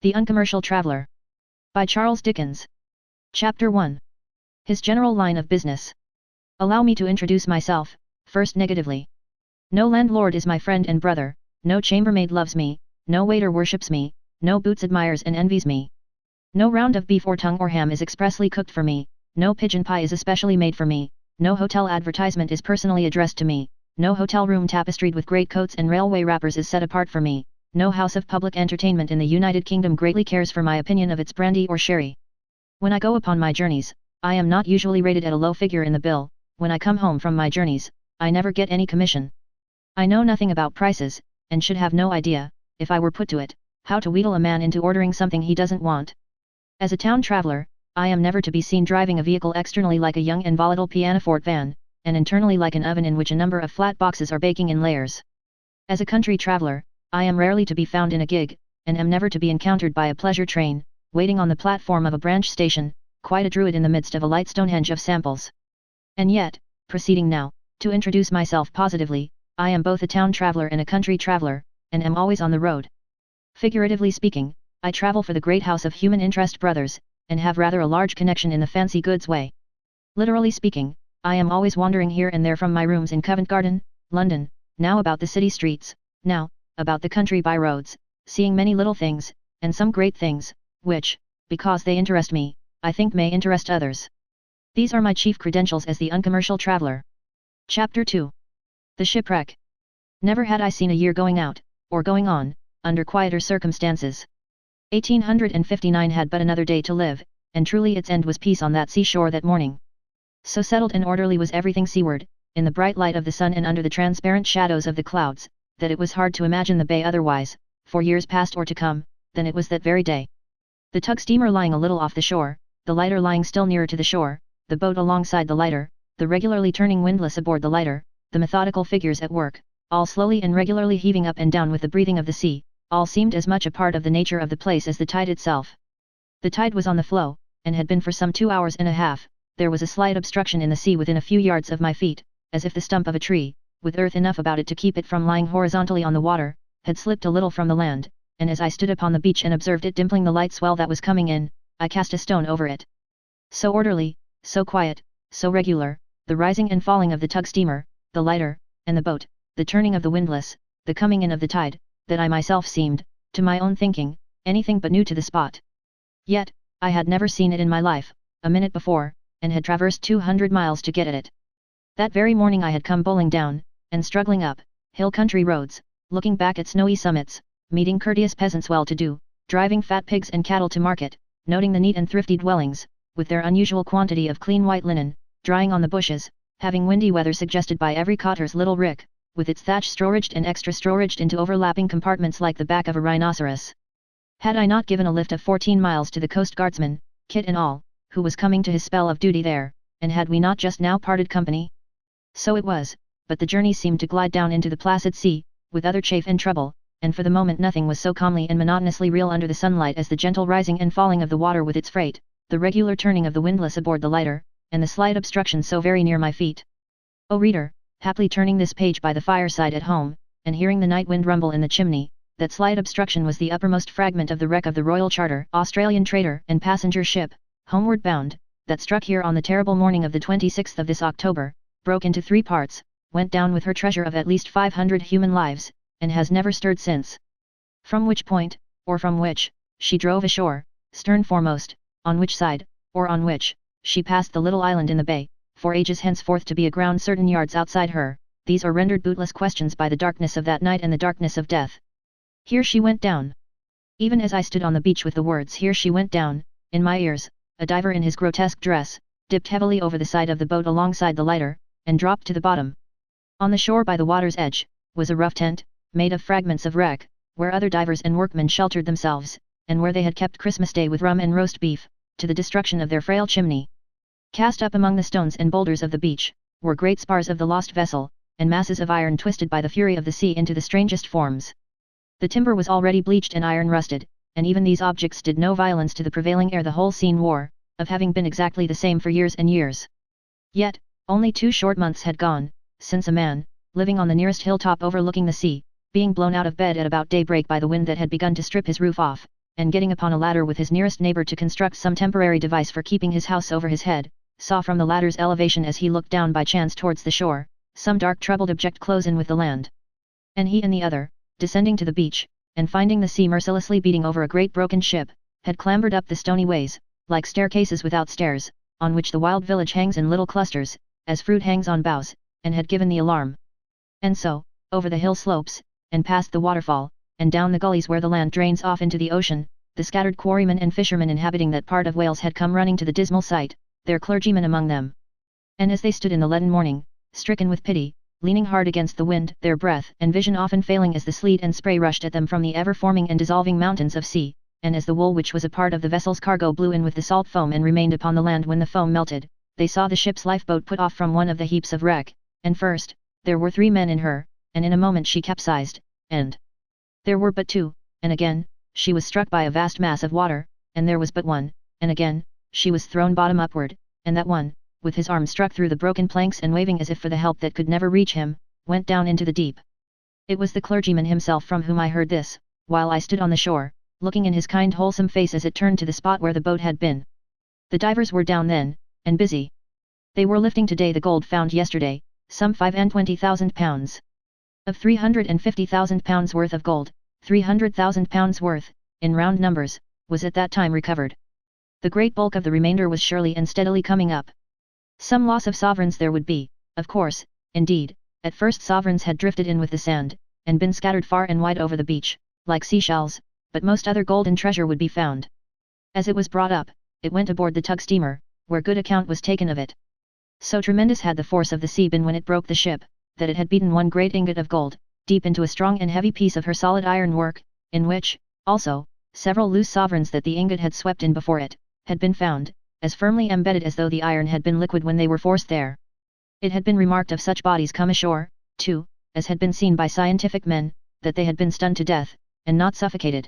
The Uncommercial Traveller. By Charles Dickens. Chapter 1. His general line of business. Allow me to introduce myself, first negatively. No landlord is my friend and brother, no chambermaid loves me, no waiter worships me, no boots admires and envies me. No round of beef or tongue or ham is expressly cooked for me, no pigeon pie is especially made for me, no hotel advertisement is personally addressed to me, no hotel room tapestried with great coats and railway wrappers is set apart for me, no house of public entertainment in the United Kingdom greatly cares for my opinion of its brandy or sherry. When I go upon my journeys, I am not usually rated at a low figure in the bill. When I come home from my journeys, I never get any commission. I know nothing about prices, and should have no idea, if I were put to it, how to wheedle a man into ordering something he doesn't want. As a town traveller, I am never to be seen driving a vehicle externally like a young and volatile pianoforte van, and internally like an oven in which a number of flat boxes are baking in layers. As a country traveller, I am rarely to be found in a gig, and am never to be encountered by a pleasure train, waiting on the platform of a branch station, quite a druid in the midst of a light Stonehenge of samples. And yet, proceeding now, to introduce myself positively, I am both a town traveller and a country traveller, and am always on the road. Figuratively speaking, I travel for the great house of human interest brothers, and have rather a large connection in the fancy goods way. Literally speaking, I am always wandering here and there from my rooms in Covent Garden, London, now about the city streets, now about the country by-roads, seeing many little things, and some great things, which, because they interest me, I think may interest others. These are my chief credentials as the uncommercial traveller. Chapter 2. The Shipwreck. Never had I seen a year going out, or going on, under quieter circumstances. 1859 had but another day to live, and truly its end was peace on that seashore that morning. So settled and orderly was everything seaward, in the bright light of the sun and under the transparent shadows of the clouds, that it was hard to imagine the bay otherwise, for years past or to come, than it was that very day. The tug steamer lying a little off the shore, the lighter lying still nearer to the shore, the boat alongside the lighter, the regularly turning windlass aboard the lighter, the methodical figures at work, all slowly and regularly heaving up and down with the breathing of the sea, all seemed as much a part of the nature of the place as the tide itself. The tide was on the flow, and had been for some 2 hours and a half. There was a slight obstruction in the sea within a few yards of my feet, as if the stump of a tree, with earth enough about it to keep it from lying horizontally on the water, had slipped a little from the land, and as I stood upon the beach and observed it dimpling the light swell that was coming in, I cast a stone over it. So orderly, so quiet, so regular, the rising and falling of the tug steamer, the lighter, and the boat, the turning of the windlass, the coming in of the tide, that I myself seemed, to my own thinking, anything but new to the spot. Yet, I had never seen it in my life, a minute before, and had traversed 200 miles to get at it. That very morning I had come bowling down, and struggling up, hill country roads, looking back at snowy summits, meeting courteous peasants well-to-do, driving fat pigs and cattle to market, noting the neat and thrifty dwellings, with their unusual quantity of clean white linen, drying on the bushes, having windy weather suggested by every cotter's little rick, with its thatch straw-ridged and extra straw-ridged into overlapping compartments like the back of a rhinoceros. Had I not given a lift of 14 miles to the coast guardsman, kit and all, who was coming to his spell of duty there, and had we not just now parted company? So it was, but the journey seemed to glide down into the placid sea, with other chafe and trouble, and for the moment nothing was so calmly and monotonously real under the sunlight as the gentle rising and falling of the water with its freight, the regular turning of the windlass aboard the lighter, and the slight obstruction so very near my feet. O reader, haply turning this page by the fireside at home, and hearing the night wind rumble in the chimney, that slight obstruction was the uppermost fragment of the wreck of the Royal Charter, Australian trader and passenger ship, homeward bound, that struck here on the terrible morning of the 26th of this October, broke into 3 parts, went down with her treasure of at least 500 human lives, and has never stirred since. From which point, or from which, she drove ashore, stern foremost, on which side, or on which, she passed the little island in the bay, for ages henceforth to be aground certain yards outside her, these are rendered bootless questions by the darkness of that night and the darkness of death. Here she went down. Even as I stood on the beach with the words "here she went down," in my ears, a diver in his grotesque dress, dipped heavily over the side of the boat alongside the lighter, and dropped to the bottom. On the shore by the water's edge, was a rough tent, made of fragments of wreck, where other divers and workmen sheltered themselves, and where they had kept Christmas Day with rum and roast beef, to the destruction of their frail chimney. Cast up among the stones and boulders of the beach, were great spars of the lost vessel, and masses of iron twisted by the fury of the sea into the strangest forms. The timber was already bleached and iron rusted, and even these objects did no violence to the prevailing air the whole scene wore, of having been exactly the same for years and years. Yet, only 2 short months had gone, since a man, living on the nearest hilltop overlooking the sea, being blown out of bed at about daybreak by the wind that had begun to strip his roof off, and getting upon a ladder with his nearest neighbor to construct some temporary device for keeping his house over his head, saw from the ladder's elevation as he looked down by chance towards the shore, some dark troubled object close in with the land. And he and the other, descending to the beach, and finding the sea mercilessly beating over a great broken ship, had clambered up the stony ways, like staircases without stairs, on which the wild village hangs in little clusters, as fruit hangs on boughs, and had given the alarm. And so, over the hill slopes, and past the waterfall, and down the gullies where the land drains off into the ocean, the scattered quarrymen and fishermen inhabiting that part of Wales had come running to the dismal sight, their clergyman among them. And as they stood in the leaden morning, stricken with pity, leaning hard against the wind, their breath and vision often failing as the sleet and spray rushed at them from the ever-forming and dissolving mountains of sea, and as the wool which was a part of the vessel's cargo blew in with the salt foam and remained upon the land when the foam melted, they saw the ship's lifeboat put off from one of the heaps of wreck, and first, there were 3 men in her, and in a moment she capsized, and there were but 2, and again, she was struck by a vast mass of water, and there was but 1, and again, she was thrown bottom upward, and that one, with his arm struck through the broken planks and waving as if for the help that could never reach him, went down into the deep. It was the clergyman himself from whom I heard this, while I stood on the shore, looking in his kind wholesome face as it turned to the spot where the boat had been. The divers were down then, and busy. They were lifting today the gold found yesterday, some 25,000 pounds. Of 350,000 pounds worth of gold, 300,000 pounds worth, in round numbers, was at that time recovered. The great bulk of the remainder was surely and steadily coming up. Some loss of sovereigns there would be, of course, indeed, at first sovereigns had drifted in with the sand, and been scattered far and wide over the beach, like seashells, but most other golden treasure would be found. As it was brought up, it went aboard the tug steamer, where good account was taken of it. So tremendous had the force of the sea been when it broke the ship, that it had beaten one great ingot of gold, deep into a strong and heavy piece of her solid iron work, in which, also, several loose sovereigns that the ingot had swept in before it, had been found, as firmly embedded as though the iron had been liquid when they were forced there. It had been remarked of such bodies come ashore, too, as had been seen by scientific men, that they had been stunned to death, and not suffocated.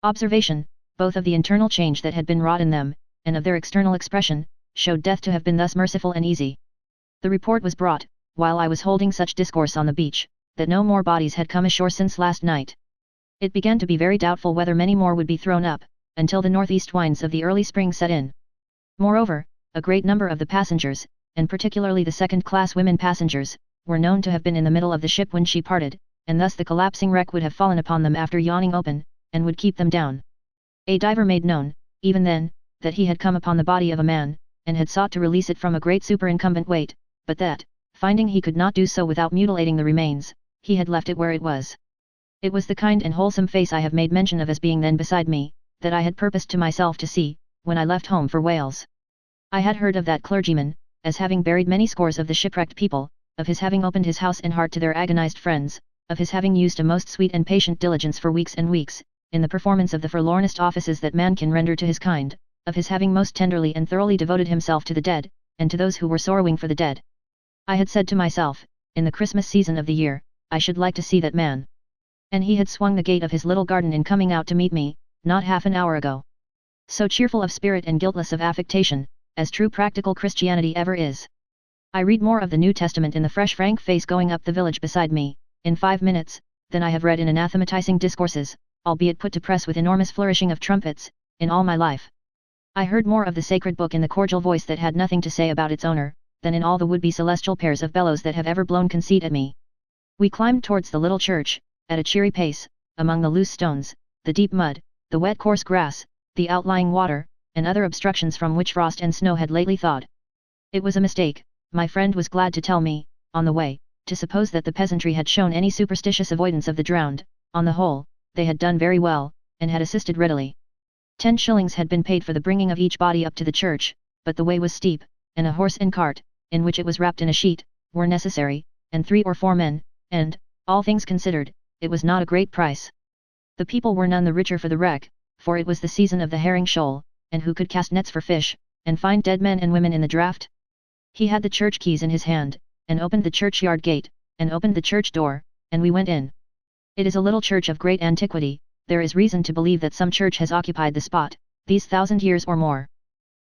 Observation, both of the internal change that had been wrought in them, and of their external expression, showed death to have been thus merciful and easy. The report was brought, while I was holding such discourse on the beach, that no more bodies had come ashore since last night. It began to be very doubtful whether many more would be thrown up, until the northeast winds of the early spring set in. Moreover, a great number of the passengers, and particularly the second-class women passengers, were known to have been in the middle of the ship when she parted, and thus the collapsing wreck would have fallen upon them after yawning open, and would keep them down. A diver made known, even then, that he had come upon the body of a man, and had sought to release it from a great superincumbent weight, but that, finding he could not do so without mutilating the remains, he had left it where it was. It was the kind and wholesome face I have made mention of as being then beside me, that I had purposed to myself to see, when I left home for Wales. I had heard of that clergyman, as having buried many scores of the shipwrecked people, of his having opened his house and heart to their agonized friends, of his having used a most sweet and patient diligence for weeks and weeks, in the performance of the forlornest offices that man can render to his kind, of his having most tenderly and thoroughly devoted himself to the dead, and to those who were sorrowing for the dead. I had said to myself, in the Christmas season of the year, I should like to see that man. And he had swung the gate of his little garden in coming out to meet me, not half an hour ago. So cheerful of spirit and guiltless of affectation, as true practical Christianity ever is. I read more of the New Testament in the fresh frank face going up the village beside me, in 5 minutes, than I have read in anathematizing discourses, albeit put to press with enormous flourishing of trumpets, in all my life. I heard more of the sacred book in the cordial voice that had nothing to say about its owner, than in all the would-be celestial pairs of bellows that have ever blown conceit at me. We climbed towards the little church, at a cheery pace, among the loose stones, the deep mud, the wet coarse grass, the outlying water, and other obstructions from which frost and snow had lately thawed. It was a mistake, my friend was glad to tell me, on the way, to suppose that the peasantry had shown any superstitious avoidance of the drowned. On the whole, they had done very well, and had assisted readily. 10 shillings had been paid for the bringing of each body up to the church, but the way was steep, and a horse and cart, in which it was wrapped in a sheet, were necessary, and 3 or 4 men, and, all things considered, it was not a great price. The people were none the richer for the wreck, for it was the season of the herring shoal, and who could cast nets for fish, and find dead men and women in the draught? He had the church keys in his hand, and opened the churchyard gate, and opened the church door, and we went in. It is a little church of great antiquity. There is reason to believe that some church has occupied the spot, these 1,000 years or more.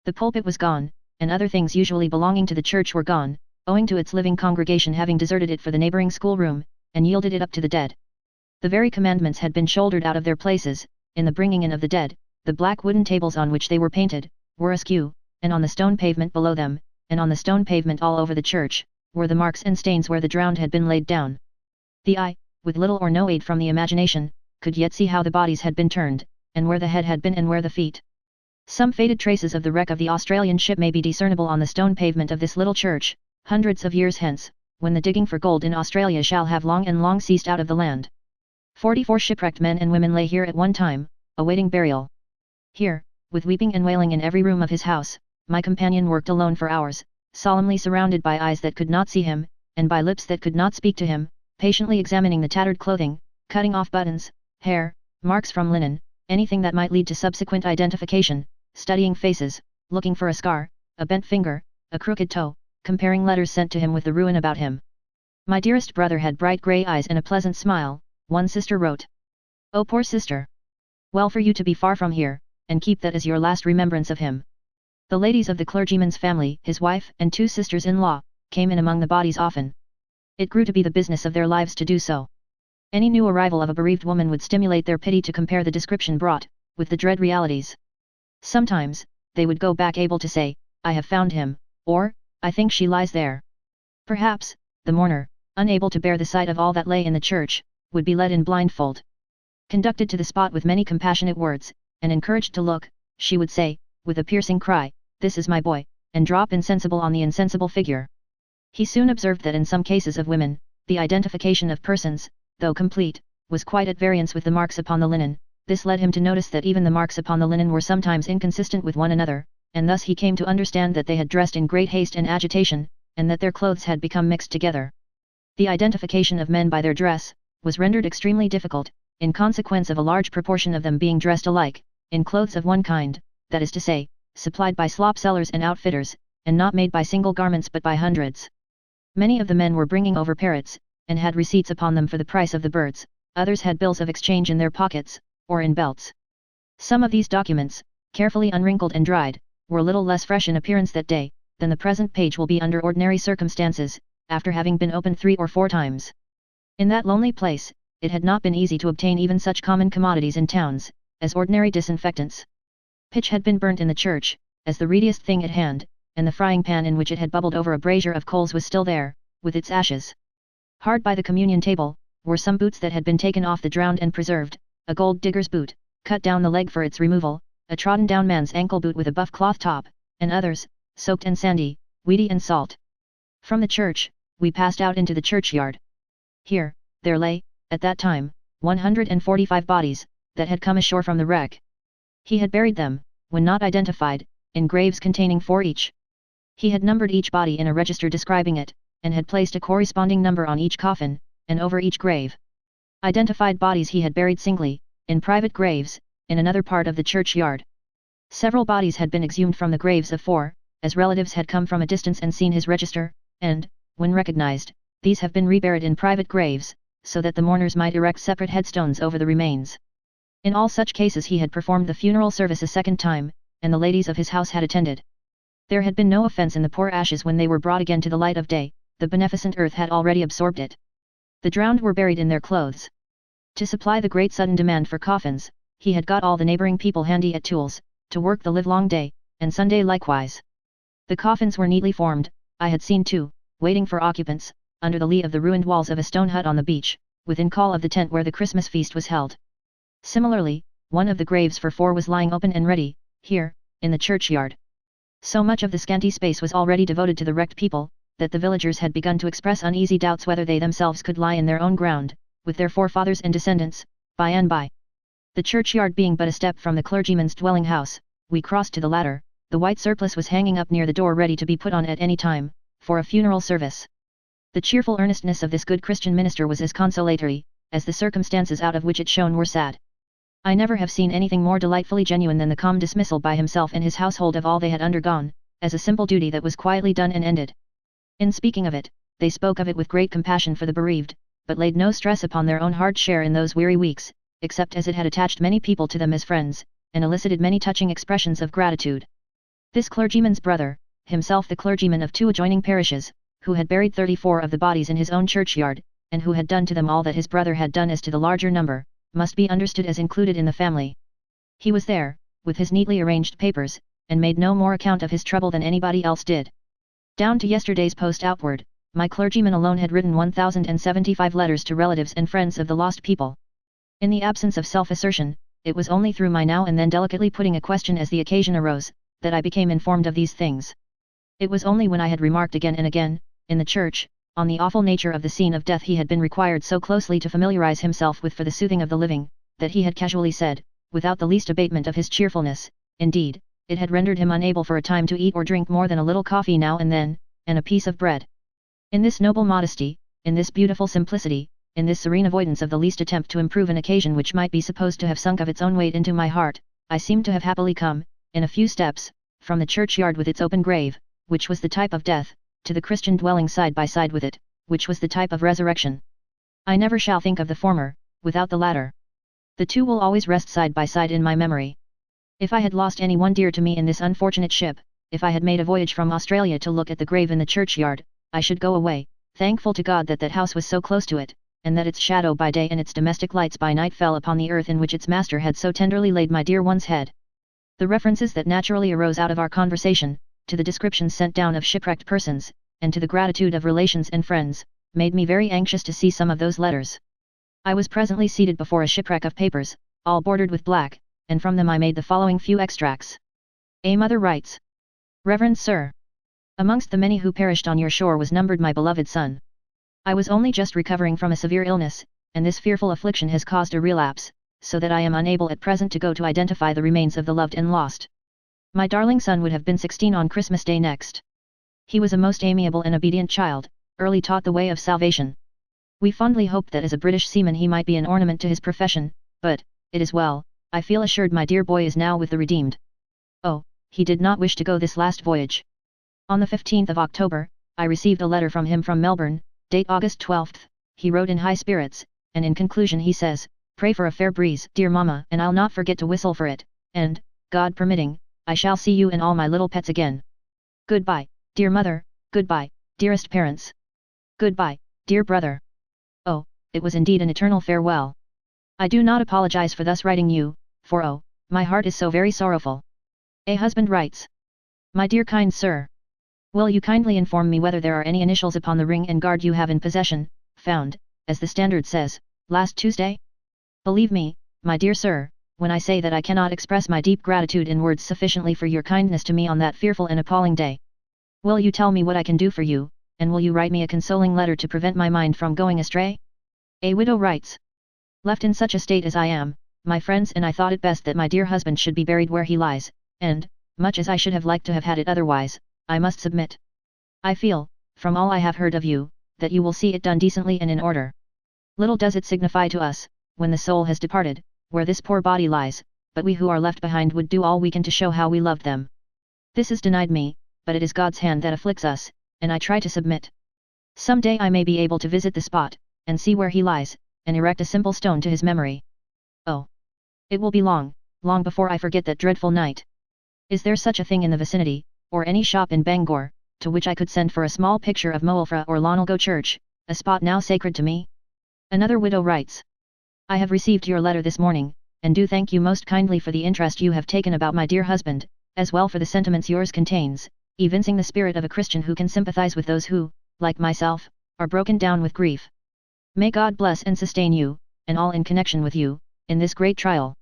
The pulpit was gone, and other things usually belonging to the church were gone, owing to its living congregation having deserted it for the neighboring schoolroom, and yielded it up to the dead. The very commandments had been shouldered out of their places, in the bringing in of the dead, the black wooden tables on which they were painted, were askew, and on the stone pavement below them, and on the stone pavement all over the church, were the marks and stains where the drowned had been laid down. The eye, with little or no aid from the imagination, could yet see how the bodies had been turned, and where the head had been and where the feet. Some faded traces of the wreck of the Australian ship may be discernible on the stone pavement of this little church, hundreds of years hence, when the digging for gold in Australia shall have long ceased out of the land. 44 shipwrecked men and women lay here at one time, awaiting burial. Here, with weeping and wailing in every room of his house, my companion worked alone for hours, solemnly surrounded by eyes that could not see him, and by lips that could not speak to him, patiently examining the tattered clothing, cutting off buttons, hair, marks from linen, anything that might lead to subsequent identification, studying faces, looking for a scar, a bent finger, a crooked toe, comparing letters sent to him with the ruin about him. My dearest brother had bright grey eyes and a pleasant smile, one sister wrote. Oh poor sister! Well for you to be far from here, and keep that as your last remembrance of him. The ladies of the clergyman's family, his wife and 2 sisters-in-law, came in among the bodies often. It grew to be the business of their lives to do so. Any new arrival of a bereaved woman would stimulate their pity to compare the description brought, with the dread realities. Sometimes, they would go back able to say, I have found him, or, I think she lies there. Perhaps, the mourner, unable to bear the sight of all that lay in the church, would be led in blindfold. Conducted to the spot with many compassionate words, and encouraged to look, she would say, with a piercing cry, this is my boy, and drop insensible on the insensible figure. He soon observed that in some cases of women, the identification of persons, though complete, was quite at variance with the marks upon the linen. This led him to notice that even the marks upon the linen were sometimes inconsistent with one another, and thus he came to understand that they had dressed in great haste and agitation, and that their clothes had become mixed together. The identification of men by their dress was rendered extremely difficult, in consequence of a large proportion of them being dressed alike, in clothes of one kind, that is to say, supplied by slop sellers and outfitters, and not made by single garments but by hundreds. Many of the men were bringing over parrots, and had receipts upon them for the price of the birds, others had bills of exchange in their pockets, or in belts. Some of these documents, carefully unwrinkled and dried, were little less fresh in appearance that day, than the present page will be under ordinary circumstances, after having been opened 3 or 4 times. In that lonely place, it had not been easy to obtain even such common commodities in towns, as ordinary disinfectants. Pitch had been burnt in the church, as the readiest thing at hand, and the frying pan in which it had bubbled over a brazier of coals was still there, with its ashes. Hard by the communion table, were some boots that had been taken off the drowned and preserved, a gold digger's boot, cut down the leg for its removal, a trodden-down man's ankle boot with a buff cloth top, and others, soaked and sandy, weedy and salt. From the church, we passed out into the churchyard. Here, there lay, at that time, 145 bodies, that had come ashore from the wreck. He had buried them, when not identified, in graves containing 4 each. He had numbered each body in a register describing it, and had placed a corresponding number on each coffin, and over each grave. Identified bodies he had buried singly, in private graves, in another part of the churchyard. Several bodies had been exhumed from the graves of 4, as relatives had come from a distance and seen his register, and, when recognized, these have been reburied in private graves, so that the mourners might erect separate headstones over the remains. In all such cases he had performed the funeral service a second time, and the ladies of his house had attended. There had been no offence in the poor ashes when they were brought again to the light of day, the beneficent earth had already absorbed it. The drowned were buried in their clothes. To supply the great sudden demand for coffins, he had got all the neighbouring people handy at tools, to work the livelong day, and Sunday likewise. The coffins were neatly formed, I had seen 2, waiting for occupants, under the lee of the ruined walls of a stone hut on the beach, within call of the tent where the Christmas feast was held. Similarly, one of the graves for 4 was lying open and ready, here, in the churchyard. So much of the scanty space was already devoted to the wrecked people, that the villagers had begun to express uneasy doubts whether they themselves could lie in their own ground, with their forefathers and descendants, by and by. The churchyard being but a step from the clergyman's dwelling house, we crossed to the latter. The white surplice was hanging up near the door ready to be put on at any time, for a funeral service. The cheerful earnestness of this good Christian minister was as consolatory, as the circumstances out of which it shone were sad. I never have seen anything more delightfully genuine than the calm dismissal by himself and his household of all they had undergone, as a simple duty that was quietly done and ended. In speaking of it, they spoke of it with great compassion for the bereaved, but laid no stress upon their own hard share in those weary weeks, except as it had attached many people to them as friends, and elicited many touching expressions of gratitude. This clergyman's brother, himself the clergyman of 2 adjoining parishes, who had buried 34 of the bodies in his own churchyard, and who had done to them all that his brother had done as to the larger number, must be understood as included in the family. He was there, with his neatly arranged papers, and made no more account of his trouble than anybody else did. Down to yesterday's post outward, my clergyman alone had written 1075 letters to relatives and friends of the lost people. In the absence of self-assertion, it was only through my now and then delicately putting a question as the occasion arose, that I became informed of these things. It was only when I had remarked again and again, in the church, on the awful nature of the scene of death he had been required so closely to familiarize himself with for the soothing of the living, that he had casually said, without the least abatement of his cheerfulness, indeed, it had rendered him unable for a time to eat or drink more than a little coffee now and then, and a piece of bread. In this noble modesty, in this beautiful simplicity, in this serene avoidance of the least attempt to improve an occasion which might be supposed to have sunk of its own weight into my heart, I seemed to have happily come, in a few steps, from the churchyard with its open grave, which was the type of death, to the Christian dwelling side by side with it, which was the type of resurrection. I never shall think of the former, without the latter. The two will always rest side by side in my memory. If I had lost any one dear to me in this unfortunate ship, if I had made a voyage from Australia to look at the grave in the churchyard, I should go away, thankful to God that that house was so close to it, and that its shadow by day and its domestic lights by night fell upon the earth in which its master had so tenderly laid my dear one's head. The references that naturally arose out of our conversation, to the descriptions sent down of shipwrecked persons, and to the gratitude of relations and friends, made me very anxious to see some of those letters. I was presently seated before a shipwreck of papers, all bordered with black, and from them I made the following few extracts. A mother writes. Reverend Sir. Amongst the many who perished on your shore was numbered my beloved son. I was only just recovering from a severe illness, and this fearful affliction has caused a relapse, so that I am unable at present to go to identify the remains of the loved and lost. My darling son would have been 16 on Christmas Day next. He was a most amiable and obedient child, early taught the way of salvation. We fondly hoped that as a British seaman he might be an ornament to his profession, but, it is well, I feel assured my dear boy is now with the redeemed. Oh, he did not wish to go this last voyage. On the 15th of October, I received a letter from him from Melbourne, date August 12th, he wrote in high spirits, and in conclusion he says, pray for a fair breeze, dear mamma, and I'll not forget to whistle for it, and, God permitting, I shall see you and all my little pets again. Goodbye, dear mother, goodbye, dearest parents. Goodbye, dear brother. Oh, it was indeed an eternal farewell. I do not apologize for thus writing you, for oh, my heart is so very sorrowful. A husband writes. My dear kind sir. Will you kindly inform me whether there are any initials upon the ring and guard you have in possession, found, as the Standard says, last Tuesday? Believe me, my dear sir, when I say that I cannot express my deep gratitude in words sufficiently for your kindness to me on that fearful and appalling day. Will you tell me what I can do for you, and will you write me a consoling letter to prevent my mind from going astray? A widow writes. Left in such a state as I am, my friends and I thought it best that my dear husband should be buried where he lies, and, much as I should have liked to have had it otherwise, I must submit. I feel, from all I have heard of you, that you will see it done decently and in order. Little does it signify to us, when the soul has departed, where this poor body lies, but we who are left behind would do all we can to show how we loved them. This is denied me, but it is God's hand that afflicts us, and I try to submit. Some day I may be able to visit the spot, and see where he lies, and erect a simple stone to his memory. Oh! It will be long, long before I forget that dreadful night. Is there such a thing in the vicinity, or any shop in Bangor, to which I could send for a small picture of Moelfra or Lonelgo Church, a spot now sacred to me? Another widow writes. I have received your letter this morning, and do thank you most kindly for the interest you have taken about my dear husband, as well for the sentiments yours contains, evincing the spirit of a Christian who can sympathize with those who, like myself, are broken down with grief. May God bless and sustain you, and all in connection with you, in this great trial.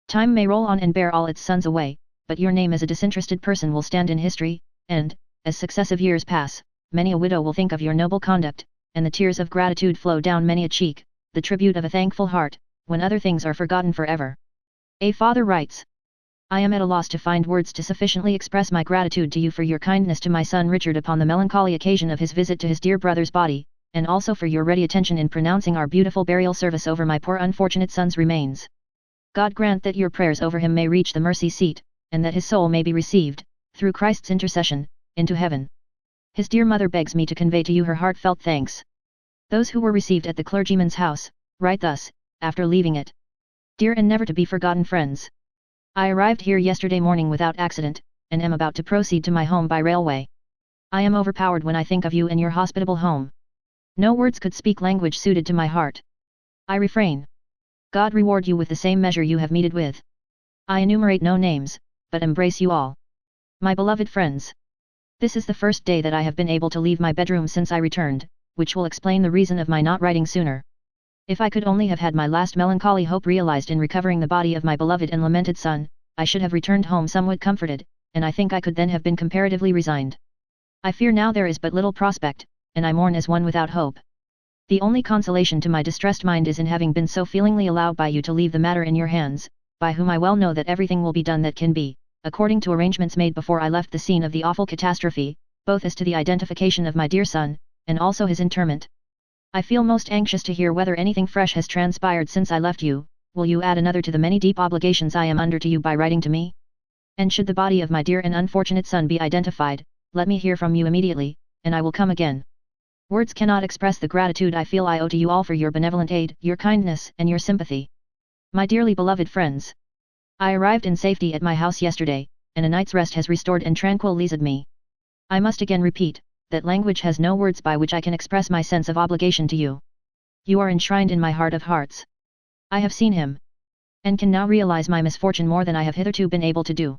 Time may roll on and bear all its sons away, but your name as a disinterested person will stand in history, and, as successive years pass, many a widow will think of your noble conduct, and the tears of gratitude flow down many a cheek, the tribute of a thankful heart, when other things are forgotten forever. A father writes. I am at a loss to find words to sufficiently express my gratitude to you for your kindness to my son Richard upon the melancholy occasion of his visit to his dear brother's body, and also for your ready attention in pronouncing our beautiful burial service over my poor unfortunate son's remains. God grant that your prayers over him may reach the mercy seat, and that his soul may be received, through Christ's intercession, into heaven. His dear mother begs me to convey to you her heartfelt thanks. Those who were received at the clergyman's house, write thus, after leaving it. Dear and never to be forgotten friends. I arrived here yesterday morning without accident, and am about to proceed to my home by railway. I am overpowered when I think of you and your hospitable home. No words could speak language suited to my heart. I refrain. God reward you with the same measure you have meted with. I enumerate no names, but embrace you all. My beloved friends. This is the first day that I have been able to leave my bedroom since I returned, which will explain the reason of my not writing sooner. If I could only have had my last melancholy hope realized in recovering the body of my beloved and lamented son, I should have returned home somewhat comforted, and I think I could then have been comparatively resigned. I fear now there is but little prospect, and I mourn as one without hope. The only consolation to my distressed mind is in having been so feelingly allowed by you to leave the matter in your hands, by whom I well know that everything will be done that can be, according to arrangements made before I left the scene of the awful catastrophe, both as to the identification of my dear son, and also his interment. I feel most anxious to hear whether anything fresh has transpired since I left you. Will you add another to the many deep obligations I am under to you by writing to me? And should the body of my dear and unfortunate son be identified, let me hear from you immediately, and I will come again. Words cannot express the gratitude I feel I owe to you all for your benevolent aid, your kindness, and your sympathy. My dearly beloved friends. I arrived in safety at my house yesterday, and a night's rest has restored and tranquilized me. I must again repeat, that language has no words by which I can express my sense of obligation to you. You are enshrined in my heart of hearts. I have seen him, and can now realize my misfortune more than I have hitherto been able to do.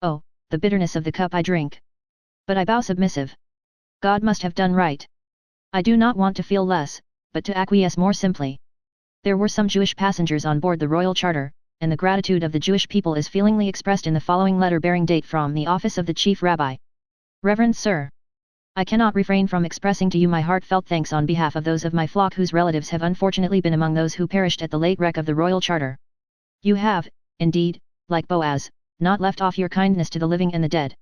Oh, the bitterness of the cup I drink! But I bow submissive. God must have done right. I do not want to feel less, but to acquiesce more simply. There were some Jewish passengers on board the Royal Charter, and the gratitude of the Jewish people is feelingly expressed in the following letter bearing date from the office of the Chief Rabbi. Reverend Sir, I cannot refrain from expressing to you my heartfelt thanks on behalf of those of my flock whose relatives have unfortunately been among those who perished at the late wreck of the Royal Charter. You have, indeed, like Boaz, not left off your kindness to the living and the dead.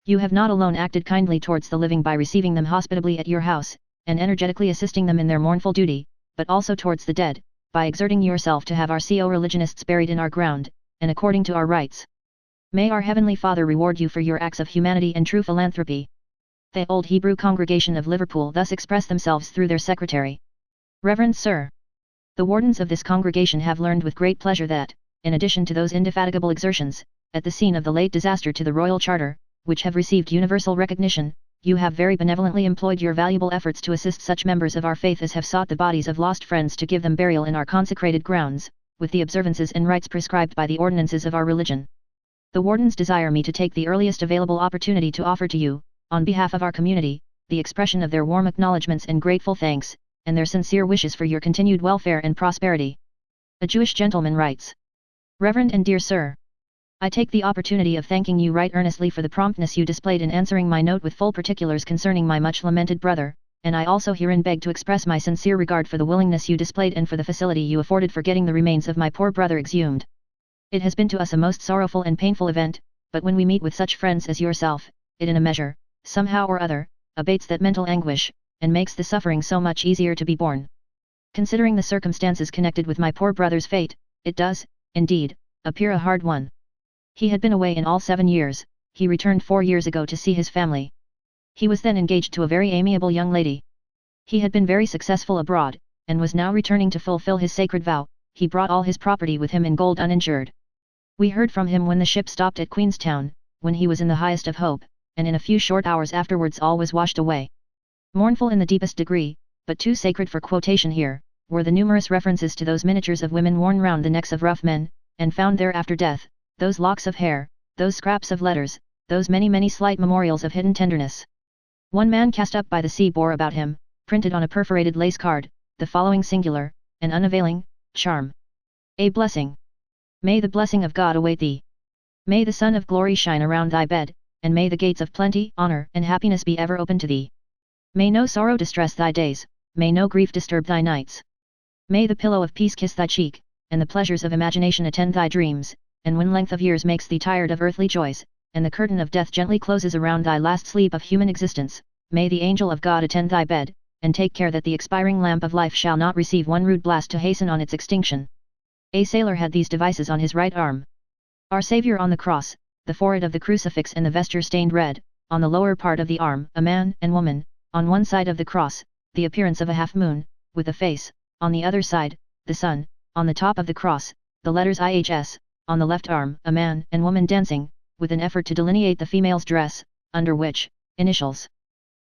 You have not alone acted kindly towards the living by receiving them hospitably at your house, and energetically assisting them in their mournful duty, but also towards the dead, by exerting yourself to have our co-religionists buried in our ground, and according to our rites. May our Heavenly Father reward you for your acts of humanity and true philanthropy. The Old Hebrew Congregation of Liverpool thus express themselves through their secretary. Reverend Sir, the wardens of this congregation have learned with great pleasure that, in addition to those indefatigable exertions, at the scene of the late disaster to the Royal Charter, which have received universal recognition, you have very benevolently employed your valuable efforts to assist such members of our faith as have sought the bodies of lost friends to give them burial in our consecrated grounds, with the observances and rites prescribed by the ordinances of our religion. The wardens desire me to take the earliest available opportunity to offer to you, on behalf of our community, the expression of their warm acknowledgments and grateful thanks, and their sincere wishes for your continued welfare and prosperity. A Jewish gentleman writes. Reverend and dear Sir, I take the opportunity of thanking you right earnestly for the promptness you displayed in answering my note with full particulars concerning my much lamented brother, and I also herein beg to express my sincere regard for the willingness you displayed and for the facility you afforded for getting the remains of my poor brother exhumed. It has been to us a most sorrowful and painful event, but when we meet with such friends as yourself, it in a measure, somehow or other, abates that mental anguish, and makes the suffering so much easier to be borne. Considering the circumstances connected with my poor brother's fate, it does, indeed, appear a hard one. He had been away in all 7 years, he returned 4 years ago to see his family. He was then engaged to a very amiable young lady. He had been very successful abroad, and was now returning to fulfill his sacred vow. He brought all his property with him in gold uninjured. We heard from him when the ship stopped at Queenstown, when he was in the highest of hope, and in a few short hours afterwards all was washed away. Mournful in the deepest degree, but too sacred for quotation here, were the numerous references to those miniatures of women worn round the necks of rough men, and found there after death, those locks of hair, those scraps of letters, those many slight memorials of hidden tenderness. One man cast up by the sea bore about him, printed on a perforated lace card, the following singular, and unavailing, charm. A blessing. May the blessing of God await thee. May the sun of glory shine around thy bed, and may the gates of plenty, honor, and happiness be ever open to thee. May no sorrow distress thy days, may no grief disturb thy nights. May the pillow of peace kiss thy cheek, and the pleasures of imagination attend thy dreams, and when length of years makes thee tired of earthly joys, and the curtain of death gently closes around thy last sleep of human existence, may the angel of God attend thy bed, and take care that the expiring lamp of life shall not receive one rude blast to hasten on its extinction. A sailor had these devices on his right arm. Our Saviour on the cross, the forehead of the crucifix and the vesture stained red, on the lower part of the arm a man and woman, on one side of the cross, the appearance of a half moon, with a face, on the other side, the sun, on the top of the cross, the letters IHS, on the left arm a man and woman dancing, with an effort to delineate the female's dress, under which, initials.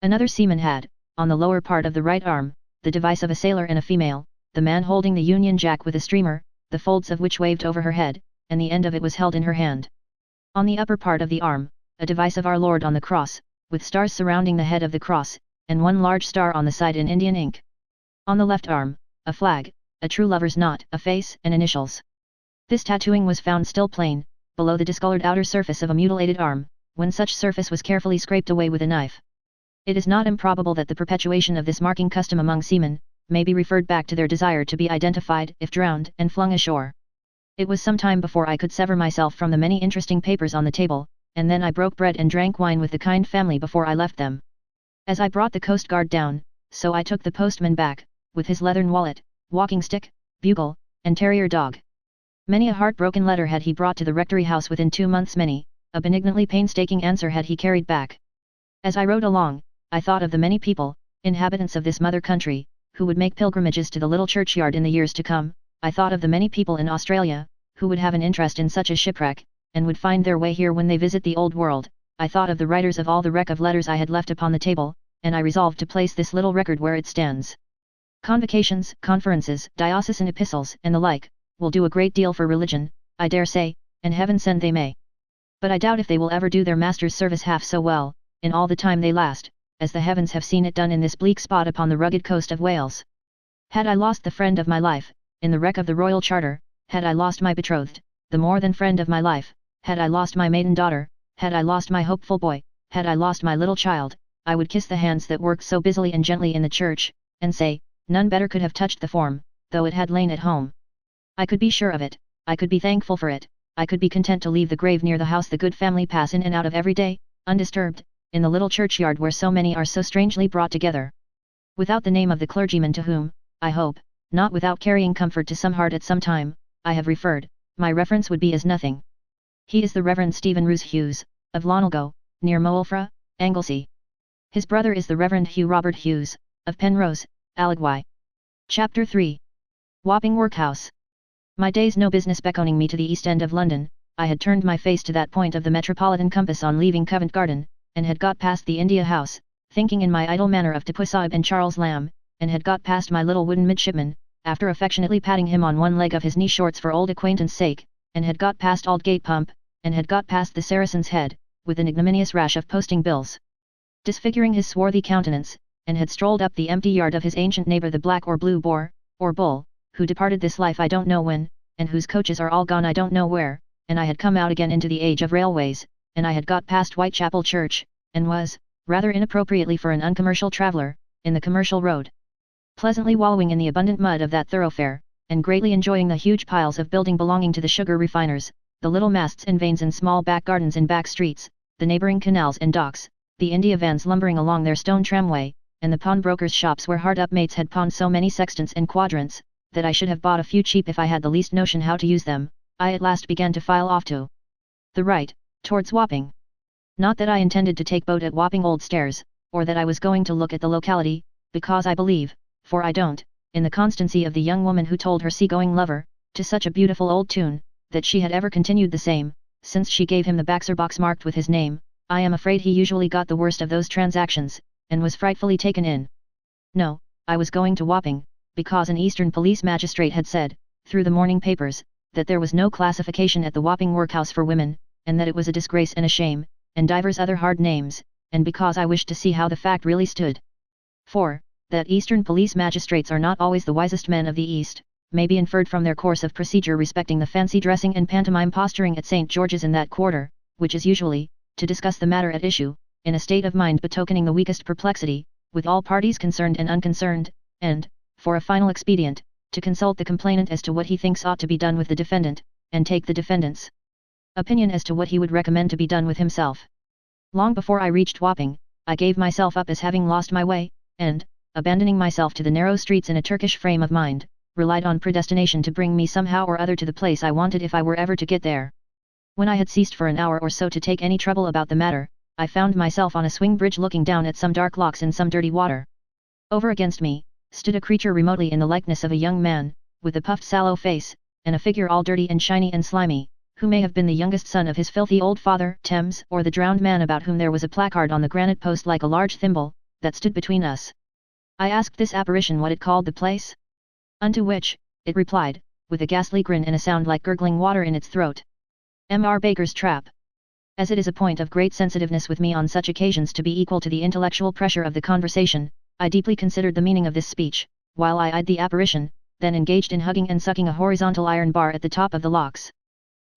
Another seaman had, on the lower part of the right arm, the device of a sailor and a female, the man holding the Union Jack with a streamer, the folds of which waved over her head, and the end of it was held in her hand. On the upper part of the arm, a device of our Lord on the cross, with stars surrounding the head of the cross, and one large star on the side in Indian ink. On the left arm, a flag, a true lover's knot, a face, and initials. This tattooing was found still plain, below the discolored outer surface of a mutilated arm, when such surface was carefully scraped away with a knife. It is not improbable that the perpetuation of this marking custom among seamen, may be referred back to their desire to be identified if drowned and flung ashore. It was some time before I could sever myself from the many interesting papers on the table, and then I broke bread and drank wine with the kind family before I left them. As I brought the coast guard down, so I took the postman back, with his leathern wallet, walking stick, bugle, and terrier dog. Many a heartbroken letter had he brought to the rectory house within 2 months, many a benignantly painstaking answer had he carried back. As I rode along, I thought of the many people, inhabitants of this mother country, who would make pilgrimages to the little churchyard in the years to come. I thought of the many people in Australia, who would have an interest in such a shipwreck, and would find their way here when they visit the old world. I thought of the writers of all the wreck of letters I had left upon the table, and I resolved to place this little record where it stands. Convocations, conferences, diocesan epistles, and the like, will do a great deal for religion, I dare say, and heaven send they may. But I doubt if they will ever do their master's service half so well, in all the time they last, as the heavens have seen it done in this bleak spot upon the rugged coast of Wales. Had I lost the friend of my life, in the wreck of the Royal Charter, had I lost my betrothed, the more than friend of my life, had I lost my maiden daughter, had I lost my hopeful boy, had I lost my little child, I would kiss the hands that worked so busily and gently in the church, and say, none better could have touched the form, though it had lain at home. I could be sure of it, I could be thankful for it, I could be content to leave the grave near the house the good family pass in and out of every day, undisturbed, in the little churchyard where so many are so strangely brought together. Without the name of the clergyman to whom, I hope, not without carrying comfort to some heart at some time, I have referred, my reference would be as nothing. He is the Reverend Stephen Roose Hughes, of Lonelgo, near Moelfra, Anglesey. His brother is the Reverend Hugh Robert Hughes, of Penrose, Allegwy. Chapter 3. Wapping Workhouse. My days no business beckoning me to the East End of London, I had turned my face to that point of the metropolitan compass on leaving Covent Garden, and had got past the India House, thinking in my idle manner of Tippoo Sahib and Charles Lamb, and had got past my little wooden midshipman, after affectionately patting him on one leg of his knee shorts for old acquaintance sake, and had got past Aldgate Pump, and had got past the Saracen's Head, with an ignominious rash of posting bills disfiguring his swarthy countenance, and had strolled up the empty yard of his ancient neighbour the Black or Blue Boar, or Bull, who departed this life I don't know when, and whose coaches are all gone I don't know where, and I had come out again into the age of railways, and I had got past Whitechapel Church, and was, rather inappropriately for an uncommercial traveller, in the commercial road. Pleasantly wallowing in the abundant mud of that thoroughfare, and greatly enjoying the huge piles of building belonging to the sugar refiners, the little masts and vanes and small back gardens in back streets, the neighbouring canals and docks, the India vans lumbering along their stone tramway, and the pawnbrokers' shops where hard-up mates had pawned so many sextants and quadrants, that I should have bought a few cheap if I had the least notion how to use them, I at last began to file off to the right, towards Wapping. Not that I intended to take boat at Wapping Old Stairs, or that I was going to look at the locality, because I believe, for I don't, in the constancy of the young woman who told her sea-going lover, to such a beautiful old tune, that she had ever continued the same, since she gave him the Baxter box marked with his name. I am afraid he usually got the worst of those transactions, and was frightfully taken in. No, I was going to Wapping, because an Eastern police magistrate had said, through the morning papers, that there was no classification at the Wapping workhouse for women, and that it was a disgrace and a shame, and divers other hard names, and because I wished to see how the fact really stood. For, that Eastern police magistrates are not always the wisest men of the East, may be inferred from their course of procedure respecting the fancy dressing and pantomime posturing at St. George's in that quarter, which is usually, to discuss the matter at issue, in a state of mind betokening the weakest perplexity, with all parties concerned and unconcerned, and, for a final expedient, to consult the complainant as to what he thinks ought to be done with the defendant, and take the defendant's opinion as to what he would recommend to be done with himself. Long before I reached Wapping, I gave myself up as having lost my way, and, abandoning myself to the narrow streets in a Turkish frame of mind, relied on predestination to bring me somehow or other to the place I wanted if I were ever to get there. When I had ceased for an hour or so to take any trouble about the matter, I found myself on a swing bridge looking down at some dark locks in some dirty water. Over against me, stood a creature remotely in the likeness of a young man, with a puffed sallow face, and a figure all dirty and shiny and slimy, who may have been the youngest son of his filthy old father, Thames, or the drowned man about whom there was a placard on the granite post like a large thimble, that stood between us. I asked this apparition what it called the place? Unto which, it replied, with a ghastly grin and a sound like gurgling water in its throat. Mr. Baker's trap. As it is a point of great sensitiveness with me on such occasions to be equal to the intellectual pressure of the conversation, I deeply considered the meaning of this speech, while I eyed the apparition, then engaged in hugging and sucking a horizontal iron bar at the top of the locks.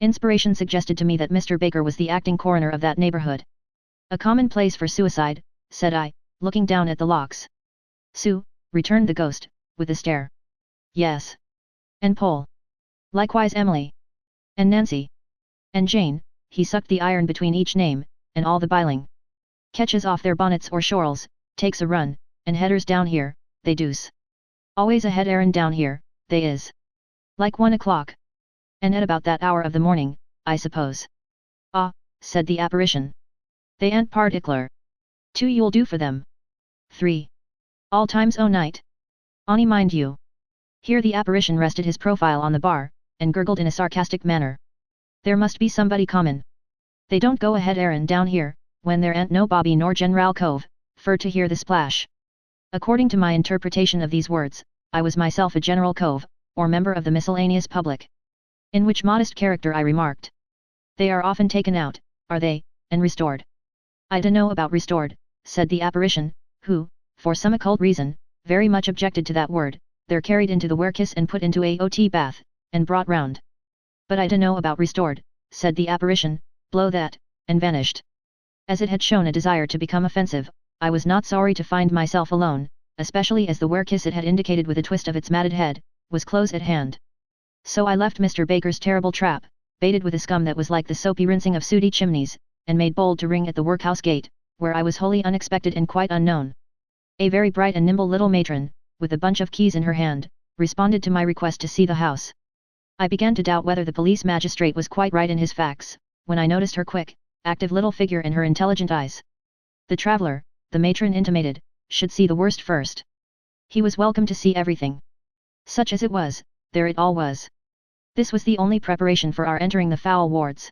Inspiration suggested to me that Mr. Baker was the acting coroner of that neighborhood. A common place for suicide, said I, looking down at the locks. Sue, returned the ghost, with a stare. Yes. And Pole. Likewise Emily. And Nancy. And Jane. He sucked the iron between each name, and all the biling. Catches off their bonnets or shawls, takes a run, and headers down here, they do's. Always a head errand down here, they is. Like 1 o'clock. And at about that hour of the morning, I suppose. Ah, said the apparition. They an't particular. 2 you'll do for them. 3. All times o' night. Ani mind you. Here the apparition rested his profile on the bar, and gurgled in a sarcastic manner. There must be somebody common. They don't go ahead errand down here, when there ain't no Bobby nor General Cove, fur to hear the splash. According to my interpretation of these words, I was myself a General Cove, or member of the miscellaneous public. In which modest character I remarked. They are often taken out, are they, and restored. I dunno about restored, said the apparition, who, for some occult reason, very much objected to that word. They're carried into the werekiss and put into a hot bath, and brought round. But I dunno about restored, said the apparition, blow that, and vanished. As it had shown a desire to become offensive, I was not sorry to find myself alone, especially as the werekiss it had indicated with a twist of its matted head, was close at hand. So I left Mr. Baker's terrible trap, baited with a scum that was like the soapy rinsing of sooty chimneys, and made bold to ring at the workhouse gate, where I was wholly unexpected and quite unknown. A very bright and nimble little matron, with a bunch of keys in her hand, responded to my request to see the house. I began to doubt whether the police magistrate was quite right in his facts, when I noticed her quick, active little figure and her intelligent eyes. The traveller, the matron intimated, should see the worst first. He was welcome to see everything. Such as it was, there it all was. This was the only preparation for our entering the foul wards.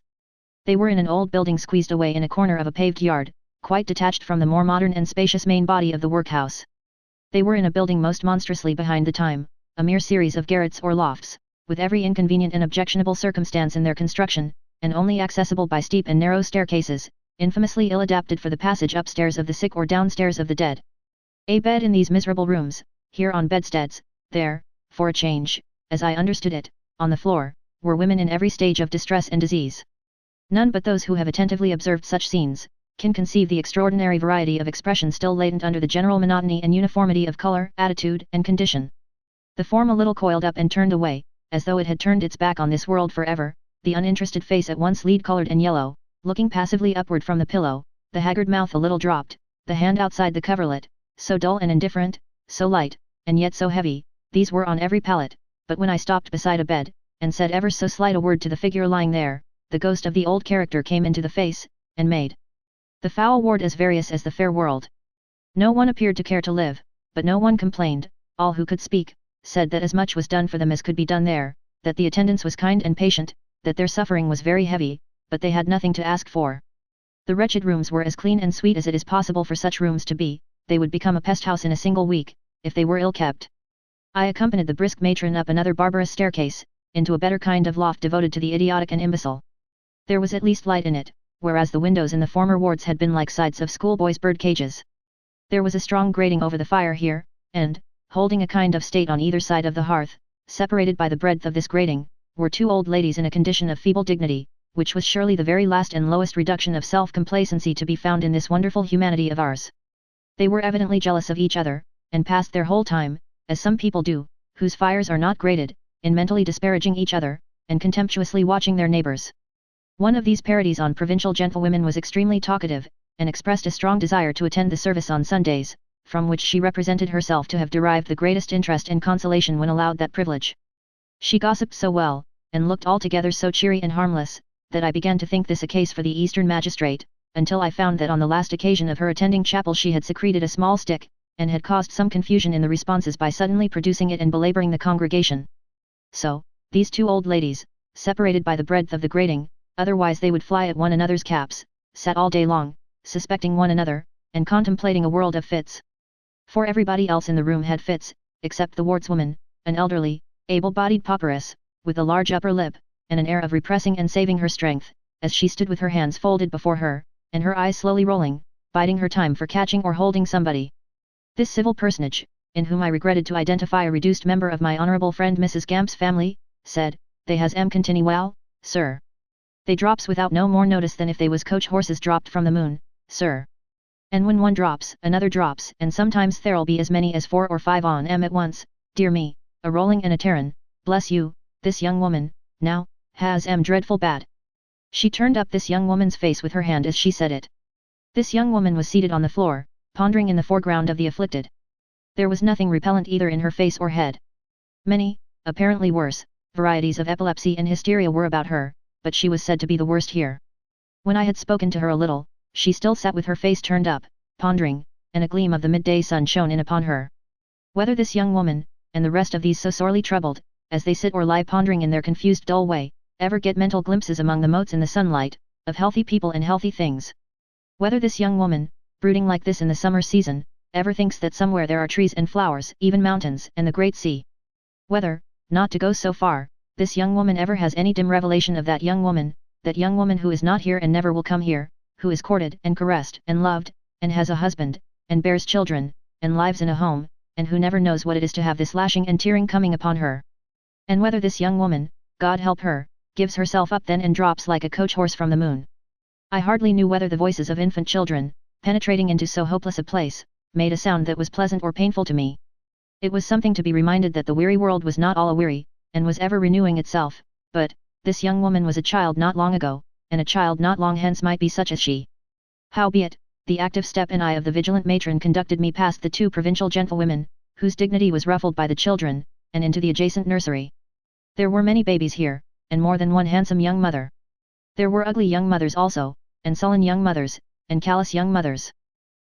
They were in an old building squeezed away in a corner of a paved yard, quite detached from the more modern and spacious main body of the workhouse. They were in a building most monstrously behind the time, a mere series of garrets or lofts, with every inconvenient and objectionable circumstance in their construction, and only accessible by steep and narrow staircases, infamously ill-adapted for the passage upstairs of the sick or downstairs of the dead. A bed in these miserable rooms, here on bedsteads, there, for a change, as I understood it, on the floor, were women in every stage of distress and disease. None but those who have attentively observed such scenes, can conceive the extraordinary variety of expression still latent under the general monotony and uniformity of color, attitude, and condition. The form a little coiled up and turned away, as though it had turned its back on this world forever, the uninterested face at once lead-colored and yellow, looking passively upward from the pillow, the haggard mouth a little dropped, the hand outside the coverlet, so dull and indifferent, so light, and yet so heavy, these were on every pallet, but when I stopped beside a bed, and said ever so slight a word to the figure lying there, the ghost of the old character came into the face, and made the foul ward as various as the fair world. No one appeared to care to live, but no one complained. All who could speak, said that as much was done for them as could be done there, that the attendance was kind and patient, that their suffering was very heavy, but they had nothing to ask for. The wretched rooms were as clean and sweet as it is possible for such rooms to be. They would become a pest house in a single week, if they were ill kept. I accompanied the brisk matron up another barbarous staircase, into a better kind of loft devoted to the idiotic and imbecile. There was at least light in it, whereas the windows in the former wards had been like sides of schoolboys' bird cages. There was a strong grating over the fire here, and, holding a kind of state on either side of the hearth, separated by the breadth of this grating, were 2 old ladies in a condition of feeble dignity, which was surely the very last and lowest reduction of self-complacency to be found in this wonderful humanity of ours. They were evidently jealous of each other, and passed their whole time, as some people do, whose fires are not grated, in mentally disparaging each other, and contemptuously watching their neighbors. One of these parodies on provincial gentlewomen was extremely talkative, and expressed a strong desire to attend the service on Sundays, from which she represented herself to have derived the greatest interest and consolation when allowed that privilege. She gossiped so well, and looked altogether so cheery and harmless, that I began to think this a case for the Eastern magistrate, until I found that on the last occasion of her attending chapel she had secreted a small stick, and had caused some confusion in the responses by suddenly producing it and belabouring the congregation. So, these 2 old ladies, separated by the breadth of the grating, otherwise they would fly at one another's caps, sat all day long, suspecting one another, and contemplating a world of fits. For everybody else in the room had fits, except the wardswoman, an elderly, able-bodied pauperess, with a large upper lip, and an air of repressing and saving her strength, as she stood with her hands folded before her, and her eyes slowly rolling, biding her time for catching or holding somebody. This civil personage, in whom I regretted to identify a reduced member of my honourable friend Mrs. Gamp's family, said, "They has continue well, sir. They drops without no more notice than if they was coach horses dropped from the moon, sir. And when one drops, another drops, and sometimes there'll be as many as 4 or 5 on 'em at once, dear me, a rolling and a tearin', bless you, this young woman, now, has dreadful bad." She turned up this young woman's face with her hand as she said it. This young woman was seated on the floor, pondering in the foreground of the afflicted. There was nothing repellent either in her face or head. Many, apparently worse, varieties of epilepsy and hysteria were about her, but she was said to be the worst here. When I had spoken to her a little, she still sat with her face turned up, pondering, and a gleam of the midday sun shone in upon her. Whether this young woman, and the rest of these so sorely troubled, as they sit or lie pondering in their confused dull way, ever get mental glimpses among the motes in the sunlight, of healthy people and healthy things. Whether this young woman, brooding like this in the summer season, ever thinks that somewhere there are trees and flowers, even mountains and the great sea. Whether, not to go so far, this young woman ever has any dim revelation of that young woman who is not here and never will come here, who is courted and caressed and loved, and has a husband, and bears children, and lives in a home, and who never knows what it is to have this lashing and tearing coming upon her. And whether this young woman, God help her, gives herself up then and drops like a coach horse from the moon. I hardly knew whether the voices of infant children, penetrating into so hopeless a place, made a sound that was pleasant or painful to me. It was something to be reminded that the weary world was not all a-weary, and was ever renewing itself, but, this young woman was a child not long ago, and a child not long hence might be such as she. Howbeit, the active step and eye of the vigilant matron conducted me past the 2 provincial gentlewomen, whose dignity was ruffled by the children, and into the adjacent nursery. There were many babies here, and more than one handsome young mother. There were ugly young mothers also, and sullen young mothers, and callous young mothers.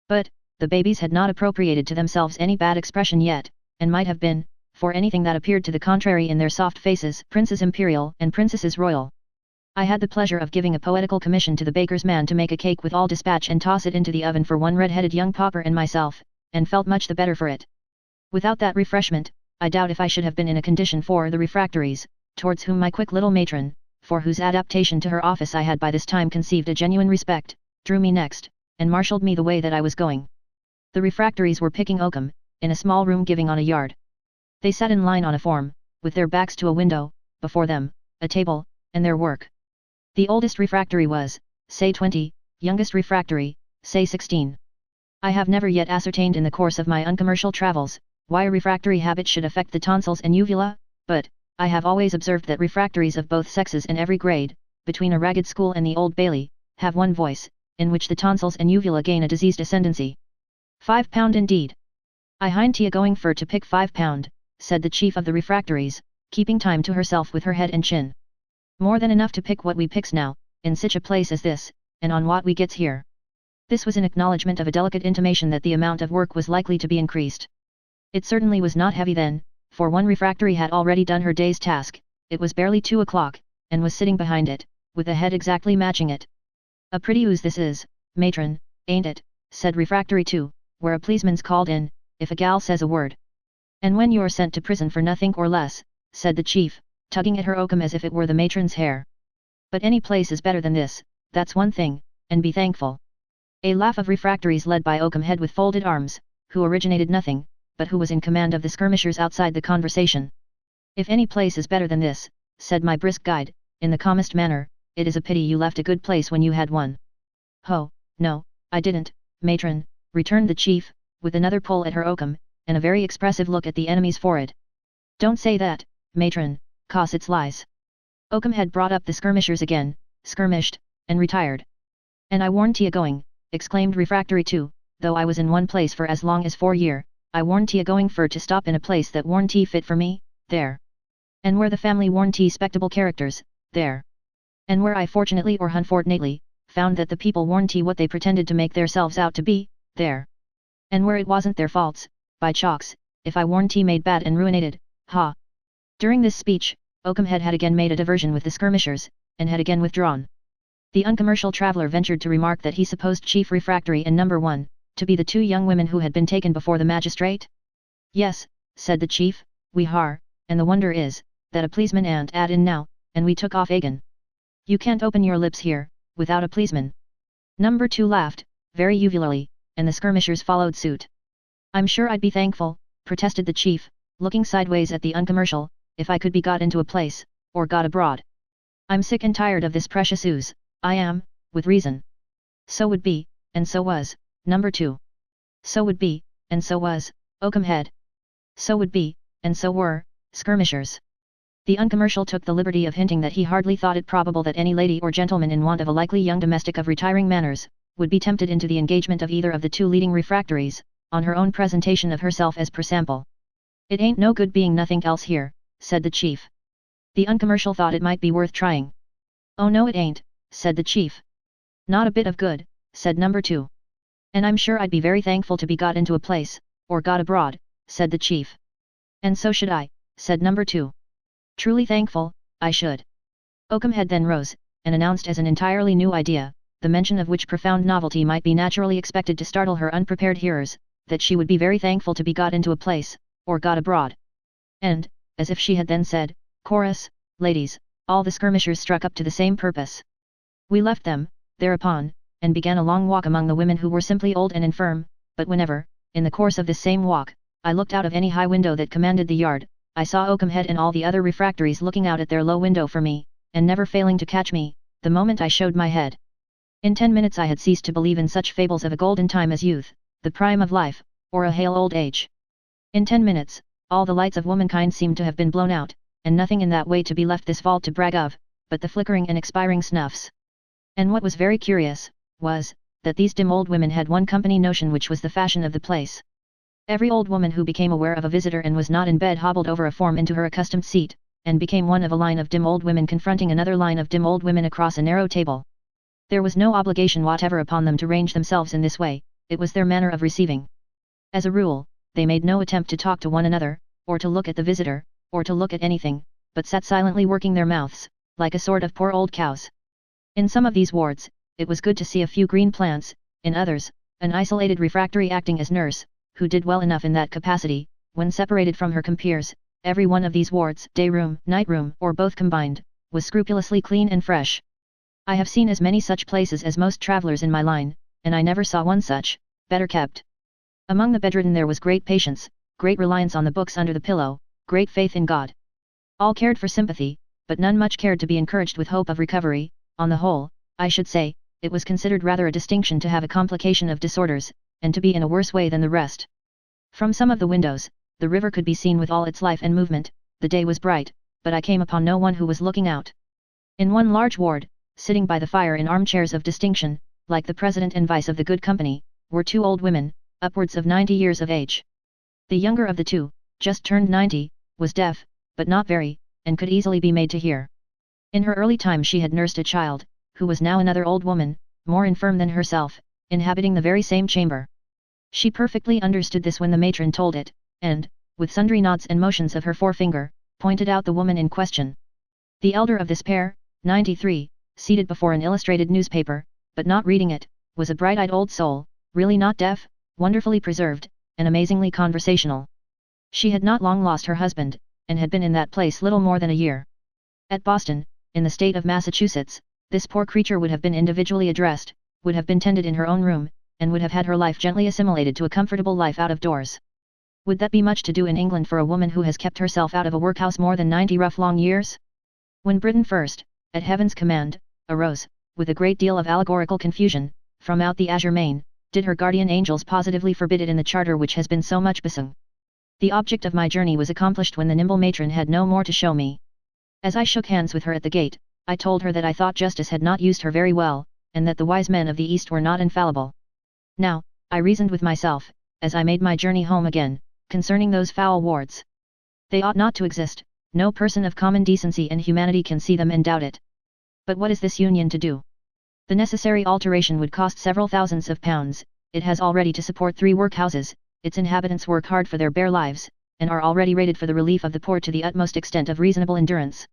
But, the babies had not appropriated to themselves any bad expression yet, and might have been, for anything that appeared to the contrary in their soft faces, princes imperial and princesses royal. I had the pleasure of giving a poetical commission to the baker's man to make a cake with all dispatch and toss it into the oven for one red-headed young pauper and myself, and felt much the better for it. Without that refreshment, I doubt if I should have been in a condition for the refractories, towards whom my quick little matron, for whose adaptation to her office I had by this time conceived a genuine respect, drew me next, and marshalled me the way that I was going. The refractories were picking oakum, in a small room giving on a yard. They sat in line on a form, with their backs to a window, before them, a table, and their work. The oldest refractory was, say 20, youngest refractory, say 16. I have never yet ascertained in the course of my uncommercial travels, why a refractory habit should affect the tonsils and uvula, but, I have always observed that refractories of both sexes in every grade, between a ragged school and the Old Bailey, have one voice, in which the tonsils and uvula gain a diseased ascendancy. £5 indeed. I hind tia going for to pick £5, said the chief of the refractories, keeping time to herself with her head and chin. More than enough to pick what we picks now, in such a place as this, and on what we gets here. This was an acknowledgement of a delicate intimation that the amount of work was likely to be increased. It certainly was not heavy then, for one refractory had already done her day's task. It was barely 2 o'clock, and was sitting behind it, with a head exactly matching it. "A pretty ooze this is, matron, ain't it?" said refractory 2, where a policeman's called in, if a gal says a word. "And when you're sent to prison for nothing or less," said the chief, tugging at her oakum as if it were the matron's hair. "But any place is better than this, that's one thing, and be thankful." A laugh of refractories led by Oakum Head with folded arms, who originated nothing, but who was in command of the skirmishers outside the conversation. "If any place is better than this," said my brisk guide, in the calmest manner, "it is a pity you left a good place when you had one." "Ho, no, I didn't, matron," returned the chief, with another pull at her oakum, and a very expressive look at the enemy's forehead. "Don't say that, matron, 'cause it's lies." Oakum Head brought up the skirmishers again, skirmished, and retired. "And I warn't ye going," exclaimed refractory 2, "though I was in one place for as long as 4 year, I warn't ye going for to stop in a place that warn't ye fit for me, there. And where the family warn't ye spectable characters, there. And where I fortunately or unfortunately, found that the people warn't ye what they pretended to make theirselves out to be, there. And where it wasn't their faults, by chalks, if I warn't ye made bad and ruinated, ha." During this speech, Oakum Head had again made a diversion with the skirmishers, and had again withdrawn. The Uncommercial Traveller ventured to remark that he supposed Chief Refractory and Number 1, to be the 2 young women who had been taken before the magistrate? "Yes," said the chief, "we har, and the wonder is, that a policeman and add in now, and we took off again. You can't open your lips here, without a policeman. Number 2 laughed, very jovially, and the skirmishers followed suit. I'm sure I'd be thankful, protested the chief, looking sideways at the Uncommercial, if I could be got into a place, or got abroad. I'm sick and tired of this precious ooze, I am, with reason. So would be, and so was, number 2. So would be, and so was, Oakham Head. So would be, and so were, skirmishers. The Uncommercial took the liberty of hinting that he hardly thought it probable that any lady or gentleman in want of a likely young domestic of retiring manners, would be tempted into the engagement of either of the 2 leading refractories, on her own presentation of herself as per sample. It ain't no good being nothing else here, said the chief. The Uncommercial thought it might be worth trying. Oh no it ain't, said the chief. Not a bit of good, said number 2. And I'm sure I'd be very thankful to be got into a place, or got abroad, said the chief. And so should I, said number 2. Truly thankful, I should. Oakham Head then rose, and announced as an entirely new idea, the mention of which profound novelty might be naturally expected to startle her unprepared hearers, that she would be very thankful to be got into a place, or got abroad. And, as if she had then said, chorus, ladies, all the skirmishers struck up to the same purpose. We left them, thereupon, and began a long walk among the women who were simply old and infirm, but whenever, in the course of this same walk, I looked out of any high window that commanded the yard, I saw Oakham Head and all the other refractories looking out at their low window for me, and never failing to catch me, the moment I showed my head. In 10 minutes I had ceased to believe in such fables of a golden time as youth, the prime of life, or a hale old age. In 10 minutes, all the lights of womankind seemed to have been blown out, and nothing in that way to be left this vault to brag of, but the flickering and expiring snuffs. And what was very curious, was, that these dim old women had one company notion which was the fashion of the place. Every old woman who became aware of a visitor and was not in bed hobbled over a form into her accustomed seat, and became one of a line of dim old women confronting another line of dim old women across a narrow table. There was no obligation whatever upon them to range themselves in this way, it was their manner of receiving. As a rule, they made no attempt to talk to one another, or to look at the visitor, or to look at anything, but sat silently working their mouths, like a sort of poor old cows. In some of these wards, it was good to see a few green plants, in others, an isolated refractory acting as nurse, who did well enough in that capacity, when separated from her compeers. Every one of these wards, day room, night room, or both combined, was scrupulously clean and fresh. I have seen as many such places as most travellers in my line, and I never saw one such, better kept. Among the bedridden there was great patience, great reliance on the books under the pillow, great faith in God. All cared for sympathy, but none much cared to be encouraged with hope of recovery. On the whole, I should say, it was considered rather a distinction to have a complication of disorders, and to be in a worse way than the rest. From some of the windows, the river could be seen with all its life and movement. The day was bright, but I came upon no one who was looking out. In one large ward, sitting by the fire in armchairs of distinction, like the president and vice of the good company, were 2 old women, upwards of 90 years of age. The younger of the 2, just turned 90, was deaf, but not very, and could easily be made to hear. In her early time she had nursed a child, who was now another old woman, more infirm than herself, inhabiting the very same chamber. She perfectly understood this when the matron told it, and, with sundry nods and motions of her forefinger, pointed out the woman in question. The elder of this pair, 93, seated before an illustrated newspaper, but not reading it, was a bright-eyed old soul, really not deaf, wonderfully preserved, and amazingly conversational. She had not long lost her husband, and had been in that place little more than a year. At Boston, in the state of Massachusetts, this poor creature would have been individually addressed, would have been tended in her own room, and would have had her life gently assimilated to a comfortable life out of doors. Would that be much to do in England for a woman who has kept herself out of a workhouse more than 90 rough long years? When Britain first, at Heaven's command, arose, with a great deal of allegorical confusion, from out the azure main, did her guardian angels positively forbid it in the charter which has been so much besung. The object of my journey was accomplished when the nimble matron had no more to show me. As I shook hands with her at the gate, I told her that I thought justice had not used her very well, and that the wise men of the East were not infallible. Now, I reasoned with myself, as I made my journey home again, concerning those foul wards. They ought not to exist, no person of common decency and humanity can see them and doubt it. But what is this union to do? The necessary alteration would cost several thousands of pounds, it has already to support 3 workhouses, its inhabitants work hard for their bare lives, and are already rated for the relief of the poor to the utmost extent of reasonable endurance.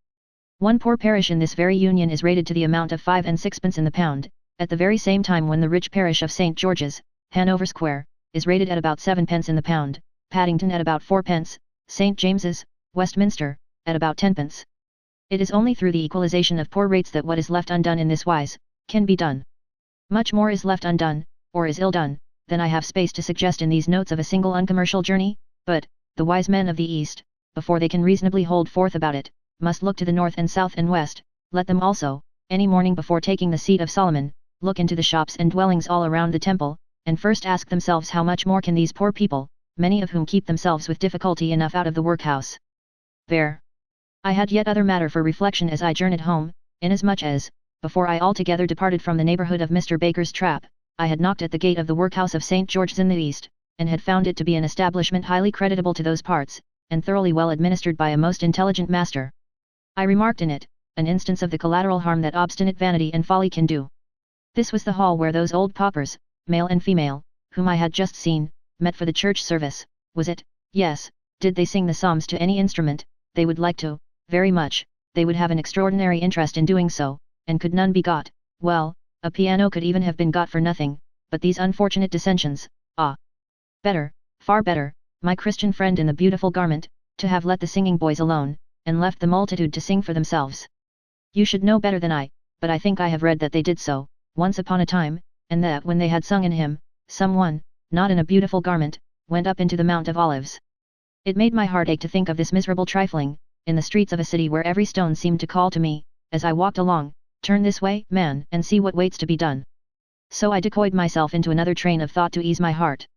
One poor parish in this very union is rated to the amount of 5 and 6pence in the pound, at the very same time when the rich parish of St. George's, Hanover Square, is rated at about 7 pence in the pound, Paddington at about 4 pence, St. James's, Westminster, at about 10d. It is only through the equalization of poor rates that what is left undone in this wise, can be done. Much more is left undone, or is ill done, than I have space to suggest in these notes of a single uncommercial journey, but, the wise men of the East, before they can reasonably hold forth about it, must look to the north and south and west. Let them also, any morning before taking the seat of Solomon, look into the shops and dwellings all around the temple, and first ask themselves how much more can these poor people, many of whom keep themselves with difficulty enough out of the workhouse, bear. I had yet other matter for reflection as I journeyed home, inasmuch as, before I altogether departed from the neighbourhood of Mr. Baker's trap, I had knocked at the gate of the workhouse of St. George's in the East, and had found it to be an establishment highly creditable to those parts, and thoroughly well administered by a most intelligent master. I remarked in it, an instance of the collateral harm that obstinate vanity and folly can do. This was the hall where those old paupers, male and female, whom I had just seen, met for the church service. Was it? Yes. Did they sing the psalms to any instrument? They would like to, very much. They would have an extraordinary interest in doing so, and could none be got? Well, a piano could even have been got for nothing, but these unfortunate dissensions, ah! Better, far better, my Christian friend in the beautiful garment, to have let the singing boys alone, and left the multitude to sing for themselves. You should know better than I, but I think I have read that they did so, once upon a time, and that when they had sung in hymn, some one, not in a beautiful garment, went up into the Mount of Olives. It made my heart ache to think of this miserable trifling, in the streets of a city where every stone seemed to call to me, as I walked along, turn this way, man, and see what waits to be done. So I decoyed myself into another train of thought to ease my heart.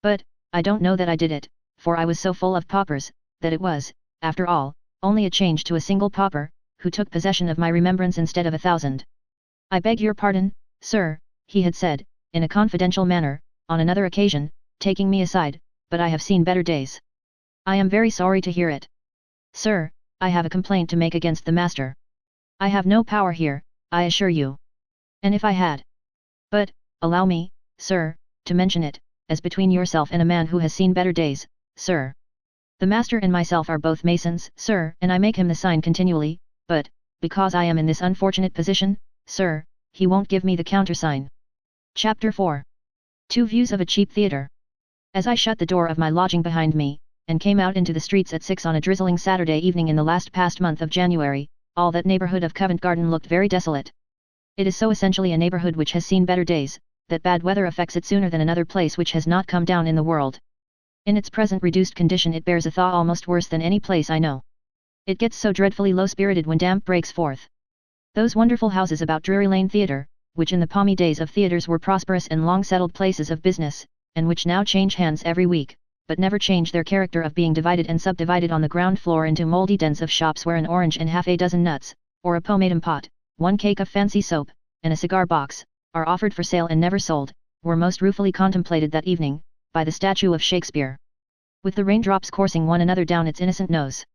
But, I don't know that I did it, for I was so full of paupers, that it was, after all, only a change to a single pauper, who took possession of my remembrance instead of 1,000. I beg your pardon, sir, he had said, in a confidential manner, on another occasion, taking me aside, but I have seen better days. I am very sorry to hear it. Sir, I have a complaint to make against the master. I have no power here, I assure you. And if I had. But, allow me, sir, to mention it, as between yourself and a man who has seen better days, sir. The master and myself are both Masons, sir, and I make him the sign continually, but, because I am in this unfortunate position, sir, he won't give me the countersign. Chapter 4. 2 Views of a Cheap Theatre. As I shut the door of my lodging behind me, and came out into the streets at 6 on a drizzling Saturday evening in the last past month of January, all that neighbourhood of Covent Garden looked very desolate. It is so essentially a neighbourhood which has seen better days, that bad weather affects it sooner than another place which has not come down in the world. In its present reduced condition it bears a thaw almost worse than any place I know. It gets so dreadfully low-spirited when damp breaks forth. Those wonderful houses about Drury Lane Theatre, which in the palmy days of theatres were prosperous and long-settled places of business, and which now change hands every week, but never change their character of being divided and subdivided on the ground floor into mouldy dens of shops where an orange and half a dozen nuts, or a pomatum pot, 1 cake of fancy soap, and a cigar box, are offered for sale and never sold, were most ruefully contemplated that evening, by the statue of Shakespeare, with the raindrops coursing one another down its innocent nose.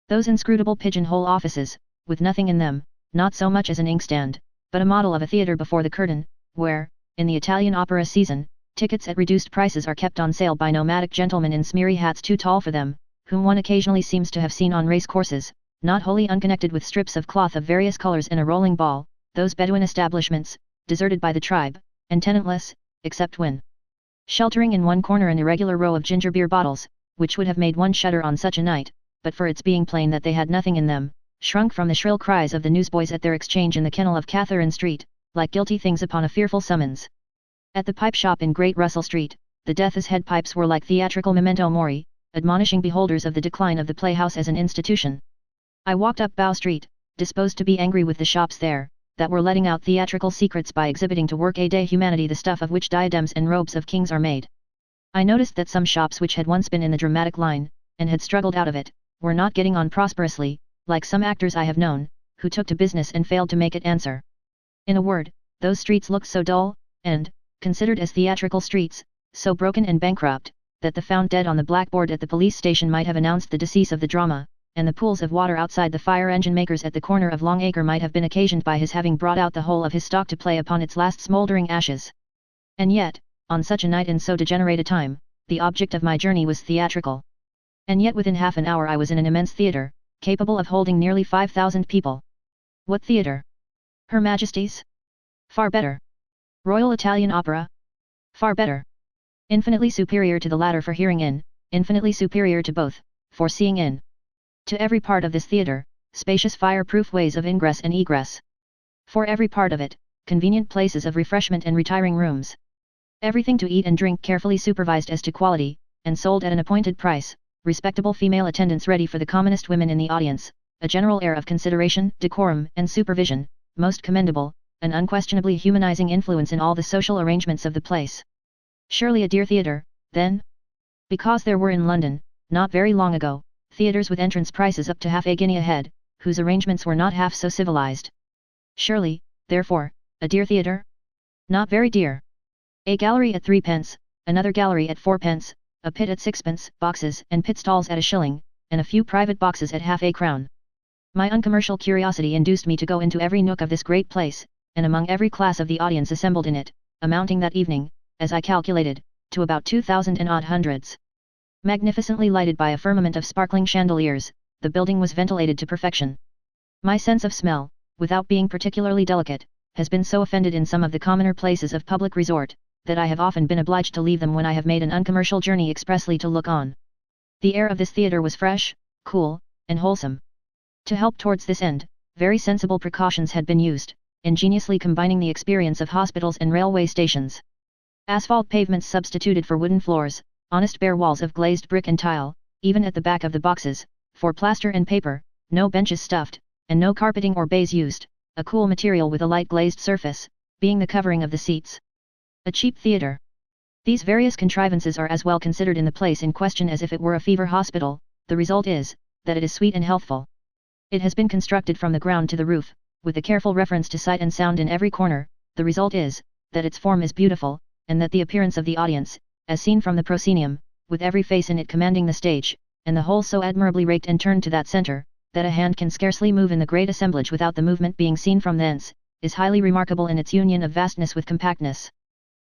Those inscrutable pigeon-hole offices, with nothing in them, not so much as an inkstand, but a model of a theatre before the curtain, where, in the Italian opera season, tickets at reduced prices are kept on sale by nomadic gentlemen in smeary hats too tall for them, whom one occasionally seems to have seen on race courses, not wholly unconnected with strips of cloth of various colours in a rolling ball, those Bedouin establishments, deserted by the tribe, and tenantless, except when sheltering in one corner an irregular row of ginger beer bottles, which would have made one shudder on such a night, but for its being plain that they had nothing in them, shrunk from the shrill cries of the newsboys at their exchange in the kennel of Catherine Street, like guilty things upon a fearful summons. At the pipe shop in Great Russell Street, the death's head pipes were like theatrical memento mori, admonishing beholders of the decline of the playhouse as an institution. I walked up Bow Street, disposed to be angry with the shops there, that were letting out theatrical secrets by exhibiting to work-a-day humanity the stuff of which diadems and robes of kings are made. I noticed that some shops which had once been in the dramatic line, and had struggled out of it, were not getting on prosperously, like some actors I have known, who took to business and failed to make it answer. In a word, those streets looked so dull, and, considered as theatrical streets, so broken and bankrupt, that the found dead on the blackboard at the police station might have announced the decease of the drama, and the pools of water outside the fire engine maker's at the corner of Long Acre might have been occasioned by his having brought out the whole of his stock to play upon its last smouldering ashes. And yet, on such a night in so degenerate a time, the object of my journey was theatrical. And yet within half an hour I was in an immense theatre, capable of holding nearly 5,000 people. What theatre? Her Majesty's? Far better. Royal Italian Opera? Far better. Infinitely superior to the latter for hearing in, infinitely superior to both, for seeing in. To every part of this theatre, spacious fire-proof ways of ingress and egress. For every part of it, convenient places of refreshment and retiring rooms. Everything to eat and drink carefully supervised as to quality, and sold at an appointed price, respectable female attendants ready for the commonest women in the audience, a general air of consideration, decorum, and supervision, most commendable, an unquestionably humanizing influence in all the social arrangements of the place. Surely a dear theatre, then? Because there were in London, not very long ago, theatres with entrance prices up to half a guinea a head, whose arrangements were not half so civilized. Surely, therefore, a dear theatre? Not very dear. A gallery at 3d, another gallery at 4d, a pit at 6d, boxes and pit stalls at a shilling, and a few private boxes at half a crown. My uncommercial curiosity induced me to go into every nook of this great place, and among every class of the audience assembled in it, amounting that evening, as I calculated, to about 2,000 and odd hundreds. Magnificently lighted by a firmament of sparkling chandeliers, the building was ventilated to perfection. My sense of smell, without being particularly delicate, has been so offended in some of the commoner places of public resort, that I have often been obliged to leave them when I have made an uncommercial journey expressly to look on. The air of this theatre was fresh, cool, and wholesome. To help towards this end, very sensible precautions had been used, ingeniously combining the experience of hospitals and railway stations. Asphalt pavements substituted for wooden floors, honest bare walls of glazed brick and tile, even at the back of the boxes, for plaster and paper, no benches stuffed, and no carpeting or baize used, a cool material with a light glazed surface, being the covering of the seats. A cheap theatre. These various contrivances are as well considered in the place in question as if it were a fever hospital. The result is, that it is sweet and healthful. It has been constructed from the ground to the roof, with a careful reference to sight and sound in every corner. The result is, that its form is beautiful, and that the appearance of the audience, as seen from the proscenium, with every face in it commanding the stage, and the whole so admirably raked and turned to that centre, that a hand can scarcely move in the great assemblage without the movement being seen from thence, is highly remarkable in its union of vastness with compactness.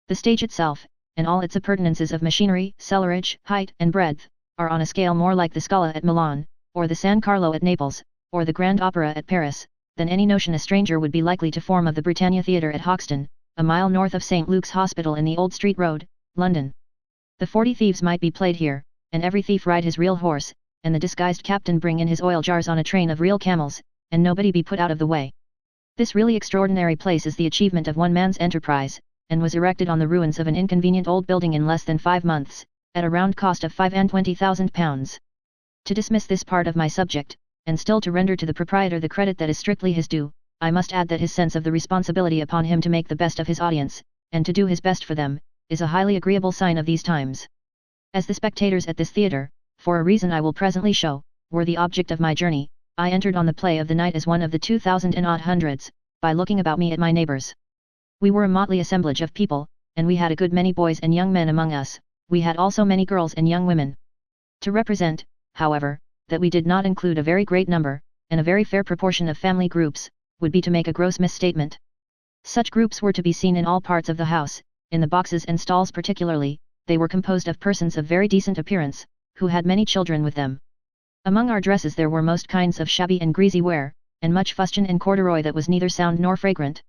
The stage itself, and all its appurtenances of machinery, cellarage, height and breadth, are on a scale more like the Scala at Milan, or the San Carlo at Naples, or the Grand Opera at Paris, than any notion a stranger would be likely to form of the Britannia Theatre at Hoxton, a mile north of St. Luke's Hospital in the Old Street Road, London. The 40 Thieves might be played here, and every thief ride his real horse, and the disguised captain bring in his oil jars on a train of real camels, and nobody be put out of the way. This really extraordinary place is the achievement of one man's enterprise, and was erected on the ruins of an inconvenient old building in less than 5 months, at a round cost of £25,000. To dismiss this part of my subject, and still to render to the proprietor the credit that is strictly his due, I must add that his sense of the responsibility upon him to make the best of his audience, and to do his best for them, is a highly agreeable sign of these times. As the spectators at this theatre, for a reason I will presently show, were the object of my journey, I entered on the play of the night as one of the 2,000 and odd hundreds, by looking about me at my neighbours. We were a motley assemblage of people, and we had a good many boys and young men among us. We had also many girls and young women. To represent, however, that we did not include a very great number, and a very fair proportion of family groups, would be to make a gross misstatement. Such groups were to be seen in all parts of the house, in the boxes and stalls particularly. They were composed of persons of very decent appearance, who had many children with them. Among our dresses there were most kinds of shabby and greasy wear, and much fustian and corduroy that was neither sound nor fragrant.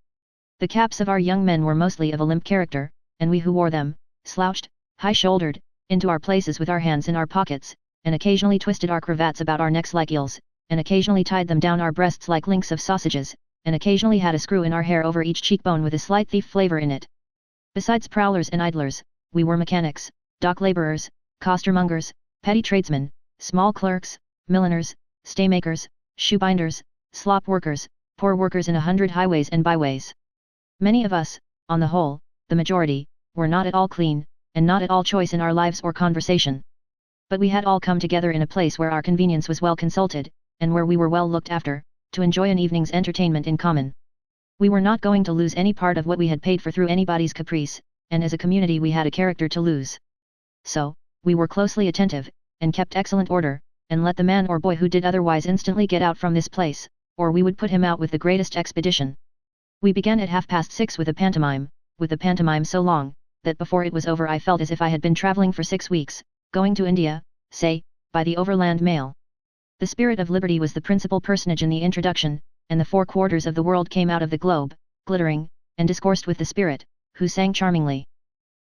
The caps of our young men were mostly of a limp character, and we who wore them, slouched, high-shouldered, into our places with our hands in our pockets, and occasionally twisted our cravats about our necks like eels, and occasionally tied them down our breasts like links of sausages, and occasionally had a screw in our hair over each cheekbone with a slight thief flavour in it. Besides prowlers and idlers, we were mechanics, dock labourers, costermongers, petty tradesmen, small clerks, milliners, staymakers, shoebinders, slop workers, poor workers in 100 highways and byways. Many of us, on the whole, the majority, were not at all clean, and not at all choice in our lives or conversation. But we had all come together in a place where our convenience was well consulted, and where we were well looked after, to enjoy an evening's entertainment in common. We were not going to lose any part of what we had paid for through anybody's caprice, and as a community we had a character to lose. So, we were closely attentive, and kept excellent order, and let the man or boy who did otherwise instantly get out from this place, or we would put him out with the greatest expedition. We began at 6:30 with the pantomime so long, that before it was over I felt as if I had been travelling for 6 weeks, going to India, say, by the overland mail. The spirit of liberty was the principal personage in the introduction, and the 4 quarters of the world came out of the globe, glittering, and discoursed with the spirit, who sang charmingly.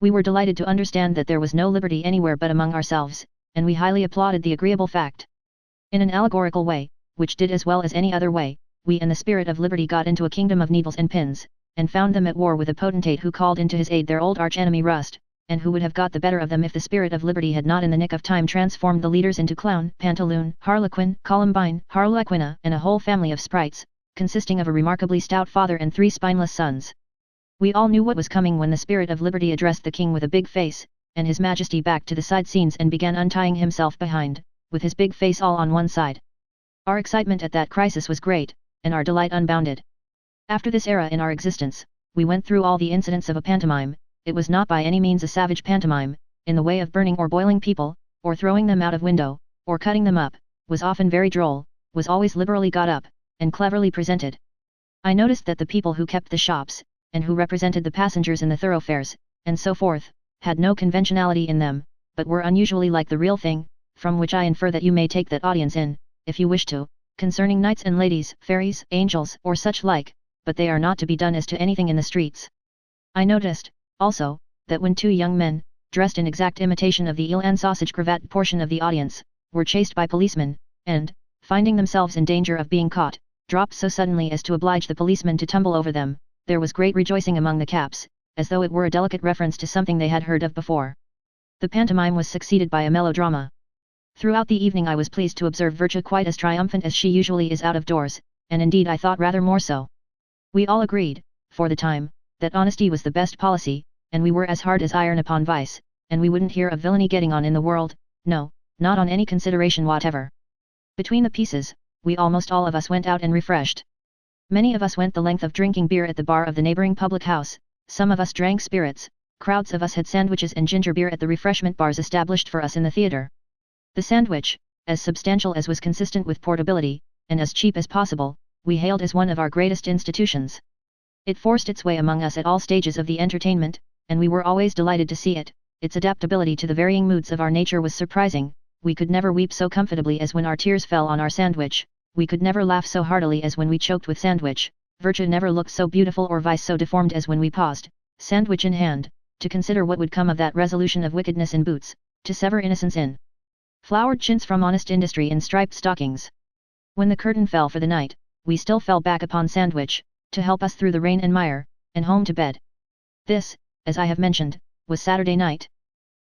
We were delighted to understand that there was no liberty anywhere but among ourselves, and we highly applauded the agreeable fact. In an allegorical way, which did as well as any other way, we and the Spirit of Liberty got into a kingdom of needles and pins, and found them at war with a potentate who called into his aid their old arch-enemy Rust, and who would have got the better of them if the Spirit of Liberty had not in the nick of time transformed the leaders into Clown, Pantaloon, Harlequin, Columbine, Harlequina, and a whole family of sprites, consisting of a remarkably stout father and 3 spineless sons. We all knew what was coming when the Spirit of Liberty addressed the king with a big face, and his majesty backed to the side scenes and began untying himself behind, with his big face all on one side. Our excitement at that crisis was great, and our delight unbounded. After this era in our existence, we went through all the incidents of a pantomime. It was not by any means a savage pantomime, in the way of burning or boiling people, or throwing them out of window, or cutting them up, was often very droll, was always liberally got up, and cleverly presented. I noticed that the people who kept the shops, and who represented the passengers in the thoroughfares, and so forth, had no conventionality in them, but were unusually like the real thing, from which I infer that you may take that audience in, if you wish to, concerning knights and ladies, fairies, angels, or such like, but they are not to be done as to anything in the streets. I noticed, also, that when 2 young men, dressed in exact imitation of the eel and sausage cravat portion of the audience, were chased by policemen, and, finding themselves in danger of being caught, dropped so suddenly as to oblige the policemen to tumble over them, there was great rejoicing among the caps, as though it were a delicate reference to something they had heard of before. The pantomime was succeeded by a melodrama. Throughout the evening I was pleased to observe Virtue quite as triumphant as she usually is out of doors, and indeed I thought rather more so. We all agreed, for the time, that honesty was the best policy, and we were as hard as iron upon vice, and we wouldn't hear of villainy getting on in the world, no, not on any consideration whatever. Between the pieces, we almost all of us went out and refreshed. Many of us went the length of drinking beer at the bar of the neighbouring public house, some of us drank spirits, crowds of us had sandwiches and ginger beer at the refreshment bars established for us in the theatre. The sandwich, as substantial as was consistent with portability, and as cheap as possible, we hailed as one of our greatest institutions. It forced its way among us at all stages of the entertainment, and we were always delighted to see it. Its adaptability to the varying moods of our nature was surprising. We could never weep so comfortably as when our tears fell on our sandwich, we could never laugh so heartily as when we choked with sandwich, Virtue never looked so beautiful or vice so deformed as when we paused, sandwich in hand, to consider what would come of that resolution of wickedness in boots, to sever innocence in flowered chintz from honest industry in striped stockings. When the curtain fell for the night, we still fell back upon sandwich, to help us through the rain and mire, and home to bed. This, as I have mentioned, was Saturday night.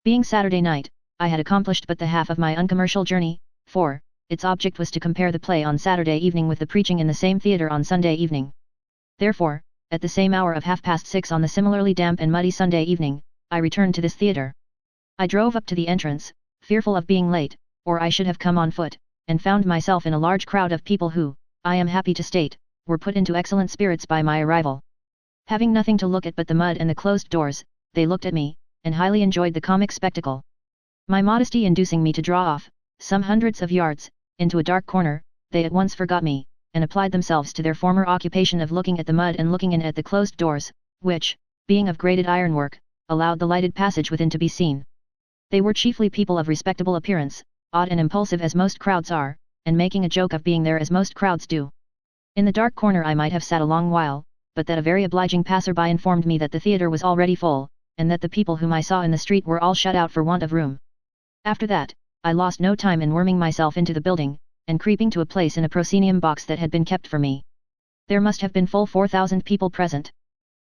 Being Saturday night, I had accomplished but the half of my uncommercial journey, for, its object was to compare the play on Saturday evening with the preaching in the same theatre on Sunday evening. Therefore, at the same hour of 6:30 on the similarly damp and muddy Sunday evening, I returned to this theatre. I drove up to the entrance, fearful of being late, or I should have come on foot, and found myself in a large crowd of people who, I am happy to state, were put into excellent spirits by my arrival. Having nothing to look at but the mud and the closed doors, they looked at me, and highly enjoyed the comic spectacle. My modesty inducing me to draw off, some hundreds of yards, into a dark corner, they at once forgot me, and applied themselves to their former occupation of looking at the mud and looking in at the closed doors, which, being of grated ironwork, allowed the lighted passage within to be seen. They were chiefly people of respectable appearance, odd and impulsive as most crowds are, and making a joke of being there as most crowds do. In the dark corner I might have sat a long while, but that a very obliging passer-by informed me that the theatre was already full, and that the people whom I saw in the street were all shut out for want of room. After that, I lost no time in worming myself into the building, and creeping to a place in a proscenium box that had been kept for me. There must have been full 4,000 people present.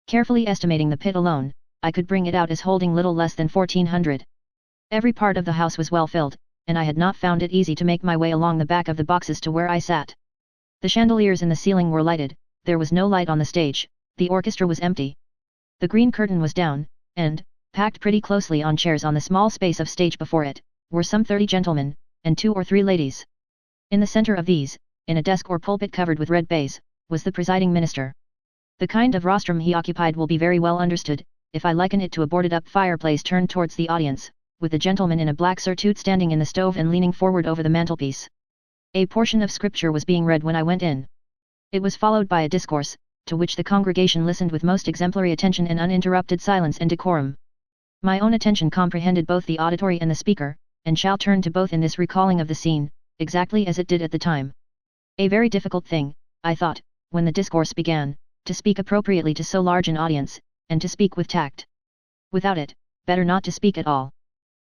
Carefully estimating the pit alone, I could bring it out as holding little less than 1,400. Every part of the house was well filled, and I had not found it easy to make my way along the back of the boxes to where I sat. The chandeliers in the ceiling were lighted, there was no light on the stage, the orchestra was empty. The green curtain was down, and, packed pretty closely on chairs on the small space of stage before it, were some 30 gentlemen, and 2 or 3 ladies. In the center of these, in a desk or pulpit covered with red baize, was the presiding minister. The kind of rostrum he occupied will be very well understood, if I liken it to a boarded-up fireplace turned towards the audience, with the gentleman in a black surtout standing in the stove and leaning forward over the mantelpiece. A portion of scripture was being read when I went in. It was followed by a discourse, to which the congregation listened with most exemplary attention and uninterrupted silence and decorum. My own attention comprehended both the auditory and the speaker, and shall turn to both in this recalling of the scene, exactly as it did at the time. A very difficult thing, I thought, when the discourse began, to speak appropriately to so large an audience, and to speak with tact. Without it, better not to speak at all.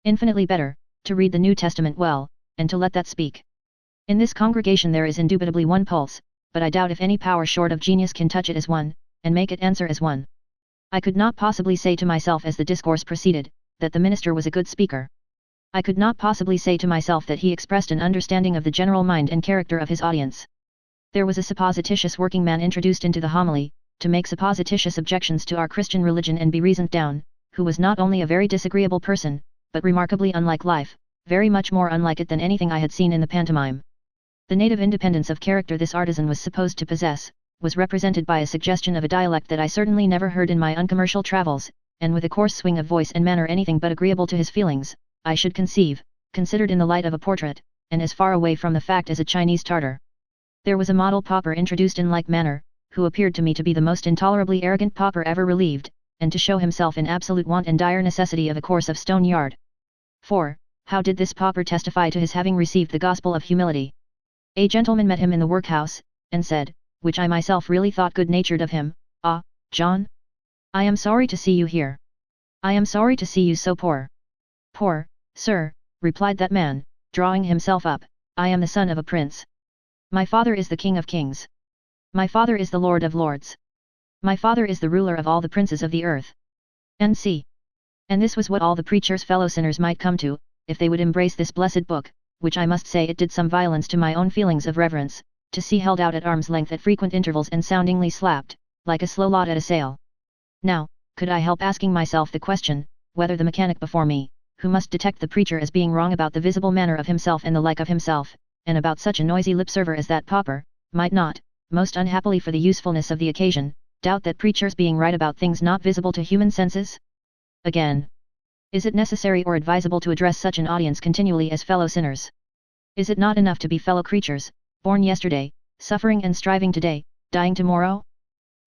Infinitely better, to read the New Testament well, and to let that speak. In this congregation there is indubitably one pulse, but I doubt if any power short of genius can touch it as one, and make it answer as one. I could not possibly say to myself as the discourse proceeded, that the minister was a good speaker. I could not possibly say to myself that he expressed an understanding of the general mind and character of his audience. There was a supposititious working man introduced into the homily, to make supposititious objections to our Christian religion and be reasoned down, who was not only a very disagreeable person, but remarkably unlike life, very much more unlike it than anything I had seen in the pantomime. The native independence of character this artisan was supposed to possess, was represented by a suggestion of a dialect that I certainly never heard in my uncommercial travels, and with a coarse swing of voice and manner anything but agreeable to his feelings, I should conceive, considered in the light of a portrait, and as far away from the fact as a Chinese Tartar. There was a model pauper introduced in like manner, who appeared to me to be the most intolerably arrogant pauper ever relieved, and to show himself in absolute want and dire necessity of a course of stone yard. 4. How did this pauper testify to his having received the gospel of humility? A gentleman met him in the workhouse, and said, which I myself really thought good-natured of him, "Ah, John? I am sorry to see you here. I am sorry to see you so poor." "Poor, sir," replied that man, drawing himself up, "I am the son of a prince. My father is the King of Kings. My father is the Lord of Lords. My father is the ruler of all the princes of the earth. N.C." And this was what all the preacher's fellow sinners might come to, if they would embrace this blessed book, which I must say it did some violence to my own feelings of reverence, to see held out at arm's length at frequent intervals and soundingly slapped, like a slow lot at a sale. Now, could I help asking myself the question, whether the mechanic before me, who must detect the preacher as being wrong about the visible manner of himself and the like of himself, and about such a noisy lip-server as that pauper, might not, most unhappily for the usefulness of the occasion, doubt that preachers being right about things not visible to human senses? Again, is it necessary or advisable to address such an audience continually as fellow sinners? Is it not enough to be fellow creatures, born yesterday, suffering and striving today, dying tomorrow?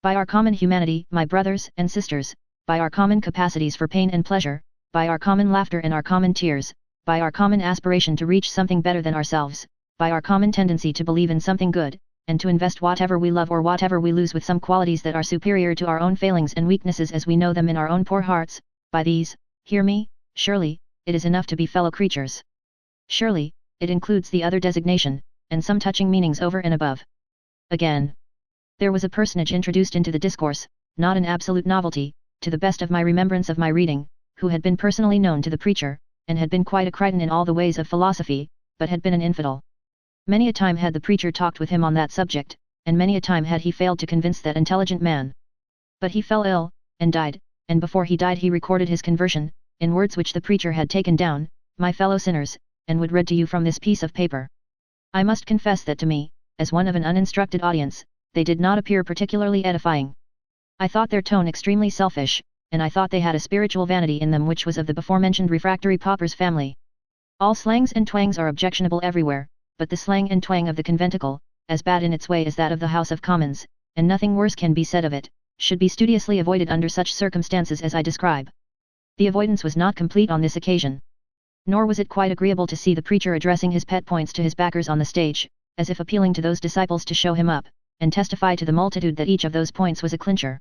By our common humanity, my brothers and sisters, by our common capacities for pain and pleasure, by our common laughter and our common tears, by our common aspiration to reach something better than ourselves, by our common tendency to believe in something good, and to invest whatever we love or whatever we lose with some qualities that are superior to our own failings and weaknesses as we know them in our own poor hearts, by these, hear me, surely, it is enough to be fellow creatures. Surely, it includes the other designation, and some touching meanings over and above. Again, there was a personage introduced into the discourse, not an absolute novelty, to the best of my remembrance of my reading, who had been personally known to the preacher, and had been quite a Crichton in all the ways of philosophy, but had been an infidel. Many a time had the preacher talked with him on that subject, and many a time had he failed to convince that intelligent man. But he fell ill, and died, and before he died he recorded his conversion, in words which the preacher had taken down, my fellow sinners, and would read to you from this piece of paper. I must confess that to me, as one of an uninstructed audience, they did not appear particularly edifying. I thought their tone extremely selfish, and I thought they had a spiritual vanity in them which was of the before-mentioned refractory pauper's family. All slangs and twangs are objectionable everywhere, but the slang and twang of the conventicle, as bad in its way as that of the House of Commons, and nothing worse can be said of it, should be studiously avoided under such circumstances as I describe. The avoidance was not complete on this occasion. Nor was it quite agreeable to see the preacher addressing his pet points to his backers on the stage, as if appealing to those disciples to show him up, and testify to the multitude that each of those points was a clincher.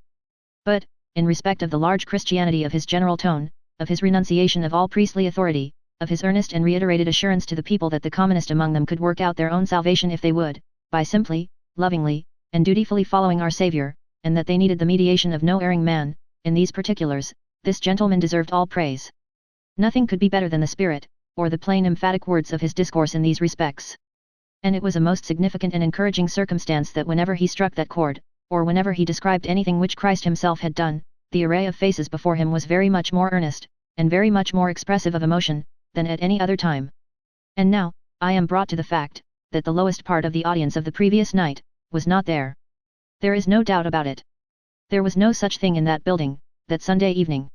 But, in respect of the large Christianity of his general tone, of his renunciation of all priestly authority, of his earnest and reiterated assurance to the people that the commonest among them could work out their own salvation if they would, by simply, lovingly, and dutifully following our Saviour, and that they needed the mediation of no erring man, in these particulars, this gentleman deserved all praise. Nothing could be better than the spirit, or the plain emphatic words of his discourse in these respects. And it was a most significant and encouraging circumstance that whenever he struck that chord, or whenever he described anything which Christ himself had done, the array of faces before him was very much more earnest, and very much more expressive of emotion, than at any other time. And now, I am brought to the fact, that the lowest part of the audience of the previous night, was not there. There is no doubt about it. There was no such thing in that building, that Sunday evening.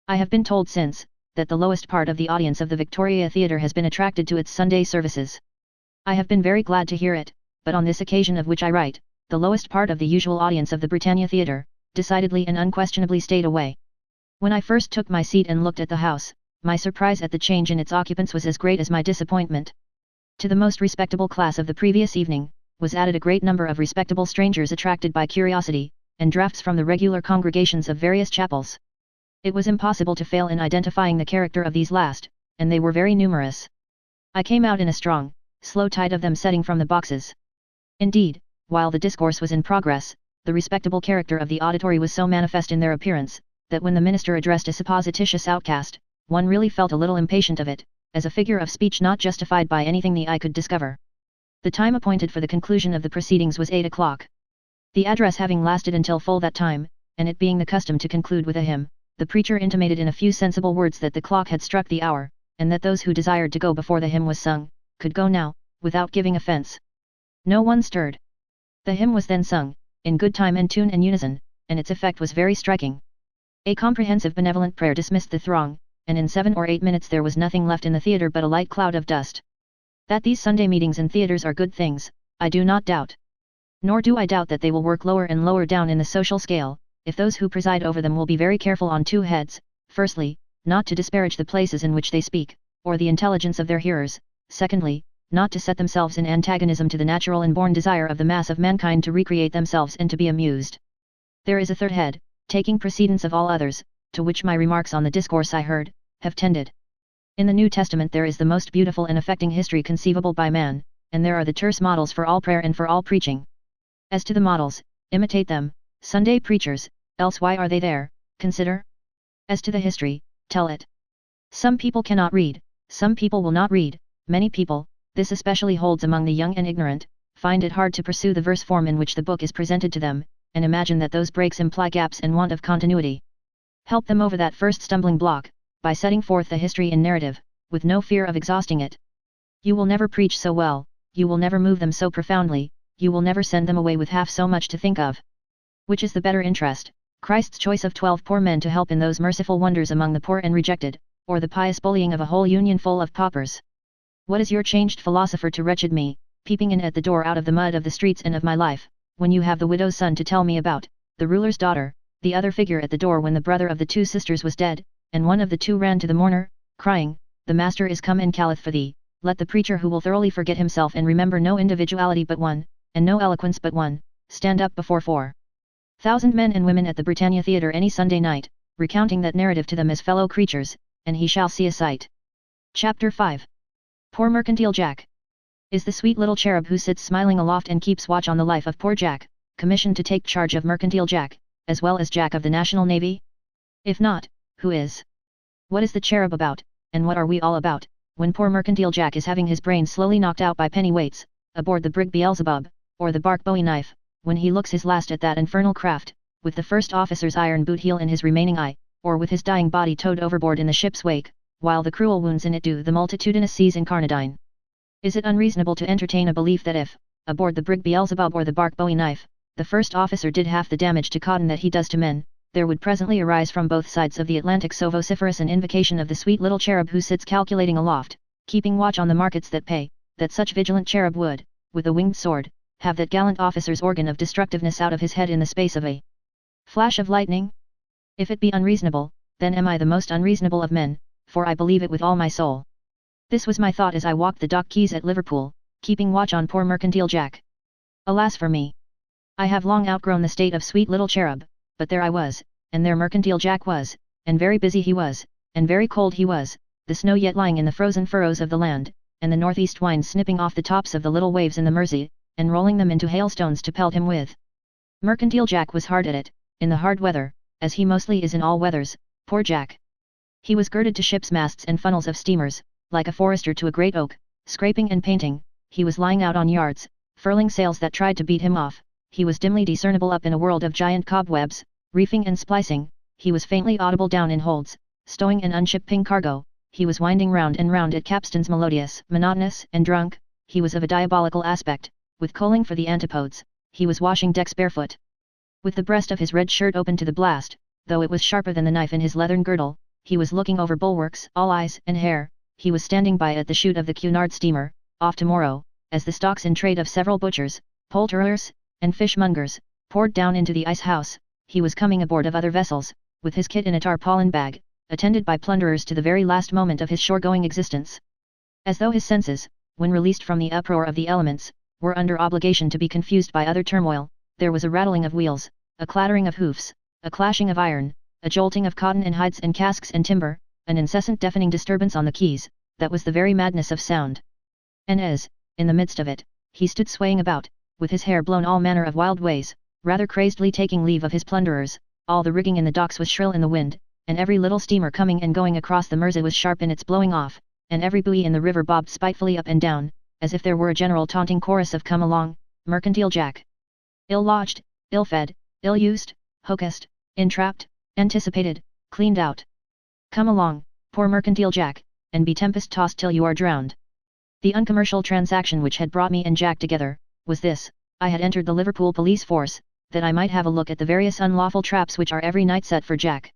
I have been told since, that the lowest part of the audience of the Victoria Theatre has been attracted to its Sunday services. I have been very glad to hear it, but on this occasion of which I write, the lowest part of the usual audience of the Britannia Theatre, decidedly and unquestionably stayed away. When I first took my seat and looked at the house, my surprise at the change in its occupants was as great as my disappointment. To the most respectable class of the previous evening, was added a great number of respectable strangers attracted by curiosity, and drafts from the regular congregations of various chapels. It was impossible to fail in identifying the character of these last, and they were very numerous. I came out in a strong, slow tide of them setting from the boxes. Indeed, while the discourse was in progress, the respectable character of the auditory was so manifest in their appearance, that when the minister addressed a supposititious outcast, one really felt a little impatient of it, as a figure of speech not justified by anything the eye could discover. The time appointed for the conclusion of the proceedings was 8 o'clock. The address having lasted until full that time, and it being the custom to conclude with a hymn, the preacher intimated in a few sensible words that the clock had struck the hour, and that those who desired to go before the hymn was sung, could go now, without giving offence. No one stirred. The hymn was then sung, in good time and tune and unison, and its effect was very striking. A comprehensive benevolent prayer dismissed the throng, and in 7 or 8 minutes there was nothing left in the theatre but a light cloud of dust. That these Sunday meetings in theatres are good things, I do not doubt. Nor do I doubt that they will work lower and lower down in the social scale, if those who preside over them will be very careful on two heads: firstly, not to disparage the places in which they speak, or the intelligence of their hearers; secondly, not to set themselves in antagonism to the natural and born desire of the mass of mankind to recreate themselves and to be amused. There is a third head, taking precedence of all others, to which my remarks on the discourse I heard, have tended. In the New Testament there is the most beautiful and affecting history conceivable by man, and there are the terse models for all prayer and for all preaching. As to the models, imitate them, Sunday preachers, else why are they there? Consider. As to the history, tell it. Some people cannot read, some people will not read, many people, this especially holds among the young and ignorant, find it hard to pursue the verse form in which the book is presented to them, and imagine that those breaks imply gaps and want of continuity. Help them over that first stumbling block, by setting forth the history in narrative, with no fear of exhausting it. You will never preach so well, you will never move them so profoundly, you will never send them away with half so much to think of. Which is the better interest, Christ's choice of 12 poor men to help in those merciful wonders among the poor and rejected, or the pious bullying of a whole union full of paupers? What is your changed philosopher to wretched me, peeping in at the door out of the mud of the streets and of my life, when you have the widow's son to tell me about, the ruler's daughter, the other figure at the door when the brother of the 2 sisters was dead, and one of the 2 ran to the mourner, crying, "The Master is come and calleth for thee"? Let the preacher who will thoroughly forget himself and remember no individuality but one, and no eloquence but one, stand up before 4,000 men and women at the Britannia Theatre any Sunday night, recounting that narrative to them as fellow creatures, and he shall see a sight. Chapter 5. Poor Mercantile Jack. Is the sweet little cherub who sits smiling aloft and keeps watch on the life of poor Jack, commissioned to take charge of Mercantile Jack, as well as Jack of the National Navy? If not, who is? What is the cherub about, and what are we all about, when poor Mercantile Jack is having his brains slowly knocked out by penny weights, aboard the brig Beelzebub, or the bark Bowie knife, when he looks his last at that infernal craft, with the first officer's iron boot heel in his remaining eye, or with his dying body towed overboard in the ship's wake, while the cruel wounds in it do the multitudinous seas incarnadine? Is it unreasonable to entertain a belief that if, aboard the brig Beelzebub or the bark Bowie knife, the first officer did half the damage to cotton that he does to men, there would presently arise from both sides of the Atlantic so vociferous an invocation of the sweet little cherub who sits calculating aloft, keeping watch on the markets that pay, that such vigilant cherub would, with a winged sword, have that gallant officer's organ of destructiveness out of his head in the space of a flash of lightning? If it be unreasonable, then am I the most unreasonable of men, for I believe it with all my soul. This was my thought as I walked the dock quays at Liverpool, keeping watch on poor Mercantile Jack. Alas for me! I have long outgrown the state of sweet little cherub, but there I was, and there Mercantile Jack was, and very busy he was, and very cold he was, the snow yet lying in the frozen furrows of the land, and the northeast wind snipping off the tops of the little waves in the Mersey, and rolling them into hailstones to pelt him with. Mercantile Jack was hard at it, in the hard weather, as he mostly is in all weathers, poor Jack. He was girded to ships' masts and funnels of steamers, like a forester to a great oak, scraping and painting. He was lying out on yards, furling sails that tried to beat him off. He was dimly discernible up in a world of giant cobwebs, reefing and splicing. He was faintly audible down in holds, stowing and unshipping cargo. He was winding round and round at capstans melodious, monotonous, and drunk. He was of a diabolical aspect, with coaling for the antipodes. He was washing decks barefoot, with the breast of his red shirt open to the blast, though it was sharper than the knife in his leathern girdle. He was looking over bulwarks, all eyes and hair. He was standing by at the chute of the Cunard steamer, off tomorrow, as the stocks in trade of several butchers, poulterers, and fishmongers, poured down into the ice house. He was coming aboard of other vessels, with his kit in a tarpaulin bag, attended by plunderers to the very last moment of his shore-going existence. As though his senses, when released from the uproar of the elements, were under obligation to be confused by other turmoil, there was a rattling of wheels, a clattering of hoofs, a clashing of iron, a jolting of cotton and hides and casks and timber, an incessant deafening disturbance on the quays, that was the very madness of sound. And as, in the midst of it, he stood swaying about, with his hair blown all manner of wild ways, rather crazedly taking leave of his plunderers. All the rigging in the docks was shrill in the wind, and every little steamer coming and going across the Mersey was sharp in its blowing off, and every buoy in the river bobbed spitefully up and down, as if there were a general taunting chorus of "Come along, mercantile Jack! Ill-lodged, ill-fed, ill-used, hocussed, entrapped, anticipated, cleaned out. Come along, poor mercantile Jack, and be tempest-tossed till you are drowned." The uncommercial transaction which had brought me and Jack together, was this: I had entered the Liverpool police force, that I might have a look at the various unlawful traps which are every night set for Jack.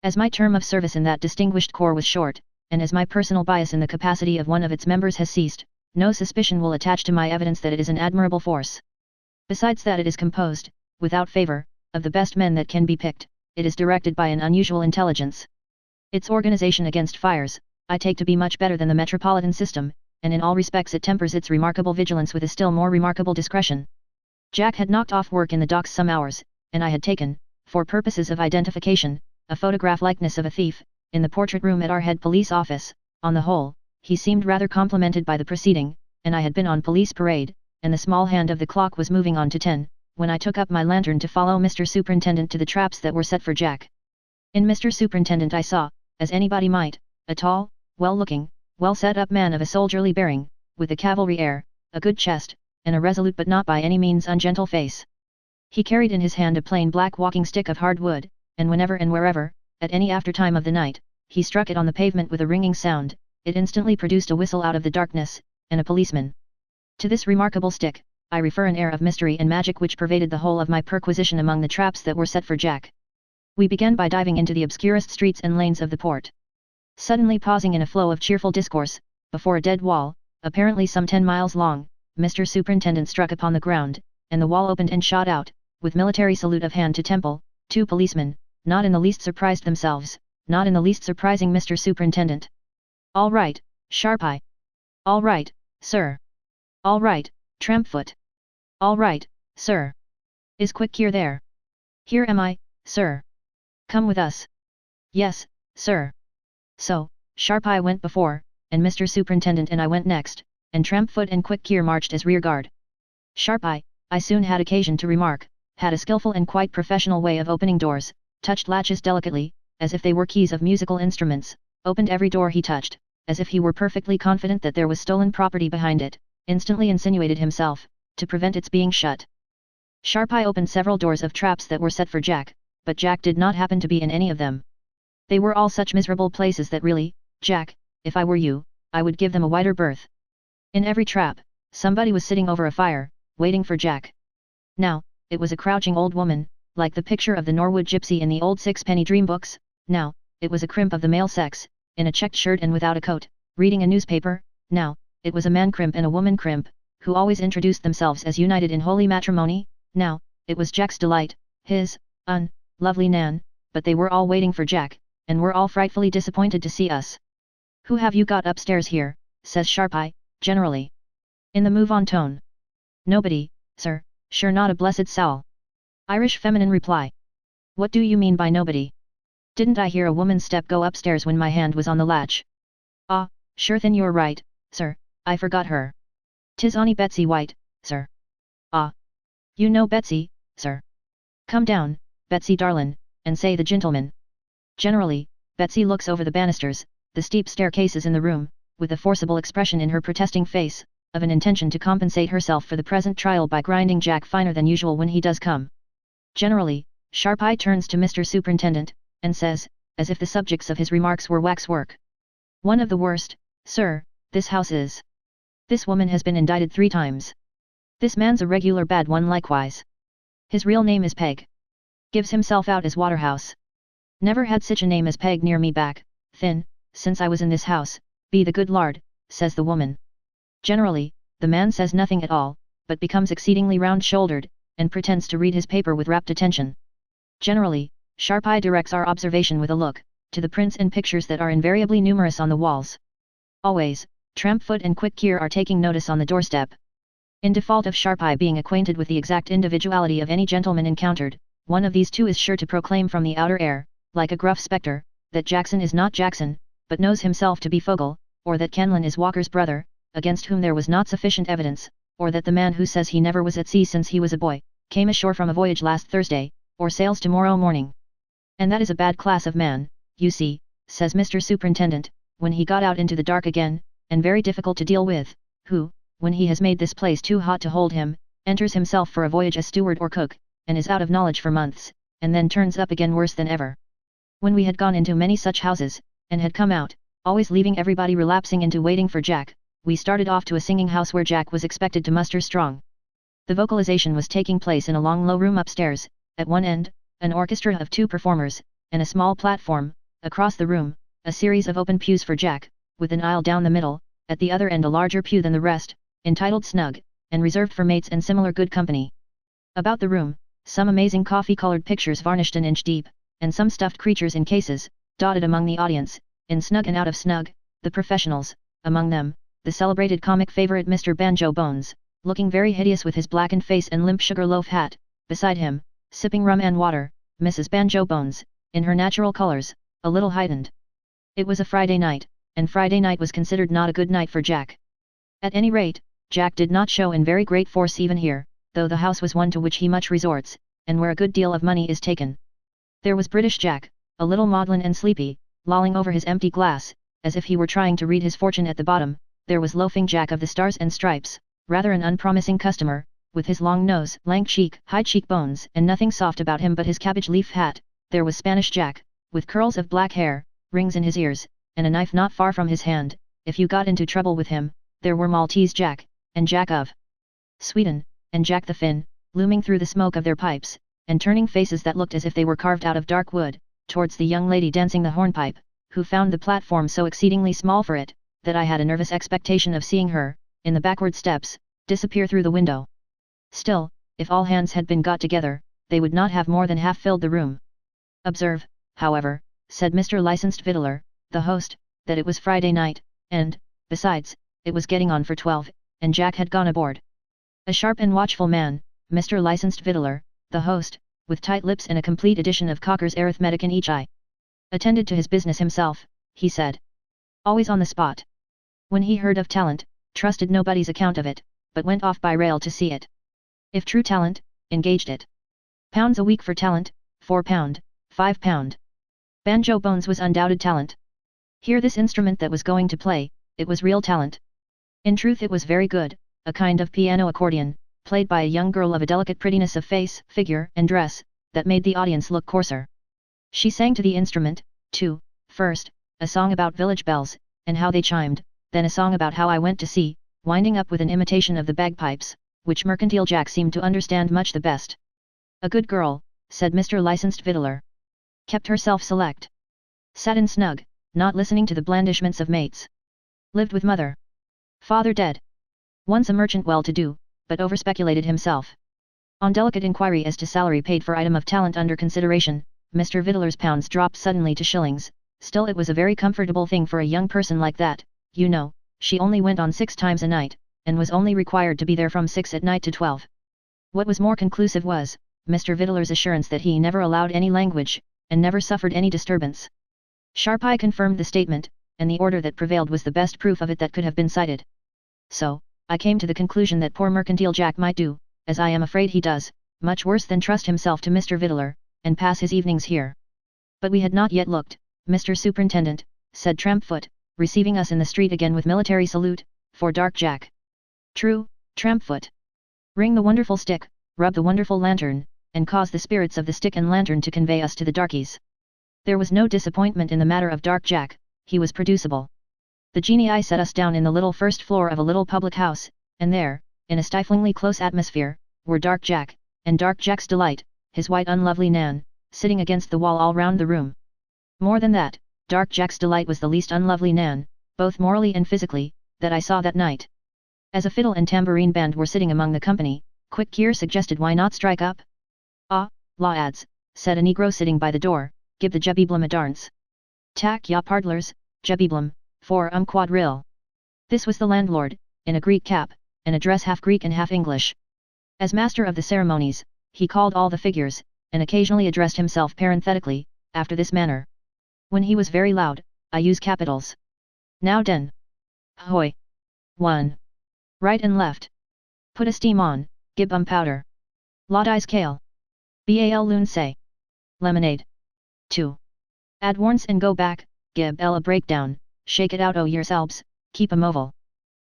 As my term of service in that distinguished corps was short, and as my personal bias in the capacity of one of its members has ceased, no suspicion will attach to my evidence that it is an admirable force. Besides that it is composed, without favour, of the best men that can be picked, it is directed by an unusual intelligence. Its organization against fires, I take to be much better than the metropolitan system, and in all respects it tempers its remarkable vigilance with a still more remarkable discretion. Jack had knocked off work in the docks some hours, and I had taken, for purposes of identification, a photograph likeness of a thief, in the portrait room at our head police office. On the whole, he seemed rather complimented by the proceeding, and I had been on police parade, and the small hand of the clock was moving on to 10, when I took up my lantern to follow Mr. Superintendent to the traps that were set for Jack. In Mr. Superintendent I saw, as anybody might, a tall, well-looking, well-set-up man of a soldierly bearing, with a cavalry air, a good chest, and a resolute but not by any means ungentle face. He carried in his hand a plain black walking stick of hard wood, and whenever and wherever, at any after-time of the night, he struck it on the pavement with a ringing sound, it instantly produced a whistle out of the darkness, and a policeman. To this remarkable stick, I refer an air of mystery and magic which pervaded the whole of my perquisition among the traps that were set for Jack. We began by diving into the obscurest streets and lanes of the port. Suddenly pausing in a flow of cheerful discourse, before a dead wall, apparently some 10 miles long, Mr. Superintendent struck upon the ground, and the wall opened and shot out, with military salute of hand to temple, 2 policemen, not in the least surprised themselves, not in the least surprising Mr. Superintendent. "All right, Sharp Eye." "All right, sir." "All right, Trampfoot." "All right, sir." "Is Quick Gear there?" "Here am I, sir." "Come with us." "Yes, sir." So, Sharp Eye went before, and Mr. Superintendent and I went next, and Trampfoot and Quick Gear marched as rear guard. Sharp Eye, I soon had occasion to remark, had a skillful and quite professional way of opening doors, touched latches delicately, as if they were keys of musical instruments, opened every door he touched, as if he were perfectly confident that there was stolen property behind it, instantly insinuated himself, to prevent its being shut. Sharp Eye opened several doors of traps that were set for Jack, but Jack did not happen to be in any of them. They were all such miserable places that really, Jack, if I were you, I would give them a wider berth. In every trap, somebody was sitting over a fire, waiting for Jack. Now, it was a crouching old woman, like the picture of the Norwood gypsy in the old sixpenny dream books. Now, it was a crimp of the male sex, in a checked shirt and without a coat, reading a newspaper. Now, it was a man crimp and a woman crimp, who always introduced themselves as united in holy matrimony. Now, it was Jack's delight, his, lovely Nan, but they were all waiting for Jack, and were all frightfully disappointed to see us. "Who have you got upstairs here?" says Sharp Eye, generally. In the move-on tone. "Nobody, sir, sure not a blessed soul." Irish feminine reply. "What do you mean by nobody? Didn't I hear a woman's step go upstairs when my hand was on the latch?" "Ah, sure then you're right, sir, I forgot her. 'Tis Annie Betsy White, sir." "Ah. You know Betsy, sir? Come down, Betsy darlin', and say the gentleman." Generally, Betsy looks over the banisters, the steep staircases in the room, with a forcible expression in her protesting face, of an intention to compensate herself for the present trial by grinding Jack finer than usual when he does come. Generally, Sharp Eye turns to Mr. Superintendent, and says, as if the subjects of his remarks were waxwork: "One of the worst, sir, this house is. This woman has been indicted 3 times. This man's a regular bad one likewise. His real name is Peg. Gives himself out as Waterhouse. Never had such a name as Peg near me back, thin, since I was in this house, be the good Lord," says the woman. Generally, the man says nothing at all, but becomes exceedingly round-shouldered, and pretends to read his paper with rapt attention. Generally, Sharp Eye directs our observation with a look, to the prints and pictures that are invariably numerous on the walls. Always, Trampfoot and Quick Gear are taking notice on the doorstep. In default of Sharp Eye being acquainted with the exact individuality of any gentleman encountered, one of these 2 is sure to proclaim from the outer air, like a gruff spectre, that Jackson is not Jackson, but knows himself to be Fogel, or that Kenlin is Walker's brother, against whom there was not sufficient evidence, or that the man who says he never was at sea since he was a boy, came ashore from a voyage last Thursday, or sails tomorrow morning. And that is a bad class of man, you see, says Mr. Superintendent, when he got out into the dark again, and very difficult to deal with, who, when he has made this place too hot to hold him, enters himself for a voyage as steward or cook, and is out of knowledge for months, and then turns up again worse than ever. When we had gone into many such houses, and had come out, always leaving everybody relapsing into waiting for Jack, we started off to a singing house where Jack was expected to muster strong. The vocalization was taking place in a long low room upstairs, at one end, an orchestra of 2 performers, and a small platform, across the room, a series of open pews for Jack, with an aisle down the middle, at the other end a larger pew than the rest, entitled Snug, and reserved for mates and similar good company. About the room, some amazing coffee-colored pictures varnished an inch deep, and some stuffed creatures in cases, dotted among the audience, in snug and out of snug, the professionals, among them, the celebrated comic favorite Mr. Banjo Bones, looking very hideous with his blackened face and limp sugar loaf hat, beside him, sipping rum and water, Mrs. Banjo Bones, in her natural colors, a little heightened. It was a Friday night, and Friday night was considered not a good night for Jack. At any rate, Jack did not show in very great force even here, though the house was one to which he much resorts, and where a good deal of money is taken. There was British Jack, a little maudlin and sleepy, lolling over his empty glass, as if he were trying to read his fortune at the bottom. There was Loafing Jack of the Stars and Stripes, rather an unpromising customer, with his long nose, lank cheek, high cheekbones, and nothing soft about him but his cabbage leaf hat. There was Spanish Jack, with curls of black hair, rings in his ears, and a knife not far from his hand. If you got into trouble with him, there were Maltese Jack, and Jack of Sweden, and Jack the Finn, looming through the smoke of their pipes, and turning faces that looked as if they were carved out of dark wood, towards the young lady dancing the hornpipe, who found the platform so exceedingly small for it, that I had a nervous expectation of seeing her, in the backward steps, disappear through the window. Still, if all hands had been got together, they would not have more than half filled the room. Observe, however, said Mr. Licensed Victualler, the host, that it was Friday night, and, besides, it was getting on for 12, and Jack had gone aboard. A sharp and watchful man, Mr. Licensed Victualler, the host, with tight lips and a complete edition of Cocker's arithmetic in each eye. Attended to his business himself, he said. Always on the spot. When he heard of talent, trusted nobody's account of it, but went off by rail to see it. If true talent, engaged it. Pounds a week for talent, £4, £5. Banjo Bones was undoubted talent. Hear this instrument that was going to play, it was real talent. In truth it was very good, a kind of piano accordion, played by a young girl of a delicate prettiness of face, figure, and dress, that made the audience look coarser. She sang to the instrument, too, first, a song about village bells, and how they chimed, then a song about how I went to sea, winding up with an imitation of the bagpipes, which Mercantile Jack seemed to understand much the best. A good girl, said Mr. Licensed Victualler. Kept herself select. Sat in snug, not listening to the blandishments of mates. Lived with mother. Father dead. Once a merchant well-to-do, but overspeculated himself. On delicate inquiry as to salary paid for item of talent under consideration, Mr. Victualler's pounds dropped suddenly to shillings. Still it was a very comfortable thing for a young person like that, you know. She only went on 6 times a night, and was only required to be there from 6 at night to 12. What was more conclusive was, Mr. Victualler's assurance that he never allowed any language, and never suffered any disturbance. Sharp Eye confirmed the statement, and the order that prevailed was the best proof of it that could have been cited. So, I came to the conclusion that poor Mercantile Jack might do, as I am afraid he does, much worse than trust himself to Mr. Victualler, and pass his evenings here. But we had not yet looked, Mr. Superintendent, said Trampfoot, receiving us in the street again with military salute, for Dark Jack. True, Trampfoot. Ring the wonderful stick, rub the wonderful lantern, and cause the spirits of the stick and lantern to convey us to the darkies. There was no disappointment in the matter of Dark Jack, he was producible. The genii set us down in the little first floor of a little public house, and there, in a stiflingly close atmosphere, were Dark Jack, and Dark Jack's delight, his white unlovely Nan, sitting against the wall all round the room. More than that, Dark Jack's delight was the least unlovely Nan, both morally and physically, that I saw that night. As a fiddle and tambourine band were sitting among the company, Quick Gear suggested why not strike up? Ah, lads, said a negro sitting by the door, give the jebiblum a dance. Tak ya pardlers, jebiblum, for quadrille. This was the landlord, in a Greek cap, and a dress half Greek and half English. As master of the ceremonies, he called all the figures, and occasionally addressed himself parenthetically, after this manner. When he was very loud, I use capitals. Now den. Hoy. 1. Right and left. Put a steam on, gib powder. Lot ice kale. Bal loon say. Lemonade. 2. Add warns and go back, gib a breakdown, shake it out o yourselves, keep 'em oval.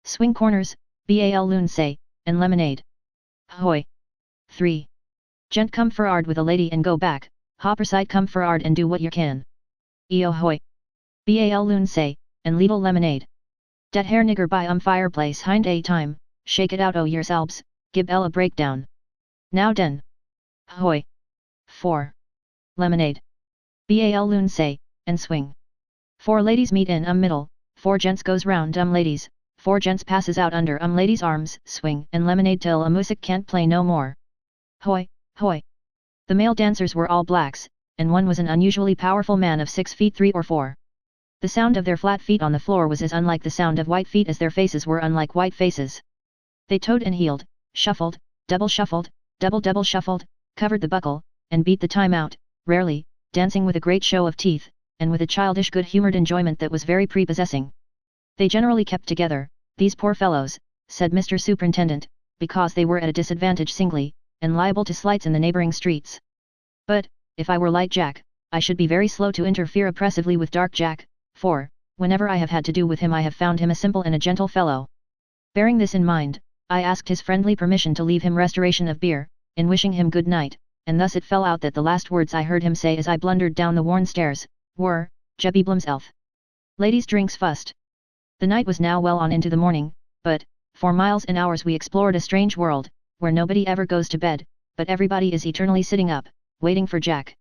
Swing corners, bal loon say, and lemonade. Hoy. 3. Gent come for ard with a lady and go back, hopper side come for ard and do what you can. Eo hoy. Bal loon say, and leadle lemonade. Dat hair nigger by fireplace hind a time, shake it out o yourselves, gib a breakdown. Now den. Hoy. 4. Lemonade. Bal loon say, and swing. 4 ladies meet in middle, 4 gents goes round ladies, 4 gents passes out under ladies' arms, swing and lemonade till a music can't play no more. Hoy, hoy. The male dancers were all blacks, and one was an unusually powerful man of 6 feet 3 or 4. The sound of their flat feet on the floor was as unlike the sound of white feet as their faces were unlike white faces. They toed and heeled, shuffled, double shuffled, covered the buckle, and beat the time out, rarely, dancing with a great show of teeth, and with a childish good-humoured enjoyment that was very prepossessing. They generally kept together, these poor fellows, said Mr. Superintendent, because they were at a disadvantage singly, and liable to slights in the neighbouring streets. But, if I were Light Jack, I should be very slow to interfere oppressively with Dark Jack, for, whenever I have had to do with him I have found him a simple and a gentle fellow. Bearing this in mind, I asked his friendly permission to leave him restoration of beer, in wishing him good night, and thus it fell out that the last words I heard him say as I blundered down the worn stairs, were, Jebby Blum's elf. Ladies drinks fust. The night was now well on into the morning, but, for miles and hours we explored a strange world, where nobody ever goes to bed, but everybody is eternally sitting up, waiting for Jack.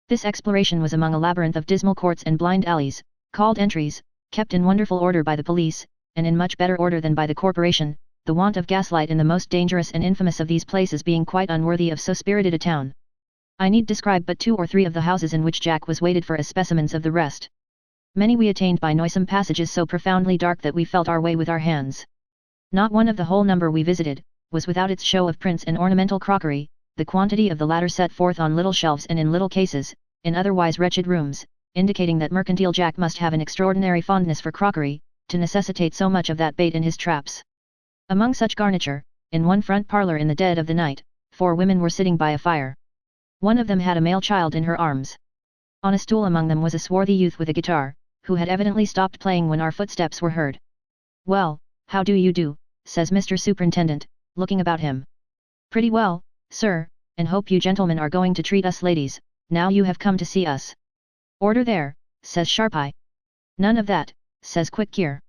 This exploration was among a labyrinth of dismal courts and blind alleys, called entries, kept in wonderful order by the police, and in much better order than by the corporation, the want of gaslight in the most dangerous and infamous of these places being quite unworthy of so spirited a town. I need describe but 2 or 3 of the houses in which Jack was waited for as specimens of the rest. Many we attained by noisome passages so profoundly dark that we felt our way with our hands. Not one of the whole number we visited, was without its show of prints and ornamental crockery, the quantity of the latter set forth on little shelves and in little cases, in otherwise wretched rooms, indicating that mercantile Jack must have an extraordinary fondness for crockery, to necessitate so much of that bait in his traps. Among such garniture, in one front parlour in the dead of the night, 4 women were sitting by a fire. One of them had a male child in her arms. On a stool among them was a swarthy youth with a guitar, who had evidently stopped playing when our footsteps were heard. Well, how do you do, says Mr. Superintendent, looking about him. Pretty well, sir, and hope you gentlemen are going to treat us ladies, now you have come to see us. Order there, says Sharpeye. None of that, says Quick Ear.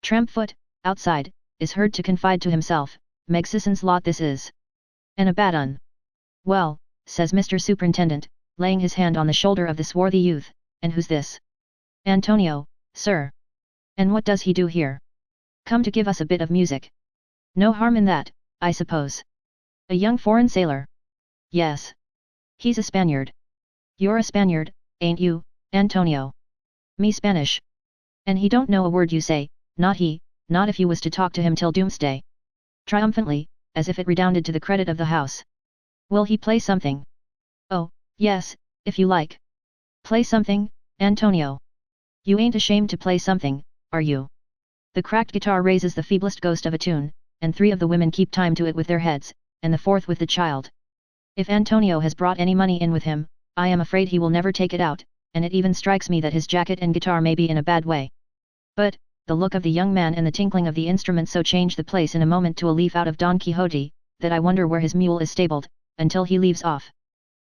Trampfoot, outside, is heard to confide to himself, Megsison's lot this is. And a bad un. Well, says Mr. Superintendent, laying his hand on the shoulder of the swarthy youth, and who's this? Antonio, sir. And what does he do here? Come to give us a bit of music. No harm in that, I suppose. A young foreign sailor. Yes. He's a Spaniard. You're a Spaniard, ain't you, Antonio? Me Spanish. And he don't know a word you say, not he, not if you was to talk to him till doomsday. Triumphantly, as if it redounded to the credit of the house. Will he play something? Oh, yes, if you like. Play something, Antonio. You ain't ashamed to play something, are you? The cracked guitar raises the feeblest ghost of a tune, and 3 of the women keep time to it with their heads, and the 4th with the child. If Antonio has brought any money in with him, I am afraid he will never take it out, and it even strikes me that his jacket and guitar may be in a bad way. But, the look of the young man and the tinkling of the instrument so change the place in a moment to a leaf out of Don Quixote, that I wonder where his mule is stabled, until he leaves off.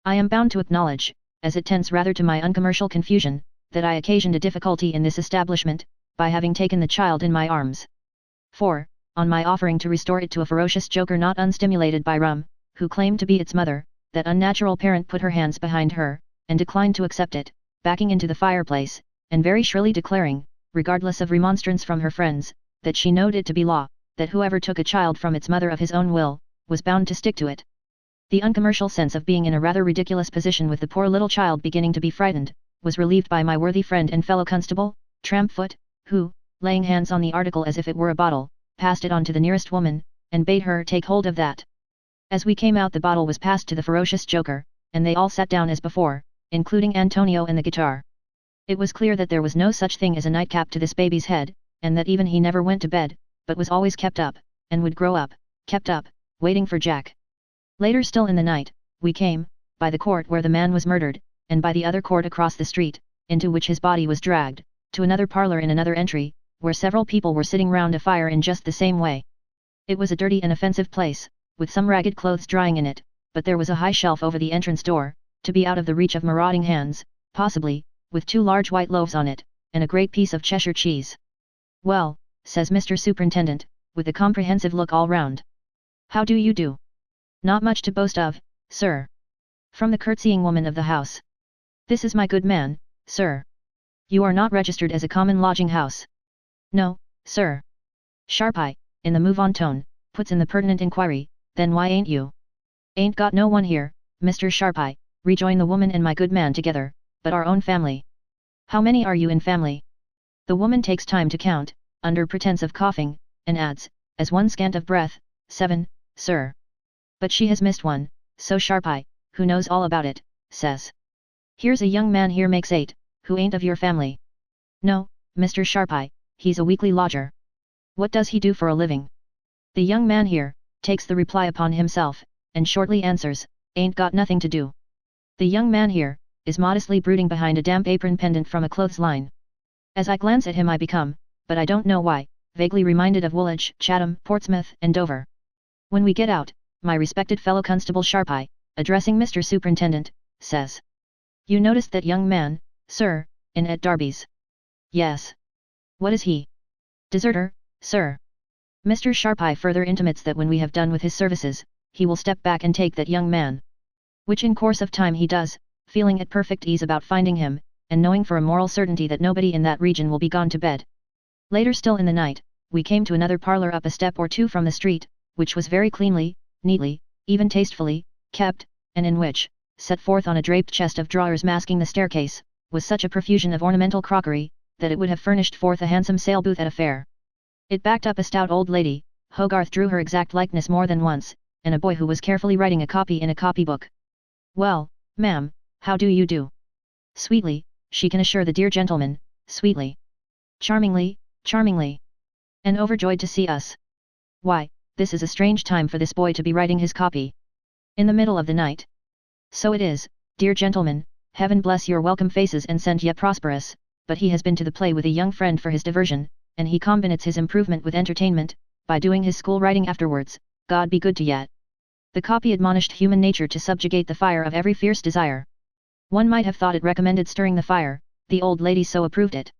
I am bound to acknowledge, as it tends rather to my uncommercial confusion, that I occasioned a difficulty in this establishment, by having taken the child in my arms. For, on my offering to restore it to a ferocious joker not unstimulated by rum, who claimed to be its mother, that unnatural parent put her hands behind her, and declined to accept it, backing into the fireplace, and very shrilly declaring, regardless of remonstrance from her friends, that she knowed it to be law, that whoever took a child from its mother of his own will, was bound to stick to it. The uncommercial sense of being in a rather ridiculous position with the poor little child beginning to be frightened, was relieved by my worthy friend and fellow constable, Trampfoot, who, laying hands on the article as if it were a bottle, passed it on to the nearest woman, and bade her take hold of that. As we came out the bottle was passed to the ferocious joker, and they all sat down as before, including Antonio and the guitar. It was clear that there was no such thing as a nightcap to this baby's head, and that even he never went to bed, but was always kept up, and would grow up, kept up, waiting for Jack. Later still in the night, we came, by the court where the man was murdered, and by the other court across the street, into which his body was dragged, to another parlour in another entry, where several people were sitting round a fire in just the same way. It was a dirty and offensive place, with some ragged clothes drying in it, but there was a high shelf over the entrance door, to be out of the reach of marauding hands, possibly, with 2 large white loaves on it, and a great piece of Cheshire cheese. "Well," says Mr. Superintendent, with a comprehensive look all round. "How do you do?" "Not much to boast of, sir." From the curtsying woman of the house. "This is my good man, sir. You are not registered as a common lodging house?" "No, sir." Sharp-eye, in the move-on tone, puts in the pertinent inquiry, "Then why ain't you?" "Ain't got no one here, Mr. Sharp-eye," rejoin the woman and my good man together, "but our own family." "How many are you in family?" The woman takes time to count, under pretence of coughing, and adds, as one scant of breath, 7, sir. But she has missed one, so Sharp-eye, who knows all about it, says, "Here's a young man here makes 8, who ain't of your family." "No, Mr. Sharp-eye, he's a weekly lodger." "What does he do for a living?" The young man here, takes the reply upon himself, and shortly answers, "Ain't got nothing to do." The young man here, is modestly brooding behind a damp apron pendant from a clothesline. As I glance at him I become, but I don't know why, vaguely reminded of Woolwich, Chatham, Portsmouth and Dover. When we get out, my respected fellow constable Sharp-eye, addressing Mr. Superintendent, says, "You noticed that young man, sir, in at Darby's?" "Yes." "What is he?" "Deserter, sir." Mr. Sharp-eye further intimates that when we have done with his services, he will step back and take that young man. Which in course of time he does, feeling at perfect ease about finding him, and knowing for a moral certainty that nobody in that region will be gone to bed. Later still in the night, we came to another parlour up a step or 2 from the street, which was very cleanly, neatly, even tastefully, kept, and in which, set forth on a draped chest of drawers masking the staircase, was such a profusion of ornamental crockery, that it would have furnished forth a handsome sale booth at a fair. It backed up a stout old lady, Hogarth drew her exact likeness more than once, and a boy who was carefully writing a copy in a copybook. "Well, ma'am, how do you do?" "Sweetly," she can assure the dear gentleman, "sweetly." "Charmingly, charmingly." "And overjoyed to see us." "Why, this is a strange time for this boy to be writing his copy. In the middle of the night." "So it is, dear gentlemen, heaven bless your welcome faces and send ye prosperous, but he has been to the play with a young friend for his diversion, and he combinates his improvement with entertainment, by doing his school writing afterwards, God be good to ye." The copy admonished human nature to subjugate the fire of every fierce desire. One might have thought it recommended stirring the fire, the old lady so approved it.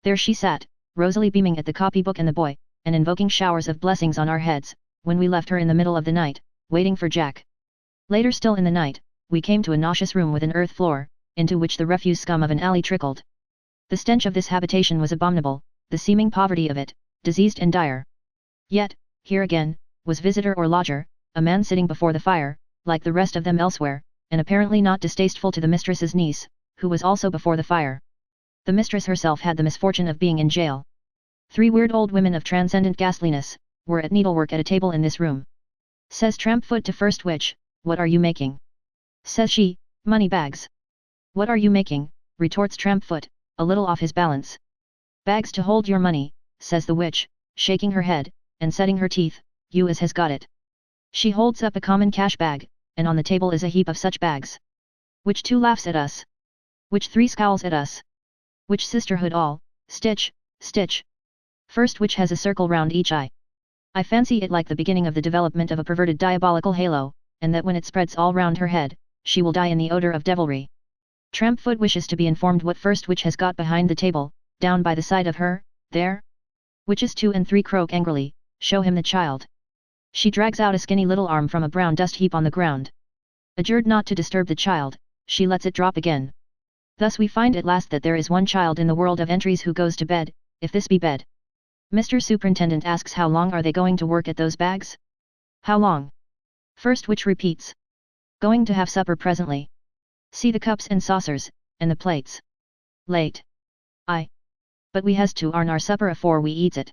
There she sat, rosily beaming at the copybook and the boy, and invoking showers of blessings on our heads, when we left her in the middle of the night, waiting for Jack. Later still in the night, we came to a nauseous room with an earth floor, into which the refuse scum of an alley trickled. The stench of this habitation was abominable, the seeming poverty of it, diseased and dire. Yet, here again, was visitor or lodger, a man sitting before the fire, like the rest of them elsewhere, and apparently not distasteful to the mistress's niece, who was also before the fire. The mistress herself had the misfortune of being in jail. 3 weird old women of transcendent ghastliness, were at needlework at a table in this room. Says Trampfoot to first witch, "What are you making?" Says she, "Money bags." "What are you making?" retorts Trampfoot, a little off his balance. "Bags to hold your money," says the witch, shaking her head, and setting her teeth, "you as has got it." She holds up a common cash bag, and on the table is a heap of such bags. Which 2 laughs at us? Which 3 scowls at us? Which sisterhood all, stitch, stitch? First which has a circle round each eye. I fancy it like the beginning of the development of a perverted diabolical halo, and that when it spreads all round her head, she will die in the odour of devilry. Trampfoot wishes to be informed what first which has got behind the table, down by the side of her, there? Witches 2 and 3 croak angrily, "Show him the child." She drags out a skinny little arm from a brown dust heap on the ground. Adjured not to disturb the child, she lets it drop again. Thus we find at last that there is one child in the world of entries who goes to bed, if this be bed. Mr. Superintendent asks how long are they going to work at those bags? How long? First which repeats. Going to have supper presently. See the cups and saucers, and the plates. Late. Aye. But we has to arn our supper afore we eats it.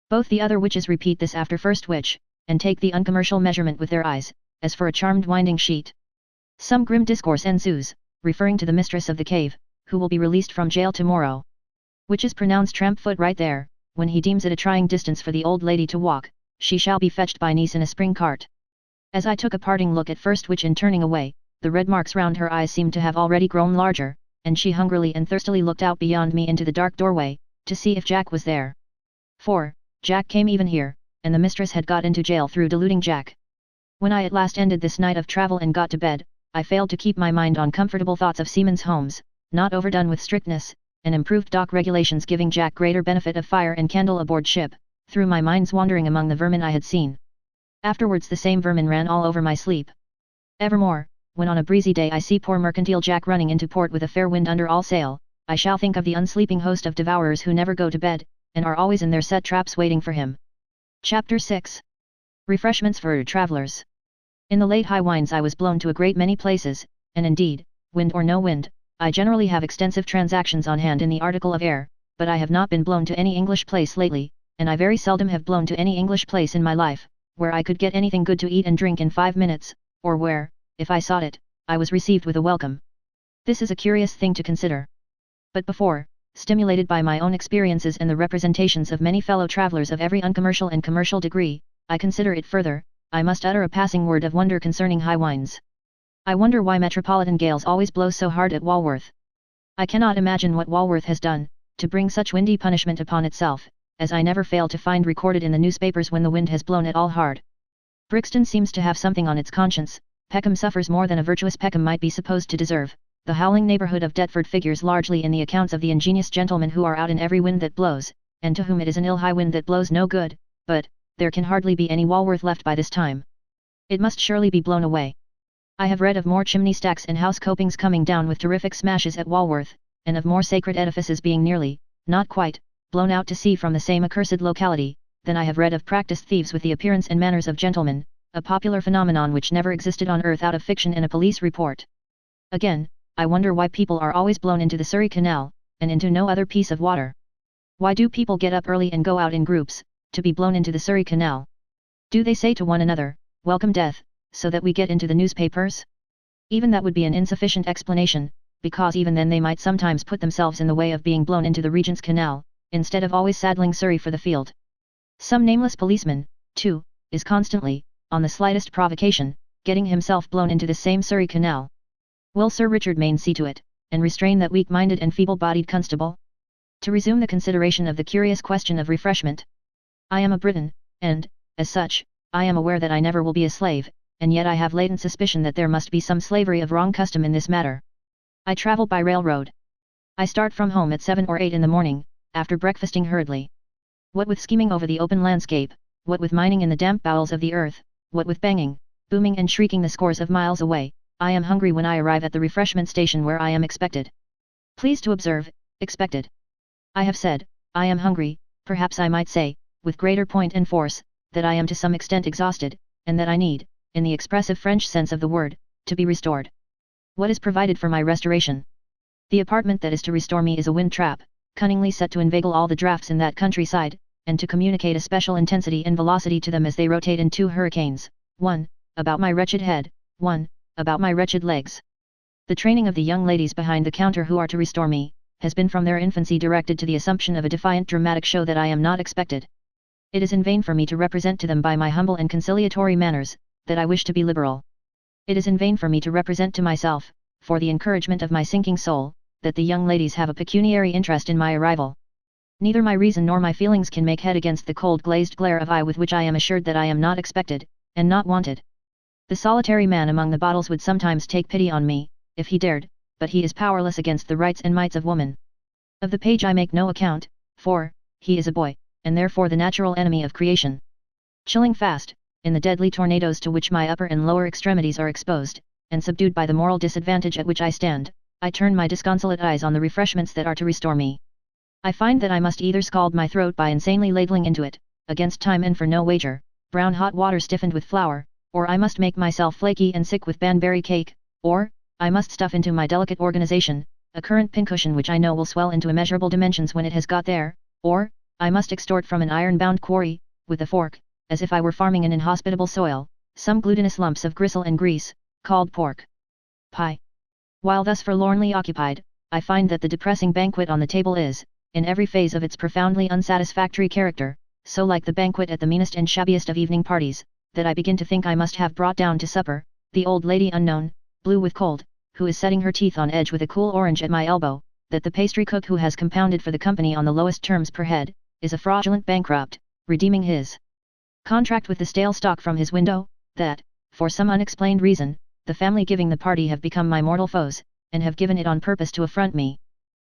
Both the other witches repeat this after first witch, and take the uncommercial measurement with their eyes, as for a charmed winding sheet. Some grim discourse ensues, referring to the mistress of the cave, who will be released from jail tomorrow. Witches pronounce Trampfoot right there, when he deems it a trying distance for the old lady to walk, she shall be fetched by niece in a spring cart. As I took a parting look at first, which in turning away, the red marks round her eyes seemed to have already grown larger, and she hungrily and thirstily looked out beyond me into the dark doorway, to see if Jack was there. For, Jack came even here, and the mistress had got into jail through deluding Jack. When I at last ended this night of travel and got to bed, I failed to keep my mind on comfortable thoughts of seamen's homes, not overdone with strictness, and improved dock regulations giving Jack greater benefit of fire and candle aboard ship, through my mind's wandering among the vermin I had seen. Afterwards the same vermin ran all over my sleep. Evermore, when on a breezy day I see poor mercantile Jack running into port with a fair wind under all sail, I shall think of the unsleeping host of devourers who never go to bed, and are always in their set traps waiting for him. Chapter 6. Refreshments for Travellers. In the late high winds I was blown to a great many places, and indeed, wind or no wind, I generally have extensive transactions on hand in the article of air, but I have not been blown to any English place lately, and I very seldom have blown to any English place in my life, where I could get anything good to eat and drink in 5 minutes, or where, if I sought it, I was received with a welcome. This is a curious thing to consider. But before, stimulated by my own experiences and the representations of many fellow travellers of every uncommercial and commercial degree, I consider it further, I must utter a passing word of wonder concerning high winds. I wonder why metropolitan gales always blow so hard at Walworth. I cannot imagine what Walworth has done, to bring such windy punishment upon itself, as I never fail to find recorded in the newspapers when the wind has blown at all hard. Brixton seems to have something on its conscience, Peckham suffers more than a virtuous Peckham might be supposed to deserve. The howling neighbourhood of Deptford figures largely in the accounts of the ingenious gentlemen who are out in every wind that blows, and to whom it is an ill high wind that blows no good, but, there can hardly be any Walworth left by this time. It must surely be blown away. I have read of more chimney stacks and house copings coming down with terrific smashes at Walworth, and of more sacred edifices being nearly, not quite, blown out to sea from the same accursed locality, than I have read of practised thieves with the appearance and manners of gentlemen, a popular phenomenon which never existed on earth out of fiction and a police report. Again, I wonder why people are always blown into the Surrey Canal, and into no other piece of water. Why do people get up early and go out in groups, to be blown into the Surrey Canal? Do they say to one another, "Welcome death, so that we get into the newspapers"? Even that would be an insufficient explanation, because even then they might sometimes put themselves in the way of being blown into the Regent's Canal, instead of always saddling Surrey for the field. Some nameless policeman, too, is constantly, on the slightest provocation, getting himself blown into the same Surrey Canal. Will Sir Richard Mayne see to it, and restrain that weak-minded and feeble-bodied constable? To resume the consideration of the curious question of refreshment. I am a Briton, and, as such, I am aware that I never will be a slave, and yet I have latent suspicion that there must be some slavery of wrong custom in this matter. I travel by railroad. I start from home at 7 or 8 in the morning, after breakfasting hurriedly. What with scheming over the open landscape, what with mining in the damp bowels of the earth, what with banging, booming and shrieking the scores of miles away, I am hungry when I arrive at the refreshment station where I am expected. Please to observe, expected. I have said, I am hungry, perhaps I might say, with greater point and force, that I am to some extent exhausted, and that I need, in the expressive French sense of the word, to be restored. What is provided for my restoration? The apartment that is to restore me is a wind trap, cunningly set to inveigle all the draughts in that countryside, and to communicate a special intensity and velocity to them as they rotate in 2 hurricanes, 1, about my wretched head, 1, about my wretched legs. The training of the young ladies behind the counter who are to restore me, has been from their infancy directed to the assumption of a defiant dramatic show that I am not expected. It is in vain for me to represent to them by my humble and conciliatory manners, that I wish to be liberal. It is in vain for me to represent to myself, for the encouragement of my sinking soul, that the young ladies have a pecuniary interest in my arrival. Neither my reason nor my feelings can make head against the cold glazed glare of eye with which I am assured that I am not expected, and not wanted. The solitary man among the bottles would sometimes take pity on me, if he dared, but he is powerless against the rights and mights of woman. Of the page I make no account, for, he is a boy, and therefore the natural enemy of creation. Chilling fast, in the deadly tornadoes to which my upper and lower extremities are exposed, and subdued by the moral disadvantage at which I stand, I turn my disconsolate eyes on the refreshments that are to restore me. I find that I must either scald my throat by insanely ladling into it, against time and for no wager, brown hot water stiffened with flour, or I must make myself flaky and sick with banberry cake, or, I must stuff into my delicate organization, a currant pincushion which I know will swell into immeasurable dimensions when it has got there, or, I must extort from an iron-bound quarry, with a fork, as if I were farming in inhospitable soil, some glutinous lumps of gristle and grease, called pork pie. While thus forlornly occupied, I find that the depressing banquet on the table is, in every phase of its profoundly unsatisfactory character, so like the banquet at the meanest and shabbiest of evening parties, that I begin to think I must have brought down to supper, the old lady unknown, blue with cold, who is setting her teeth on edge with a cool orange at my elbow, that the pastry cook who has compounded for the company on the lowest terms per head, is a fraudulent bankrupt, redeeming his contract with the stale stock from his window, that, for some unexplained reason, the family giving the party have become my mortal foes, and have given it on purpose to affront me.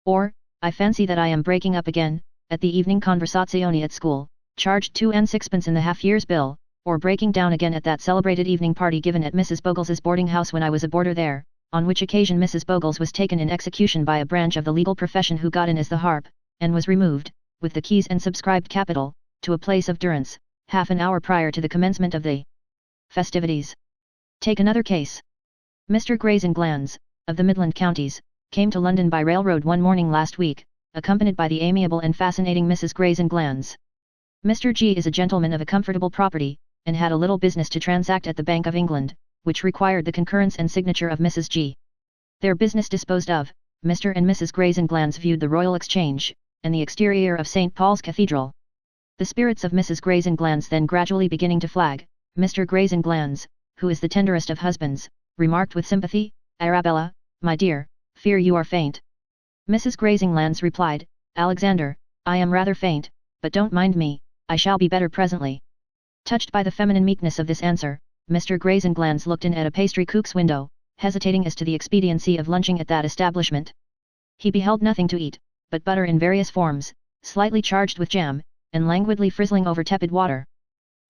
Or, I fancy that I am breaking up again, at the evening conversazione at school, charged 2 and 6pence in the half-year's bill, or breaking down again at that celebrated evening party given at Mrs. Bogles's boarding house when I was a boarder there, on which occasion Mrs. Bogles was taken in execution by a branch of the legal profession who got in as the harp, and was removed, with the keys and subscribed capital, to a place of durance, half an hour prior to the commencement of the festivities. Take another case. Mr. Greyes-and-Glanz, of the Midland Counties, came to London by railroad one morning last week, accompanied by the amiable and fascinating Mrs. Greyes-and-Glanz. Mr. G is a gentleman of a comfortable property, and had a little business to transact at the Bank of England, which required the concurrence and signature of Mrs. G. Their business disposed of, Mr. and Mrs. Greyes-and-Glanz viewed the Royal Exchange, and the exterior of St. Paul's Cathedral. The spirits of Mrs. Greyes-and-Glanz then gradually beginning to flag, Mr. Greyes-and-Glanz, who is the tenderest of husbands, remarked with sympathy, "Arabella, my dear, fear you are faint." Mrs. Greyes-and-Glanz replied, "Alexander, I am rather faint, but don't mind me, I shall be better presently." Touched by the feminine meekness of this answer, Mr. Greyes-and-Glanz looked in at a pastry cook's window, hesitating as to the expediency of lunching at that establishment. He beheld nothing to eat, but butter in various forms, slightly charged with jam, and languidly frizzling over tepid water.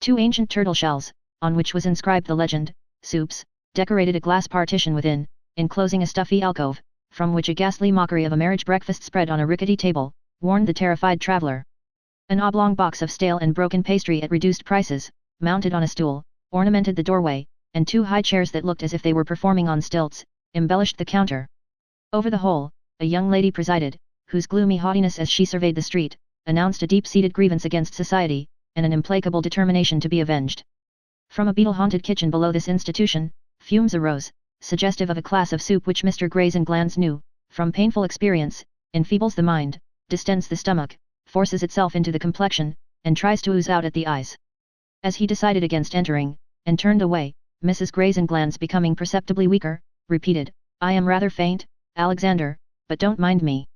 2 ancient turtle shells, on which was inscribed the legend, "Soups," decorated a glass partition within, enclosing a stuffy alcove, from which a ghastly mockery of a marriage breakfast spread on a rickety table, warned the terrified traveller. An oblong box of stale and broken pastry at reduced prices, mounted on a stool, ornamented the doorway, and 2 high chairs that looked as if they were performing on stilts, embellished the counter. Over the whole, a young lady presided, whose gloomy haughtiness as she surveyed the street, announced a deep-seated grievance against society, and an implacable determination to be avenged. From a beetle-haunted kitchen below this institution, fumes arose, suggestive of a class of soup which Mr. Greyes-and-Glanz knew, from painful experience, enfeebles the mind, distends the stomach, forces itself into the complexion, and tries to ooze out at the eyes. As he decided against entering, and turned away, Mrs. Greyes-and-Glanz, becoming perceptibly weaker, repeated, "I am rather faint, Alexander, but don't mind me."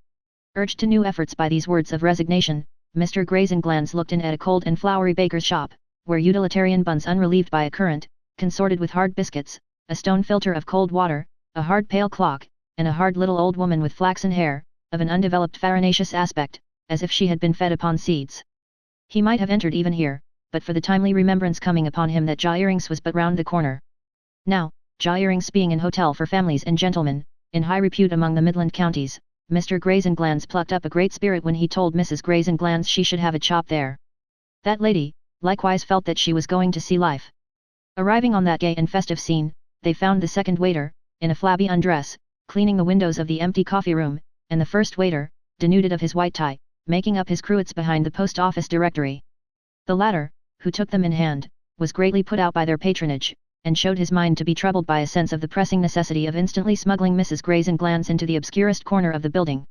Urged to new efforts by these words of resignation, Mr. Greyes-and-Glanz looked in at a cold and floury baker's shop, where utilitarian buns unrelieved by a current, consorted with hard biscuits, a stone filter of cold water, a hard pale clock, and a hard little old woman with flaxen hair, of an undeveloped farinaceous aspect, as if she had been fed upon seeds. He might have entered even here, but for the timely remembrance coming upon him that Jaw-Earrings was but round the corner. Now, Jaw-Earrings being an hotel for families and gentlemen, in high repute among the Midland counties, Mr. Greyes-and-Glanz plucked up a great spirit when he told Mrs. Greyes-and-Glanz she should have a chop there. That lady, likewise, felt that she was going to see life. Arriving on that gay and festive scene, they found the second waiter, in a flabby undress, cleaning the windows of the empty coffee room, and the first waiter, denuded of his white tie, making up his cruets behind the post office directory. The latter, who took them in hand, was greatly put out by their patronage, and showed his mind to be troubled by a sense of the pressing necessity of instantly smuggling Mrs. Greyes-and-Glanz into the obscurest corner of the building.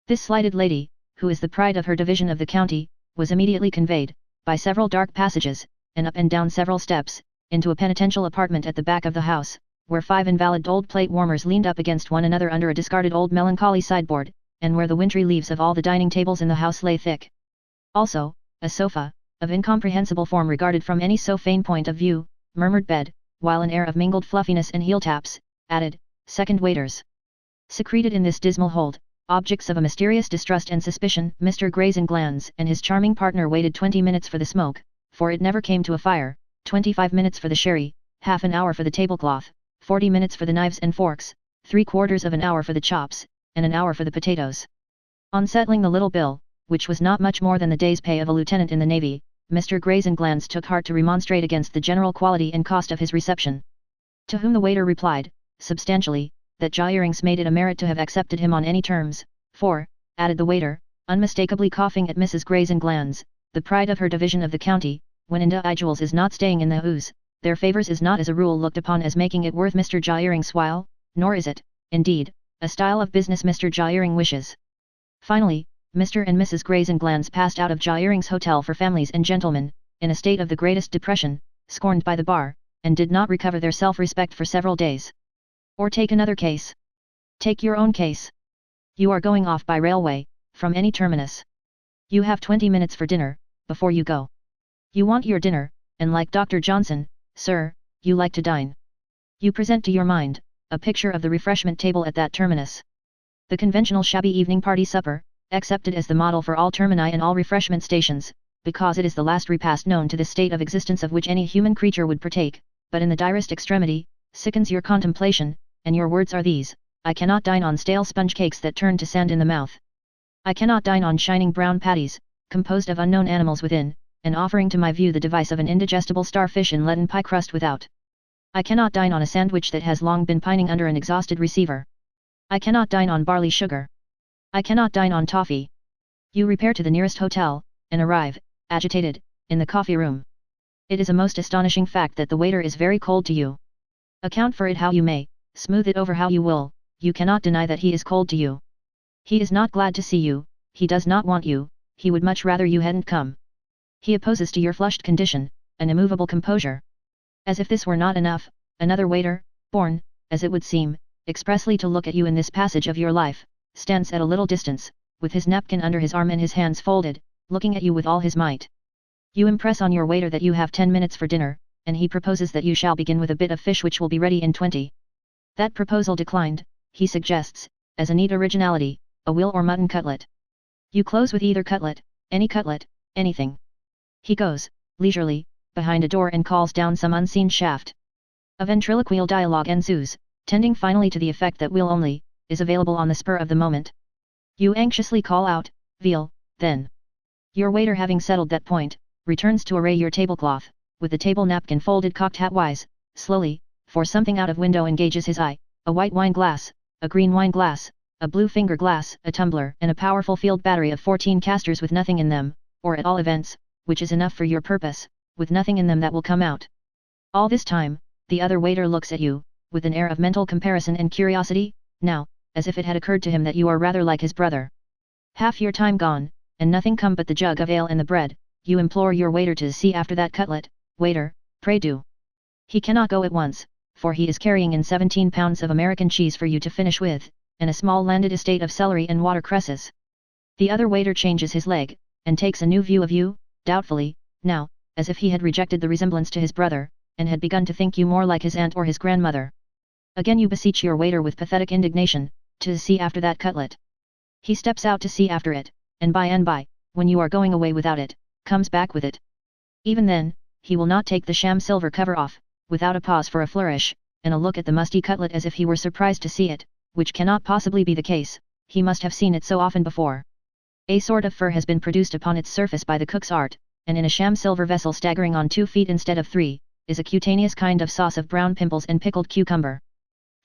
This slighted lady, who is the pride of her division of the county, was immediately conveyed, by several dark passages, and up and down several steps, into a penitential apartment at the back of the house, where 5 invalid old plate warmers leaned up against one another under a discarded old melancholy sideboard, and where the wintry leaves of all the dining tables in the house lay thick. Also, a sofa, of incomprehensible form regarded from any so faint point of view, murmured bed, while an air of mingled fluffiness and heel taps, added, second waiters. Secreted in this dismal hold, objects of a mysterious distrust and suspicion, Mr. Greyes-and-Glanz and his charming partner waited 20 minutes for the smoke, for it never came to a fire, 25 minutes for the sherry, half an hour for the tablecloth, 40 minutes for the knives and forks, 3/4 of an hour for the chops, and an hour for the potatoes. On settling the little bill, which was not much more than the day's pay of a lieutenant in the Navy, Mr. Greyes-and-Glanz took heart to remonstrate against the general quality and cost of his reception. To whom the waiter replied, substantially, that Jaw-Earrings made it a merit to have accepted him on any terms, for, added the waiter, unmistakably coughing at Mrs. Greyes-and-Glanz, the pride of her division of the county, when individuals is not staying in the house, their favours is not as a rule looked upon as making it worth Mr. Jaw-Earrings' while, nor is it, indeed, a style of business Mr. Jaw-Earring wishes. Finally, Mr. and Mrs. Grazenglands passed out of Jaering's Hotel for Families and Gentlemen, in a state of the greatest depression, scorned by the bar, and did not recover their self-respect for several days. Or take another case. Take your own case. You are going off by railway, from any terminus. You have 20 minutes for dinner, before you go. You want your dinner, and like Dr. Johnson, sir, you like to dine. You present to your mind a picture of the refreshment table at that terminus. The conventional shabby evening party supper, accepted as the model for all termini and all refreshment stations, because it is the last repast known to this state of existence of which any human creature would partake, but in the direst extremity, sickens your contemplation, and your words are these: I cannot dine on stale sponge cakes that turn to sand in the mouth. I cannot dine on shining brown patties, composed of unknown animals within, and offering to my view the device of an indigestible starfish in leaden pie crust without. I cannot dine on a sandwich that has long been pining under an exhausted receiver. I cannot dine on barley sugar. I cannot dine on toffee. You repair to the nearest hotel, and arrive, agitated, in the coffee room. It is a most astonishing fact that the waiter is very cold to you. Account for it how you may, smooth it over how you will, you cannot deny that he is cold to you. He is not glad to see you, he does not want you, he would much rather you hadn't come. He opposes to your flushed condition, an immovable composure. As if this were not enough, another waiter, born, as it would seem, expressly to look at you in this passage of your life, stands at a little distance, with his napkin under his arm and his hands folded, looking at you with all his might. You impress on your waiter that you have 10 minutes for dinner, and he proposes that you shall begin with a bit of fish which will be ready in 20. That proposal declined, he suggests, as a neat originality, a veal or mutton cutlet. You close with either cutlet, anything. He goes, leisurely, behind a door and calls down some unseen shaft. A ventriloquial dialogue ensues, tending finally to the effect that veal only is available on the spur of the moment. You anxiously call out, veal, then. Your waiter, having settled that point, returns to array your tablecloth, with the table napkin folded cocked hat-wise, slowly, for something out of window engages his eye, a white wine glass, a green wine glass, a blue finger glass, a tumbler, and a powerful field battery of 14 castors with nothing in them, or at all events, which is enough for your purpose, with nothing in them that will come out. All this time, the other waiter looks at you, with an air of mental comparison and curiosity, now, as if it had occurred to him that you are rather like his brother. Half your time gone, and nothing come but the jug of ale and the bread, you implore your waiter to see after that cutlet. Waiter, pray do. He cannot go at once, for he is carrying in 17 pounds of American cheese for you to finish with, and a small landed estate of celery and watercresses. The other waiter changes his leg, and takes a new view of you, doubtfully, now, as if he had rejected the resemblance to his brother, and had begun to think you more like his aunt or his grandmother. Again you beseech your waiter with pathetic indignation, to see after that cutlet. He steps out to see after it, and by, when you are going away without it, comes back with it. Even then, he will not take the sham silver cover off, without a pause for a flourish, and a look at the musty cutlet as if he were surprised to see it, which cannot possibly be the case, he must have seen it so often before. A sort of fur has been produced upon its surface by the cook's art, and in a sham silver vessel staggering on 2 feet instead of 3, is a cutaneous kind of sauce of brown pimples and pickled cucumber.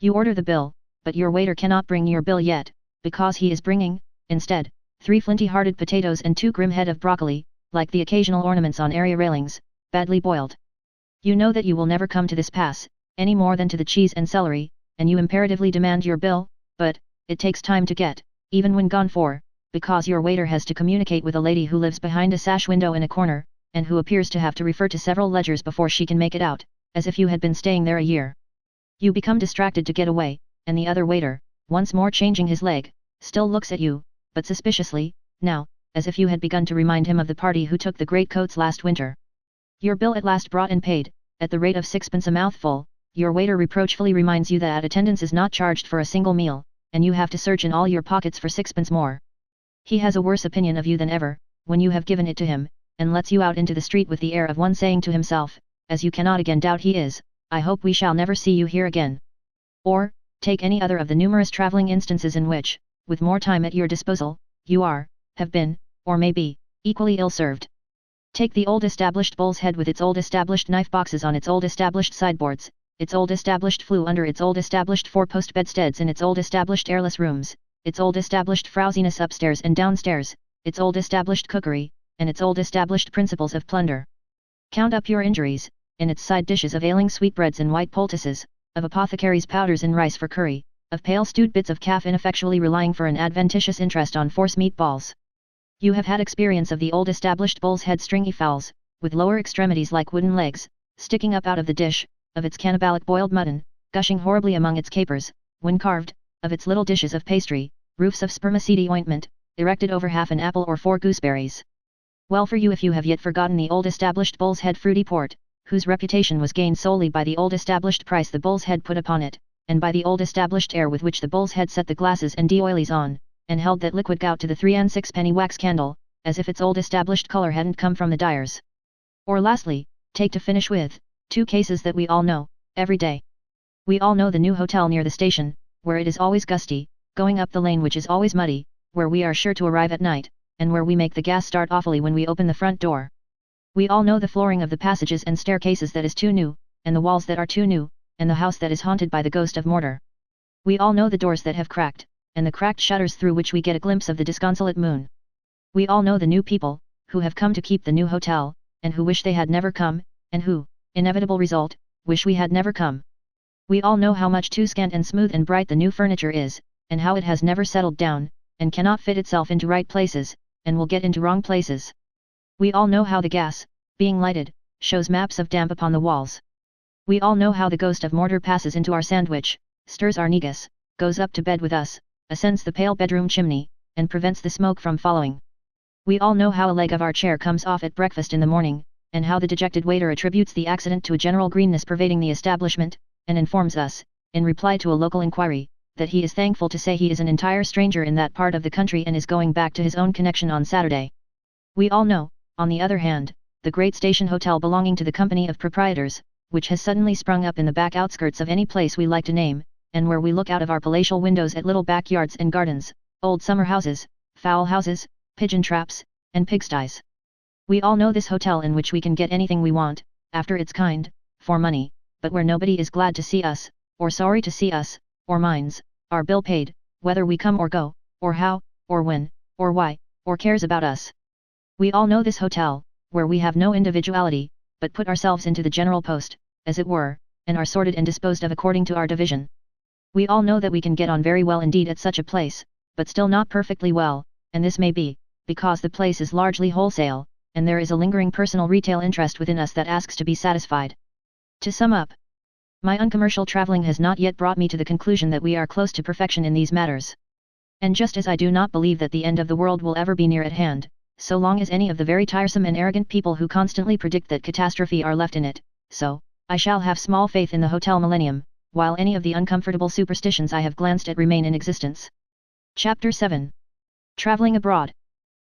You order the bill, but your waiter cannot bring your bill yet, because he is bringing, instead, 3 flinty-hearted potatoes and 2 grim head of broccoli, like the occasional ornaments on area railings, badly boiled. You know that you will never come to this pass, any more than to the cheese and celery, and you imperatively demand your bill, but, it takes time to get, even when gone for, because your waiter has to communicate with a lady who lives behind a sash window in a corner, and who appears to have to refer to several ledgers before she can make it out, as if you had been staying there a year. You become distracted to get away, and the other waiter, once more changing his leg, still looks at you, but suspiciously, now, as if you had begun to remind him of the party who took the great coats last winter. Your bill at last brought and paid, at the rate of 6pence a mouthful, your waiter reproachfully reminds you that attendance is not charged for a single meal, and you have to search in all your pockets for 6pence more. He has a worse opinion of you than ever, when you have given it to him, and lets you out into the street with the air of one saying to himself, as you cannot again doubt he is, I hope we shall never see you here again. Or, take any other of the numerous travelling instances in which, with more time at your disposal, you are, have been, or may be, equally ill-served. Take the old established bull's head with its old established knife boxes on its old established sideboards, its old established flue under its old established four-post bedsteads in its old established airless rooms, its old established frowsiness upstairs and downstairs, its old established cookery, and its old established principles of plunder. Count up your injuries, in its side dishes of ailing sweetbreads and white poultices, of apothecaries' powders and rice for curry, of pale stewed bits of calf ineffectually relying for an adventitious interest on force meat balls. You have had experience of the old established bull's head stringy fowls, with lower extremities like wooden legs, sticking up out of the dish, of its cannibalic boiled mutton, gushing horribly among its capers, when carved, of its little dishes of pastry, roofs of spermaceti ointment, erected over half an apple or 4 gooseberries. Well for you if you have yet forgotten the old established bull's head fruity port, whose reputation was gained solely by the old established price the bull's head put upon it, and by the old established air with which the bull's head set the glasses and d'oilies on, and held that liquid gout to the 3 and 6 penny wax candle, as if its old established colour hadn't come from the dyers. Or lastly, take to finish with, 2 cases that we all know, every day. We all know the new hotel near the station, where it is always gusty, going up the lane which is always muddy, where we are sure to arrive at night, and where we make the gas start awfully when we open the front door. We all know the flooring of the passages and staircases that is too new, and the walls that are too new, and the house that is haunted by the ghost of mortar. We all know the doors that have cracked, and the cracked shutters through which we get a glimpse of the disconsolate moon. We all know the new people, who have come to keep the new hotel, and who wish they had never come, and who, inevitable result, wish we had never come. We all know how much too scant and smooth and bright the new furniture is, and how it has never settled down, and cannot fit itself into right places, and will get into wrong places. We all know how the gas, being lighted, shows maps of damp upon the walls. We all know how the ghost of mortar passes into our sandwich, stirs our negus, goes up to bed with us, ascends the pale bedroom chimney, and prevents the smoke from following. We all know how a leg of our chair comes off at breakfast in the morning, and how the dejected waiter attributes the accident to a general greenness pervading the establishment, and informs us, in reply to a local inquiry, that he is thankful to say he is an entire stranger in that part of the country and is going back to his own connection on Saturday. We all know, on the other hand, the great station hotel belonging to the company of proprietors, which has suddenly sprung up in the back outskirts of any place we like to name, and where we look out of our palatial windows at little backyards and gardens, old summer houses, fowl houses, pigeon traps, and pigsties. We all know this hotel in which we can get anything we want, after its kind, for money, but where nobody is glad to see us, or sorry to see us, or minds our bill paid, whether we come or go, or how, or when, or why, or cares about us. We all know this hotel, where we have no individuality, but put ourselves into the general post, as it were, and are sorted and disposed of according to our division. We all know that we can get on very well indeed at such a place, but still not perfectly well, and this may be, because the place is largely wholesale, and there is a lingering personal retail interest within us that asks to be satisfied. To sum up, my uncommercial traveling has not yet brought me to the conclusion that we are close to perfection in these matters. And just as I do not believe that the end of the world will ever be near at hand, so long as any of the very tiresome and arrogant people who constantly predict that catastrophe are left in it, so, I shall have small faith in the hotel millennium, while any of the uncomfortable superstitions I have glanced at remain in existence. Chapter 7. Traveling Abroad.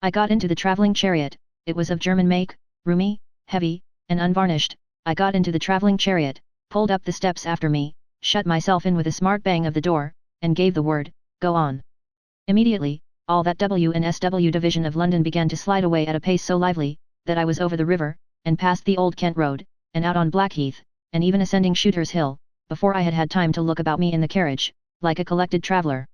I got into the traveling chariot. It was of German make, roomy, heavy, and unvarnished. I got into the traveling chariot, pulled up the steps after me, shut myself in with a smart bang of the door, and gave the word, "Go on." Immediately, all that W&SW division of London began to slide away at a pace so lively, that I was over the river, and past the Old Kent Road, and out on Blackheath, and even ascending Shooter's Hill, before I had had time to look about me in the carriage, like a collected traveller.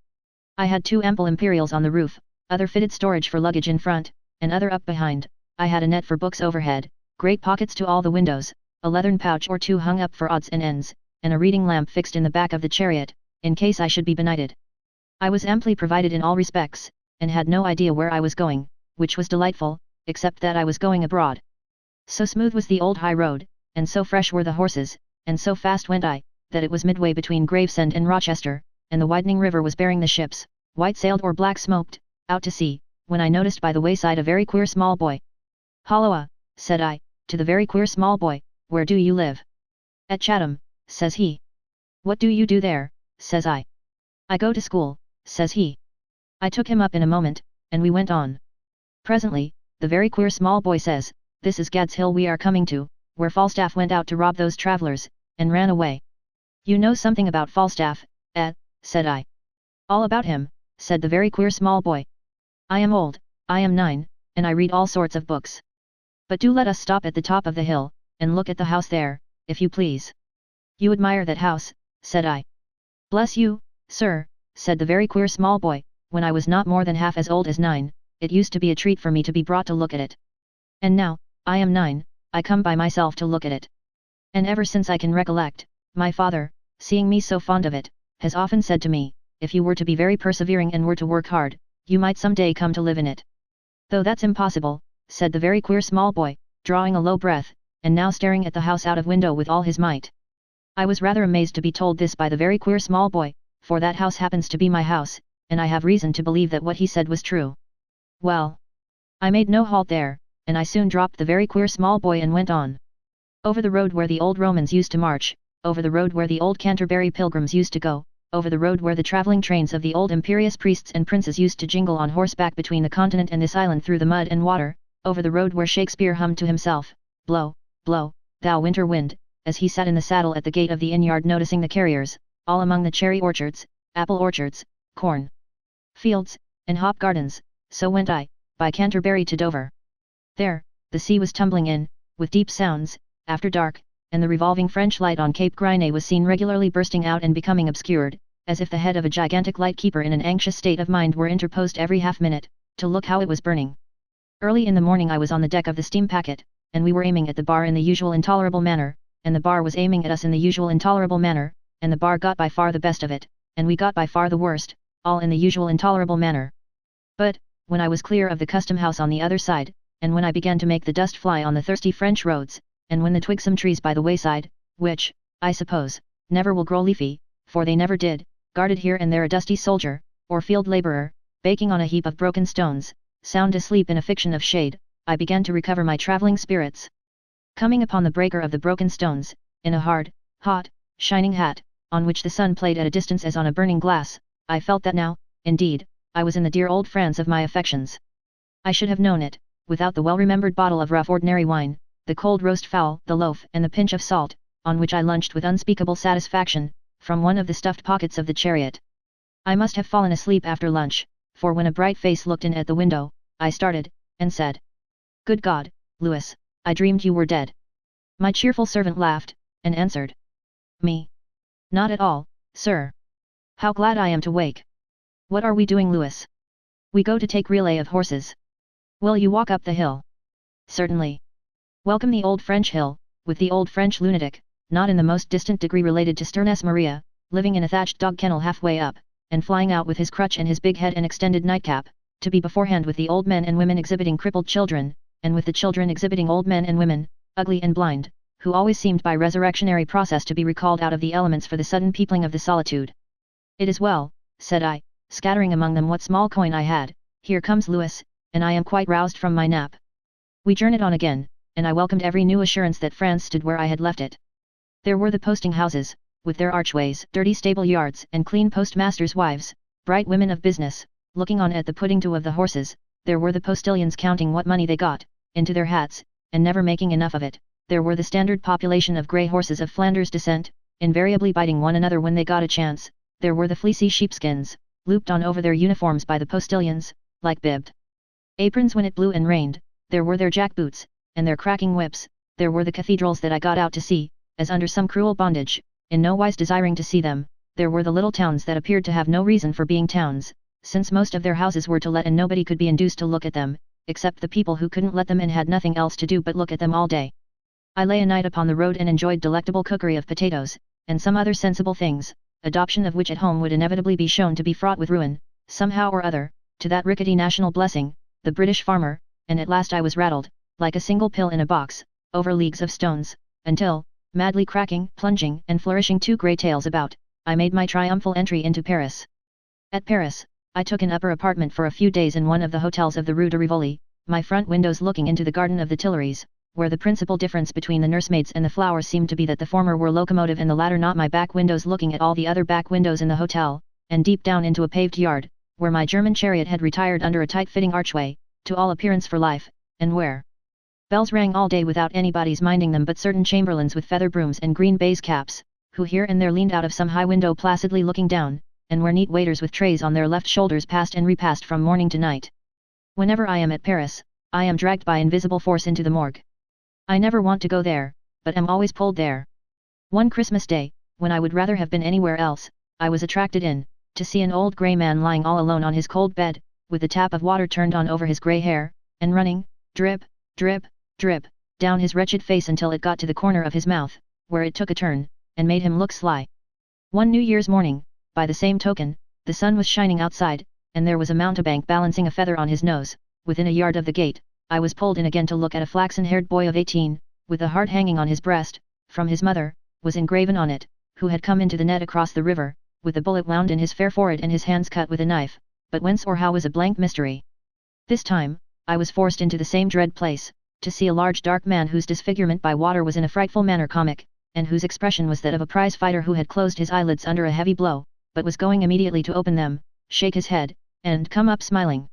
I had 2 ample imperials on the roof, other fitted storage for luggage in front, and other up behind. I had a net for books overhead, great pockets to all the windows, a leathern pouch or 2 hung up for odds and ends, and a reading lamp fixed in the back of the chariot, in case I should be benighted. I was amply provided in all respects, and had no idea where I was going, which was delightful, except that I was going abroad. So smooth was the old high road, and so fresh were the horses, and so fast went I, that it was midway between Gravesend and Rochester, and the widening river was bearing the ships, white-sailed or black-smoked, out to sea, when I noticed by the wayside a very queer small boy. "Holloa," said I, to the very queer small boy, "where do you live?" "At Chatham," says he. "What do you do there?" says I. "I go to school," says he. I took him up in a moment, and we went on. Presently, the very queer small boy says, "This is Gad's Hill we are coming to, where Falstaff went out to rob those travellers, and ran away." "You know something about Falstaff, said I. "All about him," said the very queer small boy. "I am old, I am 9, and I read all sorts of books. But do let us stop at the top of the hill, and look at the house there, if you please." "You admire that house," said I. "Bless you, sir," said the very queer small boy, "when I was not more than half as old as 9, it used to be a treat for me to be brought to look at it. And now, I am 9, I come by myself to look at it. And ever since I can recollect, my father, seeing me so fond of it, has often said to me, if you were to be very persevering and were to work hard, you might some day come to live in it." Though that's impossible, said the very queer small boy, drawing a low breath, and now staring at the house out of window with all his might. I was rather amazed to be told this by the very queer small boy, for that house happens to be my house, and I have reason to believe that what he said was true. Well, I made no halt there, and I soon dropped the very queer small boy and went on. Over the road where the old Romans used to march, over the road where the old Canterbury pilgrims used to go, over the road where the travelling trains of the old imperious priests and princes used to jingle on horseback between the continent and this island through the mud and water, over the road where Shakespeare hummed to himself, "Blow, blow, thou winter wind," as he sat in the saddle at the gate of the inn-yard noticing the carriers, all among the cherry orchards, apple orchards, corn fields, and hop gardens, so went I, by Canterbury to Dover. There, the sea was tumbling in, with deep sounds, after dark, and the revolving French light on Cape Grisnez was seen regularly bursting out and becoming obscured, as if the head of a gigantic light-keeper in an anxious state of mind were interposed every half-minute, to look how it was burning. Early in the morning I was on the deck of the steam packet, and we were aiming at the bar in the usual intolerable manner, and the bar was aiming at us in the usual intolerable manner, and the bar got by far the best of it, and we got by far the worst, all in the usual intolerable manner. But, when I was clear of the custom house on the other side, and when I began to make the dust fly on the thirsty French roads, and when the twigsome trees by the wayside, which, I suppose, never will grow leafy, for they never did, guarded here and there a dusty soldier, or field labourer, baking on a heap of broken stones, sound asleep in a fiction of shade, I began to recover my travelling spirits. Coming upon the breaker of the broken stones, in a hard, hot, shining hat, on which the sun played at a distance as on a burning glass, I felt that now, indeed, I was in the dear old France of my affections. I should have known it, without the well-remembered bottle of rough ordinary wine, the cold roast fowl, the loaf and the pinch of salt, on which I lunched with unspeakable satisfaction, from one of the stuffed pockets of the chariot. I must have fallen asleep after lunch, for when a bright face looked in at the window, I started, and said, "Good God, Louis, I dreamed you were dead." My cheerful servant laughed, and answered, "Me? Not at all, sir. How glad I am to wake. What are we doing, Louis?" "We go to take relay of horses." "Will you walk up the hill?" "Certainly." Welcome the old French hill, with the old French lunatic, not in the most distant degree related to Sternes Maria, living in a thatched dog kennel halfway up, and flying out with his crutch and his big head and extended nightcap, to be beforehand with the old men and women exhibiting crippled children, and with the children exhibiting old men and women, ugly and blind, who always seemed by resurrectionary process to be recalled out of the elements for the sudden peopling of the solitude. "It is well," said I, scattering among them what small coin I had, "here comes Louis, and I am quite roused from my nap." We journeyed on again, and I welcomed every new assurance that France stood where I had left it. There were the posting houses, with their archways, dirty stable yards, and clean postmasters' wives, bright women of business, looking on at the putting to of the horses. There were the postilions counting what money they got, into their hats, and never making enough of it. There were the standard population of grey horses of Flanders descent, invariably biting one another when they got a chance. There were the fleecy sheepskins, looped on over their uniforms by the postilions, like bibbed aprons when it blew and rained. There were their jackboots, and their cracking whips. There were the cathedrals that I got out to see, as under some cruel bondage, in no wise desiring to see them. There were the little towns that appeared to have no reason for being towns, since most of their houses were to let and nobody could be induced to look at them, except the people who couldn't let them and had nothing else to do but look at them all day. I lay a night upon the road and enjoyed delectable cookery of potatoes, and some other sensible things, adoption of which at home would inevitably be shown to be fraught with ruin, somehow or other, to that rickety national blessing, the British farmer, and at last I was rattled, like a single pill in a box, over leagues of stones, until, madly cracking, plunging, and flourishing two grey tails about, I made my triumphal entry into Paris. At Paris, I took an upper apartment for a few days in one of the hotels of the Rue de Rivoli, my front windows looking into the garden of the Tuileries, where the principal difference between the nursemaids and the flowers seemed to be that the former were locomotive and the latter not. My back windows looking at all the other back windows in the hotel, and deep down into a paved yard, where my German chariot had retired under a tight-fitting archway, to all appearance for life, and where bells rang all day without anybody's minding them but certain chamberlains with feather brooms and green baize caps, who here and there leaned out of some high window placidly looking down, and where neat waiters with trays on their left shoulders passed and repassed from morning to night. Whenever I am at Paris, I am dragged by invisible force into the morgue. I never want to go there, but am always pulled there. One Christmas day, when I would rather have been anywhere else, I was attracted in, to see an old grey man lying all alone on his cold bed, with the tap of water turned on over his grey hair, and running, drip, drip, drip, down his wretched face until it got to the corner of his mouth, where it took a turn, and made him look sly. One New Year's morning, by the same token, the sun was shining outside, and there was a mountebank balancing a feather on his nose, within a yard of the gate, I was pulled in again to look at a flaxen-haired boy of 18, with a heart hanging on his breast, from his mother, was engraven on it, who had come into the net across the river, with a bullet wound in his fair forehead and his hands cut with a knife, but whence or how was a blank mystery. This time, I was forced into the same dread place, to see a large dark man whose disfigurement by water was in a frightful manner comic, and whose expression was that of a prize fighter who had closed his eyelids under a heavy blow, but was going immediately to open them, shake his head, and come up smiling.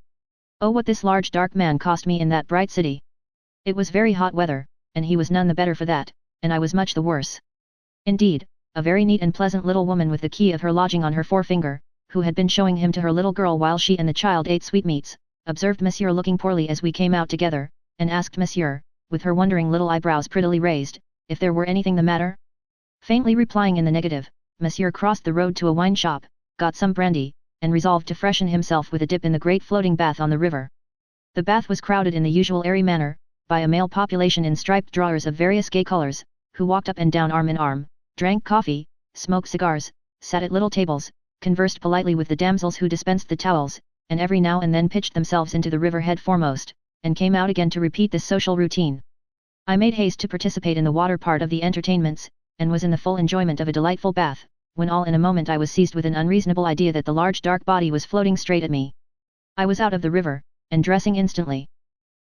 Oh, what this large dark man cost me in that bright city! It was very hot weather, and he was none the better for that, and I was much the worse. Indeed, a very neat and pleasant little woman with the key of her lodging on her forefinger, who had been showing him to her little girl while she and the child ate sweetmeats, observed Monsieur looking poorly as we came out together, and asked Monsieur, with her wondering little eyebrows prettily raised, if there were anything the matter? Faintly replying in the negative, Monsieur crossed the road to a wine shop, got some brandy, and resolved to freshen himself with a dip in the great floating bath on the river. The bath was crowded in the usual airy manner, by a male population in striped drawers of various gay colors, who walked up and down arm in arm, drank coffee, smoked cigars, sat at little tables, conversed politely with the damsels who dispensed the towels, and every now and then pitched themselves into the river head foremost, and came out again to repeat this social routine. I made haste to participate in the water part of the entertainments, and was in the full enjoyment of a delightful bath, when all in a moment I was seized with an unreasonable idea that the large dark body was floating straight at me. I was out of the river, and dressing instantly.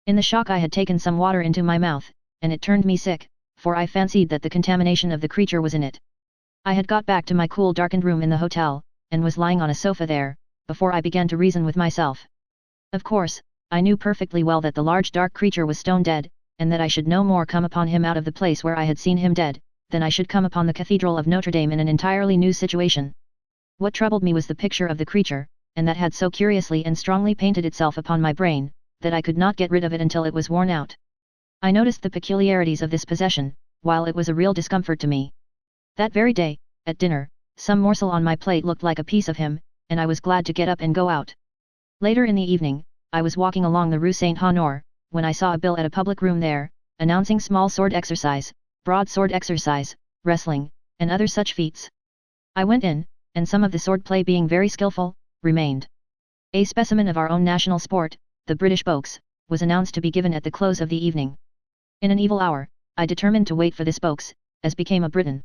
In the shock I had taken some water into my mouth, and it turned me sick, for I fancied that the contamination of the creature was in it. I had got back to my cool darkened room in the hotel, and was lying on a sofa there, before I began to reason with myself. Of course, I knew perfectly well that the large dark creature was stone dead, and that I should no more come upon him out of the place where I had seen him dead, than I should come upon the Cathedral of Notre Dame in an entirely new situation. What troubled me was the picture of the creature, and that had so curiously and strongly painted itself upon my brain, that I could not get rid of it until it was worn out. I noticed the peculiarities of this possession, while it was a real discomfort to me. That very day, at dinner, some morsel on my plate looked like a piece of him, and I was glad to get up and go out. Later in the evening, I was walking along the Rue Saint-Honore, when I saw a bill at a public room there, announcing small sword exercise, broadsword exercise, wrestling, and other such feats. I went in, and some of the sword play being very skillful, remained. A specimen of our own national sport, the British boxe, was announced to be given at the close of the evening. In an evil hour, I determined to wait for this boxe, as became a Briton.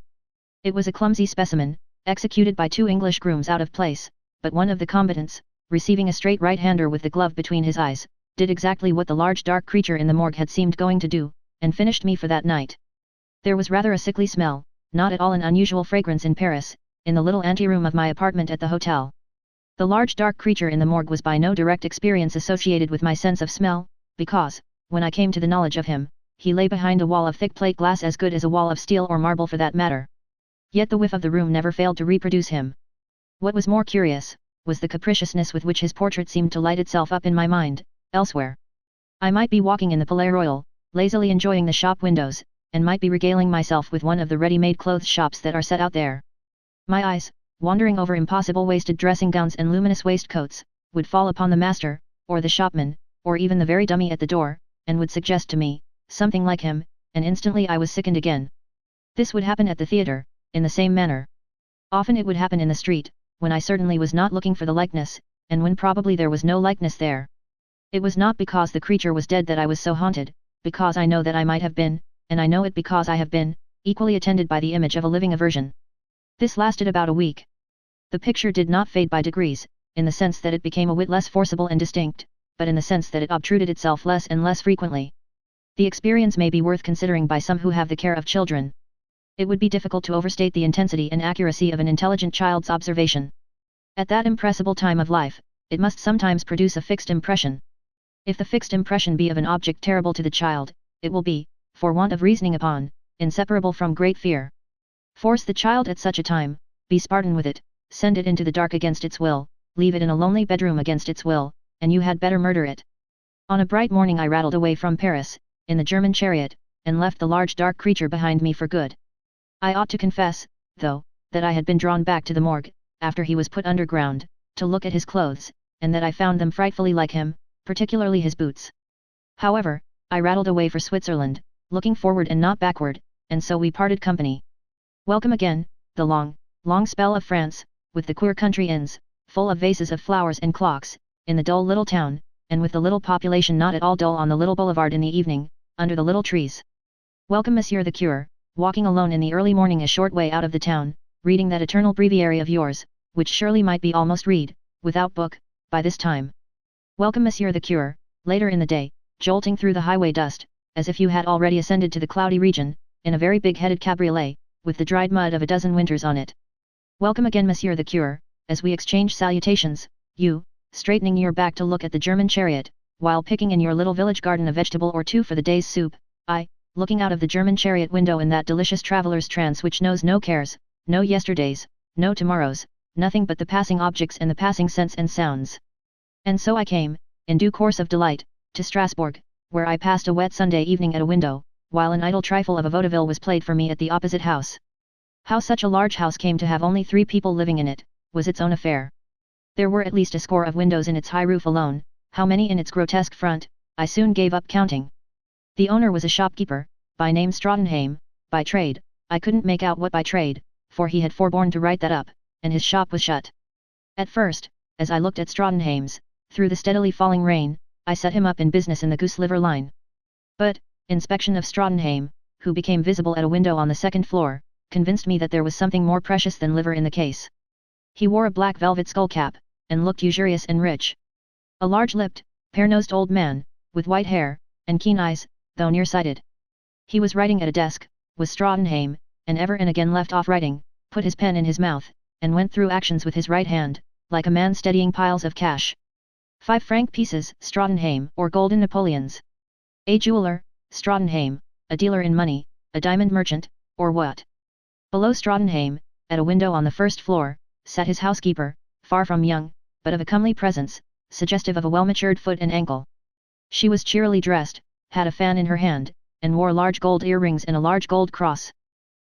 It was a clumsy specimen, executed by 2 English grooms out of place, but one of the combatants, receiving a straight right-hander with the glove between his eyes, did exactly what the large dark creature in the morgue had seemed going to do, and finished me for that night. There was rather a sickly smell, not at all an unusual fragrance in Paris, in the little anteroom of my apartment at the hotel. The large dark creature in the morgue was by no direct experience associated with my sense of smell, because, when I came to the knowledge of him, he lay behind a wall of thick plate glass as good as a wall of steel or marble for that matter. Yet the whiff of the room never failed to reproduce him. What was more curious, was the capriciousness with which his portrait seemed to light itself up in my mind, elsewhere. I might be walking in the Palais Royal, lazily enjoying the shop windows, and might be regaling myself with one of the ready-made clothes shops that are set out there. My eyes, wandering over impossible waisted dressing gowns and luminous waistcoats, would fall upon the master, or the shopman, or even the very dummy at the door, and would suggest to me, something like him, and instantly I was sickened again. This would happen at the theatre, in the same manner. Often it would happen in the street, when I certainly was not looking for the likeness, and when probably there was no likeness there. It was not because the creature was dead that I was so haunted, because I know that I might have been, and I know it because I have been, equally attended by the image of a living aversion. This lasted about a week. The picture did not fade by degrees, in the sense that it became a whit less forcible and distinct, but in the sense that it obtruded itself less and less frequently. The experience may be worth considering by some who have the care of children. It would be difficult to overstate the intensity and accuracy of an intelligent child's observation. At that impressible time of life, it must sometimes produce a fixed impression. If the fixed impression be of an object terrible to the child, it will be, for want of reasoning upon, inseparable from great fear. Force the child at such a time, be Spartan with it, send it into the dark against its will, leave it in a lonely bedroom against its will, and you had better murder it. On a bright morning I rattled away from Paris, in the German chariot, and left the large dark creature behind me for good. I ought to confess, though, that I had been drawn back to the morgue, after he was put underground, to look at his clothes, and that I found them frightfully like him, particularly his boots. However, I rattled away for Switzerland, looking forward and not backward, and so we parted company. Welcome again, the long, long spell of France, with the queer country inns, full of vases of flowers and clocks, in the dull little town, and with the little population not at all dull on the little boulevard in the evening, under the little trees. Welcome Monsieur the Cure, walking alone in the early morning a short way out of the town, reading that eternal breviary of yours, which surely might be almost read, without book, by this time. Welcome Monsieur the Cure, later in the day, jolting through the highway dust, as if you had already ascended to the cloudy region, in a very big-headed cabriolet, with the dried mud of a dozen winters on it. Welcome again Monsieur the Cure, as we exchange salutations, you, straightening your back to look at the German chariot, while picking in your little village garden a vegetable or two for the day's soup, I, looking out of the German chariot window in that delicious traveller's trance which knows no cares, no yesterdays, no tomorrows, nothing but the passing objects and the passing scents and sounds. And so I came, in due course of delight, to Strasbourg, where I passed a wet Sunday evening at a window, while an idle trifle of a vaudeville was played for me at the opposite house. How such a large house came to have only 3 people living in it, was its own affair. There were at least a score of windows in its high roof alone, how many in its grotesque front, I soon gave up counting. The owner was a shopkeeper, by name Straudenheim, by trade, I couldn't make out what by trade, for he had forborne to write that up, and his shop was shut. At first, as I looked at Straudenheim's, through the steadily falling rain, I set him up in business in the goose liver line. But, inspection of Straudenheim, who became visible at a window on the 2nd floor, convinced me that there was something more precious than liver in the case. He wore a black velvet skullcap, and looked usurious and rich. A large-lipped, pear-nosed old man, with white hair, and keen eyes, though nearsighted. He was writing at a desk, was Straudenheim, and ever and again left off writing, put his pen in his mouth, and went through actions with his right hand, like a man steadying piles of cash. 5-franc pieces, Straudenheim, or golden Napoleons. A jeweler, Straudenheim, a dealer in money, a diamond merchant, or what? Below Straudenheim, at a window on the 1st floor, sat his housekeeper, far from young, but of a comely presence, suggestive of a well-matured foot and ankle. She was cheerily dressed, had a fan in her hand, and wore large gold earrings and a large gold cross.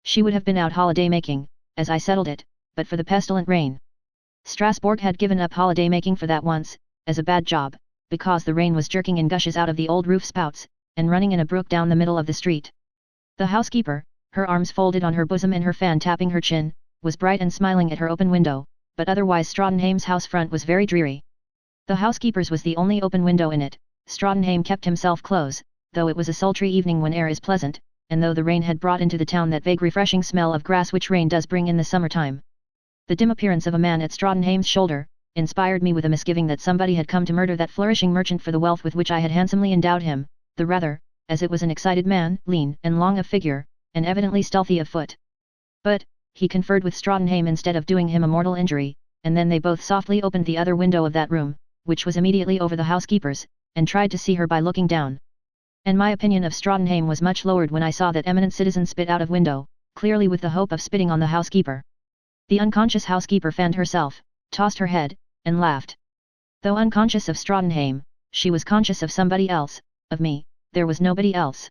She would have been out holiday-making, as I settled it, but for the pestilent rain. Strasbourg had given up holiday-making for that once, as a bad job, because the rain was jerking in gushes out of the old roof spouts, and running in a brook down the middle of the street. The housekeeper, her arms folded on her bosom and her fan tapping her chin, was bright and smiling at her open window, but otherwise Straudenheim's house front was very dreary. The housekeeper's was the only open window in it. Straudenheim kept himself close, though it was a sultry evening when air is pleasant, and though the rain had brought into the town that vague refreshing smell of grass which rain does bring in the summer-time. The dim appearance of a man at Straudenheim's shoulder, inspired me with a misgiving that somebody had come to murder that flourishing merchant for the wealth with which I had handsomely endowed him, the rather, as it was an excited man, lean and long of figure, and evidently stealthy of foot. But, he conferred with Straudenheim instead of doing him a mortal injury, and then they both softly opened the other window of that room, which was immediately over the housekeeper's, and tried to see her by looking down. And my opinion of Straudenheim was much lowered when I saw that eminent citizen spit out of window, clearly with the hope of spitting on the housekeeper. The unconscious housekeeper fanned herself, tossed her head, and laughed. Though unconscious of Straudenheim, she was conscious of somebody else, of me. There was nobody else.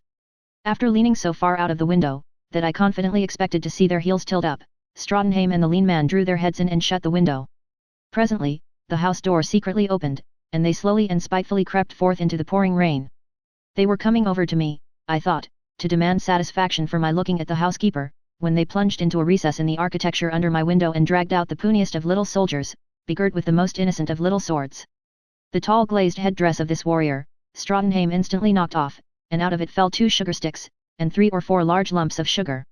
After leaning so far out of the window, that I confidently expected to see their heels tilt up, Straudenheim and the lean man drew their heads in and shut the window. Presently, the house door secretly opened, and they slowly and spitefully crept forth into the pouring rain. They were coming over to me, I thought, to demand satisfaction for my looking at the housekeeper, when they plunged into a recess in the architecture under my window and dragged out the puniest of little soldiers, begirt with the most innocent of little swords. The tall glazed headdress of this warrior, Straudenheim instantly knocked off, and out of it fell 2 sugar sticks, and 3 or 4 large lumps of sugar.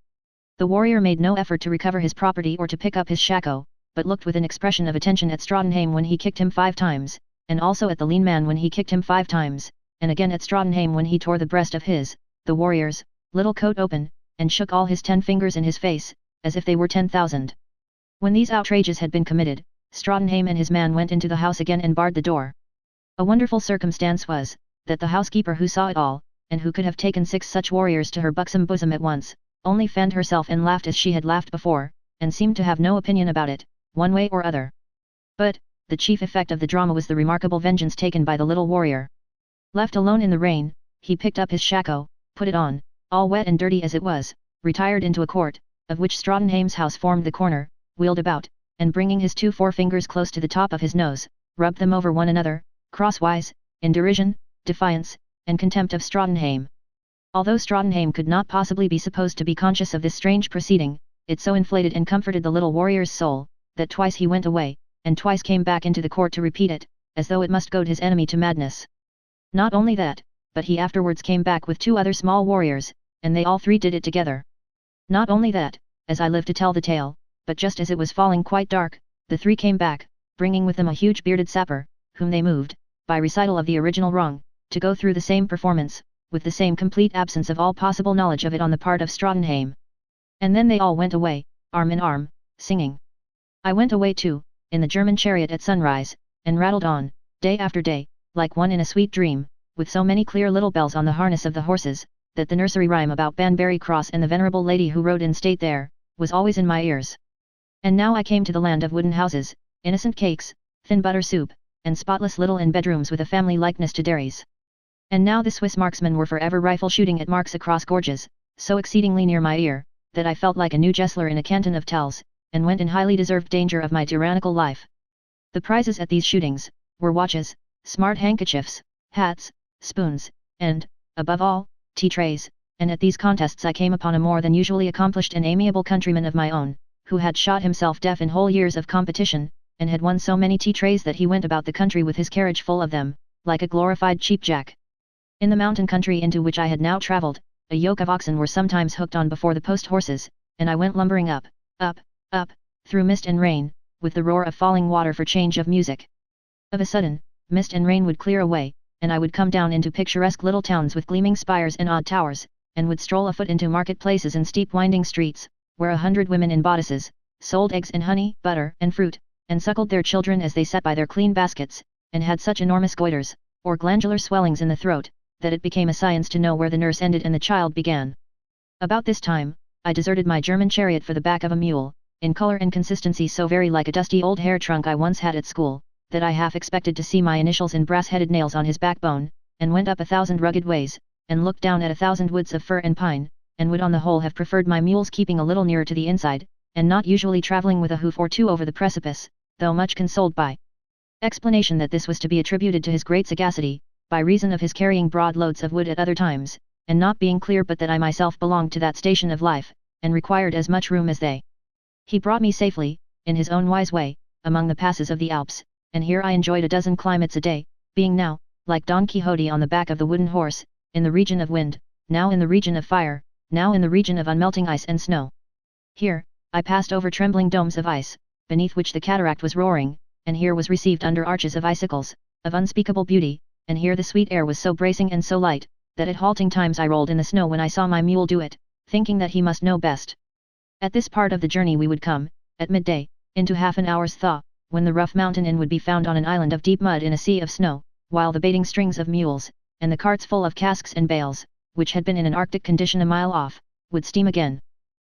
The warrior made no effort to recover his property or to pick up his shako, but looked with an expression of attention at Straudenheim when he kicked him 5 times, and also at the lean man when he kicked him 5 times, and again at Straudenheim when he tore the breast of his, the warrior's, little coat open, and shook all his 10 fingers in his face, as if they were 10,000. When these outrages had been committed, Straudenheim and his man went into the house again and barred the door. A wonderful circumstance was, that the housekeeper who saw it all, and who could have taken 6 such warriors to her buxom bosom at once, only fanned herself and laughed as she had laughed before, and seemed to have no opinion about it, one way or other. But, the chief effect of the drama was the remarkable vengeance taken by the little warrior. Left alone in the rain, he picked up his shako, put it on, all wet and dirty as it was, retired into a court, of which Straudenheim's house formed the corner, wheeled about, and bringing his 2 forefingers close to the top of his nose, rubbed them over one another, crosswise, in derision, defiance, and contempt of Straudenheim. Although Straudenheim could not possibly be supposed to be conscious of this strange proceeding, it so inflated and comforted the little warrior's soul, that twice he went away, and twice came back into the court to repeat it, as though it must goad his enemy to madness. Not only that, but he afterwards came back with 2 other small warriors, and they all 3 did it together. Not only that, as I live to tell the tale, but just as it was falling quite dark, the 3 came back, bringing with them a huge bearded sapper, whom they moved, by recital of the original wrong, to go through the same performance, with the same complete absence of all possible knowledge of it on the part of Strautenheim. And then they all went away, arm in arm, singing. I went away too, in the German chariot at sunrise, and rattled on, day after day, like one in a sweet dream, with so many clear little bells on the harness of the horses, that the nursery rhyme about Banbury Cross and the venerable lady who rode in state there, was always in my ears. And now I came to the land of wooden houses, innocent cakes, thin butter soup, and spotless little inn bedrooms with a family likeness to dairies. And now the Swiss marksmen were forever rifle shooting at marks across gorges, so exceedingly near my ear, that I felt like a new Gessler in a canton of Tels, and went in highly deserved danger of my tyrannical life. The prizes at these shootings were watches, smart handkerchiefs, hats, spoons, and, above all, tea trays, and at these contests I came upon a more than usually accomplished and amiable countryman of my own, who had shot himself deaf in whole years of competition, and had won so many tea trays that he went about the country with his carriage full of them, like a glorified cheapjack. In the mountain country into which I had now travelled, a yoke of oxen were sometimes hooked on before the post horses, and I went lumbering up, through mist and rain, with the roar of falling water for change of music. Of a sudden, mist and rain would clear away, and I would come down into picturesque little towns with gleaming spires and odd towers, and would stroll afoot into market places and steep winding streets, where 100 women in bodices, sold eggs and honey, butter and fruit, and suckled their children as they sat by their clean baskets, and had such enormous goiters, or glandular swellings in the throat, that it became a science to know where the nurse ended and the child began. About this time, I deserted my German chariot for the back of a mule, in colour and consistency so very like a dusty old hair trunk I once had at school, that I half expected to see my initials in brass-headed nails on his backbone, and went up 1,000 rugged ways, and looked down at 1,000 woods of fir and pine, and would on the whole have preferred my mule's keeping a little nearer to the inside, and not usually travelling with a hoof or 2 over the precipice, though much consoled by explanation that this was to be attributed to his great sagacity, by reason of his carrying broad loads of wood at other times, and not being clear but that I myself belonged to that station of life, and required as much room as they. He brought me safely, in his own wise way, among the passes of the Alps, and here I enjoyed a dozen climates a day, being now, like Don Quixote on the back of the wooden horse, in the region of wind, now in the region of fire, now in the region of unmelting ice and snow. Here, I passed over trembling domes of ice, beneath which the cataract was roaring, and here was received under arches of icicles, of unspeakable beauty, and here the sweet air was so bracing and so light, that at halting times I rolled in the snow when I saw my mule do it, thinking that he must know best. At this part of the journey we would come, at midday, into half an hour's thaw, when the rough mountain inn would be found on an island of deep mud in a sea of snow, while the baiting strings of mules, and the carts full of casks and bales, which had been in an arctic condition a mile off, would steam again.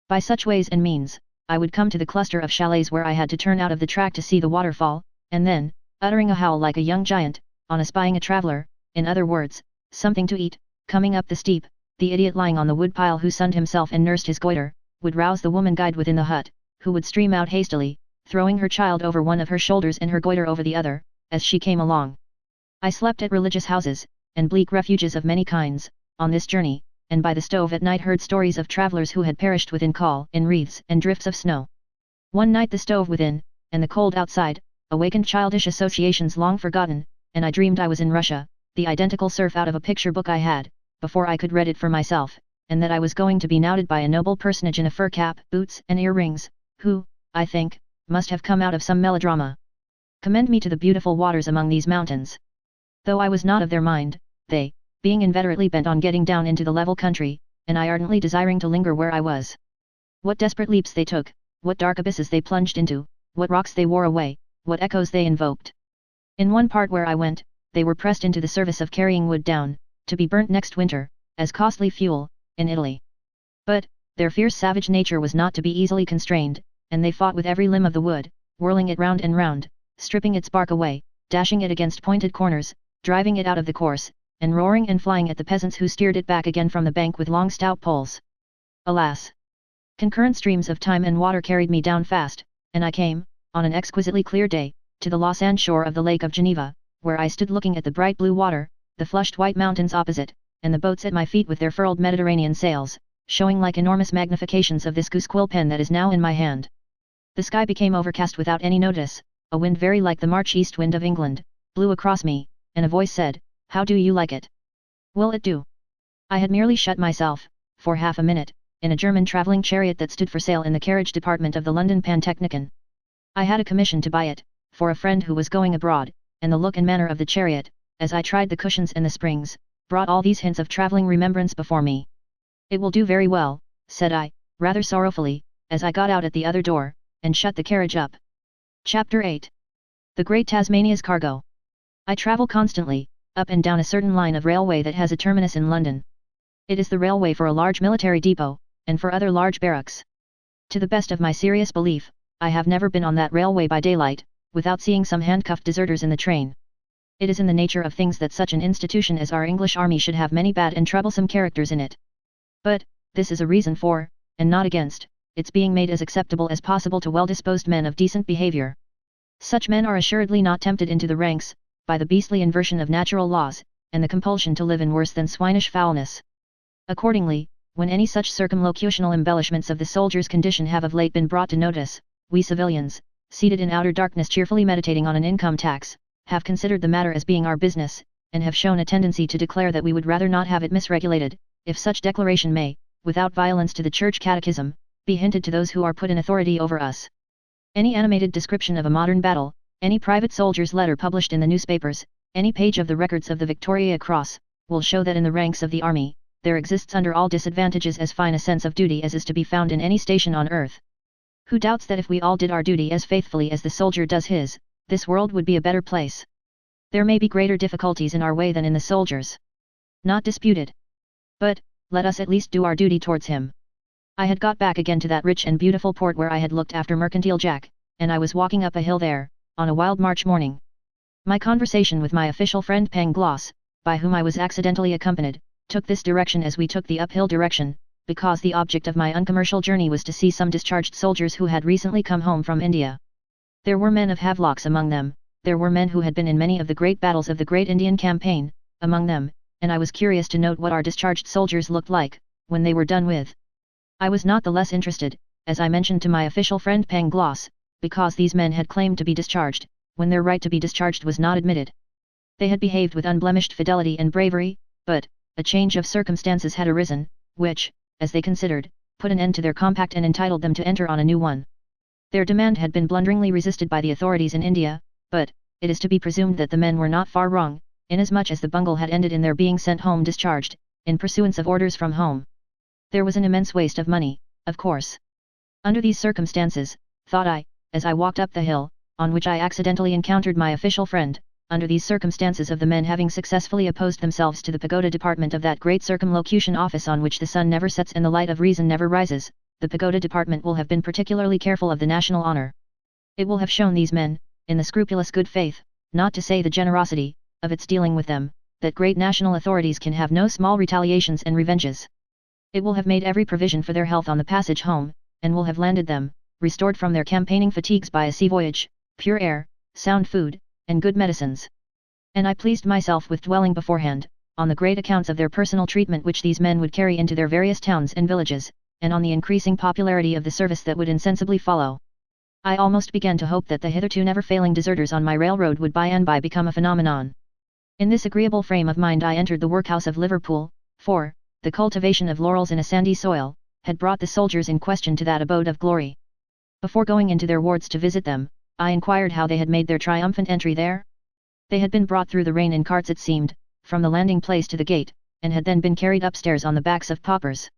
By such ways and means, I would come to the cluster of chalets where I had to turn out of the track to see the waterfall, and then, uttering a howl like a young giant, on espying a traveller, in other words, something to eat, coming up the steep, the idiot lying on the woodpile who sunned himself and nursed his goiter, would rouse the woman guide within the hut, who would stream out hastily, throwing her child over one of her shoulders and her goiter over the other, as she came along. I slept at religious houses, and bleak refuges of many kinds, on this journey, and by the stove at night heard stories of travellers who had perished within call in wreaths and drifts of snow. One night the stove within, and the cold outside, awakened childish associations long forgotten, and I dreamed I was in Russia, the identical serf out of a picture book I had, before I could read it for myself, and that I was going to be knouted by a noble personage in a fur cap, boots and earrings, who, I think, must have come out of some melodrama. Commend me to the beautiful waters among these mountains. Though I was not of their mind, they, being inveterately bent on getting down into the level country, and I ardently desiring to linger where I was. What desperate leaps they took, what dark abysses they plunged into, what rocks they wore away, what echoes they invoked. In one part where I went, they were pressed into the service of carrying wood down, to be burnt next winter, as costly fuel, in Italy. But, their fierce savage nature was not to be easily constrained, and they fought with every limb of the wood, whirling it round and round, stripping its bark away, dashing it against pointed corners, driving it out of the course, and roaring and flying at the peasants who steered it back again from the bank with long stout poles. Alas! Concurrent streams of time and water carried me down fast, and I came, on an exquisitely clear day, to the Lausanne shore of the Lake of Geneva, where I stood looking at the bright blue water, the flushed white mountains opposite, and the boats at my feet with their furled Mediterranean sails, showing like enormous magnifications of this goose quill pen that is now in my hand. The sky became overcast without any notice, a wind very like the March east wind of England, blew across me, and a voice said, "How do you like it? Will it do?" I had merely shut myself, for half a minute, in a German travelling chariot that stood for sale in the carriage department of the London Pantechnicon. I had a commission to buy it, for a friend who was going abroad, and the look and manner of the chariot, as I tried the cushions and the springs, brought all these hints of travelling remembrance before me. "It will do very well," said I, rather sorrowfully, as I got out at the other door, and shut the carriage up. Chapter 8. The Great Tasmania's Cargo. I travel constantly, up and down a certain line of railway that has a terminus in London. It is the railway for a large military depot, and for other large barracks. To the best of my serious belief, I have never been on that railway by daylight, without seeing some handcuffed deserters in the train. It is in the nature of things that such an institution as our English army should have many bad and troublesome characters in it. But, this is a reason for, and not against, its being made as acceptable as possible to well-disposed men of decent behaviour. Such men are assuredly not tempted into the ranks, by the beastly inversion of natural laws, and the compulsion to live in worse than swinish foulness. Accordingly, when any such circumlocutional embellishments of the soldier's condition have of late been brought to notice, we civilians, seated in outer darkness cheerfully meditating on an income tax, have considered the matter as being our business, and have shown a tendency to declare that we would rather not have it misregulated, if such declaration may, without violence to the Church Catechism, be hinted to those who are put in authority over us. Any animated description of a modern battle, any private soldier's letter published in the newspapers, any page of the records of the Victoria Cross, will show that in the ranks of the army, there exists under all disadvantages as fine a sense of duty as is to be found in any station on earth. Who doubts that if we all did our duty as faithfully as the soldier does his, this world would be a better place? There may be greater difficulties in our way than in the soldier's. Not disputed. But, let us at least do our duty towards him. I had got back again to that rich and beautiful port where I had looked after Mercantile Jack, and I was walking up a hill there, on a wild March morning. My conversation with my official friend Pangloss, by whom I was accidentally accompanied, took this direction as we took the uphill direction, because the object of my uncommercial journey was to see some discharged soldiers who had recently come home from India. There were men of Havelocks among them, there were men who had been in many of the great battles of the Great Indian Campaign, among them, and I was curious to note what our discharged soldiers looked like, when they were done with. I was not the less interested, as I mentioned to my official friend Pangloss, because these men had claimed to be discharged, when their right to be discharged was not admitted. They had behaved with unblemished fidelity and bravery, but, a change of circumstances had arisen, which, as they considered, put an end to their compact and entitled them to enter on a new one. Their demand had been blunderingly resisted by the authorities in India, but, it is to be presumed that the men were not far wrong, inasmuch as the bungle had ended in their being sent home discharged, in pursuance of orders from home. There was an immense waste of money, of course. Under these circumstances, thought I, as I walked up the hill, on which I accidentally encountered my official friend, under these circumstances of the men having successfully opposed themselves to the pagoda department of that great circumlocution office on which the sun never sets and the light of reason never rises, the pagoda department will have been particularly careful of the national honor. It will have shown these men, in the scrupulous good faith, not to say the generosity, of its dealing with them, that great national authorities can have no small retaliations and revenges. It will have made every provision for their health on the passage home, and will have landed them, restored from their campaigning fatigues by a sea voyage, pure air, sound food, and good medicines. And I pleased myself with dwelling beforehand, on the great accounts of their personal treatment which these men would carry into their various towns and villages, and on the increasing popularity of the service that would insensibly follow. I almost began to hope that the hitherto never failing deserters on my railroad would by and by become a phenomenon. In this agreeable frame of mind I entered the workhouse of Liverpool, for, the cultivation of laurels in a sandy soil, had brought the soldiers in question to that abode of glory. Before going into their wards to visit them, I inquired how they had made their triumphant entry there. They had been brought through the rain in carts it seemed, from the landing place to the gate, and had then been carried upstairs on the backs of paupers.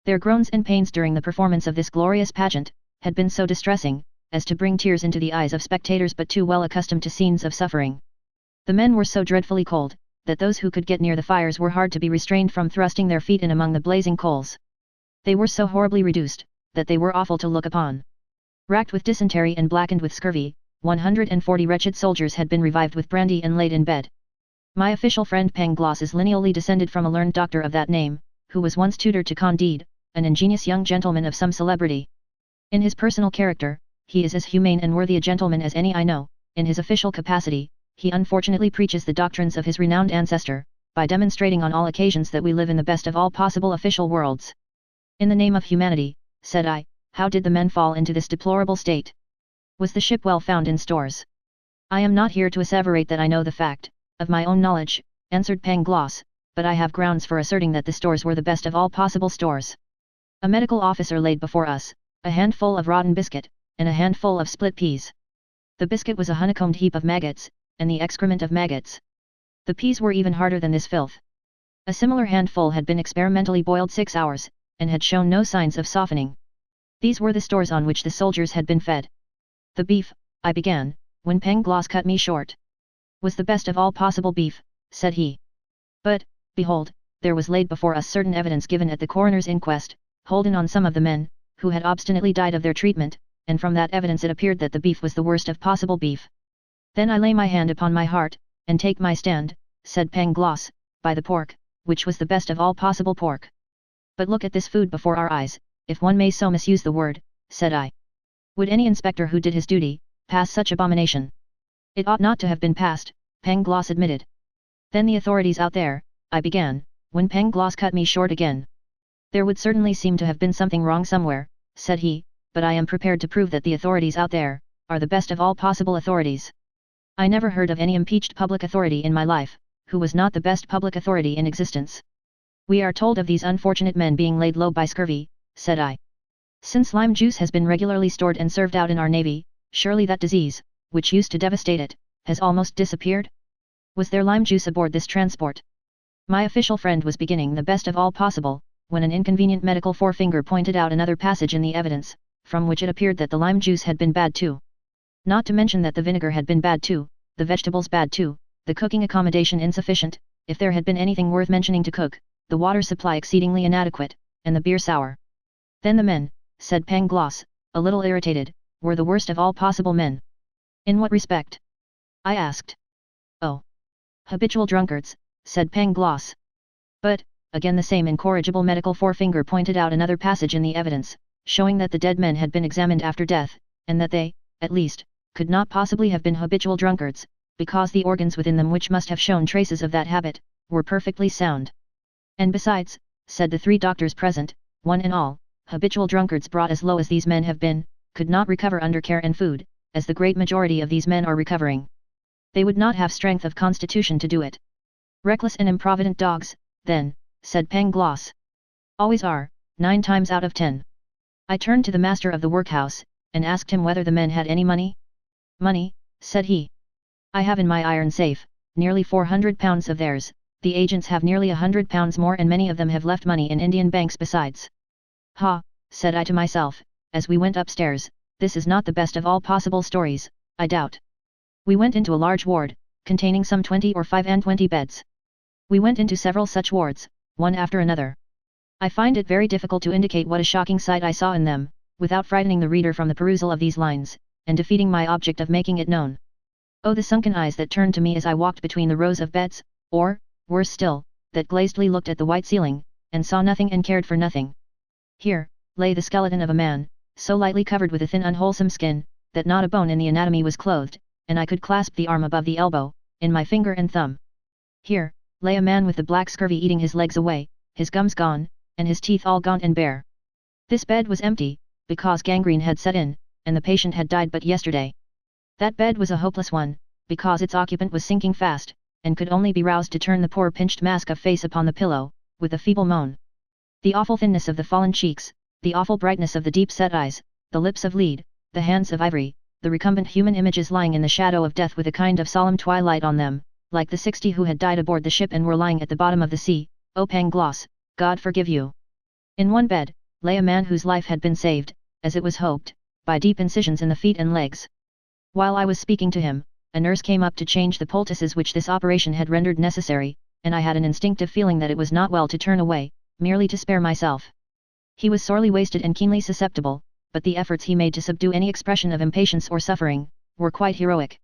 Their groans and pains during the performance of this glorious pageant, had been so distressing, as to bring tears into the eyes of spectators but too well accustomed to scenes of suffering. The men were so dreadfully cold, that those who could get near the fires were hard to be restrained from thrusting their feet in among the blazing coals. They were so horribly reduced, that they were awful to look upon. Racked with dysentery and blackened with scurvy, 140 wretched soldiers had been revived with brandy and laid in bed. My official friend Pangloss is lineally descended from a learned doctor of that name, who was once tutor to Candide, an ingenious young gentleman of some celebrity. In his personal character, he is as humane and worthy a gentleman as any I know. In his official capacity, he unfortunately preaches the doctrines of his renowned ancestor, by demonstrating on all occasions that we live in the best of all possible official worlds. In the name of humanity, said I, how did the men fall into this deplorable state? Was the ship well found in stores? I am not here to asseverate that I know the fact, of my own knowledge, answered Pangloss, but I have grounds for asserting that the stores were the best of all possible stores. A medical officer laid before us, a handful of rotten biscuit, and a handful of split peas. The biscuit was a honeycombed heap of maggots, and the excrement of maggots. The peas were even harder than this filth. A similar handful had been experimentally boiled 6 hours, and had shown no signs of softening. These were the stores on which the soldiers had been fed. The beef, I began, when Pangloss cut me short. Was the best of all possible beef, said he. But, behold, there was laid before us certain evidence given at the coroner's inquest, holden on some of the men, who had obstinately died of their treatment, and from that evidence it appeared that the beef was the worst of possible beef. Then I lay my hand upon my heart, and take my stand, said Pangloss, by the pork, which was the best of all possible pork. But look at this food before our eyes, if one may so misuse the word, said I. Would any inspector who did his duty, pass such abomination? It ought not to have been passed, Pangloss admitted. Then the authorities out there, I began, when Pangloss cut me short again. There would certainly seem to have been something wrong somewhere, said he, but I am prepared to prove that the authorities out there, are the best of all possible authorities. I never heard of any impeached public authority in my life, who was not the best public authority in existence. We are told of these unfortunate men being laid low by scurvy, said I. Since lime juice has been regularly stored and served out in our navy, surely that disease, which used to devastate it, has almost disappeared? Was there lime juice aboard this transport? My official friend was beginning the best of all possible, when an inconvenient medical forefinger pointed out another passage in the evidence, from which it appeared that the lime juice had been bad too. Not to mention that the vinegar had been bad too, the vegetables bad too, the cooking accommodation insufficient, if there had been anything worth mentioning to cook, the water supply exceedingly inadequate, and the beer sour. Then the men, said Pangloss, a little irritated, were the worst of all possible men. In what respect? I asked. Oh. Habitual drunkards, said Pangloss. But, again the same incorrigible medical forefinger pointed out another passage in the evidence, showing that the dead men had been examined after death, and that they, at least, could not possibly have been habitual drunkards, because the organs within them which must have shown traces of that habit, were perfectly sound. And besides, said the 3 doctors present, one and all, habitual drunkards brought as low as these men have been, could not recover under care and food, as the great majority of these men are recovering. They would not have strength of constitution to do it. Reckless and improvident dogs, then, said Pangloss. Always are, 9 times out of 10. I turned to the master of the workhouse, and asked him whether the men had any money. Money, said he. I have in my iron safe, nearly 400 pounds of theirs, the agents have nearly 100 pounds more and many of them have left money in Indian banks besides. Ha, said I to myself, as we went upstairs, this is not the best of all possible stories, I doubt. We went into a large ward, containing some 20 or 25 beds. We went into several such wards, one after another. I find it very difficult to indicate what a shocking sight I saw in them, without frightening the reader from the perusal of these lines, and defeating my object of making it known. Oh, the sunken eyes that turned to me as I walked between the rows of beds, or, worse still, that glazedly looked at the white ceiling, and saw nothing and cared for nothing. Here, lay the skeleton of a man, so lightly covered with a thin unwholesome skin, that not a bone in the anatomy was clothed, and I could clasp the arm above the elbow, in my finger and thumb. Here, lay a man with the black scurvy eating his legs away, his gums gone, and his teeth all gaunt and bare. This bed was empty, because gangrene had set in, and the patient had died but yesterday. That bed was a hopeless one, because its occupant was sinking fast, and could only be roused to turn the poor pinched mask of face upon the pillow, with a feeble moan. The awful thinness of the fallen cheeks, the awful brightness of the deep-set eyes, the lips of lead, the hands of ivory, the recumbent human images lying in the shadow of death with a kind of solemn twilight on them, like the 60 who had died aboard the ship and were lying at the bottom of the sea. O Pangloss, God forgive you. In one bed, lay a man whose life had been saved, as it was hoped, by deep incisions in the feet and legs. While I was speaking to him, a nurse came up to change the poultices which this operation had rendered necessary, and I had an instinctive feeling that it was not well to turn away, merely to spare myself. He was sorely wasted and keenly susceptible, but the efforts he made to subdue any expression of impatience or suffering, were quite heroic.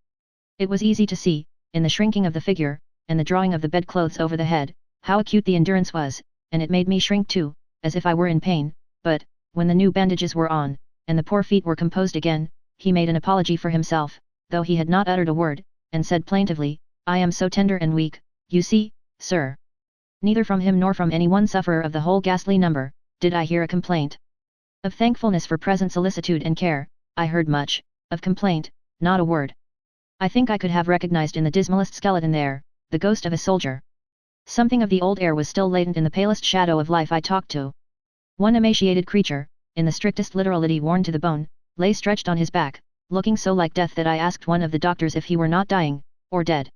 It was easy to see, in the shrinking of the figure, and the drawing of the bedclothes over the head, how acute the endurance was, and it made me shrink too, as if I were in pain, but, when the new bandages were on, and the poor feet were composed again, he made an apology for himself, though he had not uttered a word, and said plaintively, I am so tender and weak, you see, sir. Neither from him nor from any one sufferer of the whole ghastly number, did I hear a complaint. Of thankfulness for present solicitude and care, I heard much; of complaint, not a word. I think I could have recognized in the dismalest skeleton there, the ghost of a soldier. Something of the old air was still latent in the palest shadow of life I talked to. One emaciated creature, in the strictest literality worn to the bone, lay stretched on his back, looking so like death that I asked one of the doctors if he were not dying, or dead.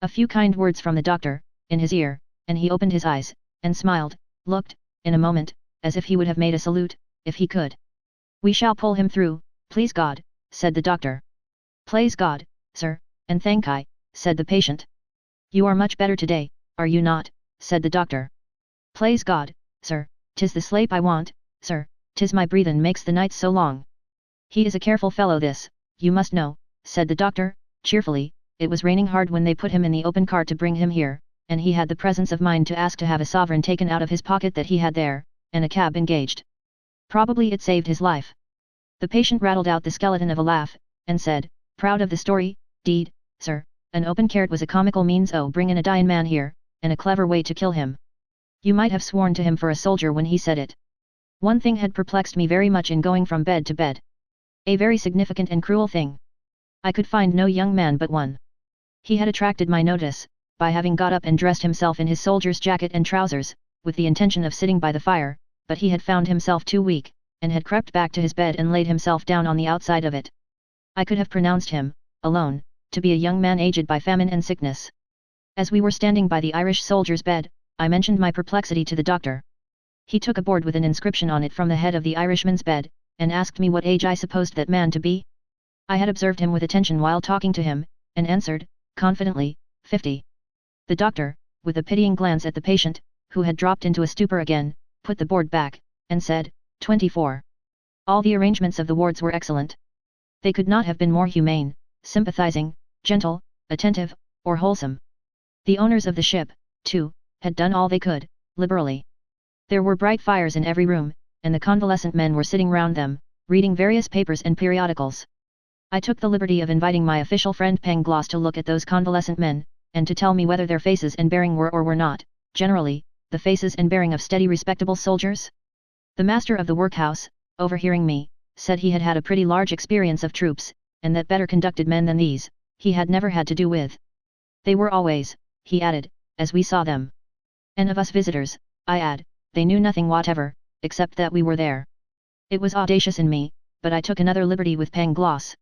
A few kind words from the doctor, in his ear, and he opened his eyes, and smiled, looked, in a moment, as if he would have made a salute, if he could. "We shall pull him through, please God," said the doctor. "Please God, sir, and thank I," said the patient. "You are much better today, are you not?" said the doctor. "Please God, sir, 'tis the sleep I want, sir, 'tis my breathin' makes the nights so long." "He is a careful fellow this, you must know," said the doctor, cheerfully. It was raining hard when they put him in the open cart to bring him here, and he had the presence of mind to ask to have a sovereign taken out of his pocket that he had there, and a cab engaged. Probably it saved his life. The patient rattled out the skeleton of a laugh, and said, "Proud of the story, deed, sir, an open cart was a comical means o' bringin' a dyin' man here, and a clever way to kill him. You might have sworn to him for a soldier when he said it." One thing had perplexed me very much in going from bed to bed. A very significant and cruel thing. I could find no young man but one. He had attracted my notice, by having got up and dressed himself in his soldier's jacket and trousers, with the intention of sitting by the fire, but he had found himself too weak, and had crept back to his bed and laid himself down on the outside of it. I could have pronounced him, alone, to be a young man aged by famine and sickness. As we were standing by the Irish soldier's bed, I mentioned my perplexity to the doctor. He took a board with an inscription on it from the head of the Irishman's bed, and asked me what age I supposed that man to be. I had observed him with attention while talking to him, and answered, confidently, 50. The doctor, with a pitying glance at the patient, who had dropped into a stupor again, put the board back, and said, 24. All the arrangements of the wards were excellent. They could not have been more humane, sympathizing, gentle, attentive, or wholesome. The owners of the ship, too, had done all they could, liberally. There were bright fires in every room, and the convalescent men were sitting round them, reading various papers and periodicals. I took the liberty of inviting my official friend Pangloss to look at those convalescent men, and to tell me whether their faces and bearing were or were not, generally, the faces and bearing of steady respectable soldiers. The master of the workhouse, overhearing me, said he had had a pretty large experience of troops, and that better conducted men than these, he had never had to do with. They were always, he added, as we saw them. And of us visitors, I add, they knew nothing whatever, except that we were there. It was audacious in me, but I took another liberty with Pangloss,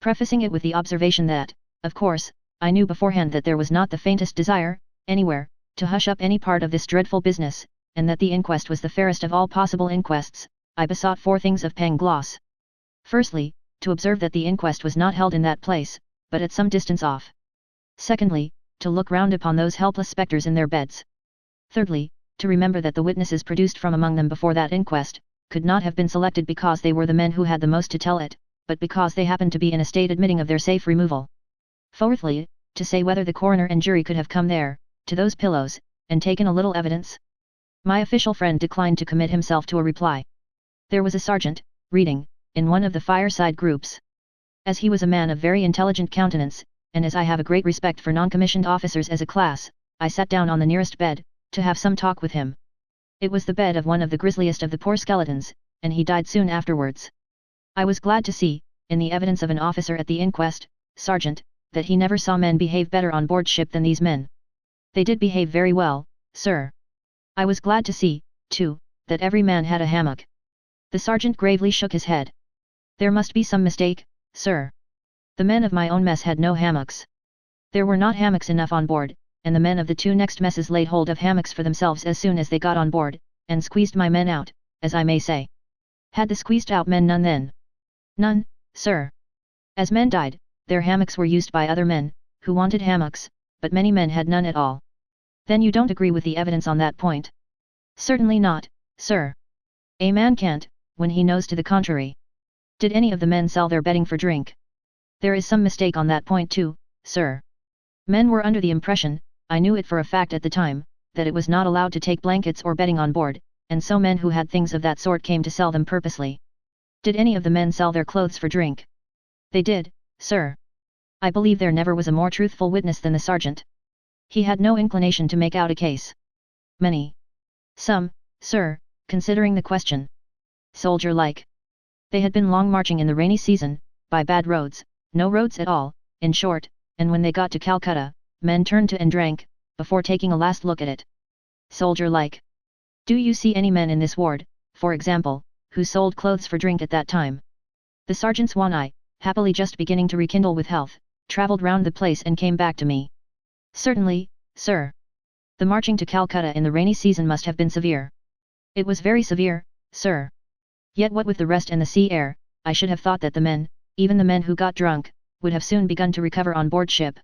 prefacing it with the observation that, of course, I knew beforehand that there was not the faintest desire, anywhere, to hush up any part of this dreadful business, and that the inquest was the fairest of all possible inquests. I besought 4 things of Pangloss. Firstly, to observe that the inquest was not held in that place, but at some distance off. Secondly, to look round upon those helpless spectres in their beds. Thirdly, to remember that the witnesses produced from among them before that inquest, could not have been selected because they were the men who had the most to tell it, but because they happened to be in a state admitting of their safe removal. Fourthly, to say whether the coroner and jury could have come there, to those pillows, and taken a little evidence. My official friend declined to commit himself to a reply. There was a sergeant, reading, in one of the fireside groups. As he was a man of very intelligent countenance, and as I have a great respect for non-commissioned officers as a class, I sat down on the nearest bed, to have some talk with him. It was the bed of one of the grisliest of the poor skeletons, and he died soon afterwards. I was glad to see, in the evidence of an officer at the inquest, sergeant, that he never saw men behave better on board ship than these men. They did behave very well, sir. I was glad to see, too, that every man had a hammock. The sergeant gravely shook his head. There must be some mistake, sir. The men of my own mess had no hammocks. There were not hammocks enough on board, and the men of the 2 next messes laid hold of hammocks for themselves as soon as they got on board, and squeezed my men out, as I may say. Had the squeezed out men none then? None, sir. As men died, their hammocks were used by other men, who wanted hammocks, but many men had none at all. Then you don't agree with the evidence on that point? Certainly not, sir. A man can't, when he knows to the contrary. Did any of the men sell their bedding for drink? There is some mistake on that point too, sir. Men were under the impression, I knew it for a fact at the time, that it was not allowed to take blankets or bedding on board, and so men who had things of that sort came to sell them purposely. Did any of the men sell their clothes for drink? They did, sir. I believe there never was a more truthful witness than the sergeant. He had no inclination to make out a case. Many. Some, sir, considering the question. Soldier-like. They had been long marching in the rainy season, by bad roads, no roads at all, in short, and when they got to Calcutta, men turned to and drank, before taking a last look at it. Soldier-like. Do you see any men in this ward, for example, who sold clothes for drink at that time? The sergeant's one eye, happily just beginning to rekindle with health, travelled round the place and came back to me. Certainly, sir. The marching to Calcutta in the rainy season must have been severe. It was very severe, sir. Yet what with the rest and the sea air, I should have thought that the men, even the men who got drunk, would have soon begun to recover on board ship.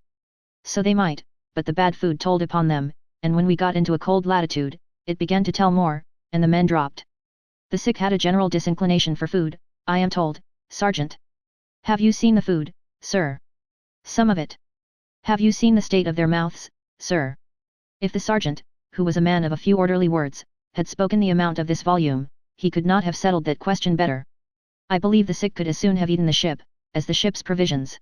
So they might, but the bad food told upon them, and when we got into a cold latitude, it began to tell more, and the men dropped. The sick had a general disinclination for food, I am told, sergeant. Have you seen the food, sir? Some of it. Have you seen the state of their mouths, sir? If the sergeant, who was a man of a few orderly words, had spoken the amount of this volume, he could not have settled that question better. I believe the sick could as soon have eaten the ship, as the ship's provisions.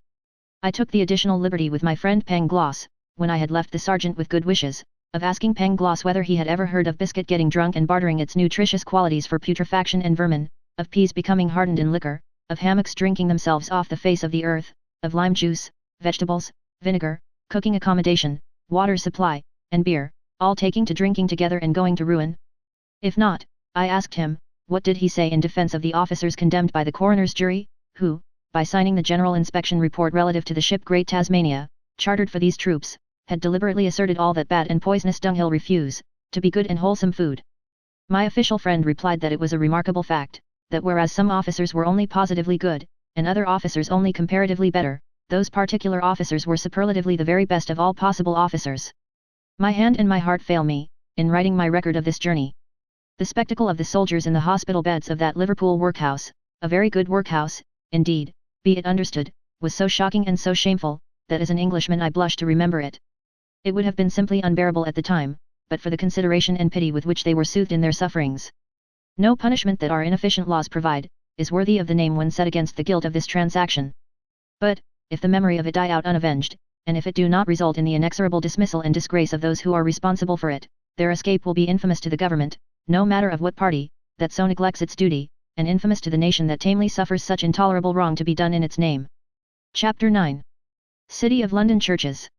I took the additional liberty with my friend Pangloss, when I had left the sergeant with good wishes, of asking Pangloss whether he had ever heard of biscuit getting drunk and bartering its nutritious qualities for putrefaction and vermin, of peas becoming hardened in liquor, of hammocks drinking themselves off the face of the earth, of lime juice, vegetables, vinegar, cooking accommodation, water supply, and beer, all taking to drinking together and going to ruin? If not, I asked him, what did he say in defense of the officers condemned by the coroner's jury, who, by signing the general inspection report relative to the ship Great Tasmania, chartered for these troops, had deliberately asserted all that bad and poisonous dunghill refuse, to be good and wholesome food? My official friend replied that it was a remarkable fact, that whereas some officers were only positively good, and other officers only comparatively better, those particular officers were superlatively the very best of all possible officers. My hand and my heart fail me, in writing my record of this journey. The spectacle of the soldiers in the hospital beds of that Liverpool workhouse, a very good workhouse, indeed, be it understood, was so shocking and so shameful, that as an Englishman I blush to remember it. It would have been simply unbearable at the time, but for the consideration and pity with which they were soothed in their sufferings. No punishment that our inefficient laws provide, is worthy of the name when set against the guilt of this transaction. But, if the memory of it die out unavenged, and if it do not result in the inexorable dismissal and disgrace of those who are responsible for it, their escape will be infamous to the government, no matter of what party, that so neglects its duty, and infamous to the nation that tamely suffers such intolerable wrong to be done in its name. Chapter 9. City of London Churches.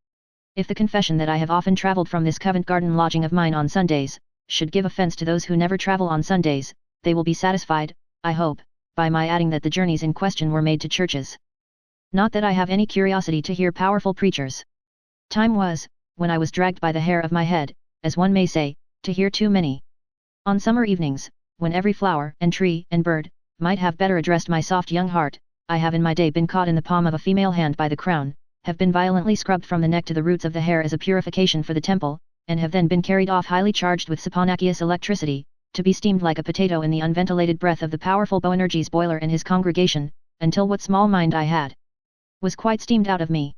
If the confession that I have often travelled from this Covent Garden lodging of mine on Sundays, should give offence to those who never travel on Sundays, they will be satisfied, I hope, by my adding that the journeys in question were made to churches. Not that I have any curiosity to hear powerful preachers. Time was, when I was dragged by the hair of my head, as one may say, to hear too many. On summer evenings, when every flower and tree and bird might have better addressed my soft young heart, I have in my day been caught in the palm of a female hand by the crown, have been violently scrubbed from the neck to the roots of the hair as a purification for the temple, and have then been carried off highly charged with saponaceous electricity, to be steamed like a potato in the unventilated breath of the powerful Boanerges boiler and his congregation, until what small mind I had was quite steamed out of me.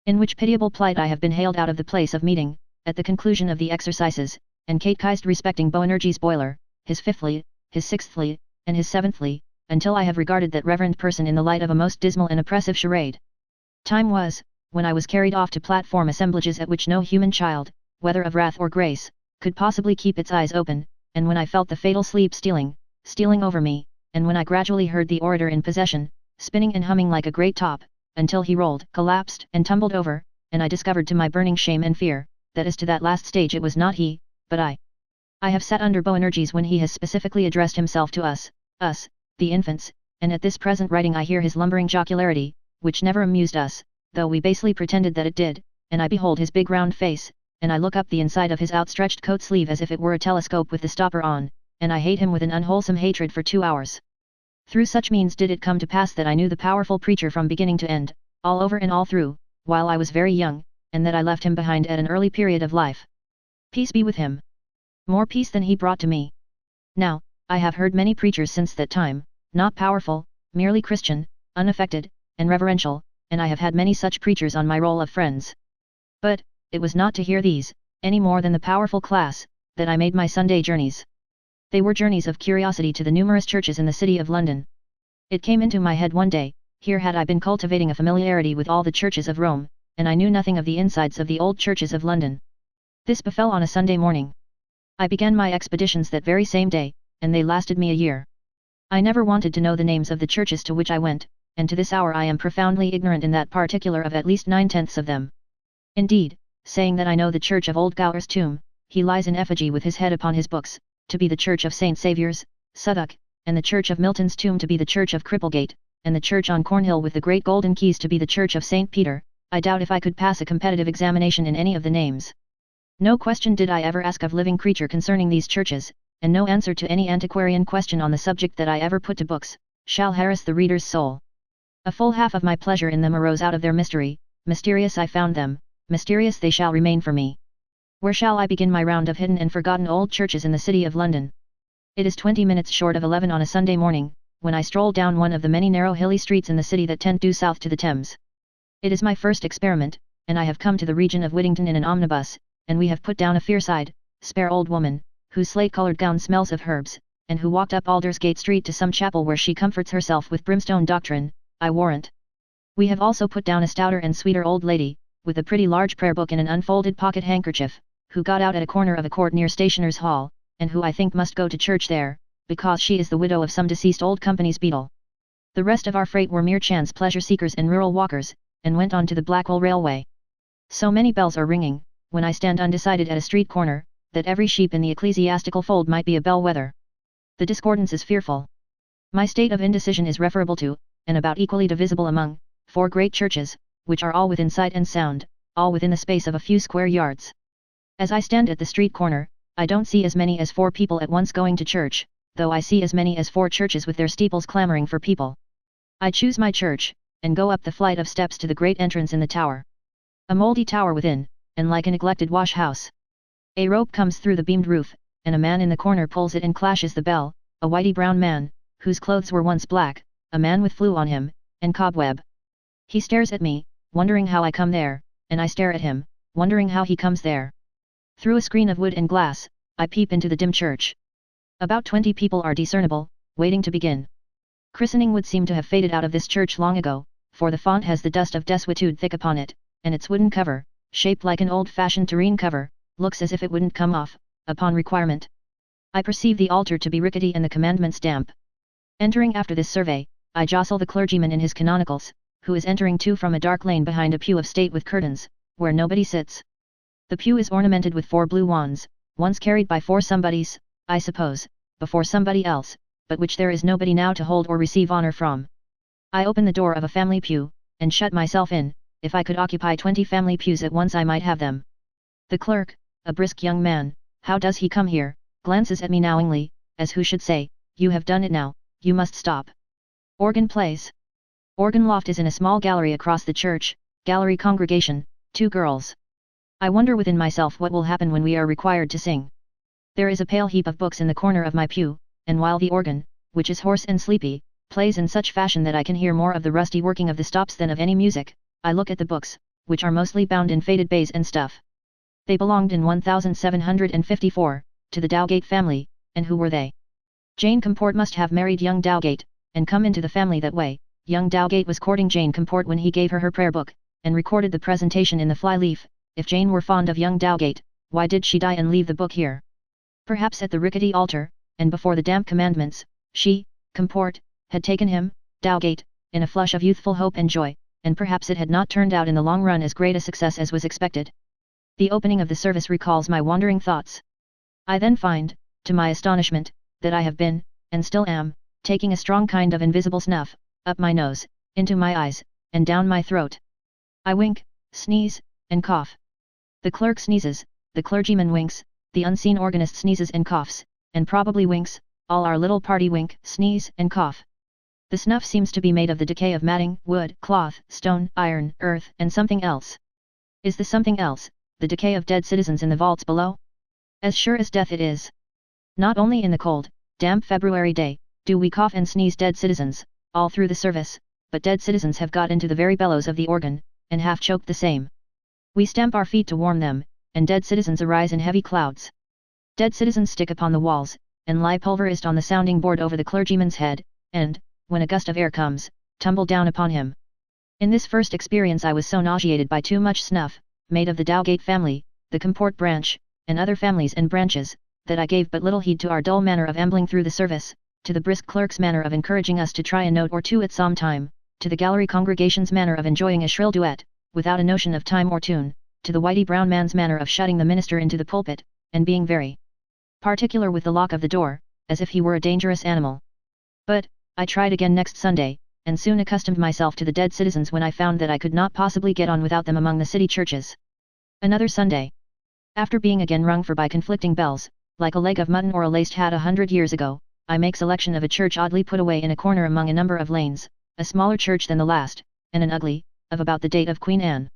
In which pitiable plight I have been haled out of the place of meeting, at the conclusion of the exercises, and catechised respecting Boanerges boiler, his fifthly, his sixthly, and his seventhly, until I have regarded that reverend person in the light of a most dismal and oppressive charade. Time was, when I was carried off to platform assemblages at which no human child, whether of wrath or grace, could possibly keep its eyes open, and when I felt the fatal sleep stealing over me, and when I gradually heard the orator in possession, spinning and humming like a great top, until he rolled, collapsed, and tumbled over, and I discovered to my burning shame and fear, that as to that last stage it was not he, but I. I have sat under Boanerges when he has specifically addressed himself to us, the infants, and at this present writing I hear his lumbering jocularity, which never amused us, though we basely pretended that it did, and I behold his big round face, and I look up the inside of his outstretched coat sleeve as if it were a telescope with the stopper on, and I hate him with an unwholesome hatred for 2 hours. Through such means did it come to pass that I knew the powerful preacher from beginning to end, all over and all through, while I was very young, and that I left him behind at an early period of life. Peace be with him. More peace than he brought to me. Now, I have heard many preachers since that time, not powerful, merely Christian, unaffected, and reverential, and I have had many such preachers on my roll of friends. But, it was not to hear these, any more than the powerful class, that I made my Sunday journeys. They were journeys of curiosity to the numerous churches in the city of London. It came into my head one day, here had I been cultivating a familiarity with all the churches of Rome, and I knew nothing of the insides of the old churches of London. This befell on a Sunday morning. I began my expeditions that very same day, and they lasted me a year. I never wanted to know the names of the churches to which I went, and to this hour I am profoundly ignorant in that particular of at least 9/10 of them. Indeed, saying that I know the church of Old Gower's tomb, he lies in effigy with his head upon his books, to be the church of St. Saviour's, Southwark, and the church of Milton's tomb to be the church of Cripplegate, and the church on Cornhill with the great golden keys to be the church of St. Peter, I doubt if I could pass a competitive examination in any of the names. No question did I ever ask of living creature concerning these churches, and no answer to any antiquarian question on the subject that I ever put to books, shall harass the reader's soul. A full half of my pleasure in them arose out of their mystery, mysterious I found them, mysterious they shall remain for me. Where shall I begin my round of hidden and forgotten old churches in the city of London? It is 20 minutes short of 11 on a Sunday morning, when I stroll down one of the many narrow hilly streets in the city that tend due south to the Thames. It is my first experiment, and I have come to the region of Whittington in an omnibus, and we have put down a fierce-eyed, spare old woman, whose slate-coloured gown smells of herbs, and who walked up Aldersgate Street to some chapel where she comforts herself with brimstone doctrine, I warrant. We have also put down a stouter and sweeter old lady, with a pretty large prayer book in an unfolded pocket handkerchief, who got out at a corner of a court near Stationers' Hall, and who I think must go to church there, because she is the widow of some deceased old company's beadle. The rest of our freight were mere chance pleasure seekers and rural walkers, and went on to the Blackwall Railway. So many bells are ringing, when I stand undecided at a street corner, that every sheep in the ecclesiastical fold might be a bellwether. The discordance is fearful. My state of indecision is referable to, and about equally divisible among, 4 great churches, which are all within sight and sound, all within the space of a few square yards. As I stand at the street corner, I don't see as many as 4 people at once going to church, though I see as many as 4 churches with their steeples clamouring for people. I choose my church, and go up the flight of steps to the great entrance in the tower. A mouldy tower within, and like a neglected wash-house. A rope comes through the beamed roof, and a man in the corner pulls it and clashes the bell, a whitey brown man, whose clothes were once black, a man with flue on him, and cobweb. He stares at me, wondering how I come there, and I stare at him, wondering how he comes there. Through a screen of wood and glass, I peep into the dim church. About 20 people are discernible, waiting to begin. Christening would seem to have faded out of this church long ago, for the font has the dust of desuetude thick upon it, and its wooden cover, shaped like an old-fashioned tureen cover, looks as if it wouldn't come off, upon requirement. I perceive the altar to be rickety and the commandments damp. Entering after this survey, I jostle the clergyman in his canonicals, who is entering too from a dark lane behind a pew of state with curtains, where nobody sits. The pew is ornamented with 4 blue wands, once carried by 4 somebodies, I suppose, before somebody else, but which there is nobody now to hold or receive honour from. I open the door of a family pew, and shut myself in. If I could occupy 20 family pews at once I might have them. The clerk, a brisk young man, how does he come here, glances at me knowingly, as who should say, you have done it now, you must stop. Organ plays. Organ loft is in a small gallery across the church, gallery congregation, 2 girls. I wonder within myself what will happen when we are required to sing. There is a pale heap of books in the corner of my pew, and while the organ, which is hoarse and sleepy, plays in such fashion that I can hear more of the rusty working of the stops than of any music, I look at the books, which are mostly bound in faded baize and stuff. They belonged in 1754, to the Dowgate family, and who were they? Jane Comport must have married young Dowgate, and come into the family that way. Young Dowgate was courting Jane Comport when he gave her her prayer book, and recorded the presentation in the fly-leaf. If Jane were fond of young Dowgate, why did she die and leave the book here? Perhaps at the rickety altar, and before the damp commandments, she, Comport, had taken him, Dowgate, in a flush of youthful hope and joy, and perhaps it had not turned out in the long run as great a success as was expected. The opening of the service recalls my wandering thoughts. I then find, to my astonishment, that I have been, and still am, taking a strong kind of invisible snuff, up my nose, into my eyes, and down my throat. I wink, sneeze, and cough. The clerk sneezes, the clergyman winks, the unseen organist sneezes and coughs, and probably winks, all our little party wink, sneeze, and cough. The snuff seems to be made of the decay of matting, wood, cloth, stone, iron, earth, and something else. Is the something else, the decay of dead citizens in the vaults below? As sure as death it is. Not only in the cold, damp February day, do we cough and sneeze dead citizens, all through the service, but dead citizens have got into the very bellows of the organ, and half choked the same. We stamp our feet to warm them, and dead citizens arise in heavy clouds. Dead citizens stick upon the walls, and lie pulverized on the sounding board over the clergyman's head, and, when a gust of air comes, tumble down upon him. In this first experience I was so nauseated by too much snuff, made of the Dowgate family, the Comport branch, and other families and branches, that I gave but little heed to our dull manner of ambling through the service, to the brisk clerk's manner of encouraging us to try a note or two at some time, to the gallery congregation's manner of enjoying a shrill duet, without a notion of time or tune, to the whitey brown man's manner of shutting the minister into the pulpit, and being very particular with the lock of the door, as if he were a dangerous animal. But, I tried again next Sunday, and soon accustomed myself to the dead citizens when I found that I could not possibly get on without them among the city churches. Another Sunday. After being again rung for by conflicting bells, like a leg of mutton or a laced hat 100 years ago, I make selection of a church oddly put away in a corner among a number of lanes, a smaller church than the last, and an ugly, of about the date of Queen Anne.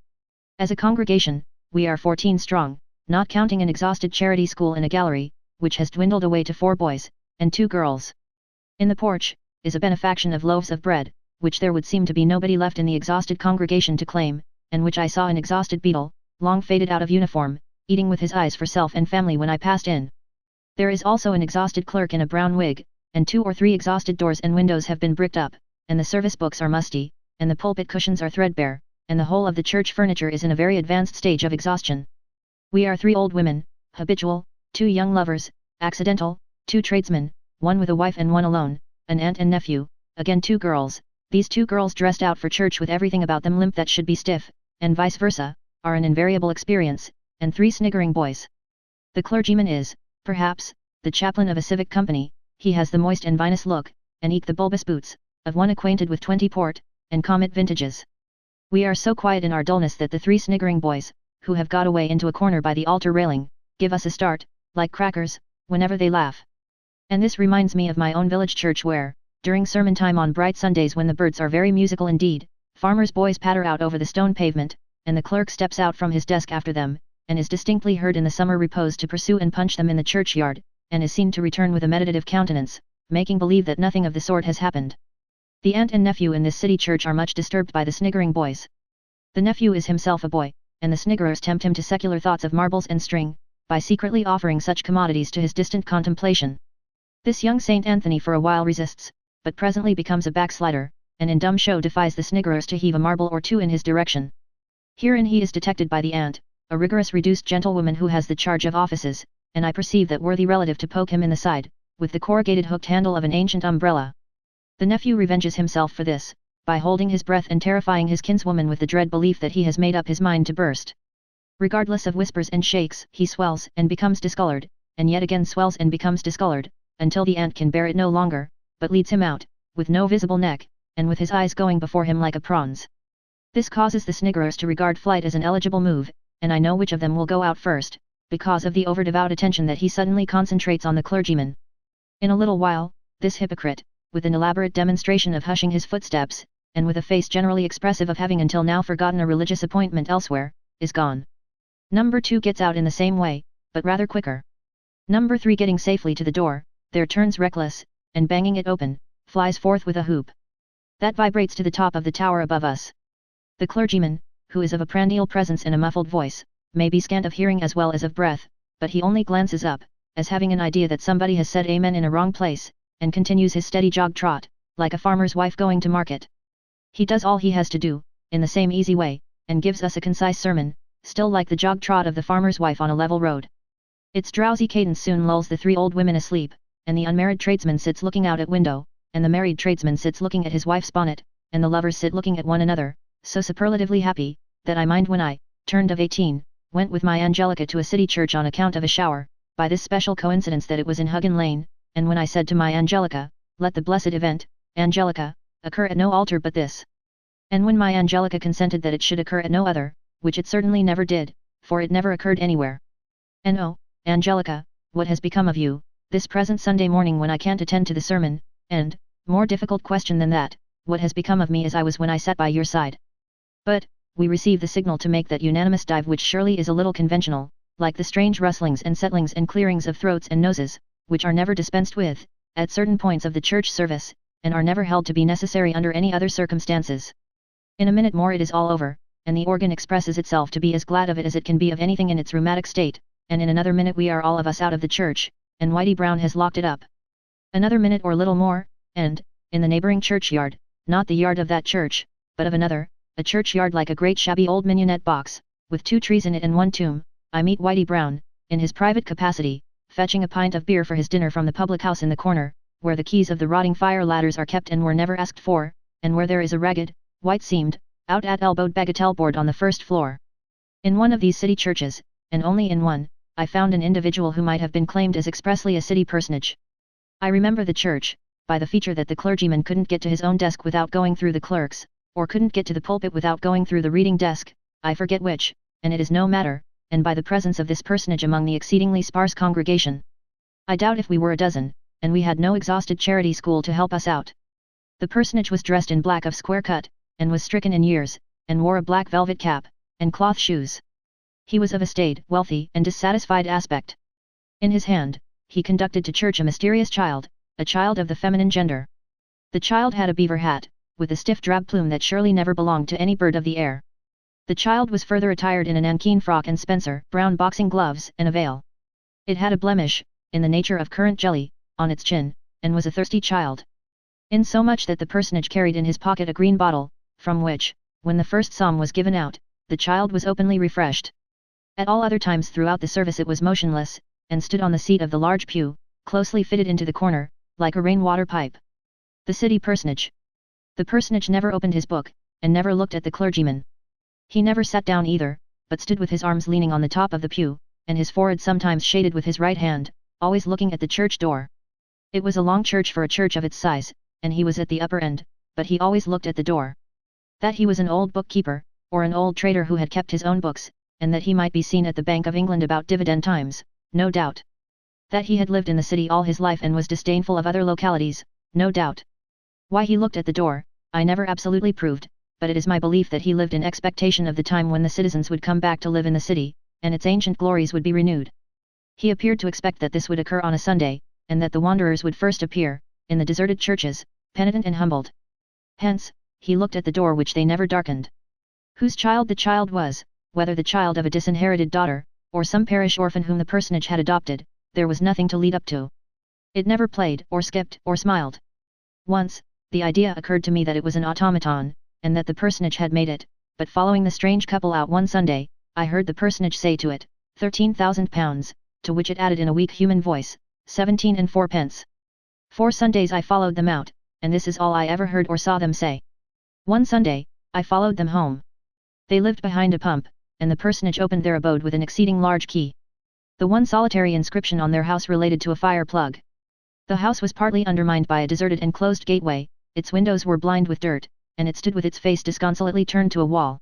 As a congregation, we are 14 strong, not counting an exhausted charity school in a gallery, which has dwindled away to 4 boys, and 2 girls. In the porch, is a benefaction of loaves of bread, which there would seem to be nobody left in the exhausted congregation to claim, and which I saw an exhausted beadle, long faded out of uniform, eating with his eyes for self and family when I passed in. There is also an exhausted clerk in a brown wig, and 2 or 3 exhausted doors and windows have been bricked up, and the service books are musty, and the pulpit cushions are threadbare, and the whole of the church furniture is in a very advanced stage of exhaustion. We are 3 old women, habitual, 2 young lovers, accidental, 2 tradesmen, 1 with a wife and 1 alone, an aunt and nephew, again 2 girls, these 2 girls dressed out for church with everything about them limp that should be stiff, and vice versa, are an invariable experience, and 3 sniggering boys. The clergyman is, perhaps, the chaplain of a civic company, he has the moist and vinous look, and eke the bulbous boots, of one acquainted with 20 port, and comet vintages. We are so quiet in our dullness that the 3 sniggering boys, who have got away into a corner by the altar railing, give us a start, like crackers, whenever they laugh. And this reminds me of my own village church where, during sermon time on bright Sundays when the birds are very musical indeed, farmers' boys patter out over the stone pavement, and the clerk steps out from his desk after them, and is distinctly heard in the summer repose to pursue and punch them in the churchyard, and is seen to return with a meditative countenance, making believe that nothing of the sort has happened. The aunt and nephew in this city church are much disturbed by the sniggering boys. The nephew is himself a boy, and the sniggerers tempt him to secular thoughts of marbles and string, by secretly offering such commodities to his distant contemplation. This young Saint Anthony for a while resists, but presently becomes a backslider, and in dumb show defies the sniggerers to heave a marble or 2 in his direction. Herein he is detected by the aunt, a rigorous reduced gentlewoman who has the charge of offices, and I perceive that worthy relative to poke him in the side, with the corrugated hooked handle of an ancient umbrella. The nephew revenges himself for this, by holding his breath and terrifying his kinswoman with the dread belief that he has made up his mind to burst. Regardless of whispers and shakes, he swells and becomes discolored, and yet again swells and becomes discolored, until the aunt can bear it no longer, but leads him out, with no visible neck, and with his eyes going before him like a prawn's. This causes the sniggerers to regard flight as an eligible move, and I know which of them will go out first, because of the over-devout attention that he suddenly concentrates on the clergyman. In a little while, this hypocrite, with an elaborate demonstration of hushing his footsteps, and with a face generally expressive of having until now forgotten a religious appointment elsewhere, is gone. Number 2 gets out in the same way, but rather quicker. Number 3 getting safely to the door, there turns reckless, and banging it open, flies forth with a hoop that vibrates to the top of the tower above us. The clergyman, who is of a prandial presence and a muffled voice, may be scant of hearing as well as of breath, but he only glances up, as having an idea that somebody has said amen in a wrong place, and continues his steady jog trot, like a farmer's wife going to market. He does all he has to do, in the same easy way, and gives us a concise sermon, still like the jog trot of the farmer's wife on a level road. Its drowsy cadence soon lulls the 3 old women asleep, and the unmarried tradesman sits looking out at window, and the married tradesman sits looking at his wife's bonnet, and the lovers sit looking at one another, so superlatively happy, that I mind when I, turned of 18, went with my Angelica to a city church on account of a shower, by this special coincidence that it was in Huggin Lane, and when I said to my Angelica, let the blessed event, Angelica, occur at no altar but this. And when my Angelica consented that it should occur at no other, which it certainly never did, for it never occurred anywhere. And oh, Angelica, what has become of you, this present Sunday morning when I can't attend to the sermon, and, more difficult question than that, what has become of me as I was when I sat by your side? But, we receive the signal to make that unanimous dive which surely is a little conventional, like the strange rustlings and settlings and clearings of throats and noses, which are never dispensed with, at certain points of the church service, and are never held to be necessary under any other circumstances. In a minute more it is all over, and the organ expresses itself to be as glad of it as it can be of anything in its rheumatic state, and in another minute we are all of us out of the church, and Whitey Brown has locked it up. Another minute or little more, and, in the neighbouring churchyard, not the yard of that church, but of another, a churchyard like a great shabby old mignonette box, with 2 trees in it and 1 tomb, I meet Whitey Brown, in his private capacity, fetching a pint of beer for his dinner from the public house in the corner, where the keys of the rotting fire ladders are kept and were never asked for, and where there is a ragged, white-seamed, out-at-elbowed bagatelle board on the first floor. In one of these city churches, and only in one, I found an individual who might have been claimed as expressly a city personage. I remember the church, by the feature that the clergyman couldn't get to his own desk without going through the clerks, or couldn't get to the pulpit without going through the reading desk, I forget which, and it is no matter, and by the presence of this personage among the exceedingly sparse congregation. I doubt if we were a dozen, and we had no exhausted charity school to help us out. The personage was dressed in black of square cut, and was stricken in years, and wore a black velvet cap, and cloth shoes. He was of a staid, wealthy, and dissatisfied aspect. In his hand, he conducted to church a mysterious child, a child of the feminine gender. The child had a beaver hat, with a stiff drab plume that surely never belonged to any bird of the air. The child was further attired in a nankeen frock and spencer, brown boxing gloves, and a veil. It had a blemish, in the nature of currant jelly, on its chin, and was a thirsty child. Insomuch that the personage carried in his pocket a green bottle, from which, when the first psalm was given out, the child was openly refreshed. At all other times throughout the service it was motionless, and stood on the seat of the large pew, closely fitted into the corner, like a rainwater pipe. The city personage. The personage never opened his book, and never looked at the clergyman. He never sat down either, but stood with his arms leaning on the top of the pew, and his forehead sometimes shaded with his right hand, always looking at the church door. It was a long church for a church of its size, and he was at the upper end, but he always looked at the door. That he was an old bookkeeper, or an old trader who had kept his own books, and that he might be seen at the Bank of England about dividend times, no doubt. That he had lived in the city all his life and was disdainful of other localities, no doubt. Why he looked at the door, I never absolutely proved, but it is my belief that he lived in expectation of the time when the citizens would come back to live in the city, and its ancient glories would be renewed. He appeared to expect that this would occur on a Sunday, and that the wanderers would first appear, in the deserted churches, penitent and humbled. Hence, he looked at the door which they never darkened. Whose child the child was, whether the child of a disinherited daughter, or some parish orphan whom the personage had adopted, there was nothing to lead up to. It never played, or skipped, or smiled. Once, the idea occurred to me that it was an automaton, and that the personage had made it, but following the strange couple out one Sunday, I heard the personage say to it, £13,000, to which it added in a weak human voice, 17 and 4 pence. 4 Sundays I followed them out, and this is all I ever heard or saw them say. One Sunday, I followed them home. They lived behind a pump, and the personage opened their abode with an exceeding large key. The one solitary inscription on their house related to a fire plug. The house was partly undermined by a deserted and closed gateway, its windows were blind with dirt, and it stood with its face disconsolately turned to a wall.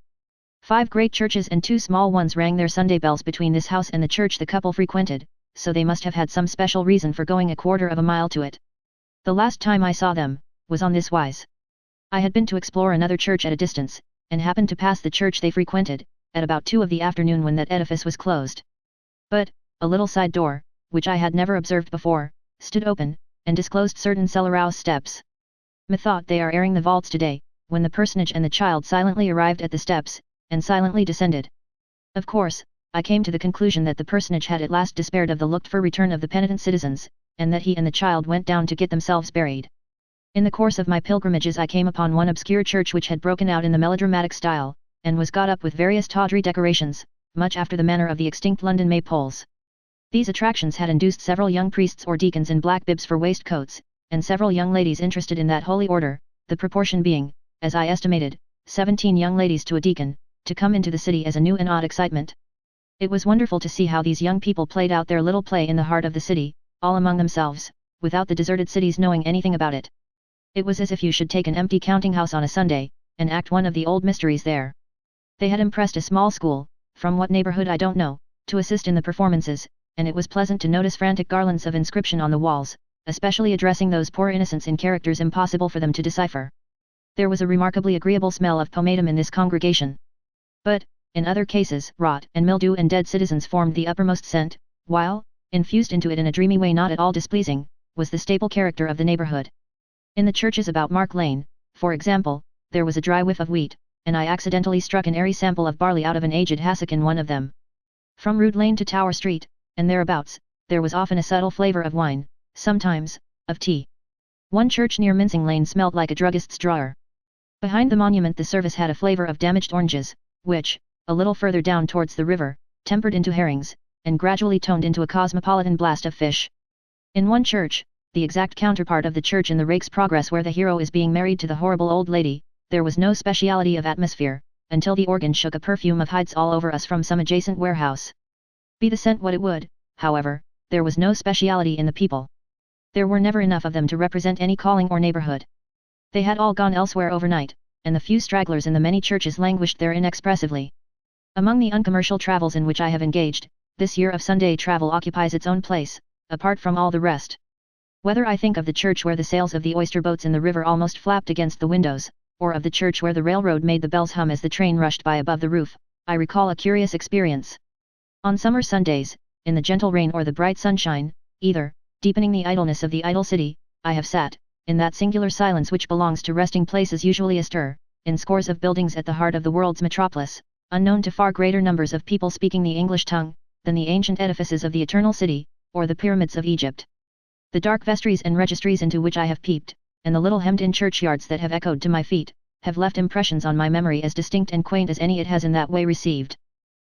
5 great churches and 2 small ones rang their Sunday bells between this house and the church the couple frequented, so they must have had some special reason for going a quarter of a mile to it. The last time I saw them, was on this wise. I had been to explore another church at a distance, and happened to pass the church they frequented, at about 2 of the afternoon when that edifice was closed. But, a little side door, which I had never observed before, stood open, and disclosed certain cellar-house steps. Methought they are airing the vaults today, when the personage and the child silently arrived at the steps, and silently descended. Of course, I came to the conclusion that the personage had at last despaired of the looked-for return of the penitent citizens, and that he and the child went down to get themselves buried. In the course of my pilgrimages I came upon one obscure church which had broken out in the melodramatic style, and was got up with various tawdry decorations, much after the manner of the extinct London maypoles. These attractions had induced several young priests or deacons in black bibs for waistcoats, and several young ladies interested in that holy order, the proportion being, as I estimated, 17 young ladies to a deacon, to come into the city as a new and odd excitement. It was wonderful to see how these young people played out their little play in the heart of the city, all among themselves, without the deserted cities knowing anything about it. It was as if you should take an empty counting house on a Sunday, and act one of the old mysteries there. They had impressed a small school, from what neighborhood I don't know, to assist in the performances, and it was pleasant to notice frantic garlands of inscription on the walls, especially addressing those poor innocents in characters impossible for them to decipher. There was a remarkably agreeable smell of pomatum in this congregation. But, in other cases, rot and mildew and dead citizens formed the uppermost scent, while, infused into it in a dreamy way not at all displeasing, was the staple character of the neighborhood. In the churches about Mark Lane, for example, there was a dry whiff of wheat, and I accidentally struck an airy sample of barley out of an aged hassock in one of them. From Rood Lane to Tower Street, and thereabouts, there was often a subtle flavour of wine, sometimes, of tea. One church near Mincing Lane smelt like a druggist's drawer. Behind the monument the service had a flavour of damaged oranges, which, a little further down towards the river, tempered into herrings, and gradually toned into a cosmopolitan blast of fish. In one church, the exact counterpart of the church in the Rake's Progress where the hero is being married to the horrible old lady. There was no speciality of atmosphere, until the organ shook a perfume of hides all over us from some adjacent warehouse. Be the scent what it would, however, there was no speciality in the people. There were never enough of them to represent any calling or neighborhood. They had all gone elsewhere overnight, and the few stragglers in the many churches languished there inexpressively. Among the uncommercial travels in which I have engaged, this year of Sunday travel occupies its own place, apart from all the rest. Whether I think of the church where the sails of the oyster boats in the river almost flapped against the windows, or of the church where the railroad made the bells hum as the train rushed by above the roof, I recall a curious experience. On summer Sundays, in the gentle rain or the bright sunshine, either, deepening the idleness of the idle city, I have sat, in that singular silence which belongs to resting places usually astir, in scores of buildings at the heart of the world's metropolis, unknown to far greater numbers of people speaking the English tongue, than the ancient edifices of the Eternal City, or the pyramids of Egypt. The dark vestries and registries into which I have peeped, and the little hemmed-in churchyards that have echoed to my feet, have left impressions on my memory as distinct and quaint as any it has in that way received.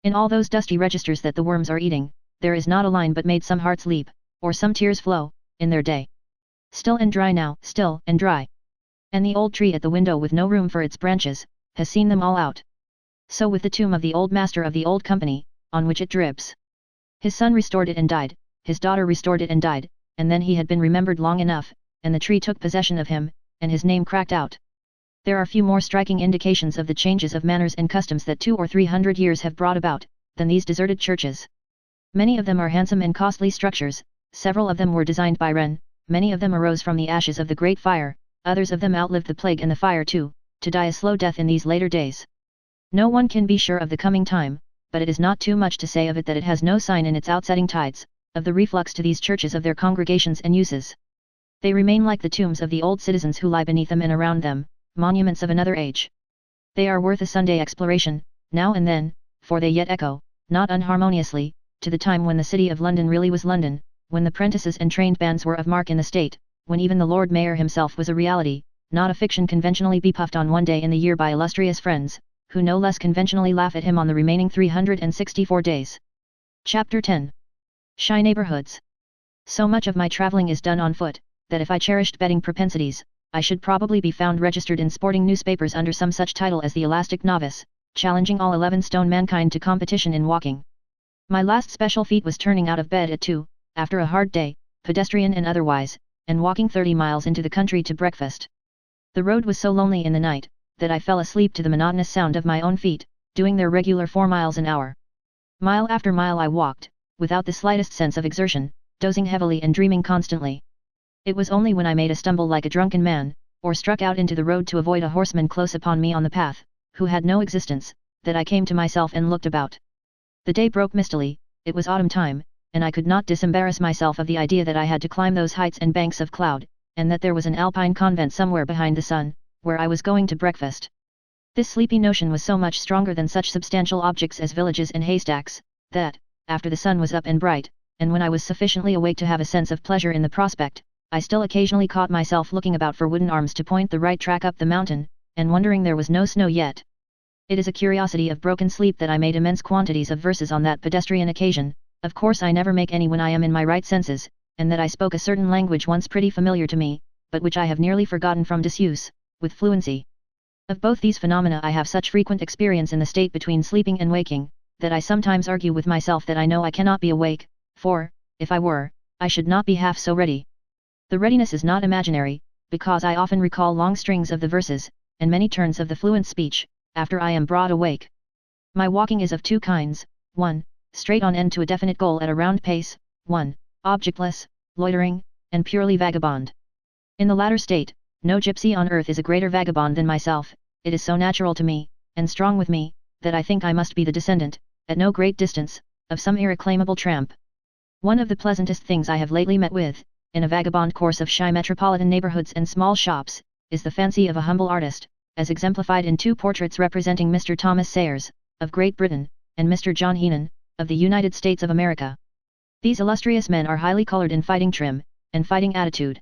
In all those dusty registers that the worms are eating, there is not a line but made some hearts leap, or some tears flow, in their day. Still and dry now, still and dry. And the old tree at the window with no room for its branches, has seen them all out. So with the tomb of the old master of the old company, on which it drips. His son restored it and died, his daughter restored it and died, and then he had been remembered long enough, and the tree took possession of him, and his name cracked out. There are few more striking indications of the changes of manners and customs that 200 or 300 years have brought about, than these deserted churches. Many of them are handsome and costly structures, several of them were designed by Wren, many of them arose from the ashes of the Great Fire, others of them outlived the plague and the fire too, to die a slow death in these later days. No one can be sure of the coming time, but it is not too much to say of it that it has no sign in its outsetting tides, of the reflux to these churches of their congregations and uses. They remain like the tombs of the old citizens who lie beneath them and around them, monuments of another age. They are worth a Sunday exploration, now and then, for they yet echo, not unharmoniously, to the time when the city of London really was London, when the prentices and trained bands were of mark in the state, when even the Lord Mayor himself was a reality, not a fiction conventionally bepuffed on one day in the year by illustrious friends, who no less conventionally laugh at him on the remaining 364 days. Chapter 10. Shy Neighborhoods. So much of my traveling is done on foot, that if I cherished betting propensities, I should probably be found registered in sporting newspapers under some such title as the Elastic Novice, challenging all 11 stone mankind to competition in walking. My last special feat was turning out of bed at 2, after a hard day, pedestrian and otherwise, and walking 30 miles into the country to breakfast. The road was so lonely in the night, that I fell asleep to the monotonous sound of my own feet, doing their regular 4 miles an hour. Mile after mile I walked, without the slightest sense of exertion, dozing heavily and dreaming constantly. It was only when I made a stumble like a drunken man, or struck out into the road to avoid a horseman close upon me on the path, who had no existence, that I came to myself and looked about. The day broke mistily, it was autumn time, and I could not disembarrass myself of the idea that I had to climb those heights and banks of cloud, and that there was an alpine convent somewhere behind the sun, where I was going to breakfast. This sleepy notion was so much stronger than such substantial objects as villages and haystacks, that, after the sun was up and bright, and when I was sufficiently awake to have a sense of pleasure in the prospect, I still occasionally caught myself looking about for wooden arms to point the right track up the mountain, and wondering there was no snow yet. It is a curiosity of broken sleep that I made immense quantities of verses on that pedestrian occasion. Of course I never make any when I am in my right senses, and that I spoke a certain language once pretty familiar to me, but which I have nearly forgotten from disuse, with fluency. Of both these phenomena I have such frequent experience in the state between sleeping and waking, that I sometimes argue with myself that I know I cannot be awake, for, if I were, I should not be half so ready. The readiness is not imaginary, because I often recall long strings of the verses, and many turns of the fluent speech, after I am broad awake. My walking is of two kinds: 1. Straight on end to a definite goal at a round pace, 1. Objectless, loitering, and purely vagabond. In the latter state, no gypsy on earth is a greater vagabond than myself. It is so natural to me, and strong with me, that I think I must be the descendant, at no great distance, of some irreclaimable tramp. One of the pleasantest things I have lately met with, in a vagabond course of shy metropolitan neighborhoods and small shops, is the fancy of a humble artist, as exemplified in 2 portraits representing Mr. Thomas Sayers, of Great Britain, and Mr. John Heenan, of the United States of America. These illustrious men are highly colored in fighting trim, and fighting attitude.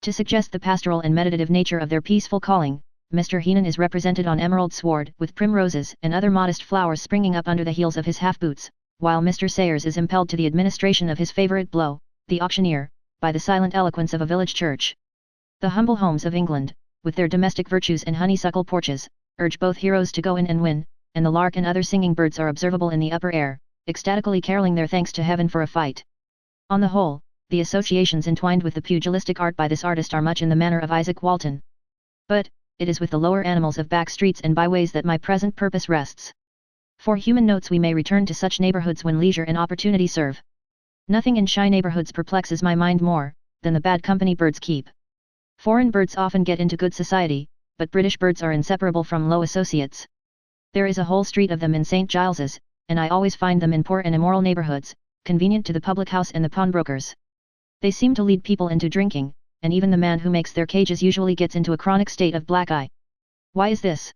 To suggest the pastoral and meditative nature of their peaceful calling, Mr. Heenan is represented on emerald sward with primroses and other modest flowers springing up under the heels of his half-boots, while Mr. Sayers is impelled to the administration of his favorite blow, the auctioneer, by the silent eloquence of a village church. The humble homes of England, with their domestic virtues and honeysuckle porches, urge both heroes to go in and win, and the lark and other singing birds are observable in the upper air, ecstatically caroling their thanks to heaven for a fight. On the whole, the associations entwined with the pugilistic art by this artist are much in the manner of Isaac Walton. But, it is with the lower animals of back streets and byways that my present purpose rests. For human notes we may return to such neighborhoods when leisure and opportunity serve. Nothing in shy neighborhoods perplexes my mind more, than the bad company birds keep. Foreign birds often get into good society, but British birds are inseparable from low associates. There is a whole street of them in St. Giles's, and I always find them in poor and immoral neighborhoods, convenient to the public house and the pawnbrokers. They seem to lead people into drinking, and even the man who makes their cages usually gets into a chronic state of black eye. Why is this?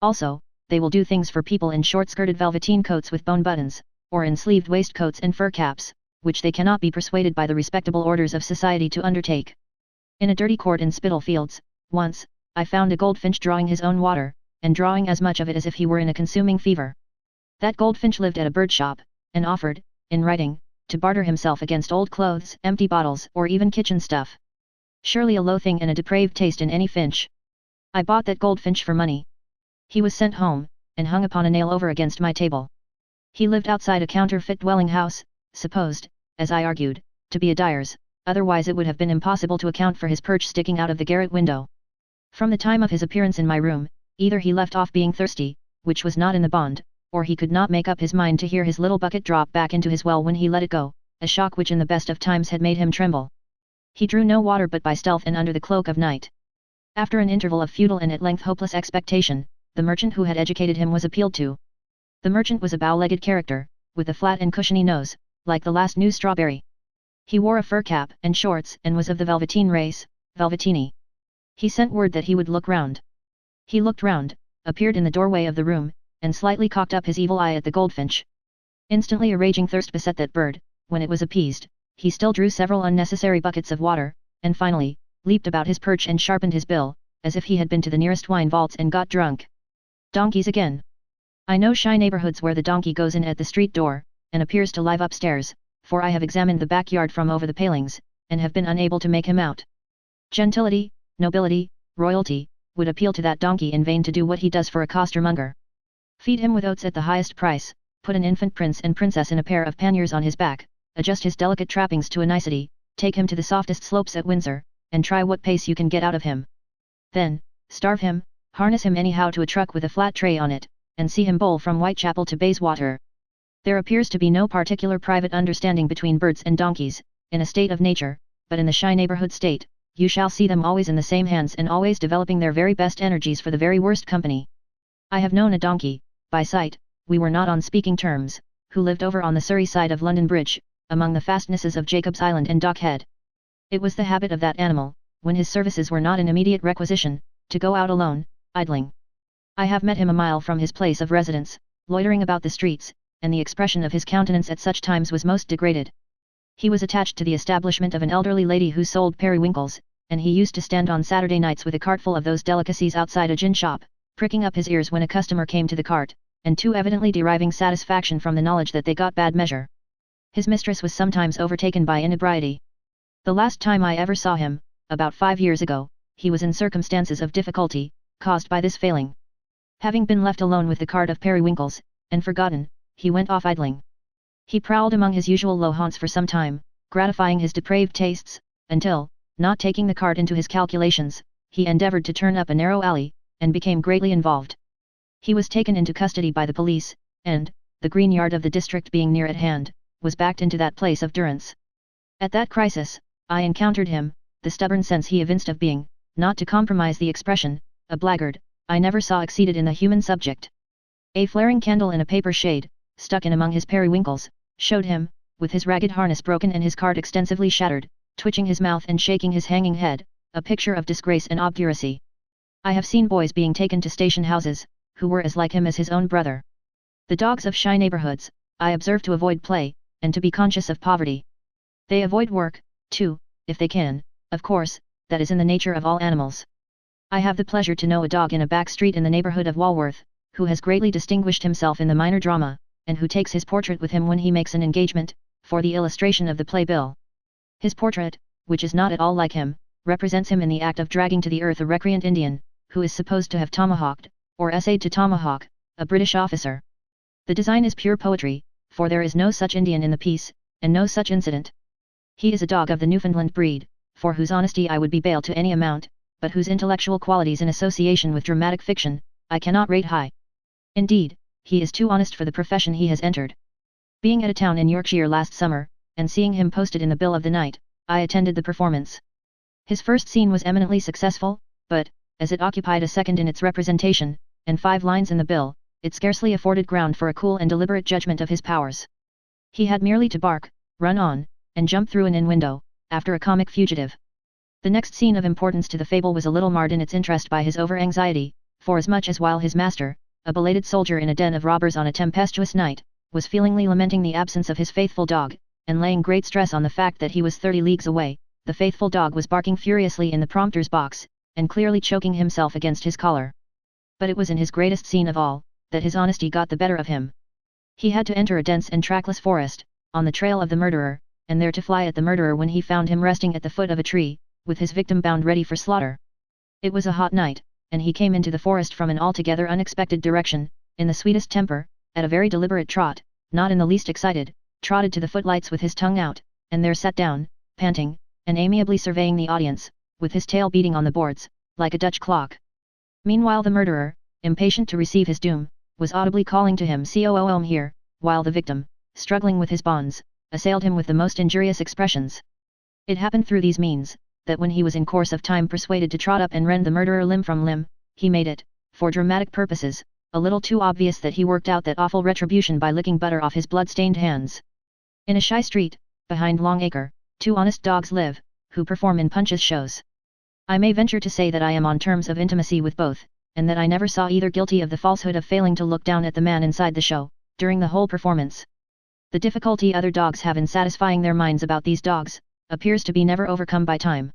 Also, they will do things for people in short-skirted velveteen coats with bone buttons, or in sleeved waistcoats and fur caps, which they cannot be persuaded by the respectable orders of society to undertake. In a dirty court in Spitalfields, once, I found a goldfinch drawing his own water, and drawing as much of it as if he were in a consuming fever. That goldfinch lived at a bird shop, and offered, in writing, to barter himself against old clothes, empty bottles, or even kitchen stuff. Surely a low thing and a depraved taste in any finch. I bought that goldfinch for money. He was sent home, and hung upon a nail over against my table. He lived outside a counterfeit dwelling house, supposed, as I argued, to be a dyer's, otherwise it would have been impossible to account for his perch sticking out of the garret window. From the time of his appearance in my room, either he left off being thirsty, which was not in the bond, or he could not make up his mind to hear his little bucket drop back into his well when he let it go, a shock which in the best of times had made him tremble. He drew no water but by stealth and under the cloak of night. After an interval of futile and at length hopeless expectation, the merchant who had educated him was appealed to. The merchant was a bow-legged character, with a flat and cushiony nose, like the last new strawberry. He wore a fur cap and shorts and was of the velveteen race, velvetini. He sent word that he would look round. He looked round, appeared in the doorway of the room, and slightly cocked up his evil eye at the goldfinch. Instantly a raging thirst beset that bird. When it was appeased, he still drew several unnecessary buckets of water, and finally, leaped about his perch and sharpened his bill, as if he had been to the nearest wine vaults and got drunk. Donkeys again. I know shy neighborhoods where the donkey goes in at the street door, and appears to live upstairs, for I have examined the backyard from over the palings, and have been unable to make him out. Gentility, nobility, royalty, would appeal to that donkey in vain to do what he does for a costermonger. Feed him with oats at the highest price, put an infant prince and princess in a pair of panniers on his back, adjust his delicate trappings to a nicety, take him to the softest slopes at Windsor, and try what pace you can get out of him. Then, starve him, harness him anyhow to a truck with a flat tray on it, and see him bowl from Whitechapel to Bayswater. There appears to be no particular private understanding between birds and donkeys, in a state of nature, but in the shy neighborhood state, you shall see them always in the same hands and always developing their very best energies for the very worst company. I have known a donkey, by sight, we were not on speaking terms, who lived over on the Surrey side of London Bridge, among the fastnesses of Jacob's Island and Dock Head. It was the habit of that animal, when his services were not in immediate requisition, to go out alone, idling. I have met him a mile from his place of residence, loitering about the streets, and the expression of his countenance at such times was most degraded. He was attached to the establishment of an elderly lady who sold periwinkles, and he used to stand on Saturday nights with a cartful of those delicacies outside a gin shop, pricking up his ears when a customer came to the cart, and too evidently deriving satisfaction from the knowledge that they got bad measure. His mistress was sometimes overtaken by inebriety. The last time I ever saw him, about 5 years ago, he was in circumstances of difficulty, caused by this failing. Having been left alone with the cart of periwinkles, and forgotten, he went off idling. He prowled among his usual low haunts for some time, gratifying his depraved tastes, until, not taking the cart into his calculations, he endeavoured to turn up a narrow alley, and became greatly involved. He was taken into custody by the police, and, the green yard of the district being near at hand, was backed into that place of durance. At that crisis, I encountered him, the stubborn sense he evinced of being, not to compromise the expression, a blackguard, I never saw exceeded in the human subject. A flaring candle in a paper shade, stuck in among his periwinkles, showed him, with his ragged harness broken and his cart extensively shattered, twitching his mouth and shaking his hanging head, a picture of disgrace and obduracy. I have seen boys being taken to station houses, who were as like him as his own brother. The dogs of shy neighborhoods, I observe to avoid play, and to be conscious of poverty. They avoid work, too, if they can, of course, that is in the nature of all animals. I have the pleasure to know a dog in a back street in the neighborhood of Walworth, who has greatly distinguished himself in the minor drama, and who takes his portrait with him when he makes an engagement, for the illustration of the playbill. His portrait, which is not at all like him, represents him in the act of dragging to the earth a recreant Indian, who is supposed to have tomahawked, or essayed to tomahawk, a British officer. The design is pure poetry, for there is no such Indian in the piece, and no such incident. He is a dog of the Newfoundland breed, for whose honesty I would be bail to any amount, but whose intellectual qualities in association with dramatic fiction, I cannot rate high. Indeed, he is too honest for the profession he has entered. Being at a town in Yorkshire last summer, and seeing him posted in the bill of the night, I attended the performance. His first scene was eminently successful, but, as it occupied a second in its representation, and 5 lines in the bill, it scarcely afforded ground for a cool and deliberate judgment of his powers. He had merely to bark, run on, and jump through an inn window, after a comic fugitive. The next scene of importance to the fable was a little marred in its interest by his over-anxiety, forasmuch as while his master, a belated soldier in a den of robbers on a tempestuous night, was feelingly lamenting the absence of his faithful dog, and laying great stress on the fact that he was 30 leagues away, the faithful dog was barking furiously in the prompter's box, and clearly choking himself against his collar. But it was in his greatest scene of all, that his honesty got the better of him. He had to enter a dense and trackless forest, on the trail of the murderer, and there to fly at the murderer when he found him resting at the foot of a tree, with his victim bound ready for slaughter. It was a hot night, and he came into the forest from an altogether unexpected direction, in the sweetest temper, at a very deliberate trot, not in the least excited, trotted to the footlights with his tongue out, and there sat down, panting, and amiably surveying the audience, with his tail beating on the boards, like a Dutch clock. Meanwhile the murderer, impatient to receive his doom, was audibly calling to him "Coom here," while the victim, struggling with his bonds, assailed him with the most injurious expressions. It happened through these means, that when he was in course of time persuaded to trot up and rend the murderer limb from limb, he made it, for dramatic purposes, a little too obvious that he worked out that awful retribution by licking butter off his blood-stained hands. In a shy street, behind Long Acre, 2 honest dogs live, who perform in Punch's shows. I may venture to say that I am on terms of intimacy with both, and that I never saw either guilty of the falsehood of failing to look down at the man inside the show, during the whole performance. The difficulty other dogs have in satisfying their minds about these dogs, appears to be never overcome by time.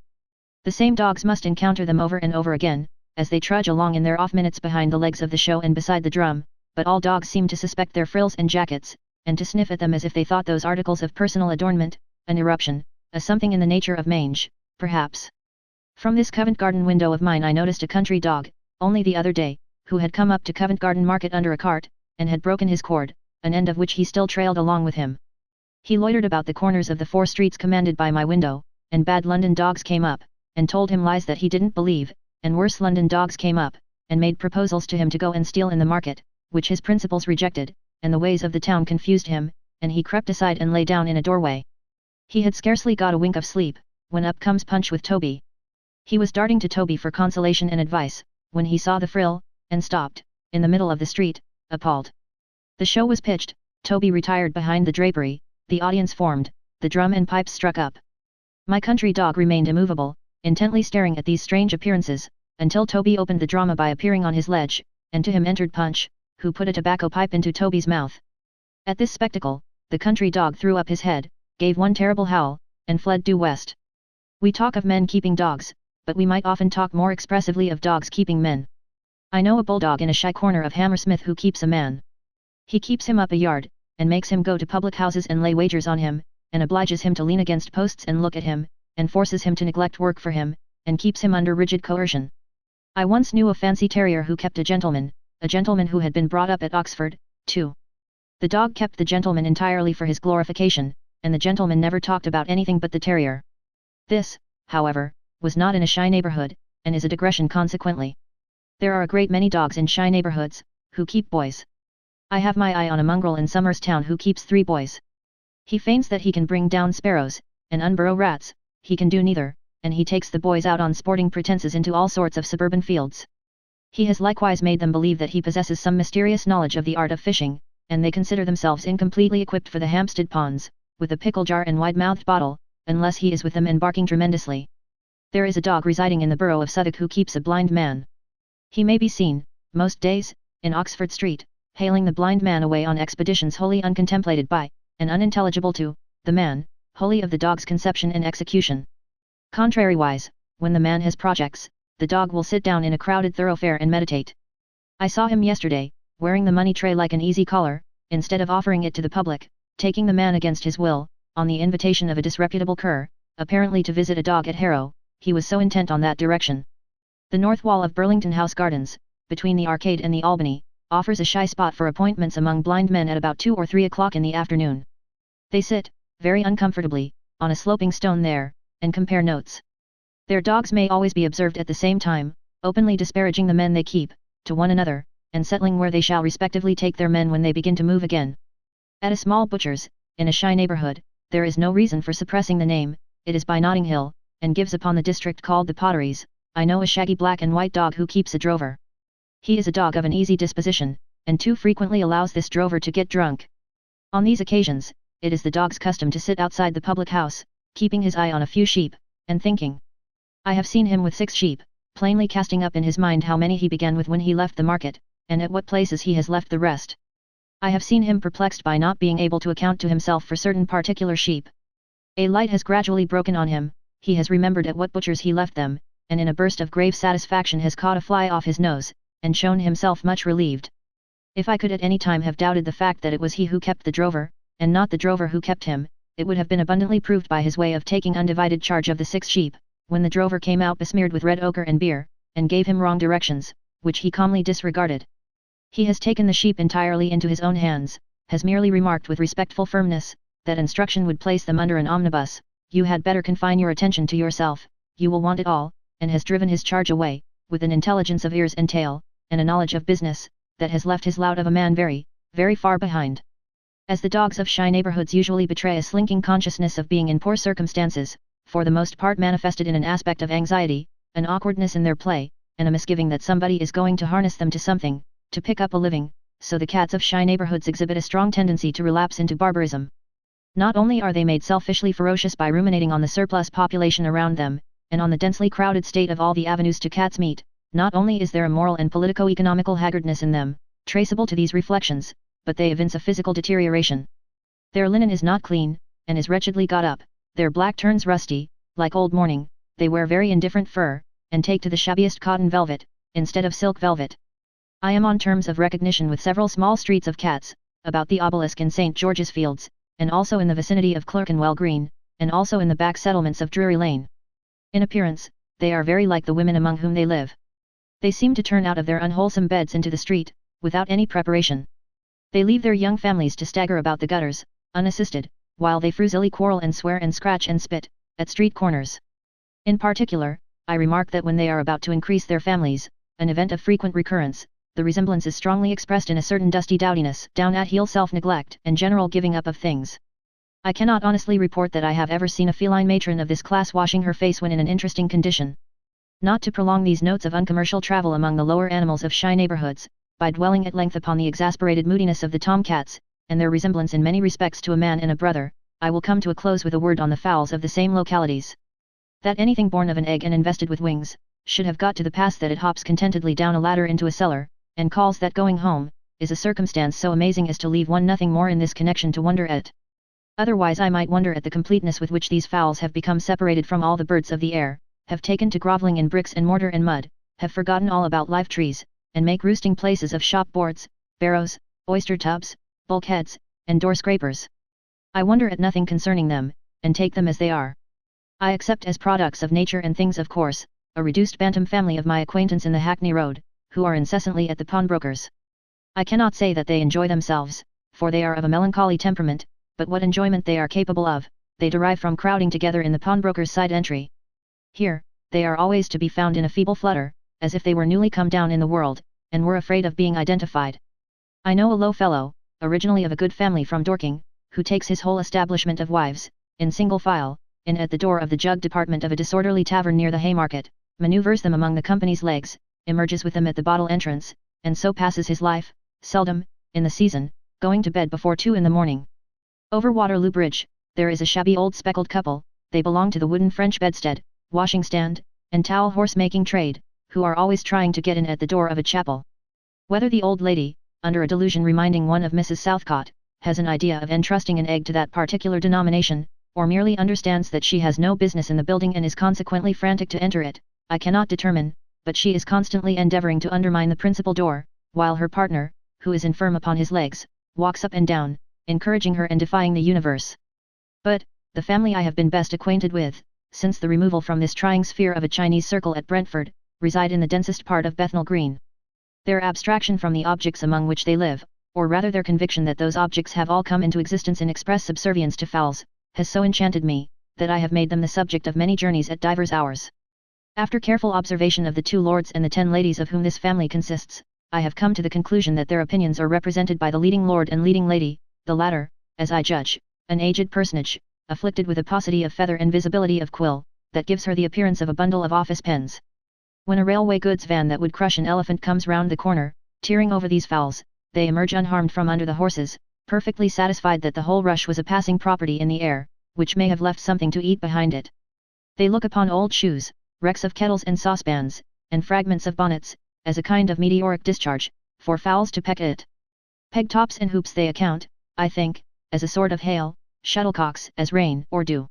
The same dogs must encounter them over and over again, as they trudge along in their off minutes behind the legs of the show and beside the drum, but all dogs seem to suspect their frills and jackets, and to sniff at them as if they thought those articles of personal adornment, an eruption, a something in the nature of mange, perhaps. From this Covent Garden window of mine I noticed a country dog, only the other day, who had come up to Covent Garden Market under a cart, and had broken his cord, an end of which he still trailed along with him. He loitered about the corners of the 4 streets commanded by my window, and bad London dogs came up, and told him lies that he didn't believe, and worse London dogs came up, and made proposals to him to go and steal in the market, which his principles rejected, and the ways of the town confused him, and he crept aside and lay down in a doorway. He had scarcely got a wink of sleep, when up comes Punch with Toby. He was darting to Toby for consolation and advice, when he saw the frill, and stopped, in the middle of the street, appalled. The show was pitched, Toby retired behind the drapery, the audience formed, the drum and pipes struck up. My country dog remained immovable, intently staring at these strange appearances, until Toby opened the drama by appearing on his ledge, and to him entered Punch, who put a tobacco pipe into Toby's mouth. At this spectacle, the country dog threw up his head, gave one terrible howl, and fled due west. We talk of men keeping dogs, but we might often talk more expressively of dogs keeping men. I know a bulldog in a shy corner of Hammersmith who keeps a man. He keeps him up a yard, and makes him go to public houses and lay wagers on him, and obliges him to lean against posts and look at him, and forces him to neglect work for him, and keeps him under rigid coercion. I once knew a fancy terrier who kept a gentleman who had been brought up at Oxford, too. The dog kept the gentleman entirely for his glorification, and the gentleman never talked about anything but the terrier. This, however, was not in a shy neighborhood, and is a digression consequently. There are a great many dogs in shy neighborhoods, who keep boys. I have my eye on a mongrel in Somers Town who keeps 3 boys. He feigns that he can bring down sparrows, and unburrow rats, he can do neither, and he takes the boys out on sporting pretenses into all sorts of suburban fields. He has likewise made them believe that he possesses some mysterious knowledge of the art of fishing, and they consider themselves incompletely equipped for the Hampstead ponds, with a pickle jar and wide-mouthed bottle, unless he is with them and barking tremendously. There is a dog residing in the borough of Southwark who keeps a blind man. He may be seen, most days, in Oxford Street, hailing the blind man away on expeditions wholly uncontemplated by, and unintelligible to, the man, wholly of the dog's conception and execution. Contrariwise, when the man has projects, the dog will sit down in a crowded thoroughfare and meditate. I saw him yesterday, wearing the money tray like an easy collar, instead of offering it to the public, taking the man against his will, on the invitation of a disreputable cur, apparently to visit a dog at Harrow, he was so intent on that direction. The north wall of Burlington House Gardens, between the Arcade and the Albany, offers a shy spot for appointments among blind men at about 2 or 3 o'clock in the afternoon. They sit, very uncomfortably, on a sloping stone there, and compare notes. Their dogs may always be observed at the same time, openly disparaging the men they keep, to one another, and settling where they shall respectively take their men when they begin to move again. At a small butcher's, in a shy neighbourhood, there is no reason for suppressing the name, it is by Notting Hill, and gives upon the district called the Potteries. I know a shaggy black and white dog who keeps a drover. He is a dog of an easy disposition, and too frequently allows this drover to get drunk. On these occasions, it is the dog's custom to sit outside the public house, keeping his eye on a few sheep, and thinking. I have seen him with 6 sheep, plainly casting up in his mind how many he began with when he left the market, and at what places he has left the rest. I have seen him perplexed by not being able to account to himself for certain particular sheep. A light has gradually broken on him, he has remembered at what butchers he left them, and in a burst of grave satisfaction has caught a fly off his nose, and shown himself much relieved. If I could at any time have doubted the fact that it was he who kept the drover, and not the drover who kept him, it would have been abundantly proved by his way of taking undivided charge of the 6 sheep, when the drover came out besmeared with red ochre and beer, and gave him wrong directions, which he calmly disregarded. He has taken the sheep entirely into his own hands, has merely remarked with respectful firmness, that instruction would place them under an omnibus, you had better confine your attention to yourself, you will want it all, and has driven his charge away, with an intelligence of ears and tail, and a knowledge of business, that has left his lout of a man very, very far behind. As the dogs of shy neighbourhoods usually betray a slinking consciousness of being in poor circumstances, for the most part manifested in an aspect of anxiety, an awkwardness in their play, and a misgiving that somebody is going to harness them to something, to pick up a living, so the cats of shy neighbourhoods exhibit a strong tendency to relapse into barbarism. Not only are they made selfishly ferocious by ruminating on the surplus population around them, and on the densely crowded state of all the avenues to cat's meat, not only is there a moral and politico-economical haggardness in them, traceable to these reflections, but they evince a physical deterioration. Their linen is not clean, and is wretchedly got up, their black turns rusty, like old mourning, they wear very indifferent fur, and take to the shabbiest cotton velvet, instead of silk velvet. I am on terms of recognition with several small streets of cats, about the obelisk in St. George's Fields, and also in the vicinity of Clerkenwell Green, and also in the back settlements of Drury Lane. In appearance, they are very like the women among whom they live. They seem to turn out of their unwholesome beds into the street, without any preparation. They leave their young families to stagger about the gutters, unassisted, while they fruzily quarrel and swear and scratch and spit, at street corners. In particular, I remark that when they are about to increase their families, an event of frequent recurrence, the resemblance is strongly expressed in a certain dusty dowdiness, down-at-heel self-neglect, and general giving up of things. I cannot honestly report that I have ever seen a feline matron of this class washing her face when in an interesting condition. Not to prolong these notes of uncommercial travel among the lower animals of shy neighbourhoods, by dwelling at length upon the exasperated moodiness of the tomcats, and their resemblance in many respects to a man and a brother, I will come to a close with a word on the fowls of the same localities. That anything born of an egg and invested with wings, should have got to the pass that it hops contentedly down a ladder into a cellar, and calls that going home, is a circumstance so amazing as to leave one nothing more in this connection to wonder at. Otherwise I might wonder at the completeness with which these fowls have become separated from all the birds of the air, have taken to grovelling in bricks and mortar and mud, have forgotten all about live trees, and make roosting places of shop boards, barrows, oyster tubs, bulkheads, and door scrapers. I wonder at nothing concerning them, and take them as they are. I accept as products of nature and things of course, a reduced bantam family of my acquaintance in the Hackney Road, who are incessantly at the pawnbrokers. I cannot say that they enjoy themselves, for they are of a melancholy temperament, but what enjoyment they are capable of, they derive from crowding together in the pawnbroker's side entry. Here, they are always to be found in a feeble flutter, as if they were newly come down in the world, and were afraid of being identified. I know a low fellow, originally of a good family from Dorking, who takes his whole establishment of wives, in single file, in at the door of the jug department of a disorderly tavern near the Haymarket, manoeuvres them among the company's legs, emerges with them at the bottle entrance, and so passes his life, seldom, in the season, going to bed before 2 in the morning. Over Waterloo Bridge, there is a shabby old speckled couple, they belong to the wooden French bedstead, washing stand, and towel horse-making trade, who are always trying to get in at the door of a chapel. Whether the old lady, under a delusion reminding one of Mrs. Southcott, has an idea of entrusting an egg to that particular denomination, or merely understands that she has no business in the building and is consequently frantic to enter it, I cannot determine, but she is constantly endeavouring to undermine the principal door, while her partner, who is infirm upon his legs, walks up and down, encouraging her and defying the universe. But, the family I have been best acquainted with, since the removal from this trying sphere of a Chinese circle at Brentford, reside in the densest part of Bethnal Green. Their abstraction from the objects among which they live, or rather their conviction that those objects have all come into existence in express subservience to fowls, has so enchanted me, that I have made them the subject of many journeys at divers hours. After careful observation of the 2 lords and the 10 ladies of whom this family consists, I have come to the conclusion that their opinions are represented by the leading lord and leading lady, the latter, as I judge, an aged personage, afflicted with a paucity of feather and visibility of quill, that gives her the appearance of a bundle of office pens. When a railway goods van that would crush an elephant comes round the corner, tearing over these fowls, they emerge unharmed from under the horses, perfectly satisfied that the whole rush was a passing property in the air, which may have left something to eat behind it. They look upon old shoes, wrecks of kettles and saucepans, and fragments of bonnets, as a kind of meteoric discharge, for fowls to peck at. Peg tops and hoops they account, I think, as a sort of hail, shuttlecocks as rain or dew.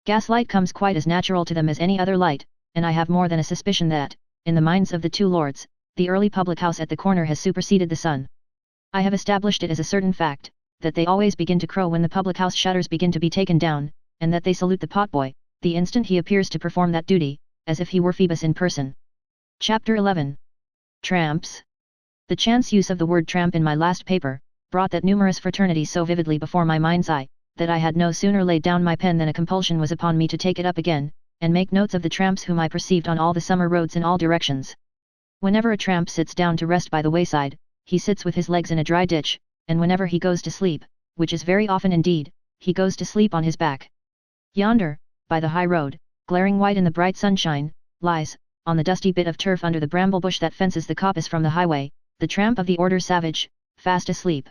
Gaslight comes quite as natural to them as any other light, and I have more than a suspicion that, in the minds of the 2 lords, the early public house at the corner has superseded the sun. I have established it as a certain fact, that they always begin to crow when the public house shutters begin to be taken down, and that they salute the potboy, the instant he appears to perform that duty, as if he were Phoebus in person. Chapter 11. Tramps. The chance use of the word tramp in my last paper, brought that numerous fraternity so vividly before my mind's eye, that I had no sooner laid down my pen than a compulsion was upon me to take it up again, and make notes of the tramps whom I perceived on all the summer roads in all directions. Whenever a tramp sits down to rest by the wayside, he sits with his legs in a dry ditch, and whenever he goes to sleep, which is very often indeed, he goes to sleep on his back. Yonder, by the high road, glaring white in the bright sunshine, lies, on the dusty bit of turf under the bramble bush that fences the coppice from the highway, the tramp of the order Savage, fast asleep.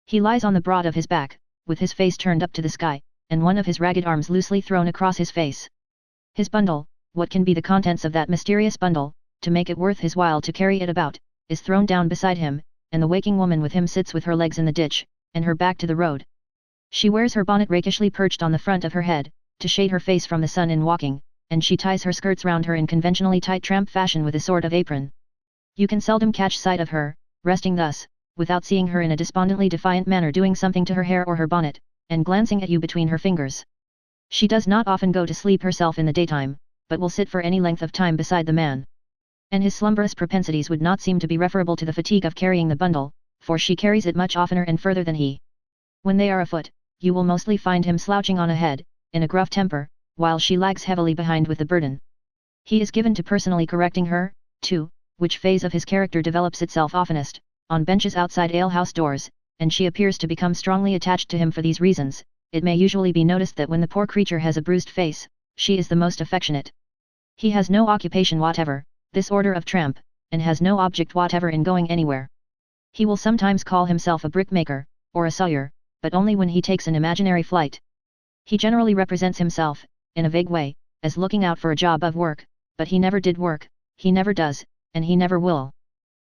He lies on the broad of his back, with his face turned up to the sky, and one of his ragged arms loosely thrown across his face. His bundle, what can be the contents of that mysterious bundle, to make it worth his while to carry it about, is thrown down beside him, and the waking woman with him sits with her legs in the ditch, and her back to the road. She wears her bonnet rakishly perched on the front of her head, to shade her face from the sun in walking, and she ties her skirts round her in conventionally tight tramp fashion with a sort of apron. You can seldom catch sight of her, resting thus, without seeing her in a despondently defiant manner doing something to her hair or her bonnet, and glancing at you between her fingers. She does not often go to sleep herself in the daytime, but will sit for any length of time beside the man. And his slumberous propensities would not seem to be referable to the fatigue of carrying the bundle, for she carries it much oftener and further than he. When they are afoot, you will mostly find him slouching on ahead, in a gruff temper, while she lags heavily behind with the burden. He is given to personally correcting her, too, which phase of his character develops itself oftenest, on benches outside alehouse doors, and she appears to become strongly attached to him for these reasons. It may usually be noticed that when the poor creature has a bruised face, she is the most affectionate. He has no occupation whatever, this order of tramp, and has no object whatever in going anywhere. He will sometimes call himself a brickmaker, or a sawyer, but only when he takes an imaginary flight. He generally represents himself, in a vague way, as looking out for a job of work, but he never did work, he never does, and he never will.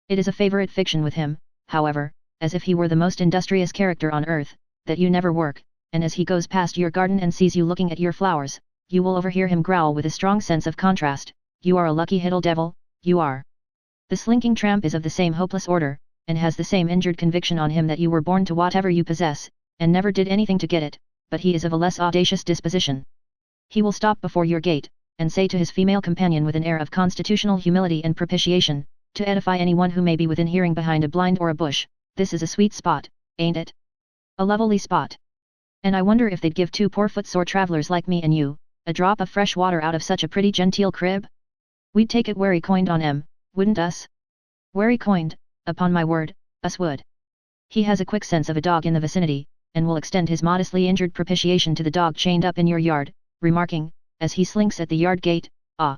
It is a favorite fiction with him, however, as if he were the most industrious character on earth, that you never work, and as he goes past your garden and sees you looking at your flowers, you will overhear him growl with a strong sense of contrast, "You are a lucky hiddle devil, you are." The slinking tramp is of the same hopeless order, and has the same injured conviction on him that you were born to whatever you possess, and never did anything to get it, but he is of a less audacious disposition. He will stop before your gate, and say to his female companion with an air of constitutional humility and propitiation, to edify anyone who may be within hearing behind a blind or a bush, "This is a sweet spot, ain't it? A lovely spot. And I wonder if they'd give 2 poor footsore travellers like me and you, a drop of fresh water out of such a pretty genteel crib? We'd take it wary coined on 'em, wouldn't us? Wary coined, upon my word, us would." He has a quick sense of a dog in the vicinity, and will extend his modestly injured propitiation to the dog chained up in your yard, remarking, as he slinks at the yard gate, "Ah!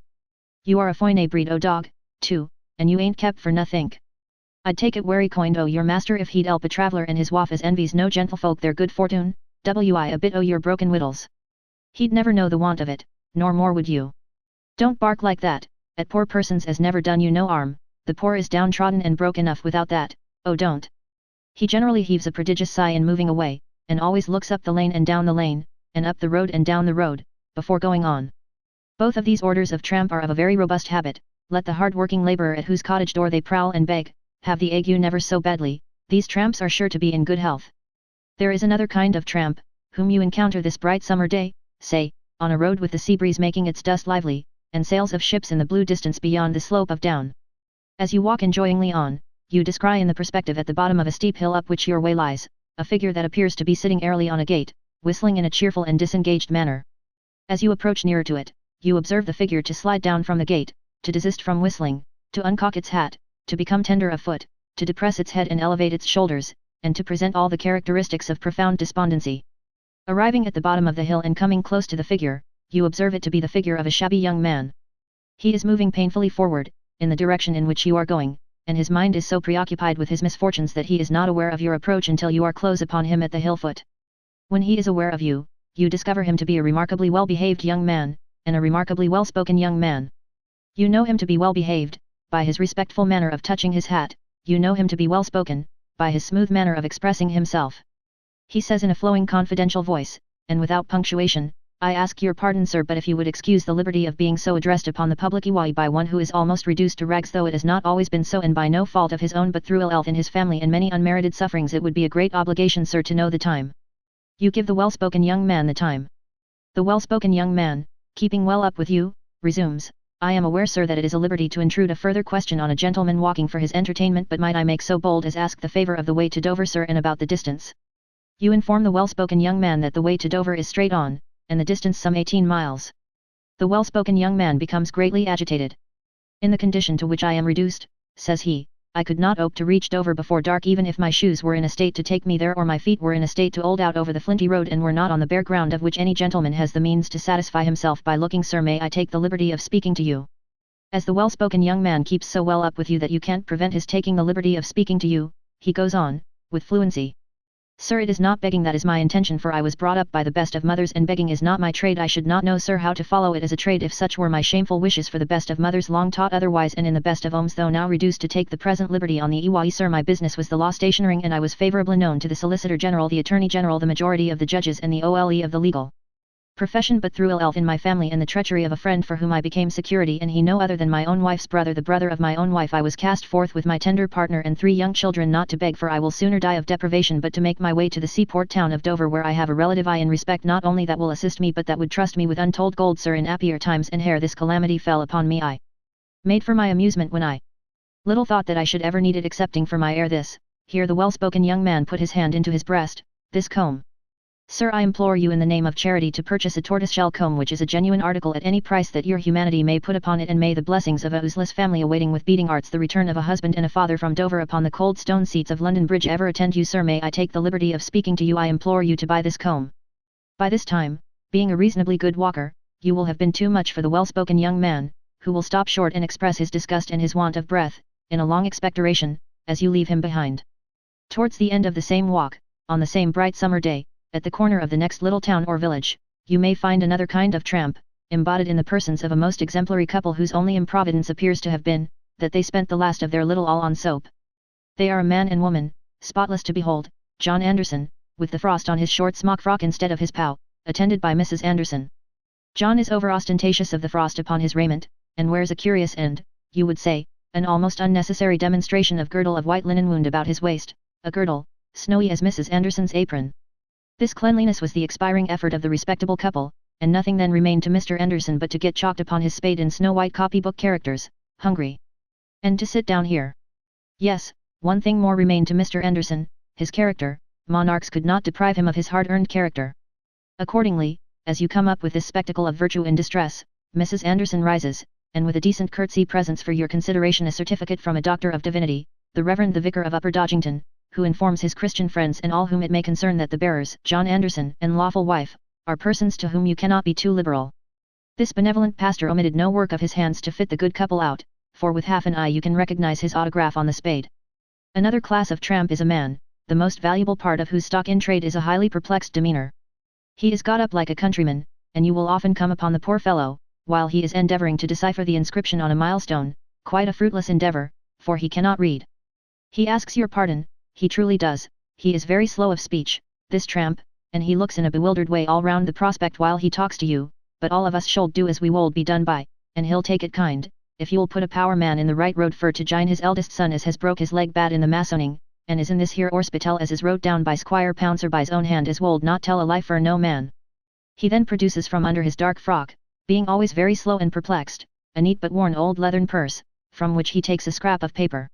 You are a fine breed o' dog, too, and you ain't kept for nothink. I'd take it wary coined o' your master if he'd help a traveller and his wife as envies no gentlefolk their good fortune, wi a bit o' your broken wittles. He'd never know the want of it, nor more would you. Don't bark like that, at poor persons as never done you no harm, the poor is downtrodden and broke enough without that, oh don't." He generally heaves a prodigious sigh in moving away, and always looks up the lane and down the lane, and up the road and down the road, before going on. Both of these orders of tramp are of a very robust habit. Let the hard-working labourer at whose cottage door they prowl and beg, have the ague never so badly, these tramps are sure to be in good health. There is another kind of tramp, whom you encounter this bright summer day, say, on a road with the sea breeze making its dust lively, and sails of ships in the blue distance beyond the slope of down. As you walk enjoyingly on, you descry in the perspective at the bottom of a steep hill up which your way lies, a figure that appears to be sitting airily on a gate, whistling in a cheerful and disengaged manner. As you approach nearer to it, you observe the figure to slide down from the gate, to desist from whistling, to uncock its hat, to become tender of foot, to depress its head and elevate its shoulders, and to present all the characteristics of profound despondency. Arriving at the bottom of the hill and coming close to the figure, you observe it to be the figure of a shabby young man. He is moving painfully forward, in the direction in which you are going, and his mind is so preoccupied with his misfortunes that he is not aware of your approach until you are close upon him at the hill foot. When he is aware of you, you discover him to be a remarkably well-behaved young man, and a remarkably well-spoken young man. You know him to be well-behaved, by his respectful manner of touching his hat, you know him to be well-spoken, by his smooth manner of expressing himself. He says in a flowing confidential voice, and without punctuation, "I ask your pardon, sir, but if you would excuse the liberty of being so addressed upon the public way by one who is almost reduced to rags, though it has not always been so and by no fault of his own but through ill health in his family and many unmerited sufferings, it would be a great obligation, sir, to know the time." You give the well-spoken young man the time. The well-spoken young man, keeping well up with you, resumes, "I am aware, sir, that it is a liberty to intrude a further question on a gentleman walking for his entertainment, but might I make so bold as ask the favour of the way to Dover, sir, and about the distance?" You inform the well-spoken young man that the way to Dover is straight on, and the distance some 18 miles. The well-spoken young man becomes greatly agitated. "In the condition to which I am reduced," says he, "I could not hope to reach Dover before dark, even if my shoes were in a state to take me there, or my feet were in a state to hold out over the flinty road, and were not on the bare ground of which any gentleman has the means to satisfy himself by looking. Sir, may I take the liberty of speaking to you?" As the well-spoken young man keeps so well up with you that you can't prevent his taking the liberty of speaking to you, he goes on, with fluency. "Sir, it is not begging that is my intention, for I was brought up by the best of mothers, and begging is not my trade. I should not know, sir, how to follow it as a trade if such were my shameful wishes, for the best of mothers long taught otherwise, and in the best of homes, though now reduced to take the present liberty on the EY, sir, my business was the law stationering, and I was favourably known to the Solicitor General, the Attorney General, the majority of the judges, and the OLE of the legal profession, but through ill health in my family and the treachery of a friend for whom I became security, and he no other than my own wife's brother, the brother of my own wife, I was cast forth with my tender partner and 3 young children, not to beg, for I will sooner die of deprivation, but to make my way to the seaport town of Dover, where I have a relative I in respect not only that will assist me but that would trust me with untold gold, sir, in happier times, and ere this calamity fell upon me I made for my amusement when I little thought that I should ever need it, excepting for my heir this," here the well-spoken young man put his hand into his breast, "this comb. Sir, I implore you in the name of charity to purchase a tortoiseshell comb, which is a genuine article, at any price that your humanity may put upon it, and may the blessings of a useless family awaiting with beating hearts the return of a husband and a father from Dover upon the cold stone seats of London Bridge ever attend you. Sir, may I take the liberty of speaking to you? I implore you to buy this comb." By this time, being a reasonably good walker, you will have been too much for the well-spoken young man, who will stop short and express his disgust and his want of breath, in a long expectoration, as you leave him behind. Towards the end of the same walk, on the same bright summer day, at the corner of the next little town or village, you may find another kind of tramp, embodied in the persons of a most exemplary couple whose only improvidence appears to have been, that they spent the last of their little all on soap. They are a man and woman, spotless to behold, John Anderson, with the frost on his short smock frock instead of his pow, attended by Mrs. Anderson. John is over ostentatious of the frost upon his raiment, and wears a curious and, you would say, an almost unnecessary demonstration of girdle of white linen wound about his waist, a girdle, snowy as Mrs. Anderson's apron. This cleanliness was the expiring effort of the respectable couple, and nothing then remained to Mr. Anderson but to get chalked upon his spade in snow-white copybook characters, "Hungry." And to sit down here. Yes, one thing more remained to Mr. Anderson, his character. Monarchs could not deprive him of his hard-earned character. Accordingly, as you come up with this spectacle of virtue in distress, Mrs. Anderson rises, and with a decent curtsy presents for your consideration a certificate from a Doctor of Divinity, the Reverend the Vicar of Upper Dodgington, who informs his Christian friends and all whom it may concern that the bearers, John Anderson and lawful wife, are persons to whom you cannot be too liberal. This benevolent pastor omitted no work of his hands to fit the good couple out, for with half an eye you can recognize his autograph on the spade. Another class of tramp is a man, the most valuable part of whose stock in trade is a highly perplexed demeanour. He is got up like a countryman, and you will often come upon the poor fellow, while he is endeavouring to decipher the inscription on a milestone, quite a fruitless endeavour, for he cannot read. He asks your pardon, he truly does, he is very slow of speech, this tramp, and he looks in a bewildered way all round the prospect while he talks to you, but all of us should do as we wold be done by, and he'll take it kind, if you'll put a power man in the right road for to jine his eldest son as has broke his leg bad in the masoning, and is in this here orspital as is wrote down by Squire Pouncer by's own hand is wold not tell a lie for no man. He then produces from under his dark frock, being always very slow and perplexed, a neat but worn old leathern purse, from which he takes a scrap of paper.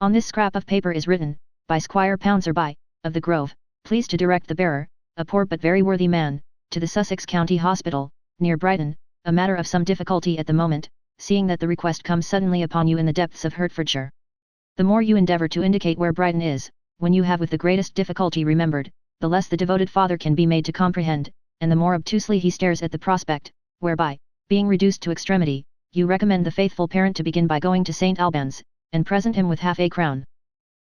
On this scrap of paper is written, by Squire Pouncer by, of the Grove, please to direct the bearer, a poor but very worthy man, to the Sussex County Hospital, near Brighton, a matter of some difficulty at the moment, seeing that the request comes suddenly upon you in the depths of Hertfordshire. The more you endeavour to indicate where Brighton is, when you have with the greatest difficulty remembered, the less the devoted father can be made to comprehend, and the more obtusely he stares at the prospect, whereby, being reduced to extremity, you recommend the faithful parent to begin by going to St. Albans, and present him with half a crown.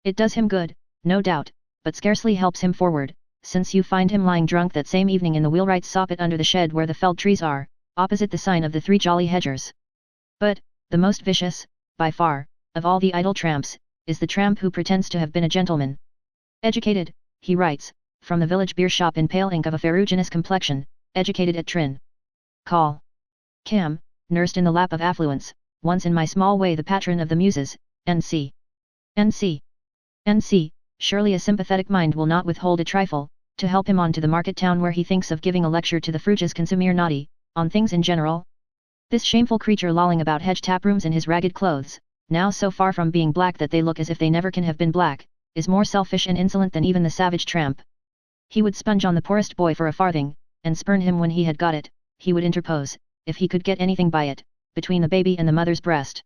It does him good, no doubt, but scarcely helps him forward, since you find him lying drunk that same evening in the wheelwright's soppit under the shed where the felled trees are, opposite the sign of the Three Jolly Hedgers. But, the most vicious, by far, of all the idle tramps, is the tramp who pretends to have been a gentleman. Educated, he writes, from the village beer shop in pale ink of a ferruginous complexion, educated at Trin. Call. Cam, nursed in the lap of affluence, once in my small way the patron of the muses, N.C. N.C. N.C. Surely a sympathetic mind will not withhold a trifle, to help him on to the market town where he thinks of giving a lecture to the fruges consumere naughty, on things in general. This shameful creature lolling about hedge taprooms in his ragged clothes, now so far from being black that they look as if they never can have been black, is more selfish and insolent than even the savage tramp. He would sponge on the poorest boy for a farthing, and spurn him when he had got it. He would interpose, if he could get anything by it, between the baby and the mother's breast.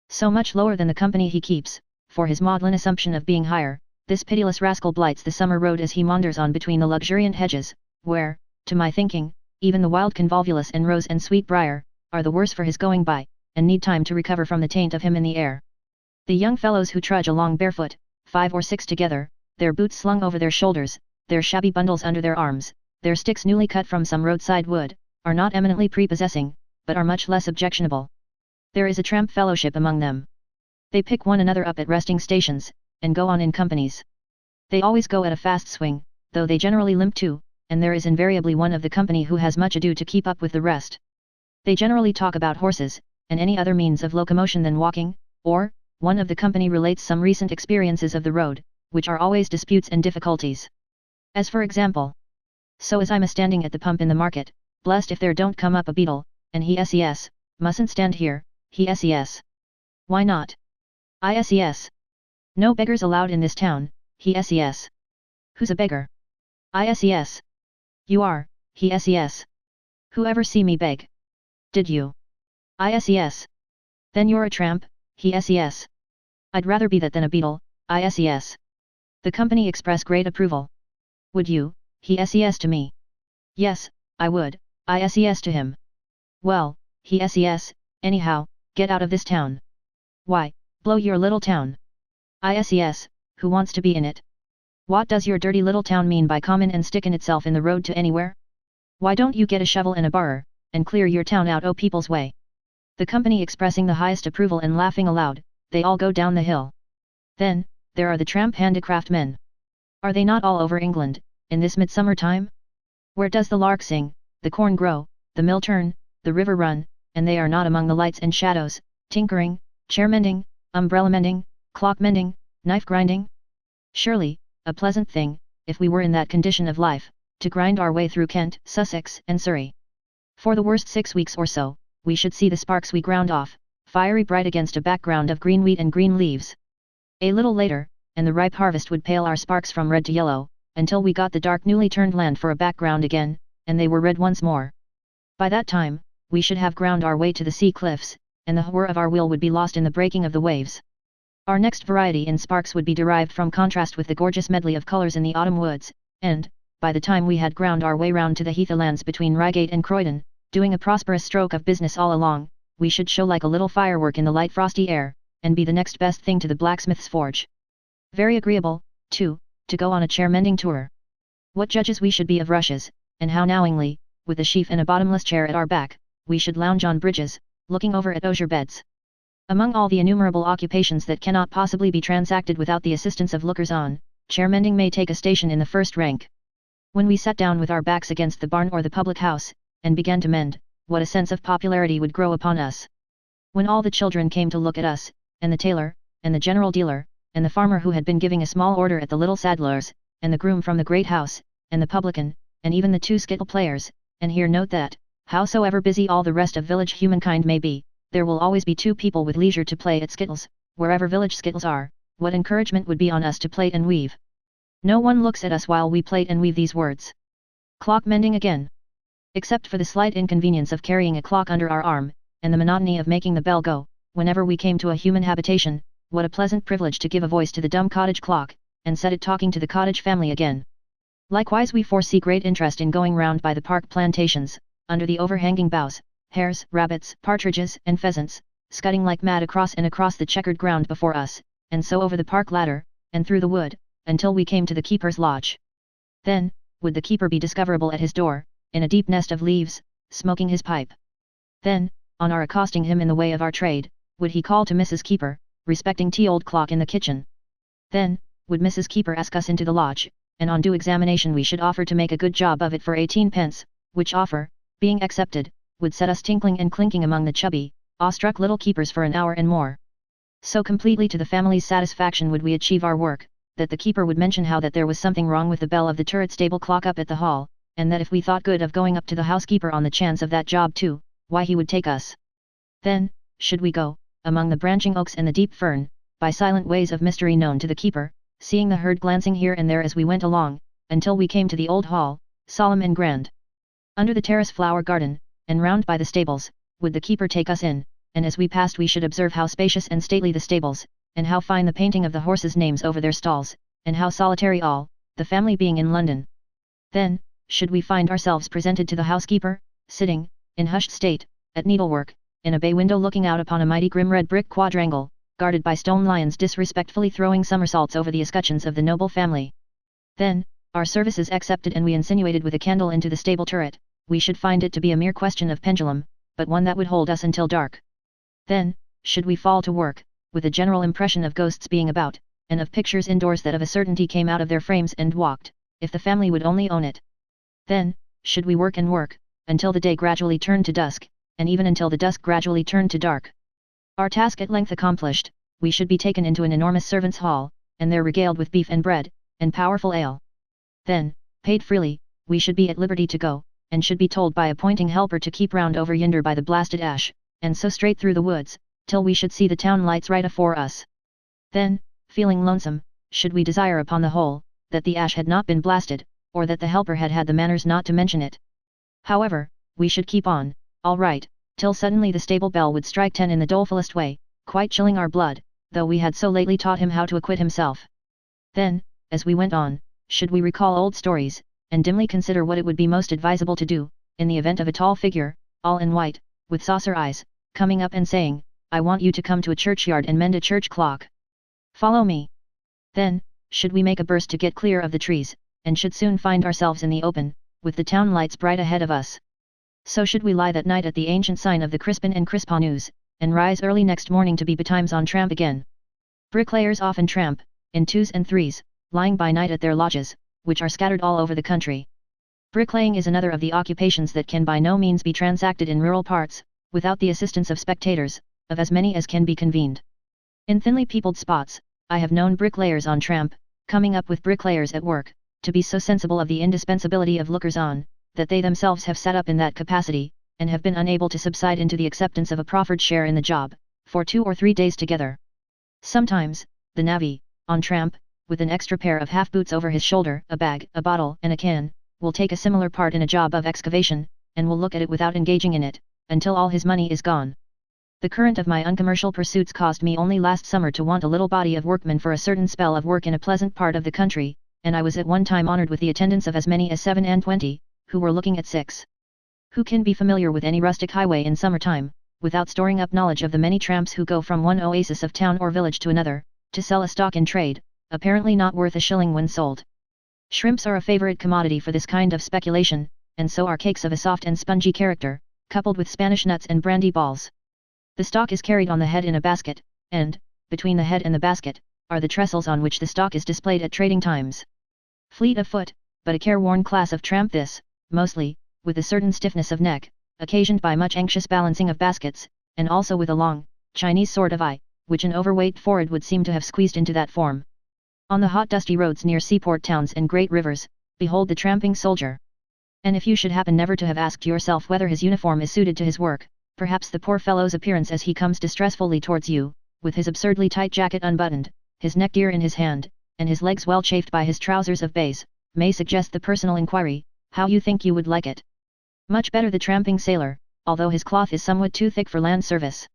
So much lower than the company he keeps, for his maudlin assumption of being higher, this pitiless rascal blights the summer road as he wanders on between the luxuriant hedges, where, to my thinking, even the wild convolvulus and rose and sweet briar, are the worse for his going by, and need time to recover from the taint of him in the air. The young fellows who trudge along barefoot, 5 or 6 together, their boots slung over their shoulders, their shabby bundles under their arms, their sticks newly cut from some roadside wood, are not eminently prepossessing, but are much less objectionable. There is a tramp fellowship among them. They pick one another up at resting stations, and go on in companies. They always go at a fast swing, though they generally limp too, and there is invariably one of the company who has much ado to keep up with the rest. They generally talk about horses, and any other means of locomotion than walking, or, one of the company relates some recent experiences of the road, which are always disputes and difficulties. As for example, so as I'm a-standing at the pump in the market, blessed if there don't come up a beetle, and he ses, mustn't stand here, he ses. Why not? I ses. No beggars allowed in this town, he ses. Who's a beggar? I ses. You are, he ses. Who ever see me beg? Did you? I ses. Then you're a tramp, he ses. I'd rather be that than a beetle, I ses. The company express great approval. Would you, he ses to me? Yes, I would, I ses to him. Well, he ses, anyhow, get out of this town. Why, blow your little town. I ses, who wants to be in it? What does your dirty little town mean by common and stickin' itself in the road to anywhere? Why don't you get a shovel and a barrer, and clear your town out o' people's way? The company expressing the highest approval and laughing aloud, they all go down the hill. Then, there are the tramp handicraft men. Are they not all over England, in this midsummer time? Where does the lark sing, the corn grow, the mill turn, the river run, and they are not among the lights and shadows, tinkering, chair mending, umbrella mending, clock mending, knife grinding? Surely, a pleasant thing, if we were in that condition of life, to grind our way through Kent, Sussex, and Surrey. For the worst 6 weeks or so, we should see the sparks we ground off, fiery bright against a background of green wheat and green leaves. A little later, and the ripe harvest would pale our sparks from red to yellow, until we got the dark newly turned land for a background again, and they were red once more. By that time, we should have ground our way to the sea cliffs, and the whir of our wheel would be lost in the breaking of the waves. Our next variety in sparks would be derived from contrast with the gorgeous medley of colours in the autumn woods, and, by the time we had ground our way round to the heathlands between Reigate and Croydon, doing a prosperous stroke of business all along, we should show like a little firework in the light frosty air, and be the next best thing to the blacksmith's forge. Very agreeable, too, to go on a chair-mending tour. What judges we should be of rushes, and how knowingly, with a sheaf and a bottomless chair at our back, we should lounge on bridges, looking over at osier beds. Among all the innumerable occupations that cannot possibly be transacted without the assistance of lookers-on, chair-mending may take a station in the first rank. When we sat down with our backs against the barn or the public house, and began to mend, what a sense of popularity would grow upon us. When all the children came to look at us, and the tailor, and the general dealer, and the farmer who had been giving a small order at the little saddler's, and the groom from the great house, and the publican, and even the 2 skittle players, and here note that, howsoever busy all the rest of village humankind may be, there will always be 2 people with leisure to play at skittles, wherever village skittles are. What encouragement would be on us to plait and weave? No one looks at us while we plait and weave these words. Clock mending again. Except for the slight inconvenience of carrying a clock under our arm, and the monotony of making the bell go, whenever we came to a human habitation, what a pleasant privilege to give a voice to the dumb cottage clock, and set it talking to the cottage family again. Likewise we foresee great interest in going round by the park plantations, under the overhanging boughs, hares, rabbits, partridges, and pheasants, scudding like mad across and across the checkered ground before us, and so over the park ladder, and through the wood, until we came to the keeper's lodge. Then, would the keeper be discoverable at his door, in a deep nest of leaves, smoking his pipe. Then, on our accosting him in the way of our trade, would he call to Mrs. Keeper, respecting old clock in the kitchen. Then, would Mrs. Keeper ask us into the lodge, and on due examination we should offer to make a good job of it for 18 pence, which offer, being accepted, would set us tinkling and clinking among the chubby, awestruck little keepers for an hour and more. So completely to the family's satisfaction would we achieve our work, that the keeper would mention how that there was something wrong with the bell of the turret stable clock up at the hall, and that if we thought good of going up to the housekeeper on the chance of that job too, why he would take us. Then, should we go, among the branching oaks and the deep fern, by silent ways of mystery known to the keeper, seeing the herd glancing here and there as we went along, until we came to the old hall, solemn and grand. Under the terrace flower garden, and round by the stables, would the keeper take us in, and as we passed we should observe how spacious and stately the stables, and how fine the painting of the horses' names over their stalls, and how solitary all, the family being in London. Then, should we find ourselves presented to the housekeeper, sitting, in hushed state, at needlework, in a bay window looking out upon a mighty grim red brick quadrangle, guarded by stone lions disrespectfully throwing somersaults over the escutcheons of the noble family. Then, our services accepted and we insinuated with a candle into the stable turret, we should find it to be a mere question of pendulum, but one that would hold us until dark. Then, should we fall to work, with a general impression of ghosts being about, and of pictures indoors that of a certainty came out of their frames and walked, if the family would only own it. Then, should we work and work, until the day gradually turned to dusk, and even until the dusk gradually turned to dark. Our task at length accomplished, we should be taken into an enormous servants' hall, and there regaled with beef and bread, and powerful ale. Then, paid freely, we should be at liberty to go, and should be told by appointing helper to keep round over yonder by the blasted ash, and so straight through the woods, till we should see the town lights right afore us. Then, feeling lonesome, should we desire upon the whole, that the ash had not been blasted, or that the helper had had the manners not to mention it. However, we should keep on, all right, till suddenly the stable bell would strike 10 in the dolefullest way, quite chilling our blood, though we had so lately taught him how to acquit himself. Then, as we went on, should we recall old stories, and dimly consider what it would be most advisable to do, in the event of a tall figure, all in white, with saucer eyes, coming up and saying, "I want you to come to a churchyard and mend a church clock. Follow me." Then, should we make a burst to get clear of the trees, and should soon find ourselves in the open, with the town lights bright ahead of us. So should we lie that night at the ancient sign of the Crispin and Crispanews, and rise early next morning to be betimes on tramp again. Bricklayers often tramp, in 2s and 3s, lying by night at their lodges, which are scattered all over the country. Bricklaying is another of the occupations that can by no means be transacted in rural parts, without the assistance of spectators, of as many as can be convened. In thinly peopled spots, I have known bricklayers on tramp, coming up with bricklayers at work, to be so sensible of the indispensability of lookers-on, that they themselves have sat up in that capacity, and have been unable to subside into the acceptance of a proffered share in the job, for 2 or 3 days together. Sometimes, the navvy, on tramp, with an extra pair of half-boots over his shoulder, a bag, a bottle, and a can, will take a similar part in a job of excavation, and will look at it without engaging in it, until all his money is gone. The current of my uncommercial pursuits caused me only last summer to want a little body of workmen for a certain spell of work in a pleasant part of the country, and I was at one time honoured with the attendance of as many as 7 and 20, who were looking at 6. Who can be familiar with any rustic highway in summertime, without storing up knowledge of the many tramps who go from one oasis of town or village to another, to sell a stock in trade, apparently not worth a shilling when sold. Shrimps are a favourite commodity for this kind of speculation, and so are cakes of a soft and spongy character, coupled with Spanish nuts and brandy balls. The stock is carried on the head in a basket, and, between the head and the basket, are the trestles on which the stock is displayed at trading times. Fleet of foot, but a careworn class of tramp this, mostly, with a certain stiffness of neck, occasioned by much anxious balancing of baskets, and also with a long, Chinese sort of eye, which an overweight forehead would seem to have squeezed into that form. On the hot dusty roads near seaport towns and great rivers, behold the tramping soldier. And if you should happen never to have asked yourself whether his uniform is suited to his work, perhaps the poor fellow's appearance as he comes distressfully towards you, with his absurdly tight jacket unbuttoned, his neckgear in his hand, and his legs well chafed by his trousers of baize, may suggest the personal inquiry, how you think you would like it? Much better the tramping sailor, although his cloth is somewhat too thick for land service.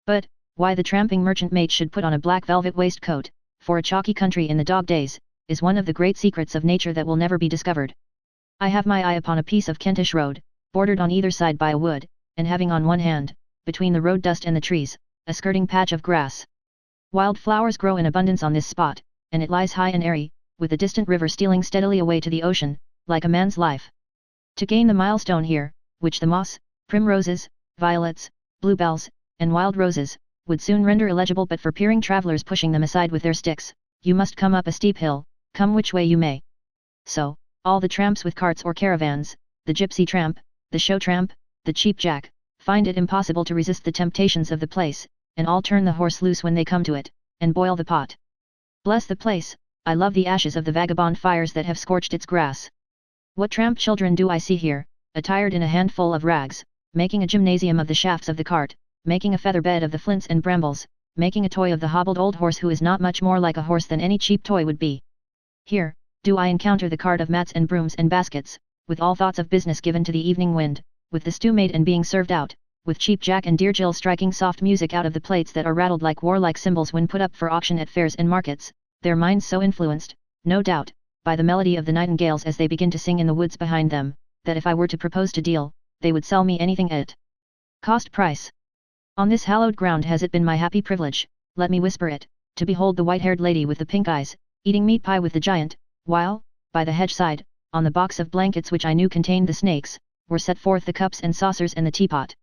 But, why the tramping merchant mate should put on a black velvet waistcoat, for a chalky country in the dog days, is one of the great secrets of nature that will never be discovered. I have my eye upon a piece of Kentish road, bordered on either side by a wood, and having on one hand, between the road dust and the trees, a skirting patch of grass. Wild flowers grow in abundance on this spot, and it lies high and airy, with the distant river stealing steadily away to the ocean, like a man's life. To gain the milestone here, which the moss, primroses, violets, bluebells, and wild roses, would soon render illegible but for peering travellers pushing them aside with their sticks, you must come up a steep hill, come which way you may. So, all the tramps with carts or caravans, the gypsy tramp, the show tramp, the cheap jack, find it impossible to resist the temptations of the place, and all turn the horse loose when they come to it, and boil the pot. Bless the place, I love the ashes of the vagabond fires that have scorched its grass. What tramp children do I see here, attired in a handful of rags, making a gymnasium of the shafts of the cart, making a feather bed of the flints and brambles, making a toy of the hobbled old horse who is not much more like a horse than any cheap toy would be. Here, do I encounter the cart of mats and brooms and baskets, with all thoughts of business given to the evening wind, with the stew made and being served out, with Cheap Jack and Dear Jill striking soft music out of the plates that are rattled like warlike cymbals when put up for auction at fairs and markets, their minds so influenced, no doubt, by the melody of the nightingales as they begin to sing in the woods behind them, that if I were to propose to deal, they would sell me anything at cost price. On this hallowed ground has it been my happy privilege, let me whisper it, to behold the white-haired lady with the pink eyes, eating meat pie with the giant, while, by the hedge side, on the box of blankets which I knew contained the snakes, were set forth the cups and saucers and the teapot.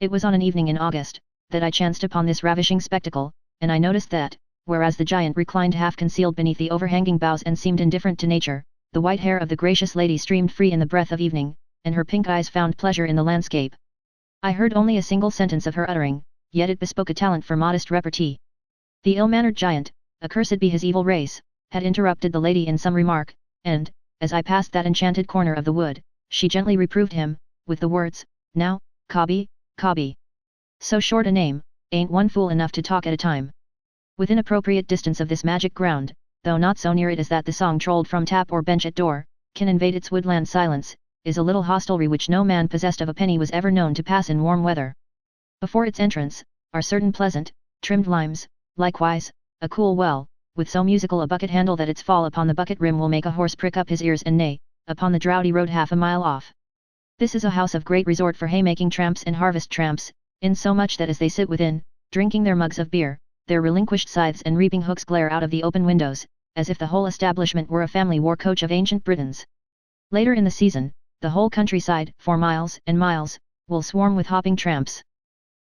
It was on an evening in August, that I chanced upon this ravishing spectacle, and I noticed that, whereas the giant reclined half concealed beneath the overhanging boughs and seemed indifferent to nature, the white hair of the gracious lady streamed free in the breath of evening, and her pink eyes found pleasure in the landscape. I heard only a single sentence of her uttering, yet it bespoke a talent for modest repartee. The ill-mannered giant, accursed be his evil race, had interrupted the lady in some remark, and, as I passed that enchanted corner of the wood, she gently reproved him, with the words, "Now, Cobby, Cobby. So short a name, ain't one fool enough to talk at a time." Within appropriate distance of this magic ground, though not so near it as that the song trolled from tap or bench at door, can invade its woodland silence, is a little hostelry which no man possessed of a penny was ever known to pass in warm weather. Before its entrance, are certain pleasant, trimmed limes, likewise, a cool well, with so musical a bucket handle that its fall upon the bucket rim will make a horse prick up his ears and neigh, upon the draughty road half a mile off. This is a house of great resort for haymaking tramps and harvest tramps, insomuch that as they sit within, drinking their mugs of beer, their relinquished scythes and reaping hooks glare out of the open windows, as if the whole establishment were a family war coach of ancient Britons. Later in the season, the whole countryside, for miles and miles, will swarm with hopping tramps.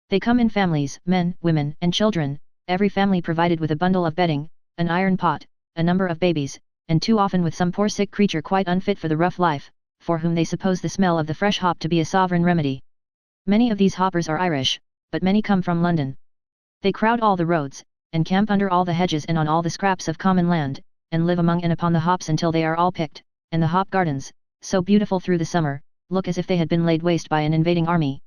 They come in families, men, women, and children, every family provided with a bundle of bedding, an iron pot, a number of babies, and too often with some poor sick creature quite unfit for the rough life, for whom they suppose the smell of the fresh hop to be a sovereign remedy. Many of these hoppers are Irish, but many come from London. They crowd all the roads, and camp under all the hedges and on all the scraps of common land, and live among and upon the hops until they are all picked, and the hop gardens, so beautiful through the summer, look as if they had been laid waste by an invading army.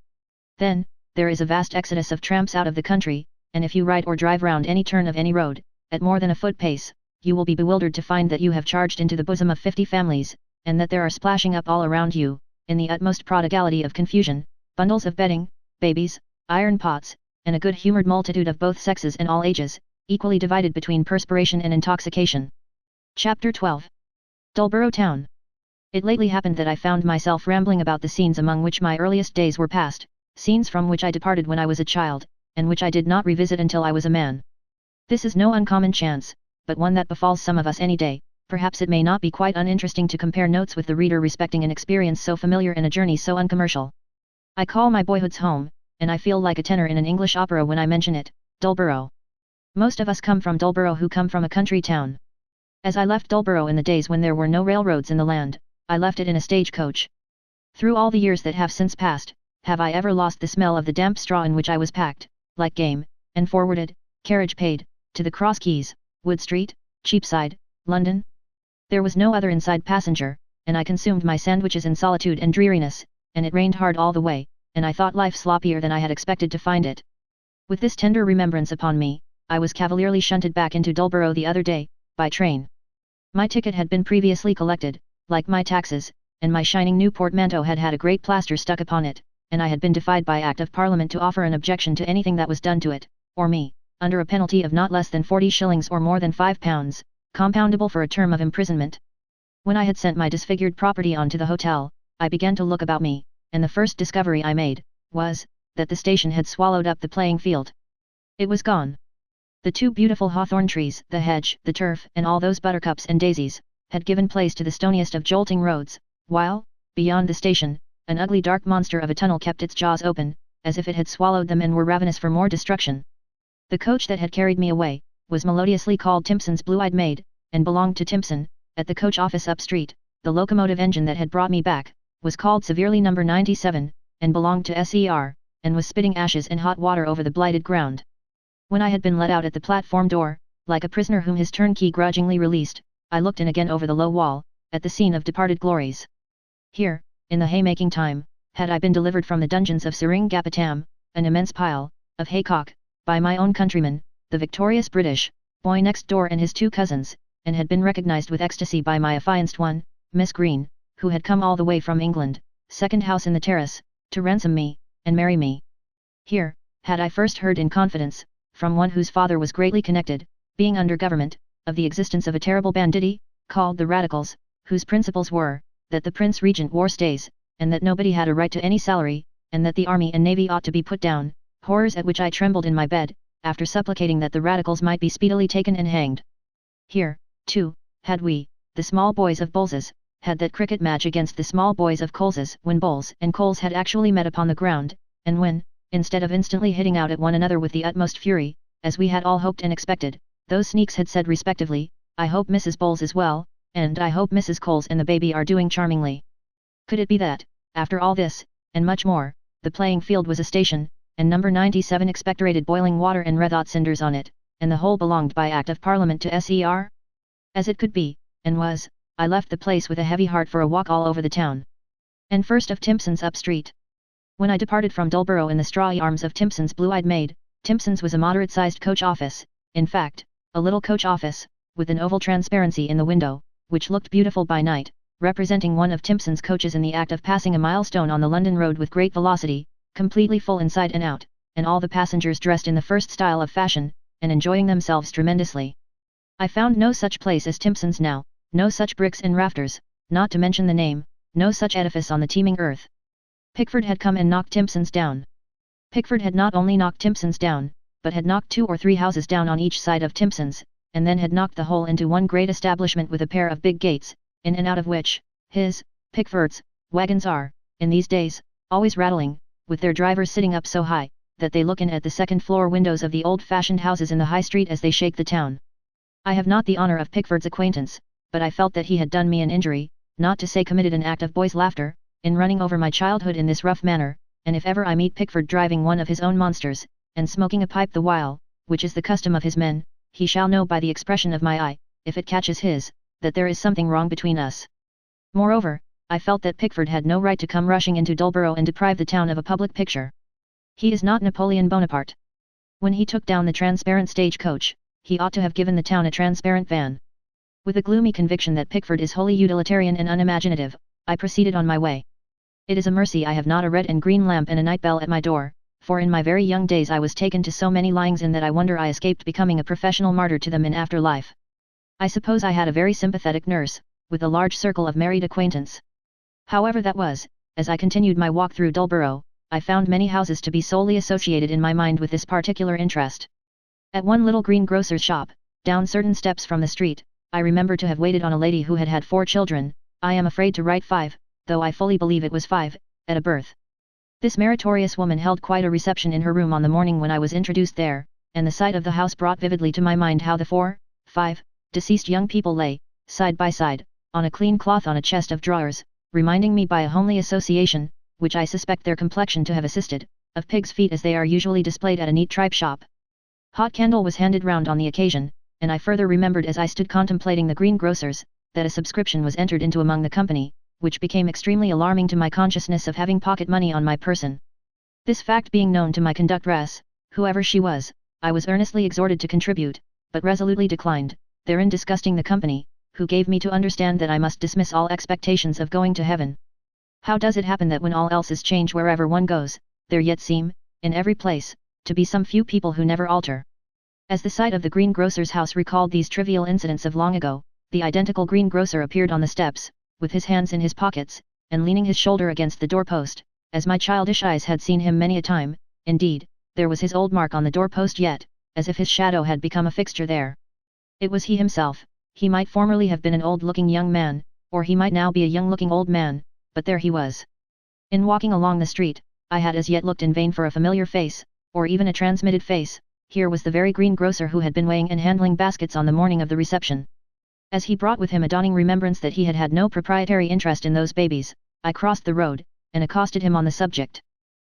Then, there is a vast exodus of tramps out of the country, and if you ride or drive round any turn of any road, at more than a foot pace, you will be bewildered to find that you have charged into the bosom of 50 families, and that there are splashing up all around you, in the utmost prodigality of confusion, bundles of bedding, babies, iron pots, and a good-humoured multitude of both sexes and all ages, equally divided between perspiration and intoxication. Chapter 12. Dullborough Town. It lately happened that I found myself rambling about the scenes among which my earliest days were passed, scenes from which I departed when I was a child, and which I did not revisit until I was a man. This is no uncommon chance, but one that befalls some of us any day. Perhaps it may not be quite uninteresting to compare notes with the reader respecting an experience so familiar and a journey so uncommercial. I call my boyhood's home, and I feel like a tenor in an English opera when I mention it, Dullborough. Most of us come from Dullborough who come from a country town. As I left Dullborough in the days when there were no railroads in the land, I left it in a stagecoach. Through all the years that have since passed, have I ever lost the smell of the damp straw in which I was packed, like game, and forwarded, carriage paid, to the Cross Keys, Wood Street, Cheapside, London. There was no other inside passenger, and I consumed my sandwiches in solitude and dreariness, and it rained hard all the way, and I thought life sloppier than I had expected to find it. With this tender remembrance upon me, I was cavalierly shunted back into Dullborough the other day, by train. My ticket had been previously collected, like my taxes, and my shining new portmanteau had had a great plaster stuck upon it, and I had been defied by Act of Parliament to offer an objection to anything that was done to it, or me, under a penalty of not less than 40 shillings or more than £5, compoundable for a term of imprisonment. When I had sent my disfigured property on to the hotel, I began to look about me, and the first discovery I made, was, that the station had swallowed up the playing field. It was gone. The 2 beautiful hawthorn trees, the hedge, the turf, and all those buttercups and daisies, had given place to the stoniest of jolting roads, while, beyond the station, an ugly dark monster of a tunnel kept its jaws open, as if it had swallowed them and were ravenous for more destruction. The coach that had carried me away, was melodiously called Timpson's Blue-Eyed Maid, and belonged to Timpson. At the coach office up street, the locomotive engine that had brought me back, was called severely No. 97, and belonged to SER, and was spitting ashes and hot water over the blighted ground. When I had been let out at the platform door, like a prisoner whom his turnkey grudgingly released, I looked in again over the low wall, at the scene of departed glories. Here, in the haymaking time, had I been delivered from the dungeons of Seringapatam, an immense pile, of haycock, by my own countryman, the victorious British, boy next door and his 2 cousins, and had been recognized with ecstasy by my affianced one, Miss Green, who had come all the way from England, second house in the terrace, to ransom me, and marry me. Here, had I first heard in confidence, from one whose father was greatly connected, being under government, of the existence of a terrible banditti, called the Radicals, whose principles were, that the Prince Regent wore stays, and that nobody had a right to any salary, and that the army and navy ought to be put down, horrors at which I trembled in my bed, after supplicating that the Radicals might be speedily taken and hanged. Here, too, had we, the small boys of Bowles's, had that cricket match against the small boys of Coles's, when Bowles and Coles had actually met upon the ground, and when, instead of instantly hitting out at one another with the utmost fury, as we had all hoped and expected, those sneaks had said respectively, "I hope Mrs. Bowles is well, and I hope Mrs. Coles and the baby are doing charmingly." Could it be that, after all this, and much more, the playing field was a station, and No. 97 expectorated boiling water and red hot cinders on it, and the whole belonged by Act of Parliament to SER? As it could be, and was, I left the place with a heavy heart for a walk all over the town. And first of Timpson's up street. When I departed from Dullborough in the strawy arms of Timpson's Blue-Eyed Maid, Timpson's was a moderate-sized coach office, in fact, a little coach office, with an oval transparency in the window, which looked beautiful by night, representing one of Timpson's coaches in the act of passing a milestone on the London road with great velocity, completely full inside and out, and all the passengers dressed in the first style of fashion, and enjoying themselves tremendously. I found no such place as Timpson's now, no such bricks and rafters, not to mention the name, no such edifice on the teeming earth. Pickford had come and knocked Timpson's down. Pickford had not only knocked Timpson's down, but had knocked 2 or 3 houses down on each side of Timpson's, and then had knocked the whole into one great establishment with a pair of big gates, in and out of which, Pickford's, wagons are, in these days, always rattling, with their drivers sitting up so high, that they look in at the second-floor windows of the old-fashioned houses in the High Street as they shake the town. I have not the honour of Pickford's acquaintance, but I felt that he had done me an injury, not to say committed an act of boys' laughter, in running over my childhood in this rough manner, and if ever I meet Pickford driving one of his own monsters, and smoking a pipe the while, which is the custom of his men, he shall know by the expression of my eye, if it catches his, that there is something wrong between us. Moreover, I felt that Pickford had no right to come rushing into Dullborough and deprive the town of a public picture. He is not Napoleon Bonaparte. When he took down the transparent stage coach, he ought to have given the town a transparent van. With a gloomy conviction that Pickford is wholly utilitarian and unimaginative, I proceeded on my way. It is a mercy I have not a red and green lamp and a night bell at my door, for in my very young days I was taken to so many lyings in that I wonder I escaped becoming a professional martyr to them in after life. I suppose I had a very sympathetic nurse, with a large circle of married acquaintance. However that was, as I continued my walk through Dullborough, I found many houses to be solely associated in my mind with this particular interest. At one little greengrocer's shop, down certain steps from the street, I remember to have waited on a lady who had had 4 children, I am afraid to write 5, though I fully believe it was 5, at a birth. This meritorious woman held quite a reception in her room on the morning when I was introduced there, and the sight of the house brought vividly to my mind how the 5 deceased young people lay, side by side, on a clean cloth on a chest of drawers, reminding me by a homely association, which I suspect their complexion to have assisted, of pigs' feet as they are usually displayed at a neat tripe shop. Hot candle was handed round on the occasion, and I further remembered as I stood contemplating the greengrocers, that a subscription was entered into among the company, which became extremely alarming to my consciousness of having pocket money on my person. This fact being known to my conductress, whoever she was, I was earnestly exhorted to contribute, but resolutely declined, therein disgusting the company, who gave me to understand that I must dismiss all expectations of going to heaven. How does it happen that when all else is changed wherever one goes, there yet seem, in every place, to be some few people who never alter? As the sight of the greengrocer's house recalled these trivial incidents of long ago, the identical greengrocer appeared on the steps, with his hands in his pockets, and leaning his shoulder against the doorpost, as my childish eyes had seen him many a time. Indeed, there was his old mark on the doorpost yet, as if his shadow had become a fixture there. It was he himself. He might formerly have been an old-looking young man, or he might now be a young-looking old man, but there he was. In walking along the street, I had as yet looked in vain for a familiar face, or even a transmitted face. Here was the very greengrocer who had been weighing and handling baskets on the morning of the reception. As he brought with him a dawning remembrance that he had had no proprietary interest in those babies, I crossed the road, and accosted him on the subject.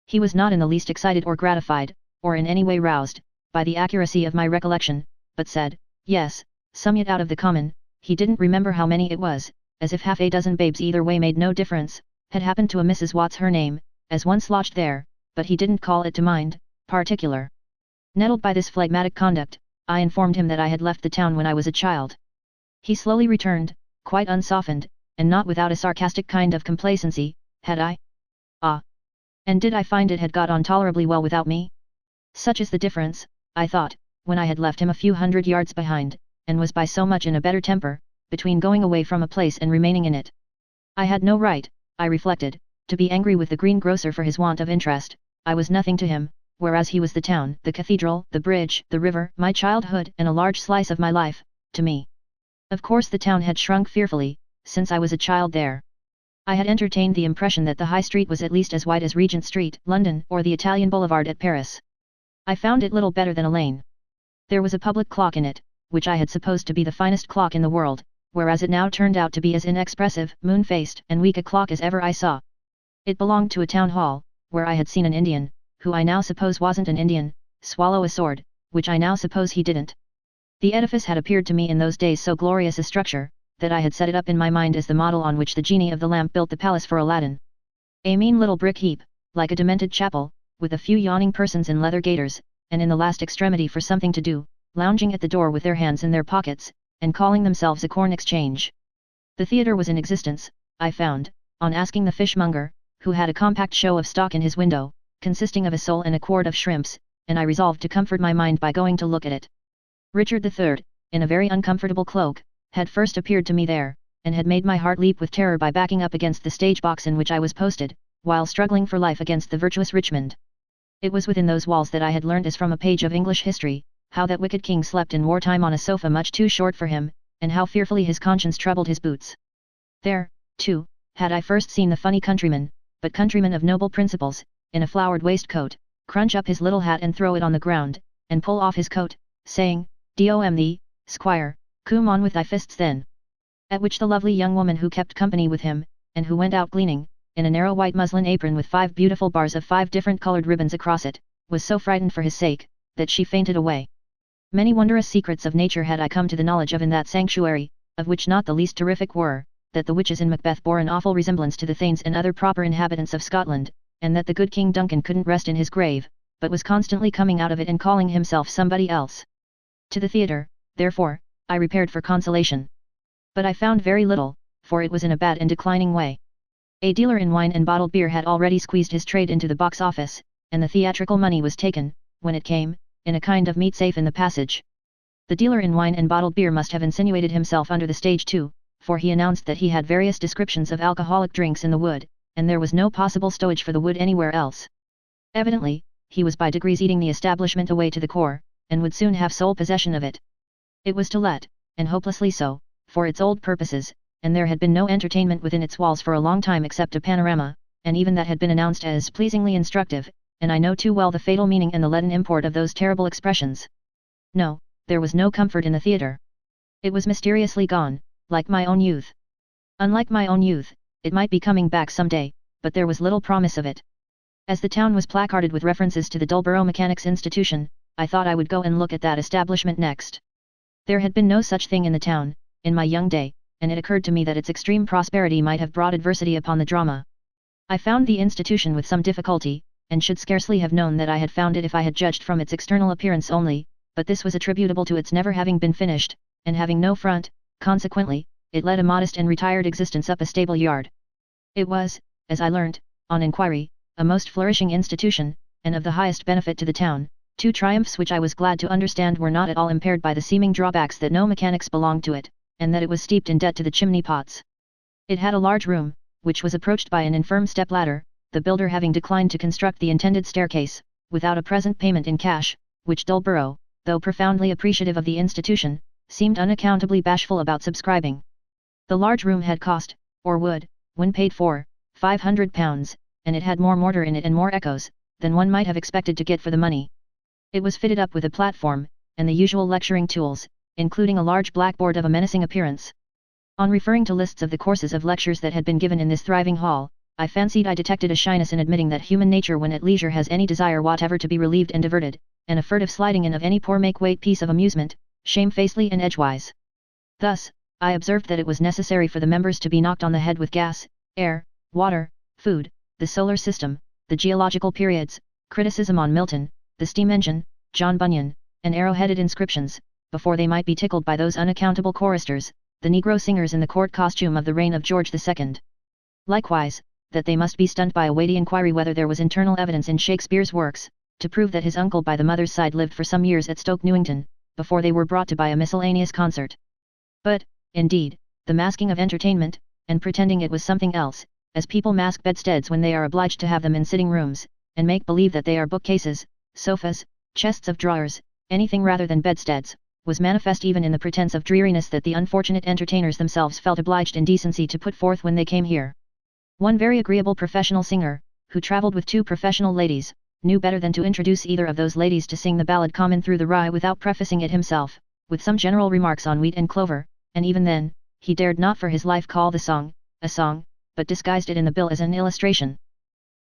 He was not in the least excited or gratified, or in any way roused, by the accuracy of my recollection, but said, yes, some yet out of the common. He didn't remember how many it was, as if half a dozen babes either way made no difference, had happened to a Mrs. Watts her name, as once lodged there, but he didn't call it to mind, particular. Nettled by this phlegmatic conduct, I informed him that I had left the town when I was a child. He slowly returned, quite unsoftened, and not without a sarcastic kind of complacency, had I? Ah! And did I find it had got on tolerably well without me? Such is the difference, I thought, when I had left him a few hundred yards behind, and was by so much in a better temper, between going away from a place and remaining in it. I had no right, I reflected, to be angry with the greengrocer for his want of interest. I was nothing to him, whereas he was the town, the cathedral, the bridge, the river, my childhood, and a large slice of my life, to me. Of course the town had shrunk fearfully, since I was a child there. I had entertained the impression that the High Street was at least as wide as Regent Street, London, or the Italian Boulevard at Paris. I found it little better than a lane. There was a public clock in it, which I had supposed to be the finest clock in the world, whereas it now turned out to be as inexpressive, moon-faced, and weak a clock as ever I saw. It belonged to a town hall, where I had seen an Indian, who I now suppose wasn't an Indian, swallow a sword, which I now suppose he didn't. The edifice had appeared to me in those days so glorious a structure, that I had set it up in my mind as the model on which the genie of the lamp built the palace for Aladdin. A mean little brick heap, like a demented chapel, with a few yawning persons in leather gaiters, and in the last extremity for something to do, lounging at the door with their hands in their pockets, and calling themselves a corn exchange. The theatre was in existence, I found, on asking the fishmonger, who had a compact show of stock in his window, consisting of a sole and a quart of shrimps, and I resolved to comfort my mind by going to look at it. Richard III, in a very uncomfortable cloak, had first appeared to me there, and had made my heart leap with terror by backing up against the stage box in which I was posted, while struggling for life against the virtuous Richmond. It was within those walls that I had learned as from a page of English history, how that wicked king slept in wartime on a sofa much too short for him, and how fearfully his conscience troubled his boots. There, too, had I first seen the funny countryman, but countryman of noble principles, in a flowered waistcoat, crunch up his little hat and throw it on the ground, and pull off his coat, saying, "Dom thee, squire, come on with thy fists then." At which the lovely young woman who kept company with him, and who went out gleaning, in a narrow white muslin apron with 5 beautiful bars of 5 different coloured ribbons across it, was so frightened for his sake, that she fainted away. Many wondrous secrets of nature had I come to the knowledge of in that sanctuary, of which not the least terrific were, that the witches in Macbeth bore an awful resemblance to the Thanes and other proper inhabitants of Scotland, and that the good King Duncan couldn't rest in his grave, but was constantly coming out of it and calling himself somebody else. To the theatre, therefore, I repaired for consolation. But I found very little, for it was in a bad and declining way. A dealer in wine and bottled beer had already squeezed his trade into the box office, and the theatrical money was taken, when it came, in a kind of meat safe in the passage. The dealer in wine and bottled beer must have insinuated himself under the stage too, for he announced that he had various descriptions of alcoholic drinks in the wood, and there was no possible stowage for the wood anywhere else. Evidently, he was by degrees eating the establishment away to the core, and would soon have sole possession of it. It was to let, and hopelessly so, for its old purposes, and there had been no entertainment within its walls for a long time except a panorama, and even that had been announced as pleasingly instructive, and I know too well the fatal meaning and the leaden import of those terrible expressions. No, there was no comfort in the theatre. It was mysteriously gone, like my own youth. Unlike my own youth, it might be coming back some day, but there was little promise of it. As the town was placarded with references to the Dullborough Mechanics' Institution, I thought I would go and look at that establishment next. There had been no such thing in the town, in my young day, and it occurred to me that its extreme prosperity might have brought adversity upon the drama. I found the institution with some difficulty, and should scarcely have known that I had found it if I had judged from its external appearance only, but this was attributable to its never having been finished, and having no front. Consequently, it led a modest and retired existence up a stable yard. It was, as I learnt, on inquiry, a most flourishing institution, and of the highest benefit to the town, two triumphs which I was glad to understand were not at all impaired by the seeming drawbacks that no mechanics belonged to it, and that it was steeped in debt to the chimney pots. It had a large room, which was approached by an infirm step-ladder, the builder having declined to construct the intended staircase, without a present payment in cash, which Dullborough, though profoundly appreciative of the institution, seemed unaccountably bashful about subscribing. The large room had cost, or would, when paid for, £500, and it had more mortar in it and more echoes, than one might have expected to get for the money. It was fitted up with a platform, and the usual lecturing tools, including a large blackboard of a menacing appearance. On referring to lists of the courses of lectures that had been given in this thriving hall, I fancied I detected a shyness in admitting that human nature when at leisure has any desire whatever to be relieved and diverted, and a furtive sliding in of any poor make-weight piece of amusement, shamefacedly and edgewise. Thus, I observed that it was necessary for the members to be knocked on the head with gas, air, water, food, the solar system, the geological periods, criticism on Milton, the steam engine, John Bunyan, and arrow-headed inscriptions, before they might be tickled by those unaccountable choristers, the Negro singers in the court costume of the reign of George II. Likewise, that they must be stunned by a weighty inquiry whether there was internal evidence in Shakespeare's works, to prove that his uncle by the mother's side lived for some years at Stoke Newington, before they were brought to buy a miscellaneous concert. But, indeed, the masking of entertainment, and pretending it was something else, as people mask bedsteads when they are obliged to have them in sitting rooms, and make believe that they are bookcases, sofas, chests of drawers, anything rather than bedsteads, was manifest even in the pretence of dreariness that the unfortunate entertainers themselves felt obliged in decency to put forth when they came here. One very agreeable professional singer, who travelled with two professional ladies, knew better than to introduce either of those ladies to sing the ballad Common Through the Rye without prefacing it himself, with some general remarks on wheat and clover, and even then, he dared not for his life call the song a song, but disguised it in the bill as an illustration.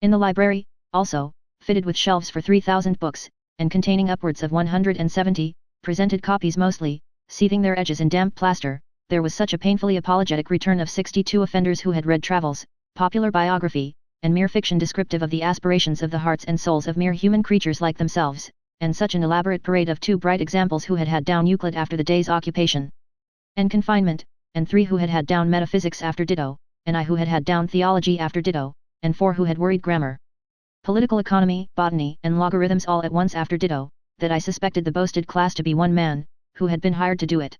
In the library, also, fitted with shelves for 3,000 books, and containing upwards of 170, presented copies mostly, seething their edges in damp plaster, there was such a painfully apologetic return of 62 offenders who had read travels, popular biography, and mere fiction descriptive of the aspirations of the hearts and souls of mere human creatures like themselves, and such an elaborate parade of 2 bright examples who had had down Euclid after the day's occupation and confinement, and 3 who had had down metaphysics after ditto, and I who had had down theology after ditto, and 4 who had worried grammar, political economy, botany, and logarithms all at once after ditto, that I suspected the boasted class to be one man, who had been hired to do it.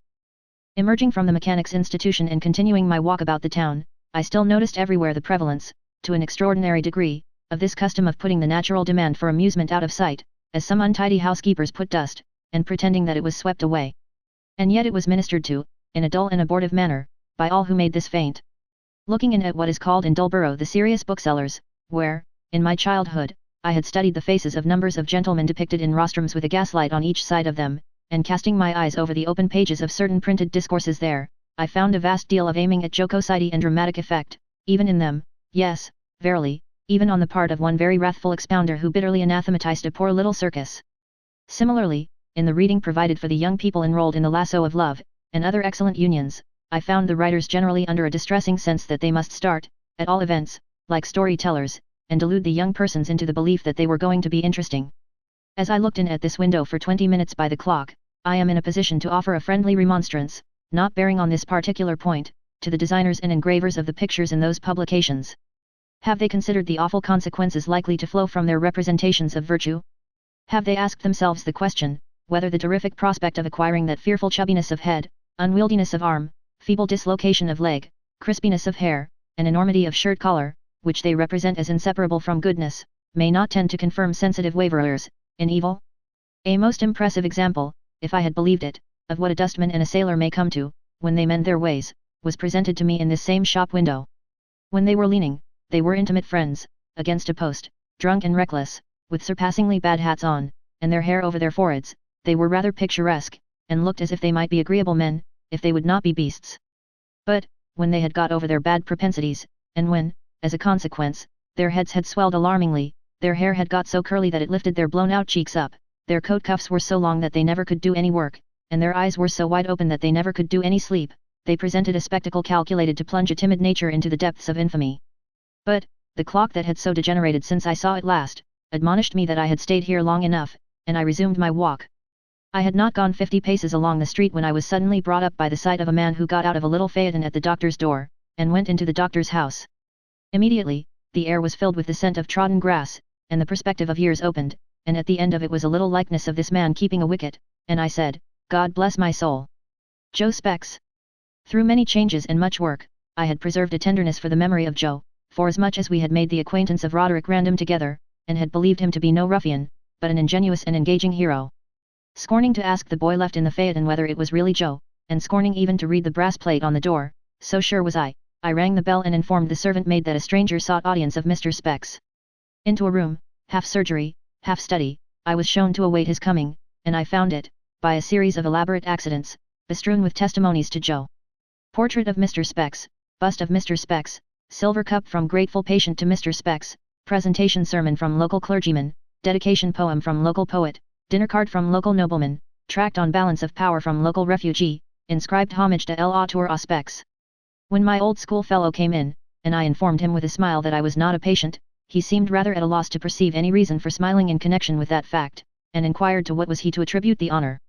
Emerging from the mechanics institution and continuing my walk about the town, I still noticed everywhere the prevalence, to an extraordinary degree, of this custom of putting the natural demand for amusement out of sight, as some untidy housekeepers put dust, and pretending that it was swept away. And yet it was ministered to, in a dull and abortive manner, by all who made this feint. Looking in at what is called in Dullborough the serious booksellers, where, in my childhood, I had studied the faces of numbers of gentlemen depicted in rostrums with a gaslight on each side of them, and casting my eyes over the open pages of certain printed discourses there, I found a vast deal of aiming at jocosity and dramatic effect, even in them, yes, verily, even on the part of one very wrathful expounder who bitterly anathematized a poor little circus. Similarly, in the reading provided for the young people enrolled in the lasso of love, and other excellent unions, I found the writers generally under a distressing sense that they must start, at all events, like storytellers, and delude the young persons into the belief that they were going to be interesting. As I looked in at this window for 20 minutes by the clock, I am in a position to offer a friendly remonstrance, not bearing on this particular point, to the designers and engravers of the pictures in those publications. Have they considered the awful consequences likely to flow from their representations of virtue? Have they asked themselves the question, whether the terrific prospect of acquiring that fearful chubbiness of head, unwieldiness of arm, feeble dislocation of leg, crispiness of hair, and enormity of shirt collar, which they represent as inseparable from goodness, may not tend to confirm sensitive waverers in evil? A most impressive example, if I had believed it, of what a dustman and a sailor may come to, when they mend their ways, was presented to me in this same shop window. When they were leaning, they were intimate friends, against a post, drunk and reckless, with surpassingly bad hats on, and their hair over their foreheads, they were rather picturesque, and looked as if they might be agreeable men, if they would not be beasts. But, when they had got over their bad propensities, and when, as a consequence, their heads had swelled alarmingly, their hair had got so curly that it lifted their blown-out cheeks up, their coat cuffs were so long that they never could do any work, and their eyes were so wide open that they never could do any sleep. They presented a spectacle calculated to plunge a timid nature into the depths of infamy. But, the clock that had so degenerated since I saw it last, admonished me that I had stayed here long enough, and I resumed my walk. I had not gone 50 paces along the street when I was suddenly brought up by the sight of a man who got out of a little phaeton at the doctor's door, and went into the doctor's house. Immediately, the air was filled with the scent of trodden grass, and the perspective of years opened, and at the end of it was a little likeness of this man keeping a wicket, and I said, God bless my soul. Joe Specs. Through many changes and much work, I had preserved a tenderness for the memory of Joe, forasmuch as we had made the acquaintance of Roderick Random together, and had believed him to be no ruffian, but an ingenious and engaging hero. Scorning to ask the boy left in the phaeton whether it was really Joe, and scorning even to read the brass plate on the door, so sure was I rang the bell and informed the servant maid that a stranger sought audience of Mr. Specs. Into a room, half surgery, half study, I was shown to await his coming, and I found it, by a series of elaborate accidents, bestrewn with testimonies to Joe. Portrait of Mr. Specs, bust of Mr. Specs, silver cup from grateful patient to Mr. Specs, presentation sermon from local clergyman, dedication poem from local poet, dinner card from local nobleman, tract on balance of power from local refugee, inscribed homage to l'auteur aux Specs. When my old schoolfellow came in, and I informed him with a smile that I was not a patient, he seemed rather at a loss to perceive any reason for smiling in connection with that fact, and inquired to what was he to attribute the honor.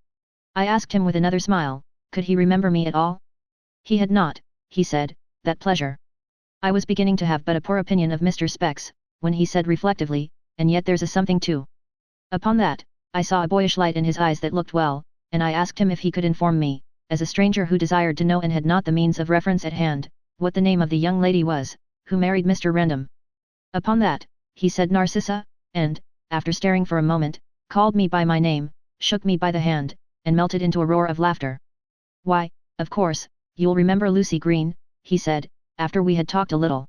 I asked him with another smile, could he remember me at all? He had not, he said, that pleasure. I was beginning to have but a poor opinion of Mr. Specs, when he said reflectively, and yet there's a something too. Upon that, I saw a boyish light in his eyes that looked well, and I asked him if he could inform me, as a stranger who desired to know and had not the means of reference at hand, what the name of the young lady was, who married Mr. Random. Upon that, he said Narcissa, and, after staring for a moment, called me by my name, shook me by the hand, and melted into a roar of laughter. Why, of course, you'll remember Lucy Green, he said, after we had talked a little.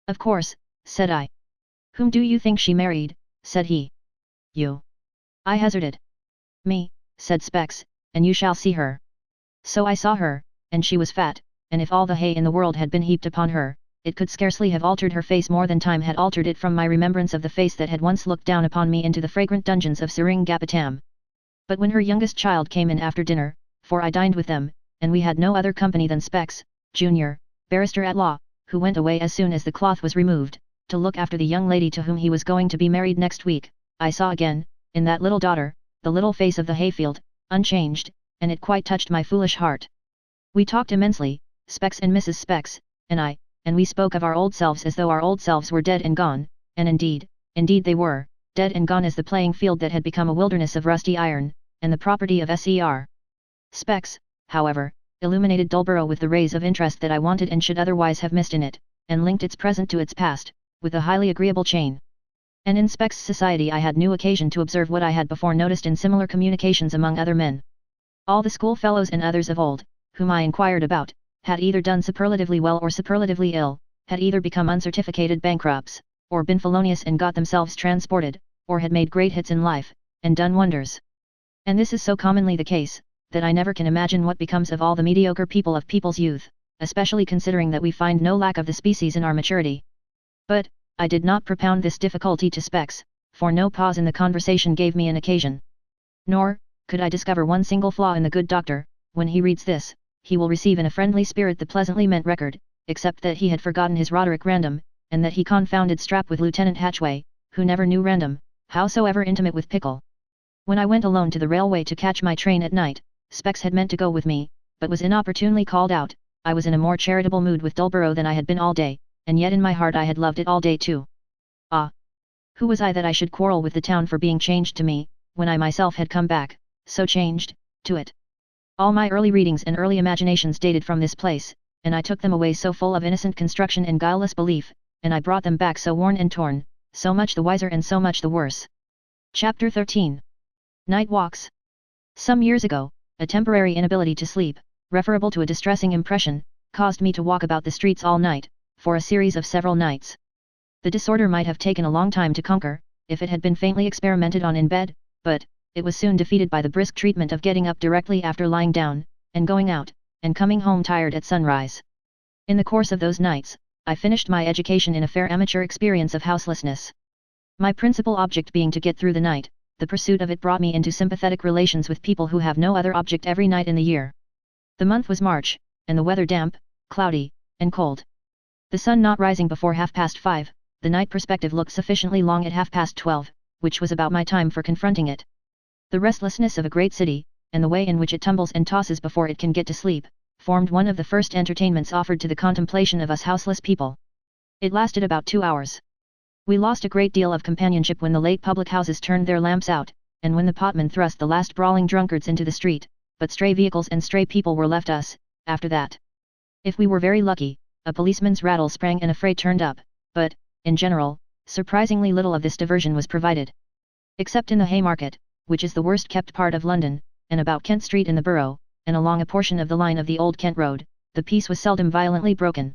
Of course, said I. Whom do you think she married, said he. You. I hazarded. Me, said Specs, and you shall see her. So I saw her, and she was fat, and if all the hay in the world had been heaped upon her, it could scarcely have altered her face more than time had altered it from my remembrance of the face that had once looked down upon me into the fragrant dungeons of Seringapatam. But when her youngest child came in after dinner, for I dined with them, and we had no other company than Specs, Jr., barrister at law, who went away as soon as the cloth was removed, to look after the young lady to whom he was going to be married next week, I saw again, in that little daughter, the little face of the hayfield, unchanged, and it quite touched my foolish heart. We talked immensely, Specs and Mrs. Specs, and I, and we spoke of our old selves as though our old selves were dead and gone, and indeed they were, dead and gone as the playing field that had become a wilderness of rusty iron, and the property of Ser. Specs, however, illuminated Dullborough with the rays of interest that I wanted and should otherwise have missed in it, and linked its present to its past, with a highly agreeable chain. And in Specs' society I had new occasion to observe what I had before noticed in similar communications among other men. All the schoolfellows and others of old, whom I inquired about, had either done superlatively well or superlatively ill, had either become uncertificated bankrupts, or been felonious and got themselves transported, or had made great hits in life, and done wonders. And this is so commonly the case, that I never can imagine what becomes of all the mediocre people of people's youth, especially considering that we find no lack of the species in our maturity. But, I did not propound this difficulty to Specs, for no pause in the conversation gave me an occasion. Nor, could I discover one single flaw in the good doctor. When he reads this, he will receive in a friendly spirit the pleasantly meant record, except that he had forgotten his Roderick Random, and that he confounded Strap with Lieutenant Hatchway, who never knew Random, howsoever intimate with Pickle. When I went alone to the railway to catch my train at night, Specs had meant to go with me, but was inopportunely called out. I was in a more charitable mood with Dullborough than I had been all day, and yet in my heart I had loved it all day too. Ah! Who was I that I should quarrel with the town for being changed to me, when I myself had come back, so changed, to it? All my early readings and early imaginations dated from this place, and I took them away so full of innocent construction and guileless belief, and I brought them back so worn and torn, so much the wiser and so much the worse. Chapter 13. Night Walks. Some years ago, a temporary inability to sleep, referable to a distressing impression, caused me to walk about the streets all night, for a series of several nights. The disorder might have taken a long time to conquer, if it had been faintly experimented on in bed, but, it was soon defeated by the brisk treatment of getting up directly after lying down, and going out, and coming home tired at sunrise. In the course of those nights, I finished my education in a fair amateur experience of houselessness. My principal object being to get through the night, the pursuit of it brought me into sympathetic relations with people who have no other object every night in the year. The month was March, and the weather damp, cloudy, and cold. The sun not rising before 5:30, the night perspective looked sufficiently long at 12:30, which was about my time for confronting it. The restlessness of a great city, and the way in which it tumbles and tosses before it can get to sleep, formed one of the first entertainments offered to the contemplation of us houseless people. It lasted about 2 hours. We lost a great deal of companionship when the late public houses turned their lamps out, and when the potmen thrust the last brawling drunkards into the street, but stray vehicles and stray people were left us, after that. If we were very lucky, a policeman's rattle sprang and a fray turned up, but, in general, surprisingly little of this diversion was provided. Except in the Haymarket, which is the worst kept part of London, and about Kent Street in the Borough, and along a portion of the line of the Old Kent Road, the peace was seldom violently broken.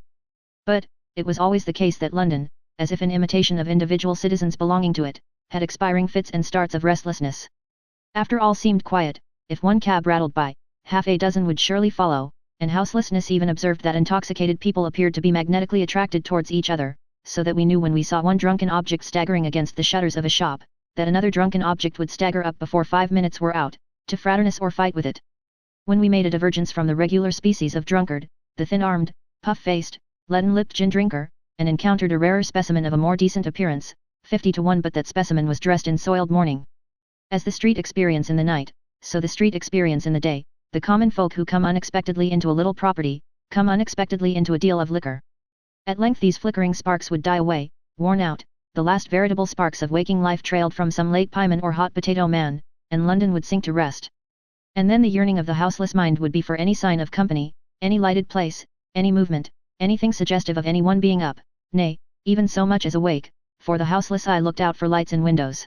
But, it was always the case that London, as if in imitation of individual citizens belonging to it, had expiring fits and starts of restlessness. After all seemed quiet, if one cab rattled by, half a dozen would surely follow, and houselessness even observed that intoxicated people appeared to be magnetically attracted towards each other, so that we knew when we saw one drunken object staggering against the shutters of a shop, that another drunken object would stagger up before 5 minutes were out, to fraternize or fight with it. When we made a divergence from the regular species of drunkard, the thin-armed, puff-faced, leaden-lipped gin drinker, and encountered a rarer specimen of a more decent appearance, 50 to 1, but that specimen was dressed in soiled mourning. As the street experience in the night, so the street experience in the day, the common folk who come unexpectedly into a little property, come unexpectedly into a deal of liquor. At length these flickering sparks would die away, worn out, the last veritable sparks of waking life trailed from some late pieman or hot potato man, and London would sink to rest. And then the yearning of the houseless mind would be for any sign of company, any lighted place, any movement, anything suggestive of any one being up, nay, even so much as awake, for the houseless eye looked out for lights and windows.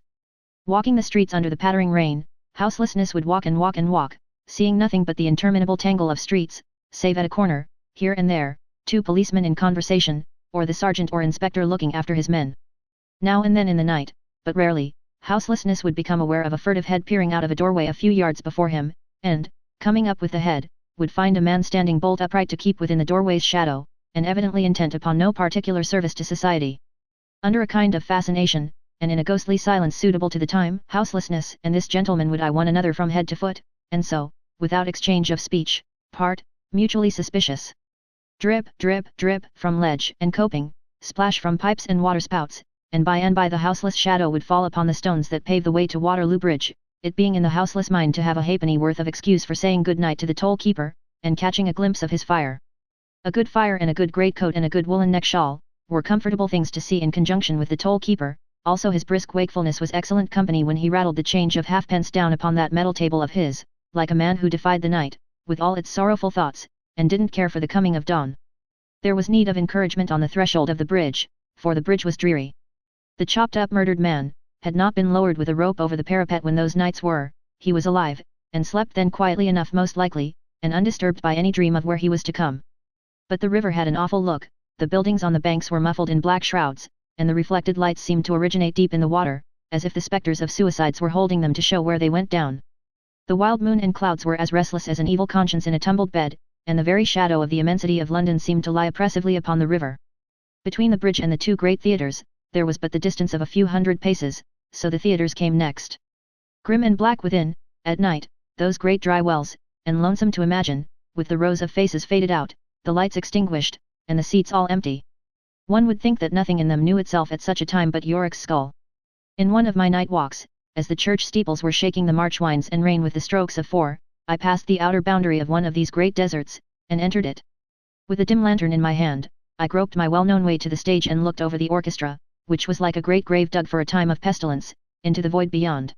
Walking the streets under the pattering rain, houselessness would walk and walk and walk, seeing nothing but the interminable tangle of streets, save at a corner, here and there, 2 policemen in conversation, or the sergeant or inspector looking after his men. Now and then in the night, but rarely, houselessness would become aware of a furtive head peering out of a doorway a few yards before him, and, coming up with the head, would find a man standing bolt upright to keep within the doorway's shadow, and evidently intent upon no particular service to society. Under a kind of fascination, and in a ghostly silence suitable to the time, houselessness and this gentleman would eye one another from head to foot, and so, without exchange of speech, part, mutually suspicious. Drip, drip, drip, from ledge and coping, splash from pipes and waterspouts, and by the houseless shadow would fall upon the stones that pave the way to Waterloo Bridge, it being in the houseless mind to have a halfpenny worth of excuse for saying good night to the toll-keeper, and catching a glimpse of his fire. A good fire and a good greatcoat and a good woolen neck shawl, were comfortable things to see in conjunction with the toll-keeper, also his brisk wakefulness was excellent company when he rattled the change of halfpence down upon that metal table of his, like a man who defied the night, with all its sorrowful thoughts, and didn't care for the coming of dawn. There was need of encouragement on the threshold of the bridge, for the bridge was dreary. The chopped-up murdered man had not been lowered with a rope over the parapet when those nights were, he was alive, and slept then quietly enough most likely, and undisturbed by any dream of where he was to come. But the river had an awful look, the buildings on the banks were muffled in black shrouds, and the reflected lights seemed to originate deep in the water, as if the spectres of suicides were holding them to show where they went down. The wild moon and clouds were as restless as an evil conscience in a tumbled bed, and the very shadow of the immensity of London seemed to lie oppressively upon the river. Between the bridge and the 2 great theatres, there was but the distance of a few hundred paces, so the theatres came next. Grim and black within, at night, those great dry wells, and lonesome to imagine, with the rows of faces faded out, the lights extinguished, and the seats all empty. One would think that nothing in them knew itself at such a time but Yorick's skull. In one of my night walks, as the church steeples were shaking the March winds and rain with the strokes of 4, I passed the outer boundary of one of these great deserts, and entered it. With a dim lantern in my hand, I groped my well-known way to the stage and looked over the orchestra, which was like a great grave dug for a time of pestilence, into the void beyond.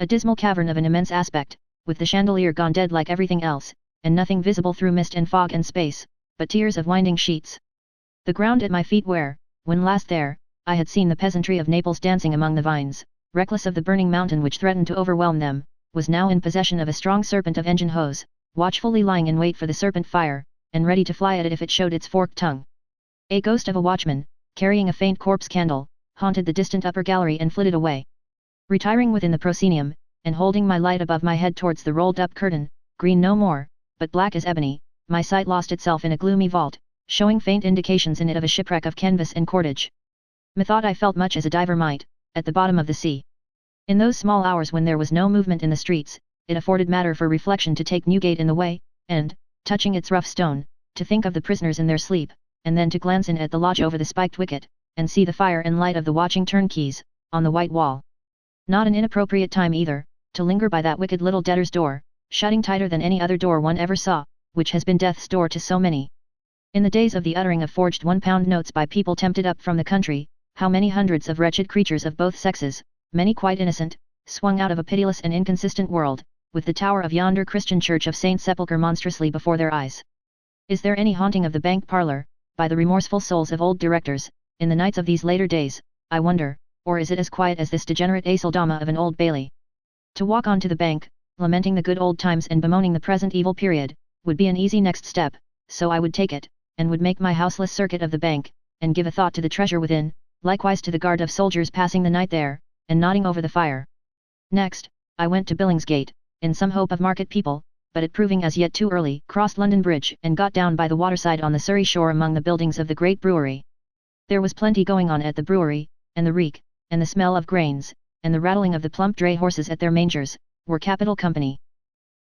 A dismal cavern of an immense aspect, with the chandelier gone dead like everything else, and nothing visible through mist and fog and space, but tiers of winding sheets. The ground at my feet where, when last there, I had seen the peasantry of Naples dancing among the vines, reckless of the burning mountain which threatened to overwhelm them, was now in possession of a strong serpent of engine hose, watchfully lying in wait for the serpent fire, and ready to fly at it if it showed its forked tongue. A ghost of a watchman, carrying a faint corpse candle, haunted the distant upper gallery and flitted away. Retiring within the proscenium, and holding my light above my head towards the rolled-up curtain, green no more, but black as ebony, my sight lost itself in a gloomy vault, showing faint indications in it of a shipwreck of canvas and cordage. Methought I felt much as a diver might, at the bottom of the sea. In those small hours when there was no movement in the streets, it afforded matter for reflection to take Newgate in the way, and, touching its rough stone, to think of the prisoners in their sleep, and then to glance in at the lodge over the spiked wicket, and see the fire and light of the watching turnkeys, on the white wall. Not an inappropriate time either, to linger by that wicked little debtor's door, shutting tighter than any other door one ever saw, which has been death's door to so many. In the days of the uttering of forged £1 notes by people tempted up from the country, how many hundreds of wretched creatures of both sexes, many quite innocent, swung out of a pitiless and inconsistent world, with the tower of yonder Christian church of Saint Sepulchre monstrously before their eyes. Is there any haunting of the bank parlour, by the remorseful souls of old directors, in the nights of these later days, I wonder, or is it as quiet as this degenerate aceldama of an Old Bailey? To walk on to the bank, lamenting the good old times and bemoaning the present evil period, would be an easy next step, so I would take it, and would make my houseless circuit of the bank, and give a thought to the treasure within, likewise to the guard of soldiers passing the night there, and nodding over the fire. Next, I went to Billingsgate, in some hope of market people, but it proving as yet too early, crossed London Bridge and got down by the waterside on the Surrey shore among the buildings of the great brewery. There was plenty going on at the brewery, and the reek, and the smell of grains, and the rattling of the plump dray horses at their mangers, were capital company.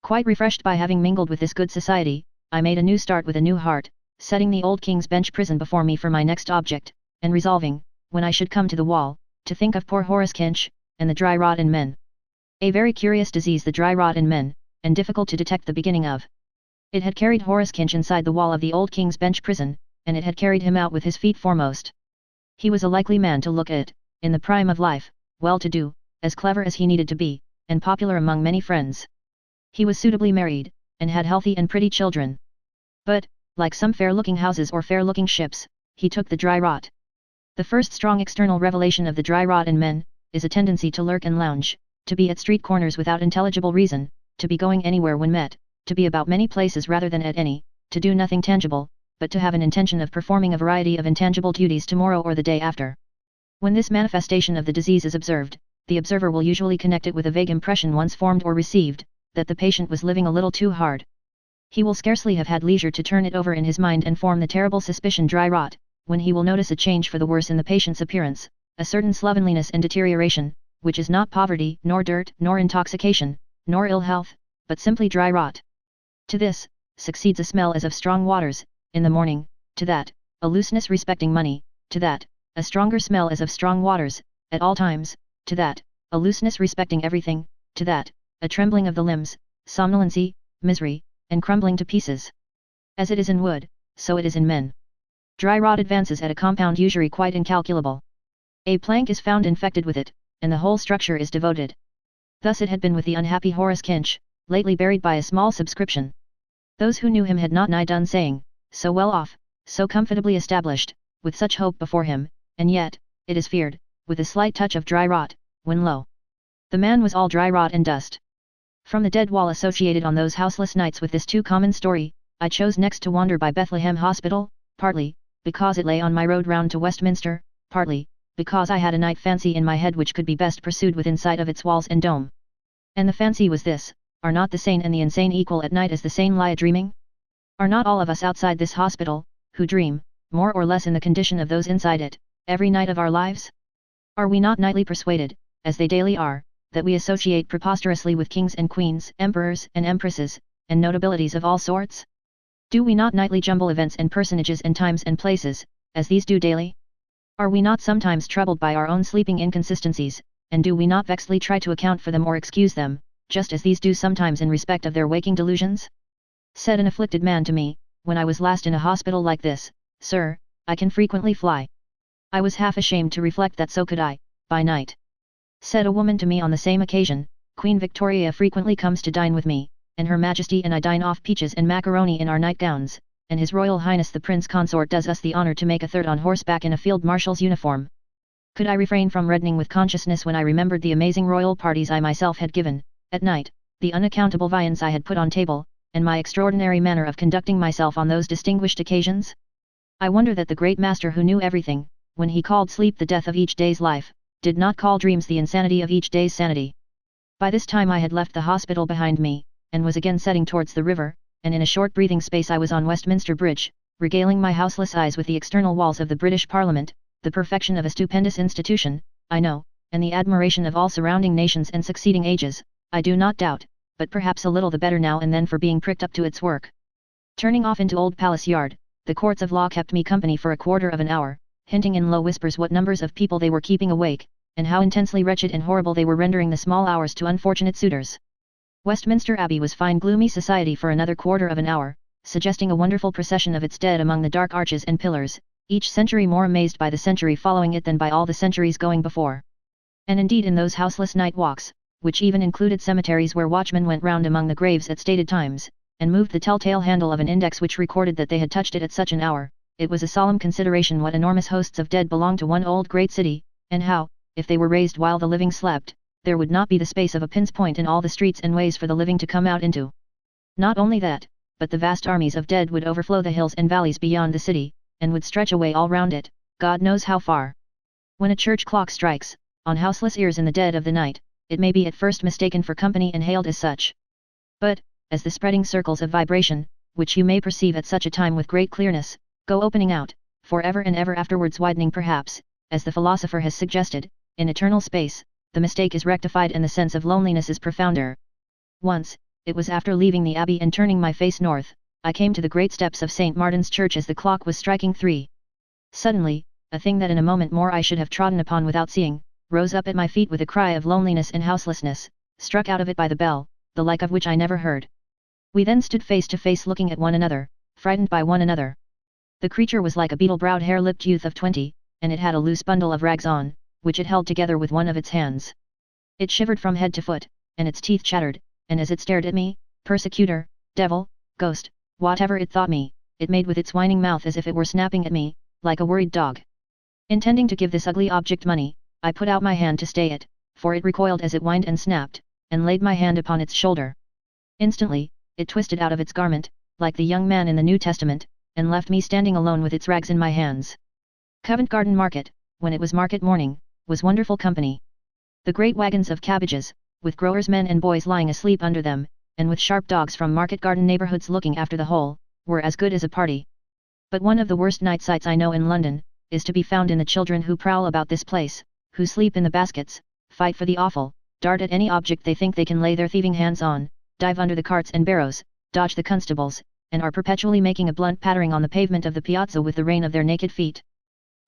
Quite refreshed by having mingled with this good society, I made a new start with a new heart, setting the old King's Bench prison before me for my next object, and resolving, when I should come to the wall, to think of poor Horace Kinch, and the dry rot in men. A very curious disease the dry rot in men, and difficult to detect the beginning of. It had carried Horace Kinch inside the wall of the old King's Bench prison, and it had carried him out with his feet foremost. He was a likely man to look at, in the prime of life, well-to-do, as clever as he needed to be, and popular among many friends. He was suitably married, and had healthy and pretty children. But, like some fair-looking houses or fair-looking ships, he took the dry rot. The first strong external revelation of the dry rot in men, is a tendency to lurk and lounge, to be at street corners without intelligible reason, to be going anywhere when met, to be about many places rather than at any, to do nothing tangible, but to have an intention of performing a variety of intangible duties tomorrow or the day after. When this manifestation of the disease is observed, the observer will usually connect it with a vague impression once formed or received, that the patient was living a little too hard. He will scarcely have had leisure to turn it over in his mind and form the terrible suspicion dry rot, when he will notice a change for the worse in the patient's appearance, a certain slovenliness and deterioration, which is not poverty, nor dirt, nor intoxication, nor ill health, but simply dry rot. To this, succeeds a smell as of strong waters, in the morning, to that, a looseness respecting money, to that, a stronger smell as of strong waters, at all times, to that, a looseness respecting everything, to that, a trembling of the limbs, somnolency, misery, and crumbling to pieces. As it is in wood, so it is in men. Dry rot advances at a compound usury quite incalculable. A plank is found infected with it, and the whole structure is devoted. Thus it had been with the unhappy Horace Kinch, lately buried by a small subscription. Those who knew him had not nigh done saying, so well off, so comfortably established, with such hope before him, and yet, it is feared, with a slight touch of dry rot, when lo! The man was all dry rot and dust. From the dead wall associated on those houseless nights with this too common story, I chose next to wander by Bethlehem Hospital, partly, because it lay on my road round to Westminster, partly, because I had a night fancy in my head which could be best pursued within sight of its walls and dome. And the fancy was this: are not the sane and the insane equal at night as the sane lie a-dreaming? Are not all of us outside this hospital, who dream, more or less in the condition of those inside it, every night of our lives? Are we not nightly persuaded, as they daily are, that we associate preposterously with kings and queens, emperors and empresses, and notabilities of all sorts? Do we not nightly jumble events and personages and times and places, as these do daily? Are we not sometimes troubled by our own sleeping inconsistencies, and do we not vexedly try to account for them or excuse them, just as these do sometimes in respect of their waking delusions? Said an afflicted man to me, when I was last in a hospital like this, "Sir, I can frequently fly." I was half ashamed to reflect that so could I, by night. Said a woman to me on the same occasion, "Queen Victoria frequently comes to dine with me, and Her Majesty and I dine off peaches and macaroni in our nightgowns, and His Royal Highness the Prince Consort does us the honour to make a third on horseback in a field marshal's uniform." Could I refrain from reddening with consciousness when I remembered the amazing royal parties I myself had given, at night, the unaccountable viands I had put on table, and my extraordinary manner of conducting myself on those distinguished occasions? I wonder that the great master who knew everything, when he called sleep the death of each day's life, did not call dreams the insanity of each day's sanity. By this time I had left the hospital behind me, and was again setting towards the river, and in a short breathing space I was on Westminster Bridge, regaling my houseless eyes with the external walls of the British Parliament, the perfection of a stupendous institution, I know, and the admiration of all surrounding nations and succeeding ages, I do not doubt, but perhaps a little the better now and then for being pricked up to its work. Turning off into Old Palace Yard, the courts of law kept me company for a quarter of an hour, hinting in low whispers what numbers of people they were keeping awake, and how intensely wretched and horrible they were rendering the small hours to unfortunate suitors. Westminster Abbey was fine gloomy society for another quarter of an hour, suggesting a wonderful procession of its dead among the dark arches and pillars, each century more amazed by the century following it than by all the centuries going before. And indeed in those houseless night walks, which even included cemeteries where watchmen went round among the graves at stated times, and moved the telltale handle of an index which recorded that they had touched it at such an hour, it was a solemn consideration what enormous hosts of dead belonged to one old great city, and how, if they were raised while the living slept, there would not be the space of a pin's point in all the streets and ways for the living to come out into. Not only that, but the vast armies of dead would overflow the hills and valleys beyond the city, and would stretch away all round it, God knows how far. When a church clock strikes, on houseless ears in the dead of the night, it may be at first mistaken for company and hailed as such. But, as the spreading circles of vibration, which you may perceive at such a time with great clearness, go opening out, for ever and ever afterwards widening perhaps, as the philosopher has suggested, in eternal space, the mistake is rectified and the sense of loneliness is profounder. Once, it was after leaving the abbey and turning my face north, I came to the great steps of St. Martin's Church as the clock was striking 3. Suddenly, a thing that in a moment more I should have trodden upon without seeing, rose up at my feet with a cry of loneliness and houselessness, struck out of it by the bell, the like of which I never heard. We then stood face to face looking at one another, frightened by one another. The creature was like a beetle-browed hair-lipped youth of 20, and it had a loose bundle of rags on, which it held together with one of its hands. It shivered from head to foot, and its teeth chattered, and as it stared at me, persecutor, devil, ghost, whatever it thought me, it made with its whining mouth as if it were snapping at me, like a worried dog. Intending to give this ugly object money, I put out my hand to stay it, for it recoiled as it whined and snapped, and laid my hand upon its shoulder. Instantly, it twisted out of its garment, like the young man in the New Testament, and left me standing alone with its rags in my hands. Covent Garden Market, when it was market morning, was wonderful company. The great wagons of cabbages, with growers' men and boys lying asleep under them, and with sharp dogs from market garden neighbourhoods looking after the whole, were as good as a party. But one of the worst night sights I know in London, is to be found in the children who prowl about this place, who sleep in the baskets, fight for the offal, dart at any object they think they can lay their thieving hands on, dive under the carts and barrows, dodge the constables, and are perpetually making a blunt pattering on the pavement of the piazza with the rain of their naked feet.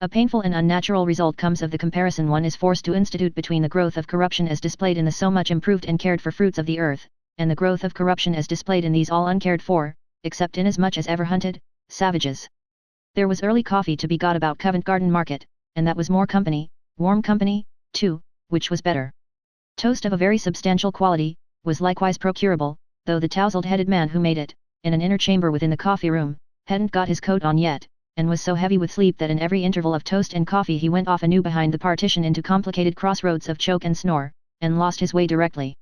A painful and unnatural result comes of the comparison one is forced to institute between the growth of corruption as displayed in the so much improved and cared for fruits of the earth, and the growth of corruption as displayed in these all uncared for, except inasmuch as ever hunted, savages. There was early coffee to be got about Covent Garden Market, and that was more company, warm company, too, which was better. Toast of a very substantial quality, was likewise procurable, though the touzled-headed man who made it, in an inner chamber within the coffee-room, hadn't got his coat on yet, and was so heavy with sleep that in every interval of toast and coffee he went off anew behind the partition into complicated crossroads of choke and snore, and lost his way directly.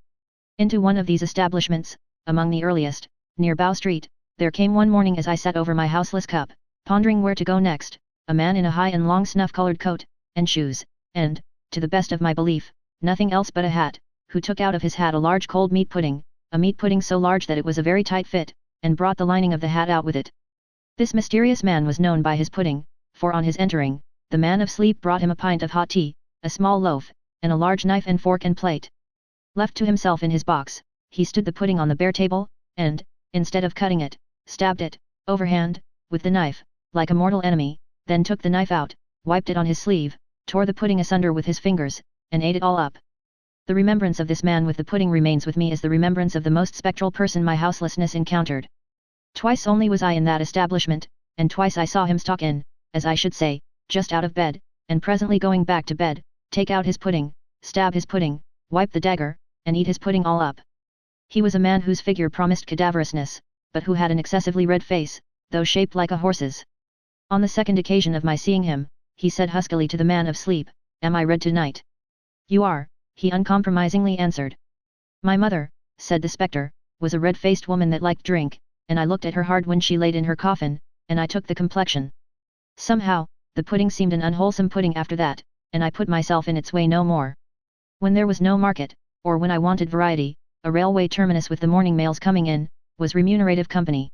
Into one of these establishments, among the earliest, near Bow Street, there came one morning as I sat over my houseless cup, pondering where to go next, a man in a high and long snuff-coloured coat, and shoes, and, to the best of my belief, nothing else but a hat, who took out of his hat a large cold meat pudding, a meat pudding so large that it was a very tight fit, and brought the lining of the hat out with it. This mysterious man was known by his pudding, for on his entering, the man of sleep brought him a pint of hot tea, a small loaf, and a large knife and fork and plate. Left to himself in his box, he stood the pudding on the bare table, and, instead of cutting it, stabbed it, overhand, with the knife, like a mortal enemy, then took the knife out, wiped it on his sleeve, tore the pudding asunder with his fingers, and ate it all up. The remembrance of this man with the pudding remains with me as the remembrance of the most spectral person my houselessness encountered. Twice only was I in that establishment, and twice I saw him stalk in, as I should say, just out of bed, and presently going back to bed, take out his pudding, stab his pudding, wipe the dagger, and eat his pudding all up. He was a man whose figure promised cadaverousness, but who had an excessively red face, though shaped like a horse's. On the second occasion of my seeing him, he said huskily to the man of sleep, "Am I red tonight?" "You are," he uncompromisingly answered. "My mother," said the spectre, "was a red-faced woman that liked drink, and I looked at her hard when she laid in her coffin, and I took the complexion. Somehow, the pudding seemed an unwholesome pudding after that, and I put myself in its way no more. When there was no market, or when I wanted variety, a railway terminus with the morning mails coming in, was remunerative company.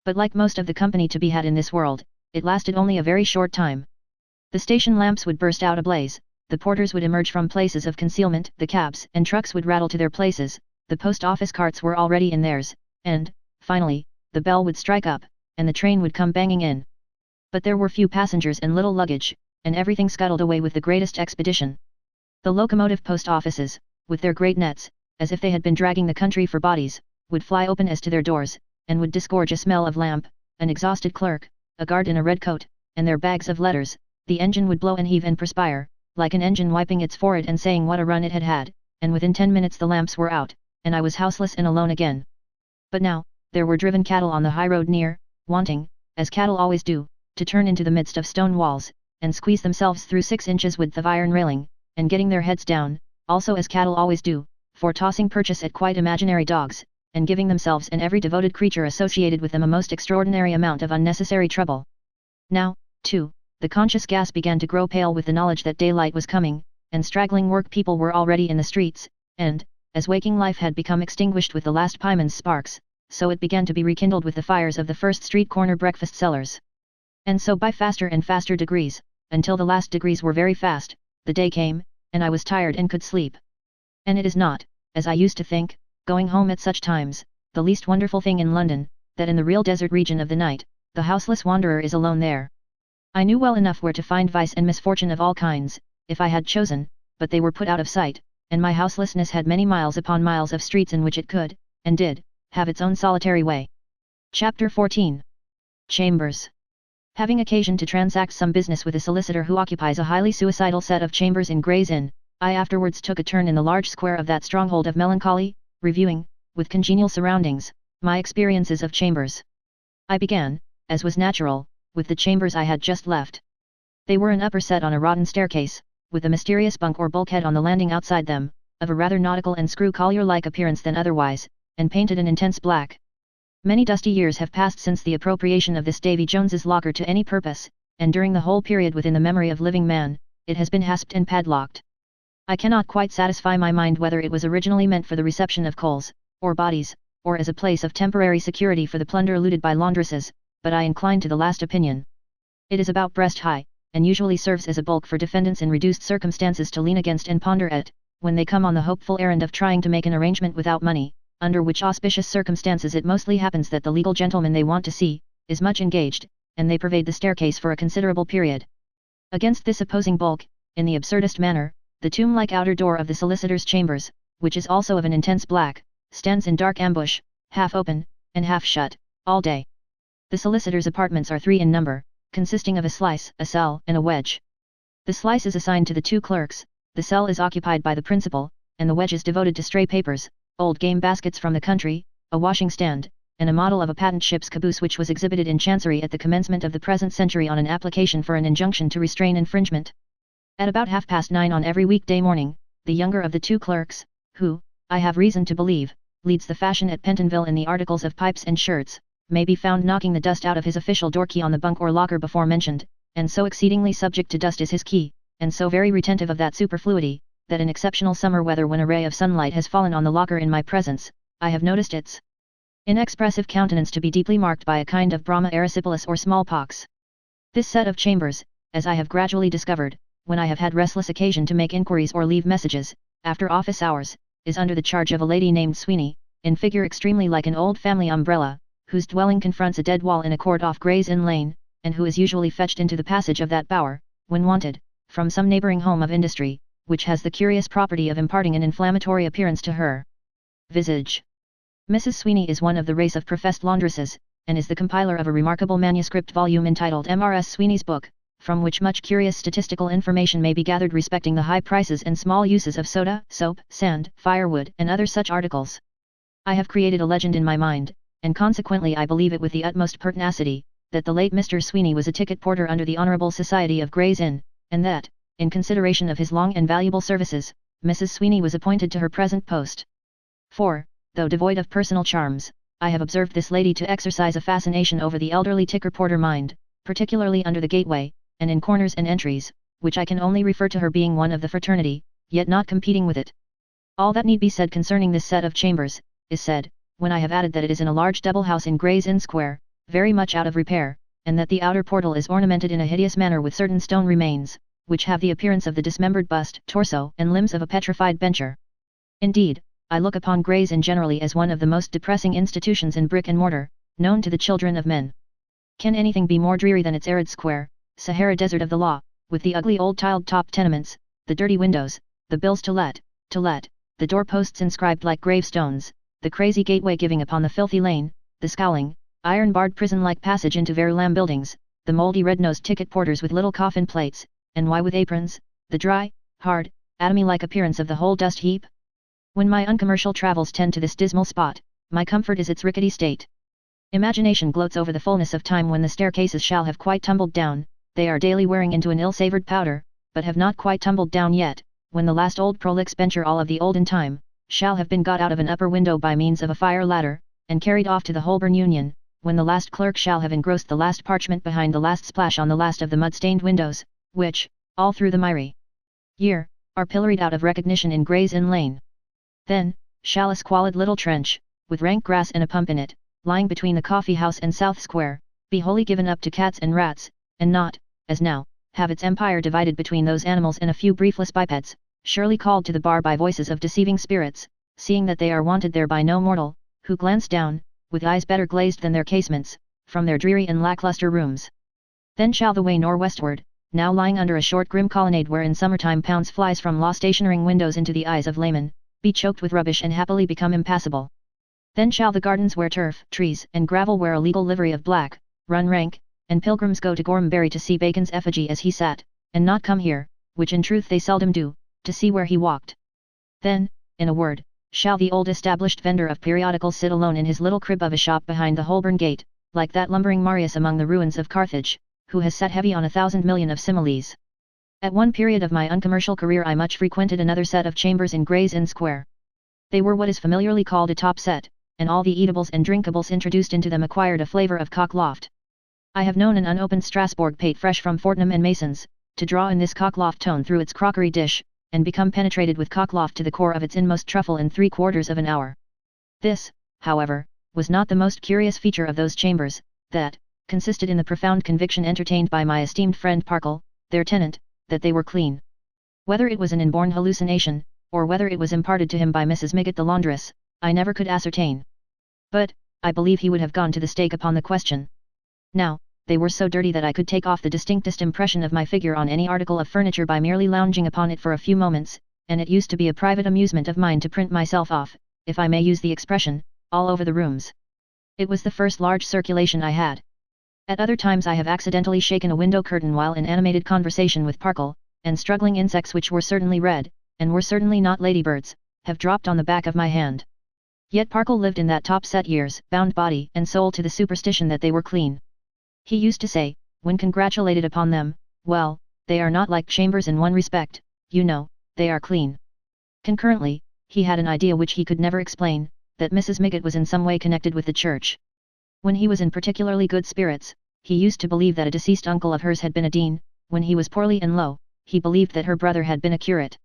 But like most of the company to be had in this world, it lasted only a very short time. The station lamps would burst out ablaze, the porters would emerge from places of concealment, the cabs and trucks would rattle to their places, the post office carts were already in theirs, and, finally, the bell would strike up, and the train would come banging in. But there were few passengers and little luggage, and everything scuttled away with the greatest expedition. The locomotive post offices, with their great nets, as if they had been dragging the country for bodies, would fly open as to their doors, and would disgorge a smell of lamp, an exhausted clerk, a guard in a red coat, and their bags of letters. The engine would blow and heave and perspire, like an engine wiping its forehead and saying what a run it had had, and within 10 minutes the lamps were out, and I was houseless and alone again. But now, there were driven cattle on the high road near, wanting, as cattle always do, to turn into the midst of stone walls, and squeeze themselves through 6 inches width of iron railing, and getting their heads down, also as cattle always do, for tossing purchase at quite imaginary dogs, and giving themselves and every devoted creature associated with them a most extraordinary amount of unnecessary trouble. Now, too, the conscious gas began to grow pale with the knowledge that daylight was coming, and straggling work people were already in the streets, and, as waking life had become extinguished with the last pieman's sparks, so it began to be rekindled with the fires of the first street corner breakfast sellers. And so by faster and faster degrees, until the last degrees were very fast, the day came, and I was tired and could sleep. And it is not, as I used to think, going home at such times, the least wonderful thing in London, that in the real desert region of the night, the houseless wanderer is alone there. I knew well enough where to find vice and misfortune of all kinds, if I had chosen, but they were put out of sight, and my houselessness had many miles upon miles of streets in which it could, and did, have its own solitary way. Chapter 14. Chambers. Having occasion to transact some business with a solicitor who occupies a highly suicidal set of chambers in Gray's Inn, I afterwards took a turn in the large square of that stronghold of melancholy, reviewing, with congenial surroundings, my experiences of chambers. I began, as was natural, with the chambers I had just left. They were an upper set on a rotten staircase, with a mysterious bunk or bulkhead on the landing outside them, of a rather nautical and screw collier-like appearance than otherwise, and painted an intense black. Many dusty years have passed since the appropriation of this Davy Jones's locker to any purpose, and during the whole period within the memory of living man, it has been hasped and padlocked. I cannot quite satisfy my mind whether it was originally meant for the reception of coals, or bodies, or as a place of temporary security for the plunder looted by laundresses, but I incline to the last opinion. It is about breast high, and usually serves as a bulk for defendants in reduced circumstances to lean against and ponder at, when they come on the hopeful errand of trying to make an arrangement without money, under which auspicious circumstances it mostly happens that the legal gentleman they want to see, is much engaged, and they pervade the staircase for a considerable period. Against this opposing bulk, in the absurdest manner, the tomb-like outer door of the solicitor's chambers, which is also of an intense black, stands in dark ambush, half open, and half shut, all day. The solicitor's apartments are 3 in number, consisting of a slice, a cell, and a wedge. The slice is assigned to the 2 clerks, the cell is occupied by the principal, and the wedge is devoted to stray papers, old game baskets from the country, a washing stand, and a model of a patent ship's caboose which was exhibited in Chancery at the commencement of the present century on an application for an injunction to restrain infringement. At about 9:30 on every weekday morning, the younger of the 2 clerks, who, I have reason to believe, leads the fashion at Pentonville in the articles of pipes and shirts, may be found knocking the dust out of his official door key on the bunk or locker before mentioned, and so exceedingly subject to dust is his key, and so very retentive of that superfluity, that in exceptional summer weather when a ray of sunlight has fallen on the locker in my presence, I have noticed its inexpressive countenance to be deeply marked by a kind of Brahma erysipelas or smallpox. This set of chambers, as I have gradually discovered, when I have had restless occasion to make inquiries or leave messages, after office hours, is under the charge of a lady named Sweeney, in figure extremely like an old family umbrella, whose dwelling confronts a dead wall in a court off Gray's Inn Lane, and who is usually fetched into the passage of that bower, when wanted, from some neighbouring home of industry, which has the curious property of imparting an inflammatory appearance to her visage. Mrs. Sweeney is one of the race of professed laundresses, and is the compiler of a remarkable manuscript volume entitled M.R.S. Sweeney's Book, from which much curious statistical information may be gathered respecting the high prices and small uses of soda, soap, sand, firewood, and other such articles. I have created a legend in my mind, and consequently I believe it with the utmost pertinacity, that the late Mr. Sweeney was a ticket porter under the Honourable Society of Gray's Inn, and that, in consideration of his long and valuable services, Mrs. Sweeney was appointed to her present post. For, though devoid of personal charms, I have observed this lady to exercise a fascination over the elderly ticker porter mind, particularly under the gateway, and in corners and entries, which I can only refer to her being one of the fraternity, yet not competing with it. All that need be said concerning this set of chambers, is said, when I have added that it is in a large double house in Gray's Inn Square, very much out of repair, and that the outer portal is ornamented in a hideous manner with certain stone remains, which have the appearance of the dismembered bust, torso, and limbs of a petrified bencher. Indeed, I look upon Gray's Inn generally as one of the most depressing institutions in brick and mortar, known to the children of men. Can anything be more dreary than its arid square, Sahara desert of the law, with the ugly old tiled-top tenements, the dirty windows, the bills to let, the doorposts inscribed like gravestones, the crazy gateway giving upon the filthy lane, the scowling, iron-barred prison-like passage into Verulam buildings, the mouldy red-nosed ticket porters with little coffin plates, and why with aprons, the dry, hard, atomy-like appearance of the whole dust heap? When my uncommercial travels tend to this dismal spot, my comfort is its rickety state. Imagination gloats over the fullness of time when the staircases shall have quite tumbled down, they are daily wearing into an ill-savoured powder, but have not quite tumbled down yet, when the last old prolix bencher all of the olden time, shall have been got out of an upper window by means of a fire ladder, and carried off to the Holborn Union, when the last clerk shall have engrossed the last parchment behind the last splash on the last of the mud-stained windows, which, all through the miry year, are pilloried out of recognition in Gray's Inn Lane. Then, shall a squalid little trench, with rank grass and a pump in it, lying between the coffee house and South Square, be wholly given up to cats and rats, and not, as now, have its empire divided between those animals and a few briefless bipeds, surely called to the bar by voices of deceiving spirits, seeing that they are wanted there by no mortal, who glance down, with eyes better glazed than their casements, from their dreary and lacklustre rooms. Then shall the way nor-westward, now lying under a short grim colonnade where in summertime pounds flies from law stationering windows into the eyes of laymen, be choked with rubbish and happily become impassable. Then shall the gardens where turf, trees, and gravel wear a legal livery of black, run rank, and pilgrims go to Gorhambury to see Bacon's effigy as he sat, and not come here, which in truth they seldom do, to see where he walked. Then, in a word, shall the old established vendor of periodicals sit alone in his little crib of a shop behind the Holborn Gate, like that lumbering Marius among the ruins of Carthage, who has sat heavy on 1,000 million of similes. At one period of my uncommercial career I much frequented another set of chambers in Gray's Inn Square. They were what is familiarly called a top set, and all the eatables and drinkables introduced into them acquired a flavour of cockloft. I have known an unopened Strasbourg pate fresh from Fortnum and Mason's, to draw in this cockloft tone through its crockery dish, and become penetrated with cockloft to the core of its inmost truffle in 3/4 of an hour. This, however, was not the most curious feature of those chambers, that, consisted in the profound conviction entertained by my esteemed friend Parkle, their tenant, that they were clean. Whether it was an inborn hallucination, or whether it was imparted to him by Mrs. Miggot the laundress, I never could ascertain. But, I believe he would have gone to the stake upon the question. Now, they were so dirty that I could take off the distinctest impression of my figure on any article of furniture by merely lounging upon it for a few moments, and it used to be a private amusement of mine to print myself off, if I may use the expression, all over the rooms. It was the first large circulation I had. At other times I have accidentally shaken a window curtain while in animated conversation with Parkle, and struggling insects which were certainly red, and were certainly not ladybirds, have dropped on the back of my hand. Yet Parkle lived in that top-set years, bound body and soul to the superstition that they were clean. He used to say, when congratulated upon them, well, they are not like chambers in one respect, you know, they are clean. Concurrently, he had an idea which he could never explain, that Mrs. Miggot was in some way connected with the church. When he was in particularly good spirits, he used to believe that a deceased uncle of hers had been a dean, when he was poorly and low, he believed that her brother had been a curate.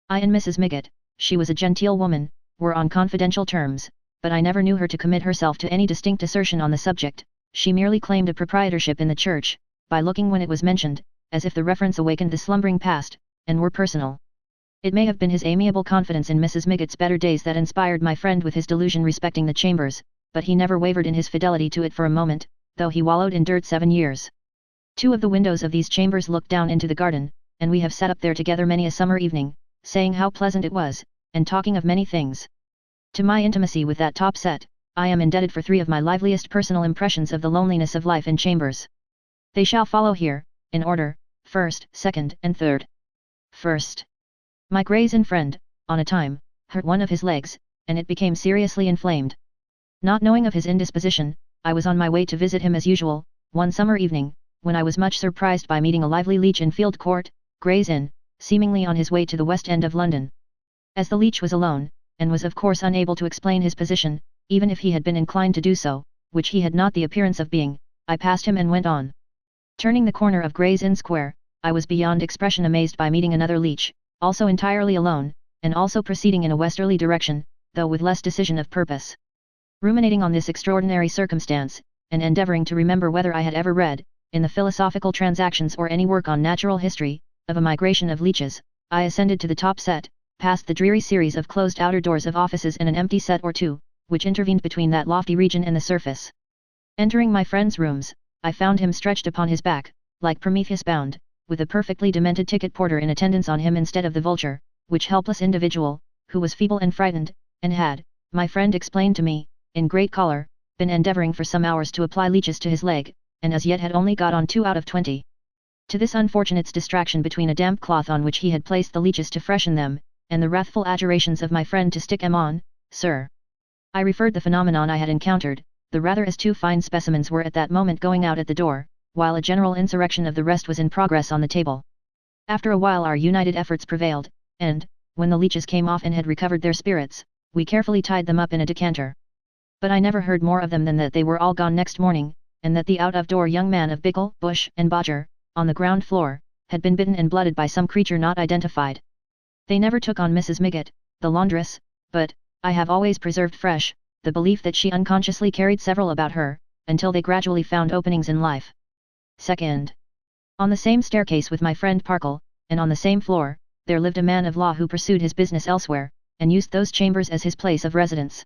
I and Mrs. Miggot, she was a genteel woman, were on confidential terms, but I never knew her to commit herself to any distinct assertion on the subject. She merely claimed a proprietorship in the church, by looking when it was mentioned, as if the reference awakened the slumbering past, and were personal. It may have been his amiable confidence in Mrs. Miggot's better days that inspired my friend with his delusion respecting the chambers, but he never wavered in his fidelity to it for a moment, though he wallowed in dirt 7 years. 2 of the windows of these chambers looked down into the garden, and we have sat up there together many a summer evening, saying how pleasant it was, and talking of many things. To my intimacy with that top set, I am indebted for 3 of my liveliest personal impressions of the loneliness of life in chambers. They shall follow here, in order, first, second, and third. First. My Gray's Inn friend, on a time, hurt one of his legs, and it became seriously inflamed. Not knowing of his indisposition, I was on my way to visit him as usual, one summer evening, when I was much surprised by meeting a lively leech in Field Court, Gray's Inn, seemingly on his way to the West End of London. As the leech was alone, and was of course unable to explain his position, even if he had been inclined to do so, which he had not the appearance of being, I passed him and went on. Turning the corner of Gray's Inn Square, I was beyond expression amazed by meeting another leech, also entirely alone, and also proceeding in a westerly direction, though with less decision of purpose. Ruminating on this extraordinary circumstance, and endeavouring to remember whether I had ever read, in the Philosophical Transactions or any work on natural history, of a migration of leeches, I ascended to the top set, past the dreary series of closed outer doors of offices and an empty set or two, which intervened between that lofty region and the surface. Entering my friend's rooms, I found him stretched upon his back, like Prometheus bound, with a perfectly demented ticket porter in attendance on him instead of the vulture, which helpless individual, who was feeble and frightened, and had, my friend explained to me, in great choler, been endeavouring for some hours to apply leeches to his leg, and as yet had only got on 2 out of 20. To this unfortunate's distraction between a damp cloth on which he had placed the leeches to freshen them, and the wrathful adjurations of my friend to stick 'em on, sir, I referred the phenomenon I had encountered, the rather as 2 fine specimens were at that moment going out at the door, while a general insurrection of the rest was in progress on the table. After a while our united efforts prevailed, and, when the leeches came off and had recovered their spirits, we carefully tied them up in a decanter. But I never heard more of them than that they were all gone next morning, and that the out-of-door young man of Bickle, Bush, and Bodger, on the ground floor, had been bitten and blooded by some creature not identified. They never took on Mrs. Miggot, the laundress, but, I have always preserved fresh, the belief that she unconsciously carried several about her, until they gradually found openings in life. 2nd. On the same staircase with my friend Parkle, and on the same floor, there lived a man of law who pursued his business elsewhere, and used those chambers as his place of residence.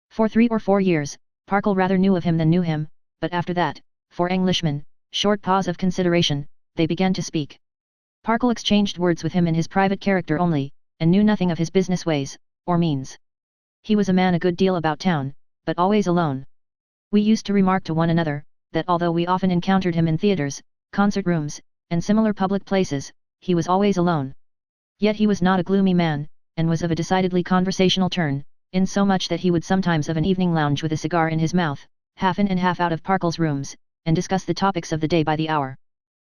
For 3 or 4 years, Parkle rather knew of him than knew him, but after that, for Englishmen, short pause of consideration, they began to speak. Parkle exchanged words with him in his private character only, and knew nothing of his business ways, or means. He was a man a good deal about town, but always alone. We used to remark to one another, that although we often encountered him in theatres, concert rooms, and similar public places, he was always alone. Yet he was not a gloomy man, and was of a decidedly conversational turn, in so much that he would sometimes of an evening lounge with a cigar in his mouth, half in and half out of Parkle's rooms, and discuss the topics of the day by the hour.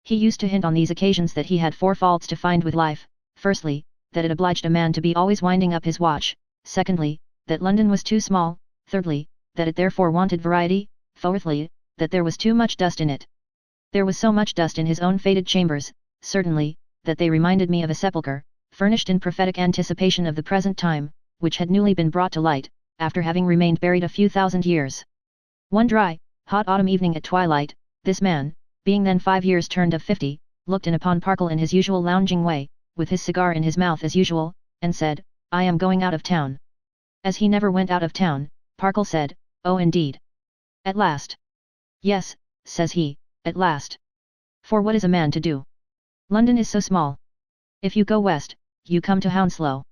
He used to hint on these occasions that he had 4 faults to find with life: firstly, that it obliged a man to be always winding up his watch; secondly, that London was too small; thirdly, that it therefore wanted variety; fourthly, that there was too much dust in it. There was so much dust in his own faded chambers, certainly, that they reminded me of a sepulchre, furnished in prophetic anticipation of the present time, which had newly been brought to light, after having remained buried a few thousand years. One dry, hot autumn evening at twilight, this man, being then 5 years turned of 50, looked in upon Parkle in his usual lounging way, with his cigar in his mouth as usual, and said, "I am going out of town." As he never went out of town, Parkle said, "Oh indeed. At last." "Yes," says he, "at last. For what is a man to do? London is so small. If you go west, you come to Hounslow.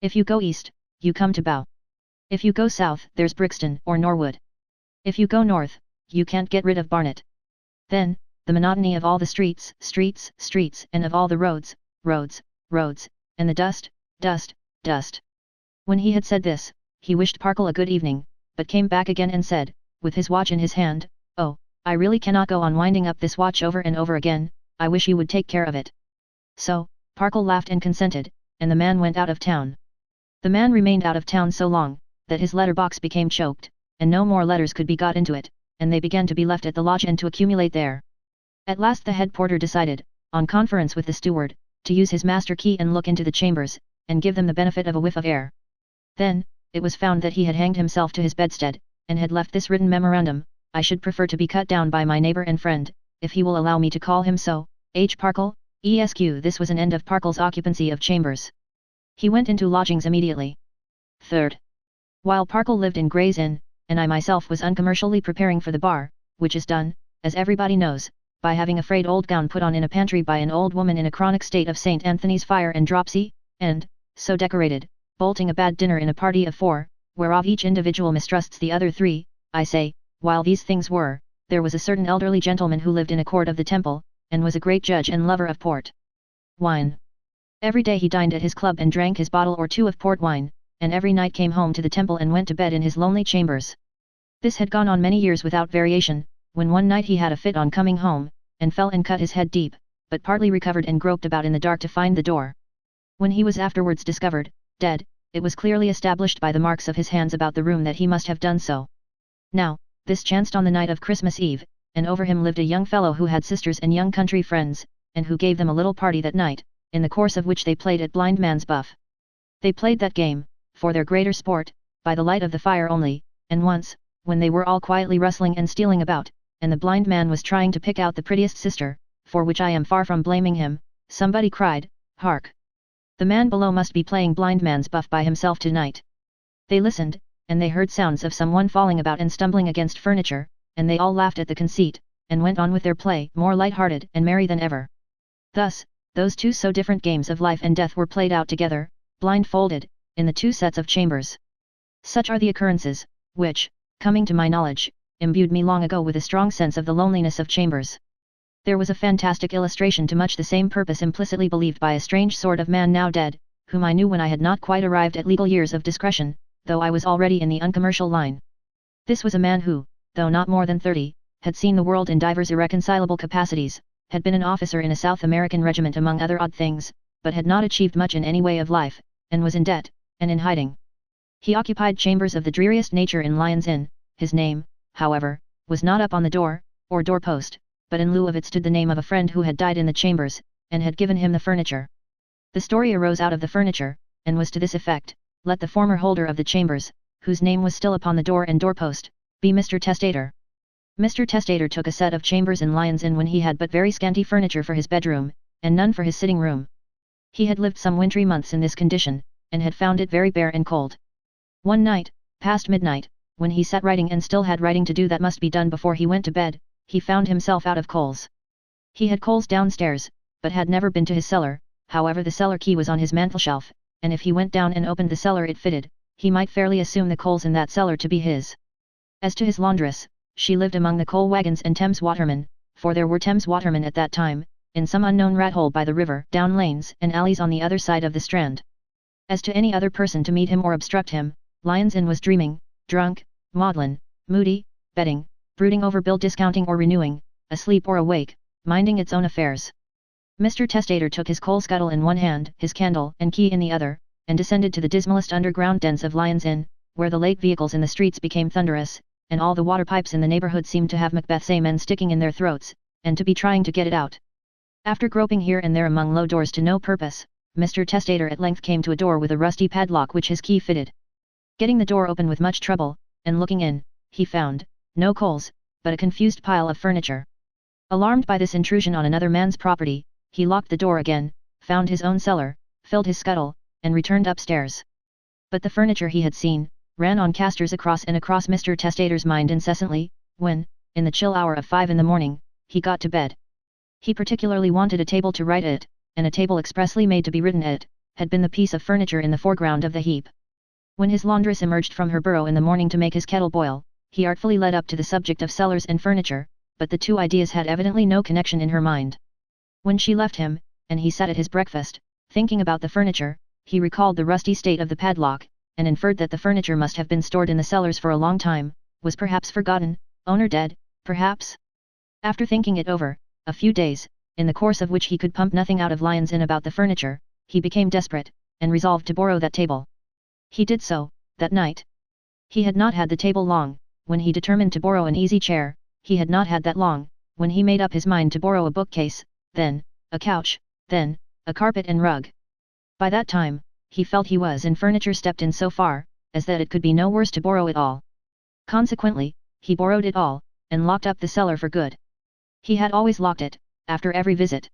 If you go east, you come to Bow. If you go south, there's Brixton or Norwood. If you go north, you can't get rid of Barnet. Then, the monotony of all the streets, streets, streets, and of all the roads, roads, roads, and the dust, dust, dust." When he had said this, he wished Parkle a good evening, but came back again and said, with his watch in his hand, "Oh, I really cannot go on winding up this watch over and over again, I wish you would take care of it." So, Parkle laughed and consented, and the man went out of town. The man remained out of town so long, that his letter box became choked, and no more letters could be got into it, and they began to be left at the lodge and to accumulate there. At last the head porter decided, on conference with the steward, to use his master key and look into the chambers, and give them the benefit of a whiff of air. Then, it was found that he had hanged himself to his bedstead, and had left this written memorandum: "I should prefer to be cut down by my neighbour and friend, if he will allow me to call him so, H. Parkle, Esq." This was an end of Parkle's occupancy of chambers. He went into lodgings immediately. 3rd. While Parkle lived in Gray's Inn, and I myself was uncommercially preparing for the bar, which is done, as everybody knows, by having a frayed old gown put on in a pantry by an old woman in a chronic state of St. Anthony's fire and dropsy, and, so decorated, bolting a bad dinner in a party of 4, whereof each individual mistrusts the other 3, I say, while these things were, there was a certain elderly gentleman who lived in a court of the Temple, and was a great judge and lover of port wine. Every day he dined at his club and drank his bottle or 2 of port wine, and every night came home to the Temple and went to bed in his lonely chambers. This had gone on many years without variation, when one night he had a fit on coming home, and fell and cut his head deep, but partly recovered and groped about in the dark to find the door. When he was afterwards discovered, dead, it was clearly established by the marks of his hands about the room that he must have done so. Now, this chanced on the night of Christmas Eve, and over him lived a young fellow who had sisters and young country friends, and who gave them a little party that night, in the course of which they played at blind man's buff. They played that game, for their greater sport, by the light of the fire only, and once, when they were all quietly rustling and stealing about, and the blind man was trying to pick out the prettiest sister, for which I am far from blaming him, somebody cried, "Hark! The man below must be playing blind man's buff by himself tonight." They listened, and they heard sounds of someone falling about and stumbling against furniture, and they all laughed at the conceit, and went on with their play, more light-hearted and merry than ever. Thus, those two so different games of life and death were played out together, blindfolded, in the two sets of chambers. Such are the occurrences, which, coming to my knowledge, imbued me long ago with a strong sense of the loneliness of chambers. There was a fantastic illustration to much the same purpose implicitly believed by a strange sort of man now dead, whom I knew when I had not quite arrived at legal years of discretion, though I was already in the uncommercial line. This was a man who, though not more than 30, had seen the world in divers irreconcilable capacities, had been an officer in a South American regiment among other odd things, but had not achieved much in any way of life, and was in debt, and in hiding. He occupied chambers of the dreariest nature in Lyon's Inn. His name, however, was not up on the door, or doorpost, but in lieu of it stood the name of a friend who had died in the chambers, and had given him the furniture. The story arose out of the furniture, and was to this effect: let the former holder of the chambers, whose name was still upon the door and doorpost, be Mr. Testator. Mr. Testator took a set of chambers in Lyon's Inn when he had but very scanty furniture for his bedroom, and none for his sitting room. He had lived some wintry months in this condition, and had found it very bare and cold. One night, past midnight, when he sat writing and still had writing to do that must be done before he went to bed, he found himself out of coals. He had coals downstairs, but had never been to his cellar. However, the cellar key was on his mantelshelf, and if he went down and opened the cellar it fitted, he might fairly assume the coals in that cellar to be his. As to his laundress, she lived among the coal wagons and Thames watermen, for there were Thames watermen at that time, in some unknown rat hole by the river, down lanes and alleys on the other side of the Strand. As to any other person to meet him or obstruct him, Lyon's Inn was dreaming, drunk, maudlin, moody, betting, brooding over bill discounting or renewing, asleep or awake, minding its own affairs. Mr. Testator took his coal scuttle in one hand, his candle and key in the other, and descended to the dismalest underground dens of Lyon's Inn, where the late vehicles in the streets became thunderous, and all the water pipes in the neighborhood seemed to have Macbeth's amen sticking in their throats, and to be trying to get it out. After groping here and there among low doors to no purpose, Mr. Testator at length came to a door with a rusty padlock which his key fitted. Getting the door open with much trouble, and looking in, he found, no coals, but a confused pile of furniture. Alarmed by this intrusion on another man's property, he locked the door again, found his own cellar, filled his scuttle, and returned upstairs. But the furniture he had seen, ran on casters across and across Mr. Testator's mind incessantly, when, in the chill hour of 5 in the morning, he got to bed. He particularly wanted a table to write at, and a table expressly made to be written at, had been the piece of furniture in the foreground of the heap. When his laundress emerged from her burrow in the morning to make his kettle boil, he artfully led up to the subject of cellars and furniture, but the two ideas had evidently no connection in her mind. When she left him, and he sat at his breakfast, thinking about the furniture, he recalled the rusty state of the padlock, and inferred that the furniture must have been stored in the cellars for a long time, was perhaps forgotten, owner dead, perhaps. After thinking it over, a few days, in the course of which he could pump nothing out of Lyon's Inn about the furniture, he became desperate, and resolved to borrow that table. He did so, that night. He had not had the table long, when he determined to borrow an easy chair. He had not had that long, when he made up his mind to borrow a bookcase, then, a couch, then, a carpet and rug. By that time, he felt he was in furniture stepped in so far, as that it could be no worse to borrow it all. Consequently, he borrowed it all, and locked up the cellar for good. He had always locked it, after every visit.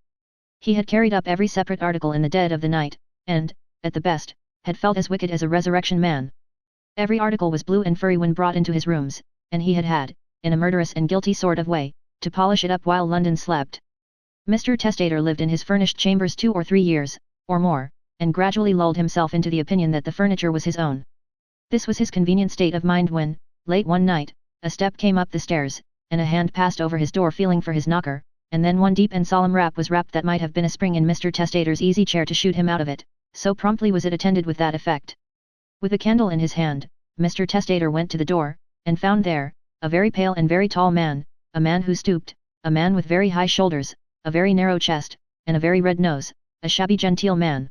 He had carried up every separate article in the dead of the night, and, at the best, had felt as wicked as a resurrection man. Every article was blue and furry when brought into his rooms, and he had had, in a murderous and guilty sort of way, to polish it up while London slept. Mr. Testator lived in his furnished chambers 2 or 3 years, or more, and gradually lulled himself into the opinion that the furniture was his own. This was his convenient state of mind when, late one night, a step came up the stairs, and a hand passed over his door feeling for his knocker, and then one deep and solemn rap was rapped that might have been a spring in Mr. Testator's easy chair to shoot him out of it, so promptly was it attended with that effect. With a candle in his hand, Mr. Testator went to the door, and found there, a very pale and very tall man, a man who stooped, a man with very high shoulders, a very narrow chest, and a very red nose, a shabby genteel man.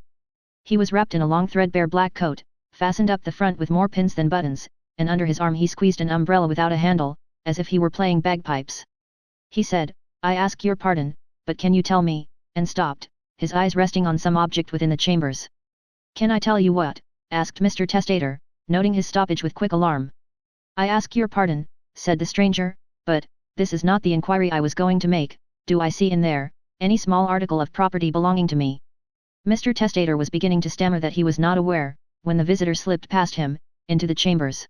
He was wrapped in a long threadbare black coat, fastened up the front with more pins than buttons, and under his arm he squeezed an umbrella without a handle, as if he were playing bagpipes. He said, "I ask your pardon, but can you tell me," and stopped, his eyes resting on some object within the chambers. "Can I tell you what?" asked Mr. Testator, noting his stoppage with quick alarm. "I ask your pardon," said the stranger, "but, this is not the inquiry I was going to make. Do I see in there, any small article of property belonging to me. Mr. Testator was beginning to stammer that he was not aware, when the visitor slipped past him, into the chambers.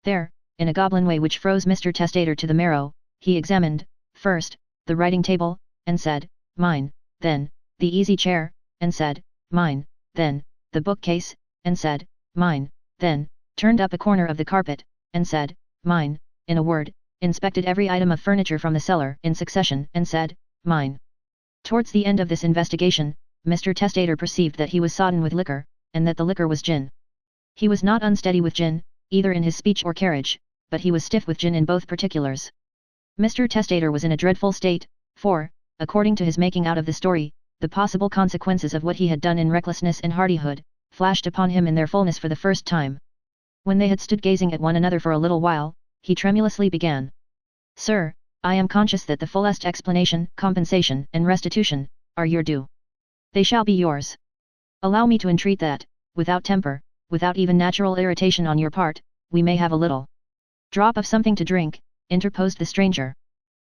There, in a goblin way which froze Mr. Testator to the marrow, he examined, first, the writing table, and said, "Mine," then, the easy chair, and said, "Mine," then, the bookcase, and said, "Mine," then, turned up a corner of the carpet, and said, "Mine," in a word, inspected every item of furniture from the cellar in succession, and said, "Mine." Towards the end of this investigation, Mr. Testator perceived that he was sodden with liquor, and that the liquor was gin. He was not unsteady with gin, either in his speech or carriage, but he was stiff with gin in both particulars. Mr. Testator was in a dreadful state, for, according to his making out of the story, the possible consequences of what he had done in recklessness and hardihood, flashed upon him in their fullness for the first time. When they had stood gazing at one another for a little while, he tremulously began. "Sir, I am conscious that the fullest explanation, compensation, and restitution, are your due. They shall be yours. Allow me to entreat that, without temper, without even natural irritation on your part, we may have a little drop of something to drink," interposed the stranger.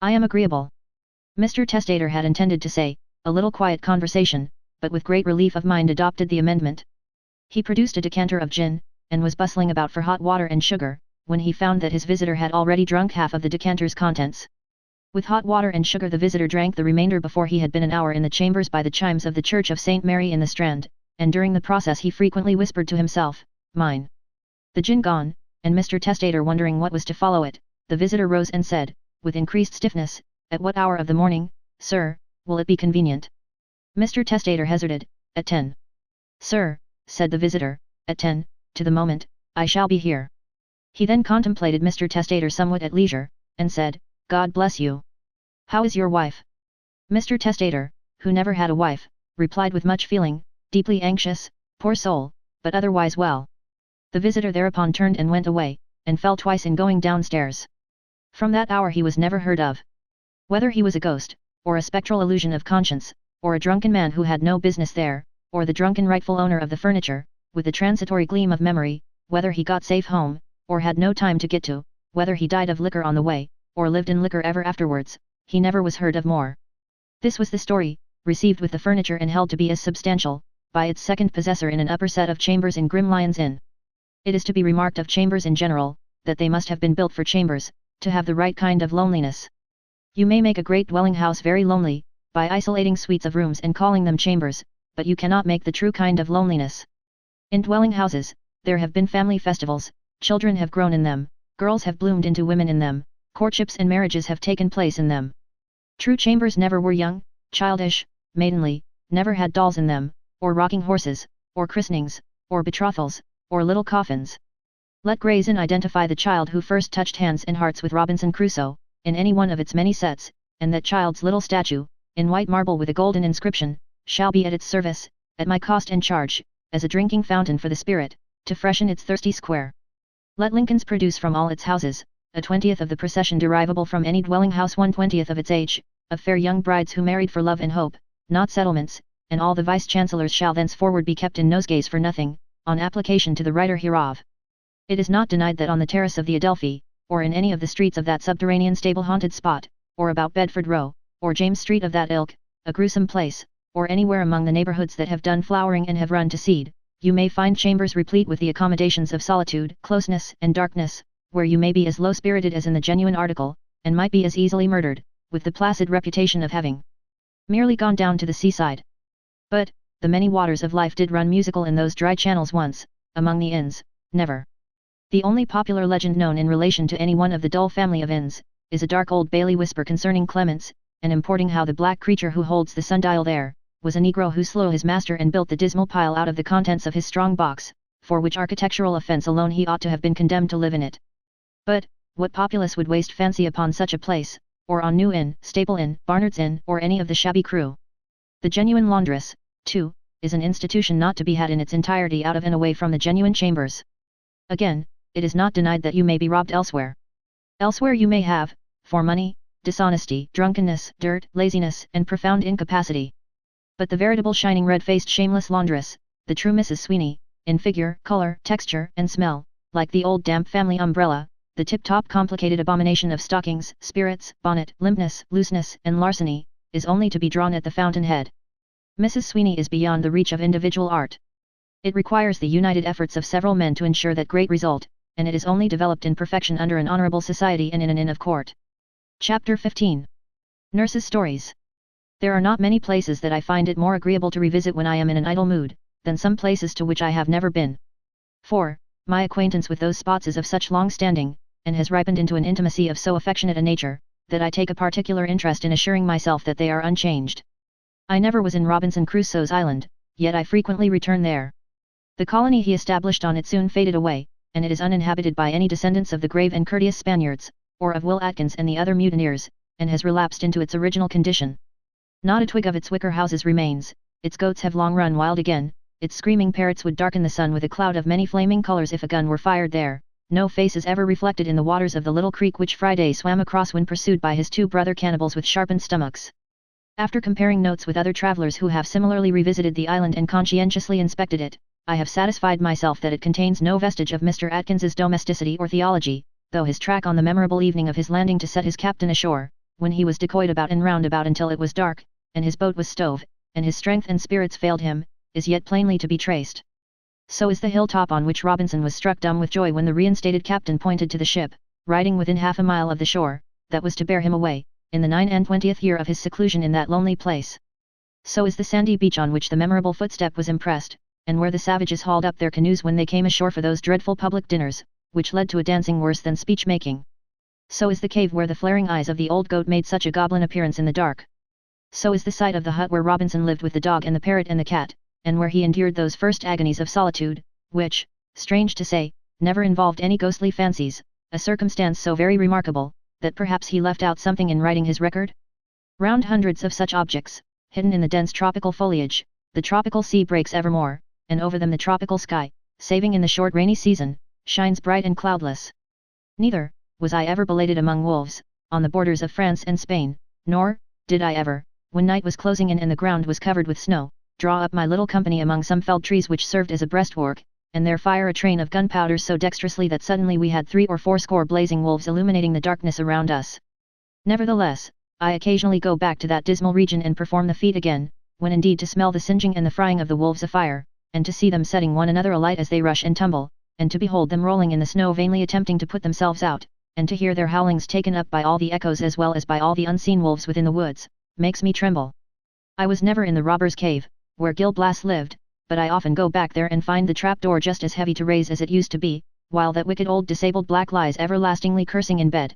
"I am agreeable." Mr. Testator had intended to say, "a little quiet conversation," but with great relief of mind adopted the amendment. He produced a decanter of gin, and was bustling about for hot water and sugar, when he found that his visitor had already drunk half of the decanter's contents. With hot water and sugar the visitor drank the remainder before he had been an hour in the chambers by the chimes of the Church of St. Mary in the Strand, and during the process he frequently whispered to himself, "Mine." The gin gone, and Mr. Testator wondering what was to follow it, the visitor rose and said, with increased stiffness, "At what hour of the morning, sir, will it be convenient?" Mr. Testator hazarded, "At 10. "Sir," said the visitor, "at 10, to the moment, I shall be here." He then contemplated Mr. Testator somewhat at leisure, and said, "God bless you. How is your wife?" Mr. Testator, who never had a wife, replied with much feeling, "Deeply anxious, poor soul, but otherwise well." The visitor thereupon turned and went away, and fell twice in going downstairs. From that hour he was never heard of. Whether he was a ghost, or a spectral illusion of conscience, or a drunken man who had no business there, or the drunken rightful owner of the furniture, with the transitory gleam of memory, whether he got safe home, or had no time to get to, whether he died of liquor on the way, or lived in liquor ever afterwards, he never was heard of more. This was the story, received with the furniture and held to be as substantial, by its second possessor in an upper set of chambers in Grim Lion's Inn. It is to be remarked of chambers in general, that they must have been built for chambers, to have the right kind of loneliness. You may make a great dwelling house very lonely, by isolating suites of rooms and calling them chambers, but you cannot make the true kind of loneliness. In dwelling houses, there have been family festivals, children have grown in them, girls have bloomed into women in them, courtships and marriages have taken place in them. True chambers never were young, childish, maidenly, never had dolls in them, or rocking horses, or christenings, or betrothals, or little coffins. Let Gray's Inn identify the child who first touched hands and hearts with Robinson Crusoe, in any one of its many sets, and that child's little statue, in white marble with a golden inscription, shall be at its service, at my cost and charge, as a drinking fountain for the spirit, to freshen its thirsty square. Let Lincoln's produce from all its houses, a 20th of the procession derivable from any dwelling house 1/20th of its age, of fair young brides who married for love and hope, not settlements, and all the vice-chancellors shall thenceforward be kept in nosegays for nothing, on application to the writer hereof. It is not denied that on the terrace of the Adelphi, or in any of the streets of that subterranean stable-haunted spot, or about Bedford Row, or James Street of that ilk, a gruesome place, or anywhere among the neighbourhoods that have done flowering and have run to seed, you may find chambers replete with the accommodations of solitude, closeness, and darkness, where you may be as low-spirited as in the genuine article, and might be as easily murdered, with the placid reputation of having merely gone down to the seaside. But, the many waters of life did run musical in those dry channels once, among the inns, never. The only popular legend known in relation to any one of the dull family of inns, is a dark old Bailey whisper concerning Clements, and importing how the black creature who holds the sundial there, was a negro who slew his master and built the dismal pile out of the contents of his strong box, for which architectural offence alone he ought to have been condemned to live in it. But, what populace would waste fancy upon such a place, or on New Inn, Staple Inn, Barnard's Inn, or any of the shabby crew? The genuine laundress, too, is an institution not to be had in its entirety out of and away from the genuine chambers. Again, it is not denied that you may be robbed elsewhere. Elsewhere you may have, for money, dishonesty, drunkenness, dirt, laziness, and profound incapacity. But the veritable shining red-faced shameless laundress, the true Mrs. Sweeney, in figure, color, texture, and smell, like the old damp family umbrella, the tip-top complicated abomination of stockings, spirits, bonnet, limpness, looseness, and larceny, is only to be drawn at the fountainhead. Mrs. Sweeney is beyond the reach of individual art. It requires the united efforts of several men to ensure that great result, and it is only developed in perfection under an honorable society and in an inn of court. Chapter 15. Nurses' Stories. There are not many places that I find it more agreeable to revisit when I am in an idle mood, than some places to which I have never been. For, my acquaintance with those spots is of such long standing, and has ripened into an intimacy of so affectionate a nature, that I take a particular interest in assuring myself that they are unchanged. I never was in Robinson Crusoe's island, yet I frequently return there. The colony he established on it soon faded away, and it is uninhabited by any descendants of the grave and courteous Spaniards, or of Will Atkins and the other mutineers, and has relapsed into its original condition. Not a twig of its wicker houses remains, its goats have long run wild again, its screaming parrots would darken the sun with a cloud of many flaming colors if a gun were fired there, no face is ever reflected in the waters of the little creek which Friday swam across when pursued by his two brother cannibals with sharpened stomachs. After comparing notes with other travelers who have similarly revisited the island and conscientiously inspected it, I have satisfied myself that it contains no vestige of Mr. Atkins's domesticity or theology, though his track on the memorable evening of his landing to set his captain ashore, when he was decoyed about and round about until it was dark, and his boat was stove, and his strength and spirits failed him, is yet plainly to be traced. So is the hilltop on which Robinson was struck dumb with joy when the reinstated captain pointed to the ship, riding within half a mile of the shore, that was to bear him away, in the 29th year of his seclusion in that lonely place. So is the sandy beach on which the memorable footstep was impressed, and where the savages hauled up their canoes when they came ashore for those dreadful public dinners, which led to a dancing worse than speech-making. So is the cave where the flaring eyes of the old goat made such a goblin appearance in the dark. So is the site of the hut where Robinson lived with the dog and the parrot and the cat, and where he endured those first agonies of solitude, which, strange to say, never involved any ghostly fancies, a circumstance so very remarkable, that perhaps he left out something in writing his record? Round hundreds of such objects, hidden in the dense tropical foliage, the tropical sea breaks evermore, and over them the tropical sky, saving in the short rainy season, shines bright and cloudless. Neither, was I ever belated among wolves, on the borders of France and Spain, nor, did I ever, when night was closing in and the ground was covered with snow, draw up my little company among some felled trees which served as a breastwork, and there fire a train of gunpowder so dexterously that suddenly we had 3 or 4 score blazing wolves illuminating the darkness around us. Nevertheless, I occasionally go back to that dismal region and perform the feat again, when indeed to smell the singeing and the frying of the wolves afire, and to see them setting one another alight as they rush and tumble, and to behold them rolling in the snow vainly attempting to put themselves out, and to hear their howlings taken up by all the echoes as well as by all the unseen wolves within the woods, makes me tremble. I was never in the robber's cave, where Gil Blas lived, but I often go back there and find the trapdoor just as heavy to raise as it used to be, while that wicked old disabled black lies everlastingly cursing in bed.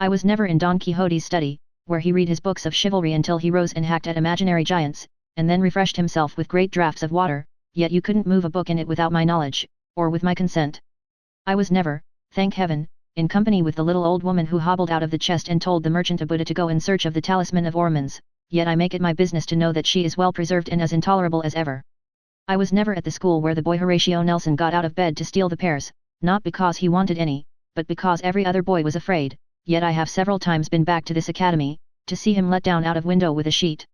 I was never in Don Quixote's study, where he read his books of chivalry until he rose and hacked at imaginary giants, and then refreshed himself with great draughts of water, yet you couldn't move a book in it without my knowledge, or with my consent. I was never, thank heaven, in company with the little old woman who hobbled out of the chest and told the merchant of Buddha to go in search of the talisman of Ormuz, yet I make it my business to know that she is well preserved and as intolerable as ever. I was never at the school where the boy Horatio Nelson got out of bed to steal the pears, not because he wanted any, but because every other boy was afraid, yet I have several times been back to this academy, to see him let down out of window with a sheet.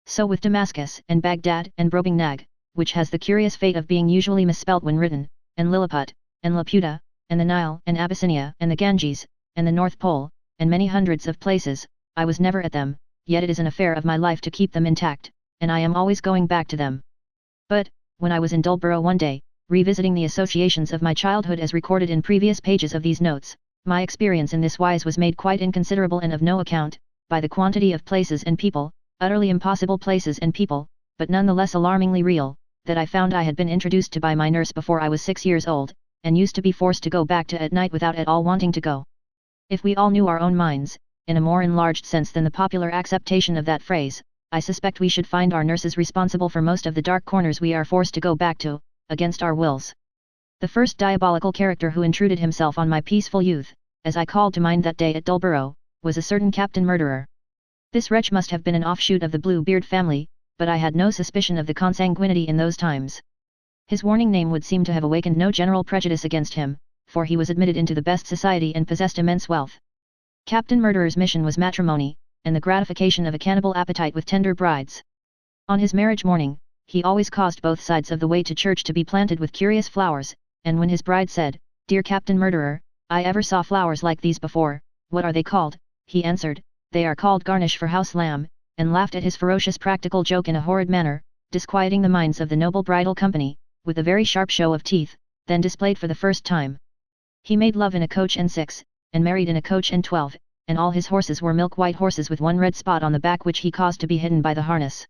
So with Damascus and Baghdad and Brobingnag, which has the curious fate of being usually misspelt when written, and Lilliput, and Laputa, and the Nile and Abyssinia and the Ganges, and the North Pole, and many hundreds of places, I was never at them, yet it is an affair of my life to keep them intact, and I am always going back to them. But, when I was in Dullborough one day, revisiting the associations of my childhood as recorded in previous pages of these notes, my experience in this wise was made quite inconsiderable and of no account, by the quantity of places and people, utterly impossible places and people, but none the less alarmingly real, that I found I had been introduced to by my nurse before I was 6 years old, and used to be forced to go back to at night without at all wanting to go. If we all knew our own minds, in a more enlarged sense than the popular acceptation of that phrase, I suspect we should find our nurses responsible for most of the dark corners we are forced to go back to, against our wills. The first diabolical character who intruded himself on my peaceful youth, as I called to mind that day at Dullborough, was a certain Captain Murderer. This wretch must have been an offshoot of the Blue-Beard family, but I had no suspicion of the consanguinity in those times. His warning name would seem to have awakened no general prejudice against him, for he was admitted into the best society and possessed immense wealth. Captain Murderer's mission was matrimony, and the gratification of a cannibal appetite with tender brides. On his marriage morning, he always caused both sides of the way to church to be planted with curious flowers, and when his bride said, "Dear Captain Murderer, I ever saw flowers like these before, what are they called?" he answered, "They are called garnish for house lamb, and laughed at his ferocious practical joke in a horrid manner, disquieting the minds of the noble bridal company, with a very sharp show of teeth, then displayed for the first time. He made love in a coach and 6, and married in a coach and 12, and all his horses were milk-white horses with one red spot on the back which he caused to be hidden by the harness.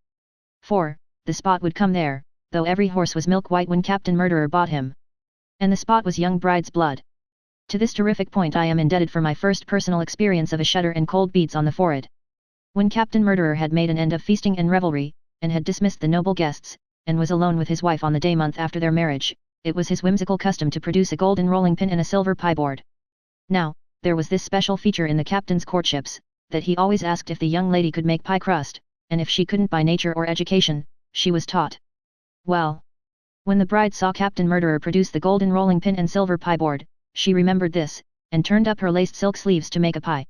4. The spot would come there, though every horse was milk-white when Captain Murderer bought him. And the spot was young bride's blood. To this terrific point I am indebted for my first personal experience of a shudder and cold beads on the forehead. When Captain Murderer had made an end of feasting and revelry, and had dismissed the noble guests, and was alone with his wife on the day month after their marriage, it was his whimsical custom to produce a golden rolling pin and a silver pie board. Now, there was this special feature in the captain's courtships, that he always asked if the young lady could make pie crust, and if she couldn't by nature or education, she was taught. Well, when the bride saw Captain Murderer produce the golden rolling pin and silver pie board, she remembered this, and turned up her laced silk sleeves to make a pie.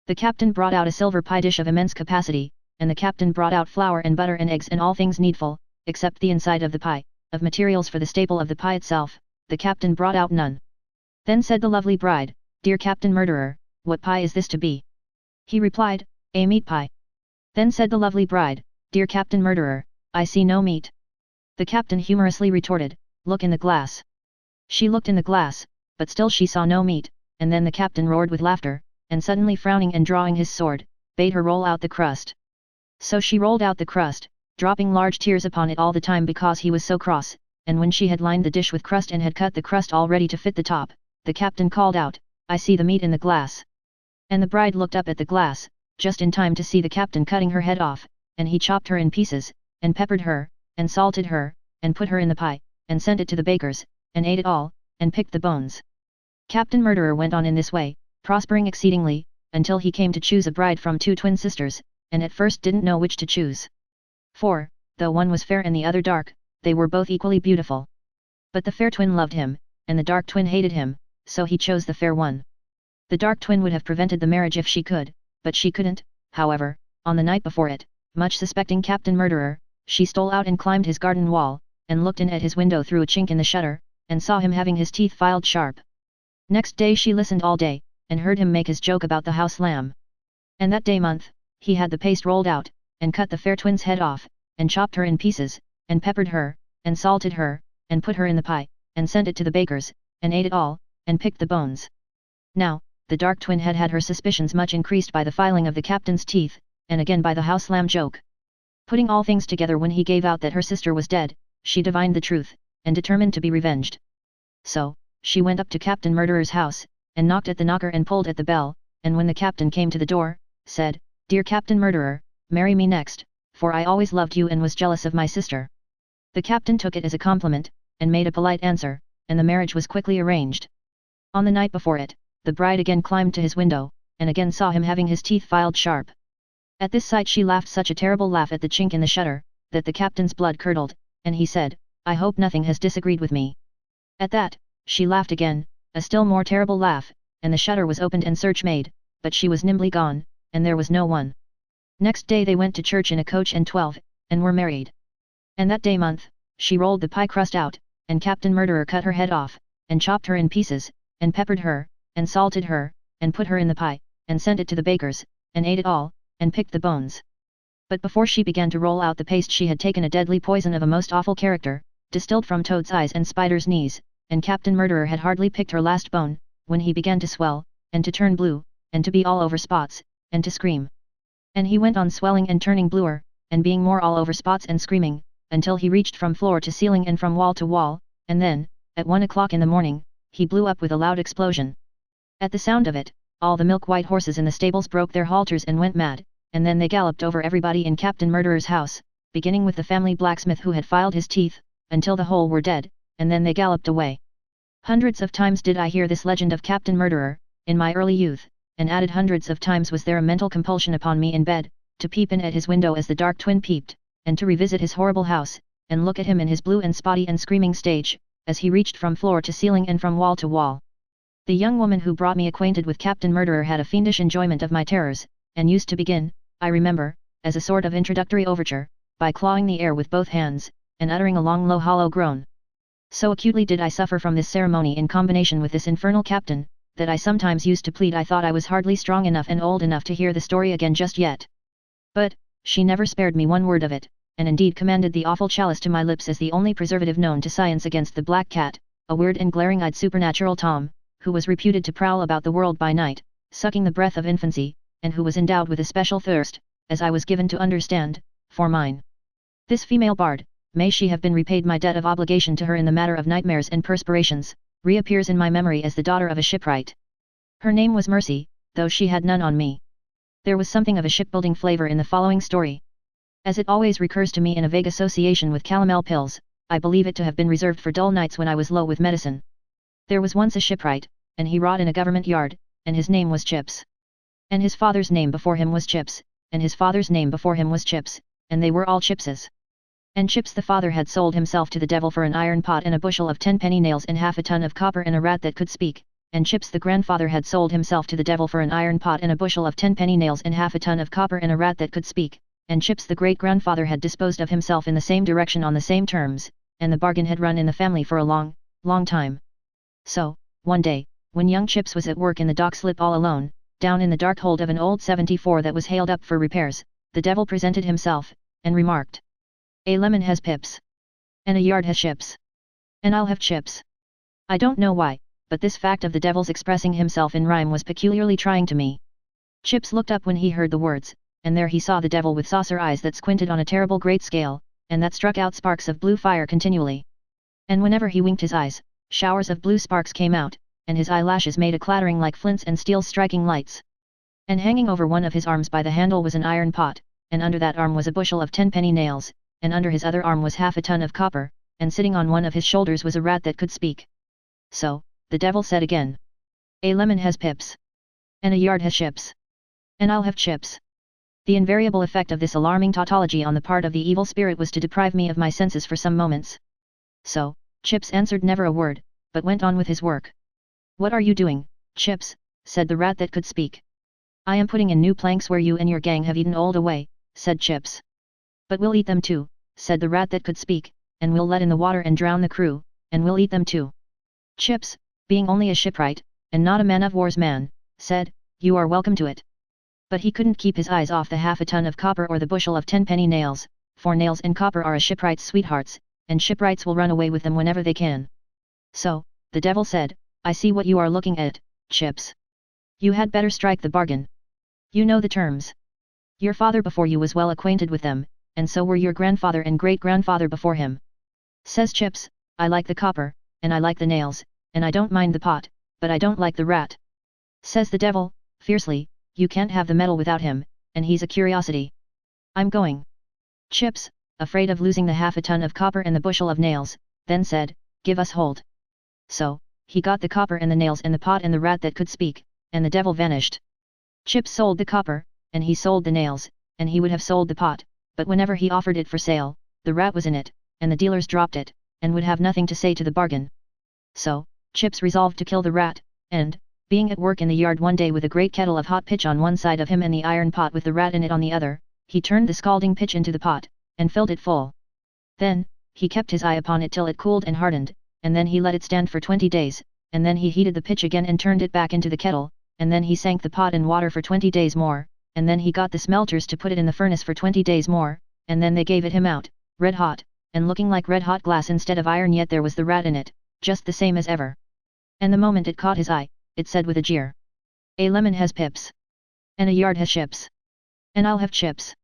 The captain brought out a silver pie dish of immense capacity, and the captain brought out flour and butter and eggs and all things needful, except the inside of the pie. Of materials for the staple of the pie itself, the captain brought out none. Then said the lovely bride, "Dear Captain Murderer, what pie is this to be?" He replied, "A meat pie." Then said the lovely bride, "Dear Captain Murderer, I see no meat." The captain humorously retorted, "Look in the glass." She looked in the glass, but still she saw no meat, and then the captain roared with laughter, and suddenly frowning and drawing his sword, bade her roll out the crust. So she rolled out the crust, dropping large tears upon it all the time because he was so cross, and when she had lined the dish with crust and had cut the crust all ready to fit the top, the captain called out, "I see the meat in the glass." And the bride looked up at the glass, just in time to see the captain cutting her head off, and he chopped her in pieces, and peppered her, and salted her, and put her in the pie, and sent it to the baker's, and ate it all, and picked the bones. Captain Murderer went on in this way, prospering exceedingly, until he came to choose a bride from 2 twin sisters, and at first didn't know which to choose. For, though one was fair and the other dark, they were both equally beautiful. But the fair twin loved him, and the dark twin hated him, so he chose the fair one. The dark twin would have prevented the marriage if she could, but she couldn't. However, on the night before it, much suspecting Captain Murderer, she stole out and climbed his garden wall, and looked in at his window through a chink in the shutter, and saw him having his teeth filed sharp. Next day she listened all day, and heard him make his joke about the house lamb. And that day month, he had the paste rolled out, and cut the fair twin's head off, and chopped her in pieces, and peppered her, and salted her, and put her in the pie, and sent it to the baker's, and ate it all, and picked the bones. Now, the dark twin had had her suspicions much increased by the filing of the captain's teeth, and again by the house lamb joke. Putting all things together when he gave out that her sister was dead, she divined the truth, and determined to be revenged. So, she went up to Captain Murderer's house, and knocked at the knocker and pulled at the bell, and when the captain came to the door, said, "Dear Captain Murderer, marry me next, for I always loved you and was jealous of my sister." The captain took it as a compliment, and made a polite answer, and the marriage was quickly arranged. On the night before it, the bride again climbed to his window, and again saw him having his teeth filed sharp. At this sight she laughed such a terrible laugh at the chink in the shutter, that the captain's blood curdled, and he said, "I hope nothing has disagreed with me." At that, she laughed again, a still more terrible laugh, and the shutter was opened and search made, but she was nimbly gone, and there was no one. Next day they went to church in a coach and 12, and were married. And that day month, she rolled the pie crust out, and Captain Murderer cut her head off, and chopped her in pieces, and peppered her, and salted her, and put her in the pie, and sent it to the baker's, and ate it all, and picked the bones. But before she began to roll out the paste she had taken a deadly poison of a most awful character, distilled from toad's eyes and spider's knees, and Captain Murderer had hardly picked her last bone, when he began to swell, and to turn blue, and to be all over spots, and to scream. And he went on swelling and turning bluer, and being more all over spots and screaming, until he reached from floor to ceiling and from wall to wall, and then, at 1 o'clock in the morning, he blew up with a loud explosion. At the sound of it, all the milk-white horses in the stables broke their halters and went mad, and then they galloped over everybody in Captain Murderer's house, beginning with the family blacksmith who had filed his teeth, until the whole were dead, and then they galloped away. Hundreds of times did I hear this legend of Captain Murderer, in my early youth, and added hundreds of times was there a mental compulsion upon me in bed, to peep in at his window as the dark twin peeped, and to revisit his horrible house, and look at him in his blue and spotty and screaming stage, as he reached from floor to ceiling and from wall to wall. The young woman who brought me acquainted with Captain Murderer had a fiendish enjoyment of my terrors, and used to begin, I remember, as a sort of introductory overture, by clawing the air with both hands, and uttering a long low hollow groan. So acutely did I suffer from this ceremony in combination with this infernal captain, that I sometimes used to plead I thought I was hardly strong enough and old enough to hear the story again just yet. But, she never spared me one word of it, and indeed commanded the awful chalice to my lips as the only preservative known to science against the black cat, a weird and glaring-eyed supernatural Tom, who was reputed to prowl about the world by night, sucking the breath of infancy, and who was endowed with a special thirst, as I was given to understand, for mine. This female bard, may she have been repaid my debt of obligation to her in the matter of nightmares and perspirations, reappears in my memory as the daughter of a shipwright. Her name was Mercy, though she had none on me. There was something of a shipbuilding flavor in the following story. As it always recurs to me in a vague association with calomel pills, I believe it to have been reserved for dull nights when I was low with medicine. There was once a shipwright, and he wrought in a government yard, and his name was Chips. And his father's name before him was Chips, and his father's name before him was Chips, and they were all Chipses. And Chips the father had sold himself to the devil for an iron pot and a bushel of 10 penny nails and half a ton of copper and a rat that could speak, and Chips the grandfather had sold himself to the devil for an iron pot and a bushel of 10 penny nails and half a ton of copper and a rat that could speak, and Chips the great-grandfather had disposed of himself in the same direction on the same terms, and the bargain had run in the family for a long, long time. So, one day, when young Chips was at work in the dock slip all alone, down in the dark hold of an old 74 that was hailed up for repairs, the devil presented himself, and remarked, "A lemon has pips. And a yard has ships. And I'll have chips." I don't know why, but this fact of the devil's expressing himself in rhyme was peculiarly trying to me. Chips looked up when he heard the words, and there he saw the devil with saucer eyes that squinted on a terrible great scale, and that struck out sparks of blue fire continually. And whenever he winked his eyes, showers of blue sparks came out, and his eyelashes made a clattering like flints and steels striking lights. And hanging over one of his arms by the handle was an iron pot, and under that arm was a bushel of 10 penny nails, and under his other arm was half a ton of copper, and sitting on one of his shoulders was a rat that could speak. So, the devil said again, "A lemon has pips. And a yard has ships. And I'll have chips." The invariable effect of this alarming tautology on the part of the evil spirit was to deprive me of my senses for some moments. So, Chips answered never a word, but went on with his work. "What are you doing, Chips?" said the rat that could speak. "I am putting in new planks where you and your gang have eaten old away," said Chips. "But we'll eat them too," said the rat that could speak, "and we'll let in the water and drown the crew, and we'll eat them too." Chips, being only a shipwright, and not a man-of-war's man, said, "You are welcome to it." But he couldn't keep his eyes off the half a ton of copper or the bushel of 10 penny nails, for nails and copper are a shipwright's sweethearts, and shipwrights will run away with them whenever they can. So, the devil said, "I see what you are looking at, Chips. You had better strike the bargain. You know the terms. Your father before you was well acquainted with them, and so were your grandfather and great-grandfather before him." Says Chips, "I like the copper, and I like the nails, and I don't mind the pot, but I don't like the rat." Says the devil, fiercely, "You can't have the metal without him, and he's a curiosity. I'm going." Chips, afraid of losing the half a ton of copper and the bushel of nails, then said, "Give us hold." So, he got the copper and the nails and the pot and the rat that could speak, and the devil vanished. Chips sold the copper, and he sold the nails, and he would have sold the pot, but whenever he offered it for sale, the rat was in it, and the dealers dropped it, and would have nothing to say to the bargain. So, Chips resolved to kill the rat, and, being at work in the yard one day with a great kettle of hot pitch on one side of him and the iron pot with the rat in it on the other, he turned the scalding pitch into the pot, and filled it full. Then, he kept his eye upon it till it cooled and hardened, and then he let it stand for 20 days, and then he heated the pitch again and turned it back into the kettle, and then he sank the pot in water for 20 days more, and then he got the smelters to put it in the furnace for 20 days more, and then they gave it him out, red hot, and looking like red hot glass instead of iron, yet there was the rat in it, just the same as ever. And the moment it caught his eye, it said with a jeer, "A lemon has pips. And a yard has ships. And I'll have chips."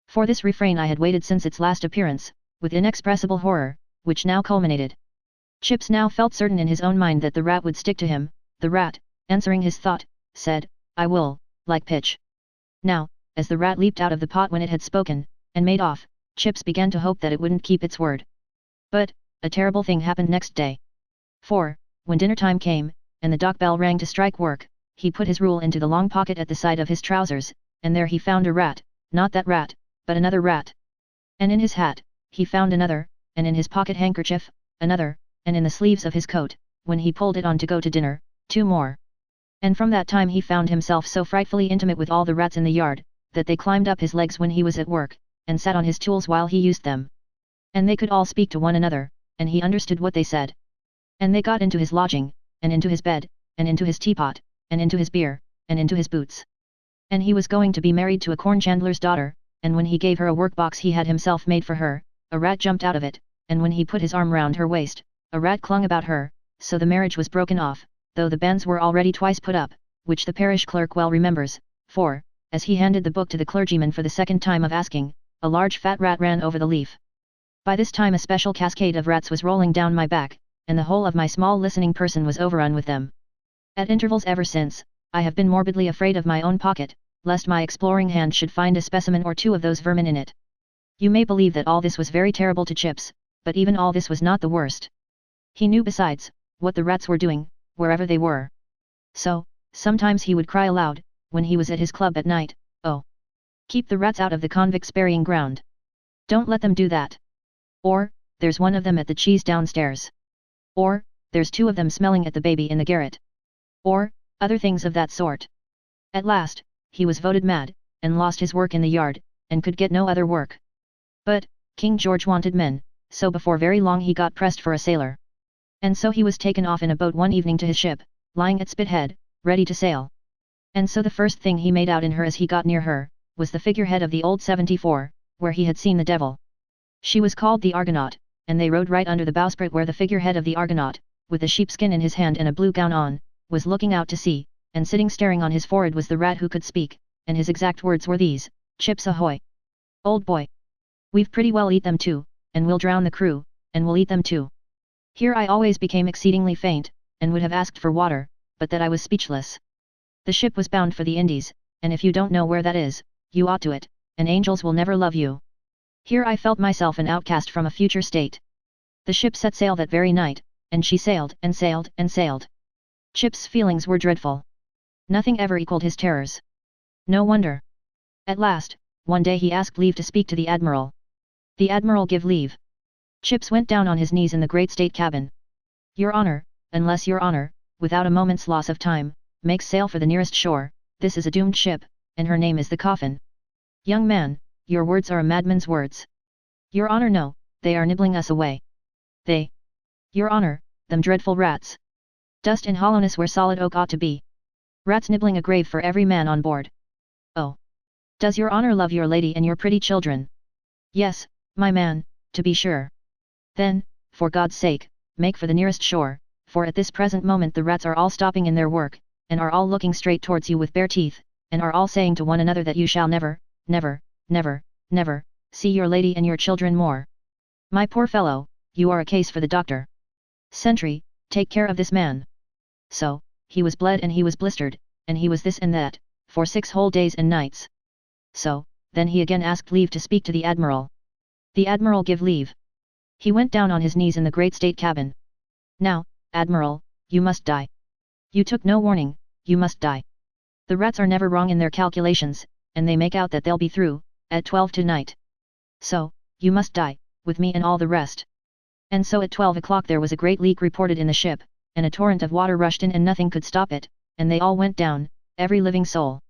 For this refrain I had waited since its last appearance, with inexpressible horror, which now culminated. Chips now felt certain in his own mind that the rat would stick to him. The rat, answering his thought, said, "I will, like pitch." Now, as the rat leaped out of the pot when it had spoken, and made off, Chips began to hope that it wouldn't keep its word. But, a terrible thing happened next day. For, when dinner time came, and the dock bell rang to strike work, he put his rule into the long pocket at the side of his trousers, and there he found a rat, not that rat, but another rat. And in his hat, he found another, and in his pocket handkerchief, another, and in the sleeves of his coat, when he pulled it on to go to dinner, 2 more. And from that time he found himself so frightfully intimate with all the rats in the yard, that they climbed up his legs when he was at work, and sat on his tools while he used them. And they could all speak to one another, and he understood what they said. And they got into his lodging, and into his bed, and into his teapot, and into his beer, and into his boots. And he was going to be married to a corn chandler's daughter, and when he gave her a workbox he had himself made for her, a rat jumped out of it, and when he put his arm round her waist, a rat clung about her, so the marriage was broken off, though the banns were already twice put up, which the parish clerk well remembers, for, as he handed the book to the clergyman for the second time of asking, a large fat rat ran over the leaf. By this time a special cascade of rats was rolling down my back, and the whole of my small listening person was overrun with them. At intervals ever since, I have been morbidly afraid of my own pocket, lest my exploring hand should find a specimen or two of those vermin in it. You may believe that all this was very terrible to Chips, but even all this was not the worst. He knew besides, what the rats were doing, wherever they were. So, sometimes he would cry aloud, when he was at his club at night, "Oh! Keep the rats out of the convicts' burying ground. Don't let them do that." Or, "There's one of them at the cheese downstairs." Or, "There's two of them smelling at the baby in the garret." Or, other things of that sort. At last, he was voted mad, and lost his work in the yard, and could get no other work. But, King George wanted men, so before very long he got pressed for a sailor. And so he was taken off in a boat one evening to his ship, lying at Spithead, ready to sail. And so the first thing he made out in her as he got near her, was the figurehead of the old 74, where he had seen the devil. She was called the Argonaut, and they rowed right under the bowsprit where the figurehead of the Argonaut, with a sheepskin in his hand and a blue gown on, was looking out to sea, and sitting staring on his forehead was the rat who could speak, and his exact words were these: "Chips ahoy! Old boy! We've pretty well eat them too, and we'll drown the crew, and we'll eat them too." Here I always became exceedingly faint, and would have asked for water, but that I was speechless. The ship was bound for the Indies, and if you don't know where that is, you ought to it, and angels will never love you. Here I felt myself an outcast from a future state. The ship set sail that very night, and she sailed and sailed and sailed. Chip's feelings were dreadful. Nothing ever equalled his terrors. No wonder. At last, one day he asked leave to speak to the Admiral. The Admiral give leave. Chips went down on his knees in the great state cabin. "Your Honour, unless your Honour, without a moment's loss of time, makes sail for the nearest shore, this is a doomed ship, and her name is the Coffin." "Young man, your words are a madman's words." "Your Honour, no, they are nibbling us away." "They? Your Honour, them dreadful rats. Dust and hollowness where solid oak ought to be. Rats nibbling a grave for every man on board." "Oh! Does your Honour love your lady and your pretty children?" "Yes, my man, to be sure." "Then, for God's sake, make for the nearest shore, for at this present moment the rats are all stopping in their work, and are all looking straight towards you with bare teeth, and are all saying to one another that you shall never, never, never, never, see your lady and your children more. My poor fellow, you are a case for the doctor. Sentry, take care of this man." So, he was bled and he was blistered, and he was this and that, for 6 whole days and nights. So, then he again asked leave to speak to the Admiral. The Admiral give leave. He went down on his knees in the great state cabin. "Now, Admiral, you must die. You took no warning, you must die. The rats are never wrong in their calculations, and they make out that they'll be through, at 12 tonight. So, you must die, with me and all the rest." And so at 12 o'clock there was a great leak reported in the ship, and a torrent of water rushed in and nothing could stop it, and they all went down, every living soul.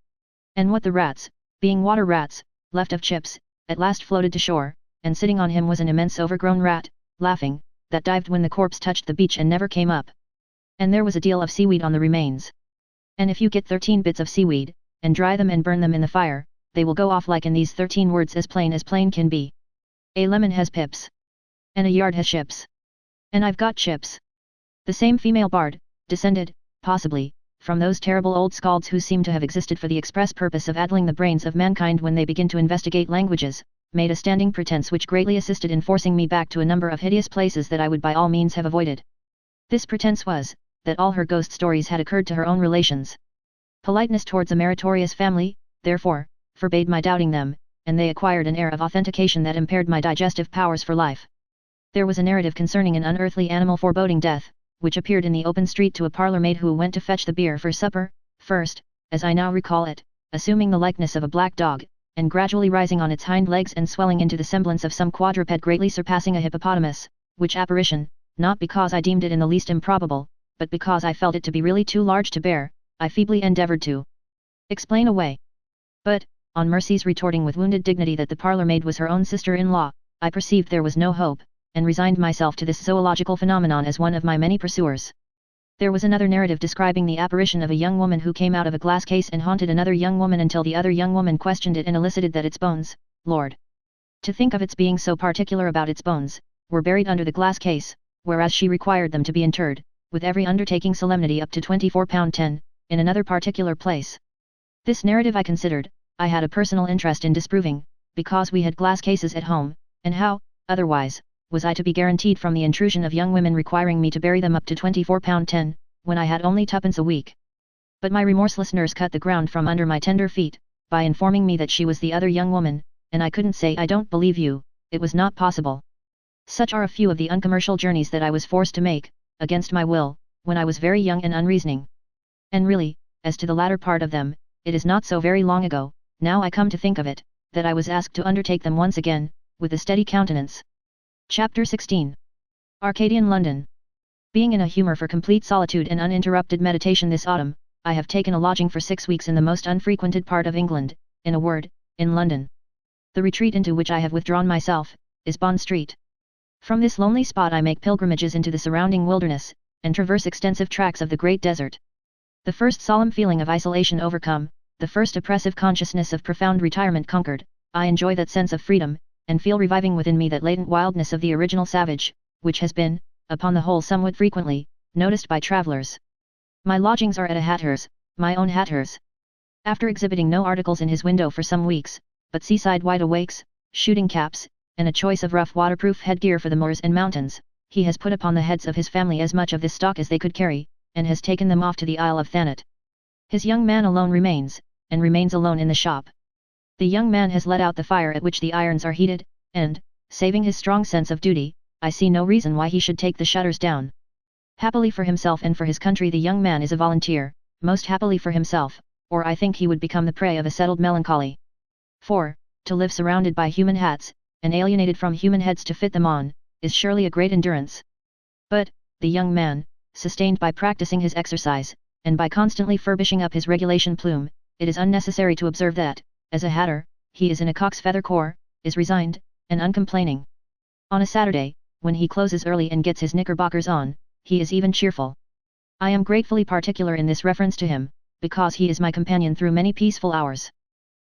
And what the rats, being water rats, left of Chips, at last floated to shore, and sitting on him was an immense overgrown rat, laughing, that dived when the corpse touched the beach and never came up. And there was a deal of seaweed on the remains. And if you get 13 bits of seaweed, and dry them and burn them in the fire, they will go off like in these 13 words as plain can be. A lemon has pips. And a yard has ships. And I've got chips. The same female bard, descended, possibly, from those terrible old scalds who seem to have existed for the express purpose of addling the brains of mankind when they begin to investigate languages, made a standing pretense which greatly assisted in forcing me back to a number of hideous places that I would by all means have avoided. This pretense was, that all her ghost stories had occurred to her own relations. Politeness towards a meritorious family, therefore, forbade my doubting them, and they acquired an air of authentication that impaired my digestive powers for life. There was a narrative concerning an unearthly animal foreboding death, which appeared in the open street to a parlour maid who went to fetch the beer for supper, first, as I now recall it, assuming the likeness of a black dog, and gradually rising on its hind legs and swelling into the semblance of some quadruped greatly surpassing a hippopotamus, which apparition, not because I deemed it in the least improbable, but because I felt it to be really too large to bear, I feebly endeavoured to explain away. But, on Mercy's retorting with wounded dignity that the parlour maid was her own sister-in-law, I perceived there was no hope, and resigned myself to this zoological phenomenon as one of my many pursuers. There was another narrative describing the apparition of a young woman who came out of a glass case and haunted another young woman until the other young woman questioned it and elicited that its bones, Lord. To think of its being so particular about its bones, were buried under the glass case, whereas she required them to be interred, with every undertaking solemnity up to £24.10, in another particular place. This narrative I considered, I had a personal interest in disproving, because we had glass cases at home, and how, otherwise, was I to be guaranteed from the intrusion of young women requiring me to bury them up to £24.10, when I had only twopence a week. But my remorseless nurse cut the ground from under my tender feet, by informing me that she was the other young woman, and I couldn't say I don't believe you, it was not possible. Such are a few of the uncommercial journeys that I was forced to make, against my will, when I was very young and unreasoning. And really, as to the latter part of them, it is not so very long ago, now I come to think of it, that I was asked to undertake them once again, with a steady countenance. Chapter 16. Arcadian London. Being in a humour for complete solitude and uninterrupted meditation this autumn, I have taken a lodging for 6 weeks in the most unfrequented part of England, in a word, in London. The retreat into which I have withdrawn myself, is Bond Street. From this lonely spot I make pilgrimages into the surrounding wilderness, and traverse extensive tracts of the great desert. The first solemn feeling of isolation overcome, the first oppressive consciousness of profound retirement conquered, I enjoy that sense of freedom, and feel reviving within me that latent wildness of the original savage, which has been, upon the whole somewhat frequently, noticed by travellers. My lodgings are at a hatter's, my own hatter's. After exhibiting no articles in his window for some weeks, but seaside wide-awakes, shooting caps, and a choice of rough waterproof headgear for the moors and mountains, he has put upon the heads of his family as much of this stock as they could carry, and has taken them off to the Isle of Thanet. His young man alone remains, and remains alone in the shop. The young man has let out the fire at which the irons are heated, and, saving his strong sense of duty, I see no reason why he should take the shutters down. Happily for himself and for his country the young man is a volunteer, most happily for himself, or I think he would become the prey of a settled melancholy. For, to live surrounded by human hats, and alienated from human heads to fit them on, is surely a great endurance. But, the young man, sustained by practicing his exercise, and by constantly furbishing up his regulation plume, it is unnecessary to observe that, as a hatter, he is in a cock's feather corps, is resigned, and uncomplaining. On a Saturday, when he closes early and gets his knickerbockers on, he is even cheerful. I am gratefully particular in this reference to him, because he is my companion through many peaceful hours.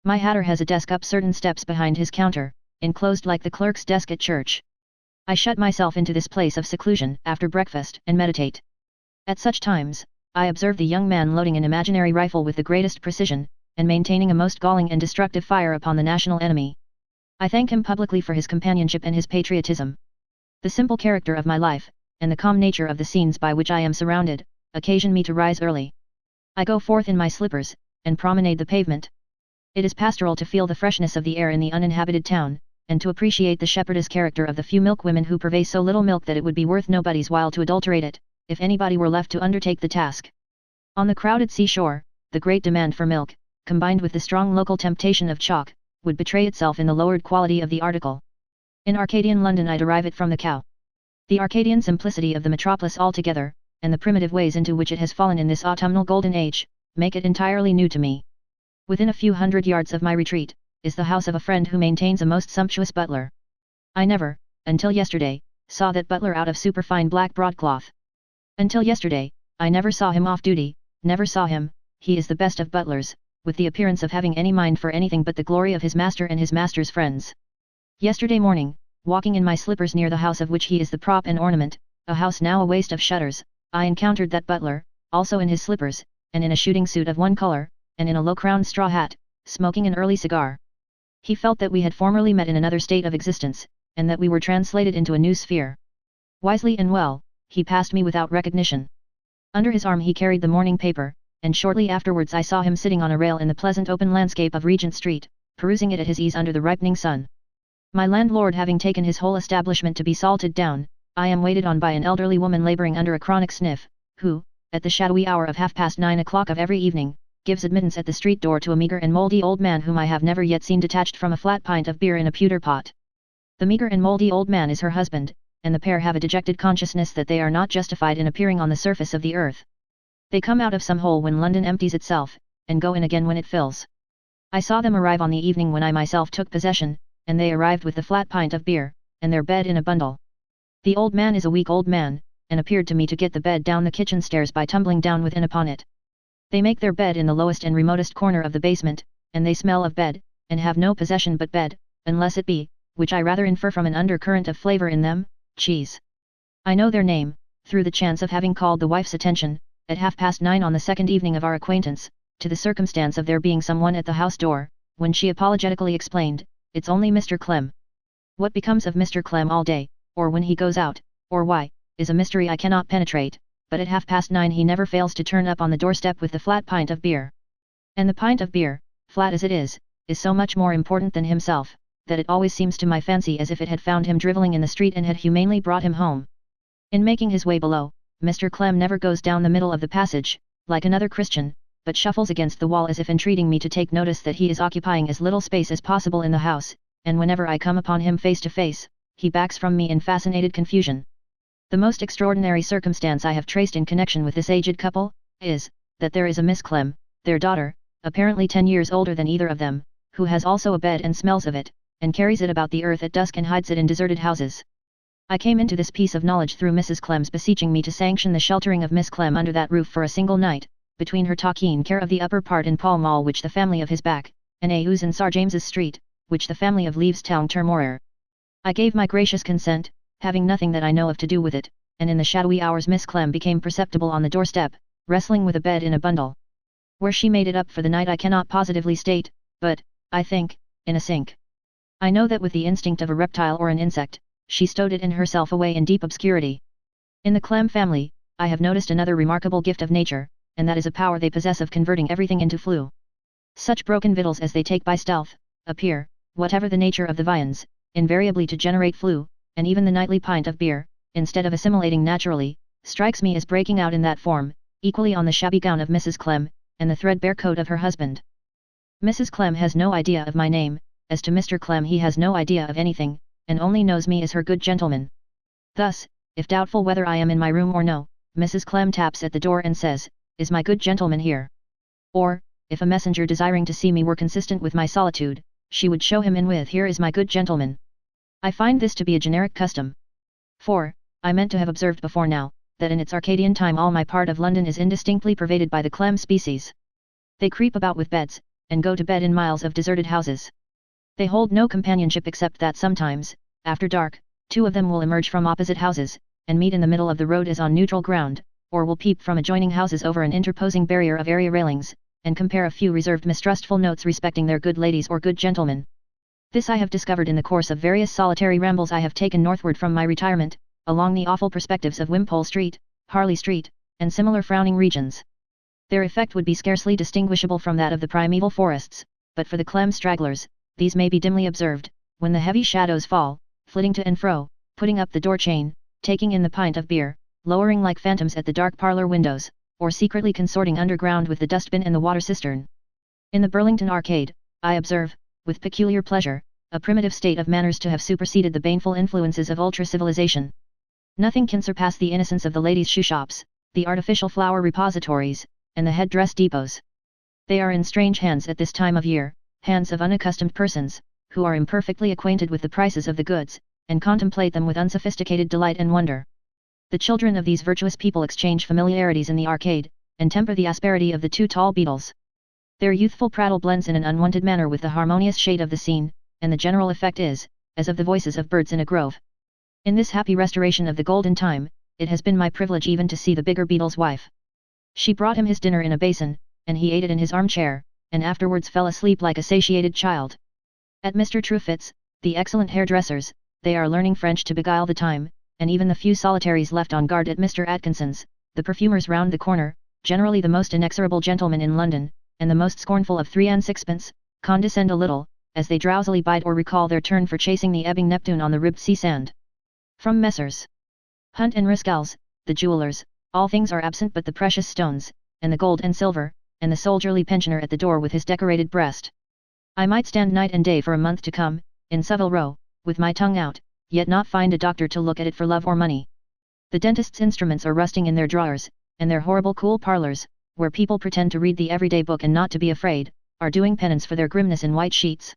My hatter has a desk up certain steps behind his counter, enclosed like the clerk's desk at church. I shut myself into this place of seclusion after breakfast and meditate. At such times, I observe the young man loading an imaginary rifle with the greatest precision, and maintaining a most galling and destructive fire upon the national enemy. I thank him publicly for his companionship and his patriotism. The simple character of my life, and the calm nature of the scenes by which I am surrounded, occasion me to rise early. I go forth in my slippers, and promenade the pavement. It is pastoral to feel the freshness of the air in the uninhabited town, and to appreciate the shepherdess character of the few milkwomen who purvey so little milk that it would be worth nobody's while to adulterate it, if anybody were left to undertake the task. On the crowded seashore, the great demand for milk, combined with the strong local temptation of chalk, would betray itself in the lowered quality of the article. In Arcadian London I derive it from the cow. The Arcadian simplicity of the metropolis altogether, and the primitive ways into which it has fallen in this autumnal golden age, make it entirely new to me. Within a few hundred yards of my retreat, is the house of a friend who maintains a most sumptuous butler. I never, until yesterday, saw that butler out of superfine black broadcloth. Until yesterday, I never saw him off duty, never saw him, he is the best of butlers, with the appearance of having any mind for anything but the glory of his master and his master's friends. Yesterday morning, walking in my slippers near the house of which he is the prop and ornament, a house now a waste of shutters, I encountered that butler, also in his slippers, and in a shooting suit of one colour, and in a low-crowned straw hat, smoking an early cigar. He felt that we had formerly met in another state of existence, and that we were translated into a new sphere. Wisely and well, he passed me without recognition. Under his arm he carried the morning paper, and shortly afterwards I saw him sitting on a rail in the pleasant open landscape of Regent Street, perusing it at his ease under the ripening sun. My landlord having taken his whole establishment to be salted down, I am waited on by an elderly woman labouring under a chronic sniff, who, at the shadowy hour of 9:30 of every evening, gives admittance at the street door to a meagre and mouldy old man whom I have never yet seen detached from a flat pint of beer in a pewter pot. The meagre and mouldy old man is her husband, and the pair have a dejected consciousness that they are not justified in appearing on the surface of the earth. They come out of some hole when London empties itself, and go in again when it fills. I saw them arrive on the evening when I myself took possession, and they arrived with the flat pint of beer, and their bed in a bundle. The old man is a weak old man, and appeared to me to get the bed down the kitchen stairs by tumbling down within upon it. They make their bed in the lowest and remotest corner of the basement, and they smell of bed, and have no possession but bed, unless it be, which I rather infer from an undercurrent of flavour in them, cheese. I know their name, through the chance of having called the wife's attention, at 9:30 on the second evening of our acquaintance, to the circumstance of there being someone at the house door, when she apologetically explained, "It's only Mr. Clem." What becomes of Mr. Clem all day, or when he goes out, or why, is a mystery I cannot penetrate, but at 9:30 he never fails to turn up on the doorstep with the flat pint of beer. And the pint of beer, flat as it is so much more important than himself, that it always seems to my fancy as if it had found him drivelling in the street and had humanely brought him home. In making his way below, Mr. Clem never goes down the middle of the passage, like another Christian, but shuffles against the wall as if entreating me to take notice that he is occupying as little space as possible in the house, and whenever I come upon him face to face, he backs from me in fascinated confusion. The most extraordinary circumstance I have traced in connection with this aged couple, is, that there is a Miss Clem, their daughter, apparently 10 years older than either of them, who has also a bed and smells of it, and carries it about the earth at dusk and hides it in deserted houses. I came into this piece of knowledge through Mrs. Clem's beseeching me to sanction the sheltering of Miss Clem under that roof for a single night, between her taking care of the upper part in Pall Mall which the family of his back, and A's in Sir James's Street, which the family of Leaves Town Turmorer. I gave my gracious consent, having nothing that I know of to do with it, and in the shadowy hours Miss Clem became perceptible on the doorstep, wrestling with a bed in a bundle. Where she made it up for the night I cannot positively state, but, I think, in a sink. I know that with the instinct of a reptile or an insect, she stowed it in herself away in deep obscurity. In the Clem family, I have noticed another remarkable gift of nature, and that is a power they possess of converting everything into flue. Such broken victuals as they take by stealth, appear, whatever the nature of the viands, invariably to generate flue, and even the nightly pint of beer, instead of assimilating naturally, strikes me as breaking out in that form, equally on the shabby gown of Mrs. Clem, and the threadbare coat of her husband. Mrs. Clem has no idea of my name, as to Mr. Clem he has no idea of anything, and only knows me as her good gentleman. Thus, if doubtful whether I am in my room or no, Mrs. Clem taps at the door and says, "Is my good gentleman here?" Or, if a messenger desiring to see me were consistent with my solitude, she would show him in with, "Here is my good gentleman." I find this to be a generic custom. For, I meant to have observed before now, that in its Arcadian time all my part of London is indistinctly pervaded by the Clem species. They creep about with beds, and go to bed in miles of deserted houses. They hold no companionship except that sometimes, after dark, two of them will emerge from opposite houses, and meet in the middle of the road as on neutral ground, or will peep from adjoining houses over an interposing barrier of area railings, and compare a few reserved mistrustful notes respecting their good ladies or good gentlemen. This I have discovered in the course of various solitary rambles I have taken northward from my retirement, along the awful perspectives of Wimpole Street, Harley Street, and similar frowning regions. Their effect would be scarcely distinguishable from that of the primeval forests, but for the Clem stragglers, these may be dimly observed, when the heavy shadows fall, flitting to and fro, putting up the door chain, taking in the pint of beer, lowering like phantoms at the dark parlour windows, or secretly consorting underground with the dustbin and the water cistern. In the Burlington Arcade, I observe, with peculiar pleasure, a primitive state of manners to have superseded the baneful influences of ultra-civilization. Nothing can surpass the innocence of the ladies' shoe shops, the artificial flower repositories, and the head-dress depots. They are in strange hands at this time of year, hands of unaccustomed persons, who are imperfectly acquainted with the prices of the goods, and contemplate them with unsophisticated delight and wonder. The children of these virtuous people exchange familiarities in the arcade, and temper the asperity of the two tall beetles. Their youthful prattle blends in an unwonted manner with the harmonious shade of the scene, and the general effect is, as of the voices of birds in a grove. In this happy restoration of the golden time, it has been my privilege even to see the bigger beetle's wife. She brought him his dinner in a basin, and he ate it in his armchair, and afterwards fell asleep like a satiated child. At Mr. Truefitt's, the excellent hairdresser's, they are learning French to beguile the time, and even the few solitaries left on guard at Mr. Atkinson's, the perfumer's round the corner, generally the most inexorable gentlemen in London, and the most scornful of 3 and 6pence, condescend a little, as they drowsily bide or recall their turn for chasing the ebbing Neptune on the ribbed sea sand. From Messrs. Hunt and Riscal's, the jewellers, all things are absent but the precious stones, and the gold and silver, and the soldierly pensioner at the door with his decorated breast. I might stand night and day for a month to come, in Savile Row, with my tongue out, yet not find a doctor to look at it for love or money. The dentist's instruments are rusting in their drawers, and their horrible cool parlours, where people pretend to read the everyday book and not to be afraid, are doing penance for their grimness in white sheets.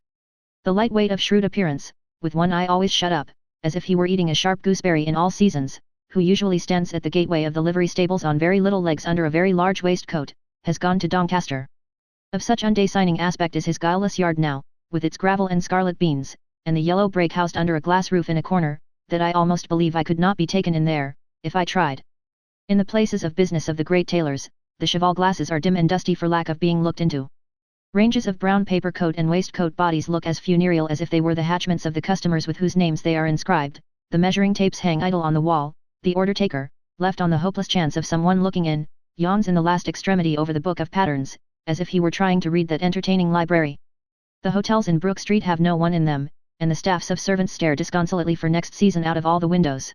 The light weight of shrewd appearance, with one eye always shut up, as if he were eating a sharp gooseberry in all seasons, who usually stands at the gateway of the livery stables on very little legs under a very large waistcoat, has gone to Doncaster. Of such undecining aspect is his guileless yard now, with its gravel and scarlet beans, and the yellow brake housed under a glass roof in a corner, that I almost believe I could not be taken in there, if I tried. In the places of business of the great tailors, the cheval glasses are dim and dusty for lack of being looked into. Ranges of brown paper coat and waistcoat bodies look as funereal as if they were the hatchments of the customers with whose names they are inscribed, the measuring tapes hang idle on the wall, the order taker, left on the hopeless chance of someone looking in, yawns in the last extremity over the book of patterns, as if he were trying to read that entertaining library. The hotels in Brook Street have no one in them, and the staffs of servants stare disconsolately for next season out of all the windows.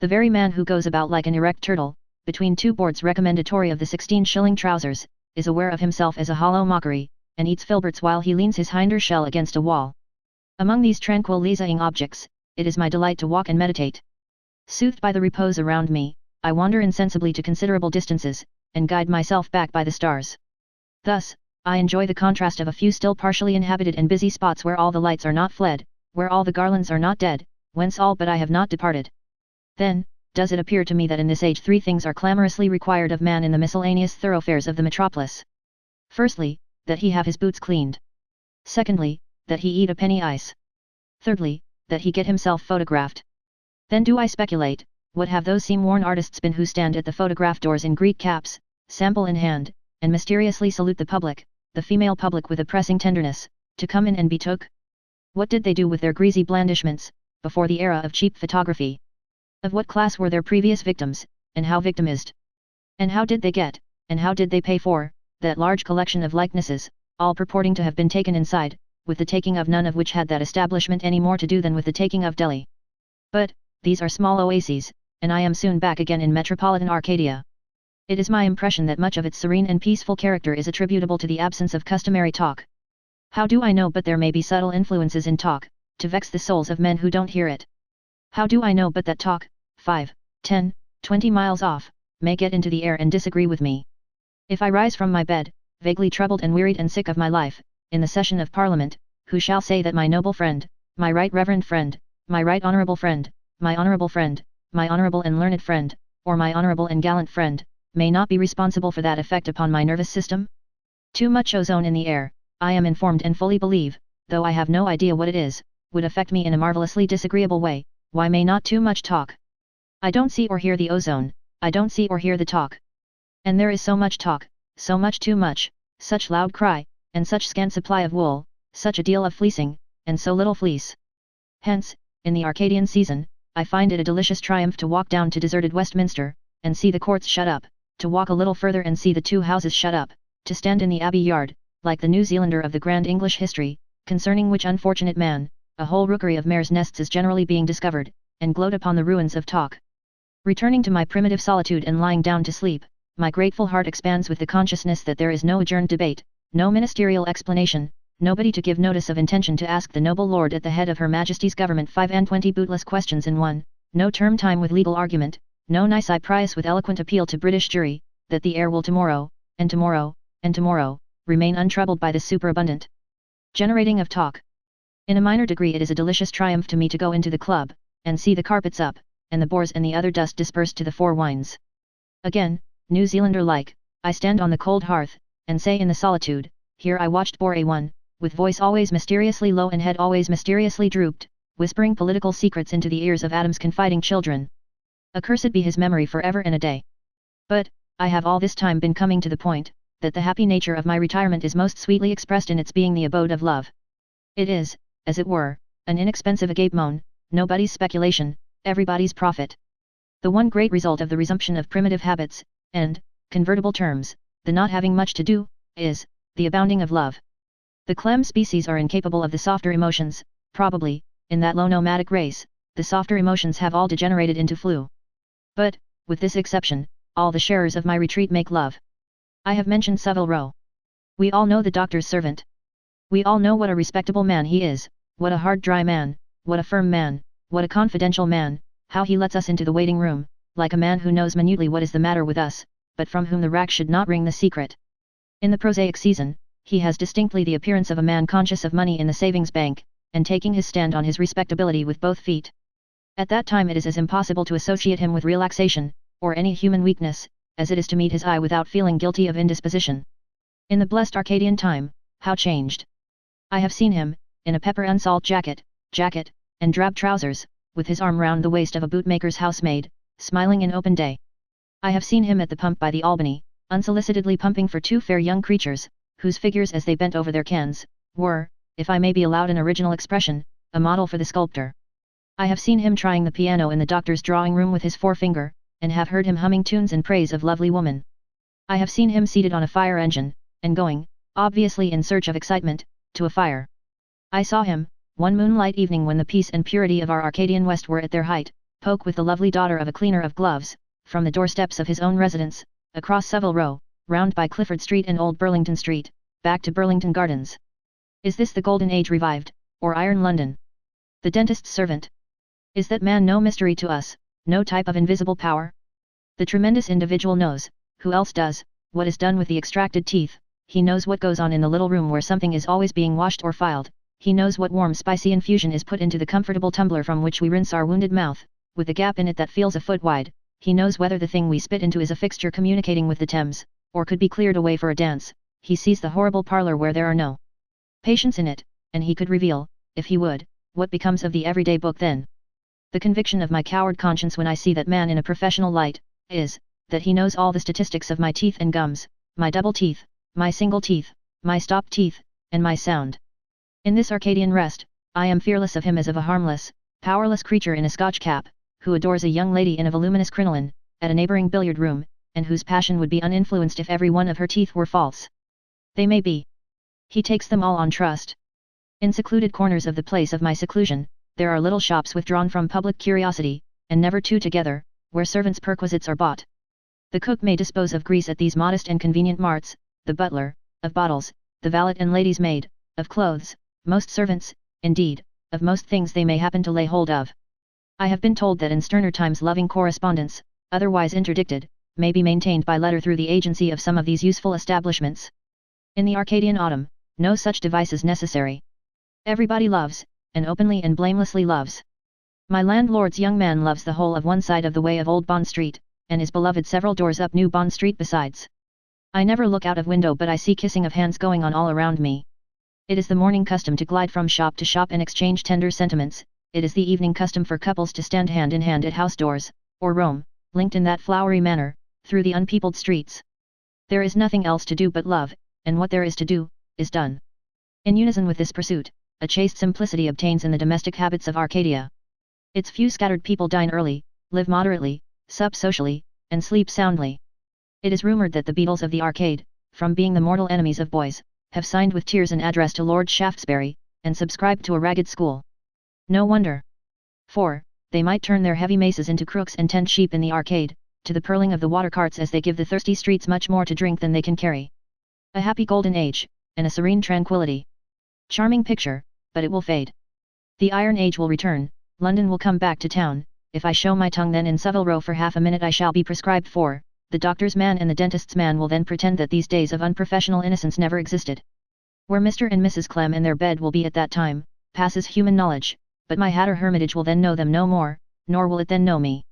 The very man who goes about like an erect turtle, between two boards recommendatory of the 16-shilling trousers, is aware of himself as a hollow mockery, and eats filberts while he leans his hinder shell against a wall. Among these tranquil leisuring objects, it is my delight to walk and meditate. Soothed by the repose around me, I wander insensibly to considerable distances, and guide myself back by the stars. Thus, I enjoy the contrast of a few still partially inhabited and busy spots where all the lights are not fled, where all the garlands are not dead, whence all but I have not departed. Then, does it appear to me that in this age 3 things are clamorously required of man in the miscellaneous thoroughfares of the metropolis. Firstly, that he have his boots cleaned. Secondly, that he eat a penny ice. Thirdly, that he get himself photographed. Then do I speculate, what have those seam-worn artists been who stand at the photograph doors in Greek caps, sample in hand, and mysteriously salute the public, the female public with a pressing tenderness, to come in and be took? What did they do with their greasy blandishments, before the era of cheap photography? Of what class were their previous victims, and how victimized? And how did they get, and how did they pay for, that large collection of likenesses, all purporting to have been taken inside, with the taking of none of which had that establishment any more to do than with the taking of Delhi? But, these are small oases, and I am soon back again in metropolitan Arcadia. It is my impression that much of its serene and peaceful character is attributable to the absence of customary talk. How do I know but there may be subtle influences in talk, to vex the souls of men who don't hear it? How do I know but that talk, 5, 10, 20 miles off, may get into the air and disagree with me? If I rise from my bed, vaguely troubled and wearied and sick of my life, in the session of Parliament, who shall say that my noble friend, my right reverend friend, my right honourable friend, my honourable friend, my honourable and learned friend, or my honourable and gallant friend, may not be responsible for that effect upon my nervous system? Too much ozone in the air, I am informed and fully believe, though I have no idea what it is, would affect me in a marvellously disagreeable way. Why may not too much talk? I don't see or hear the ozone, I don't see or hear the talk. And there is so much talk, so much too much, such loud cry, and such scant supply of wool, such a deal of fleecing, and so little fleece. Hence, in the Arcadian season, I find it a delicious triumph to walk down to deserted Westminster, and see the courts shut up, to walk a little further and see the 2 houses shut up, to stand in the Abbey Yard, like the New Zealander of the grand English history, concerning which unfortunate man, a whole rookery of mares' nests is generally being discovered, and gloat upon the ruins of talk. Returning to my primitive solitude and lying down to sleep, my grateful heart expands with the consciousness that there is no adjourned debate, no ministerial explanation, nobody to give notice of intention to ask the noble lord at the head of Her Majesty's government 25 bootless questions in one, no term time with legal argument, no nisi prius with eloquent appeal to British jury, that the air will tomorrow, and tomorrow, and tomorrow, remain untroubled by this superabundant generating of talk. In a minor degree it is a delicious triumph to me to go into the club, and see the carpets up, and the boars and the other dust dispersed to the 4 winds. Again, New Zealander-like, I stand on the cold hearth, and say in the solitude, here I watched Bore A1, with voice always mysteriously low and head always mysteriously drooped, whispering political secrets into the ears of Adam's confiding children. Accursed be his memory for ever and a day. But, I have all this time been coming to the point, that the happy nature of my retirement is most sweetly expressed in its being the abode of love. It is, as it were, an inexpensive agape-moan, nobody's speculation, everybody's profit. The one great result of the resumption of primitive habits, and, convertible terms, the not having much to do, is, the abounding of love. The clam species are incapable of the softer emotions, probably, in that low nomadic race, the softer emotions have all degenerated into flu. But, with this exception, all the sharers of my retreat make love. I have mentioned Savile Row. We all know the doctor's servant. We all know what a respectable man he is, what a hard dry man, what a firm man, what a confidential man, how he lets us into the waiting room, like a man who knows minutely what is the matter with us, but from whom the rack should not wring the secret. In the prosaic season, he has distinctly the appearance of a man conscious of money in the savings bank, and taking his stand on his respectability with both feet. At that time it is as impossible to associate him with relaxation, or any human weakness, as it is to meet his eye without feeling guilty of indisposition. In the blessed Arcadian time, how changed! I have seen him, in a pepper and salt jacket, jacket, and drab trousers, with his arm round the waist of a bootmaker's housemaid, smiling in open day. I have seen him at the pump by the Albany, unsolicitedly pumping for two fair young creatures, whose figures as they bent over their cans, were, if I may be allowed an original expression, a model for the sculptor. I have seen him trying the piano in the doctor's drawing room with his forefinger, and have heard him humming tunes in praise of lovely woman. I have seen him seated on a fire engine, and going, obviously in search of excitement, to a fire. I saw him, one moonlight evening when the peace and purity of our Arcadian West were at their height, poke with the lovely daughter of a cleaner of gloves, from the doorsteps of his own residence, across Savile Row, round by Clifford Street and Old Burlington Street, back to Burlington Gardens. Is this the golden age revived, or iron London? The dentist's servant. Is that man no mystery to us, no type of invisible power? The tremendous individual knows, who else does, what is done with the extracted teeth. He knows what goes on in the little room where something is always being washed or filed. He knows what warm spicy infusion is put into the comfortable tumbler from which we rinse our wounded mouth, with a gap in it that feels a foot wide. He knows whether the thing we spit into is a fixture communicating with the Thames, or could be cleared away for a dance. He sees the horrible parlour where there are no patients in it, and he could reveal, if he would, what becomes of the everyday book then. The conviction of my coward conscience when I see that man in a professional light, is, that he knows all the statistics of my teeth and gums, my double teeth, my single teeth, my stopped teeth, and my sound. In this Arcadian rest, I am fearless of him as of a harmless, powerless creature in a Scotch cap, who adores a young lady in a voluminous crinoline, at a neighbouring billiard room, and whose passion would be uninfluenced if every one of her teeth were false. They may be. He takes them all on trust. In secluded corners of the place of my seclusion, there are little shops withdrawn from public curiosity, and never two together, where servants' perquisites are bought. The cook may dispose of grease at these modest and convenient marts, the butler, of bottles, the valet and lady's maid, of clothes, most servants, indeed, of most things they may happen to lay hold of. I have been told that in sterner times loving correspondence, otherwise interdicted, may be maintained by letter through the agency of some of these useful establishments. In the Arcadian autumn, no such device is necessary. Everybody loves, and openly and blamelessly loves. My landlord's young man loves the whole of one side of the way of Old Bond Street, and is beloved several doors up New Bond Street besides. I never look out of window but I see kissing of hands going on all around me. It is the morning custom to glide from shop to shop and exchange tender sentiments. It is the evening custom for couples to stand hand in hand at house doors, or roam, linked in that flowery manner, through the unpeopled streets. There is nothing else to do but love, and what there is to do, is done. In unison with this pursuit, a chaste simplicity obtains in the domestic habits of Arcadia. Its few scattered people dine early, live moderately, sup socially, and sleep soundly. It is rumoured that the beadles of the arcade, from being the mortal enemies of boys, have signed with tears an address to Lord Shaftesbury, and subscribed to a ragged school. No wonder. For, they might turn their heavy maces into crooks and tend sheep in the arcade, to the purling of the water carts as they give the thirsty streets much more to drink than they can carry. A happy golden age, and a serene tranquillity. Charming picture, but it will fade. The Iron Age will return, London will come back to town. If I show my tongue then in Savile Row for half a minute I shall be prescribed for. The doctor's man and the dentist's man will then pretend that these days of unprofessional innocence never existed. Where Mr. and Mrs. Clem and their bed will be at that time, passes human knowledge, but my Hatter hermitage will then know them no more, nor will it then know me.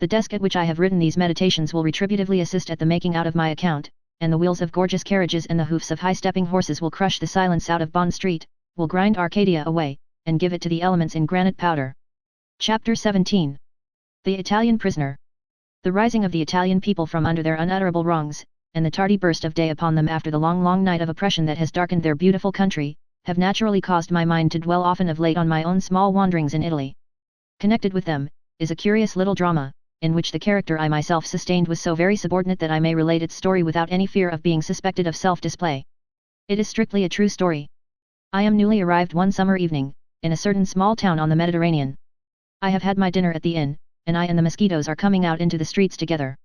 The desk at which I have written these meditations will retributively assist at the making out of my account, and the wheels of gorgeous carriages and the hoofs of high-stepping horses will crush the silence out of Bond Street, will grind Arcadia away, and give it to the elements in granite powder. Chapter 17. The Italian Prisoner. The rising of the Italian people from under their unutterable wrongs, and the tardy burst of day upon them after the long night of oppression that has darkened their beautiful country, have naturally caused my mind to dwell often of late on my own small wanderings in Italy. Connected with them, is a curious little drama, in which the character I myself sustained was so very subordinate that I may relate its story without any fear of being suspected of self-display. It is strictly a true story. I am newly arrived one summer evening, in a certain small town on the Mediterranean. I have had my dinner at the inn, and I and the mosquitoes are coming out into the streets together.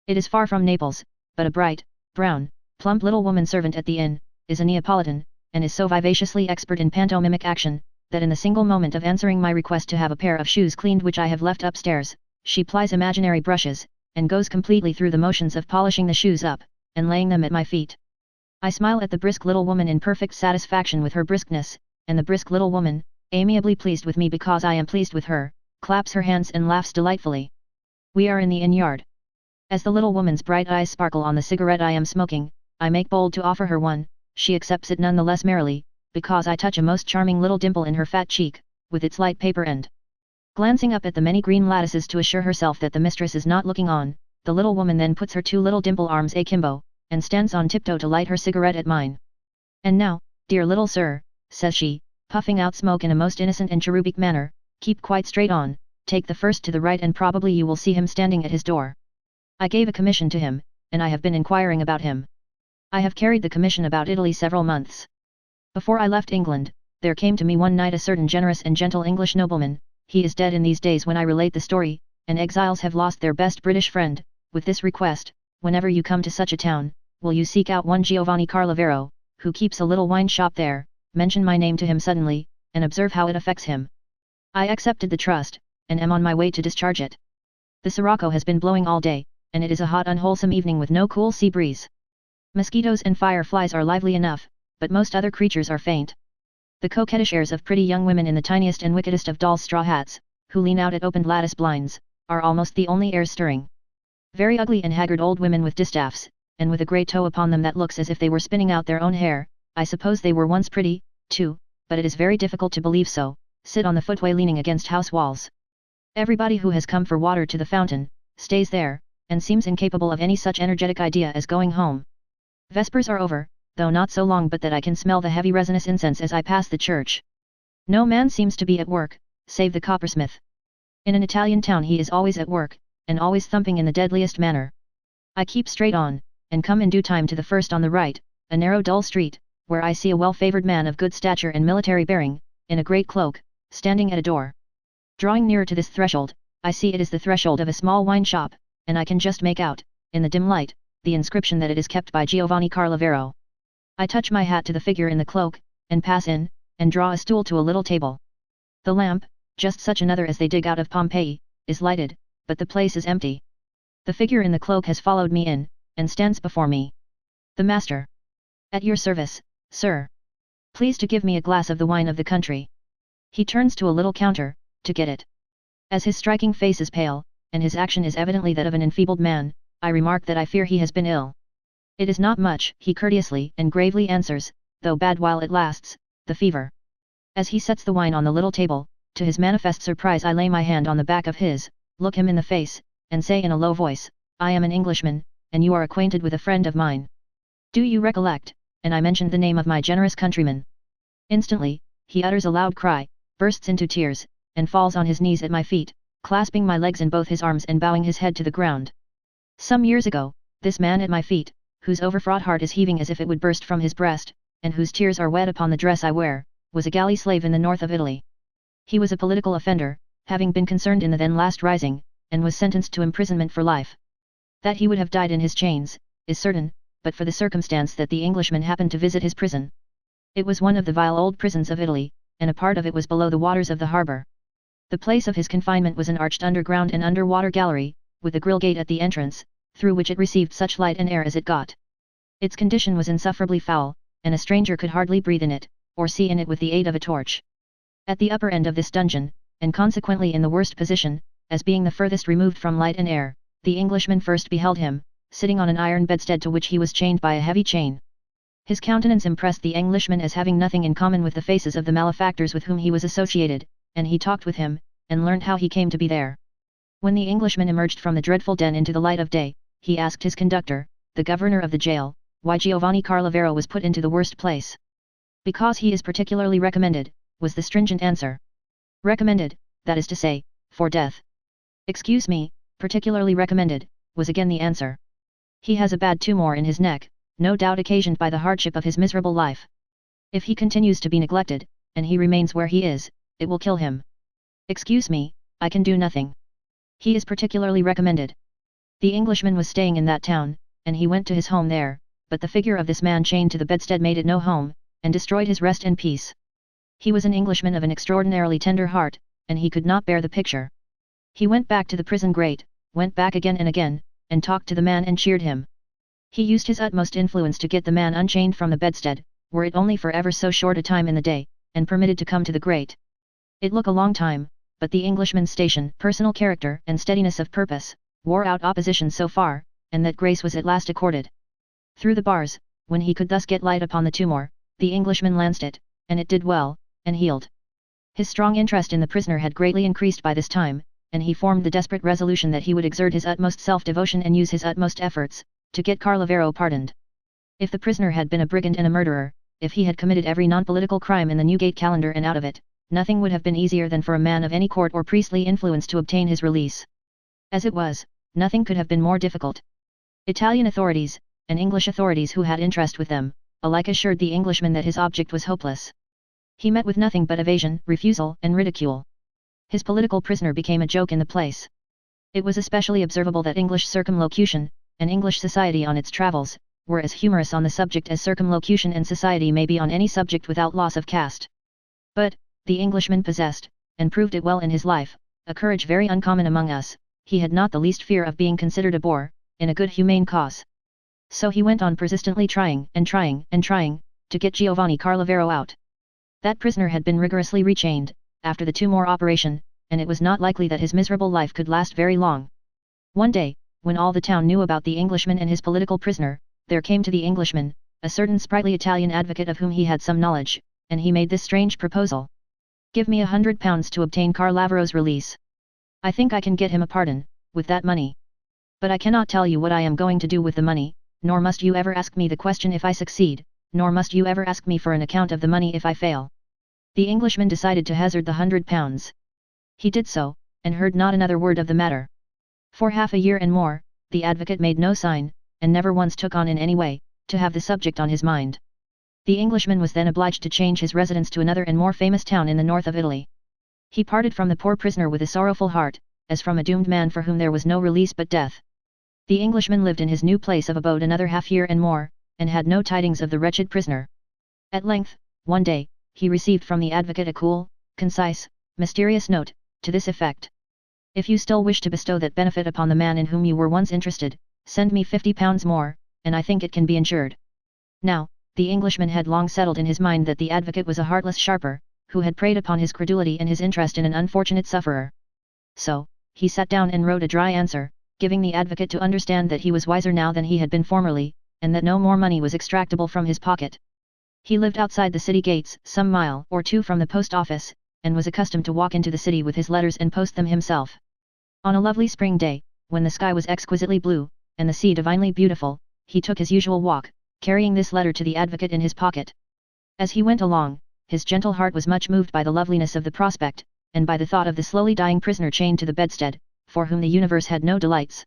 It is far from Naples, but a bright, brown, plump little woman servant at the inn, is a Neapolitan, and is so vivaciously expert in pantomimic action, that in the single moment of answering my request to have a pair of shoes cleaned which I have left upstairs, she plies imaginary brushes, and goes completely through the motions of polishing the shoes up, and laying them at my feet. I smile at the brisk little woman in perfect satisfaction with her briskness, and the brisk little woman, amiably pleased with me because I am pleased with her, claps her hands and laughs delightfully. We are in the inn yard. As the little woman's bright eyes sparkle on the cigarette I am smoking, I make bold to offer her one. She accepts it none the less merrily, because I touch a most charming little dimple in her fat cheek, with its light paper end. Glancing up at the many green lattices to assure herself that the mistress is not looking on, the little woman then puts her two little dimple arms akimbo, and stands on tiptoe to light her cigarette at mine. "And now, dear little sir," says she, puffing out smoke in a most innocent and cherubic manner, "keep quite straight on, take the first to the right and probably you will see him standing at his door. I gave a commission to him, and I have been inquiring about him. I have carried the commission about Italy several months. Before I left England, there came to me one night a certain generous and gentle English nobleman, he is dead in these days when I relate the story, and exiles have lost their best British friend, with this request, whenever you come to such a town, will you seek out one Giovanni Carlavero, who keeps a little wine shop there, mention my name to him suddenly, and observe how it affects him." I accepted the trust, and am on my way to discharge it. The sirocco has been blowing all day, and it is a hot unwholesome evening with no cool sea breeze. Mosquitoes and fireflies are lively enough, but most other creatures are faint. The coquettish airs of pretty young women in the tiniest and wickedest of doll's straw hats, who lean out at opened lattice blinds, are almost the only airs stirring. Very ugly and haggard old women with distaffs, and with a grey toe upon them that looks as if they were spinning out their own hair, I suppose they were once pretty, too, but it is very difficult to believe so, sit on the footway leaning against house walls. Everybody who has come for water to the fountain, stays there, and seems incapable of any such energetic idea as going home. Vespers are over, though not so long but that I can smell the heavy resinous incense as I pass the church. No man seems to be at work, save the coppersmith. In an Italian town he is always at work, and always thumping in the deadliest manner. I keep straight on, and come in due time to the first on the right, a narrow dull street, where I see a well-favoured man of good stature and military bearing, in a great cloak, standing at a door. Drawing nearer to this threshold, I see it is the threshold of a small wine shop, and I can just make out, in the dim light, the inscription that it is kept by Giovanni Carlavero. I touch my hat to the figure in the cloak, and pass in, and draw a stool to a little table. The lamp, just such another as they dig out of Pompeii, is lighted, but the place is empty. The figure in the cloak has followed me in, and stands before me. "The master. At your service, sir. Please to give me a glass of the wine of the country." He turns to a little counter, to get it. As his striking face is pale, and his action is evidently that of an enfeebled man, I remark that I fear he has been ill. "It is not much," he courteously and gravely answers, "though bad while it lasts, the fever." As he sets the wine on the little table, to his manifest surprise I lay my hand on the back of his, look him in the face, and say in a low voice, "I am an Englishman, and you are acquainted with a friend of mine. Do you recollect?" And I mentioned the name of my generous countryman. Instantly, he utters a loud cry, bursts into tears, and falls on his knees at my feet, clasping my legs in both his arms and bowing his head to the ground. Some years ago, this man at my feet, whose overfraught heart is heaving as if it would burst from his breast, and whose tears are wet upon the dress I wear, was a galley slave in the north of Italy. He was a political offender, having been concerned in the then last rising, and was sentenced to imprisonment for life. That he would have died in his chains, is certain, but for the circumstance that the Englishman happened to visit his prison. It was one of the vile old prisons of Italy, and a part of it was below the waters of the harbour. The place of his confinement was an arched underground and underwater gallery, with a grill gate at the entrance, through which it received such light and air as it got. Its condition was insufferably foul, and a stranger could hardly breathe in it, or see in it with the aid of a torch. At the upper end of this dungeon, and consequently in the worst position, as being the furthest removed from light and air, the Englishman first beheld him, sitting on an iron bedstead to which he was chained by a heavy chain. His countenance impressed the Englishman as having nothing in common with the faces of the malefactors with whom he was associated, and he talked with him, and learned how he came to be there. When the Englishman emerged from the dreadful den into the light of day, he asked his conductor, the governor of the jail, why Giovanni Carlavero was put into the worst place. "Because he is particularly recommended," was the stringent answer. "Recommended, that is to say, for death." "Excuse me, particularly recommended," was again the answer. "He has a bad tumor in his neck, no doubt occasioned by the hardship of his miserable life. If he continues to be neglected, and he remains where he is, it will kill him." "Excuse me, I can do nothing. He is particularly recommended." The Englishman was staying in that town, and he went to his home there, but the figure of this man chained to the bedstead made it no home, and destroyed his rest and peace. He was an Englishman of an extraordinarily tender heart, and he could not bear the picture. He went back to the prison grate, went back again and again, and talked to the man and cheered him. He used his utmost influence to get the man unchained from the bedstead, were it only for ever so short a time in the day, and permitted to come to the grate. It took a long time, but the Englishman's station, personal character, and steadiness of purpose, wore out opposition so far, and that grace was at last accorded. Through the bars, when he could thus get light upon the tumor, the Englishman lanced it, and it did well, and healed. His strong interest in the prisoner had greatly increased by this time, and he formed the desperate resolution that he would exert his utmost self-devotion and use his utmost efforts, to get Carlavero pardoned. If the prisoner had been a brigand and a murderer, if he had committed every non-political crime in the Newgate calendar and out of it, nothing would have been easier than for a man of any court or priestly influence to obtain his release. As it was, nothing could have been more difficult. Italian authorities, and English authorities who had interest with them, alike assured the Englishman that his object was hopeless. He met with nothing but evasion, refusal, and ridicule. His political prisoner became a joke in the place. It was especially observable that English circumlocution, and English society on its travels, were as humorous on the subject as circumlocution and society may be on any subject without loss of caste. But, the Englishman possessed, and proved it well in his life, a courage very uncommon among us. He had not the least fear of being considered a bore, in a good humane cause. So he went on persistently trying, to get Giovanni Carlavero out. That prisoner had been rigorously rechained, after the 2 more operation, and it was not likely that his miserable life could last very long. One day, when all the town knew about the Englishman and his political prisoner, there came to the Englishman, a certain sprightly Italian advocate of whom he had some knowledge, and he made this strange proposal. "Give me £100 to obtain Carlavero's release. I think I can get him a pardon, with that money. But I cannot tell you what I am going to do with the money, nor must you ever ask me the question if I succeed, nor must you ever ask me for an account of the money if I fail." The Englishman decided to hazard the £100. He did so, and heard not another word of the matter. For half a year and more, the advocate made no sign, and never once took on in any way, to have the subject on his mind. The Englishman was then obliged to change his residence to another and more famous town in the north of Italy. He parted from the poor prisoner with a sorrowful heart, as from a doomed man for whom there was no release but death. The Englishman lived in his new place of abode another half year and more, and had no tidings of the wretched prisoner. At length, one day, he received from the advocate a cool, concise, mysterious note, to this effect: "If you still wish to bestow that benefit upon the man in whom you were once interested, send me £50 more, and I think it can be insured." Now, the Englishman had long settled in his mind that the advocate was a heartless sharper, who had preyed upon his credulity and his interest in an unfortunate sufferer. So, he sat down and wrote a dry answer, giving the advocate to understand that he was wiser now than he had been formerly, and that no more money was extractable from his pocket. He lived outside the city gates, some mile or 2 from the post office, and was accustomed to walk into the city with his letters and post them himself. On a lovely spring day, when the sky was exquisitely blue, and the sea divinely beautiful, he took his usual walk, carrying this letter to the advocate in his pocket. As he went along, his gentle heart was much moved by the loveliness of the prospect, and by the thought of the slowly dying prisoner chained to the bedstead, for whom the universe had no delights.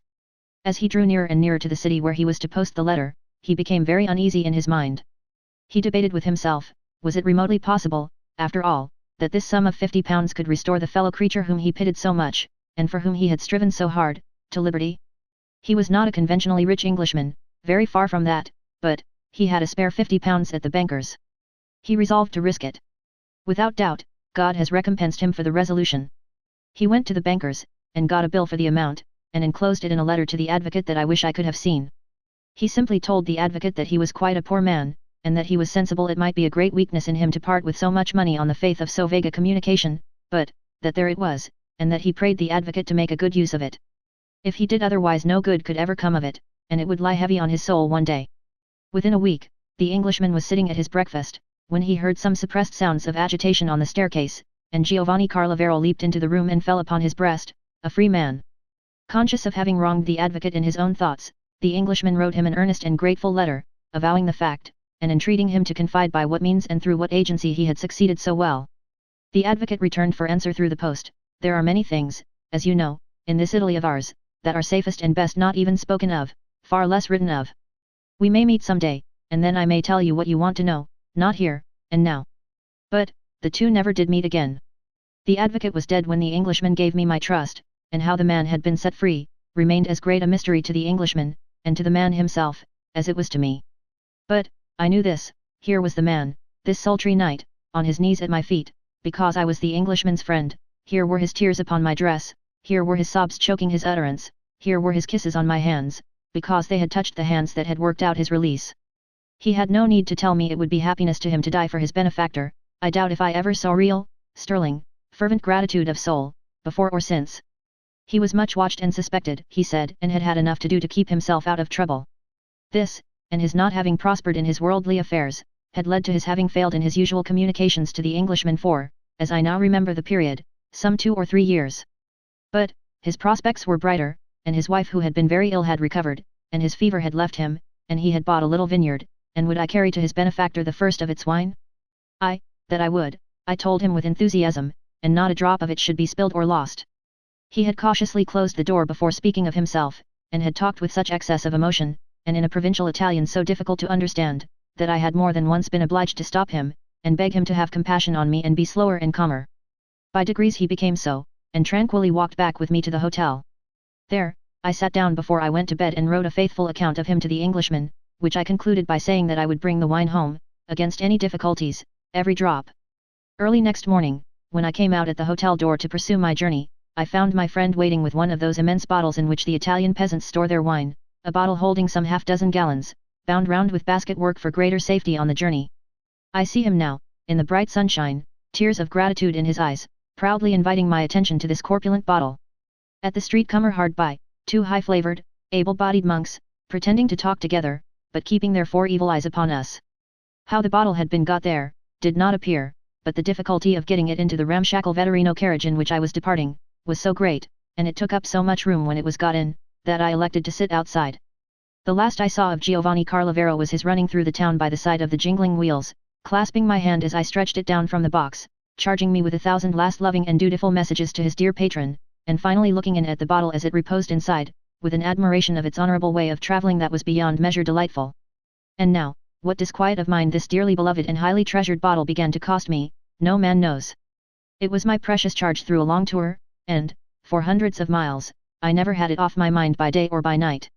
As he drew nearer and nearer to the city where he was to post the letter, he became very uneasy in his mind. He debated with himself, was it remotely possible, after all, that this sum of £50 could restore the fellow creature whom he pitied so much, and for whom he had striven so hard, to liberty? He was not a conventionally rich Englishman, very far from that, but, he had a spare £50 at the banker's. He resolved to risk it. Without doubt, God has recompensed him for the resolution. He went to the banker's, and got a bill for the amount, and enclosed it in a letter to the advocate that I wish I could have seen. He simply told the advocate that he was quite a poor man, and that he was sensible it might be a great weakness in him to part with so much money on the faith of so vague a communication, but, that there it was, and that he prayed the advocate to make a good use of it. If he did otherwise no good could ever come of it, and it would lie heavy on his soul one day. Within a week, the Englishman was sitting at his breakfast, when he heard some suppressed sounds of agitation on the staircase, and Giovanni Carlavero leaped into the room and fell upon his breast, a free man. Conscious of having wronged the advocate in his own thoughts, the Englishman wrote him an earnest and grateful letter, avowing the fact, and entreating him to confide by what means and through what agency he had succeeded so well. The advocate returned for answer through the post: "There are many things, as you know, in this Italy of ours, that are safest and best not even spoken of, far less written of. We may meet some day, and then I may tell you what you want to know, not here, and now." But, the two never did meet again. The advocate was dead when the Englishman gave me my trust, and how the man had been set free, remained as great a mystery to the Englishman, and to the man himself, as it was to me. But, I knew this: here was the man, this sultry night, on his knees at my feet, because I was the Englishman's friend. Here were his tears upon my dress, here were his sobs choking his utterance, here were his kisses on my hands, because they had touched the hands that had worked out his release. He had no need to tell me it would be happiness to him to die for his benefactor. I doubt if I ever saw real, sterling, fervent gratitude of soul, before or since. He was much watched and suspected, he said, and had had enough to do to keep himself out of trouble. This, and his not having prospered in his worldly affairs, had led to his having failed in his usual communications to the Englishman for, as I now remember the period, some 2 or 3 years. But, his prospects were brighter, and his wife who had been very ill had recovered, and his fever had left him, and he had bought a little vineyard, and would I carry to his benefactor the first of its wine? That I would, I told him with enthusiasm, and not a drop of it should be spilled or lost. He had cautiously closed the door before speaking of himself, and had talked with such excess of emotion, and in a provincial Italian so difficult to understand, that I had more than once been obliged to stop him, and beg him to have compassion on me and be slower and calmer. By degrees he became so, and tranquilly walked back with me to the hotel. There, I sat down before I went to bed and wrote a faithful account of him to the Englishman, which I concluded by saying that I would bring the wine home, against any difficulties, every drop. Early next morning, when I came out at the hotel door to pursue my journey, I found my friend waiting with one of those immense bottles in which the Italian peasants store their wine, a bottle holding some half-dozen gallons, bound round with basket work for greater safety on the journey. I see him now, in the bright sunshine, tears of gratitude in his eyes, proudly inviting my attention to this corpulent bottle. At the street corner hard by, 2 high-flavored, able-bodied monks, pretending to talk together, but keeping their 4 evil eyes upon us. How the bottle had been got there, did not appear, but the difficulty of getting it into the ramshackle Vetturino carriage in which I was departing, was so great, and it took up so much room when it was got in, that I elected to sit outside. The last I saw of Giovanni Carlavero was his running through the town by the side of the jingling wheels, clasping my hand as I stretched it down from the box, charging me with 1,000 last loving and dutiful messages to his dear patron, and finally looking in at the bottle as it reposed inside, with an admiration of its honourable way of travelling that was beyond measure delightful. And now, what disquiet of mind this dearly beloved and highly treasured bottle began to cost me, no man knows. It was my precious charge through a long tour, and, for hundreds of miles, I never had it off my mind by day or by night.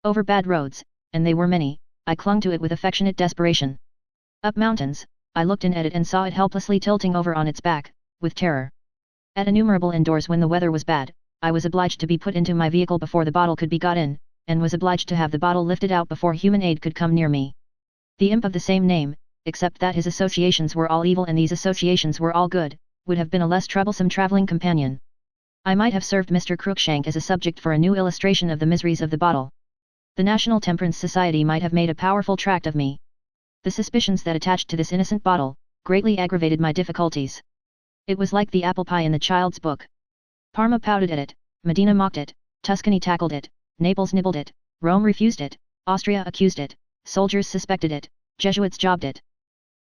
Over bad roads, and they were many, I clung to it with affectionate desperation. Up mountains, I looked in at it and saw it helplessly tilting over on its back, with terror. At innumerable indoors when the weather was bad, I was obliged to be put into my vehicle before the bottle could be got in, and was obliged to have the bottle lifted out before human aid could come near me. The imp of the same name, except that his associations were all evil and these associations were all good, would have been a less troublesome travelling companion. I might have served Mr. Cruikshank as a subject for a new illustration of the miseries of the bottle. The National Temperance Society might have made a powerful tract of me. The suspicions that attached to this innocent bottle, greatly aggravated my difficulties. It was like the apple pie in the child's book. Parma pouted at it, Medina mocked it, Tuscany tackled it, Naples nibbled it, Rome refused it, Austria accused it, soldiers suspected it, Jesuits jobbed it.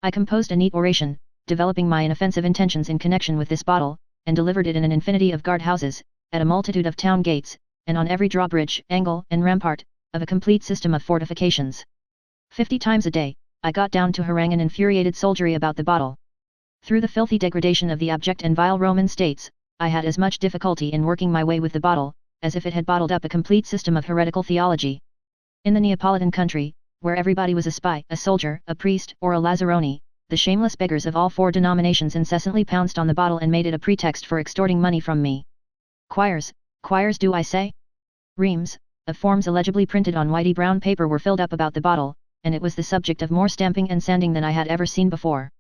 I composed a neat oration, developing my inoffensive intentions in connection with this bottle, and delivered it in an infinity of guard-houses, at a multitude of town gates, and on every drawbridge, angle, and rampart, of a complete system of fortifications. 50 times a day, I got down to harangue an infuriated soldiery about the bottle. Through the filthy degradation of the abject and vile Roman states, I had as much difficulty in working my way with the bottle, as if it had bottled up a complete system of heretical theology. In the Neapolitan country, where everybody was a spy, a soldier, a priest, or a Lazzaroni, the shameless beggars of all 4 denominations incessantly pounced on the bottle and made it a pretext for extorting money from me. Quires do I say? Reams, of forms illegibly printed on whitey brown paper were filled up about the bottle, and it was the subject of more stamping and sanding than I had ever seen before.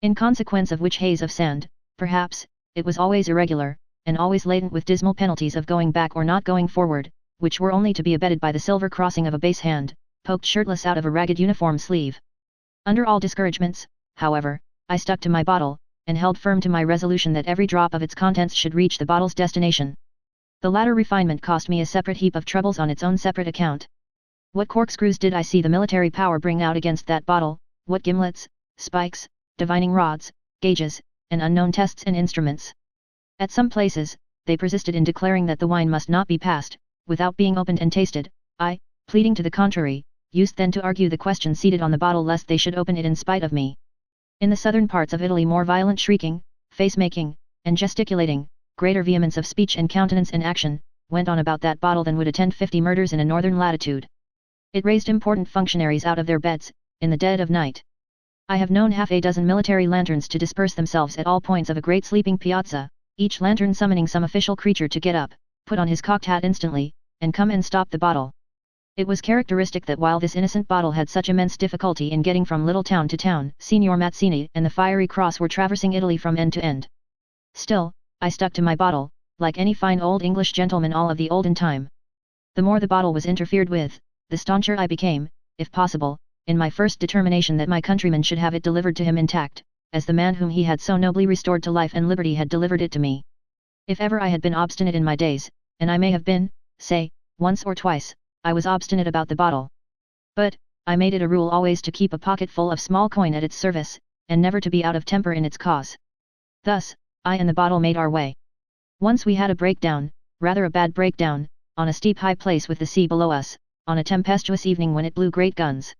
In consequence of which haze of sand, perhaps, it was always irregular, and always latent with dismal penalties of going back or not going forward, which were only to be abetted by the silver crossing of a base hand, poked shirtless out of a ragged uniform sleeve. Under all discouragements, however, I stuck to my bottle, and held firm to my resolution that every drop of its contents should reach the bottle's destination. The latter refinement cost me a separate heap of troubles on its own separate account. What corkscrews did I see the military power bring out against that bottle, what gimlets, spikes, divining rods, gauges, and unknown tests and instruments. At some places, they persisted in declaring that the wine must not be passed, without being opened and tasted. I, pleading to the contrary, used then to argue the question seated on the bottle lest they should open it in spite of me. In the southern parts of Italy more violent shrieking, face-making, and gesticulating, greater vehemence of speech and countenance and action, went on about that bottle than would attend 50 murders in a northern latitude. It raised important functionaries out of their beds, in the dead of night. I have known half a dozen military lanterns to disperse themselves at all points of a great sleeping piazza, each lantern summoning some official creature to get up, put on his cocked hat instantly, and come and stop the bottle. It was characteristic that while this innocent bottle had such immense difficulty in getting from little town to town, Signor Mazzini and the Fiery Cross were traversing Italy from end to end. Still, I stuck to my bottle, like any fine old English gentleman all of the olden time. The more the bottle was interfered with, the stauncher I became, if possible, in my first determination that my countryman should have it delivered to him intact, as the man whom he had so nobly restored to life and liberty had delivered it to me. If ever I had been obstinate in my days, and I may have been, say, once or twice, I was obstinate about the bottle. But, I made it a rule always to keep a pocket full of small coin at its service, and never to be out of temper in its cause. Thus, I and the bottle made our way. Once we had a breakdown, rather a bad breakdown, on a steep high place with the sea below us, on a tempestuous evening when it blew great guns.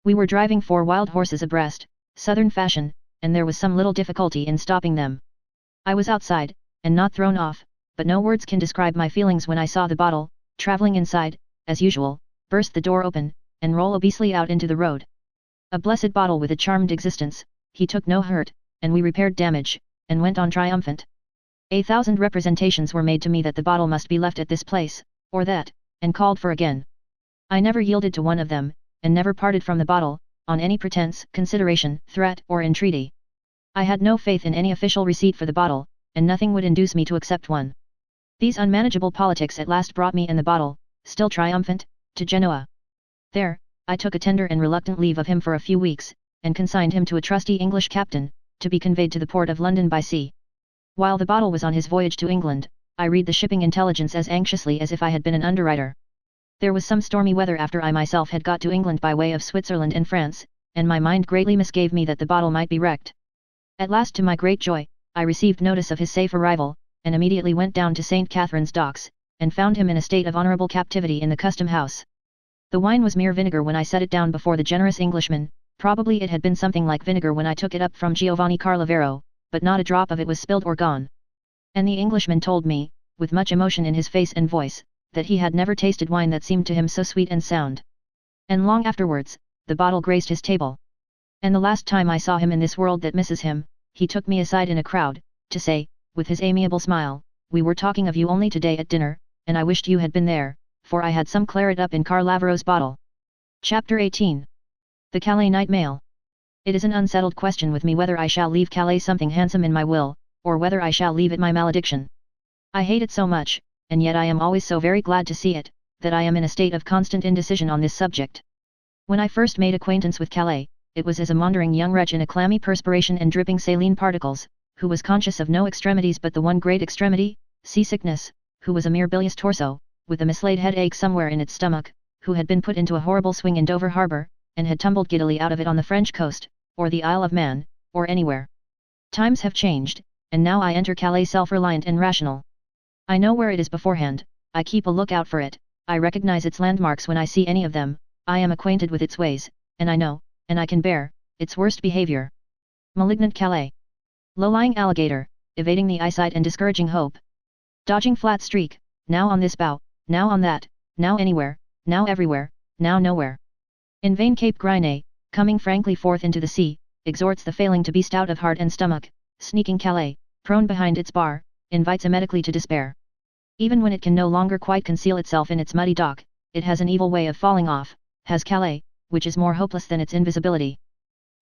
We were driving 4 wild horses abreast, southern fashion, and there was some little difficulty in stopping them. I was outside, and not thrown off, but no words can describe my feelings when I saw the bottle, travelling inside, as usual, burst the door open, and roll obesely out into the road. A blessed bottle with a charmed existence, he took no hurt, and we repaired damage, and went on triumphant. 1,000 representations were made to me that the bottle must be left at this place, or that, and called for again. I never yielded to one of them, and never parted from the bottle, on any pretence, consideration, threat, or entreaty. I had no faith in any official receipt for the bottle, and nothing would induce me to accept one. These unmanageable politics at last brought me and the bottle, still triumphant, to Genoa. There, I took a tender and reluctant leave of him for a few weeks, and consigned him to a trusty English captain, to be conveyed to the port of London by sea. While the bottle was on his voyage to England, I read the shipping intelligence as anxiously as if I had been an underwriter. There was some stormy weather after I myself had got to England by way of Switzerland and France, and my mind greatly misgave me that the bottle might be wrecked. At last, to my great joy, I received notice of his safe arrival, and immediately went down to St. Catherine's Docks, and found him in a state of honourable captivity in the custom house. The wine was mere vinegar when I set it down before the generous Englishman, probably it had been something like vinegar when I took it up from Giovanni Carlavero, but not a drop of it was spilled or gone. And the Englishman told me, with much emotion in his face and voice, that he had never tasted wine that seemed to him so sweet and sound. And long afterwards, the bottle graced his table. And the last time I saw him in this world that misses him, he took me aside in a crowd, to say, with his amiable smile, "We were talking of you only today at dinner, and I wished you had been there, for I had some claret up in Carlavero's bottle." Chapter 18. The Calais Night Mail. It is an unsettled question with me whether I shall leave Calais something handsome in my will, or whether I shall leave it my malediction. I hate it so much, and yet I am always so very glad to see it, that I am in a state of constant indecision on this subject. When I first made acquaintance with Calais, it was as a maundering young wretch in a clammy perspiration and dripping saline particles, who was conscious of no extremities but the one great extremity, seasickness, who was a mere bilious torso, with a mislaid headache somewhere in its stomach, who had been put into a horrible swing in Dover harbour, and had tumbled giddily out of it on the French coast, or the Isle of Man, or anywhere. Times have changed, and now I enter Calais self-reliant and rational. I know where it is beforehand, I keep a look out for it, I recognize its landmarks when I see any of them, I am acquainted with its ways, and I know, and I can bear, its worst behaviour. Malignant Calais. Low-lying alligator, evading the eyesight and discouraging hope. Dodging flat streak, now on this bow, now on that, now anywhere, now everywhere, now nowhere. In vain Cape Grisnez, coming frankly forth into the sea, exhorts the failing to be stout of heart and stomach. Sneaking Calais, prone behind its bar, invites emetically to despair. Even when it can no longer quite conceal itself in its muddy dock, it has an evil way of falling off, has Calais, which is more hopeless than its invisibility.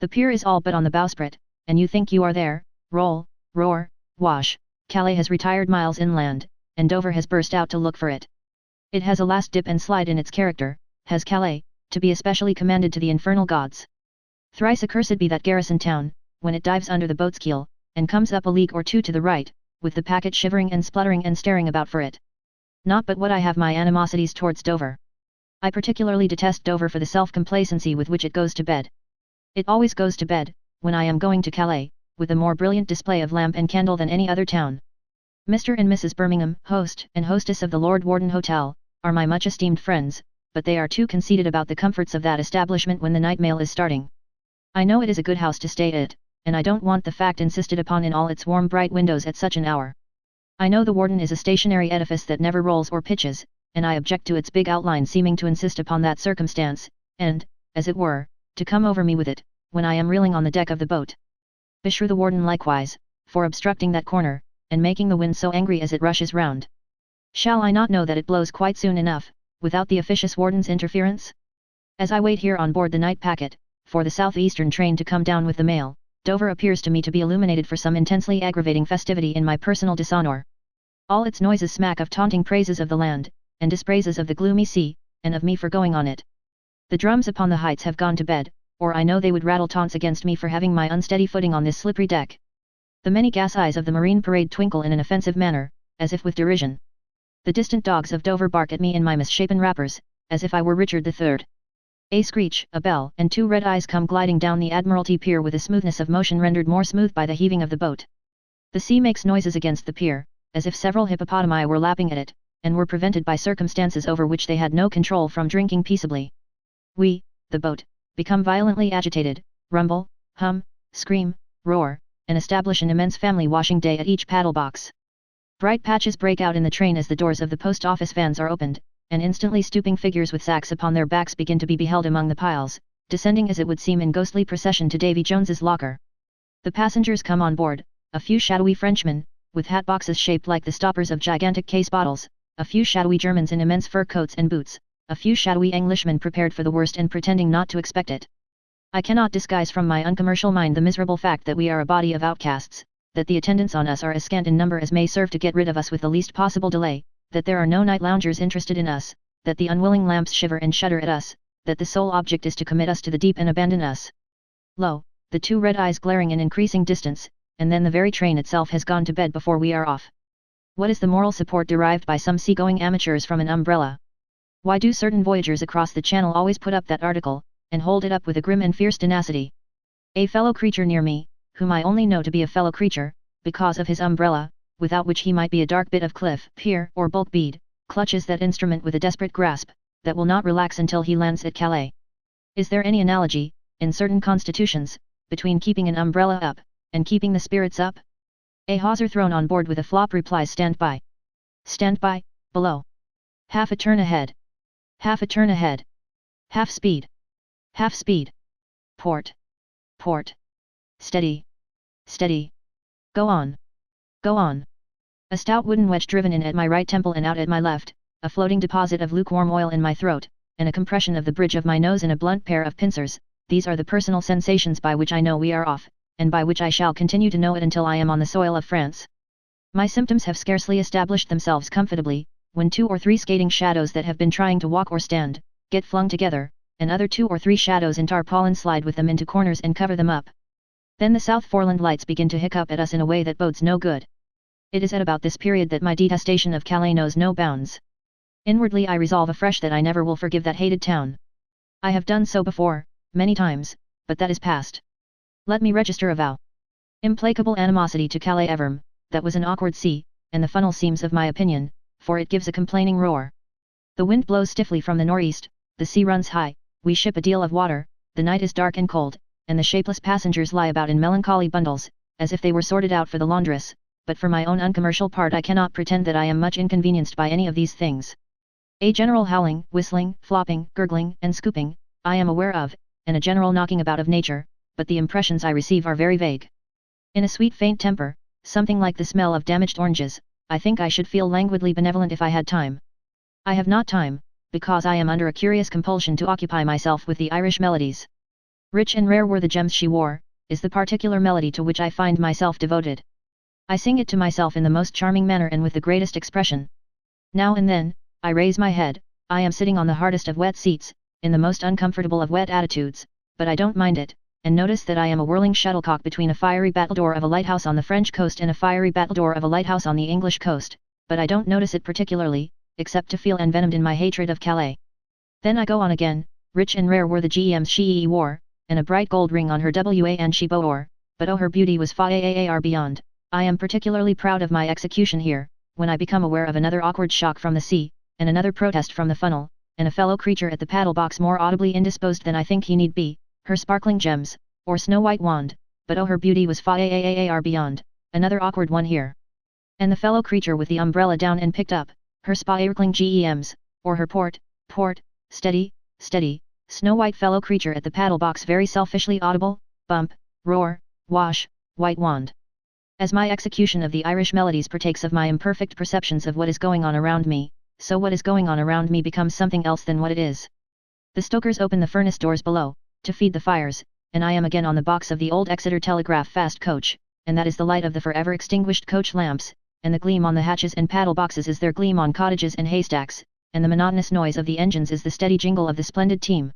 The pier is all but on the bowsprit, and you think you are there, roll, roar, wash. Calais has retired miles inland, and Dover has burst out to look for it. It has a last dip and slide in its character, has Calais, to be especially commended to the infernal gods. Thrice accursed be that garrison town, when it dives under the boat's keel, and comes up a league or two to the right, with the packet shivering and spluttering and staring about for it. Not but what I have my animosities towards Dover. I particularly detest Dover for the self-complacency with which it goes to bed. It always goes to bed, when I am going to Calais, with a more brilliant display of lamp and candle than any other town. Mr. and Mrs. Birmingham, host and hostess of the Lord Warden Hotel, are my much esteemed friends, but they are too conceited about the comforts of that establishment when the night mail is starting. I know it is a good house to stay at, and I don't want the fact insisted upon in all its warm bright windows at such an hour. I know the Warden is a stationary edifice that never rolls or pitches, and I object to its big outline seeming to insist upon that circumstance, and, as it were, to come over me with it, when I am reeling on the deck of the boat. Beshrew the Warden likewise, for obstructing that corner, and making the wind so angry as it rushes round. Shall I not know that it blows quite soon enough, without the officious Warden's interference? As I wait here on board the night packet, for the south-eastern train to come down with the mail, Dover appears to me to be illuminated for some intensely aggravating festivity in my personal dishonour. All its noises smack of taunting praises of the land, and dispraises of the gloomy sea, and of me for going on it. The drums upon the heights have gone to bed, or I know they would rattle taunts against me for having my unsteady footing on this slippery deck. The many gas eyes of the marine parade twinkle in an offensive manner, as if with derision. The distant dogs of Dover bark at me in my misshapen wrappers, as if I were Richard III. A screech, a bell, and 2 red eyes come gliding down the Admiralty Pier with a smoothness of motion rendered more smooth by the heaving of the boat. The sea makes noises against the pier, as if several hippopotami were lapping at it, and were prevented by circumstances over which they had no control from drinking peaceably. We, the boat, become violently agitated, rumble, hum, scream, roar, and establish an immense family washing day at each paddle box. Bright patches break out in the train as the doors of the post office vans are opened, and instantly stooping figures with sacks upon their backs begin to be beheld among the piles, descending as it would seem in ghostly procession to Davy Jones's locker. The passengers come on board, a few shadowy Frenchmen, with hat boxes shaped like the stoppers of gigantic case bottles, a few shadowy Germans in immense fur coats and boots, a few shadowy Englishmen prepared for the worst and pretending not to expect it. I cannot disguise from my uncommercial mind the miserable fact that we are a body of outcasts, that the attendants on us are as scant in number as may serve to get rid of us with the least possible delay, that there are no night loungers interested in us, that the unwilling lamps shiver and shudder at us, that the sole object is to commit us to the deep and abandon us. Lo, the 2 red eyes glaring in increasing distance, and then the very train itself has gone to bed before we are off. What is the moral support derived by some seagoing amateurs from an umbrella? Why do certain voyagers across the channel always put up that article, and hold it up with a grim and fierce tenacity? A fellow creature near me, whom I only know to be a fellow creature, because of his umbrella, without which he might be a dark bit of cliff, pier, or bulk bead, clutches that instrument with a desperate grasp, that will not relax until he lands at Calais. Is there any analogy, in certain constitutions, between keeping an umbrella up, and keeping the spirits up? A hawser thrown on board with a flop replies stand by. Stand by, below. Half a turn ahead. Half a turn ahead. Half speed. Half speed. Port. Port. Steady. Steady. Go on. Go on. A stout wooden wedge driven in at my right temple and out at my left, a floating deposit of lukewarm oil in my throat, and a compression of the bridge of my nose and a blunt pair of pincers, these are the personal sensations by which I know we are off, and by which I shall continue to know it until I am on the soil of France. My symptoms have scarcely established themselves comfortably, when 2 or 3 skating shadows that have been trying to walk or stand, get flung together, and other 2 or 3 shadows in tarpaulin slide with them into corners and cover them up. Then the South Foreland lights begin to hiccup at us in a way that bodes no good. It is at about this period that my detestation of Calais knows no bounds. Inwardly I resolve afresh that I never will forgive that hated town. I have done so before, many times, but that is past. Let me register a vow. Implacable animosity to Calais Everm, that was an awkward sea, and the funnel seems of my opinion, for it gives a complaining roar. The wind blows stiffly from the northeast, the sea runs high, we ship a deal of water, the night is dark and cold, and the shapeless passengers lie about in melancholy bundles, as if they were sorted out for the laundress, but for my own uncommercial part I cannot pretend that I am much inconvenienced by any of these things. A general howling, whistling, flopping, gurgling, and scooping, I am aware of, and a general knocking about of nature, but the impressions I receive are very vague. In a sweet faint temper, something like the smell of damaged oranges, I think I should feel languidly benevolent if I had time. I have not time, because I am under a curious compulsion to occupy myself with the Irish melodies. Rich and rare were the gems she wore, is the particular melody to which I find myself devoted. I sing it to myself in the most charming manner and with the greatest expression. Now and then, I raise my head, I am sitting on the hardest of wet seats, in the most uncomfortable of wet attitudes, but I don't mind it, and notice that I am a whirling shuttlecock between a fiery battledore of a lighthouse on the French coast and a fiery battledore of a lighthouse on the English coast, but I don't notice it particularly, except to feel envenomed in my hatred of Calais. Then I go on again, rich and rare were the gems she wore, and a bright gold ring on her and she bore, but oh her beauty was far beyond. I am particularly proud of my execution here, when I become aware of another awkward shock from the sea, and another protest from the funnel, and a fellow creature at the paddle box more audibly indisposed than I think he need be, her sparkling gems, or snow-white wand, but oh her beauty was far beyond, another awkward one here. And the fellow creature with the umbrella down and picked up, her sparkling gems, or her port, steady, snow-white fellow creature at the paddle box very selfishly audible, bump, roar, wash, white wand. As my execution of the Irish melodies partakes of my imperfect perceptions of what is going on around me, so what is going on around me becomes something else than what it is. The stokers open the furnace doors below, to feed the fires, and I am again on the box of the old Exeter Telegraph fast coach, and that is the light of the forever extinguished coach lamps, and the gleam on the hatches and paddle boxes is their gleam on cottages and haystacks, and the monotonous noise of the engines is the steady jingle of the splendid team.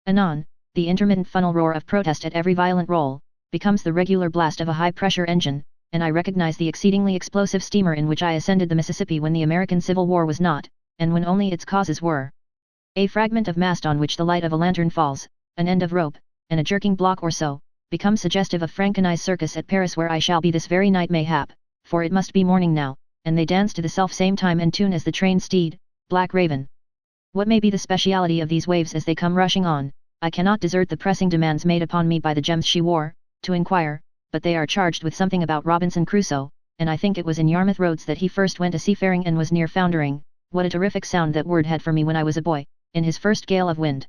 Anon, the intermittent funnel roar of protest at every violent roll, becomes the regular blast of a high-pressure engine, and I recognize the exceedingly explosive steamer in which I ascended the Mississippi when the American Civil War was not, and when only its causes were. A fragment of mast on which the light of a lantern falls, an end of rope, and a jerking block or so, become suggestive of Frankeney's circus at Paris, where I shall be this very night mayhap, for it must be morning now, and they dance to the self-same time and tune as the trained steed, Black Raven. What may be the speciality of these waves as they come rushing on, I cannot desert the pressing demands made upon me by the gems she wore, to inquire, but they are charged with something about Robinson Crusoe, and I think it was in Yarmouth Roads that he first went a seafaring and was near foundering. What a terrific sound that word had for me when I was a boy, in his first gale of wind.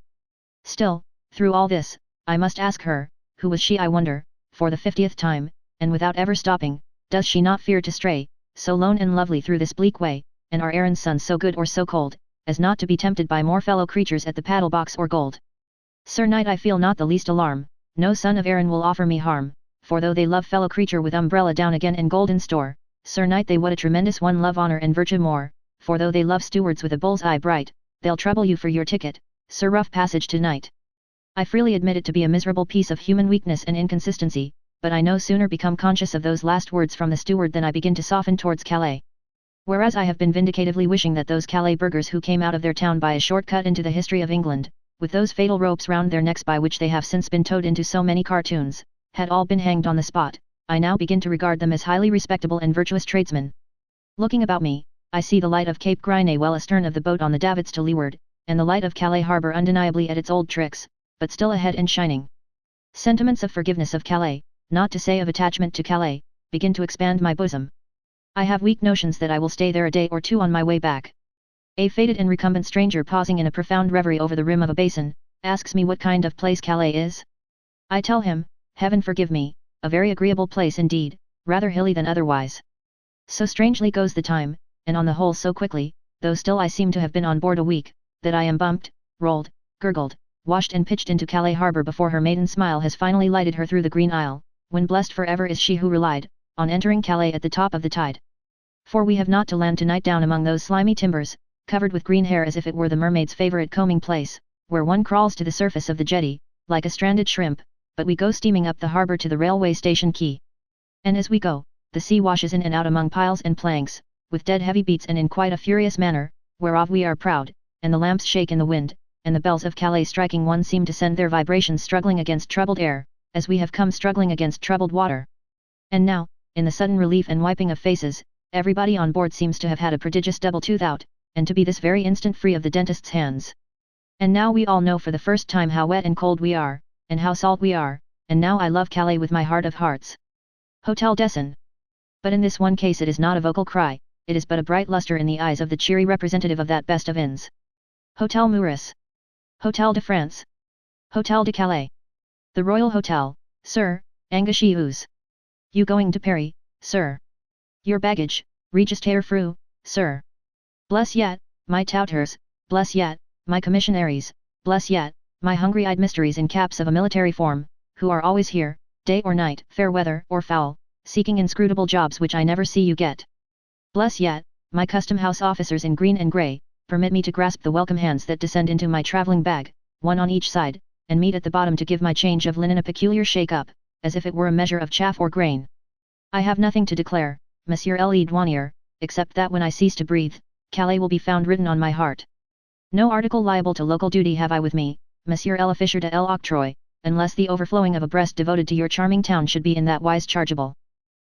Still, through all this, I must ask her, who was she, I wonder, for the 50th time, and without ever stopping, does she not fear to stray, so lone and lovely through this bleak way, and are Erin's sons so good or so cold, as not to be tempted by more fellow creatures at the paddle box or gold? Sir Knight, I feel not the least alarm, no son of Erin will offer me harm, for though they love fellow creature with umbrella down again and gold in store, Sir Knight, they what a tremendous one love honour and virtue more, for though they love stewards with a bull's eye bright, they'll trouble you for your ticket, Sir Rough Passage to-night. I freely admit it to be a miserable piece of human weakness and inconsistency, but I no sooner become conscious of those last words from the steward than I begin to soften towards Calais. Whereas I have been vindicatively wishing that those Calais burghers who came out of their town by a short cut into the history of England, with those fatal ropes round their necks by which they have since been towed into so many cartoons, had all been hanged on the spot, I now begin to regard them as highly respectable and virtuous tradesmen. Looking about me, I see the light of Cape Grisnez well astern of the boat on the davits to leeward, and the light of Calais harbour undeniably at its old tricks, but still ahead and shining. Sentiments of forgiveness of Calais, not to say of attachment to Calais, begin to expand my bosom. I have weak notions that I will stay there a day or two on my way back. A faded and recumbent stranger pausing in a profound reverie over the rim of a basin, asks me what kind of place Calais is. I tell him, heaven forgive me, a very agreeable place indeed, rather hilly than otherwise. So strangely goes the time, and on the whole so quickly, though still I seem to have been on board a week, that I am bumped, rolled, gurgled, washed and pitched into Calais harbour before her maiden smile has finally lighted her through the green isle, when blessed for ever is she who relied, on entering Calais at the top of the tide. For we have not to land tonight down among those slimy timbers, covered with green hair as if it were the mermaid's favourite combing place, where one crawls to the surface of the jetty, like a stranded shrimp, but we go steaming up the harbour to the railway station quay. And as we go, the sea washes in and out among piles and planks, with dead heavy beats and in quite a furious manner, whereof we are proud, and the lamps shake in the wind, and the bells of Calais striking one seem to send their vibrations struggling against troubled air, as we have come struggling against troubled water. And now, in the sudden relief and wiping of faces, everybody on board seems to have had a prodigious double tooth out, and to be this very instant free of the dentist's hands. And now we all know for the first time how wet and cold we are, and how salt we are, and now I love Calais with my heart of hearts. Hotel Dessin. But in this one case it is not a vocal cry, it is but a bright lustre in the eyes of the cheery representative of that best of inns. Hotel Muris. Hotel de France. Hotel de Calais. The Royal Hotel, sir, Angushius. You going to Paris, sir? Your baggage, register fru, sir. Bless yet, my touters, bless yet, my commissionaries, bless yet, my hungry-eyed mysteries in caps of a military form, who are always here, day or night, fair weather or foul, seeking inscrutable jobs which I never see you get. Bless yet, my custom house officers in green and grey, permit me to grasp the welcome hands that descend into my travelling bag, one on each side, and meet at the bottom to give my change of linen a peculiar shake-up, as if it were a measure of chaff or grain. I have nothing to declare, Monsieur le Douanier, except that when I cease to breathe, Calais will be found written on my heart. No article liable to local duty have I with me, Monsieur l'Officier de l'Octroi, unless the overflowing of a breast devoted to your charming town should be in that wise chargeable.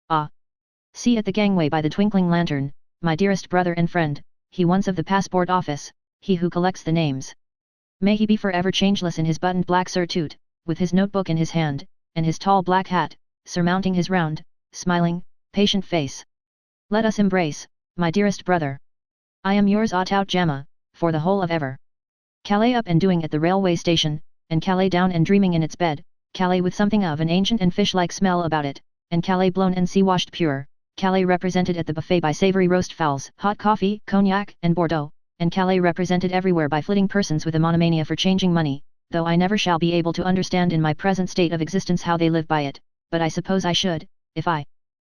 Ah! See at the gangway by the twinkling lantern, my dearest brother and friend, he once of the passport office, he who collects the names. May he be forever changeless in his buttoned black surtout, with his notebook in his hand, and his tall black hat, surmounting his round, smiling, patient face. Let us embrace, my dearest brother. I am yours tout jamma, for the whole of ever. Calais up and doing at the railway station, and Calais down and dreaming in its bed, Calais with something of an ancient and fish-like smell about it, and Calais blown and sea-washed pure, Calais represented at the buffet by savoury roast fowls, hot coffee, cognac, and Bordeaux, and Calais represented everywhere by flitting persons with a monomania for changing money, though I never shall be able to understand in my present state of existence how they live by it, but I suppose I should, if I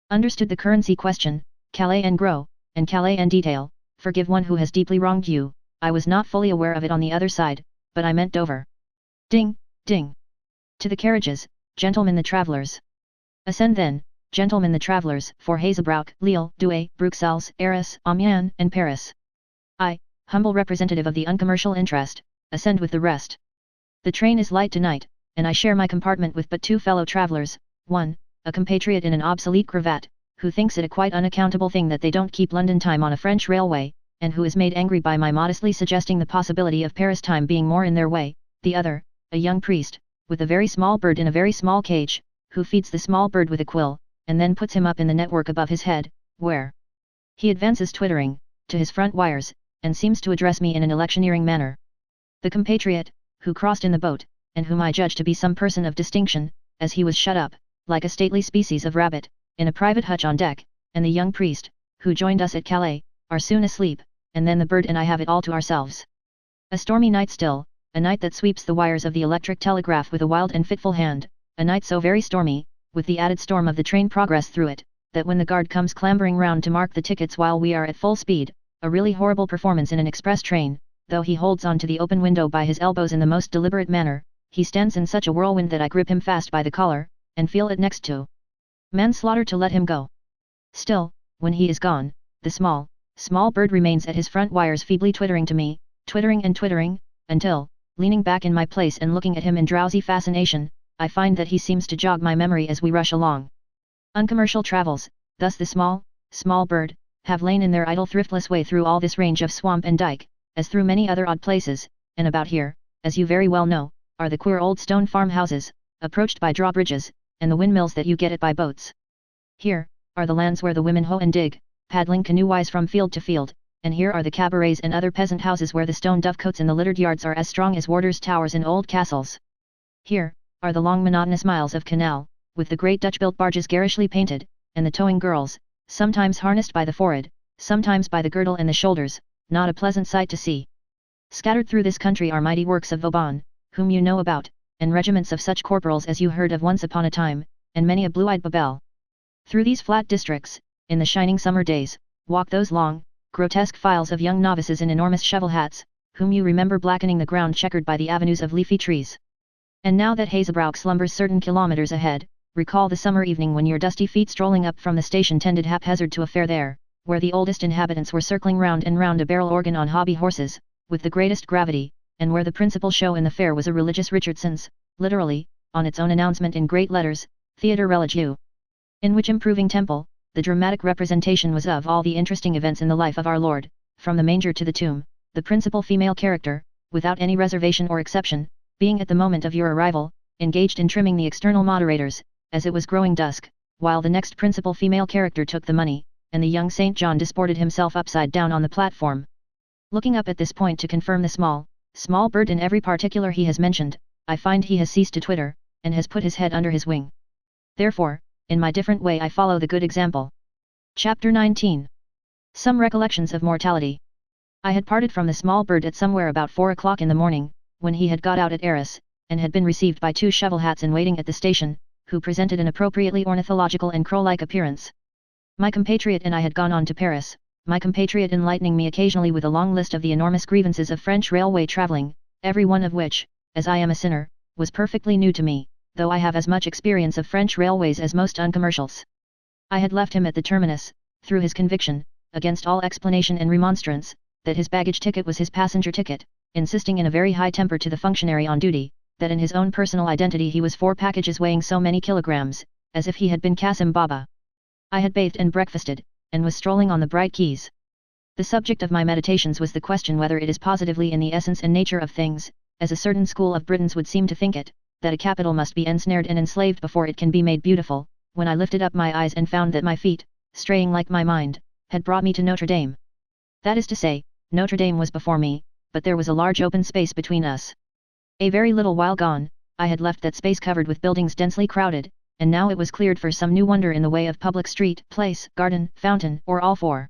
understood the currency question. Calais en gros, and Calais en detail, forgive one who has deeply wronged you, I was not fully aware of it on the other side, but I meant Dover. Ding, Ding! To the carriages, gentlemen the travellers. Ascend then, gentlemen the travellers, for Hazebrouck, Lille, Douai, Bruxelles, Arras, Amiens, and Paris. I, humble representative of the uncommercial interest, ascend with the rest. The train is light tonight, and I share my compartment with but two fellow travellers, one, a compatriot in an obsolete cravat, who thinks it a quite unaccountable thing that they don't keep London time on a French railway, and who is made angry by my modestly suggesting the possibility of Paris time being more in their way, the other, a young priest, with a very small bird in a very small cage, who feeds the small bird with a quill, and then puts him up in the network above his head, where he advances twittering, to his front wires, and seems to address me in an electioneering manner. The compatriot, who crossed in the boat, and whom I judge to be some person of distinction, as he was shut up, like a stately species of rabbit, in a private hutch on deck, and the young priest, who joined us at Calais, are soon asleep, and then the bird and I have it all to ourselves. A stormy night still, a night that sweeps the wires of the electric telegraph with a wild and fitful hand, a night so very stormy, with the added storm of the train progress through it, that when the guard comes clambering round to mark the tickets while we are at full speed, a really horrible performance in an express train, though he holds on to the open window by his elbows in the most deliberate manner, he stands in such a whirlwind that I grip him fast by the collar, and feel it next to manslaughter to let him go. Still, when he is gone, the small bird remains at his front wires feebly twittering to me, twittering and twittering, until, leaning back in my place and looking at him in drowsy fascination, I find that he seems to jog my memory as we rush along. Uncommercial travels, thus the small bird, have lain in their idle thriftless way through all this range of swamp and dike, as through many other odd places, and about here, as you very well know, are the queer old stone farmhouses, approached by drawbridges, and the windmills that you get at by boats. Here, are the lands where the women hoe and dig, paddling canoe-wise from field to field, and here are the cabarets and other peasant houses where the stone dovecotes in the littered yards are as strong as warders' towers in old castles. Here, are the long monotonous miles of canal, with the great Dutch-built barges garishly painted, and the towing girls, sometimes harnessed by the forehead, sometimes by the girdle and the shoulders, not a pleasant sight to see. Scattered through this country are mighty works of Vauban, whom you know about, and regiments of such corporals as you heard of once upon a time, and many a blue-eyed babel. Through these flat districts, in the shining summer days, walk those long, grotesque files of young novices in enormous shovel hats, whom you remember blackening the ground checkered by the avenues of leafy trees. And now that Hazebrouck slumbers certain kilometers ahead, recall the summer evening when your dusty feet strolling up from the station tended haphazard to a fair there, where the oldest inhabitants were circling round and round a barrel organ on hobby horses, with the greatest gravity, and where the principal show in the fair was a religious Richardson's, literally, on its own announcement in great letters, Theatre Religieux. In which improving temple, the dramatic representation was of all the interesting events in the life of our Lord, from the manger to the tomb, the principal female character, without any reservation or exception, being at the moment of your arrival, engaged in trimming the external moderators, as it was growing dusk, while the next principal female character took the money, and the young St. John disported himself upside down on the platform. Looking up at this point to confirm the small bird in every particular he has mentioned, I find he has ceased to twitter, and has put his head under his wing. Therefore, in my different way I follow the good example. Chapter 19. Some Recollections of Mortality. I had parted from the small bird at somewhere about 4 o'clock in the morning, when he had got out at Arras, and had been received by two shovel hats in waiting at the station, who presented an appropriately ornithological and crow-like appearance. My compatriot and I had gone on to Paris, my compatriot enlightening me occasionally with a long list of the enormous grievances of French railway travelling, every one of which, as I am a sinner, was perfectly new to me, though I have as much experience of French railways as most uncommercials. I had left him at the terminus, through his conviction, against all explanation and remonstrance, that his baggage ticket was his passenger ticket, insisting in a very high temper to the functionary on duty, that in his own personal identity he was 4 packages weighing so many kilograms, as if he had been Qasim Baba. I had bathed and breakfasted, and was strolling on the bright quays. The subject of my meditations was the question whether it is positively in the essence and nature of things, as a certain school of Britons would seem to think it, that a capital must be ensnared and enslaved before it can be made beautiful, when I lifted up my eyes and found that my feet, straying like my mind, had brought me to Notre Dame. That is to say, Notre Dame was before me, but there was a large open space between us. A very little while gone, I had left that space covered with buildings densely crowded, and now it was cleared for some new wonder in the way of public street, place, garden, fountain, or all four.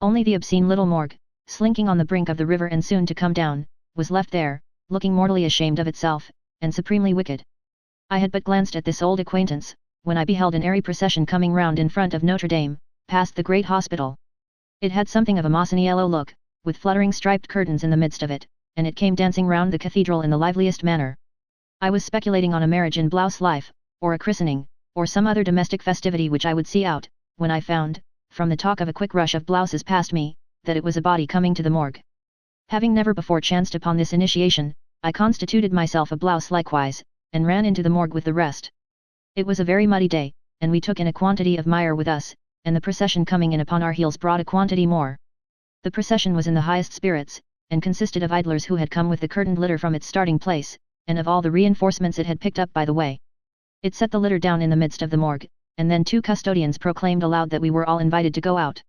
Only the obscene little morgue, slinking on the brink of the river and soon to come down, was left there, looking mortally ashamed of itself, and supremely wicked. I had but glanced at this old acquaintance, when I beheld an airy procession coming round in front of Notre Dame, past the great hospital. It had something of a Masaniello look, with fluttering striped curtains in the midst of it, and it came dancing round the cathedral in the liveliest manner. I was speculating on a marriage in blouse life, or a christening, or some other domestic festivity which I would see out, when I found, from the talk of a quick rush of blouses past me, that it was a body coming to the morgue. Having never before chanced upon this initiation, I constituted myself a blouse likewise, and ran into the morgue with the rest. It was a very muddy day, and we took in a quantity of mire with us, and the procession coming in upon our heels brought a quantity more. The procession was in the highest spirits, and consisted of idlers who had come with the curtained litter from its starting place, and of all the reinforcements it had picked up by the way. It set the litter down in the midst of the morgue, and then 2 custodians proclaimed aloud that we were all invited to go out.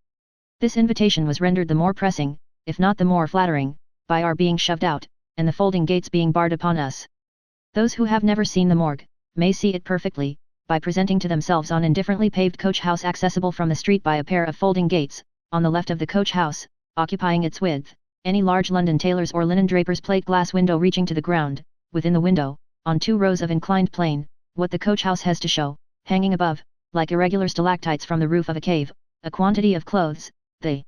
This invitation was rendered the more pressing, if not the more flattering, by our being shoved out, and the folding gates being barred upon us. Those who have never seen the morgue, may see it perfectly, by presenting to themselves on indifferently paved coach house accessible from the street by a pair of folding gates, on the left of the coach house, occupying its width, any large London tailor's or linen draper's plate glass window reaching to the ground, within the window, on 2 rows of inclined plane, what the coach house has to show, hanging above, like irregular stalactites from the roof of a cave, a quantity of clothes, the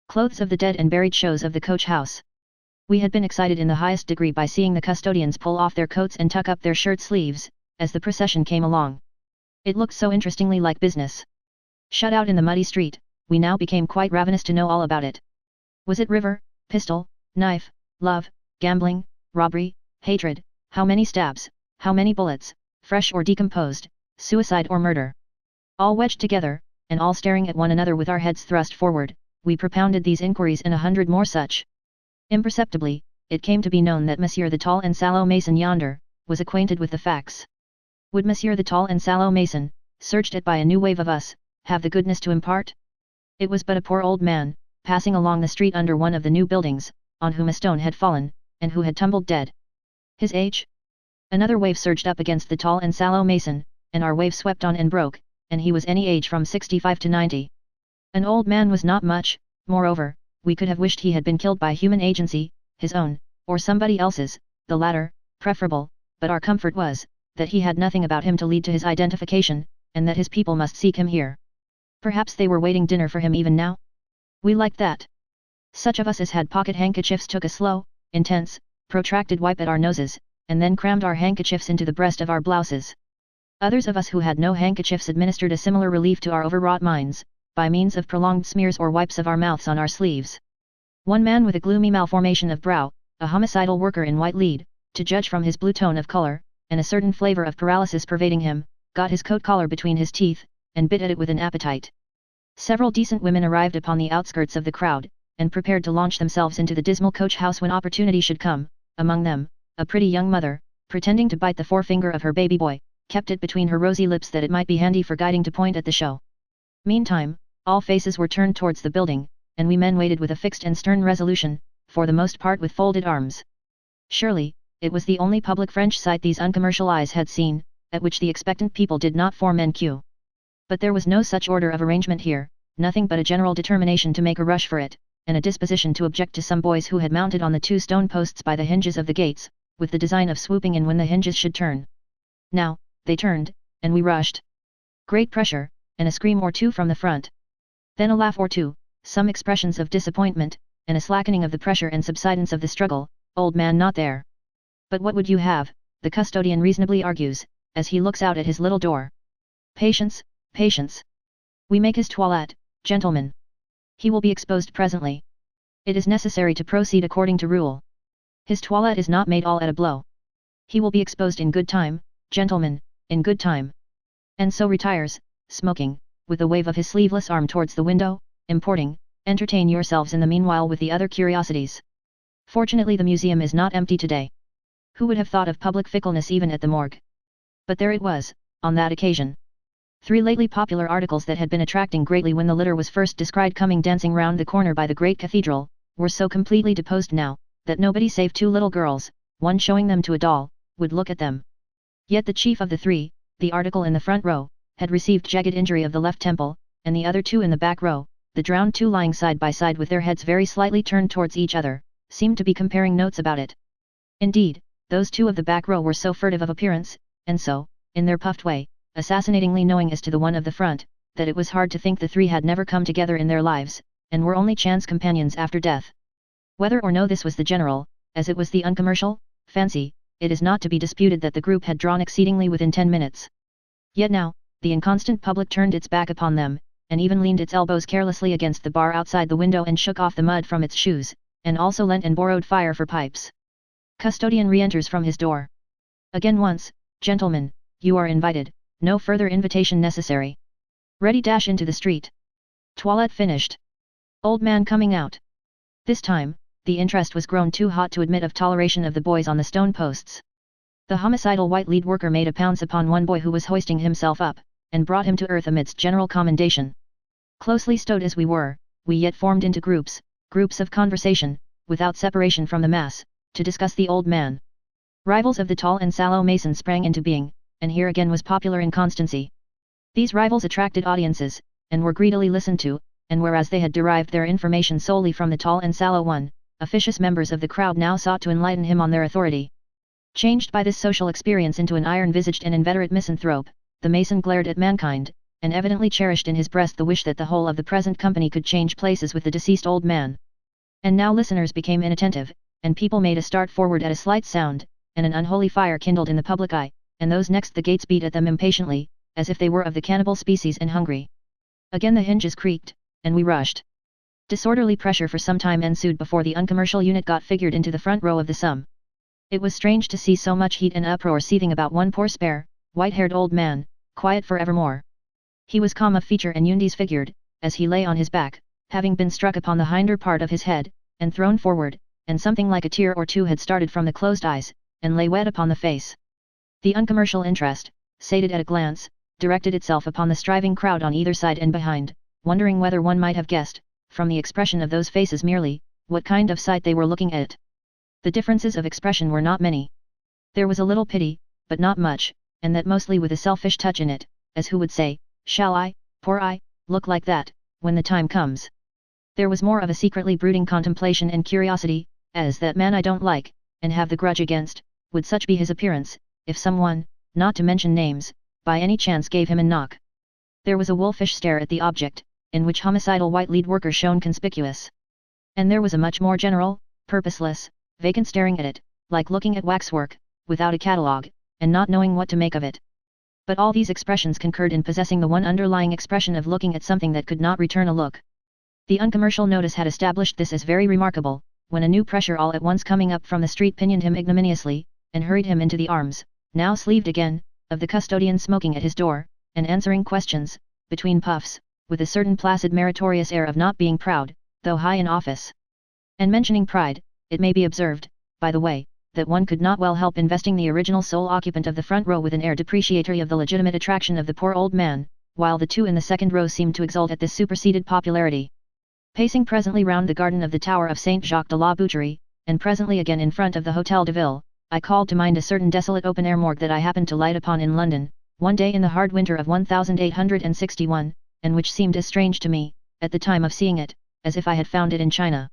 clothes of the dead and buried shows of the coach house. We had been excited in the highest degree by seeing the custodians pull off their coats and tuck up their shirt sleeves, as the procession came along. It looked so interestingly like business. Shut out in the muddy street, we now became quite ravenous to know all about it. Was it river, pistol, knife, love, gambling, robbery, hatred, how many stabs, how many bullets, fresh or decomposed, suicide or murder? All wedged together, and all staring at one another with our heads thrust forward, we propounded these inquiries and 100 more such. Imperceptibly, it came to be known that Monsieur the tall and sallow mason yonder, was acquainted with the facts. Would Monsieur the tall and sallow mason, searched at by a new wave of us, have the goodness to impart? It was but a poor old man, passing along the street under one of the new buildings, on whom a stone had fallen, and who had tumbled dead. His age? Another wave surged up against the tall and sallow mason, and our wave swept on and broke, and he was any age from 65 to 90. An old man was not much, moreover, we could have wished he had been killed by human agency, his own, or somebody else's, the latter, preferable, but our comfort was, that he had nothing about him to lead to his identification, and that his people must seek him here. Perhaps they were waiting dinner for him even now? We liked that. Such of us as had pocket handkerchiefs took a slow, intense, protracted wipe at our noses, and then crammed our handkerchiefs into the breast of our blouses. Others of us who had no handkerchiefs administered a similar relief to our overwrought minds, by means of prolonged smears or wipes of our mouths on our sleeves. One man with a gloomy malformation of brow, a homicidal worker in white lead, to judge from his blue tone of color, and a certain flavor of paralysis pervading him, got his coat collar between his teeth, and bit at it with an appetite. Several decent women arrived upon the outskirts of the crowd, and prepared to launch themselves into the dismal coach house when opportunity should come. Among them, a pretty young mother, pretending to bite the forefinger of her baby boy, kept it between her rosy lips that it might be handy for guiding to point at the show. Meantime, all faces were turned towards the building, and we men waited with a fixed and stern resolution, for the most part with folded arms. Surely, it was the only public French sight these uncommercial eyes had seen, at which the expectant people did not form en queue. But there was no such order of arrangement here, nothing but a general determination to make a rush for it, and a disposition to object to some boys who had mounted on the 2 stone posts by the hinges of the gates, with the design of swooping in when the hinges should turn. Now, they turned, and we rushed. Great pressure, and a scream or two from the front. Then a laugh or two, some expressions of disappointment, and a slackening of the pressure and subsidence of the struggle. Old man not there. But what would you have, the custodian reasonably argues, as he looks out at his little door. Patience, patience. We make his toilette, gentlemen. He will be exposed presently. It is necessary to proceed according to rule. His toilette is not made all at a blow. He will be exposed in good time, gentlemen, in good time. And so retires, smoking, with a wave of his sleeveless arm towards the window, importing, entertain yourselves in the meanwhile with the other curiosities. Fortunately the museum is not empty today. Who would have thought of public fickleness even at the morgue? But there it was, on that occasion. 3 lately popular articles that had been attracting greatly when the litter was first descried coming dancing round the corner by the great cathedral, were so completely deposed now, that nobody save 2 little girls, one showing them to a doll, would look at them. Yet the chief of the 3, the article in the front row, had received jagged injury of the left temple, and the other 2 in the back row, the drowned 2 lying side by side with their heads very slightly turned towards each other, seemed to be comparing notes about it. Indeed, those 2 of the back row were so furtive of appearance, and so, in their puffed way, assassinatingly knowing as to the one of the front, that it was hard to think the 3 had never come together in their lives, and were only chance companions after death. Whether or no this was the general, as it was the uncommercial, fancy, it is not to be disputed that the group had drawn exceedingly within 10 minutes. Yet now, the inconstant public turned its back upon them, and even leaned its elbows carelessly against the bar outside the window and shook off the mud from its shoes, and also lent and borrowed fire for pipes. Custodian re-enters from his door. Again once, gentlemen, you are invited, no further invitation necessary. Ready dash into the street. Toilette finished. Old man coming out. This time, the interest was grown too hot to admit of toleration of the boys on the stone posts. The homicidal white lead worker made a pounce upon one boy who was hoisting himself up, and brought him to earth amidst general commendation. Closely stowed as we were, we yet formed into groups of conversation, without separation from the mass, to discuss the old man. Rivals of the tall and sallow mason sprang into being, and here again was popular inconstancy. These rivals attracted audiences, and were greedily listened to, and whereas they had derived their information solely from the tall and sallow one, officious members of the crowd now sought to enlighten him on their authority. Changed by this social experience into an iron-visaged and inveterate misanthrope, the mason glared at mankind, and evidently cherished in his breast the wish that the whole of the present company could change places with the deceased old man. And now listeners became inattentive, and people made a start forward at a slight sound, and an unholy fire kindled in the public eye, and those next the gates beat at them impatiently, as if they were of the cannibal species and hungry. Again the hinges creaked, and we rushed. Disorderly pressure for some time ensued before the uncommercial unit got figured into the front row of the sum. It was strange to see so much heat and uproar seething about one poor spare, white-haired old man, quiet for evermore. He was calm of feature and undisfigured, as he lay on his back, having been struck upon the hinder part of his head, and thrown forward, and something like a tear or two had started from the closed eyes, and lay wet upon the face. The uncommercial interest, sated at a glance, directed itself upon the striving crowd on either side and behind, wondering whether one might have guessed, from the expression of those faces merely, what kind of sight they were looking at. The differences of expression were not many. There was a little pity, but not much, and that mostly with a selfish touch in it, as who would say, "Shall I, poor I, look like that, when the time comes?" There was more of a secretly brooding contemplation and curiosity, as that man I don't like, and have the grudge against, would such be his appearance, if someone, not to mention names, by any chance gave him a knock. There was a wolfish stare at the object, in which homicidal white lead worker shone conspicuous. And there was a much more general, purposeless, vacant staring at it, like looking at waxwork, without a catalogue, and not knowing what to make of it. But all these expressions concurred in possessing the one underlying expression of looking at something that could not return a look. The uncommercial notice had established this as very remarkable, when a new pressure all at once coming up from the street pinioned him ignominiously, and hurried him into the arms, now sleeved again, of the custodian smoking at his door, and answering questions, between puffs, with a certain placid meritorious air of not being proud, though high in office. And mentioning pride, it may be observed, by the way, that one could not well help investing the original sole occupant of the front row with an air depreciatory of the legitimate attraction of the poor old man, while the two in the second row seemed to exult at this superseded popularity. Pacing presently round the garden of the Tower of Saint Jacques de la Boucherie, and presently again in front of the Hôtel de Ville, I called to mind a certain desolate open-air morgue that I happened to light upon in London, one day in the hard winter of 1861, and which seemed as strange to me, at the time of seeing it, as if I had found it in China.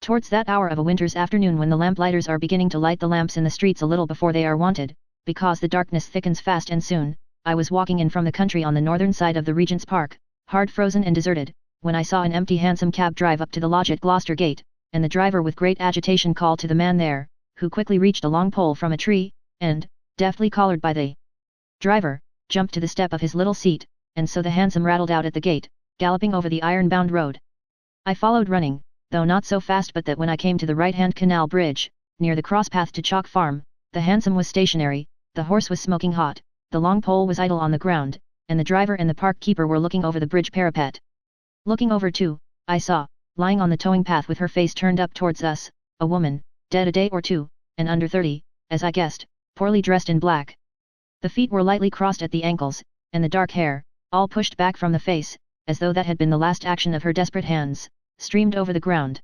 Towards that hour of a winter's afternoon when the lamplighters are beginning to light the lamps in the streets a little before they are wanted, because the darkness thickens fast and soon, I was walking in from the country on the northern side of the Regent's Park, hard frozen and deserted, when I saw an empty hansom cab drive up to the lodge at Gloucester Gate, and the driver with great agitation called to the man there, who quickly reached a long pole from a tree, and, deftly collared by the driver, jumped to the step of his little seat, and so the hansom rattled out at the gate, galloping over the iron-bound road. I followed running, though not so fast but that when I came to the right-hand canal bridge, near the cross-path to Chalk Farm, the hansom was stationary, the horse was smoking hot, the long pole was idle on the ground, and the driver and the park-keeper were looking over the bridge parapet. Looking over too, I saw, lying on the towing path with her face turned up towards us, a woman, dead a day or two, and under 30, as I guessed, poorly dressed in black. The feet were lightly crossed at the ankles, and the dark hair, all pushed back from the face, as though that had been the last action of her desperate hands, streamed over the ground.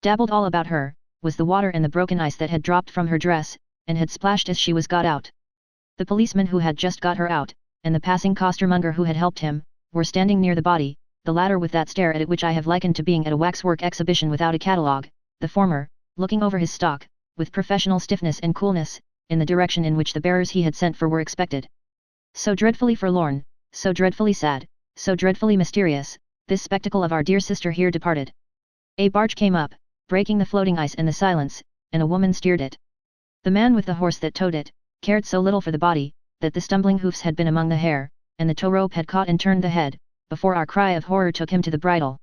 Dabbled all about her, was the water and the broken ice that had dropped from her dress, and had splashed as she was got out. The policeman who had just got her out, and the passing costermonger who had helped him, were standing near the body, the latter with that stare at it which I have likened to being at a waxwork exhibition without a catalogue, the former, looking over his stock, with professional stiffness and coolness, in the direction in which the bearers he had sent for were expected. So dreadfully forlorn, so dreadfully sad, so dreadfully mysterious, this spectacle of our dear sister here departed. A barge came up, breaking the floating ice and the silence, and a woman steered it. The man with the horse that towed it, cared so little for the body, that the stumbling hoofs had been among the hair, and the tow rope had caught and turned the head, before our cry of horror took him to the bridle.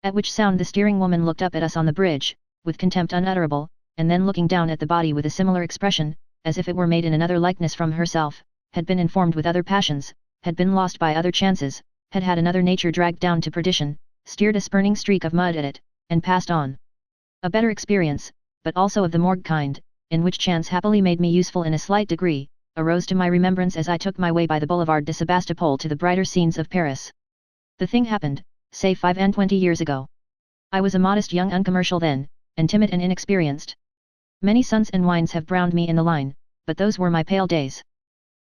At which sound the steering woman looked up at us on the bridge, with contempt unutterable, and then looking down at the body with a similar expression, as if it were made in another likeness from herself, had been informed with other passions, had been lost by other chances, had had another nature dragged down to perdition, steered a spurning streak of mud at it, and passed on. A better experience, but also of the morgue kind, in which chance happily made me useful in a slight degree, arose to my remembrance as I took my way by the Boulevard de Sebastopol to the brighter scenes of Paris. The thing happened, say 25 years ago. I was a modest young uncommercial then, and timid and inexperienced. Many suns and wines have browned me in the line, but those were my pale days.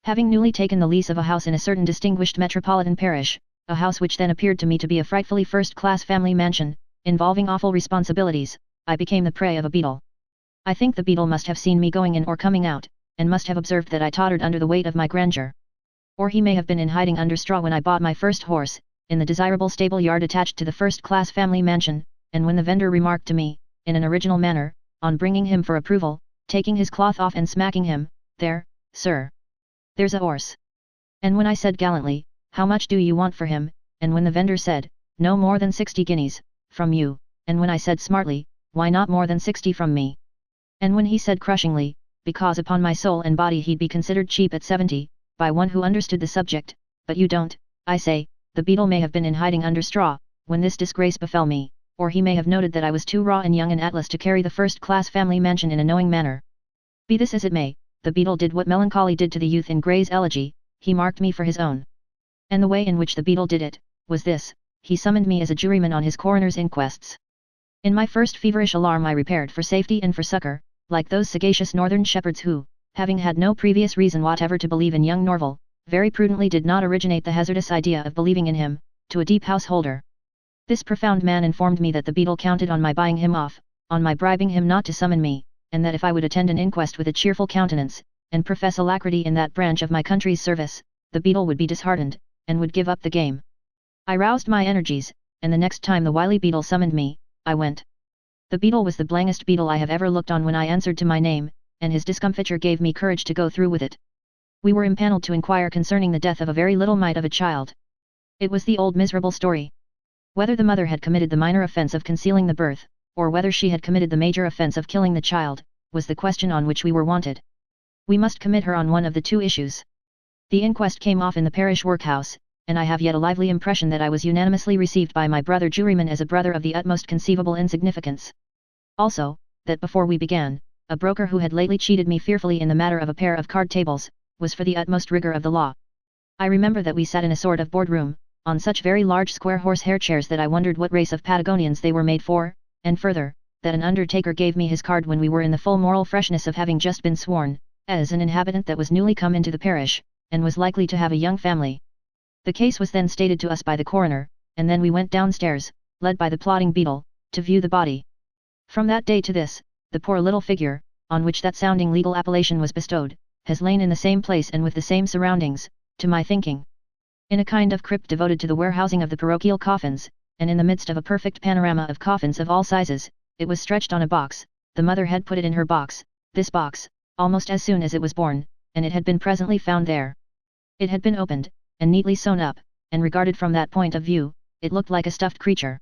Having newly taken the lease of a house in a certain distinguished metropolitan parish, a house which then appeared to me to be a frightfully first-class family mansion, involving awful responsibilities, I became the prey of a beetle. I think the beetle must have seen me going in or coming out, and must have observed that I tottered under the weight of my grandeur. Or he may have been in hiding under straw when I bought my first horse, in the desirable stable yard attached to the first-class family mansion, and when the vendor remarked to me, in an original manner, on bringing him for approval, taking his cloth off and smacking him, "There, sir. There's a horse." And when I said gallantly, "How much do you want for him?" and when the vendor said, "No more than 60 guineas, from you," and when I said smartly, "Why not more than 60 from me?" and when he said crushingly, "Because upon my soul and body he'd be considered cheap at 70, by one who understood the subject, but you don't," I say, the beetle may have been in hiding under straw, when this disgrace befell me, or he may have noted that I was too raw and young an atlas to carry the first-class family mansion in a knowing manner. Be this as it may, the beetle did what melancholy did to the youth in Gray's elegy, he marked me for his own. And the way in which the beetle did it, was this: he summoned me as a juryman on his coroner's inquests. In my first feverish alarm I repaired for safety and for succour, like those sagacious northern shepherds who, having had no previous reason whatever to believe in young Norval, very prudently did not originate the hazardous idea of believing in him, to a deep householder. This profound man informed me that the beetle counted on my buying him off, on my bribing him not to summon me, and that if I would attend an inquest with a cheerful countenance, and profess alacrity in that branch of my country's service, the beetle would be disheartened, and would give up the game. I roused my energies, and the next time the wily beetle summoned me, I went. The beetle was the blankest beetle I have ever looked on when I answered to my name, and his discomfiture gave me courage to go through with it. We were impaneled to inquire concerning the death of a very little mite of a child. It was the old miserable story. Whether the mother had committed the minor offence of concealing the birth, or whether she had committed the major offence of killing the child, was the question on which we were wanted. We must commit her on one of the two issues. The inquest came off in the parish workhouse, and I have yet a lively impression that I was unanimously received by my brother juryman as a brother of the utmost conceivable insignificance. Also, that before we began, a broker who had lately cheated me fearfully in the matter of a pair of card tables, was for the utmost rigour of the law. I remember that we sat in a sort of boardroom, on such very large square horsehair chairs that I wondered what race of Patagonians they were made for, and further, that an undertaker gave me his card when we were in the full moral freshness of having just been sworn, as an inhabitant that was newly come into the parish, and was likely to have a young family. The case was then stated to us by the coroner, and then we went downstairs, led by the plodding beetle, to view the body. From that day to this, the poor little figure, on which that sounding legal appellation was bestowed, has lain in the same place and with the same surroundings, to my thinking. In a kind of crypt devoted to the warehousing of the parochial coffins, and in the midst of a perfect panorama of coffins of all sizes, it was stretched on a box. The mother had put it in her box, this box, almost as soon as it was born, and it had been presently found there. It had been opened, and neatly sewn up, and regarded from that point of view, it looked like a stuffed creature.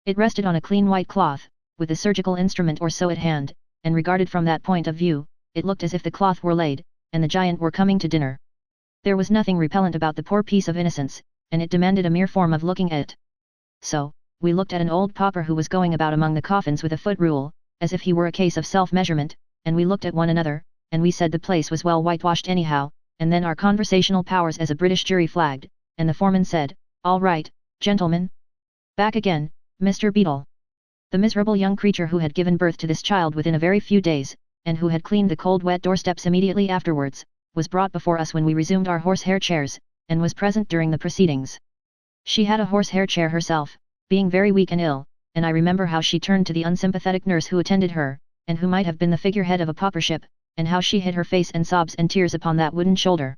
It rested on a clean white cloth, with a surgical instrument or so at hand, and regarded from that point of view, it looked as if the cloth were laid, and the giant were coming to dinner. There was nothing repellent about the poor piece of innocence, and it demanded a mere form of looking at it. So, we looked at an old pauper who was going about among the coffins with a foot rule, as if he were a case of self-measurement, and we looked at one another, and we said the place was well whitewashed anyhow, and then our conversational powers as a British jury flagged, and the foreman said, "All right, gentlemen. Back again, Mr. Beetle." The miserable young creature who had given birth to this child within a very few days, and who had cleaned the cold wet doorsteps immediately afterwards, was brought before us when we resumed our horsehair chairs, and was present during the proceedings. She had a horsehair chair herself, being very weak and ill, and I remember how she turned to the unsympathetic nurse who attended her, and who might have been the figurehead of a paupership, and how she hid her face and sobs and tears upon that wooden shoulder.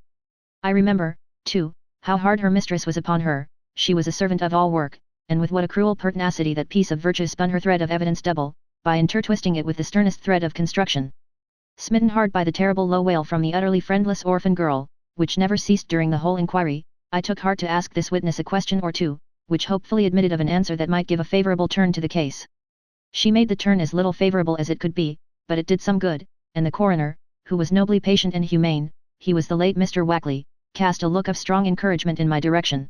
I remember, too, how hard her mistress was upon her. She was a servant of all work, and with what a cruel pertinacity that piece of virtue spun her thread of evidence double, by intertwisting it with the sternest thread of construction. Smitten hard by the terrible low wail from the utterly friendless orphan girl, which never ceased during the whole inquiry, I took heart to ask this witness a question or two, which hopefully admitted of an answer that might give a favourable turn to the case. She made the turn as little favourable as it could be, but it did some good, and the coroner, who was nobly patient and humane, he was the late Mr. Wackley, cast a look of strong encouragement in my direction.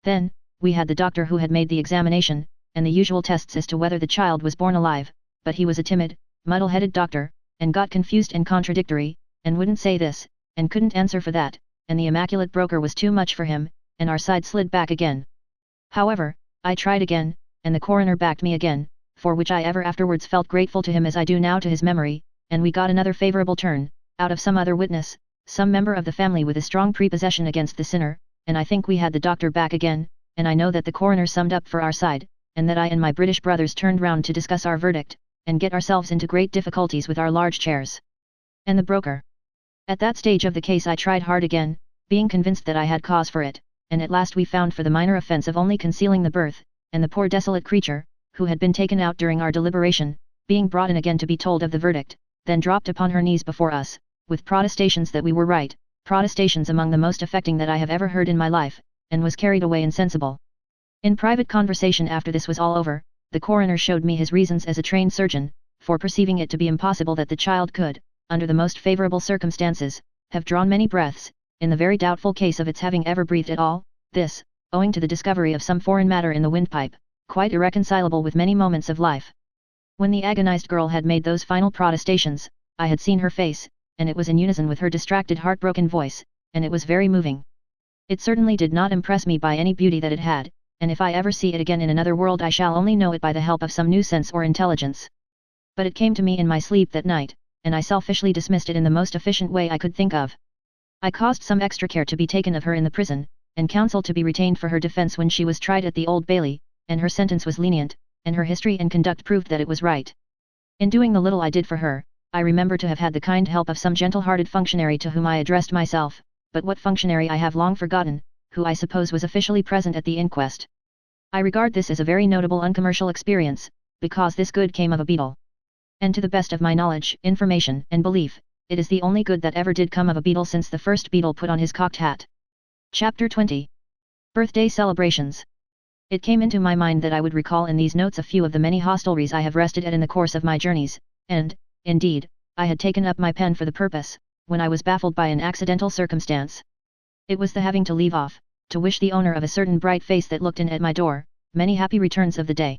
Then, we had the doctor who had made the examination, and the usual tests as to whether the child was born alive, but he was a timid, muddle-headed doctor, and got confused and contradictory, and wouldn't say this, and couldn't answer for that, and the immaculate broker was too much for him, and our side slid back again. However, I tried again, and the coroner backed me again, for which I ever afterwards felt grateful to him as I do now to his memory, and we got another favourable turn, out of some other witness, some member of the family with a strong prepossession against the sinner, and I think we had the doctor back again, and I know that the coroner summed up for our side, and that I and my British brothers turned round to discuss our verdict, and get ourselves into great difficulties with our large chairs. And the broker. At that stage of the case I tried hard again, being convinced that I had cause for it, and at last we found for the minor offence of only concealing the birth, and the poor desolate creature, who had been taken out during our deliberation, being brought in again to be told of the verdict, then dropped upon her knees before us, with protestations that we were right, protestations among the most affecting that I have ever heard in my life, and was carried away insensible. In private conversation after this was all over, the coroner showed me his reasons as a trained surgeon, for perceiving it to be impossible that the child could, under the most favourable circumstances, have drawn many breaths, in the very doubtful case of its having ever breathed at all, this, owing to the discovery of some foreign matter in the windpipe, quite irreconcilable with many moments of life. When the agonized girl had made those final protestations, I had seen her face, and it was in unison with her distracted heartbroken voice, and it was very moving. It certainly did not impress me by any beauty that it had, and if I ever see it again in another world I shall only know it by the help of some new sense or intelligence. But it came to me in my sleep that night, and I selfishly dismissed it in the most efficient way I could think of. I caused some extra care to be taken of her in the prison, and counsel to be retained for her defence when she was tried at the Old Bailey, and her sentence was lenient, and her history and conduct proved that it was right. In doing the little I did for her, I remember to have had the kind help of some gentle-hearted functionary to whom I addressed myself, but what functionary I have long forgotten, who I suppose was officially present at the inquest. I regard this as a very notable uncommercial experience, because this good came of a beetle. And to the best of my knowledge, information, and belief, it is the only good that ever did come of a beetle since the first beetle put on his cocked hat. Chapter 20. Birthday Celebrations. It came into my mind that I would recall in these notes a few of the many hostelries I have rested at in the course of my journeys, and, indeed, I had taken up my pen for the purpose, when I was baffled by an accidental circumstance. It was the having to leave off, to wish the owner of a certain bright face that looked in at my door, many happy returns of the day.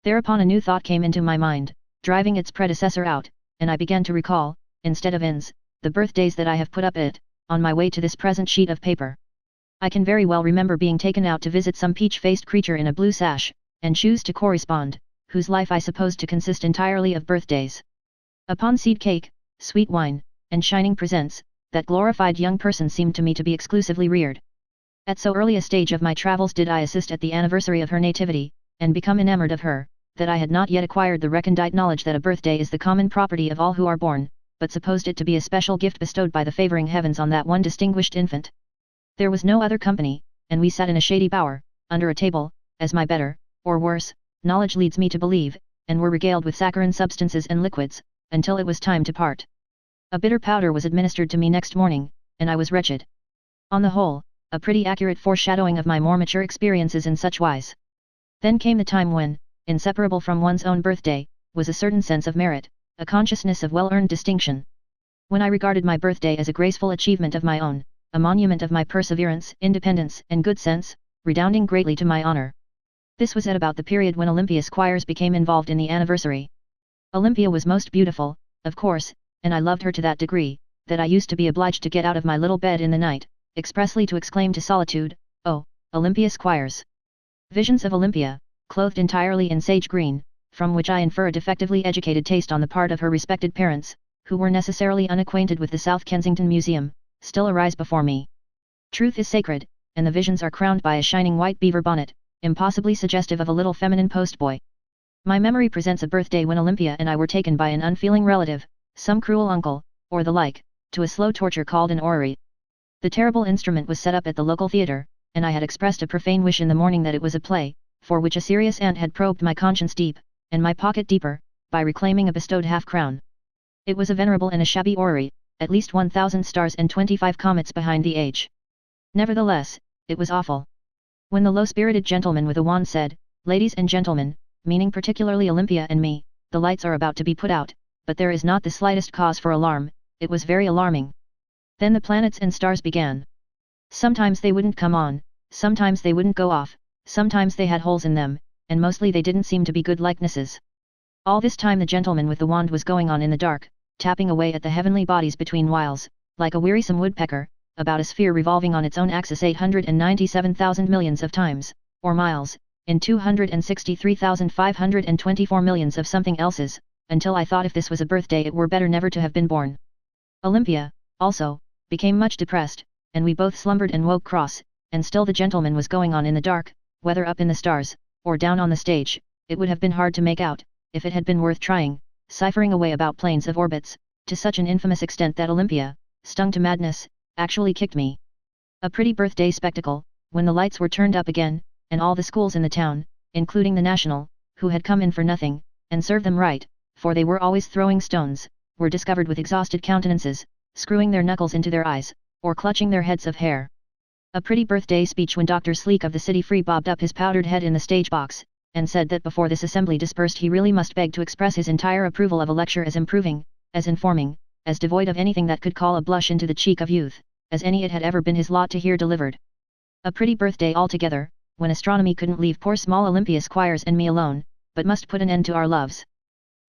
Thereupon a new thought came into my mind, driving its predecessor out, and I began to recall, instead of inns, the birthdays that I have put up it, on my way to this present sheet of paper. I can very well remember being taken out to visit some peach-faced creature in a blue sash, and shoes to correspond, whose life I supposed to consist entirely of birthdays. Upon seed cake, sweet wine, and shining presents, that glorified young person seemed to me to be exclusively reared. At so early a stage of my travels did I assist at the anniversary of her nativity, and become enamoured of her, that I had not yet acquired the recondite knowledge that a birthday is the common property of all who are born, but supposed it to be a special gift bestowed by the favouring heavens on that one distinguished infant. There was no other company, and we sat in a shady bower, under a table, as my better, or worse, knowledge leads me to believe, and were regaled with saccharine substances and liquids, until it was time to part. A bitter powder was administered to me next morning, and I was wretched. On the whole, a pretty accurate foreshadowing of my more mature experiences in such wise. Then came the time when, inseparable from one's own birthday, was a certain sense of merit, a consciousness of well-earned distinction. When I regarded my birthday as a graceful achievement of my own, a monument of my perseverance, independence, and good sense, redounding greatly to my honour. This was at about the period when Olympia Squires became involved in the anniversary. Olympia was most beautiful, of course, and I loved her to that degree, that I used to be obliged to get out of my little bed in the night, expressly to exclaim to solitude, "Oh, Olympia Squires!" Visions of Olympia, clothed entirely in sage green, from which I infer a defectively educated taste on the part of her respected parents, who were necessarily unacquainted with the South Kensington Museum, still arise before me. Truth is sacred, and the visions are crowned by a shining white beaver bonnet, impossibly suggestive of a little feminine postboy. My memory presents a birthday when Olympia and I were taken by an unfeeling relative, some cruel uncle, or the like, to a slow torture called an orrery. The terrible instrument was set up at the local theatre, and I had expressed a profane wish in the morning that it was a play, for which a serious aunt had probed my conscience deep, and my pocket deeper, by reclaiming a bestowed half-crown. It was a venerable and a shabby orrery, at least 1,000 stars and 25 comets behind the age. Nevertheless, it was awful. When the low-spirited gentleman with a wand said, "Ladies and gentlemen," meaning particularly Olympia and me, "the lights are about to be put out, but there is not the slightest cause for alarm," it was very alarming. Then the planets and stars began. Sometimes they wouldn't come on, sometimes they wouldn't go off, sometimes they had holes in them, and mostly they didn't seem to be good likenesses. All this time the gentleman with the wand was going on in the dark, tapping away at the heavenly bodies between whiles, like a wearisome woodpecker, about a sphere revolving on its own axis 897,000 millions of times, or miles, in 263,524 millions of something else's, until I thought if this was a birthday it were better never to have been born. Olympia, also, became much depressed, and we both slumbered and woke cross, and still the gentleman was going on in the dark, whether up in the stars, or down on the stage, it would have been hard to make out, if it had been worth trying, ciphering away about planes of orbits, to such an infamous extent that Olympia, stung to madness, actually kicked me. A pretty birthday spectacle, when the lights were turned up again, and all the schools in the town, including the National, who had come in for nothing, and serve them right, for they were always throwing stones, were discovered with exhausted countenances, screwing their knuckles into their eyes, or clutching their heads of hair. A pretty birthday speech when Dr. Sleek of the City Free bobbed up his powdered head in the stage box, and said that before this assembly dispersed he really must beg to express his entire approval of a lecture as improving, as informing, as devoid of anything that could call a blush into the cheek of youth, as any it had ever been his lot to hear delivered. A pretty birthday altogether, when astronomy couldn't leave poor small Olympia Squires and me alone, but must put an end to our loves.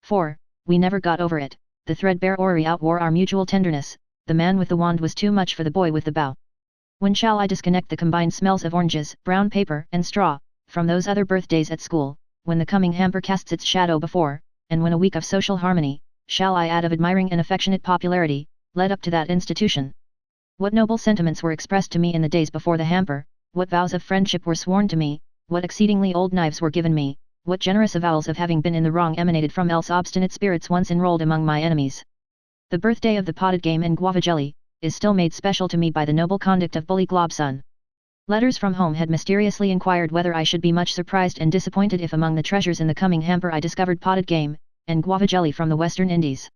For, we never got over it, the threadbare orrery outwore our mutual tenderness, the man with the wand was too much for the boy with the bow. When shall I disconnect the combined smells of oranges, brown paper and straw, from those other birthdays at school, when the coming hamper casts its shadow before, and when a week of social harmony, shall I add of admiring and affectionate popularity, led up to that institution? What noble sentiments were expressed to me in the days before the hamper, what vows of friendship were sworn to me, what exceedingly old knives were given me, what generous avowals of having been in the wrong emanated from else obstinate spirits once enrolled among my enemies. The birthday of the potted game and guava jelly, is still made special to me by the noble conduct of Bully Globson. Letters from home had mysteriously inquired whether I should be much surprised and disappointed if among the treasures in the coming hamper I discovered potted game, and guava jelly from the Western Indies.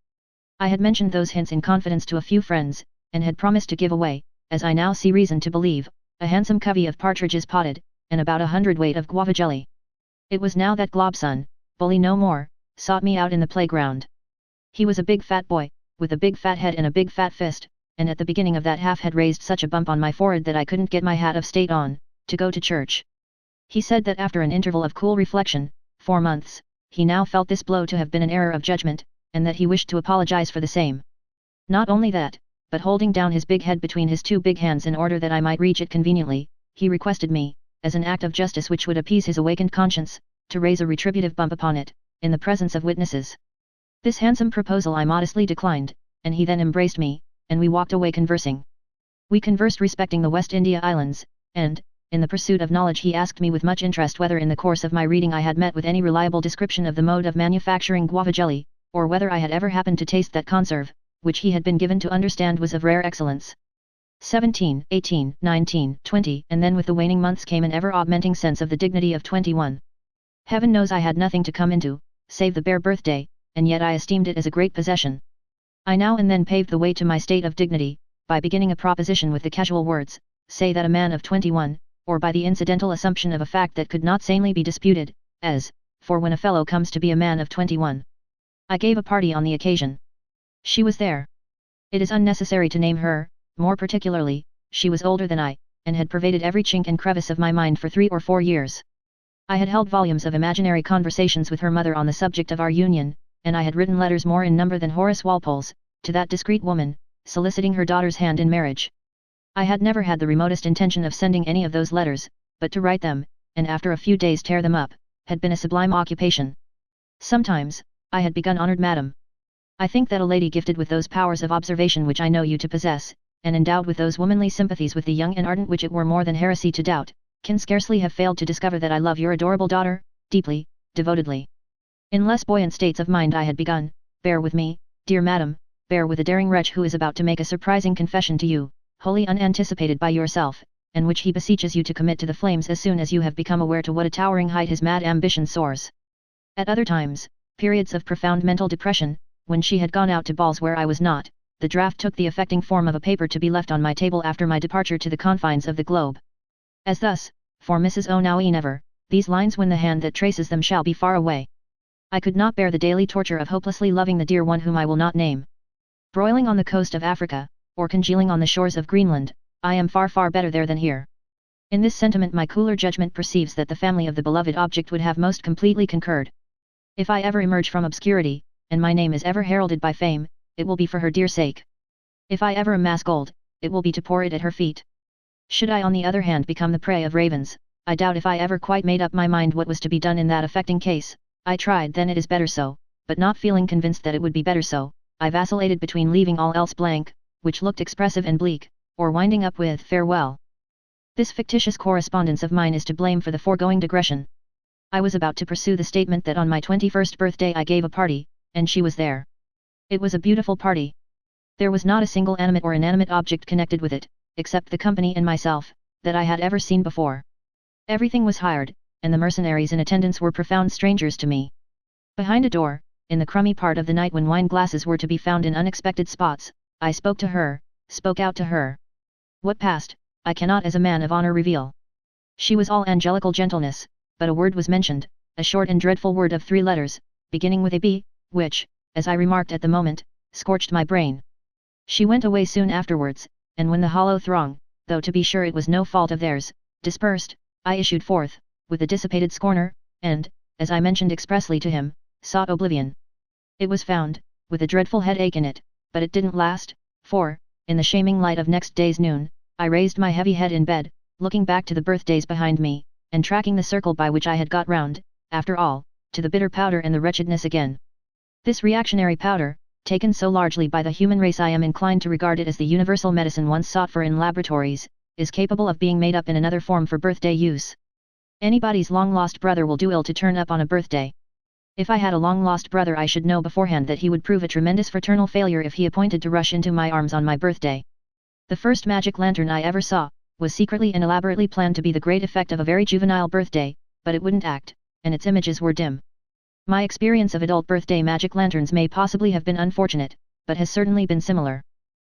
I had mentioned those hints in confidence to a few friends, and had promised to give away, as I now see reason to believe, a handsome covey of partridges potted, and about 100 weight of guava jelly. It was now that Globson, Bully no more, sought me out in the playground. He was a big fat boy, with a big fat head and a big fat fist, and at the beginning of that half had raised such a bump on my forehead that I couldn't get my hat of state on, to go to church. He said that after an interval of cool reflection, 4 months, he now felt this blow to have been an error of judgment, and that he wished to apologize for the same. Not only that, but holding down his big head between his 2 big hands in order that I might reach it conveniently, he requested me, as an act of justice which would appease his awakened conscience, to raise a retributive bump upon it, in the presence of witnesses. This handsome proposal I modestly declined, and he then embraced me, and we walked away conversing. We conversed respecting the West India Islands, and, in the pursuit of knowledge he asked me with much interest whether in the course of my reading I had met with any reliable description of the mode of manufacturing guava jelly, or whether I had ever happened to taste that conserve, which he had been given to understand was of rare excellence. 17, 18, 19, 20, and then with the waning months came an ever-augmenting sense of the dignity of 21. Heaven knows I had nothing to come into, save the bare birthday, and yet I esteemed it as a great possession. I now and then paved the way to my state of dignity, by beginning a proposition with the casual words, say that a man of 21, or by the incidental assumption of a fact that could not sanely be disputed, as, for when a fellow comes to be a man of 21. I gave a party on the occasion. She was there. It is unnecessary to name her, more particularly, she was older than I, and had pervaded every chink and crevice of my mind for 3 or 4 years. I had held volumes of imaginary conversations with her mother on the subject of our union, and I had written letters more in number than Horace Walpole's, to that discreet woman, soliciting her daughter's hand in marriage. I had never had the remotest intention of sending any of those letters, but to write them, and after a few days tear them up, had been a sublime occupation. Sometimes, I had begun, Honoured Madam. I think that a lady gifted with those powers of observation which I know you to possess, and endowed with those womanly sympathies with the young and ardent which it were more than heresy to doubt, can scarcely have failed to discover that I love your adorable daughter, deeply, devotedly. In less buoyant states of mind I had begun, bear with me, dear madam, bear with a daring wretch who is about to make a surprising confession to you, wholly unanticipated by yourself, and which he beseeches you to commit to the flames as soon as you have become aware to what a towering height his mad ambition soars. At other times, periods of profound mental depression, when she had gone out to balls where I was not, the draft took the affecting form of a paper to be left on my table after my departure to the confines of the globe. As thus, for Mrs. O now never, these lines when the hand that traces them shall be far away. I could not bear the daily torture of hopelessly loving the dear one whom I will not name. Broiling on the coast of Africa, or congealing on the shores of Greenland, I am far far better there than here. In this sentiment my cooler judgment perceives that the family of the beloved object would have most completely concurred. If I ever emerge from obscurity, and my name is ever heralded by fame, it will be for her dear sake. If I ever amass gold, it will be to pour it at her feet. Should I on the other hand become the prey of ravens, I doubt if I ever quite made up my mind what was to be done in that affecting case. I tried then it is better so, but not feeling convinced that it would be better so, I vacillated between leaving all else blank, which looked expressive and bleak, or winding up with farewell. This fictitious correspondence of mine is to blame for the foregoing digression. I was about to pursue the statement that on my 21st birthday I gave a party, and she was there. It was a beautiful party. There was not a single animate or inanimate object connected with it, except the company and myself, that I had ever seen before. Everything was hired, and the mercenaries in attendance were profound strangers to me. Behind a door, in the crummy part of the night when wine glasses were to be found in unexpected spots, I spoke out to her. What passed, I cannot as a man of honor reveal. She was all angelical gentleness, but a word was mentioned, a short and dreadful word of 3 letters, beginning with a B, which, as I remarked at the moment, scorched my brain. She went away soon afterwards, and when the hollow throng, though to be sure it was no fault of theirs, dispersed, I issued forth, with the dissipated scorner, and, as I mentioned expressly to him, sought oblivion. It was found, with a dreadful headache in it, but it didn't last, for, in the shaming light of next day's noon, I raised my heavy head in bed, looking back to the birthdays behind me, and tracking the circle by which I had got round, after all, to the bitter powder and the wretchedness again. This reactionary powder, taken so largely by the human race I am inclined to regard it as the universal medicine once sought for in laboratories, is capable of being made up in another form for birthday use. Anybody's long-lost brother will do ill to turn up on a birthday. If I had a long-lost brother I should know beforehand that he would prove a tremendous fraternal failure if he appointed to rush into my arms on my birthday. The first magic lantern I ever saw, was secretly and elaborately planned to be the great effect of a very juvenile birthday, but it wouldn't act, and its images were dim. My experience of adult birthday magic lanterns may possibly have been unfortunate, but has certainly been similar.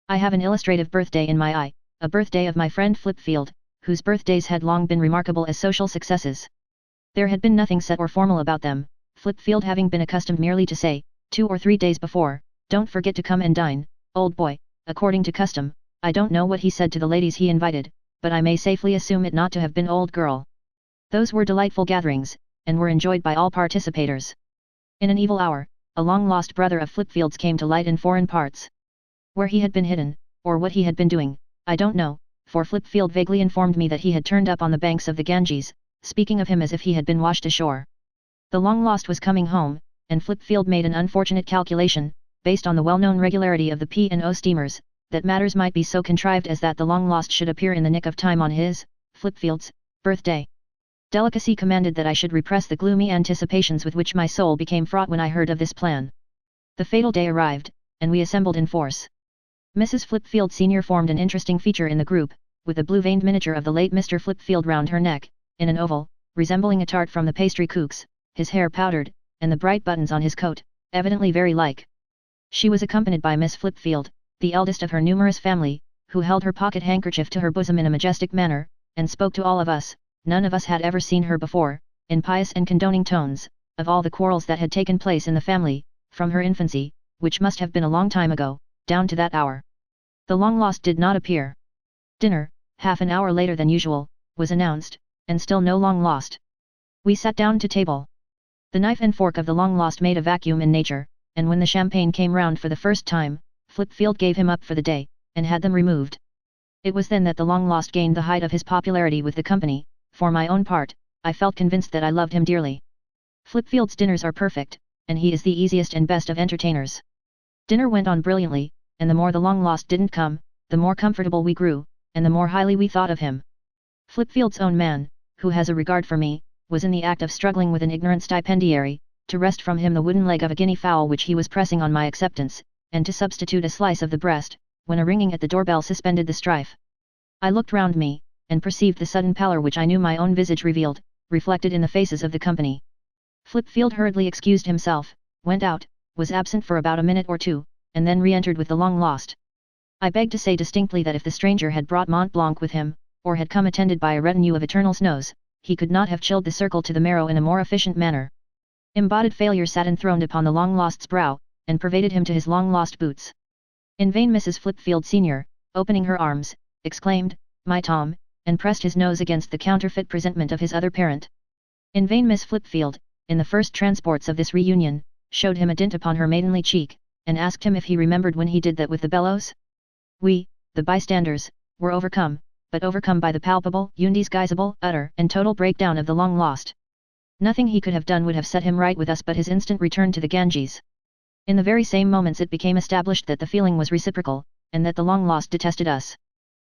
I have an illustrative birthday in my eye, a birthday of my friend Flipfield, whose birthdays had long been remarkable as social successes. There had been nothing set or formal about them, Flipfield having been accustomed merely to say, 2 or 3 days before, "Don't forget to come and dine, old boy," according to custom. I don't know what he said to the ladies he invited, but I may safely assume it not to have been old girl. Those were delightful gatherings, and were enjoyed by all participators. In an evil hour, a long-lost brother of Flipfield's came to light in foreign parts. Where he had been hidden, or what he had been doing, I don't know, for Flipfield vaguely informed me that he had turned up on the banks of the Ganges, speaking of him as if he had been washed ashore. The long-lost was coming home, and Flipfield made an unfortunate calculation, based on the well-known regularity of the P&O steamers, that matters might be so contrived as that the long-lost should appear in the nick of time on his, Flipfield's, birthday. Delicacy commanded that I should repress the gloomy anticipations with which my soul became fraught when I heard of this plan. The fatal day arrived, and we assembled in force. Mrs. Flipfield Sr. formed an interesting feature in the group, with a blue-veined miniature of the late Mr. Flipfield round her neck, in an oval, resembling a tart from the pastry cook's, his hair powdered, and the bright buttons on his coat, evidently very like. She was accompanied by Miss Flipfield, the eldest of her numerous family, who held her pocket handkerchief to her bosom in a majestic manner, and spoke to all of us, none of us had ever seen her before, in pious and condoning tones, of all the quarrels that had taken place in the family, from her infancy, which must have been a long time ago, down to that hour. The long-lost did not appear. Dinner, half an hour later than usual, was announced, and still no long-lost. We sat down to table. The knife and fork of the long-lost made a vacuum in nature, and when the champagne came round for the first time, Flipfield gave him up for the day, and had them removed. It was then that the long-lost gained the height of his popularity with the company. For my own part, I felt convinced that I loved him dearly. Flipfield's dinners are perfect, and he is the easiest and best of entertainers. Dinner went on brilliantly, and the more the long-lost didn't come, the more comfortable we grew, and the more highly we thought of him. Flipfield's own man, who has a regard for me, was in the act of struggling with an ignorant stipendiary, to wrest from him the wooden leg of a guinea fowl which he was pressing on my acceptance, and to substitute a slice of the breast, when a ringing at the doorbell suspended the strife. I looked round me, and perceived the sudden pallor which I knew my own visage revealed, reflected in the faces of the company. Flipfield hurriedly excused himself, went out, was absent for about a minute or two, and then re-entered with the long-lost. I beg to say distinctly that if the stranger had brought Mont Blanc with him, or had come attended by a retinue of eternal snows, he could not have chilled the circle to the marrow in a more efficient manner. Embodied failure sat enthroned upon the long-lost's brow, and pervaded him to his long-lost boots. In vain Mrs. Flipfield Sr., opening her arms, exclaimed, "My Tom," and pressed his nose against the counterfeit presentment of his other parent. In vain Miss Flipfield, in the first transports of this reunion, showed him a dint upon her maidenly cheek, and asked him if he remembered when he did that with the bellows. We, the bystanders, were overcome, but overcome by the palpable, undisguisable, utter and total breakdown of the long-lost. Nothing he could have done would have set him right with us but his instant return to the Ganges. In the very same moments it became established that the feeling was reciprocal, and that the long-lost detested us.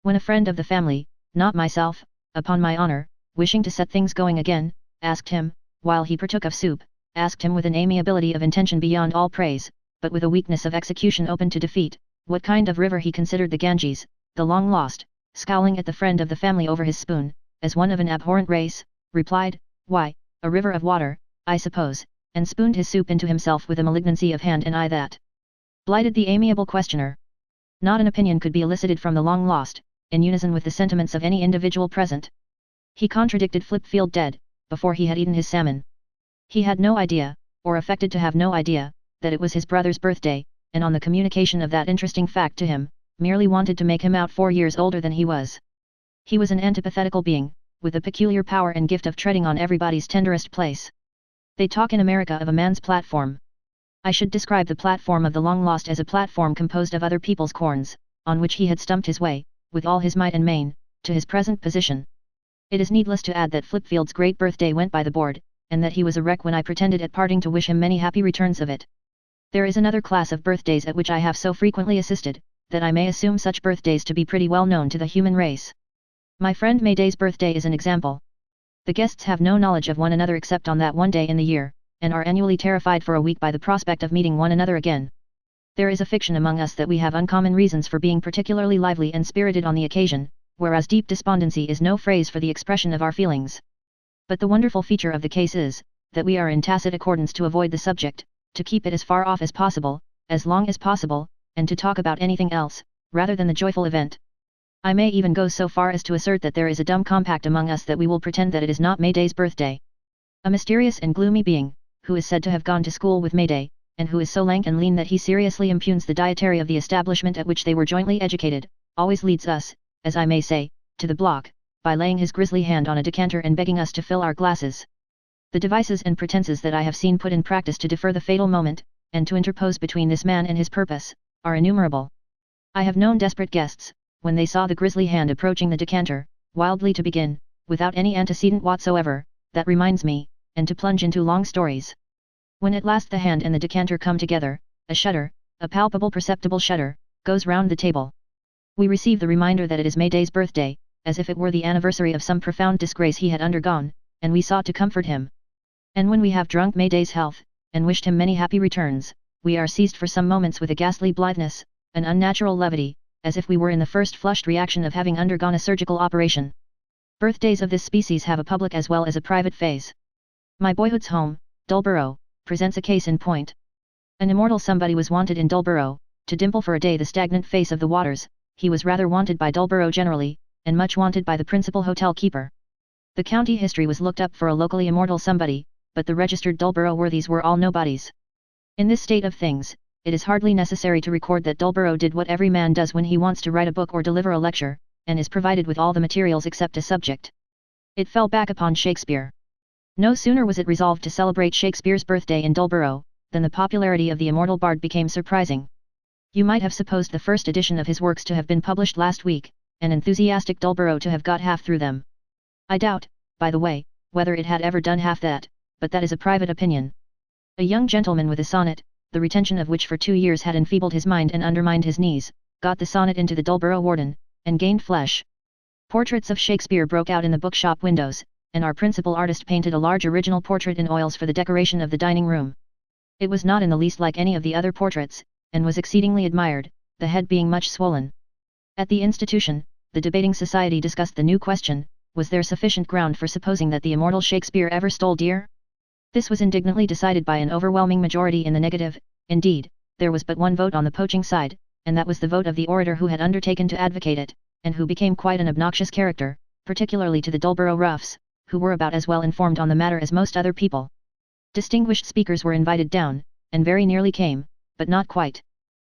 When a friend of the family, not myself, upon my honor, wishing to set things going again, asked him, while he partook of soup, asked him with an amiability of intention beyond all praise, but with a weakness of execution open to defeat, what kind of river he considered the Ganges, the long-lost, scowling at the friend of the family over his spoon, as one of an abhorrent race, replied, "Why, a river of water, I suppose," and spooned his soup into himself with a malignancy of hand and eye that blighted the amiable questioner. Not an opinion could be elicited from the long-lost, in unison with the sentiments of any individual present. He contradicted Flipfield dead, before he had eaten his salmon. He had no idea, or affected to have no idea, that it was his brother's birthday, and on the communication of that interesting fact to him, merely wanted to make him out 4 years older than he was. He was an antithetical being, with the peculiar power and gift of treading on everybody's tenderest place. They talk in America of a man's platform. I should describe the platform of the long-lost as a platform composed of other people's corns, on which he had stumped his way, with all his might and main, to his present position. It is needless to add that Flipfield's great birthday went by the board, and that he was a wreck when I pretended at parting to wish him many happy returns of it. There is another class of birthdays at which I have so frequently assisted, that I may assume such birthdays to be pretty well known to the human race. My friend Mayday's birthday is an example. The guests have no knowledge of one another except on that one day in the year, and are annually terrified for a week by the prospect of meeting one another again. There is a fiction among us that we have uncommon reasons for being particularly lively and spirited on the occasion, whereas deep despondency is no phrase for the expression of our feelings. But the wonderful feature of the case is, that we are in tacit accordance to avoid the subject, to keep it as far off as possible, as long as possible, and to talk about anything else, rather than the joyful event. I may even go so far as to assert that there is a dumb compact among us that we will pretend that it is not Mayday's birthday. A mysterious and gloomy being, who is said to have gone to school with Mayday, and who is so lank and lean that he seriously impugns the dietary of the establishment at which they were jointly educated, always leads us, as I may say, to the block, by laying his grisly hand on a decanter and begging us to fill our glasses. The devices and pretenses that I have seen put in practice to defer the fatal moment, and to interpose between this man and his purpose, are innumerable. I have known desperate guests, when they saw the grisly hand approaching the decanter, wildly to begin, without any antecedent whatsoever, "That reminds me," and to plunge into long stories. When at last the hand and the decanter come together, a shudder, a palpable perceptible shudder, goes round the table. We receive the reminder that it is Mayday's birthday, as if it were the anniversary of some profound disgrace he had undergone, and we sought to comfort him. And when we have drunk Mayday's health, and wished him many happy returns, we are seized for some moments with a ghastly blitheness, an unnatural levity, as if we were in the first flushed reaction of having undergone a surgical operation. Birthdays of this species have a public as well as a private phase. My boyhood's home, Dullborough, presents a case in point. An immortal somebody was wanted in Dullborough, to dimple for a day the stagnant face of the waters. He was rather wanted by Dullborough generally, and much wanted by the principal hotel keeper. The county history was looked up for a locally immortal somebody, but the registered Dullborough worthies were all nobodies. In this state of things, it is hardly necessary to record that Dullborough did what every man does when he wants to write a book or deliver a lecture, and is provided with all the materials except a subject. It fell back upon Shakespeare. No sooner was it resolved to celebrate Shakespeare's birthday in Dullborough, than the popularity of the immortal bard became surprising. You might have supposed the first edition of his works to have been published last week, and enthusiastic Dullborough to have got half through them. I doubt, by the way, whether it had ever done half that, but that is a private opinion. A young gentleman with a sonnet, the retention of which for 2 years had enfeebled his mind and undermined his knees, got the sonnet into the Dullborough Warden, and gained flesh. Portraits of Shakespeare broke out in the bookshop windows, and our principal artist painted a large original portrait in oils for the decoration of the dining room. It was not in the least like any of the other portraits, and was exceedingly admired, the head being much swollen. At the institution, the debating society discussed the new question: was there sufficient ground for supposing that the immortal Shakespeare ever stole deer? This was indignantly decided by an overwhelming majority in the negative. Indeed, there was but one vote on the poaching side, and that was the vote of the orator who had undertaken to advocate it, and who became quite an obnoxious character, particularly to the Dullborough roughs, who were about as well informed on the matter as most other people. Distinguished speakers were invited down, and very nearly came, but not quite.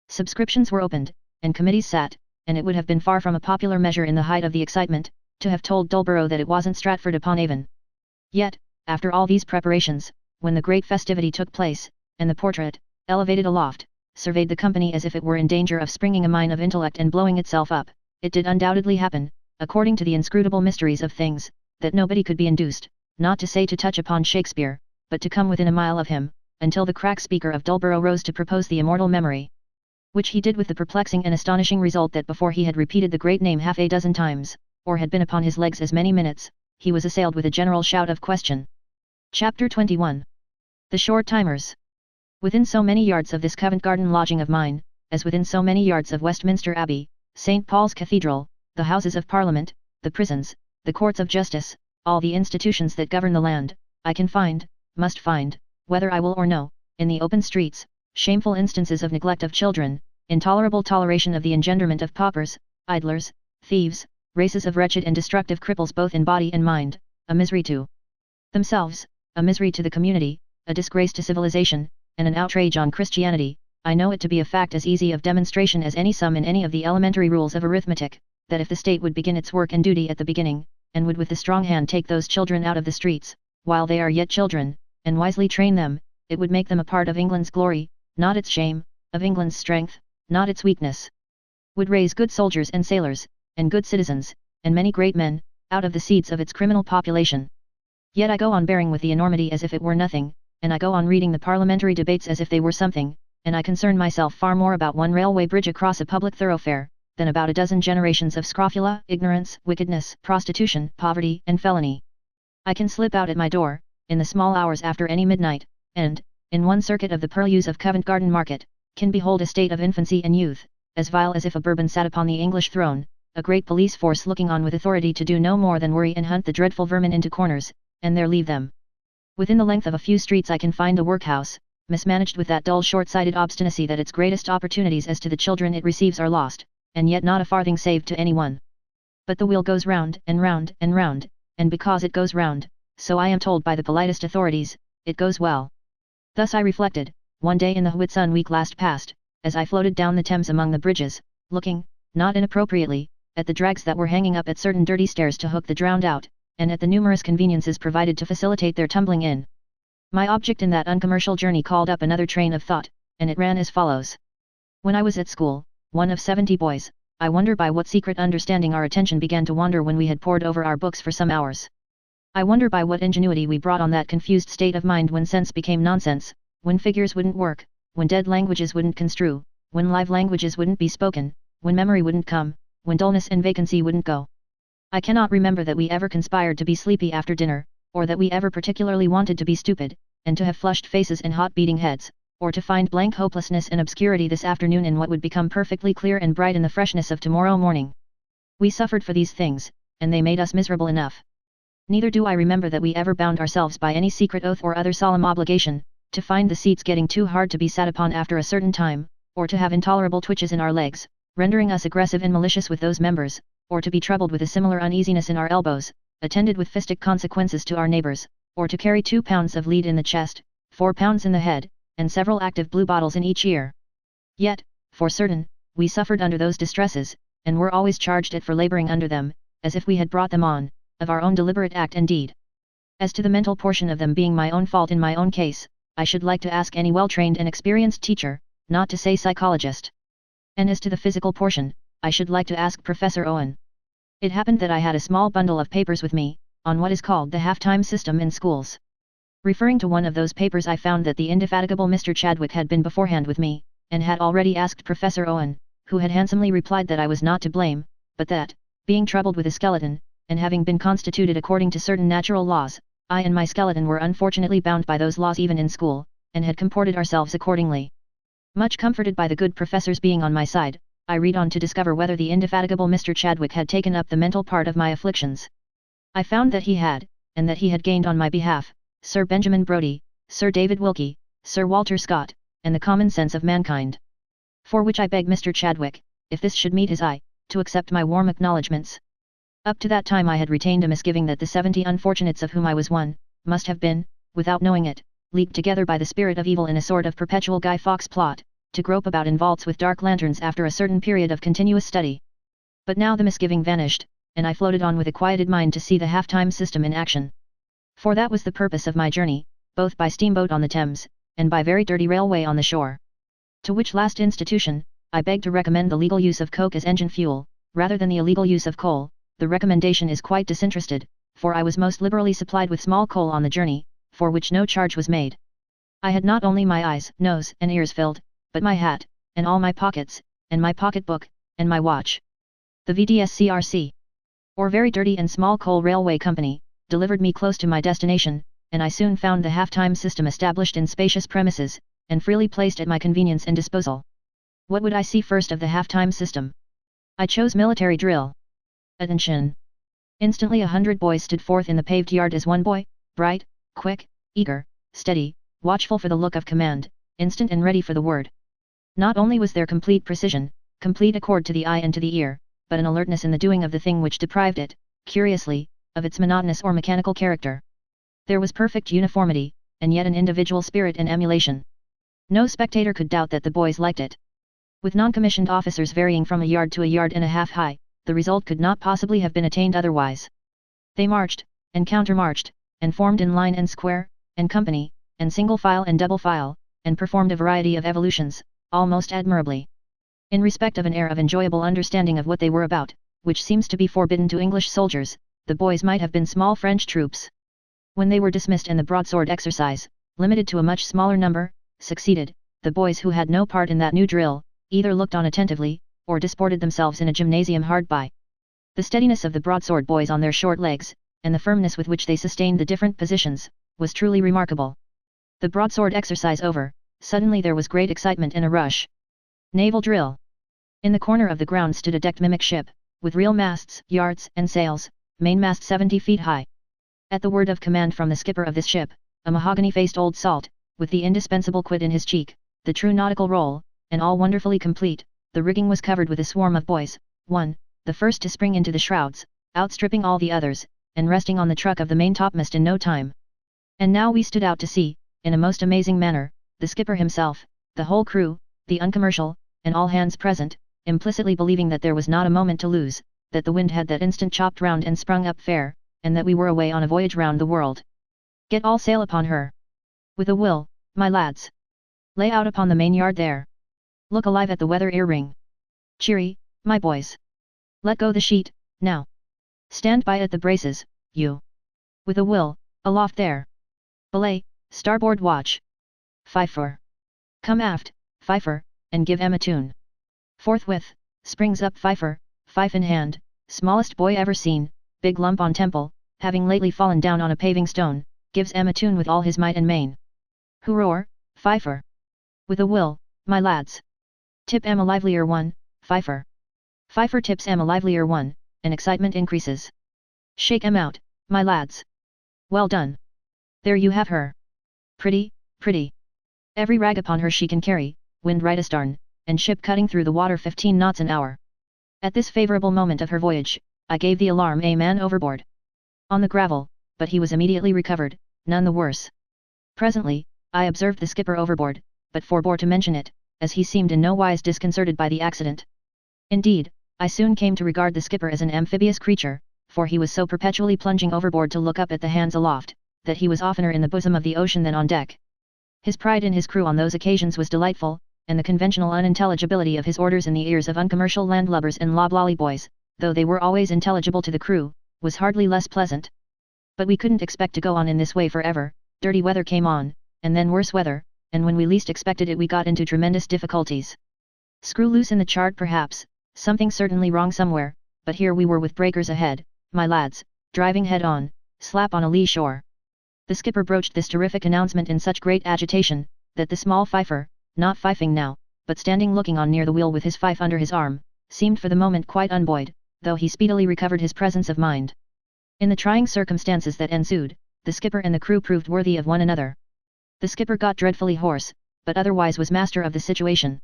Subscriptions were opened, and committees sat, and it would have been far from a popular measure in the height of the excitement, to have told Dullborough that it wasn't Stratford upon Avon. Yet, after all these preparations, when the great festivity took place, and the portrait, elevated aloft, surveyed the company as if it were in danger of springing a mine of intellect and blowing itself up, it did undoubtedly happen, according to the inscrutable mysteries of things, that nobody could be induced, not to say to touch upon Shakespeare, but to come within a mile of him, until the crack speaker of Dullborough rose to propose the immortal memory. Which he did with the perplexing and astonishing result that before he had repeated the great name half a dozen times, or had been upon his legs as many minutes, he was assailed with a general shout of question. Chapter 21. The Short-Timers. Within so many yards of this Covent Garden lodging of mine, as within so many yards of Westminster Abbey, St. Paul's Cathedral, the Houses of Parliament, the prisons, the courts of justice, all the institutions that govern the land, I can find, must find, whether I will or no, in the open streets, shameful instances of neglect of children, intolerable toleration of the engenderment of paupers, idlers, thieves, races of wretched and destructive cripples both in body and mind, a misery to themselves, a misery to the community, a disgrace to civilization, and an outrage on Christianity. I know it to be a fact as easy of demonstration as any sum in any of the elementary rules of arithmetic, that if the state would begin its work and duty at the beginning, and would with the strong hand take those children out of the streets, while they are yet children, and wisely train them, it would make them a part of England's glory, not its shame, of England's strength, not its weakness. Would raise good soldiers and sailors, and good citizens, and many great men, out of the seeds of its criminal population. Yet I go on bearing with the enormity as if it were nothing, and I go on reading the parliamentary debates as if they were something, and I concern myself far more about one railway bridge across a public thoroughfare, than about a dozen generations of scrofula, ignorance, wickedness, prostitution, poverty, and felony. I can slip out at my door, in the small hours after any midnight, and, in one circuit of the purlieus of Covent Garden Market, can behold a state of infancy and youth, as vile as if a Bourbon sat upon the English throne, a great police force looking on with authority to do no more than worry and hunt the dreadful vermin into corners, and there leave them. Within the length of a few streets I can find a workhouse, mismanaged with that dull short-sighted obstinacy that its greatest opportunities as to the children it receives are lost, and yet not a farthing saved to any one. But the wheel goes round, and round, and round, and because it goes round, so I am told by the politest authorities, it goes well. Thus I reflected, one day in the Whitsun week last past, as I floated down the Thames among the bridges, looking, not inappropriately, at the drags that were hanging up at certain dirty stairs to hook the drowned out, and at the numerous conveniences provided to facilitate their tumbling in. My object in that uncommercial journey called up another train of thought, and it ran as follows. When I was at school, one of 70 boys, I wonder by what secret understanding our attention began to wander when we had pored over our books for some hours. I wonder by what ingenuity we brought on that confused state of mind when sense became nonsense, when figures wouldn't work, when dead languages wouldn't construe, when live languages wouldn't be spoken, when memory wouldn't come, when dullness and vacancy wouldn't go. I cannot remember that we ever conspired to be sleepy after dinner, or that we ever particularly wanted to be stupid, and to have flushed faces and hot beating heads, or to find blank hopelessness and obscurity this afternoon in what would become perfectly clear and bright in the freshness of tomorrow morning. We suffered for these things, and they made us miserable enough. Neither do I remember that we ever bound ourselves by any secret oath or other solemn obligation, to find the seats getting too hard to be sat upon after a certain time, or to have intolerable twitches in our legs, rendering us aggressive and malicious with those members, or to be troubled with a similar uneasiness in our elbows, attended with fistic consequences to our neighbors, or to carry 2 pounds of lead in the chest, 4 pounds in the head, and several active blue bottles in each ear. Yet, for certain, we suffered under those distresses, and were always charged at for laboring under them, as if we had brought them on, of our own deliberate act and deed. As to the mental portion of them being my own fault in my own case, I should like to ask any well-trained and experienced teacher, not to say psychologist. And as to the physical portion, I should like to ask Professor Owen. It happened that I had a small bundle of papers with me, on what is called the half-time system in schools. Referring to one of those papers I found that the indefatigable Mr. Chadwick had been beforehand with me, and had already asked Professor Owen, who had handsomely replied that I was not to blame, but that, being troubled with a skeleton, and having been constituted according to certain natural laws, I and my skeleton were unfortunately bound by those laws even in school, and had comported ourselves accordingly. Much comforted by the good professor's being on my side, I read on to discover whether the indefatigable Mr. Chadwick had taken up the mental part of my afflictions. I found that he had, and that he had gained on my behalf, Sir Benjamin Brodie, Sir David Wilkie, Sir Walter Scott, and the common sense of mankind. For which I beg Mr. Chadwick, if this should meet his eye, to accept my warm acknowledgments. Up to that time I had retained a misgiving that the 70 unfortunates of whom I was one, must have been, without knowing it, leagued together by the spirit of evil in a sort of perpetual Guy Fawkes plot, to grope about in vaults with dark lanterns after a certain period of continuous study. But now the misgiving vanished, and I floated on with a quieted mind to see the half-time system in action. For that was the purpose of my journey, both by steamboat on the Thames, and by very dirty railway on the shore. To which last institution, I beg to recommend the legal use of coke as engine fuel, rather than the illegal use of coal. The recommendation is quite disinterested, for I was most liberally supplied with small coal on the journey, for which no charge was made. I had not only my eyes, nose, and ears filled, but my hat, and all my pockets, and my pocket-book, and my watch. The VDSCRC, or Very Dirty and Small Coal Railway Company, delivered me close to my destination, and I soon found the half-time system established in spacious premises, and freely placed at my convenience and disposal. What would I see first of the half-time system? I chose military drill. Attention! Instantly 100 boys stood forth in the paved yard as one boy, bright, quick, eager, steady, watchful for the look of command, instant and ready for the word. Not only was there complete precision, complete accord to the eye and to the ear, but an alertness in the doing of the thing which deprived it, curiously, of its monotonous or mechanical character. There was perfect uniformity, and yet an individual spirit and emulation. No spectator could doubt that the boys liked it. With non-commissioned officers varying from a yard to a yard and a half high, the result could not possibly have been attained otherwise. They marched, and counter-marched, and formed in line and square, and company, and single file and double file, and performed a variety of evolutions, all most admirably. In respect of an air of enjoyable understanding of what they were about, which seems to be forbidden to English soldiers, the boys might have been small French troops. When they were dismissed and the broadsword exercise, limited to a much smaller number, succeeded, the boys who had no part in that new drill, either looked on attentively, or disported themselves in a gymnasium hard by. The steadiness of the broadsword boys on their short legs, and the firmness with which they sustained the different positions, was truly remarkable. The broadsword exercise over, suddenly there was great excitement and a rush. Naval drill. In the corner of the ground stood a decked mimic ship, with real masts, yards, and sails, mainmast 70 feet high. At the word of command from the skipper of this ship, a mahogany-faced old salt, with the indispensable quid in his cheek, the true nautical roll, and all wonderfully complete, the rigging was covered with a swarm of boys, one, the first to spring into the shrouds, outstripping all the others, and resting on the truck of the main topmast in no time. And now we stood out to sea, in a most amazing manner, the skipper himself, the whole crew, the Uncommercial, and all hands present, implicitly believing that there was not a moment to lose, that the wind had that instant chopped round and sprung up fair, and that we were away on a voyage round the world. Get all sail upon her. With a will, my lads. Lay out upon the main yard there. Look alive at the weather ear-ring. Cheery, my boys. Let go the sheet, now. Stand by at the braces, you. With a will, aloft there. Belay, starboard watch. Fifer. Come aft, Fifer, and give Em a tune. Forthwith, springs up Fifer, fife in hand, smallest boy ever seen, big lump on temple, having lately fallen down on a paving stone, gives Em a tune with all his might and main. Who roar, Fifer. With a will, my lads. Tip Em a livelier one, Fifer. Fifer tips Em a livelier one, and excitement increases. Shake Em out, my lads. Well done. There you have her. Pretty, pretty. Every rag upon her she can carry, wind right astern, and ship cutting through the water 15 knots an hour. At this favourable moment of her voyage, I gave the alarm a man overboard. On the gravel, but he was immediately recovered, none the worse. Presently, I observed the skipper overboard, but forbore to mention it, as he seemed in no wise disconcerted by the accident. Indeed, I soon came to regard the skipper as an amphibious creature, for he was so perpetually plunging overboard to look up at the hands aloft, that he was oftener in the bosom of the ocean than on deck. His pride in his crew on those occasions was delightful, and the conventional unintelligibility of his orders in the ears of uncommercial landlubbers and loblolly boys, though they were always intelligible to the crew, was hardly less pleasant. But we couldn't expect to go on in this way forever. Dirty weather came on, and then worse weather, and when we least expected it we got into tremendous difficulties. Screw loose in the chart perhaps, something certainly wrong somewhere, but here we were with breakers ahead, my lads, driving head on, slap on a lee shore. The skipper broached this terrific announcement in such great agitation, that the small Fifer, not fifing now, but standing looking on near the wheel with his fife under his arm, seemed for the moment quite unbuoyed, though he speedily recovered his presence of mind. In the trying circumstances that ensued, the skipper and the crew proved worthy of one another. The skipper got dreadfully hoarse, but otherwise was master of the situation.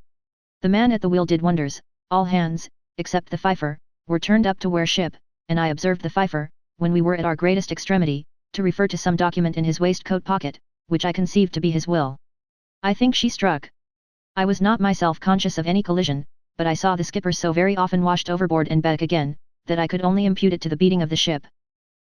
The man at the wheel did wonders. All hands, except the fifer, were turned up to wear ship, and I observed the fifer, when we were at our greatest extremity, to refer to some document in his waistcoat pocket, which I conceived to be his will. I think she struck. I was not myself conscious of any collision, but I saw the skipper so very often washed overboard and back again, that I could only impute it to the beating of the ship.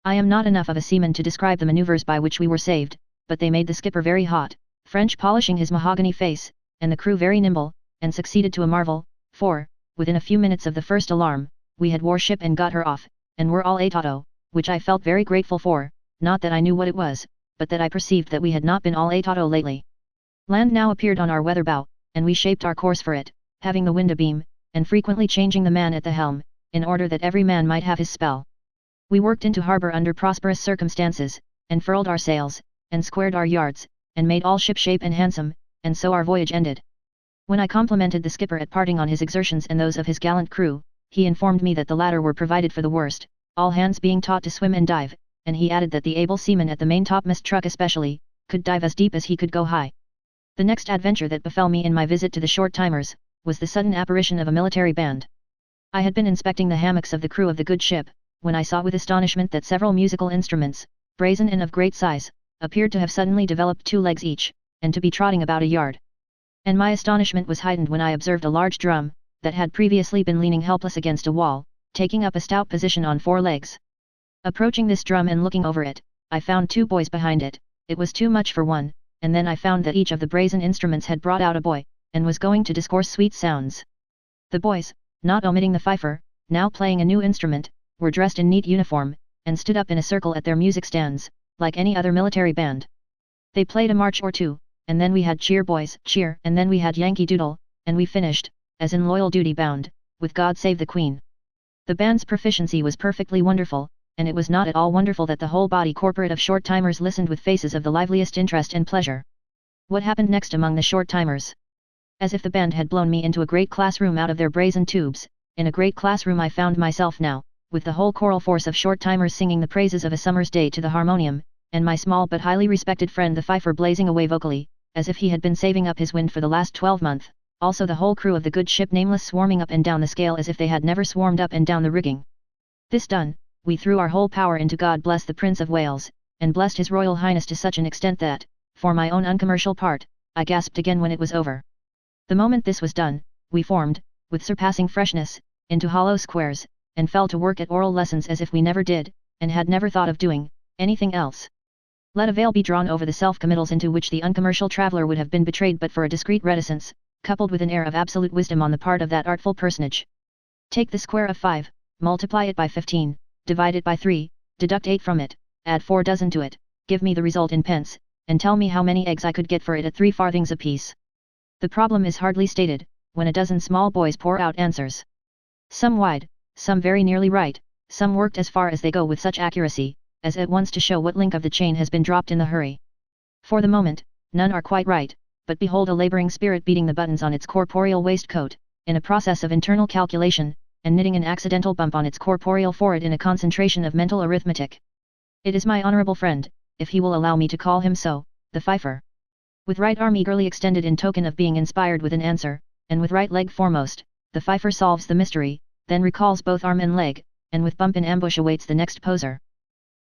I am not enough of a seaman to describe the maneuvers by which we were saved, but they made the skipper very hot, French polishing his mahogany face, and the crew very nimble, and succeeded to a marvel, for, within a few minutes of the first alarm, we had wore ship and got her off, and were all atato, which I felt very grateful for, not that I knew what it was, but that I perceived that we had not been all atato lately. Land now appeared on our weather bow, and we shaped our course for it, having the wind abeam, and frequently changing the man at the helm, in order that every man might have his spell. We worked into harbour under prosperous circumstances, and furled our sails, and squared our yards, and made all ship shape and handsome, and so our voyage ended. When I complimented the skipper at parting on his exertions and those of his gallant crew, he informed me that the latter were provided for the worst, all hands being taught to swim and dive, and he added that the able seaman at the main topmast truck especially, could dive as deep as he could go high. The next adventure that befell me in my visit to the short timers, was the sudden apparition of a military band. I had been inspecting the hammocks of the crew of the good ship, when I saw with astonishment that several musical instruments, brazen and of great size, appeared to have suddenly developed 2 legs each, and to be trotting about a yard. And my astonishment was heightened when I observed a large drum, that had previously been leaning helpless against a wall, taking up a stout position on 4 legs. Approaching this drum and looking over it, I found 2 boys behind it. It was too much for one, and then I found that each of the brazen instruments had brought out a boy, and was going to discourse sweet sounds. The boys, not omitting the fifer, now playing a new instrument, were dressed in neat uniform, and stood up in a circle at their music stands, like any other military band. They played a march or two, and then we had cheer boys, cheer, and then we had Yankee Doodle, and we finished, as in loyal duty bound, with God Save the Queen. The band's proficiency was perfectly wonderful, and it was not at all wonderful that the whole body corporate of short-timers listened with faces of the liveliest interest and pleasure. What happened next among the short-timers? As if the band had blown me into a great classroom out of their brazen tubes, in a great classroom I found myself now, with the whole choral force of short-timers singing the praises of a summer's day to the harmonium, and my small but highly respected friend the fifer blazing away vocally, as if he had been saving up his wind for the last 12-month, also the whole crew of the good ship nameless swarming up and down the scale as if they had never swarmed up and down the rigging. This done, we threw our whole power into God bless the Prince of Wales, and blessed His Royal Highness to such an extent that, for my own uncommercial part, I gasped again when it was over. The moment this was done, we formed, with surpassing freshness, into hollow squares, and fell to work at oral lessons as if we never did, and had never thought of doing, anything else. Let a veil be drawn over the self-committals into which the uncommercial traveller would have been betrayed but for a discreet reticence, coupled with an air of absolute wisdom on the part of that artful personage. Take the square of 5, multiply it by 15, divide it by 3, deduct 8 from it, add 4 dozen to it, give me the result in pence, and tell me how many eggs I could get for it at 3 farthings apiece. The problem is hardly stated, when a dozen small boys pour out answers. Some wide, some very nearly right, some worked as far as they go with such accuracy, as at once to show what link of the chain has been dropped in the hurry. For the moment, none are quite right, but behold a labouring spirit beating the buttons on its corporeal waistcoat, in a process of internal calculation, and knitting an accidental bump on its corporeal forehead in a concentration of mental arithmetic. It is my honourable friend, if he will allow me to call him so, the fifer. With right arm eagerly extended in token of being inspired with an answer, and with right leg foremost, the fifer solves the mystery, then recalls both arm and leg, and with bump in ambush awaits the next poser.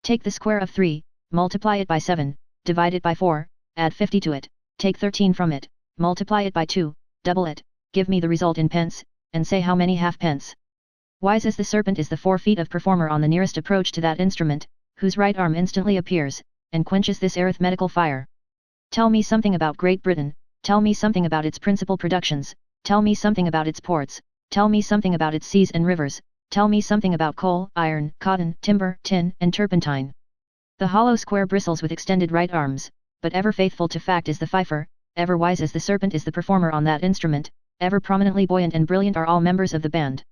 Take the square of 3, multiply it by 7, divide it by 4, add 50 to it, take 13 from it, multiply it by 2, double it, give me the result in pence, and say how many halfpence. Wise as the serpent is the 4 feet of performer on the nearest approach to that instrument, whose right arm instantly appears, and quenches this arithmetical fire. Tell me something about Great Britain, tell me something about its principal productions, tell me something about its ports, tell me something about its seas and rivers, tell me something about coal, iron, cotton, timber, tin, and turpentine. The hollow square bristles with extended right arms, but ever faithful to fact is the fifer, ever wise as the serpent is the performer on that instrument, ever prominently buoyant and brilliant are all members of the band.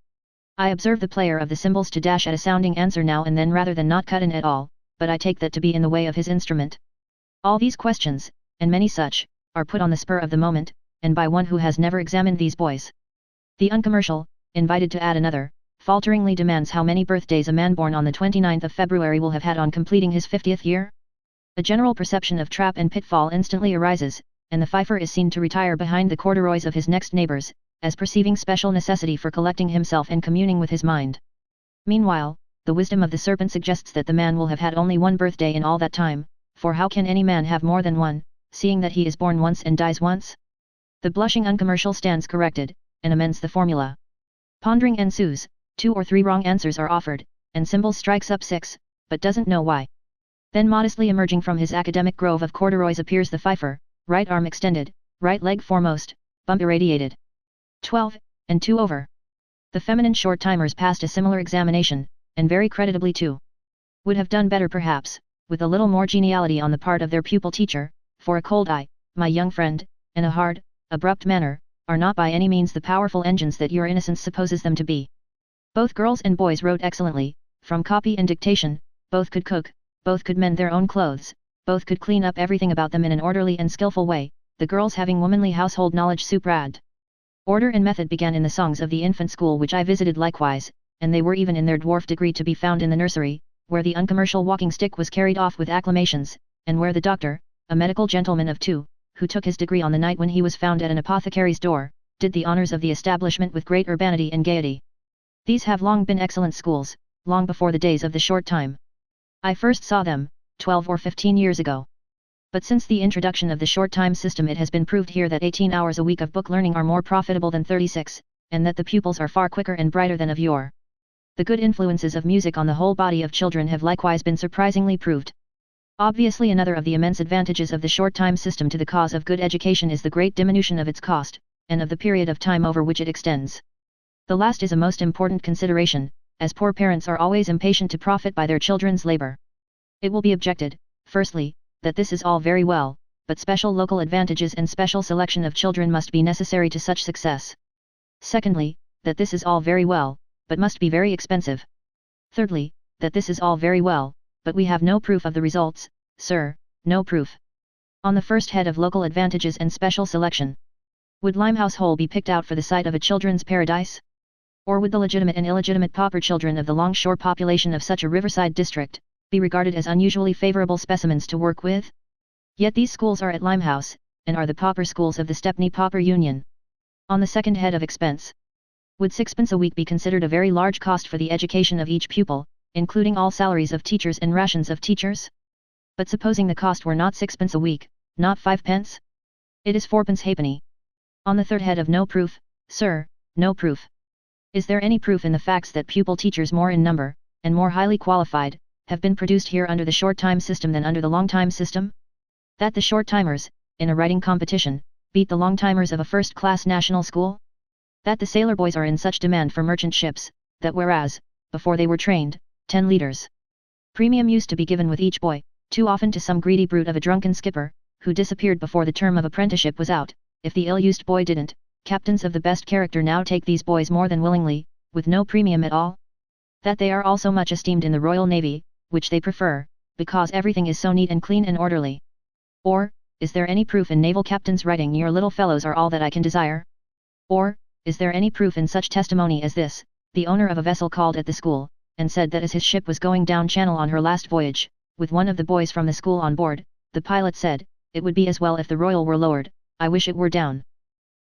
I observe the player of the cymbals to dash at a sounding answer now and then rather than not cut in at all, but I take that to be in the way of his instrument. All these questions, and many such, are put on the spur of the moment, and by one who has never examined these boys. The uncommercial, invited to add another, falteringly demands how many birthdays a man born on the 29th of February will have had on completing his 50th year? A general perception of trap and pitfall instantly arises, and the fifer is seen to retire behind the corduroys of his next neighbors, as perceiving special necessity for collecting himself and communing with his mind. Meanwhile, the wisdom of the serpent suggests that the man will have had only one birthday in all that time, for how can any man have more than one, seeing that he is born once and dies once? The blushing Uncommercial stands corrected, and amends the formula. Pondering ensues, 2 or 3 wrong answers are offered, and Symbol strikes up 6, but doesn't know why. Then modestly emerging from his academic grove of corduroys appears the fifer, right arm extended, right leg foremost, bump irradiated. 12, and 2 over. The feminine short-timers passed a similar examination, and very creditably too. Would have done better perhaps, with a little more geniality on the part of their pupil teacher, for a cold eye, my young friend, and a hard, abrupt manner, are not by any means the powerful engines that your innocence supposes them to be. Both girls and boys wrote excellently, from copy and dictation, both could cook, both could mend their own clothes, both could clean up everything about them in an orderly and skillful way, the girls having womanly household knowledge superadded. Order and method began in the songs of the infant school which I visited likewise, and they were even in their dwarf degree to be found in the nursery, where the uncommercial walking stick was carried off with acclamations, and where the doctor, a medical gentleman of 2, who took his degree on the night when he was found at an apothecary's door, did the honours of the establishment with great urbanity and gaiety. These have long been excellent schools, long before the days of the short time. I first saw them, 12 or 15 years ago. But since the introduction of the short time system it has been proved here that 18 hours a week of book learning are more profitable than 36, and that the pupils are far quicker and brighter than of yore. The good influences of music on the whole body of children have likewise been surprisingly proved. Obviously another of the immense advantages of the short time system to the cause of good education is the great diminution of its cost, and of the period of time over which it extends. The last is a most important consideration, as poor parents are always impatient to profit by their children's labor. It will be objected, firstly, that this is all very well, but special local advantages and special selection of children must be necessary to such success. Secondly, that this is all very well, but must be very expensive. Thirdly, that this is all very well, but we have no proof of the results, sir, no proof. On the first head of local advantages and special selection. Would Limehouse Hole be picked out for the site of a children's paradise? Or would the legitimate and illegitimate pauper children of the longshore population of such a riverside district, be regarded as unusually favourable specimens to work with? Yet these schools are at Limehouse, and are the pauper schools of the Stepney Pauper Union. On the second head of expense. Would 6pence a week be considered a very large cost for the education of each pupil, including all salaries of teachers and rations of teachers? But supposing the cost were not 6pence a week, not 5pence? It is 4pence halfpenny. On the third head of no proof, sir, no proof. Is there any proof in the facts that pupil teachers more in number, and more highly qualified, have been produced here under the short time system than under the long time system? That the short timers, in a writing competition, beat the long timers of a first-class national school? That the sailor boys are in such demand for merchant ships, that whereas, before they were trained, 10 liters premium used to be given with each boy, too often to some greedy brute of a drunken skipper, who disappeared before the term of apprenticeship was out, if the ill-used boy didn't, captains of the best character now take these boys more than willingly, with no premium at all? That they are also much esteemed in the Royal Navy, which they prefer, because everything is so neat and clean and orderly? Or, is there any proof in naval captains writing your little fellows are all that I can desire? Or, is there any proof in such testimony as this, the owner of a vessel called at the school, and said that as his ship was going down channel on her last voyage, with one of the boys from the school on board, the pilot said, "It would be as well if the Royal were lowered, I wish it were down."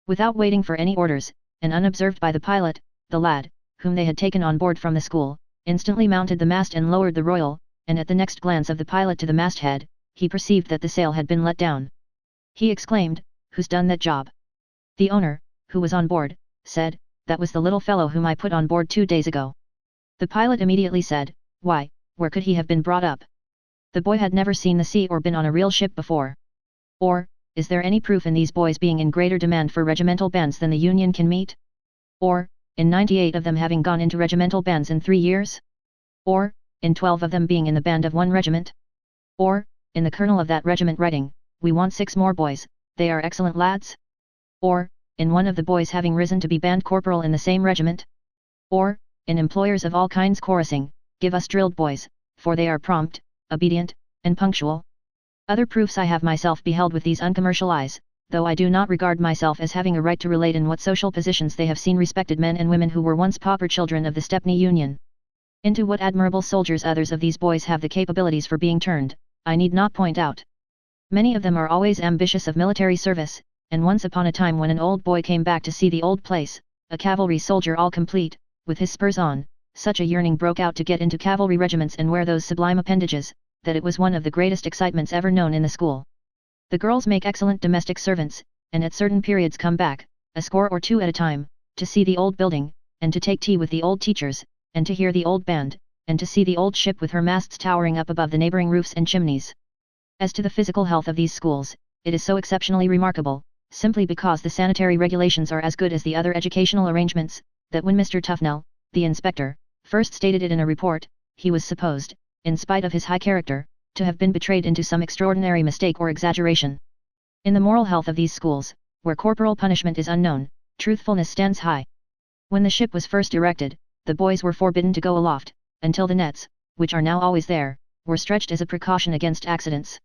Without waiting for any orders, and unobserved by the pilot, the lad, whom they had taken on board from the school, instantly mounted the mast and lowered the Royal, and at the next glance of the pilot to the masthead, he perceived that the sail had been let down. He exclaimed, "Who's done that job?" The owner, who was on board, said, "That was the little fellow whom I put on board 2 days ago." The pilot immediately said, "Why, where could he have been brought up?" The boy had never seen the sea or been on a real ship before. Or, is there any proof in these boys being in greater demand for regimental bands than the Union can meet? Or, in 98 of them having gone into regimental bands in 3 years? Or, in 12 of them being in the band of one regiment? Or, in the colonel of that regiment writing, "We want 6 more boys, they are excellent lads"? Or, in one of the boys having risen to be band corporal in the same regiment? Or, in employers of all kinds chorusing, "Give us drilled boys, for they are prompt, obedient, and punctual"? Other proofs I have myself beheld with these uncommercial eyes, though I do not regard myself as having a right to relate in what social positions they have seen respected men and women who were once pauper children of the Stepney Union. Into what admirable soldiers others of these boys have the capabilities for being turned, I need not point out. Many of them are always ambitious of military service, and once upon a time when an old boy came back to see the old place, a cavalry soldier all complete, with his spurs on, such a yearning broke out to get into cavalry regiments and wear those sublime appendages, that it was one of the greatest excitements ever known in the school. The girls make excellent domestic servants, and at certain periods come back, a score or two at a time, to see the old building, and to take tea with the old teachers, and to hear the old band, and to see the old ship with her masts towering up above the neighboring roofs and chimneys. As to the physical health of these schools, it is so exceptionally remarkable, simply because the sanitary regulations are as good as the other educational arrangements, that when Mr. Tufnell, the inspector, first stated it in a report, he was supposed, in spite of his high character, to have been betrayed into some extraordinary mistake or exaggeration. In the moral health of these schools, where corporal punishment is unknown, truthfulness stands high. When the ship was first erected, the boys were forbidden to go aloft, until the nets, which are now always there, were stretched as a precaution against accidents.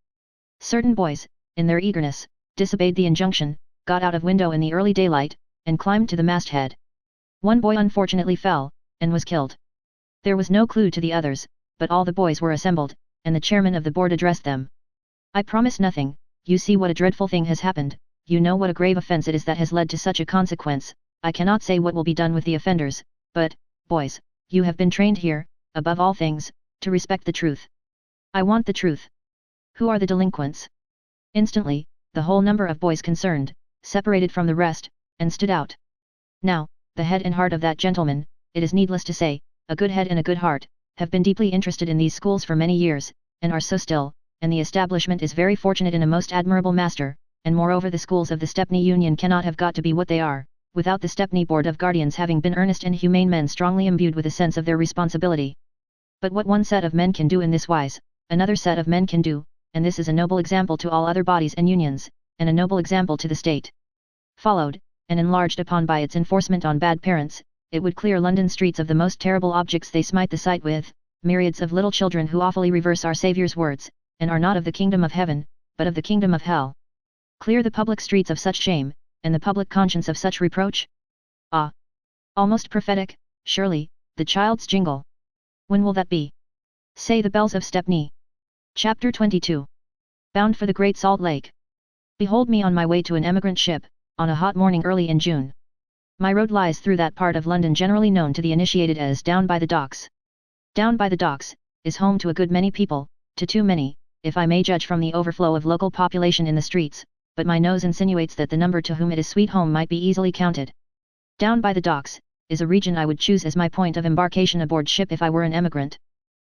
Certain boys, in their eagerness, disobeyed the injunction, got out of window in the early daylight, and climbed to the masthead. One boy unfortunately fell, and was killed. There was no clue to the others, but all the boys were assembled, and the chairman of the board addressed them. "I promise nothing, you see what a dreadful thing has happened, you know what a grave offence it is that has led to such a consequence, I cannot say what will be done with the offenders, but, boys, you have been trained here, above all things, to respect the truth. I want the truth. Who are the delinquents?" Instantly, the whole number of boys concerned, separated from the rest, and stood out. Now, the head and heart of that gentleman, it is needless to say, a good head and a good heart, have been deeply interested in these schools for many years, and are so still, and the establishment is very fortunate in a most admirable master, and moreover the schools of the Stepney Union cannot have got to be what they are, without the Stepney Board of Guardians having been earnest and humane men strongly imbued with a sense of their responsibility. But what one set of men can do in this wise, another set of men can do, and this is a noble example to all other bodies and unions, and a noble example to the state. Followed, and enlarged upon by its enforcement on bad parents, it would clear London streets of the most terrible objects they smite the sight with, myriads of little children who awfully reverse our Saviour's words, and are not of the kingdom of heaven, but of the kingdom of hell. Clear the public streets of such shame, and the public conscience of such reproach? Ah! Almost prophetic, surely, the child's jingle. When will that be? Say the bells of Stepney. Chapter 22. Bound for the Great Salt Lake. Behold me on my way to an emigrant ship, on a hot morning early in June. My road lies through that part of London generally known to the initiated as Down by the Docks. Down by the Docks is home to a good many people, to too many, if I may judge from the overflow of local population in the streets, but my nose insinuates that the number to whom it is sweet home might be easily counted. Down by the Docks is a region I would choose as my point of embarkation aboard ship if I were an emigrant.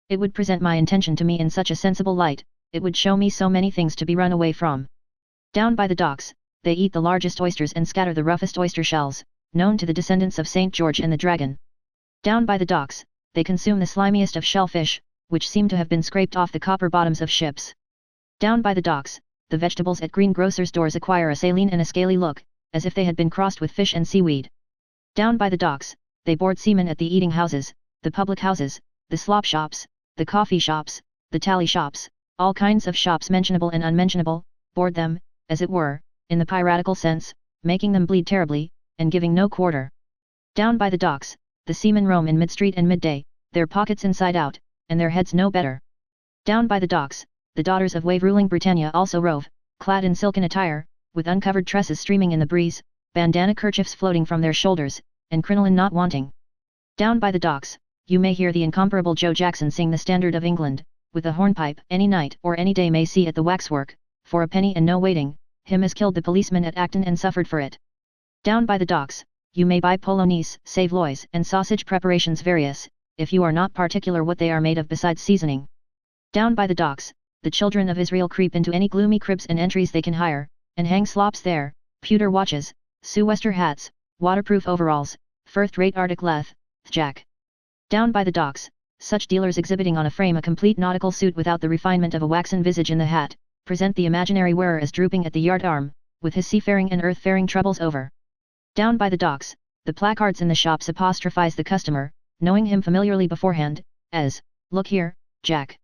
It would present my intention to me in such a sensible light, it would show me so many things to be run away from. Down by the Docks, they eat the largest oysters and scatter the roughest oyster shells, known to the descendants of St. George and the Dragon. Down by the Docks, they consume the slimiest of shellfish, which seem to have been scraped off the copper bottoms of ships. Down by the Docks, the vegetables at greengrocers' doors acquire a saline and a scaly look, as if they had been crossed with fish and seaweed. Down by the Docks, they board seamen at the eating houses, the public houses, the slop shops, the coffee shops, the tally shops, all kinds of shops mentionable and unmentionable, board them, as it were, in the piratical sense, making them bleed terribly, and giving no quarter. Down by the Docks, the seamen roam in mid-street and midday, their pockets inside out, and their heads no better. Down by the Docks, the daughters of wave-ruling Britannia also rove, clad in silken attire, with uncovered tresses streaming in the breeze, bandana kerchiefs floating from their shoulders, and crinoline not wanting. Down by the Docks, you may hear the incomparable Joe Jackson sing the Standard of England, with the hornpipe, any night or any day may see at the waxwork, for a penny and no waiting, him as killed the policeman at Acton and suffered for it. Down by the Docks, you may buy polonaise, saveloys and sausage preparations various, if you are not particular what they are made of besides seasoning. Down by the Docks, the children of Israel creep into any gloomy cribs and entries they can hire, and hang slops there, pewter watches, sou'wester hats, waterproof overalls, first-rate Arctic leather, jack. Down by the Docks, such dealers exhibiting on a frame a complete nautical suit without the refinement of a waxen visage in the hat, present the imaginary wearer as drooping at the yard arm, with his seafaring and earth-faring troubles over. Down by the Docks, the placards in the shops apostrophize the customer, knowing him familiarly beforehand, as, "Look here, Jack.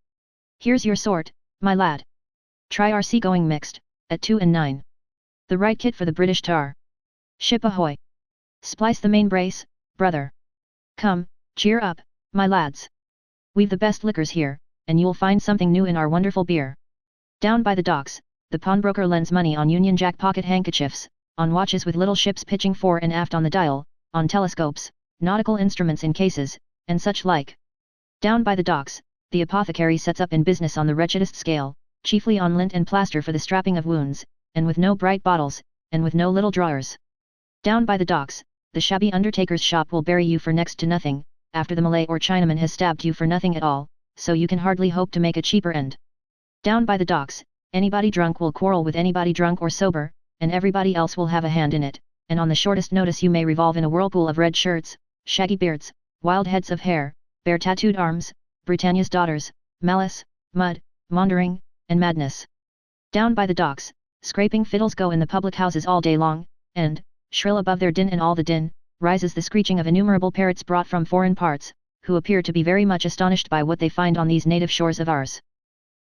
Here's your sort, my lad. Try our sea-going mixed, at 2 and 9. The right kit for the British tar. Ship ahoy! Splice the main brace, brother. Come, cheer up, my lads. We've the best liquors here, and you'll find something new in our wonderful beer." Down by the Docks, the pawnbroker lends money on Union Jack pocket handkerchiefs, on watches with little ships pitching fore and aft on the dial, on telescopes, nautical instruments in cases, and such like. Down by the docks, the apothecary sets up in business on the wretchedest scale, chiefly on lint and plaster for the strapping of wounds, and with no bright bottles, and with no little drawers. Down by the docks, the shabby undertaker's shop will bury you for next to nothing, after the Malay or Chinaman has stabbed you for nothing at all, so you can hardly hope to make a cheaper end. Down by the docks, anybody drunk will quarrel with anybody drunk or sober, and everybody else will have a hand in it, and on the shortest notice you may revolve in a whirlpool of red shirts, shaggy beards, wild heads of hair, bare tattooed arms, Britannia's daughters, malice, mud, maundering, and madness. Down by the docks, scraping fiddles go in the public houses all day long, and, shrill above their din and all the din, rises the screeching of innumerable parrots brought from foreign parts, who appear to be very much astonished by what they find on these native shores of ours.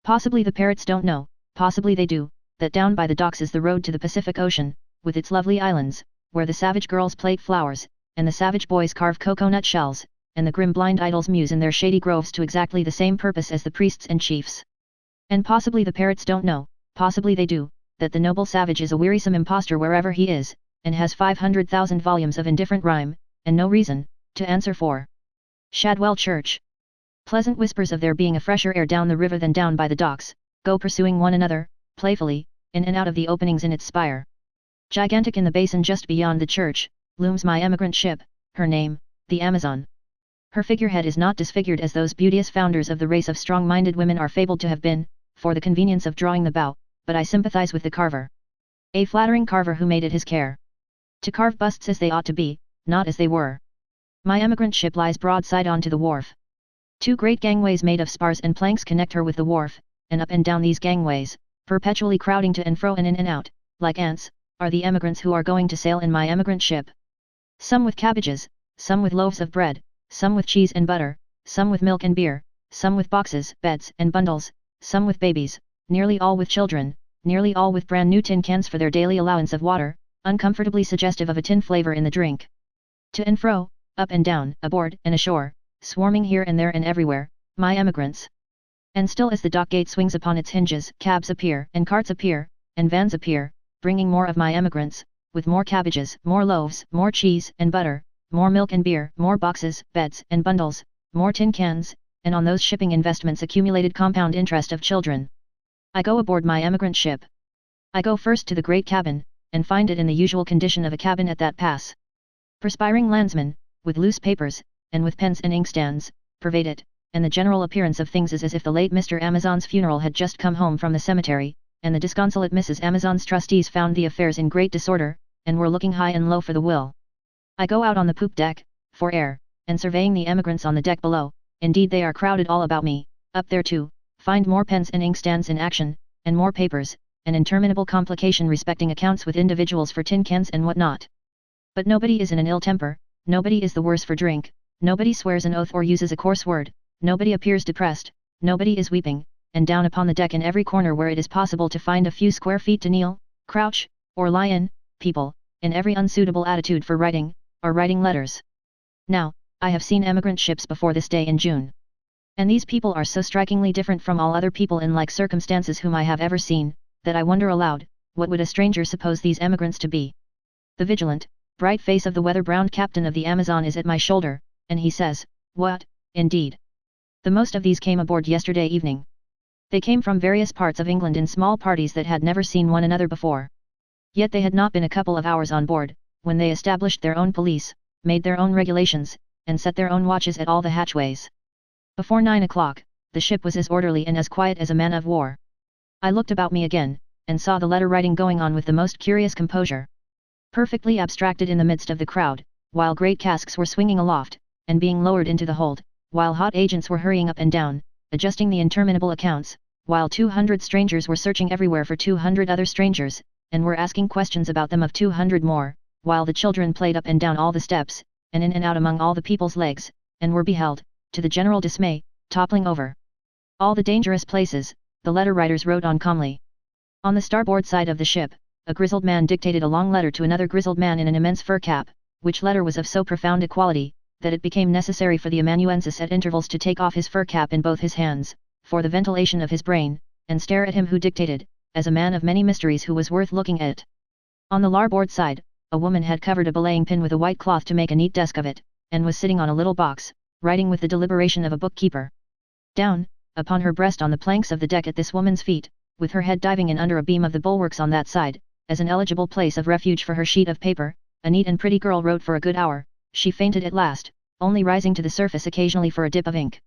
Possibly the parrots don't know, possibly they do, that down by the docks is the road to the Pacific Ocean, with its lovely islands, where the savage girls plait flowers, and the savage boys carve cocoa-nut shells, and the grim blind idols muse in their shady groves to exactly the same purpose as the priests and chiefs. And possibly the parrots don't know, possibly they do, that the noble savage is a wearisome impostor wherever he is, and has 500,000 volumes of indifferent rhyme, and no reason, to answer for. Shadwell Church. Pleasant whispers of there being a fresher air down the river than down by the docks, go pursuing one another, playfully, in and out of the openings in its spire. Gigantic in the basin just beyond the church, looms my emigrant ship, her name, the Amazon. Her figurehead is not disfigured as those beauteous founders of the race of strong-minded women are fabled to have been, for the convenience of drawing the bow, but I sympathize with the carver. A flattering carver who made it his care to carve busts as they ought to be, not as they were. My emigrant ship lies broadside onto the wharf. Two great gangways made of spars and planks connect her with the wharf, and up and down these gangways, perpetually crowding to and fro and in and out, like ants, are the emigrants who are going to sail in my emigrant ship. Some with cabbages, some with loaves of bread, some with cheese and butter, some with milk and beer, some with boxes, beds, and bundles, some with babies, nearly all with children, nearly all with brand new tin cans for their daily allowance of water, uncomfortably suggestive of a tin flavor in the drink. To and fro, up and down, aboard and ashore, swarming here and there and everywhere, my emigrants. And still as the dock gate swings upon its hinges, cabs appear, and carts appear, and vans appear, bringing more of my emigrants, with more cabbages, more loaves, more cheese and butter, more milk and beer, more boxes, beds, and bundles, more tin cans, and on those shipping investments accumulated compound interest of children. I go aboard my emigrant ship. I go first to the great cabin, and find it in the usual condition of a cabin at that pass. Perspiring landsmen, with loose papers, and with pens and inkstands, pervade it, and the general appearance of things is as if the late Mr. Amazon's funeral had just come home from the cemetery, and the disconsolate Mrs. Amazon's trustees found the affairs in great disorder, and were looking high and low for the will. I go out on the poop deck, for air, and surveying the emigrants on the deck below, indeed they are crowded all about me, up there too, find more pens and inkstands in action, and more papers, an interminable complication respecting accounts with individuals for tin cans and what not. But nobody is in an ill temper, nobody is the worse for drink, nobody swears an oath or uses a coarse word, nobody appears depressed, nobody is weeping, and down upon the deck in every corner where it is possible to find a few square feet to kneel, crouch, or lie in, people, in every unsuitable attitude for writing, are writing letters. Now, I have seen emigrant ships before this day in June. And these people are so strikingly different from all other people in like circumstances whom I have ever seen, that I wonder aloud, what would a stranger suppose these emigrants to be? The vigilant, bright face of the weather-browned captain of the Amazon is at my shoulder, and he says, "What, indeed? The most of these came aboard yesterday evening. They came from various parts of England in small parties that had never seen one another before. Yet they had not been a couple of hours on board, when they established their own police, made their own regulations, and set their own watches at all the hatchways. Before 9 o'clock, the ship was as orderly and as quiet as a man of war. I looked about me again, and saw the letter writing going on with the most curious composure. Perfectly abstracted in the midst of the crowd, while great casks were swinging aloft, and being lowered into the hold, while hot agents were hurrying up and down, adjusting the interminable accounts, while 200 strangers were searching everywhere for 200 other strangers, and were asking questions about them of 200 more, while the children played up and down all the steps, and in and out among all the people's legs, and were beheld, to the general dismay, toppling over all the dangerous places, the letter writers wrote on calmly. On the starboard side of the ship, a grizzled man dictated a long letter to another grizzled man in an immense fur cap, which letter was of so profound a quality, that it became necessary for the amanuensis at intervals to take off his fur cap in both his hands, for the ventilation of his brain, and stare at him who dictated, as a man of many mysteries who was worth looking at. On the larboard side, a woman had covered a belaying pin with a white cloth to make a neat desk of it, and was sitting on a little box, writing with the deliberation of a bookkeeper. Down, upon her breast on the planks of the deck at this woman's feet, with her head diving in under a beam of the bulwarks on that side, as an eligible place of refuge for her sheet of paper, a neat and pretty girl wrote for a good hour. She fainted at last, only rising to the surface occasionally for a dip of ink.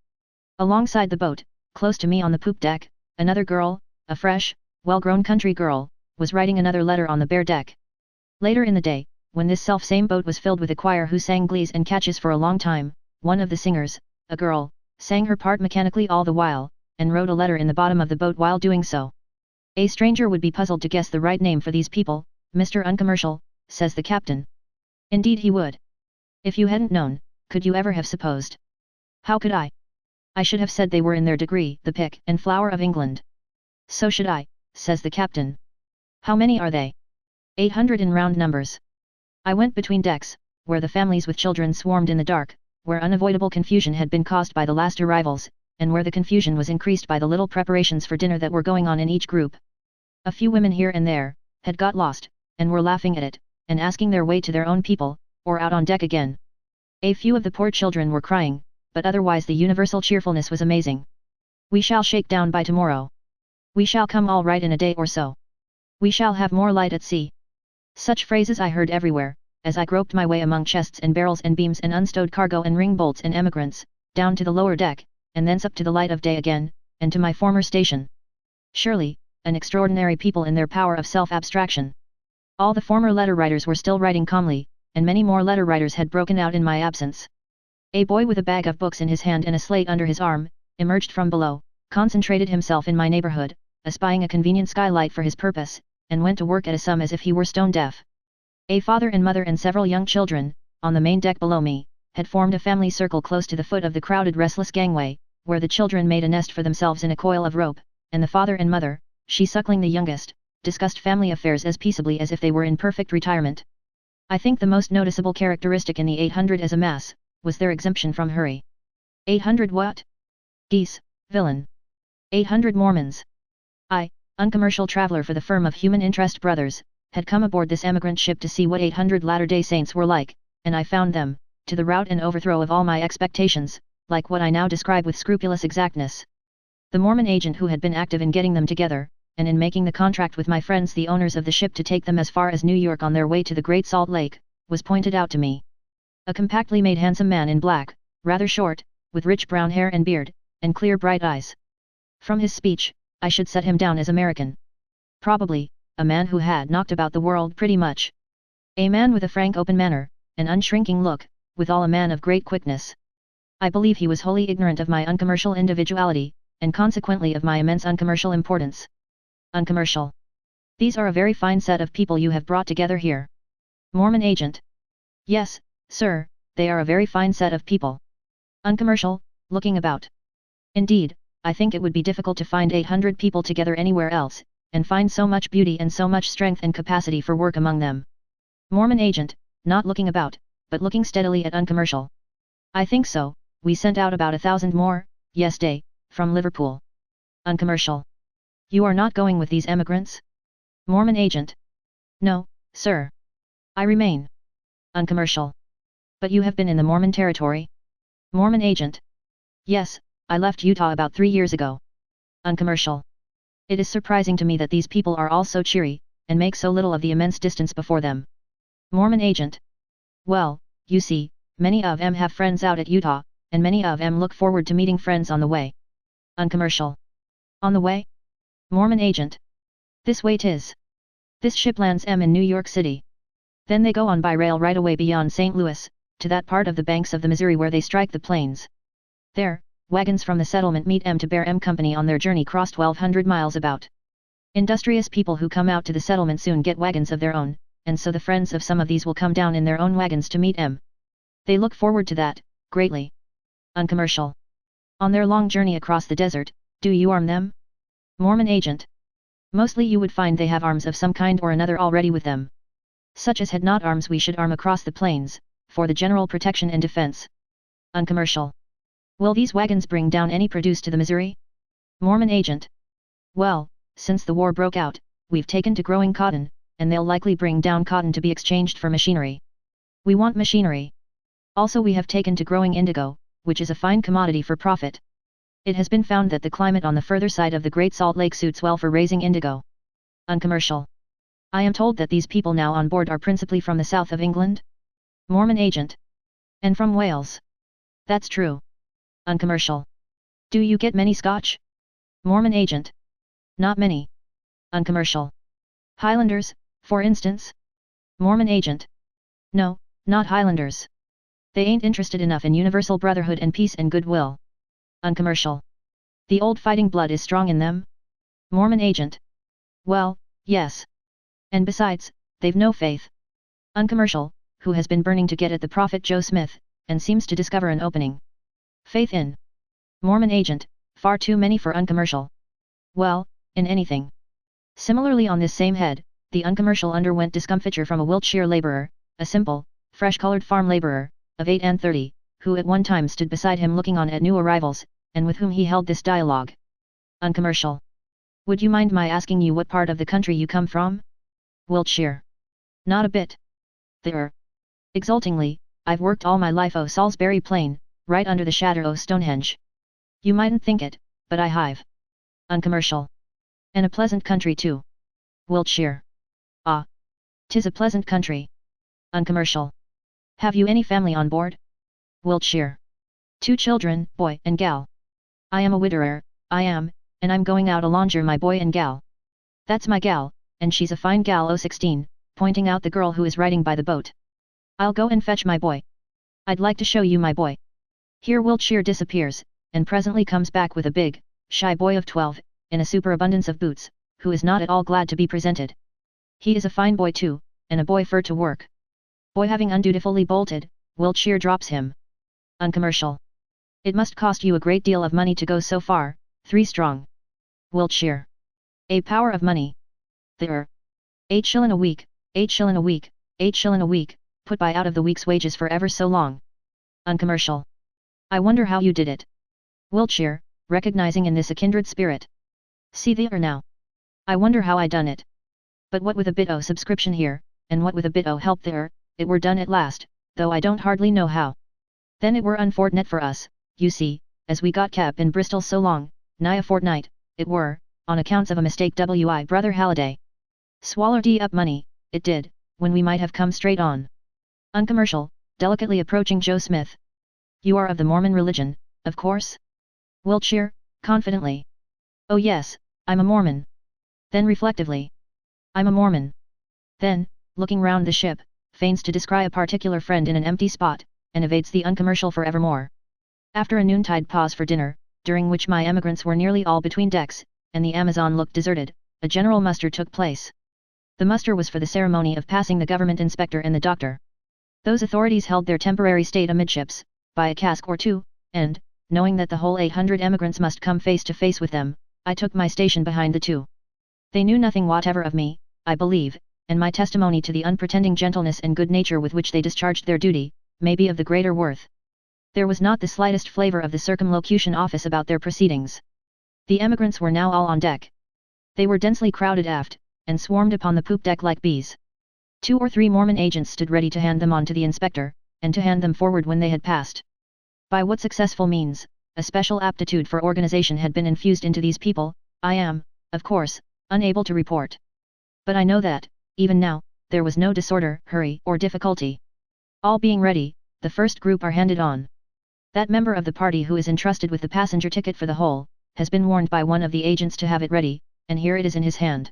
Alongside the boat, close to me on the poop deck, another girl, a fresh, well-grown country girl, was writing another letter on the bare deck. Later in the day, when this self-same boat was filled with a choir who sang glees and catches for a long time, one of the singers, a girl, sang her part mechanically all the while, and wrote a letter in the bottom of the boat while doing so. A stranger would be puzzled to guess the right name for these people, Mr. Uncommercial, says the captain. Indeed he would. If you hadn't known, could you ever have supposed? How could I? I should have said they were in their degree the pick and flower of England. So should I, says the captain. How many are they? 800 in round numbers. I went between decks, where the families with children swarmed in the dark, where unavoidable confusion had been caused by the last arrivals, and where the confusion was increased by the little preparations for dinner that were going on in each group. A few women here and there, had got lost, and were laughing at it, and asking their way to their own people, or out on deck again. A few of the poor children were crying, but otherwise the universal cheerfulness was amazing. We shall shake down by tomorrow. We shall come all right in a day or so. We shall have more light at sea. Such phrases I heard everywhere, as I groped my way among chests and barrels and beams and unstowed cargo and ring bolts and emigrants, down to the lower deck, and thence up to the light of day again, and to my former station. Surely, an extraordinary people in their power of self-abstraction. All the former letter-writers were still writing calmly, and many more letter-writers had broken out in my absence. A boy with a bag of books in his hand and a slate under his arm, emerged from below, concentrated himself in my neighborhood, espying a convenient skylight for his purpose, and went to work at a sum as if he were stone deaf. A father and mother and several young children, on the main deck below me, had formed a family circle close to the foot of the crowded restless gangway, where the children made a nest for themselves in a coil of rope, and the father and mother, she suckling the youngest, discussed family affairs as peaceably as if they were in perfect retirement. I think the most noticeable characteristic in the 800 as a mass, was their exemption from hurry. 800 what? Geese, villain. 800 Mormons. I, Uncommercial Traveller for the firm of Human Interest Brothers, had come aboard this emigrant ship to see what 800 Latter-day Saints were like, and I found them, to the rout and overthrow of all my expectations, like what I now describe with scrupulous exactness. The Mormon agent who had been active in getting them together, and in making the contract with my friends the owners of the ship to take them as far as New York on their way to the Great Salt Lake, was pointed out to me. A compactly made handsome man in black, rather short, with rich brown hair and beard, and clear bright eyes. From his speech, I should set him down as American. Probably, a man who had knocked about the world pretty much. A man with a frank open manner, an unshrinking look, withal a man of great quickness. I believe he was wholly ignorant of my uncommercial individuality, and consequently of my immense uncommercial importance. Uncommercial. These are a very fine set of people you have brought together here. Mormon agent. Yes, sir, they are a very fine set of people. Uncommercial, looking about. Indeed, I think it would be difficult to find 800 people together anywhere else, and find so much beauty and so much strength and capacity for work among them. Mormon agent, not looking about, but looking steadily at Uncommercial. I think so, we sent out about 1,000 more, yesterday, from Liverpool. Uncommercial. You are not going with these emigrants? Mormon agent. No, sir. I remain. Uncommercial. But you have been in the Mormon territory? Mormon agent. Yes, I left Utah about 3 years ago. Uncommercial. It is surprising to me that these people are all so cheery, and make so little of the immense distance before them. Mormon agent. Well, you see, many of em have friends out at Utah, and many of em look forward to meeting friends on the way. Uncommercial. On the way? Mormon agent. This way 'tis. This ship lands em in New York City. Then they go on by rail right away beyond St. Louis, to that part of the banks of the Missouri where they strike the plains. There, wagons from the settlement meet em to bear em company on their journey cross 1,200 miles about. Industrious people who come out to the settlement soon get wagons of their own, and so the friends of some of these will come down in their own wagons to meet em. They look forward to that, greatly. Uncommercial. On their long journey across the desert, do you arm them? Mormon agent. Mostly you would find they have arms of some kind or another already with them. Such as had not arms we should arm across the plains, for the general protection and defense. Uncommercial. Will these wagons bring down any produce to the Missouri? Mormon agent. Well, since the war broke out, we've taken to growing cotton, and they'll likely bring down cotton to be exchanged for machinery. We want machinery. Also we have taken to growing indigo, which is a fine commodity for profit. It has been found that the climate on the further side of the Great Salt Lake suits well for raising indigo. Uncommercial. I am told that these people now on board are principally from the south of England? Mormon agent. And from Wales. That's true. Uncommercial. Do you get many Scotch? Mormon agent. Not many. Uncommercial. Highlanders, for instance? Mormon agent. No, not Highlanders. They ain't interested enough in universal brotherhood and peace and goodwill. Uncommercial. The old fighting blood is strong in them? Mormon agent. Well, yes. And besides, they've no faith. Uncommercial, who has been burning to get at the prophet Joe Smith, and seems to discover an opening. Faith in Mormon agent, far too many for Uncommercial. Well, in anything. Similarly on this same head, the Uncommercial underwent discomfiture from a Wiltshire labourer, a simple, fresh-coloured farm labourer, of 8 and 30, who at one time stood beside him looking on at new arrivals, and with whom he held this dialogue. Uncommercial. Would you mind my asking you what part of the country you come from? Wiltshire. Not a bit. There. Exultingly, I've worked all my life o' Salisbury Plain, right under the shadow o' Stonehenge. You mightn't think it, but I hive. Uncommercial. And a pleasant country too. Wiltshire. Ah. 'Tis a pleasant country. Uncommercial. Have you any family on board? Wiltshire. 2 children, boy and gal. I am a widower, I am, and I'm going out a longer my boy and gal. That's my gal, and she's a fine gal o' 16, pointing out the girl who is riding by the boat. I'll go and fetch my boy. I'd like to show you my boy. Here Wiltshire disappears, and presently comes back with a big, shy boy of 12, in a superabundance of boots, who is not at all glad to be presented. He is a fine boy too, and a boy for to work. Boy having undutifully bolted, Wiltshire drops him. Uncommercial. It must cost you a great deal of money to go so far, 3 strong. Wiltshire. A power of money. There. 8 shillin' a week, 8 shillin' a week, 8 shillin' a week, put by out of the week's wages for ever so long. Uncommercial. I wonder how you did it. Wiltshire, recognizing in this a kindred spirit. See there now. I wonder how I done it. But what with a bit o' subscription here, and what with a bit o' help there, it were done at last, though I don't hardly know how. Then it were unfort'nate for us, you see, as we got kep in Bristol so long, nigh a fortnight, it were, on accounts of a mistake wi brother Halliday. Swallowed up money, it did, when we might have come straight on. Uncommercial, delicately approaching Joe Smith. You are of the Mormon religion, of course? Wiltshire, confidently. Oh yes, I'm a Mormon. Then reflectively. I'm a Mormon. Then, looking round the ship, feigns to descry a particular friend in an empty spot, and evades the Uncommercial for evermore. After a noontide pause for dinner, during which my emigrants were nearly all between decks, and the Amazon looked deserted, a general muster took place. The muster was for the ceremony of passing the government inspector and the doctor. Those authorities held their temporary state amidships, by a cask or two, and, knowing that the whole 800 emigrants must come face to face with them, I took my station behind the two. They knew nothing whatever of me, I believe, and my testimony to the unpretending gentleness and good nature with which they discharged their duty, may be of the greater worth. There was not the slightest flavour of the circumlocution office about their proceedings. The emigrants were now all on deck. They were densely crowded aft, and swarmed upon the poop deck like bees. 2 or 3 Mormon agents stood ready to hand them on to the inspector, and to hand them forward when they had passed. By what successful means, a special aptitude for organization had been infused into these people, I am, of course, unable to report. But I know that, even now, there was no disorder, hurry, or difficulty. All being ready, the first group are handed on. That member of the party who is entrusted with the passenger ticket for the whole, has been warned by one of the agents to have it ready, and here it is in his hand.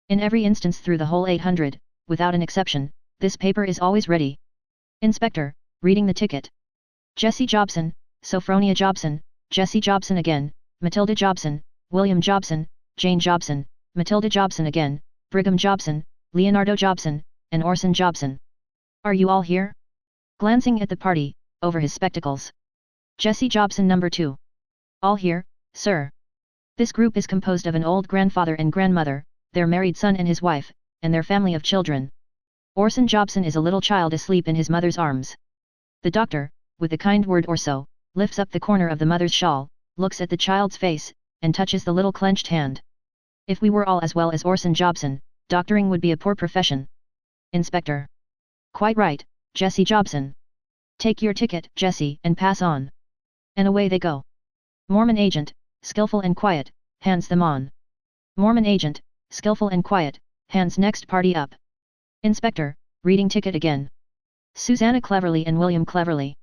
In every instance through the whole 800, without an exception, this paper is always ready. Inspector, reading the ticket. Jessie Jobson, Sophronia Jobson, Jessie Jobson again, Matilda Jobson, William Jobson, Jane Jobson, Matilda Jobson again, Brigham Jobson, Leonardo Jobson, and Orson Jobson. Are you all here? Glancing at the party, over his spectacles. Jessie Jobson number 2. All here, sir. This group is composed of an old grandfather and grandmother, their married son and his wife, and their family of children. Orson Jobson is a little child asleep in his mother's arms. The doctor, with a kind word or so, lifts up the corner of the mother's shawl, looks at the child's face, and touches the little clenched hand. If we were all as well as Orson Jobson, doctoring would be a poor profession. Inspector. Quite right, Jesse Jobson. Take your ticket, Jesse, and pass on. And away they go. Mormon agent, skillful and quiet, hands them on. Mormon agent, skillful and quiet, hands next party up. Inspector, reading ticket again. Susanna Cleverly and William Cleverly.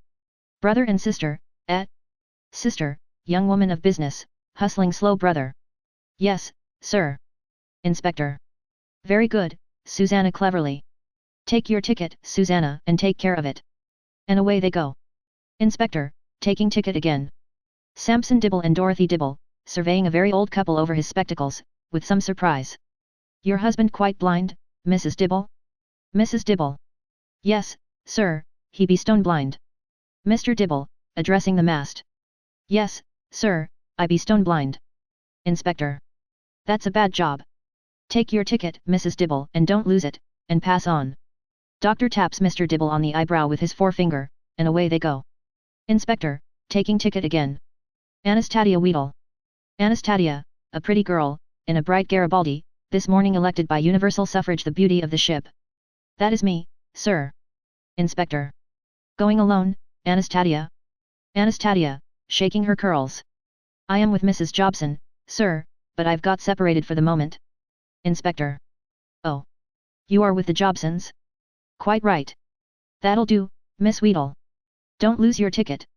Brother and sister, eh? Sister, young woman of business, hustling slow brother. Yes, sir. Inspector. Very good, Susanna Cleverly. Take your ticket, Susanna, and take care of it. And away they go. Inspector, taking ticket again. Samson Dibble and Dorothy Dibble, surveying a very old couple over his spectacles, with some surprise. Your husband quite blind, Mrs. Dibble? Mrs. Dibble. Yes, sir, he be stone blind. Mr. Dibble, addressing the mast. Yes, sir, I be stone blind. Inspector. That's a bad job. Take your ticket, Mrs. Dibble, and don't lose it, and pass on. Doctor taps Mr. Dibble on the eyebrow with his forefinger, and away they go. Inspector, taking ticket again. Anastasia Weedle. Anastasia, a pretty girl, in a bright Garibaldi, this morning elected by universal suffrage the beauty of the ship. That is me, sir. Inspector. Going alone, Anastasia? Anastasia, shaking her curls. I am with Mrs. Jobson, sir, but I've got separated for the moment. Inspector. Oh. You are with the Jobsons? Quite right. That'll do, Miss Weedle. Don't lose your ticket.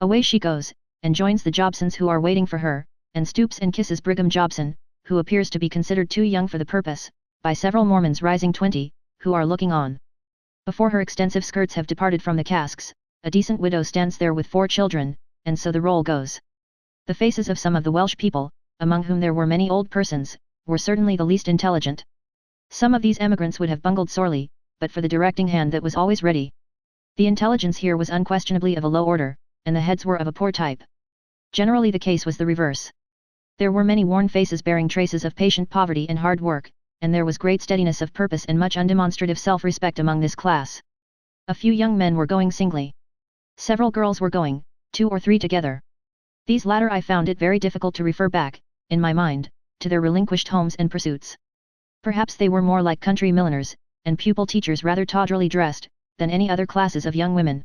Away she goes, and joins the Jobsons who are waiting for her, and stoops and kisses Brigham Jobson, who appears to be considered too young for the purpose, by several Mormons rising 20, who are looking on. Before her extensive skirts have departed from the casks, a decent widow stands there with 4 children, and so the roll goes. The faces of some of the Welsh people, among whom there were many old persons, were certainly the least intelligent. Some of these emigrants would have bungled sorely, but for the directing hand that was always ready. The intelligence here was unquestionably of a low order, and the heads were of a poor type. Generally the case was the reverse. There were many worn faces bearing traces of patient poverty and hard work, and there was great steadiness of purpose and much undemonstrative self-respect among this class. A few young men were going singly. Several girls were going, 2 or 3 together. These latter I found it very difficult to refer back, in my mind, to their relinquished homes and pursuits. Perhaps they were more like country milliners, and pupil teachers rather tawdrily dressed, than any other classes of young women.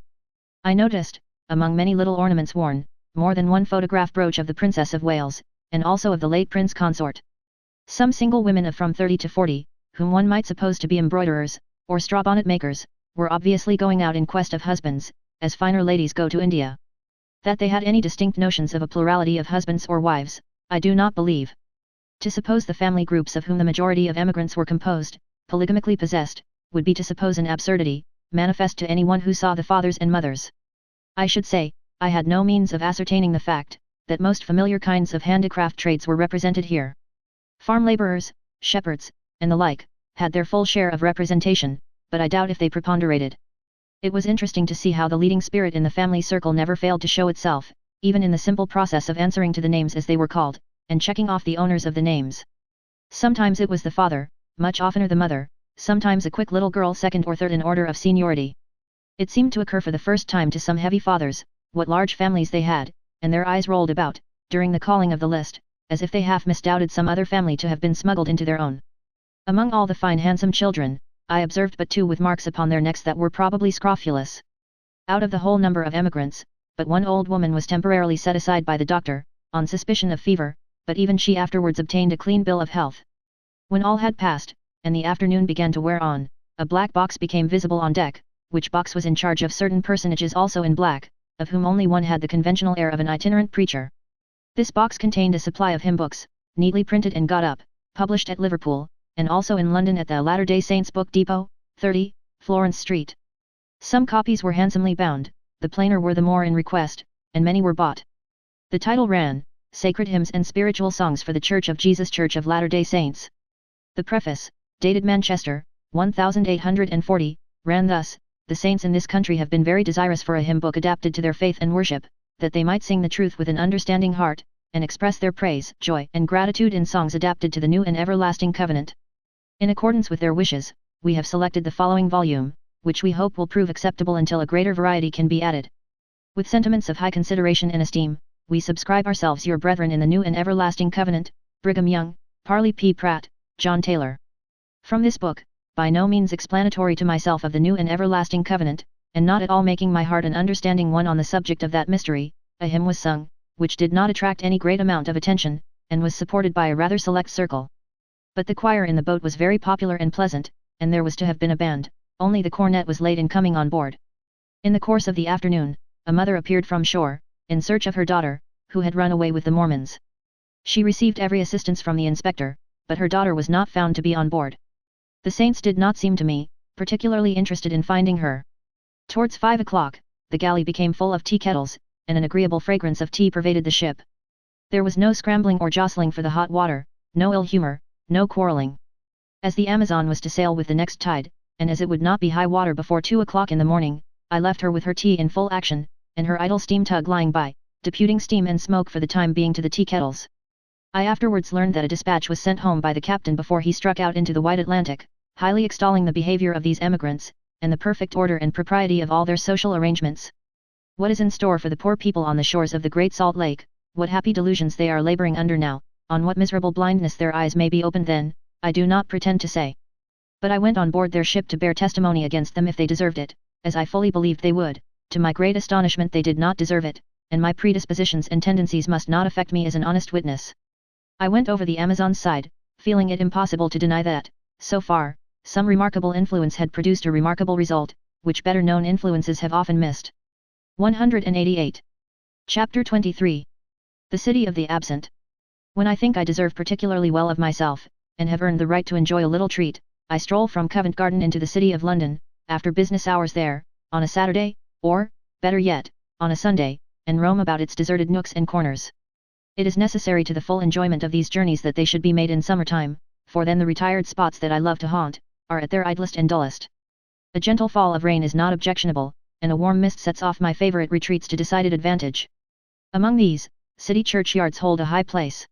I noticed, among many little ornaments worn, more than one photograph brooch of the Princess of Wales, and also of the late Prince Consort. Some single women of from 30 to 40, whom one might suppose to be embroiderers, or straw bonnet makers, were obviously going out in quest of husbands, as finer ladies go to India. That they had any distinct notions of a plurality of husbands or wives, I do not believe. To suppose the family groups of whom the majority of emigrants were composed, polygamically possessed, would be to suppose an absurdity, manifest to anyone who saw the fathers and mothers. I should say, I had no means of ascertaining the fact, that most familiar kinds of handicraft trades were represented here. Farm labourers, shepherds, and the like, had their full share of representation, but I doubt if they preponderated. It was interesting to see how the leading spirit in the family circle never failed to show itself, even in the simple process of answering to the names as they were called, and checking off the owners of the names. Sometimes it was the father, much oftener the mother, sometimes a quick little girl second or third in order of seniority. It seemed to occur for the first time to some heavy fathers, what large families they had, and their eyes rolled about, during the calling of the list, as if they half misdoubted some other family to have been smuggled into their own. Among all the fine handsome children, I observed but 2 with marks upon their necks that were probably scrofulous. Out of the whole number of emigrants, but one old woman was temporarily set aside by the doctor, on suspicion of fever, but even she afterwards obtained a clean bill of health. When all had passed, and the afternoon began to wear on, a black box became visible on deck, which box was in charge of certain personages also in black, of whom only one had the conventional air of an itinerant preacher. This box contained a supply of hymn books, neatly printed and got up, published at Liverpool, and also in London at the Latter-day Saints Book Depot, 30, Florence Street. Some copies were handsomely bound, the plainer were the more in request, and many were bought. The title ran, Sacred Hymns and Spiritual Songs for the Church of Jesus Church of Latter-day Saints. The preface, dated Manchester, 1840, ran thus: The saints in this country have been very desirous for a hymn book adapted to their faith and worship, that they might sing the truth with an understanding heart, and express their praise, joy, and gratitude in songs adapted to the new and everlasting covenant. In accordance with their wishes, we have selected the following volume, which we hope will prove acceptable until a greater variety can be added. With sentiments of high consideration and esteem, we subscribe ourselves your brethren in the new and everlasting covenant, Brigham Young, Parley P. Pratt, John Taylor. From this book, by no means explanatory to myself of the new and everlasting covenant, and not at all making my heart an understanding one on the subject of that mystery, a hymn was sung, which did not attract any great amount of attention, and was supported by a rather select circle. But the choir in the boat was very popular and pleasant, and there was to have been a band, only the cornet was late in coming on board. In the course of the afternoon, a mother appeared from shore, in search of her daughter, who had run away with the Mormons. She received every assistance from the inspector, but her daughter was not found to be on board. The saints did not seem to me, particularly interested in finding her. Towards 5 o'clock, the galley became full of tea kettles, and an agreeable fragrance of tea pervaded the ship. There was no scrambling or jostling for the hot water, no ill humor, no quarreling. As the Amazon was to sail with the next tide, and as it would not be high water before 2 o'clock in the morning, I left her with her tea in full action, and her idle steam tug lying by, deputing steam and smoke for the time being to the tea kettles. I afterwards learned that a dispatch was sent home by the captain before he struck out into the wide Atlantic, highly extolling the behavior of these emigrants, and the perfect order and propriety of all their social arrangements. What is in store for the poor people on the shores of the Great Salt Lake, what happy delusions they are laboring under now, on what miserable blindness their eyes may be opened then, I do not pretend to say. But I went on board their ship to bear testimony against them if they deserved it, as I fully believed they would. To my great astonishment they did not deserve it, and my predispositions and tendencies must not affect me as an honest witness. I went over the Amazon's side, feeling it impossible to deny that, so far, some remarkable influence had produced a remarkable result, which better known influences have often missed. 188. Chapter 23. The City of the Absent. When I think I deserve particularly well of myself, and have earned the right to enjoy a little treat, I stroll from Covent Garden into the City of London, after business hours there, on a Saturday, or, better yet, on a Sunday, and roam about its deserted nooks and corners. It is necessary to the full enjoyment of these journeys that they should be made in summertime, for then the retired spots that I love to haunt, are at their idlest and dullest. A gentle fall of rain is not objectionable, and a warm mist sets off my favourite retreats to decided advantage. Among these, city churchyards hold a high place.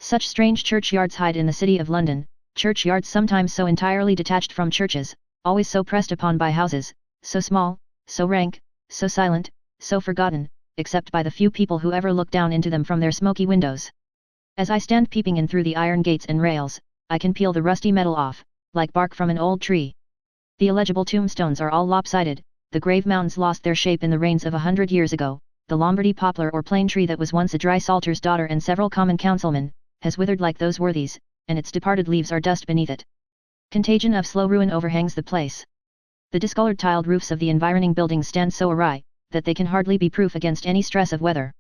Such strange churchyards hide in the City of London, churchyards sometimes so entirely detached from churches, always so pressed upon by houses, so small, so rank, so silent, so forgotten, except by the few people who ever look down into them from their smoky windows. As I stand peeping in through the iron gates and rails, I can peel the rusty metal off, like bark from an old tree. The illegible tombstones are all lopsided, the grave mounds lost their shape in the rains of 100 years ago, the Lombardy poplar or plane tree that was once a dry salter's daughter and several common councilmen, has withered like those worthies, and its departed leaves are dust beneath it. Contagion of slow ruin overhangs the place. The discolored tiled roofs of the environing buildings stand so awry, that they can hardly be proof against any stress of weather.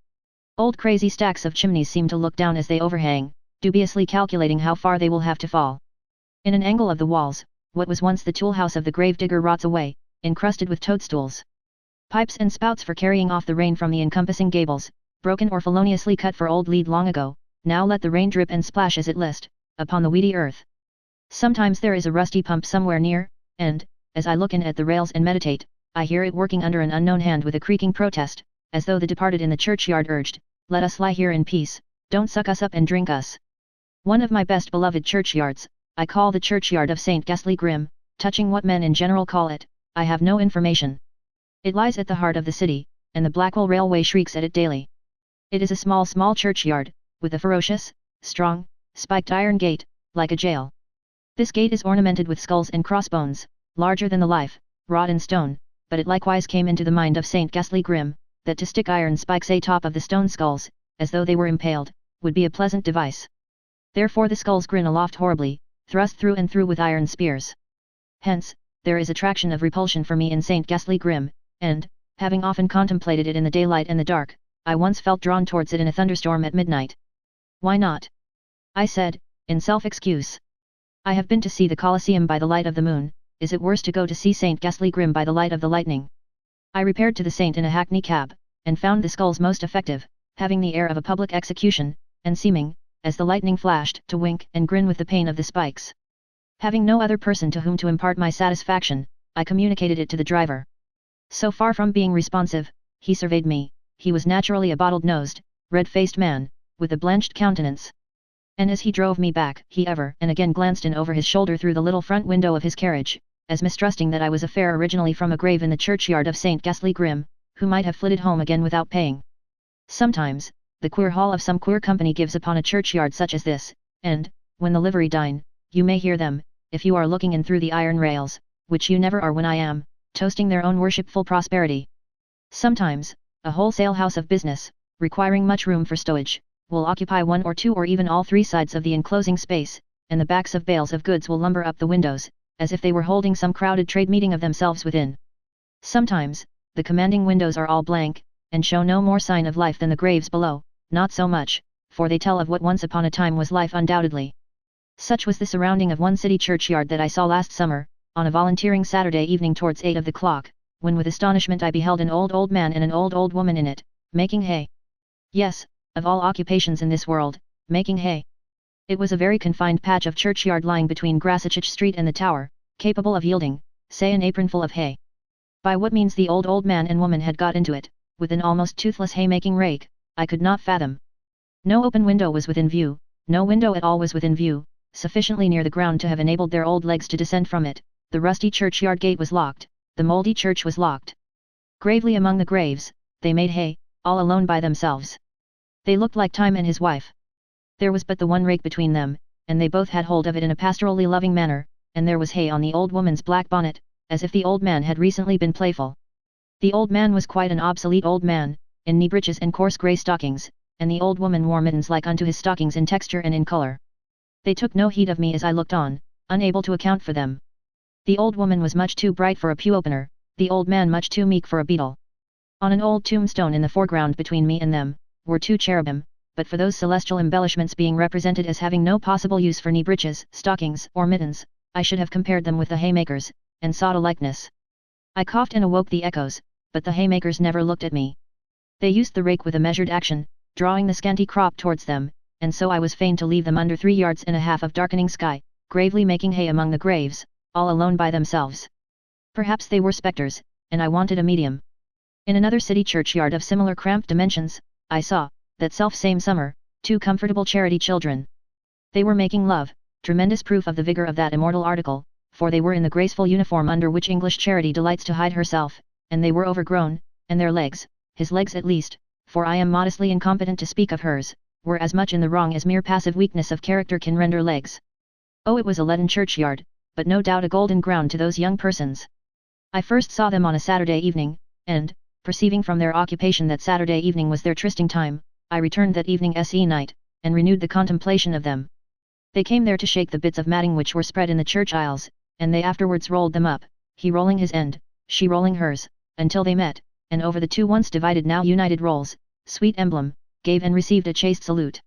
Old crazy stacks of chimneys seem to look down as they overhang, dubiously calculating how far they will have to fall. In an angle of the walls, what was once the tool house of the grave digger rots away, encrusted with toadstools. Pipes and spouts for carrying off the rain from the encompassing gables, broken or feloniously cut for old lead long ago, now let the rain drip and splash as it list, upon the weedy earth. Sometimes there is a rusty pump somewhere near, and, as I look in at the rails and meditate, I hear it working under an unknown hand with a creaking protest, as though the departed in the churchyard urged, "Let us lie here in peace, don't suck us up and drink us." One of my best beloved churchyards, I call the churchyard of St. Ghastly Grim, touching what men in general call it, I have no information. It lies at the heart of the city, and the Blackwell Railway shrieks at it daily. It is a small churchyard, with a ferocious, strong, spiked iron gate, like a jail. This gate is ornamented with skulls and crossbones, larger than the life, wrought in stone, but it likewise came into the mind of St. Ghastly Grim, that to stick iron spikes atop of the stone skulls, as though they were impaled, would be a pleasant device. Therefore the skulls grin aloft horribly, thrust through and through with iron spears. Hence, there is attraction of repulsion for me in St. Ghastly Grim, and, having often contemplated it in the daylight and the dark, I once felt drawn towards it in a thunderstorm at midnight. "Why not?" I said, in self-excuse. "I have been to see the Colosseum by the light of the moon, is it worse to go to see St. Ghastly Grim by the light of the lightning?" I repaired to the saint in a hackney cab, and found the skulls most effective, having the air of a public execution, and seeming, as the lightning flashed, to wink and grin with the pain of the spikes. Having no other person to whom to impart my satisfaction, I communicated it to the driver. So far from being responsive, he surveyed me. He was naturally a bottled-nosed, red-faced man, with a blanched countenance. And as he drove me back, he ever and again glanced in over his shoulder through the little front window of his carriage, as mistrusting that I was a fare originally from a grave in the churchyard of St. Ghastly Grim, who might have flitted home again without paying. Sometimes, the queer hall of some queer company gives upon a churchyard such as this, and, when the livery dine, you may hear them, if you are looking in through the iron rails, which you never are when I am, toasting their own worshipful prosperity. Sometimes, a wholesale house of business, requiring much room for stowage, will occupy one or two or even all three sides of the enclosing space, and the backs of bales of goods will lumber up the windows, as if they were holding some crowded trade meeting of themselves within. Sometimes, the commanding windows are all blank, and show no more sign of life than the graves below, not so much, for they tell of what once upon a time was life undoubtedly. Such was the surrounding of one city churchyard that I saw last summer, on a volunteering Saturday evening towards 8 of the clock, when with astonishment I beheld an old man and an old woman in it, making hay. Yes, of all occupations in this world, making hay. It was a very confined patch of churchyard lying between Grasachich Street and the Tower, capable of yielding, say an apronful of hay. By what means the old man and woman had got into it, with an almost toothless haymaking rake, I could not fathom. No open window was within view, no window at all was within view, sufficiently near the ground to have enabled their old legs to descend from it. The rusty churchyard gate was locked, the mouldy church was locked. Gravely among the graves, they made hay, all alone by themselves. They looked like Time and his wife. There was but the one rake between them, and they both had hold of it in a pastorally loving manner, and there was hay on the old woman's black bonnet, as if the old man had recently been playful. The old man was quite an obsolete old man, in knee breeches and coarse grey stockings, and the old woman wore mittens like unto his stockings in texture and in colour. They took no heed of me as I looked on, unable to account for them. The old woman was much too bright for a pew opener, the old man much too meek for a beadle. On an old tombstone in the foreground between me and them, were two cherubim, but for those celestial embellishments being represented as having no possible use for knee breeches, stockings, or mittens, I should have compared them with the haymakers, and sought a likeness. I coughed and awoke the echoes, but the haymakers never looked at me. They used the rake with a measured action, drawing the scanty crop towards them, and so I was fain to leave them under 3 yards and a half of darkening sky, gravely making hay among the graves, all alone by themselves. Perhaps they were spectres, and I wanted a medium. In another city churchyard of similar cramped dimensions, I saw, that self-same summer, 2 comfortable charity children. They were making love, tremendous proof of the vigour of that immortal article, for they were in the graceful uniform under which English charity delights to hide herself, and they were overgrown, and their legs, his legs at least, for I am modestly incompetent to speak of hers, were as much in the wrong as mere passive weakness of character can render legs. Oh, it was a leaden churchyard, but no doubt a golden ground to those young persons. I first saw them on a Saturday evening, and, perceiving from their occupation that Saturday evening was their trysting time, I returned that evening night, and renewed the contemplation of them. They came there to shake the bits of matting which were spread in the church aisles, and they afterwards rolled them up, he rolling his end, she rolling hers, until they met, and over the 2 once divided now united rolls, sweet emblem, gave and received a chaste salute.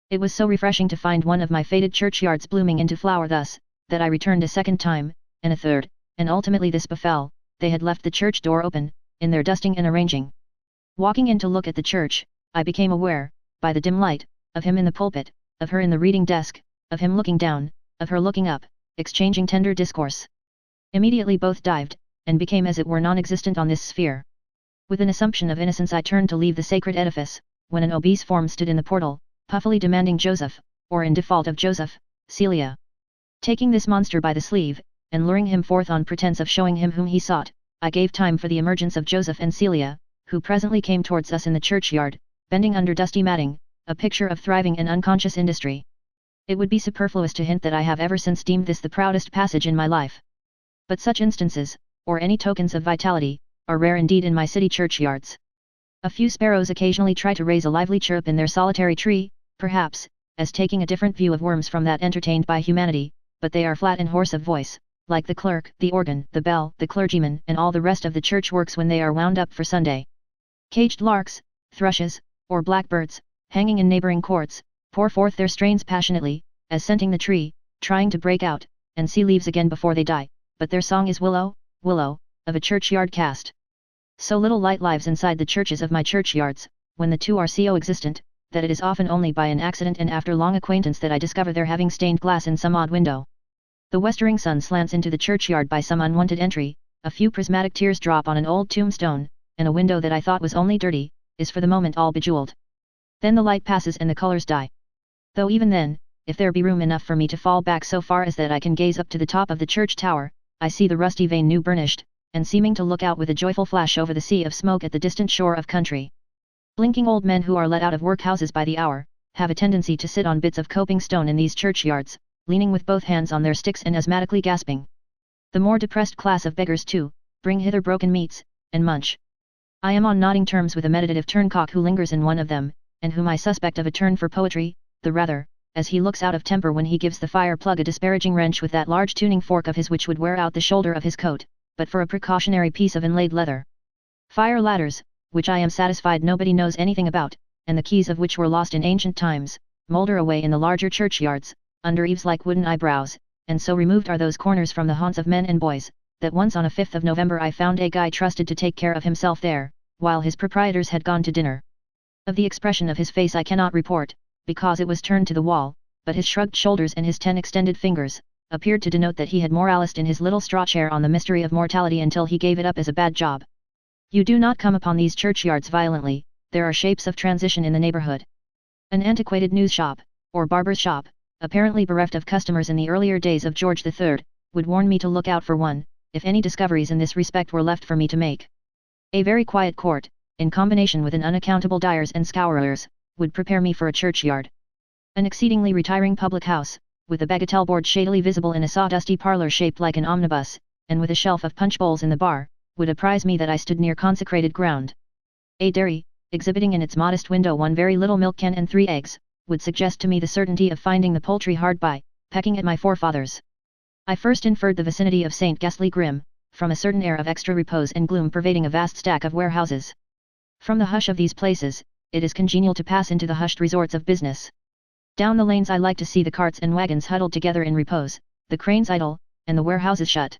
It was so refreshing to find one of my faded churchyards blooming into flower thus, that I returned a second time, and a third, and ultimately this befell, they had left the church door open, in their dusting and arranging. Walking in to look at the church, I became aware, by the dim light, of him in the pulpit, of her in the reading desk, of him looking down, of her looking up, exchanging tender discourse. Immediately both dived, and became as it were non-existent on this sphere. With an assumption of innocence I turned to leave the sacred edifice, when an obese form stood in the portal, puffily demanding Joseph, or in default of Joseph, Celia. Taking this monster by the sleeve, and luring him forth on pretence of showing him whom he sought, I gave time for the emergence of Joseph and Celia, who presently came towards us in the churchyard, bending under dusty matting, a picture of thriving and unconscious industry. It would be superfluous to hint that I have ever since deemed this the proudest passage in my life. But such instances, or any tokens of vitality, are rare indeed in my city churchyards. A few sparrows occasionally try to raise a lively chirp in their solitary tree, perhaps, as taking a different view of worms from that entertained by humanity, but they are flat and hoarse of voice, like the clerk, the organ, the bell, the clergyman, and all the rest of the church works when they are wound up for Sunday. Caged larks, thrushes, or blackbirds, hanging in neighbouring courts, pour forth their strains passionately, as scenting the tree, trying to break out, and see leaves again before they die, but their song is willow, willow, of a churchyard cast. So little light lives inside the churches of my churchyards, when the 2 are so existent, that it is often only by an accident and after long acquaintance that I discover their having stained glass in some odd window. The westering sun slants into the churchyard by some unwanted entry, a few prismatic tears drop on an old tombstone, and a window that I thought was only dirty, is for the moment all bejeweled. Then the light passes and the colours die. Though even then, if there be room enough for me to fall back so far as that I can gaze up to the top of the church tower, I see the rusty vane new burnished, and seeming to look out with a joyful flash over the sea of smoke at the distant shore of country. Blinking old men who are let out of workhouses by the hour, have a tendency to sit on bits of coping stone in these churchyards, leaning with both hands on their sticks and asthmatically gasping. The more depressed class of beggars too, bring hither broken meats, and munch. I am on nodding terms with a meditative turncock who lingers in one of them, and whom I suspect of a turn for poetry, the rather, as he looks out of temper when he gives the fire plug a disparaging wrench with that large tuning fork of his which would wear out the shoulder of his coat, but for a precautionary piece of inlaid leather. Fire ladders, which I am satisfied nobody knows anything about, and the keys of which were lost in ancient times, moulder away in the larger churchyards, under eaves like wooden eyebrows, and so removed are those corners from the haunts of men and boys, that once on a 5th of November I found a guy trusted to take care of himself there, while his proprietors had gone to dinner. Of the expression of his face I cannot report, because it was turned to the wall, but his shrugged shoulders and his 10 extended fingers, appeared to denote that he had moralised in his little straw chair on the mystery of mortality until he gave it up as a bad job. You do not come upon these churchyards violently, there are shapes of transition in the neighborhood. An antiquated news shop, or barber's shop, apparently bereft of customers in the earlier days of George III, would warn me to look out for one, if any discoveries in this respect were left for me to make. A very quiet court, in combination with an unaccountable dyers and scourers, would prepare me for a churchyard. An exceedingly retiring public house, with a bagatelle board shadily visible in a sawdusty parlour shaped like an omnibus, and with a shelf of punch bowls in the bar, would apprise me that I stood near consecrated ground. A dairy, exhibiting in its modest window one very little milk can and 3 eggs, would suggest to me the certainty of finding the poultry hard by, pecking at my forefathers. I first inferred the vicinity of St. Ghastly Grim, from a certain air of extra repose and gloom pervading a vast stack of warehouses. From the hush of these places, it is congenial to pass into the hushed resorts of business. Down the lanes I like to see the carts and wagons huddled together in repose, the cranes idle, and the warehouses shut.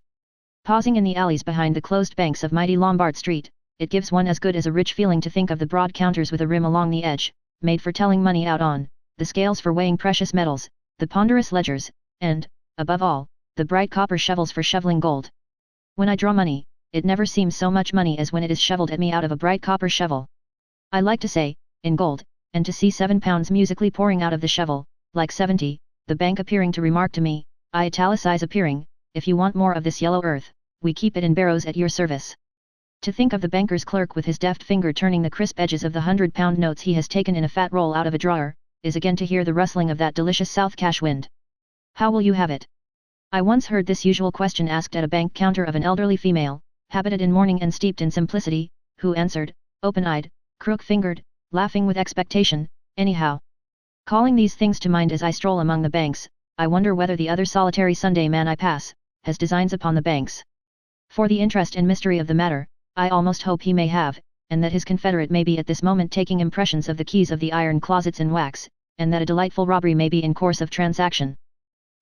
Pausing in the alleys behind the closed banks of mighty Lombard Street, it gives one as good as a rich feeling to think of the broad counters with a rim along the edge, made for telling money out on, the scales for weighing precious metals, the ponderous ledgers, and, above all, the bright copper shovels for shoveling gold. When I draw money, it never seems so much money as when it is shoveled at me out of a bright copper shovel. I like to say, in gold, and to see 7 pounds musically pouring out of the shovel, like 70, the bank appearing to remark to me, I italicize appearing, if you want more of this yellow earth, we keep it in barrows at your service. To think of the banker's clerk with his deft finger turning the crisp edges of the 100-pound notes he has taken in a fat roll out of a drawer, is again to hear the rustling of that delicious south cash wind. How will you have it? I once heard this usual question asked at a bank counter of an elderly female, habited in mourning and steeped in simplicity, who answered, open-eyed, crook-fingered, laughing with expectation, anyhow. Calling these things to mind as I stroll among the banks, I wonder whether the other solitary Sunday man I pass, has designs upon the banks. For the interest and mystery of the matter, I almost hope he may have, and that his confederate may be at this moment taking impressions of the keys of the iron closets in wax, and that a delightful robbery may be in course of transaction.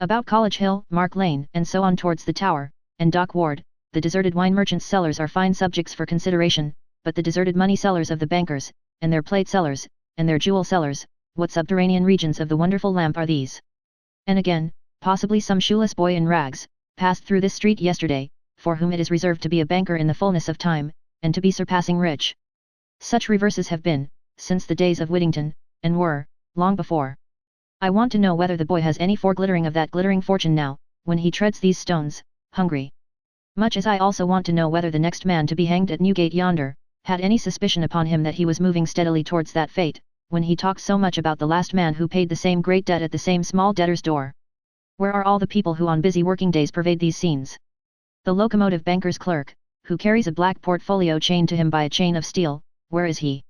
About College Hill, Mark Lane, and so on towards the Tower, and Dock Ward, the deserted wine merchants' cellars are fine subjects for consideration, but the deserted money cellars of the bankers, and their plate cellars, and their jewel cellars, what subterranean regions of the wonderful lamp are these? And again, possibly some shoeless boy in rags, passed through this street yesterday, for whom it is reserved to be a banker in the fullness of time, and to be surpassing rich. Such reverses have been, since the days of Whittington, and were, long before. I want to know whether the boy has any foreglittering of that glittering fortune now, when he treads these stones, hungry. Much as I also want to know whether the next man to be hanged at Newgate yonder, had any suspicion upon him that he was moving steadily towards that fate, when he talked so much about the last man who paid the same great debt at the same small debtor's door. Where are all the people who on busy working days pervade these scenes? The locomotive banker's clerk, who carries a black portfolio chained to him by a chain of steel, where is he?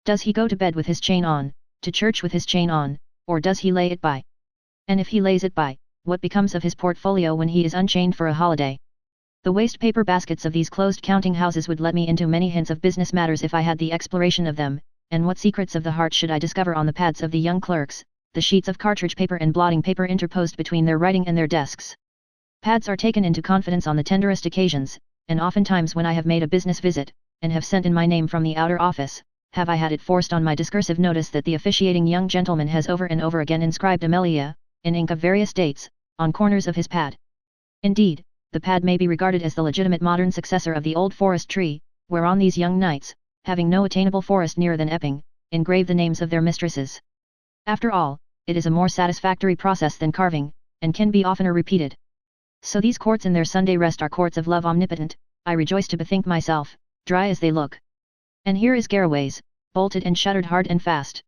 Does he go to bed with his chain on, to church with his chain on, or does he lay it by? And if he lays it by, what becomes of his portfolio when he is unchained for a holiday? The waste paper baskets of these closed counting houses would let me into many hints of business matters if I had the exploration of them, and what secrets of the heart should I discover on the pads of the young clerks, the sheets of cartridge paper and blotting paper interposed between their writing and their desks. Pads are taken into confidence on the tenderest occasions, and oftentimes when I have made a business visit, and have sent in my name from the outer office, have I had it forced on my discursive notice that the officiating young gentleman has over and over again inscribed Amelia, in ink of various dates, on corners of his pad. Indeed, the pad may be regarded as the legitimate modern successor of the old forest tree, whereon these young knights, having no attainable forest nearer than Epping, engrave the names of their mistresses. After all, it is a more satisfactory process than carving, and can be oftener repeated. So these courts in their Sunday rest are courts of love omnipotent, I rejoice to bethink myself, dry as they look. And here is Garraway's, bolted and shuttered hard and fast.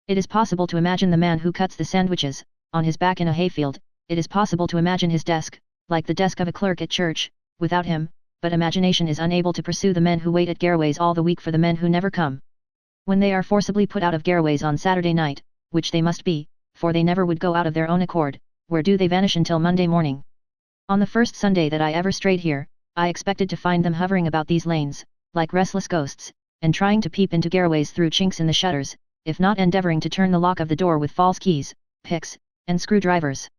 It is possible to imagine the man who cuts the sandwiches, on his back in a hayfield. It is possible to imagine his desk, like the desk of a clerk at church, without him, but imagination is unable to pursue the men who wait at Garraway's all the week for the men who never come. When they are forcibly put out of Garraway's on Saturday night, which they must be, for they never would go out of their own accord, where do they vanish until Monday morning? On the first Sunday that I ever strayed here, I expected to find them hovering about these lanes, like restless ghosts, and trying to peep into Garraway's through chinks in the shutters, if not endeavouring to turn the lock of the door with false keys, picks, and screwdrivers.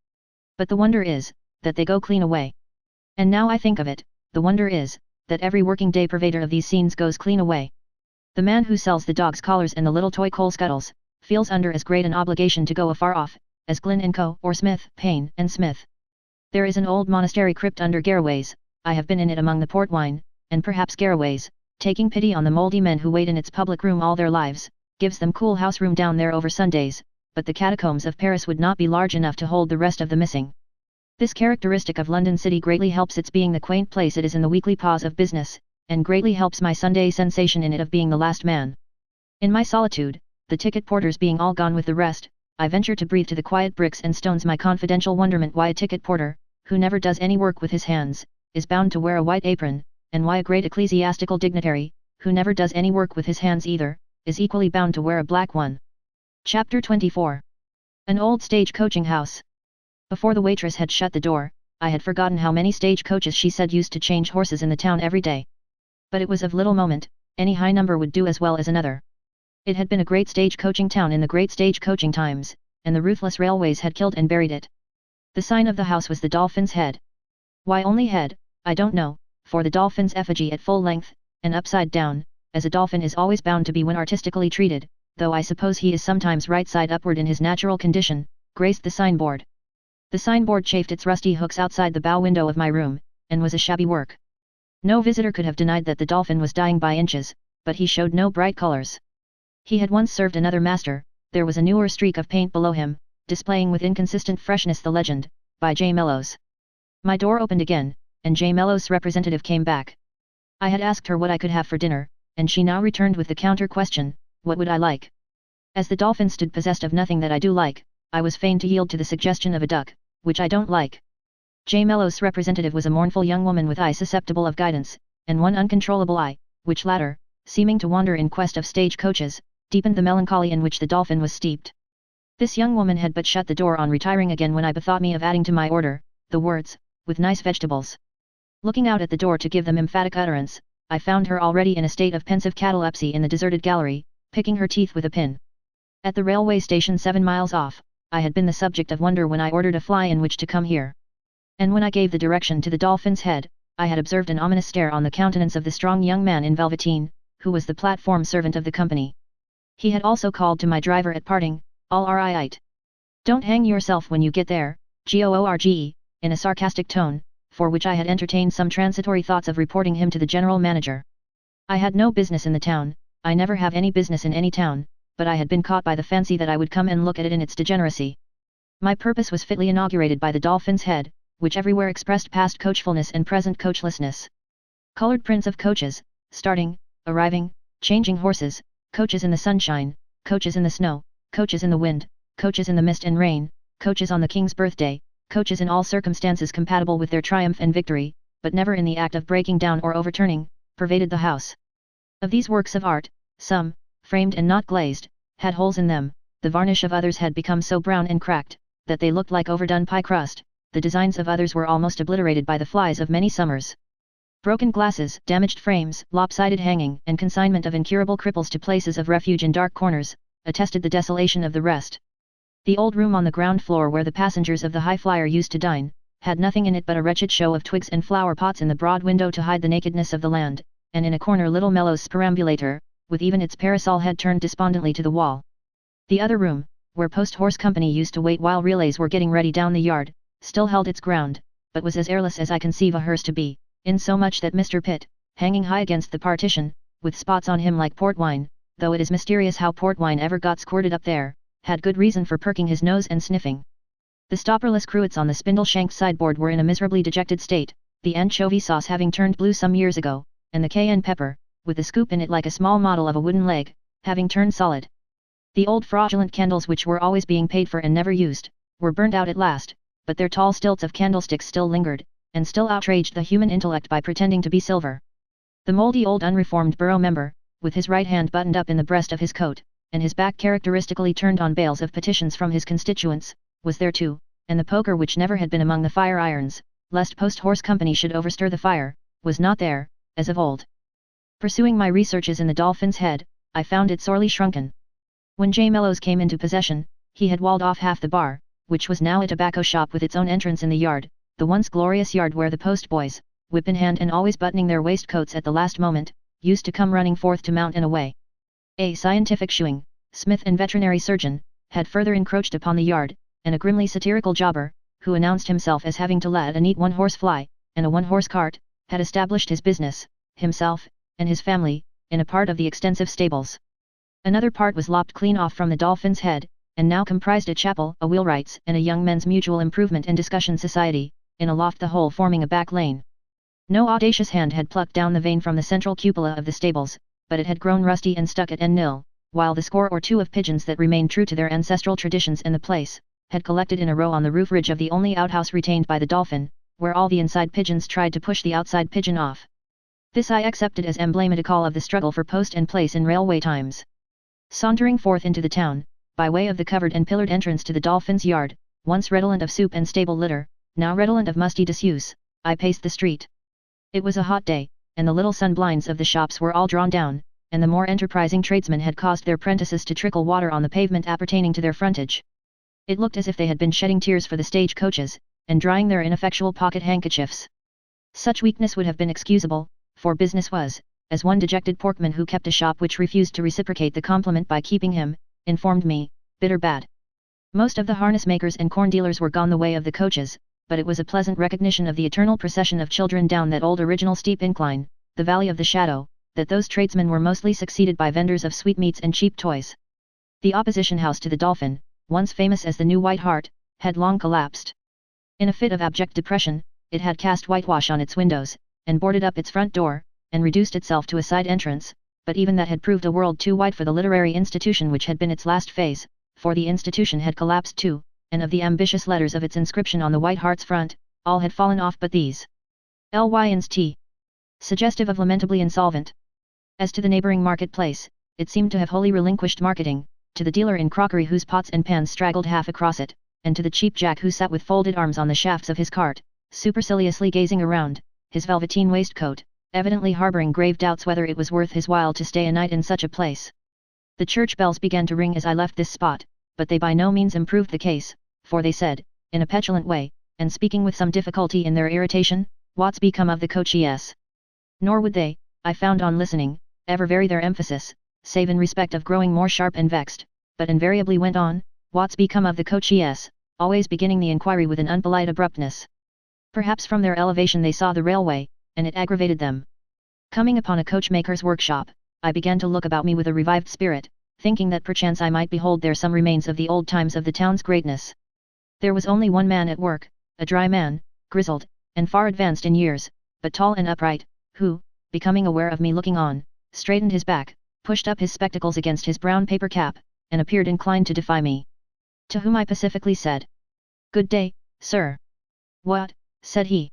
But the wonder is, that they go clean away. And now I think of it, the wonder is, that every working day purveyor of these scenes goes clean away. The man who sells the dogs' collars and the little toy coal scuttles, feels under as great an obligation to go afar off, as Glynn & Co. or Smith, Payne & Smith. There is an old monastery crypt under Garraway's, I have been in it among the port wine, and perhaps Garraway's, taking pity on the mouldy men who wait in its public room all their lives, gives them cool house room down there over Sundays, but the catacombs of Paris would not be large enough to hold the rest of the missing. This characteristic of London City greatly helps its being the quaint place it is in the weekly pause of business, and greatly helps my Sunday sensation in it of being the last man. In my solitude, the ticket porters being all gone with the rest, I venture to breathe to the quiet bricks and stones my confidential wonderment why a ticket porter, who never does any work with his hands, is bound to wear a white apron, and why a great ecclesiastical dignitary, who never does any work with his hands either, is equally bound to wear a black one. Chapter 24. An old stage coaching house. Before the waitress had shut the door, I had forgotten how many stage coaches she said used to change horses in the town every day. But it was of little moment, any high number would do as well as another. It had been a great stage coaching town in the great stage coaching times, and the ruthless railways had killed and buried it. The sign of the house was the dolphin's head. Why only head, I don't know, for the dolphin's effigy at full length, and upside down, as a dolphin is always bound to be when artistically treated, though I suppose he is sometimes right side upward in his natural condition, graced the signboard. The signboard chafed its rusty hooks outside the bow window of my room, and was a shabby work. No visitor could have denied that the dolphin was dying by inches, but he showed no bright colours. He had once served another master, there was a newer streak of paint below him, displaying with inconsistent freshness the legend, by J. Mellows. My door opened again, and J. Mellows' representative came back. I had asked her what I could have for dinner, and she now returned with the counter question, what would I like? As the dolphin stood possessed of nothing that I do like, I was fain to yield to the suggestion of a duck, which I don't like. J. Mellows' representative was a mournful young woman with eye susceptible of guidance, and one uncontrollable eye, which latter, seeming to wander in quest of stage coaches, deepened the melancholy in which the dolphin was steeped. This young woman had but shut the door on retiring again when I bethought me of adding to my order, the words, with nice vegetables. Looking out at the door to give them emphatic utterance, I found her already in a state of pensive catalepsy in the deserted gallery, picking her teeth with a pin. At the railway station 7 miles off, I had been the subject of wonder when I ordered a fly in which to come here. And when I gave the direction to the dolphin's head, I had observed an ominous stare on the countenance of the strong young man in velveteen, who was the platform servant of the company. He had also called to my driver at parting, all right. Don't hang yourself when you get there, George, in a sarcastic tone, for which I had entertained some transitory thoughts of reporting him to the general manager. I had no business in the town, I never have any business in any town, but I had been caught by the fancy that I would come and look at it in its degeneracy. My purpose was fitly inaugurated by the dolphin's head, which everywhere expressed past coachfulness and present coachlessness. Coloured prints of coaches, starting, arriving, changing horses, coaches in the sunshine, coaches in the snow, coaches in the wind, coaches in the mist and rain, coaches on the king's birthday, coaches in all circumstances compatible with their triumph and victory, but never in the act of breaking down or overturning, pervaded the house. Of these works of art, some, framed and not glazed, had holes in them, the varnish of others had become so brown and cracked, that they looked like overdone pie crust, the designs of others were almost obliterated by the flies of many summers. Broken glasses, damaged frames, lopsided hanging, and consignment of incurable cripples to places of refuge in dark corners, attested the desolation of the rest. The old room on the ground floor where the passengers of the High Flyer used to dine, had nothing in it but a wretched show of twigs and flower pots in the broad window to hide the nakedness of the land, and in a corner little Mellow's perambulator, with even its parasol head turned despondently to the wall. The other room, where post-horse company used to wait while relays were getting ready down the yard, still held its ground, but was as airless as I conceive a hearse to be, insomuch that Mr. Pitt, hanging high against the partition, with spots on him like port wine, though it is mysterious how port wine ever got squirted up there, had good reason for perking his nose and sniffing. The stopperless cruets on the spindle-shanked sideboard were in a miserably dejected state, the anchovy sauce having turned blue some years ago, and the cayenne pepper, with a scoop in it like a small model of a wooden leg, having turned solid. The old fraudulent candles which were always being paid for and never used, were burnt out at last, but their tall stilts of candlesticks still lingered, and still outraged the human intellect by pretending to be silver. The mouldy old unreformed borough member, with his right hand buttoned up in the breast of his coat, and his back characteristically turned on bales of petitions from his constituents, was there too, and the poker which never had been among the fire irons, lest post-horse company should overstir the fire, was not there, as of old. Pursuing my researches in the Dolphin's Head, I found it sorely shrunken. When J. Mellows came into possession, he had walled off half the bar, which was now a tobacco shop with its own entrance in the yard, the once glorious yard where the postboys, whip in hand and always buttoning their waistcoats at the last moment, used to come running forth to mount and away. A scientific shoeing, smith and veterinary surgeon, had further encroached upon the yard, and a grimly satirical jobber, who announced himself as having to let a neat one-horse fly, and a one-horse cart, had established his business, himself, and his family, in a part of the extensive stables. Another part was lopped clean off from the Dolphin's Head, and now comprised a chapel, a wheelwright's and a young men's mutual improvement and discussion society, in a loft, the whole forming a back lane. No audacious hand had plucked down the vane from the central cupola of the stables, but it had grown rusty and stuck at n-nil, while the score or two of pigeons that remained true to their ancestral traditions in the place, had collected in a row on the roof ridge of the only outhouse retained by the Dolphin, where all the inside pigeons tried to push the outside pigeon off. This I accepted as emblematical of the struggle for post and place in railway times. Sauntering forth into the town, by way of the covered and pillared entrance to the Dolphin's Yard, once redolent of soup and stable litter, now redolent of musty disuse, I paced the street. It was a hot day, and the little sun blinds of the shops were all drawn down, and the more enterprising tradesmen had caused their prentices to trickle water on the pavement appertaining to their frontage. It looked as if they had been shedding tears for the stage coaches, and drying their ineffectual pocket handkerchiefs. Such weakness would have been excusable, for business was, as one dejected porkman who kept a shop which refused to reciprocate the compliment by keeping him, informed me, bitter bad. Most of the harness makers and corn dealers were gone the way of the coaches, but it was a pleasant recognition of the eternal procession of children down that old original steep incline, the valley of the shadow, that those tradesmen were mostly succeeded by vendors of sweetmeats and cheap toys. The opposition house to the Dolphin, once famous as the New White Hart, had long collapsed. In a fit of abject depression, it had cast whitewash on its windows, and boarded up its front door, and reduced itself to a side entrance, but even that had proved a world too wide for the literary institution which had been its last phase, for the institution had collapsed too, and of the ambitious letters of its inscription on the White Hart's front, all had fallen off but these. L.Y.N.S.T. Suggestive of lamentably insolvent. As to the neighbouring marketplace, it seemed to have wholly relinquished marketing, to the dealer in crockery whose pots and pans straggled half across it, and to the cheap jack who sat with folded arms on the shafts of his cart, superciliously gazing around, his velveteen waistcoat, evidently harbouring grave doubts whether it was worth his while to stay a night in such a place. The church bells began to ring as I left this spot, but they by no means improved the case, for they said, in a petulant way, and speaking with some difficulty in their irritation, "What's become of the coaches?" Nor would they, I found on listening, ever vary their emphasis, save in respect of growing more sharp and vexed, but invariably went on, "What's become of the coaches?" always beginning the inquiry with an unpolite abruptness. Perhaps from their elevation they saw the railway, and it aggravated them. Coming upon a coachmaker's workshop, I began to look about me with a revived spirit, thinking that perchance I might behold there some remains of the old times of the town's greatness. There was only one man at work, a dry man, grizzled, and far advanced in years, but tall and upright, who, becoming aware of me looking on, straightened his back, pushed up his spectacles against his brown paper cap, and appeared inclined to defy me. To whom I pacifically said, "Good day, sir." "What?" said he.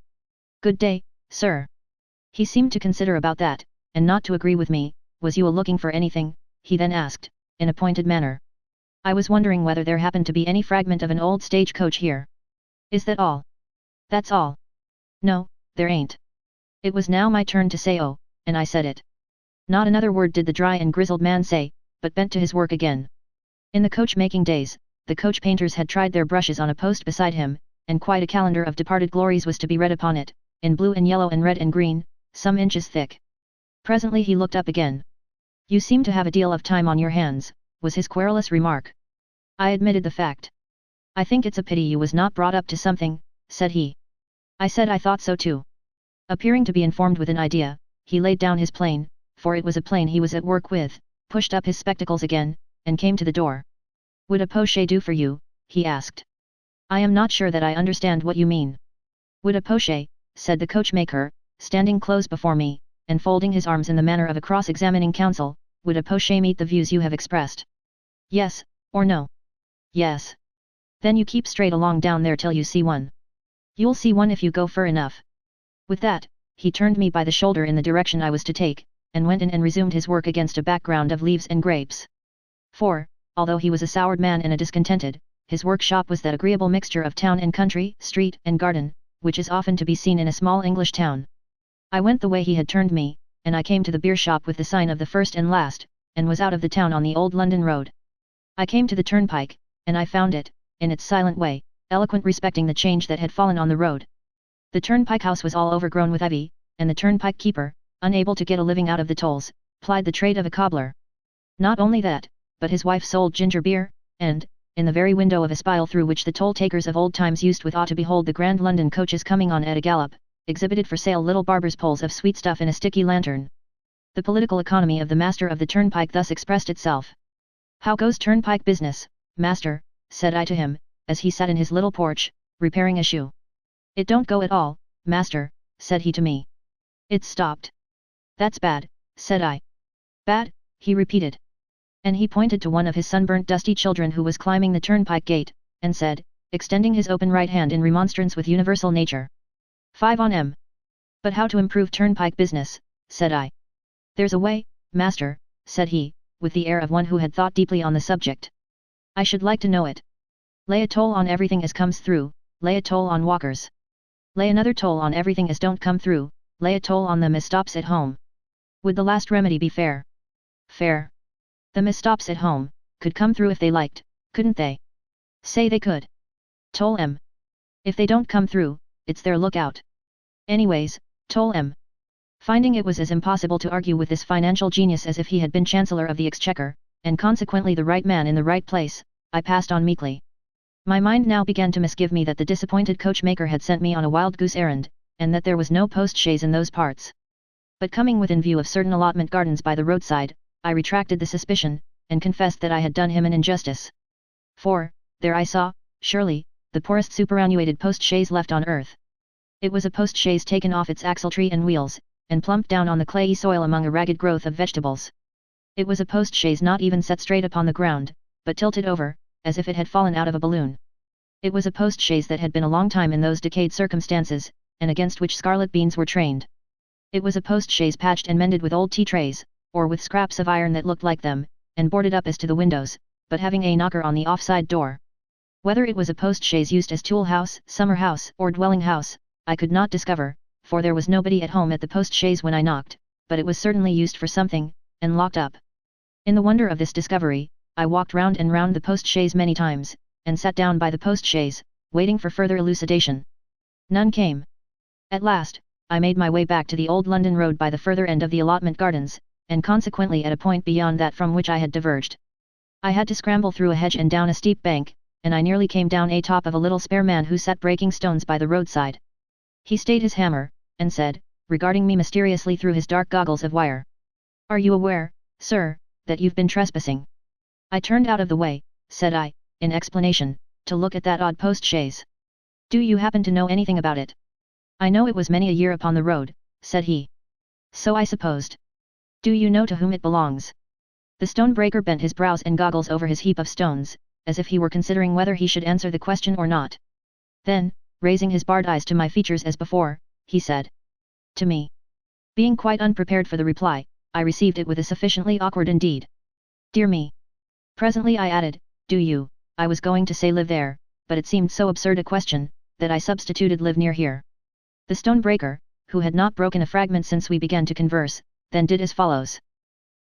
"Good day, sir." He seemed to consider about that, and not to agree with me. "Was you a-looking for anything?" he then asked, in a pointed manner. "I was wondering whether there happened to be any fragment of an old stage coach here." "Is that all?" "That's all." "No, there ain't." It was now my turn to say oh, and I said it. Not another word did the dry and grizzled man say, but bent to his work again. In the coach-making days, the coach painters had tried their brushes on a post beside him, and quite a calendar of departed glories was to be read upon it, in blue and yellow and red and green, some inches thick. Presently he looked up again. "You seem to have a deal of time on your hands," was his querulous remark. I admitted the fact. "I think it's a pity you was not brought up to something," said he. I said I thought so too. Appearing to be informed with an idea, he laid down his plane, for it was a plane he was at work with, pushed up his spectacles again, and came to the door. "Would a poche do for you?" he asked. "I am not sure that I understand what you mean." "Would a poche," said the coachmaker, standing close before me, and folding his arms in the manner of a cross-examining counsel, "would a poche meet the views you have expressed?" Yes, or no? Yes. Then you keep straight along down there till you see one. You'll see one if you go fur enough. With that, he turned me by the shoulder in the direction I was to take, and went in and resumed his work against a background of leaves and grapes. For, although he was a soured man and a discontented, his workshop was that agreeable mixture of town and country, street and garden, which is often to be seen in a small English town. I went the way he had turned me, and I came to the beer shop with the sign of the first and last, and was out of the town on the old London road. I came to the turnpike, and I found it, in its silent way, eloquent respecting the change that had fallen on the road. The turnpike house was all overgrown with ivy, and the turnpike keeper, unable to get a living out of the tolls, plied the trade of a cobbler. Not only that, but his wife sold ginger beer, and, in the very window of a spile through which the toll-takers of old times used with awe to behold the grand London coaches coming on at a gallop, exhibited for sale little barber's poles of sweet stuff in a sticky lantern. The political economy of the master of the turnpike thus expressed itself. "How goes turnpike business, master?" said I to him, as he sat in his little porch, repairing a shoe. "It don't go at all, master," said he to me. "It's stopped." "That's bad," said I. "Bad?" he repeated. And he pointed to one of his sunburnt dusty children who was climbing the turnpike gate, and said, extending his open right hand in remonstrance with universal nature. 5 on M. "But how to improve turnpike business?" said I. "There's a way, master," said he, with the air of one who had thought deeply on the subject. "I should like to know it. Lay a toll on everything as comes through, lay a toll on walkers. Lay another toll on everything as don't come through, lay a toll on them as stops at home. Would the last remedy be fair?" "Fair? Them as stops at home, could come through if they liked, couldn't they?" "Say they could. Toll 'em. If they don't come through, it's their lookout. Anyways, toll 'em." Finding it was as impossible to argue with this financial genius as if he had been Chancellor of the Exchequer, and consequently the right man in the right place, I passed on meekly. My mind now began to misgive me that the disappointed coachmaker had sent me on a wild goose errand, and that there was no post-chaise in those parts. But coming within view of certain allotment gardens by the roadside, I retracted the suspicion, and confessed that I had done him an injustice. For, there I saw, surely, the poorest superannuated post-chaise left on earth. It was a post-chaise taken off its axletree and wheels, and plumped down on the clayey soil among a ragged growth of vegetables. It was a post-chaise not even set straight upon the ground, but tilted over, as if it had fallen out of a balloon. It was a post-chaise that had been a long time in those decayed circumstances, and against which scarlet beans were trained. It was a post-chaise patched and mended with old tea trays, or with scraps of iron that looked like them, and boarded up as to the windows, but having a knocker on the off-side door. Whether it was a post-chaise used as tool house, summer house, or dwelling house, I could not discover, for there was nobody at home at the post-chaise when I knocked, but it was certainly used for something, and locked up. In the wonder of this discovery, I walked round and round the post-chaise many times, and sat down by the post-chaise, waiting for further elucidation. None came. At last, I made my way back to the old London road by the further end of the allotment gardens, and consequently at a point beyond that from which I had diverged. I had to scramble through a hedge and down a steep bank, and I nearly came down atop of a little spare man who sat breaking stones by the roadside. He stayed his hammer, and said, regarding me mysteriously through his dark goggles of wire. "Are you aware, sir, that you've been trespassing?" I turned out of the way, said I, in explanation, to look at that odd post-chaise. "Do you happen to know anything about it?" "I know it was many a year upon the road," said he. "So I supposed." "Do you know to whom it belongs?" The stonebreaker bent his brows and goggles over his heap of stones, as if he were considering whether he should answer the question or not. Then, raising his barred eyes to my features as before, he said, "To me." Being quite unprepared for the reply, I received it with a sufficiently awkward indeed. "Dear me." Presently I added, "Do you?" I was going to say live there, but it seemed so absurd a question, that I substituted live near here. The stonebreaker, who had not broken a fragment since we began to converse, then did as follows.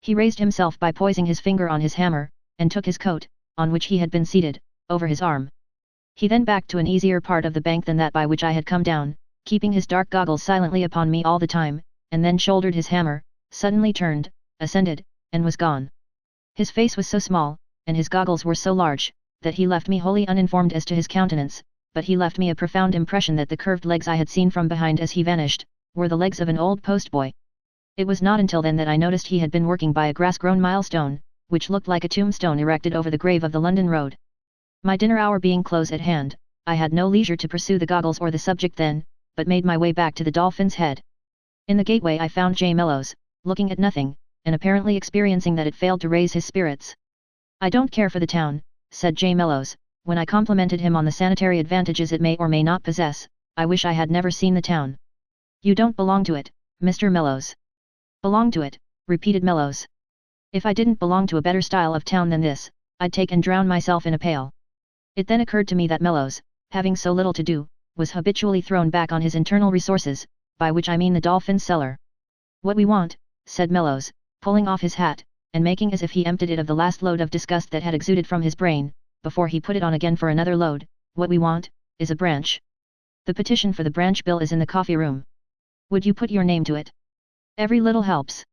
He raised himself by poising his finger on his hammer, and took his coat, on which he had been seated, over his arm. He then backed to an easier part of the bank than that by which I had come down, keeping his dark goggles silently upon me all the time, and then shouldered his hammer, suddenly turned, ascended, and was gone. His face was so small, and his goggles were so large, that he left me wholly uninformed as to his countenance, but he left me a profound impression that the curved legs I had seen from behind as he vanished, were the legs of an old postboy. It was not until then that I noticed he had been working by a grass-grown milestone, which looked like a tombstone erected over the grave of the London road. My dinner hour being close at hand, I had no leisure to pursue the goggles or the subject then, but made my way back to the Dolphin's Head. In the gateway I found J. Mellows, looking at nothing, and apparently experiencing that it failed to raise his spirits. I don't care for the town, said J. Mellows, when I complimented him on the sanitary advantages it may or may not possess. I wish I had never seen the town. You don't belong to it, Mr. Mellows. Belong to it, repeated Mellows. If I didn't belong to a better style of town than this, I'd take and drown myself in a pail. It then occurred to me that Mellows, having so little to do, was habitually thrown back on his internal resources, by which I mean the dolphin cellar. What we want, said Mellows, pulling off his hat, and making as if he emptied it of the last load of disgust that had exuded from his brain, before he put it on again for another load, what we want, is a branch. The petition for the branch bill is in the coffee room. Would you put your name to it? Every little helps.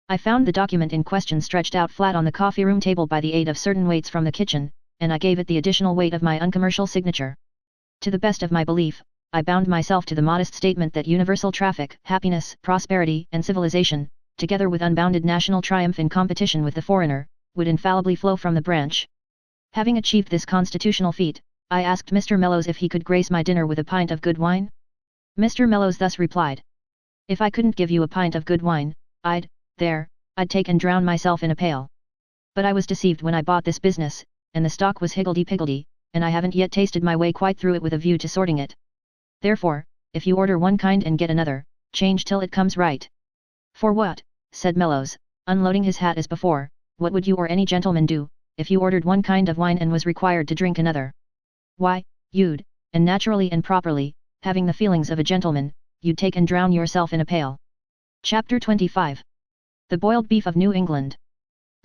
I found the document in question stretched out flat on the coffee room table by the aid of certain weights from the kitchen, and I gave it the additional weight of my uncommercial signature. To the best of my belief, I bound myself to the modest statement that universal traffic, happiness, prosperity, and civilization, together with unbounded national triumph in competition with the foreigner, would infallibly flow from the branch. Having achieved this constitutional feat, I asked Mr. Mellows if he could grace my dinner with a pint of good wine. Mr. Mellows thus replied. If I couldn't give you a pint of good wine, I'd take and drown myself in a pail. But I was deceived when I bought this business, and the stock was higgledy-piggledy, and I haven't yet tasted my way quite through it with a view to sorting it. Therefore, if you order one kind and get another, change till it comes right. For what, said Mellows, unloading his hat as before, what would you or any gentleman do, if you ordered one kind of wine and was required to drink another? Why, you'd, and naturally and properly, having the feelings of a gentleman, you'd take and drown yourself in a pail. Chapter 25. The Boiled Beef of New England.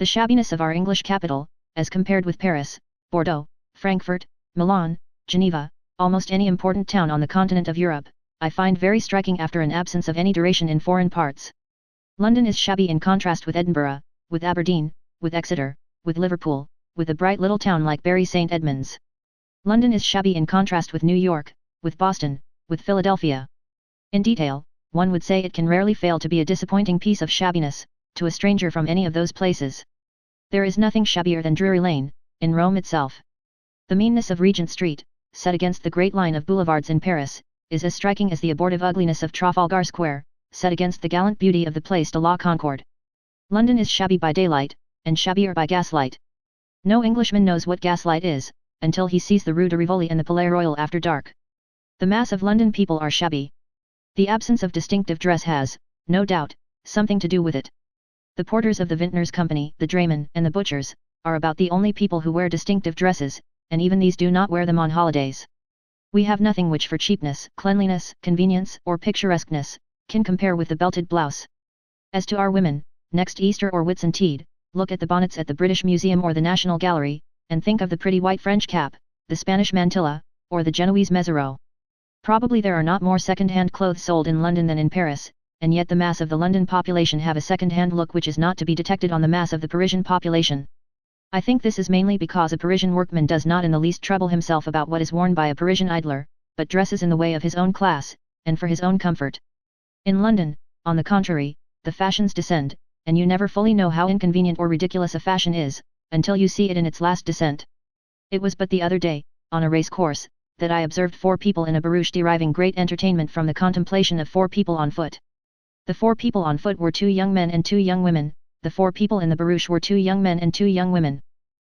The shabbiness of our English capital, as compared with Paris, Bordeaux, Frankfurt, Milan, Geneva, almost any important town on the continent of Europe, I find very striking after an absence of any duration in foreign parts. London is shabby in contrast with Edinburgh, with Aberdeen, with Exeter, with Liverpool, with a bright little town like Bury St. Edmunds. London is shabby in contrast with New York, with Boston, with Philadelphia. In detail, one would say it can rarely fail to be a disappointing piece of shabbiness, to a stranger from any of those places. There is nothing shabbier than Drury Lane, in Rome itself. The meanness of Regent Street, set against the great line of boulevards in Paris, is as striking as the abortive ugliness of Trafalgar Square, set against the gallant beauty of the Place de la Concorde. London is shabby by daylight, and shabbier by gaslight. No Englishman knows what gaslight is, until he sees the Rue de Rivoli and the Palais Royal after dark. The mass of London people are shabby. The absence of distinctive dress has, no doubt, something to do with it. The porters of the Vintners Company, the draymen, and the butchers, are about the only people who wear distinctive dresses, and even these do not wear them on holidays. We have nothing which for cheapness, cleanliness, convenience, or picturesqueness, can compare with the belted blouse. As to our women, next Easter or Whitsuntide, look at the bonnets at the British Museum or the National Gallery, and think of the pretty white French cap, the Spanish mantilla, or the Genoese mezzero. Probably there are not more second-hand clothes sold in London than in Paris, and yet the mass of the London population have a second-hand look which is not to be detected on the mass of the Parisian population. I think this is mainly because a Parisian workman does not in the least trouble himself about what is worn by a Parisian idler, but dresses in the way of his own class, and for his own comfort. In London, on the contrary, the fashions descend, and you never fully know how inconvenient or ridiculous a fashion is, until you see it in its last descent. It was but the other day, on a race course, that I observed 4 people in a barouche deriving great entertainment from the contemplation of 4 people on foot. The 4 people on foot were 2 young men and 2 young women, the 4 people in the barouche were 2 young men and 2 young women.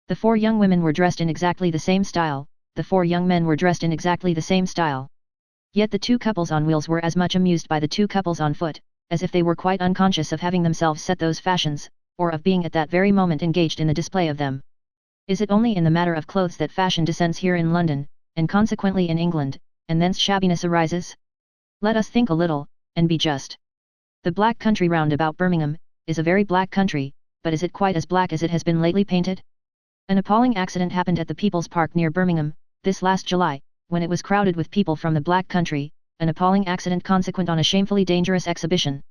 The 4 young women were dressed in exactly the same style, the 4 young men were dressed in exactly the same style. Yet the 2 couples on wheels were as much amused by the 2 couples on foot, as if they were quite unconscious of having themselves set those fashions, or of being at that very moment engaged in the display of them. Is it only in the matter of clothes that fashion descends here in London, and consequently in England, and thence shabbiness arises? Let us think a little, and be just. The black country round about Birmingham, is a very black country, but is it quite as black as it has been lately painted? An appalling accident happened at the People's Park near Birmingham, this last July, when it was crowded with people from the black country, an appalling accident consequent on a shamefully dangerous exhibition.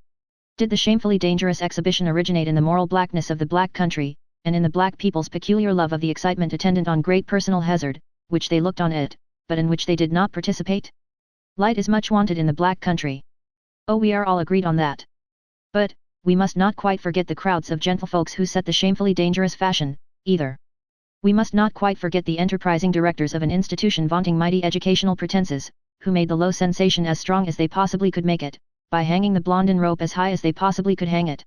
Did the shamefully dangerous exhibition originate in the moral blackness of the black country, and in the black people's peculiar love of the excitement attendant on great personal hazard, which they looked on it, but in which they did not participate? Light is much wanted in the black country. Oh, we are all agreed on that. But, we must not quite forget the crowds of gentlefolks who set the shamefully dangerous fashion, either. We must not quite forget the enterprising directors of an institution vaunting mighty educational pretenses, who made the low sensation as strong as they possibly could make it, by hanging the Blondin rope as high as they possibly could hang it.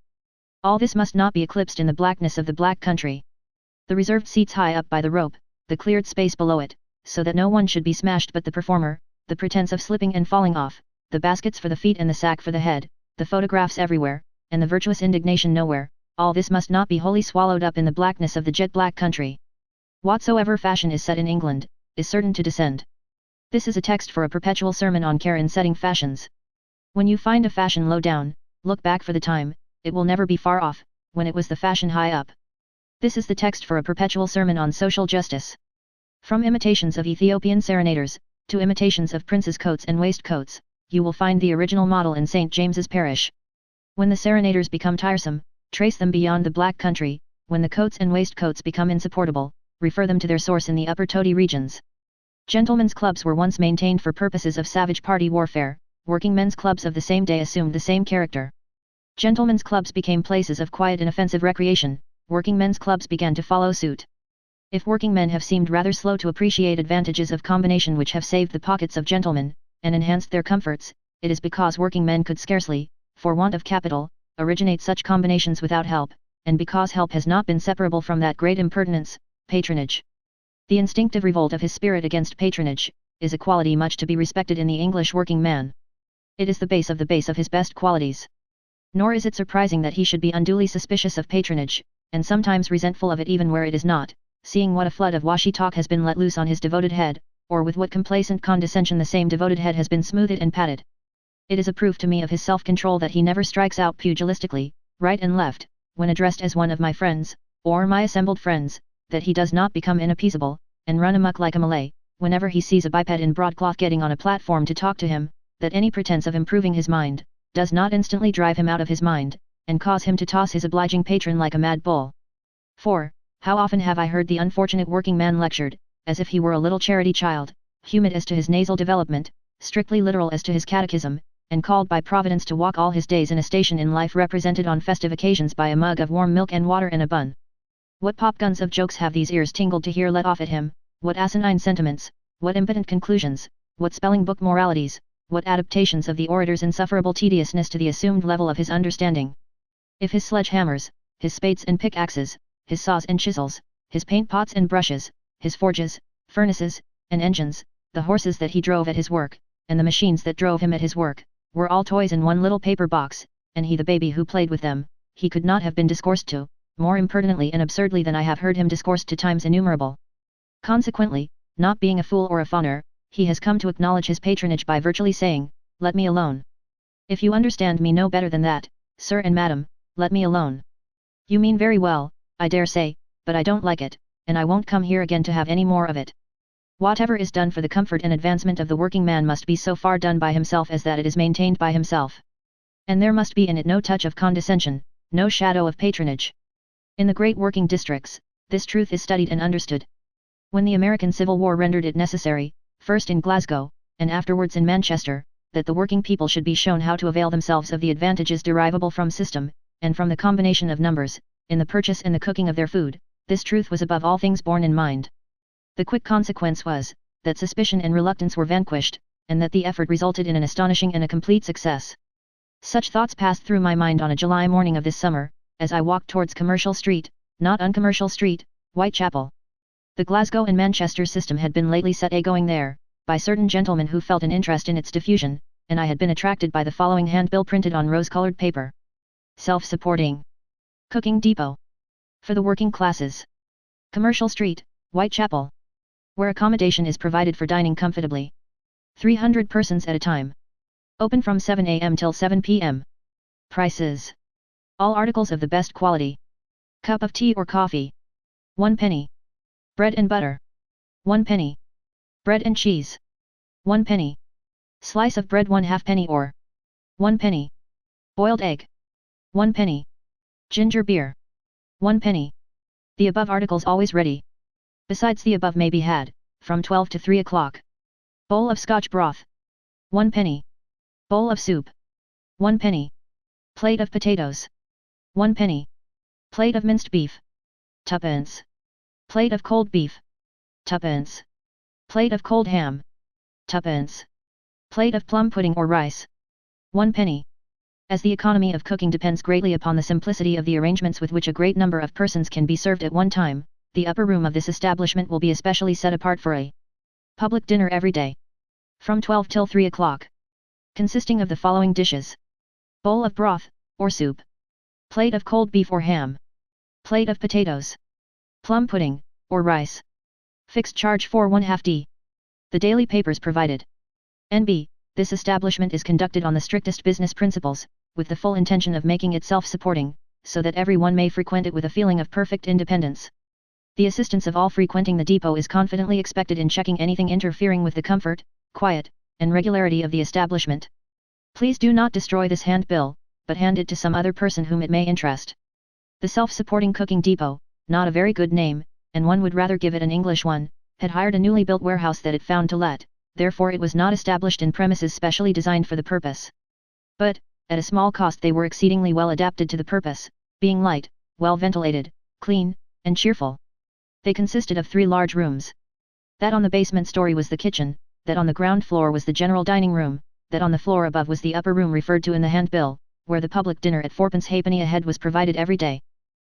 All this must not be eclipsed in the blackness of the black country. The reserved seats high up by the rope, the cleared space below it, so that no one should be smashed but the performer, the pretense of slipping and falling off, the baskets for the feet and the sack for the head, the photographs everywhere, and the virtuous indignation nowhere, all this must not be wholly swallowed up in the blackness of the jet-black country. Whatsoever fashion is set in England, is certain to descend. This is a text for a perpetual sermon on care in setting fashions. When you find a fashion low down, look back for the time, it will never be far off, when it was the fashion high up. This is the text for a perpetual sermon on social justice. From imitations of Ethiopian serenaders, to imitations of princes' coats and waistcoats, you will find the original model in St. James's Parish. When the serenaders become tiresome, trace them beyond the Black Country. When the coats and waistcoats become insupportable, refer them to their source in the upper Toti regions. Gentlemen's clubs were once maintained for purposes of savage party warfare, working men's clubs of the same day assumed the same character. Gentlemen's clubs became places of quiet and offensive recreation, working men's clubs began to follow suit. If working men have seemed rather slow to appreciate advantages of combination which have saved the pockets of gentlemen, and enhanced their comforts, it is because working men could scarcely, for want of capital, originate such combinations without help, and because help has not been separable from that great impertinence, patronage. The instinctive revolt of his spirit against patronage, is a quality much to be respected in the English working man. It is the base of his best qualities. Nor is it surprising that he should be unduly suspicious of patronage, and sometimes resentful of it even where it is not, seeing what a flood of washy talk has been let loose on his devoted head, or with what complacent condescension the same devoted head has been smoothed and patted. It is a proof to me of his self-control that he never strikes out pugilistically, right and left, when addressed as one of my friends, or my assembled friends, that he does not become inappeasable, and run amuck like a Malay, whenever he sees a biped in broadcloth getting on a platform to talk to him, that any pretense of improving his mind, does not instantly drive him out of his mind, and cause him to toss his obliging patron like a mad bull. 4. How often have I heard the unfortunate working man lectured, as if he were a little charity child, humid as to his nasal development, strictly literal as to his catechism, and called by Providence to walk all his days in a station in life represented on festive occasions by a mug of warm milk and water and a bun. What popguns of jokes have these ears tingled to hear let off at him, what asinine sentiments, what impotent conclusions, what spelling book moralities, what adaptations of the orator's insufferable tediousness to the assumed level of his understanding. If his sledge-hammers, his spades and pickaxes, his saws and chisels, his paint pots and brushes, his forges, furnaces, and engines, the horses that he drove at his work, and the machines that drove him at his work, were all toys in one little paper box, and he the baby who played with them, he could not have been discoursed to, more impertinently and absurdly than I have heard him discoursed to times innumerable. Consequently, not being a fool or a fawner, he has come to acknowledge his patronage by virtually saying, "Let me alone. If you understand me no better than that, sir and madam, let me alone. You mean very well, I dare say, but I don't like it, and I won't come here again to have any more of it." Whatever is done for the comfort and advancement of the working man must be so far done by himself as that it is maintained by himself. And there must be in it no touch of condescension, no shadow of patronage. In the great working districts, this truth is studied and understood. When the American Civil War rendered it necessary, first in Glasgow, and afterwards in Manchester, that the working people should be shown how to avail themselves of the advantages derivable from system, and from the combination of numbers, in the purchase and the cooking of their food, this truth was above all things borne in mind. The quick consequence was, that suspicion and reluctance were vanquished, and that the effort resulted in an astonishing and a complete success. Such thoughts passed through my mind on a July morning of this summer, as I walked towards Commercial Street, not Uncommercial Street, Whitechapel. The Glasgow and Manchester system had been lately set a-going there, by certain gentlemen who felt an interest in its diffusion, and I had been attracted by the following handbill printed on rose-colored paper. Self-supporting cooking depot for the working classes. Commercial Street, Whitechapel, where accommodation is provided for dining comfortably. 300 persons at a time. Open from 7 a.m. till 7 p.m. Prices. All articles of the best quality. Cup of tea or coffee. 1 penny. Bread and butter. 1 penny. Bread and cheese. 1 penny. Slice of bread 1/2 penny or 1 penny. Boiled egg. 1 penny. Ginger beer. 1 penny. The above articles always ready. Besides the above may be had, from 12 to 3 o'clock. Bowl of Scotch broth. 1 penny. Bowl of soup. 1 penny. Plate of potatoes. 1 penny. Plate of minced beef. 2d. Plate of cold beef. 2d. Plate of cold ham. 2d. Plate of plum pudding or rice. 1 penny. As the economy of cooking depends greatly upon the simplicity of the arrangements with which a great number of persons can be served at one time, the upper room of this establishment will be especially set apart for a public dinner every day, from 12 till 3 o'clock, consisting of the following dishes: bowl of broth, or soup, plate of cold beef or ham, plate of potatoes, plum pudding, or rice. Fixed charge for 1/2 d. The daily papers provided. N.B. This establishment is conducted on the strictest business principles, with the full intention of making it self-supporting, so that everyone may frequent it with a feeling of perfect independence. The assistance of all frequenting the depot is confidently expected in checking anything interfering with the comfort, quiet, and regularity of the establishment. Please do not destroy this handbill, but hand it to some other person whom it may interest. The Self-Supporting Cooking Depot, not a very good name, and one would rather give it an English one, had hired a newly built warehouse that it found to let, therefore it was not established in premises specially designed for the purpose. But, at a small cost they were exceedingly well adapted to the purpose, being light, well ventilated, clean, and cheerful. They consisted of 3 large rooms. That on the basement story was the kitchen, that on the ground floor was the general dining room, that on the floor above was the upper room referred to in the handbill, where the public dinner at 4 halfpenny a head was provided every day.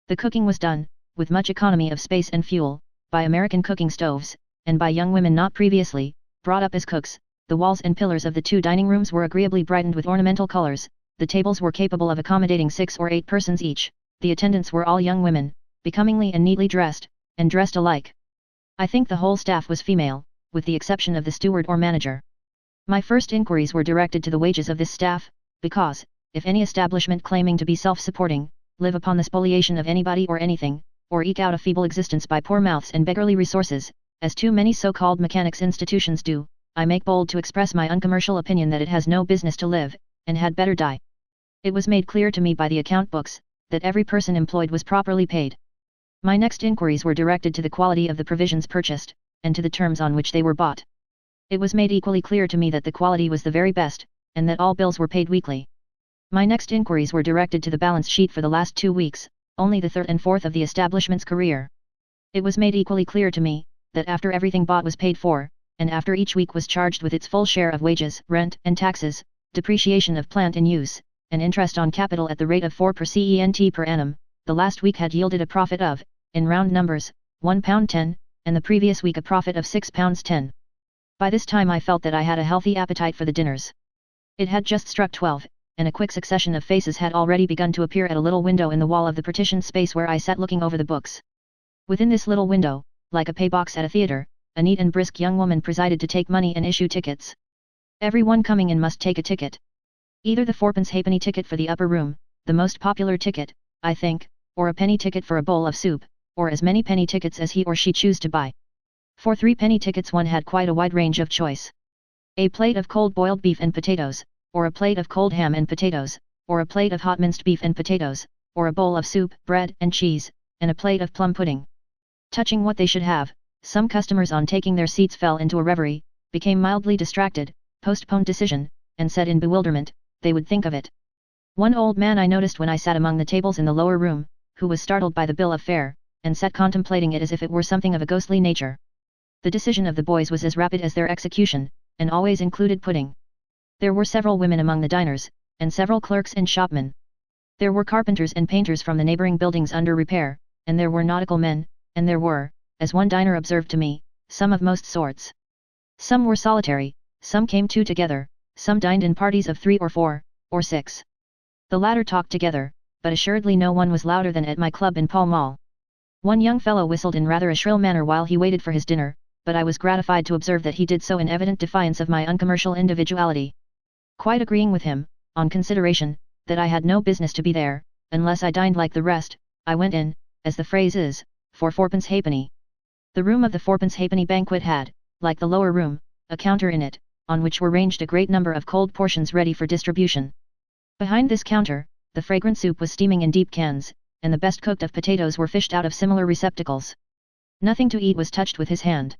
The cooking was done, with much economy of space and fuel, by American cooking stoves, and by young women not previously brought up as cooks. The walls and pillars of the 2 dining rooms were agreeably brightened with ornamental colors, the tables were capable of accommodating 6 or 8 persons each, the attendants were all young women, becomingly and neatly dressed, and dressed alike. I think the whole staff was female, with the exception of the steward or manager. My first inquiries were directed to the wages of this staff, because, if any establishment claiming to be self-supporting, live upon the spoliation of anybody or anything, or eke out a feeble existence by poor mouths and beggarly resources, as too many so-called mechanics institutions do, I make bold to express my uncommercial opinion that it has no business to live, and had better die. It was made clear to me by the account books, that every person employed was properly paid. My next inquiries were directed to the quality of the provisions purchased, and to the terms on which they were bought. It was made equally clear to me that the quality was the very best, and that all bills were paid weekly. My next inquiries were directed to the balance sheet for the last 2 weeks, only the 3rd and 4th of the establishment's career. It was made equally clear to me, that after everything bought was paid for, and after each week was charged with its full share of wages, rent and taxes, depreciation of plant in use, and interest on capital at the rate of 4% per annum, the last week had yielded a profit of, in round numbers, £1.10, and the previous week a profit of £6.10. By this time I felt that I had a healthy appetite for the dinners. It had just struck 12, and a quick succession of faces had already begun to appear at a little window in the wall of the partitioned space where I sat looking over the books. Within this little window, like a pay box at a theatre, a neat and brisk young woman presided to take money and issue tickets. Everyone coming in must take a ticket. Either the 4 halfpenny ticket for the upper room, the most popular ticket, I think, or a penny ticket for a bowl of soup, or as many penny tickets as he or she choose to buy. For 3 penny tickets one had quite a wide range of choice. A plate of cold boiled beef and potatoes, or a plate of cold ham and potatoes, or a plate of hot minced beef and potatoes, or a bowl of soup, bread and cheese, and a plate of plum pudding. Touching what they should have, some customers on taking their seats fell into a reverie, became mildly distracted, postponed decision, and said in bewilderment, they would think of it. One old man I noticed when I sat among the tables in the lower room, who was startled by the bill of fare, and sat contemplating it as if it were something of a ghostly nature. The decision of the boys was as rapid as their execution, and always included pudding. There were several women among the diners, and several clerks and shopmen. There were carpenters and painters from the neighboring buildings under repair, and there were nautical men, and there were, as one diner observed to me, some of most sorts. Some were solitary, some came 2 together, some dined in parties of 3 or 4, or 6. The latter talked together, but assuredly no one was louder than at my club in Pall Mall. One young fellow whistled in rather a shrill manner while he waited for his dinner, but I was gratified to observe that he did so in evident defiance of my uncommercial individuality. Quite agreeing with him, on consideration, that I had no business to be there, unless I dined like the rest, I went in, as the phrase is, for 4 halfpenny. The room of the 4 halfpenny banquet had, like the lower room, a counter in it, on which were ranged a great number of cold portions ready for distribution. Behind this counter, the fragrant soup was steaming in deep cans, and the best cooked of potatoes were fished out of similar receptacles. Nothing to eat was touched with his hand.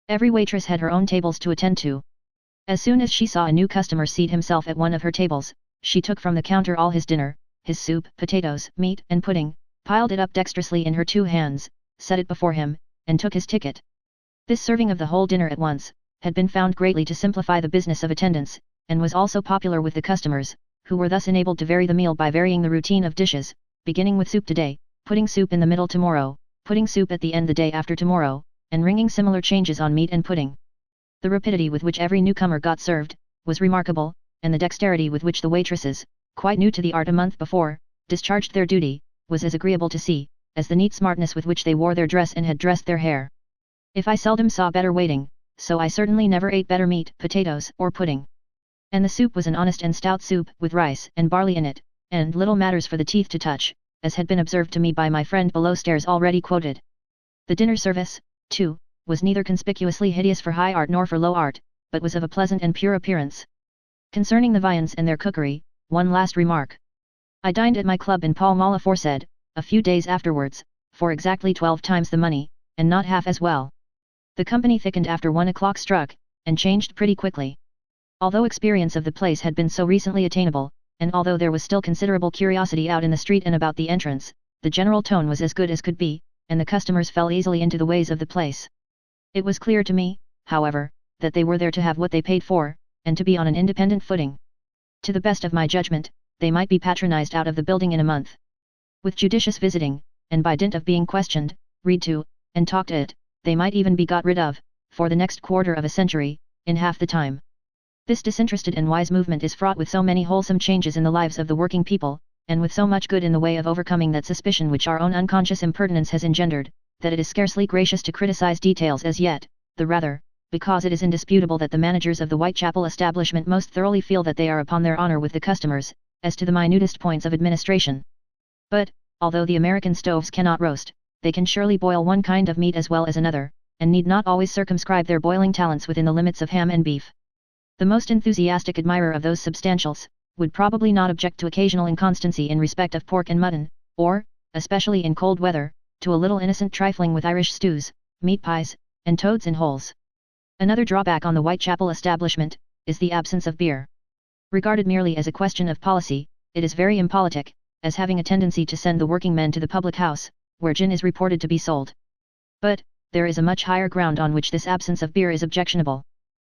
Every waitress had her own tables to attend to. As soon as she saw a new customer seat himself at one of her tables, she took from the counter all his dinner, his soup, potatoes, meat, and pudding, piled it up dexterously in her 2 hands, set it before him, and took his ticket. This serving of the whole dinner at once, had been found greatly to simplify the business of attendance, and was also popular with the customers, who were thus enabled to vary the meal by varying the routine of dishes, beginning with soup today, pudding soup in the middle tomorrow, pudding soup at the end the day after tomorrow, and ringing similar changes on meat and pudding. The rapidity with which every newcomer got served was remarkable, and the dexterity with which the waitresses, quite new to the art a month before, discharged their duty, was as agreeable to see, as the neat smartness with which they wore their dress and had dressed their hair. If I seldom saw better waiting, so I certainly never ate better meat, potatoes, or pudding. And the soup was an honest and stout soup, with rice and barley in it, and little matters for the teeth to touch, as had been observed to me by my friend below stairs already quoted. The dinner service, too, was neither conspicuously hideous for high art nor for low art, but was of a pleasant and pure appearance. Concerning the viands and their cookery, one last remark. I dined at my club in Pall Mall aforesaid, a few days afterwards, for exactly 12 times the money, and not half as well. The company thickened after 1 o'clock struck, and changed pretty quickly. Although experience of the place had been so recently attainable, and although there was still considerable curiosity out in the street and about the entrance, the general tone was as good as could be, and the customers fell easily into the ways of the place. It was clear to me, however, that they were there to have what they paid for, and to be on an independent footing. To the best of my judgment, they might be patronized out of the building in a month. With judicious visiting, and by dint of being questioned, read to, and talked at, they might even be got rid of, for the next quarter of a century, in half the time. This disinterested and wise movement is fraught with so many wholesome changes in the lives of the working people, and with so much good in the way of overcoming that suspicion which our own unconscious impertinence has engendered, that it is scarcely gracious to criticize details as yet, the rather, because it is indisputable that the managers of the Whitechapel establishment most thoroughly feel that they are upon their honor with the customers, as to the minutest points of administration. But, although the American stoves cannot roast, they can surely boil one kind of meat as well as another, and need not always circumscribe their boiling talents within the limits of ham and beef. The most enthusiastic admirer of those substantials, would probably not object to occasional inconstancy in respect of pork and mutton, or, especially in cold weather, to a little innocent trifling with Irish stews, meat pies, and toads in holes. Another drawback on the Whitechapel establishment, is the absence of beer. Regarded merely as a question of policy, it is very impolitic, as having a tendency to send the working men to the public house, where gin is reported to be sold. But, there is a much higher ground on which this absence of beer is objectionable.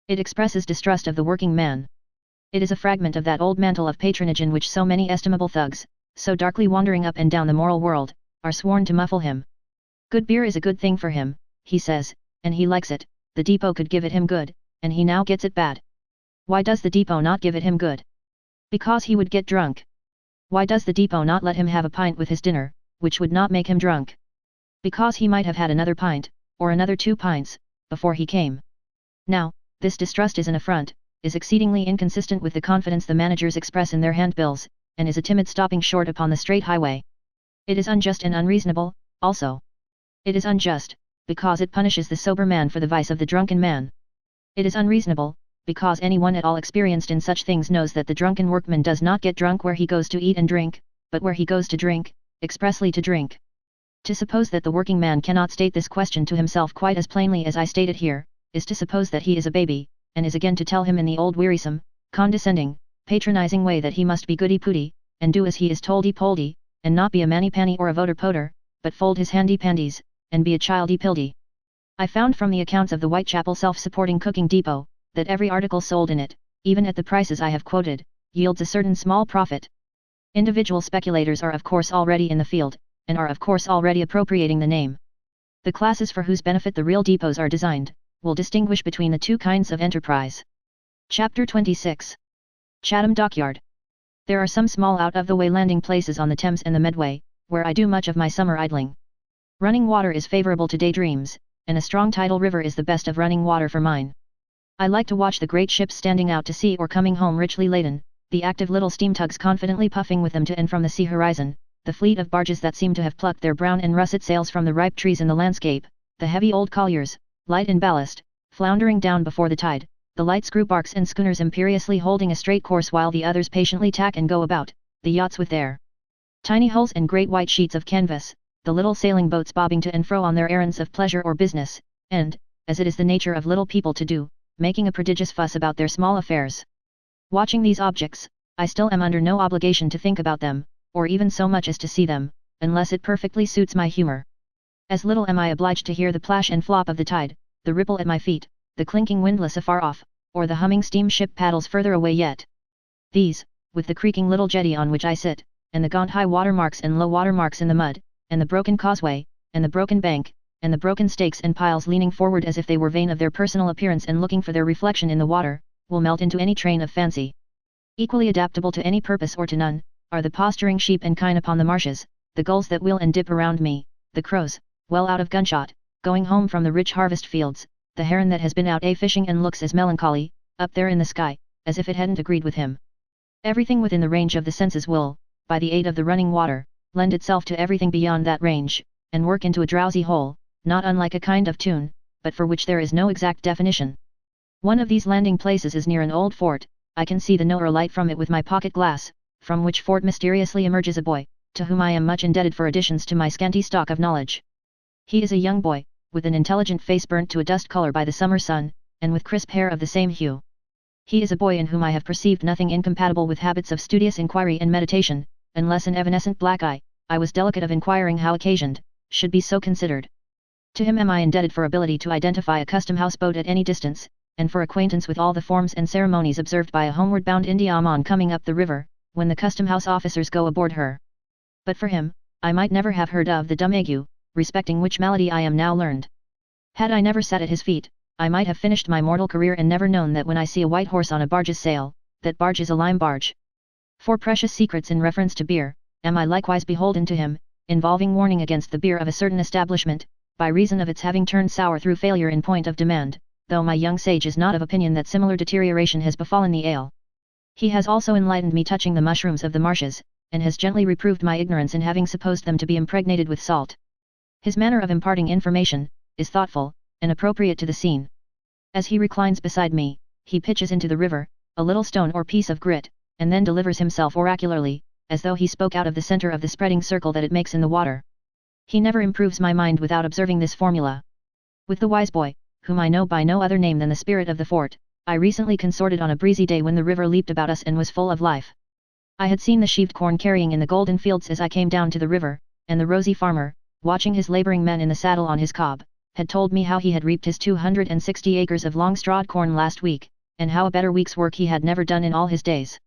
It expresses distrust of the working man. It is a fragment of that old mantle of patronage in which so many estimable thugs, so darkly wandering up and down the moral world, are sworn to muffle him. Good beer is a good thing for him, he says, and he likes it. The depot could give it him good, and he now gets it bad. Why does the depot not give it him good? Because he would get drunk. Why does the depot not let him have a pint with his dinner, which would not make him drunk? Because he might have had another pint, or another 2 pints, before he came. Now, this distrust is an affront, is exceedingly inconsistent with the confidence the managers express in their handbills, and is a timid stopping short upon the straight highway. It is unjust and unreasonable, also. It is unjust, because it punishes the sober man for the vice of the drunken man. It is unreasonable, because anyone at all experienced in such things knows that the drunken workman does not get drunk where he goes to eat and drink, but where he goes to drink, expressly to drink. To suppose that the working man cannot state this question to himself quite as plainly as I state it here, is to suppose that he is a baby, and is again to tell him in the old wearisome, condescending, patronizing way that he must be goody-pooty, and do as he is toldy-poldy, and not be a mani-panny or a voter-poter, but fold his handy-pandies, and be a childy-pildy. I found from the accounts of the Whitechapel self-supporting cooking depot, that every article sold in it, even at the prices I have quoted, yields a certain small profit. Individual speculators are of course already in the field, and are of course already appropriating the name. The classes for whose benefit the real depots are designed, will distinguish between the two kinds of enterprise. Chapter 26. Chatham Dockyard. There are some small out-of-the-way landing places on the Thames and the Medway, where I do much of my summer idling. Running water is favourable to daydreams, and a strong tidal river is the best of running water for mine. I like to watch the great ships standing out to sea or coming home richly laden, the active little steam tugs confidently puffing with them to and from the sea horizon, the fleet of barges that seem to have plucked their brown and russet sails from the ripe trees in the landscape, the heavy old colliers, light in ballast, floundering down before the tide, the light screw barks and schooners imperiously holding a straight course while the others patiently tack and go about, the yachts with their tiny hulls and great white sheets of canvas, the little sailing boats bobbing to and fro on their errands of pleasure or business, and, as it is the nature of little people to do, making a prodigious fuss about their small affairs. Watching these objects, I still am under no obligation to think about them, or even so much as to see them, unless it perfectly suits my humour. As little am I obliged to hear the plash and flop of the tide, the ripple at my feet, the clinking windlass afar off, or the humming steamship paddles further away yet. These, with the creaking little jetty on which I sit, and the gaunt high water marks and low water marks in the mud, and the broken causeway, and the broken bank, and the broken stakes and piles leaning forward as if they were vain of their personal appearance and looking for their reflection in the water, will melt into any train of fancy. Equally adaptable to any purpose or to none, are the posturing sheep and kine upon the marshes, the gulls that wheel and dip around me, the crows, well out of gunshot, going home from the rich harvest fields, the heron that has been out fishing and looks as melancholy, up there in the sky, as if it hadn't agreed with him. Everything within the range of the senses will, by the aid of the running water, lend itself to everything beyond that range, and work into a drowsy whole, not unlike a kind of tune, but for which there is no exact definition. One of these landing places is near an old fort. I can see the Noer light from it with my pocket glass, from which fort mysteriously emerges a boy, to whom I am much indebted for additions to my scanty stock of knowledge. He is a young boy, with an intelligent face burnt to a dust color by the summer sun, and with crisp hair of the same hue. He is a boy in whom I have perceived nothing incompatible with habits of studious inquiry and meditation, unless an evanescent black eye, I was delicate of inquiring how occasioned, should be so considered. To him am I indebted for ability to identify a custom-house boat at any distance, and for acquaintance with all the forms and ceremonies observed by a homeward-bound Indiaman coming up the river, when the custom-house officers go aboard her. But for him, I might never have heard of the dumb ague, respecting which malady I am now learned. Had I never sat at his feet, I might have finished my mortal career and never known that when I see a white horse on a barge's sail, that barge is a lime barge. For precious secrets in reference to beer, am I likewise beholden to him, involving warning against the beer of a certain establishment, by reason of its having turned sour through failure in point of demand, though my young sage is not of opinion that similar deterioration has befallen the ale. He has also enlightened me touching the mushrooms of the marshes, and has gently reproved my ignorance in having supposed them to be impregnated with salt. His manner of imparting information is thoughtful, and appropriate to the scene. As he reclines beside me, he pitches into the river a little stone or piece of grit, and then delivers himself oracularly, as though he spoke out of the center of the spreading circle that it makes in the water. He never improves my mind without observing this formula. With the wise boy, whom I know by no other name than the spirit of the fort, I recently consorted on a breezy day when the river leaped about us and was full of life. I had seen the sheaved corn carrying in the golden fields as I came down to the river, and the rosy farmer, watching his laboring men in the saddle on his cob, had told me how he had reaped his 260 acres of long-strawed corn last week, and how a better week's work he had never done in all his days.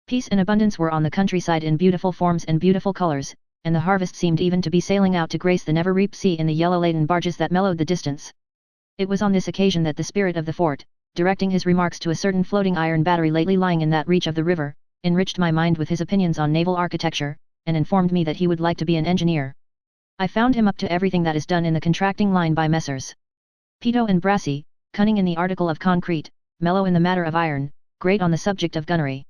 Peace and abundance were on the countryside in beautiful forms and beautiful colors, and the harvest seemed even to be sailing out to grace the never-reaped sea in the yellow-laden barges that mellowed the distance. It was on this occasion that the spirit of the fort, directing his remarks to a certain floating iron battery lately lying in that reach of the river, enriched my mind with his opinions on naval architecture, and informed me that he would like to be an engineer. I found him up to everything that is done in the contracting line by Messrs. Peto and Brassey, cunning in the article of concrete, mellow in the matter of iron, great on the subject of gunnery.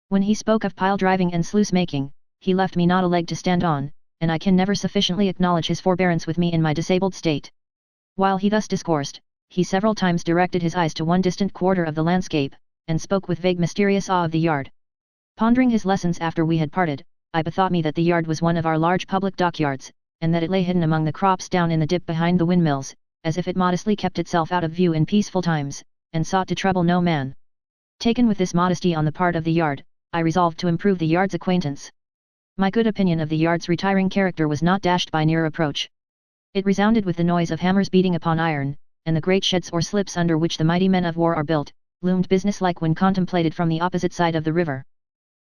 When he spoke of pile driving and sluice making, he left me not a leg to stand on, and I can never sufficiently acknowledge his forbearance with me in my disabled state. While he thus discoursed, he several times directed his eyes to one distant quarter of the landscape, and spoke with vague mysterious awe of the yard. Pondering his lessons after we had parted, I bethought me that the yard was one of our large public dockyards, and that it lay hidden among the crops down in the dip behind the windmills, as if it modestly kept itself out of view in peaceful times, and sought to trouble no man. Taken with this modesty on the part of the yard, I resolved to improve the yard's acquaintance. My good opinion of the yard's retiring character was not dashed by near approach. It resounded with the noise of hammers beating upon iron, and the great sheds or slips under which the mighty men of war are built, loomed businesslike when contemplated from the opposite side of the river.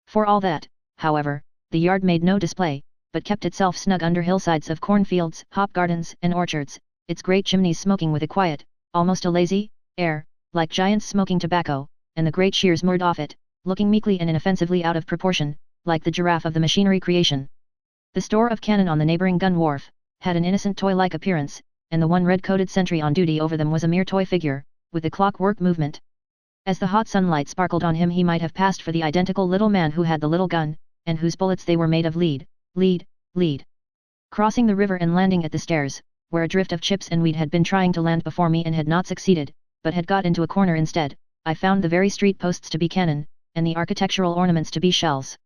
For all that, however, the yard made no display, but kept itself snug under hillsides of cornfields, hop gardens, and orchards, its great chimneys smoking with a quiet, almost a lazy, air, like giants smoking tobacco, and the great shears moored off it, looking meekly and inoffensively out of proportion, like the giraffe of the machinery creation. The store of cannon on the neighboring gun wharf had an innocent toy-like appearance, and the one red-coated sentry on duty over them was a mere toy figure, with a clockwork movement. As the hot sunlight sparkled on him he might have passed for the identical little man who had the little gun, and whose bullets they were made of lead. Crossing the river and landing at the stairs, where a drift of chips and weed had been trying to land before me and had not succeeded, but had got into a corner instead, I found the very street posts to be cannon, and the architectural ornaments to be shells.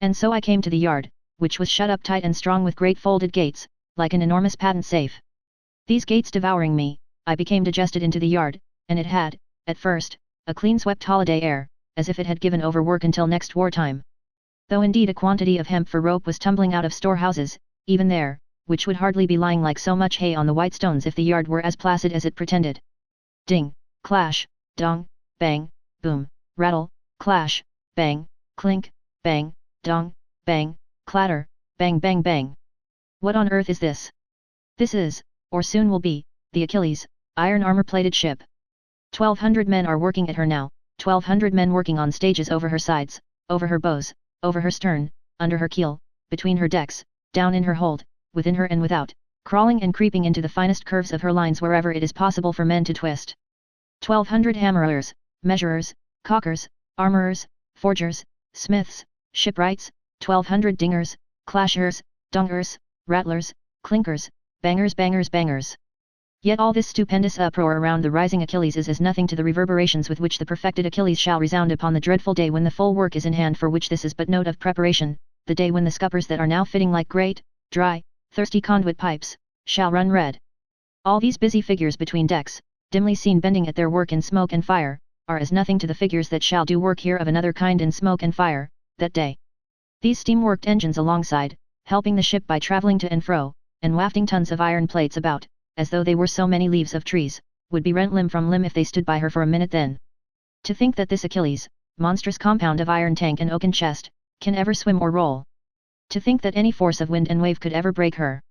And so I came to the yard, which was shut up tight and strong with great folded gates, like an enormous patent safe. These gates devouring me, I became digested into the yard, and it had, at first, a clean-swept holiday air, as if it had given over work until next war time. Though indeed a quantity of hemp for rope was tumbling out of storehouses, even there, which would hardly be lying like so much hay on the white stones if the yard were as placid as it pretended. Ding, clash, dong, bang, boom, rattle, clash, bang, clink, bang, dong, bang, clatter, bang bang bang. What on earth is this? This is, or soon will be, the Achilles, iron armor-plated ship. 1,200 men are working at her now, 1,200 men working on stages over her sides, over her bows, over her stern, under her keel, between her decks, down in her hold, within her and without, crawling and creeping into the finest curves of her lines wherever it is possible for men to twist. 1,200 hammerers, measurers, caulkers, armourers, forgers, smiths, shipwrights, 1,200 dingers, clashers, dongers, rattlers, clinkers, bangers bangers bangers. Yet all this stupendous uproar around the rising Achilles is as nothing to the reverberations with which the perfected Achilles shall resound upon the dreadful day when the full work is in hand, for which this is but note of preparation, the day when the scuppers that are now fitting like great, dry, thirsty conduit pipes, shall run red. All these busy figures between decks, dimly seen bending at their work in smoke and fire, are as nothing to the figures that shall do work here of another kind in smoke and fire, that day. These steam-worked engines alongside, helping the ship by travelling to and fro, and wafting tons of iron plates about, as though they were so many leaves of trees, would be rent limb from limb if they stood by her for a minute then. To think that this Achilles, monstrous compound of iron tank and oaken chest, can ever swim or roll. To think that any force of wind and wave could ever break her.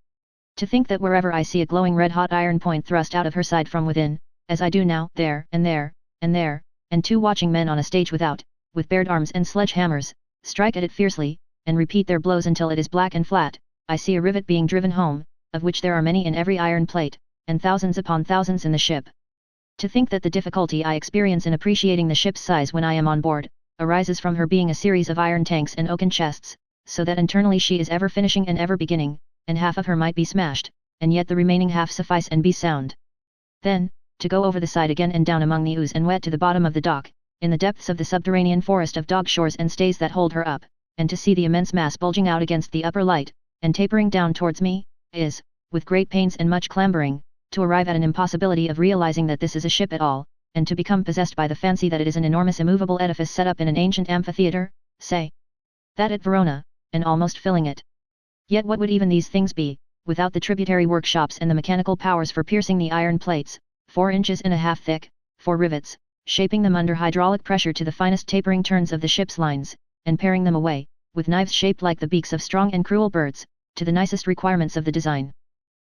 To think that wherever I see a glowing red-hot iron point thrust out of her side from within, as I do now, there, and there, and there, and 2 watching men on a stage without, with bared arms and sledge-hammers, strike at it fiercely, and repeat their blows until it is black and flat, I see a rivet being driven home, of which there are many in every iron plate, and thousands upon thousands in the ship. To think that the difficulty I experience in appreciating the ship's size when I am on board, arises from her being a series of iron tanks and oaken chests, so that internally she is ever finishing and ever beginning, and half of her might be smashed, and yet the remaining half suffice and be sound. Then, to go over the side again and down among the ooze and wet to the bottom of the dock, in the depths of the subterranean forest of dog shores and stays that hold her up, and to see the immense mass bulging out against the upper light, and tapering down towards me, is, with great pains and much clambering, to arrive at an impossibility of realizing that this is a ship at all, and to become possessed by the fancy that it is an enormous immovable edifice set up in an ancient amphitheatre, say. That at Verona, and almost filling it. Yet what would even these things be, without the tributary workshops and the mechanical powers for piercing the iron plates, 4 inches and a half thick, 4 rivets, shaping them under hydraulic pressure to the finest tapering turns of the ship's lines, and paring them away, with knives shaped like the beaks of strong and cruel birds, to the nicest requirements of the design.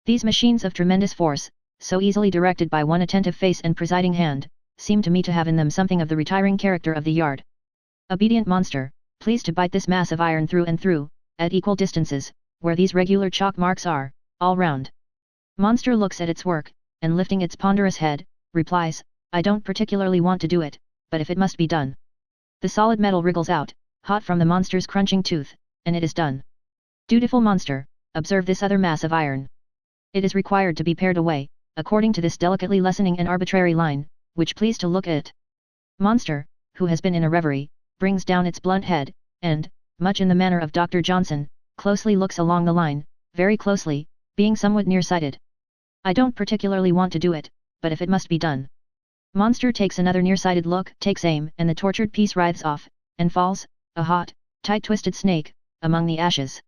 These machines of tremendous force, so easily directed by one attentive face and presiding hand, seem to me to have in them something of the retiring character of the yard. Obedient monster, pleased to bite this mass of iron through and through, at equal distances, where these regular chalk marks are, all round. Monster looks at its work, and lifting its ponderous head, replies, I don't particularly want to do it, but if it must be done. The solid metal wriggles out, hot from the monster's crunching tooth, and it is done. Dutiful monster, observe this other mass of iron. It is required to be pared away, according to this delicately lessening and arbitrary line, which please to look at. Monster, who has been in a reverie, brings down its blunt head, and, much in the manner of Dr. Johnson, closely looks along the line, very closely, being somewhat nearsighted. I don't particularly want to do it, but if it must be done. Monster takes another nearsighted look, takes aim, and the tortured piece writhes off, and falls, a hot, tight-twisted snake, among the ashes.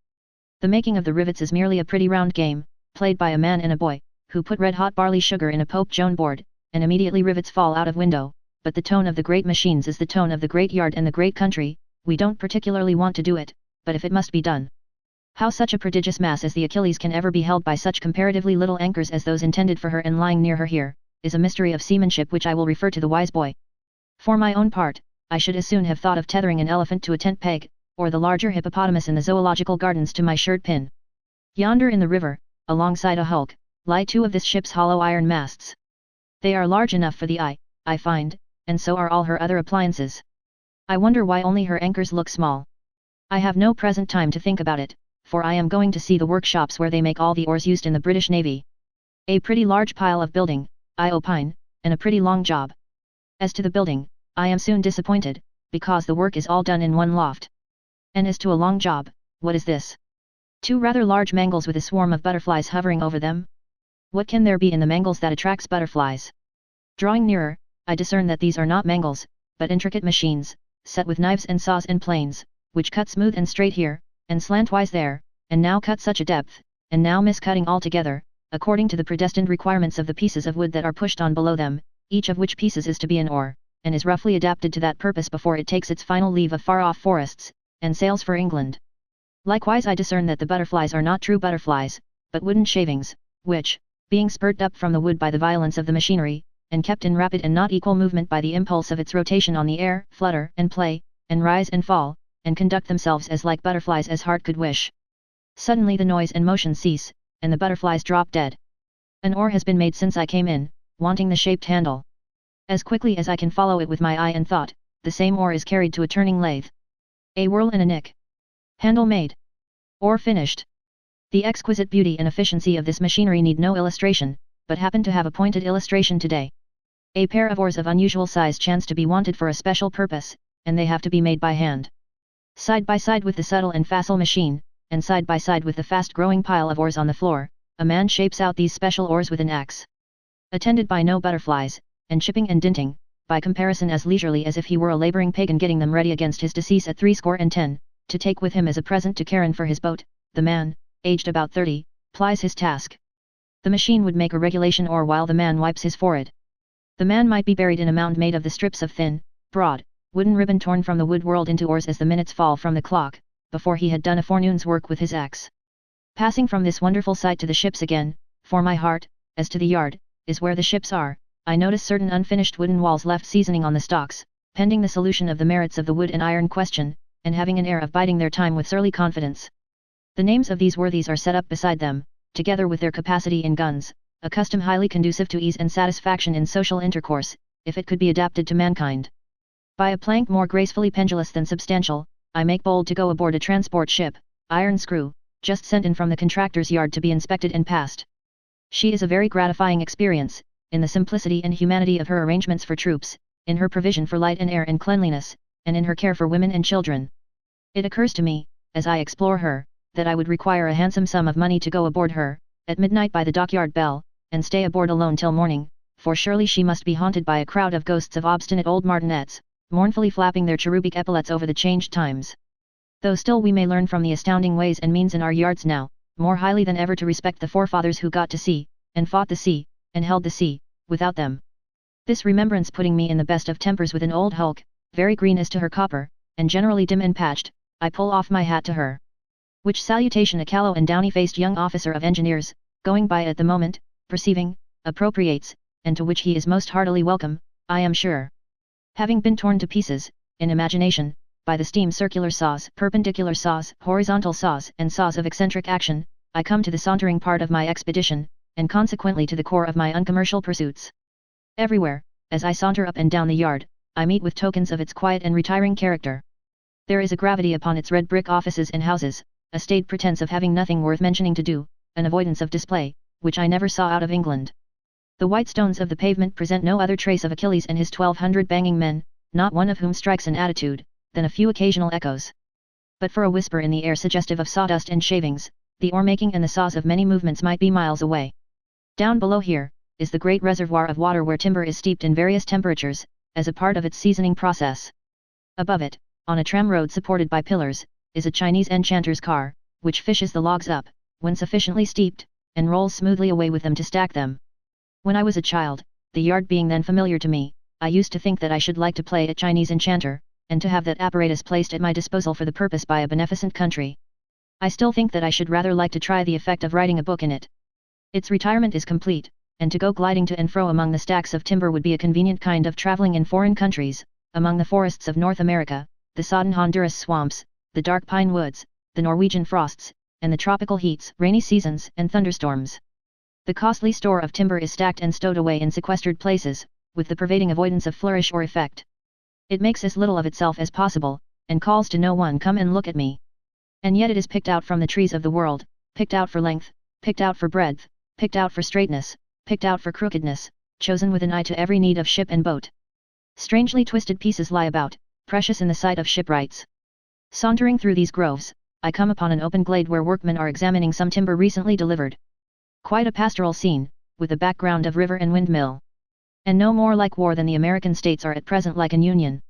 The making of the rivets is merely a pretty round game, played by a man and a boy, who put red-hot barley sugar in a Pope Joan board, and immediately rivets fall out of window, but the tone of the great machines is the tone of the great yard and the great country. We don't particularly want to do it, but if it must be done. How such a prodigious mass as the Achilles can ever be held by such comparatively little anchors as those intended for her and lying near her here, is a mystery of seamanship which I will refer to the wise boy. For my own part, I should as soon have thought of tethering an elephant to a tent peg, or the larger hippopotamus in the zoological gardens to my shirt pin. Yonder in the river, alongside a hulk, lie 2 of this ship's hollow iron masts. They are large enough for the eye, I find, and so are all her other appliances. I wonder why only her anchors look small. I have no present time to think about it, for I am going to see the workshops where they make all the oars used in the British Navy. A pretty large pile of building, I opine, and a pretty long job. As to the building, I am soon disappointed, because the work is all done in one loft. And as to a long job, what is this? 2 rather large mangles with a swarm of butterflies hovering over them? What can there be in the mangles that attracts butterflies? Drawing nearer, I discern that these are not mangles, but intricate machines, set with knives and saws and planes, which cut smooth and straight here, and slantwise there, and now cut such a depth, and now miscutting altogether, according to the predestined requirements of the pieces of wood that are pushed on below them, each of which pieces is to be an oar, and is roughly adapted to that purpose before it takes its final leave of far-off forests, and sails for England. Likewise I discern that the butterflies are not true butterflies, but wooden shavings, which, being spurred up from the wood by the violence of the machinery, and kept in rapid and not equal movement by the impulse of its rotation on the air, flutter and play, and rise and fall, and conduct themselves as like butterflies as heart could wish. Suddenly the noise and motion cease, and the butterflies drop dead. An oar has been made since I came in, wanting the shaped handle. As quickly as I can follow it with my eye and thought, the same oar is carried to a turning lathe. A whirl and a nick. Handle made. Oar finished. The exquisite beauty and efficiency of this machinery need no illustration, but happen to have a pointed illustration today. A pair of oars of unusual size chance to be wanted for a special purpose, and they have to be made by hand. Side by side with the subtle and facile machine, and side by side with the fast-growing pile of oars on the floor, a man shapes out these special oars with an axe. Attended by no butterflies, and chipping and dinting, by comparison as leisurely as if he were a labouring pagan getting them ready against his decease at 70, to take with him as a present to Karen for his boat, the man, aged about 30, plies his task. The machine would make a regulation oar while the man wipes his forehead. The man might be buried in a mound made of the strips of thin, broad, wooden ribbon torn from the wood whirled into oars as the minutes fall from the clock, before he had done a forenoon's work with his axe. Passing from this wonderful sight to the ships again, for my heart, as to the yard, is where the ships are, I notice certain unfinished wooden walls left seasoning on the stocks, pending the solution of the merits of the wood and iron question, and having an air of biding their time with surly confidence. The names of these worthies are set up beside them, together with their capacity in guns, a custom highly conducive to ease and satisfaction in social intercourse, if it could be adapted to mankind. By a plank more gracefully pendulous than substantial, I make bold to go aboard a transport ship, Iron Screw, just sent in from the contractor's yard to be inspected and passed. She is a very gratifying experience, in the simplicity and humanity of her arrangements for troops, in her provision for light and air and cleanliness, and in her care for women and children. It occurs to me, as I explore her, that I would require a handsome sum of money to go aboard her, at midnight by the dockyard bell, and stay aboard alone till morning, for surely she must be haunted by a crowd of ghosts of obstinate old martinets, mournfully flapping their cherubic epaulets over the changed times. Though still we may learn from the astounding ways and means in our yards now, more highly than ever to respect the forefathers who got to sea, and fought the sea, and held the sea, without them. This remembrance putting me in the best of tempers with an old hulk, very green as to her copper, and generally dim and patched, I pull off my hat to her. Which salutation a callow and downy-faced young officer of engineers, going by at the moment, perceiving, appropriates, and to which he is most heartily welcome, I am sure. Having been torn to pieces, in imagination, by the steam circular saws, perpendicular saws, horizontal saws, and saws of eccentric action, I come to the sauntering part of my expedition, and consequently to the core of my uncommercial pursuits. Everywhere, as I saunter up and down the yard, I meet with tokens of its quiet and retiring character. There is a gravity upon its red brick offices and houses, a staid pretence of having nothing worth mentioning to do, an avoidance of display, which I never saw out of England. The white stones of the pavement present no other trace of Achilles and his 1200 banging men, not one of whom strikes an attitude, than a few occasional echoes. But for a whisper in the air suggestive of sawdust and shavings, the oar-making and the saws of many movements might be miles away. Down below here, is the great reservoir of water where timber is steeped in various temperatures, as a part of its seasoning process. Above it, on a tram road supported by pillars, is a Chinese enchanter's car, which fishes the logs up, when sufficiently steeped, and rolls smoothly away with them to stack them. When I was a child, the yard being then familiar to me, I used to think that I should like to play at Chinese enchanter, and to have that apparatus placed at my disposal for the purpose by a beneficent country. I still think that I should rather like to try the effect of writing a book in it. Its retirement is complete, and to go gliding to and fro among the stacks of timber would be a convenient kind of travelling in foreign countries, among the forests of North America, the sodden Honduras swamps, the dark pine woods, the Norwegian frosts, and the tropical heats, rainy seasons, and thunderstorms. The costly store of timber is stacked and stowed away in sequestered places, with the pervading avoidance of flourish or effect. It makes as little of itself as possible, and calls to no one come and look at me. And yet it is picked out from the trees of the world, picked out for length, picked out for breadth, picked out for straightness, picked out for crookedness, chosen with an eye to every need of ship and boat. Strangely twisted pieces lie about, precious in the sight of shipwrights. Sauntering through these groves, I come upon an open glade where workmen are examining some timber recently delivered. Quite a pastoral scene, with a background of river and windmill. And no more like war than the American states are at present like an union.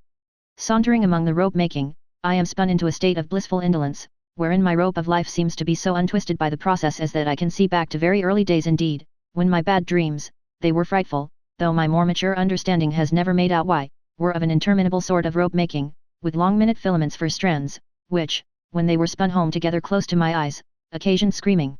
Sauntering among the rope-making, I am spun into a state of blissful indolence, wherein my rope of life seems to be so untwisted by the process as that I can see back to very early days indeed, when my bad dreams, they were frightful, though my more mature understanding has never made out why, were of an interminable sort of rope-making, with long minute filaments for strands, which, when they were spun home together close to my eyes, occasioned screaming.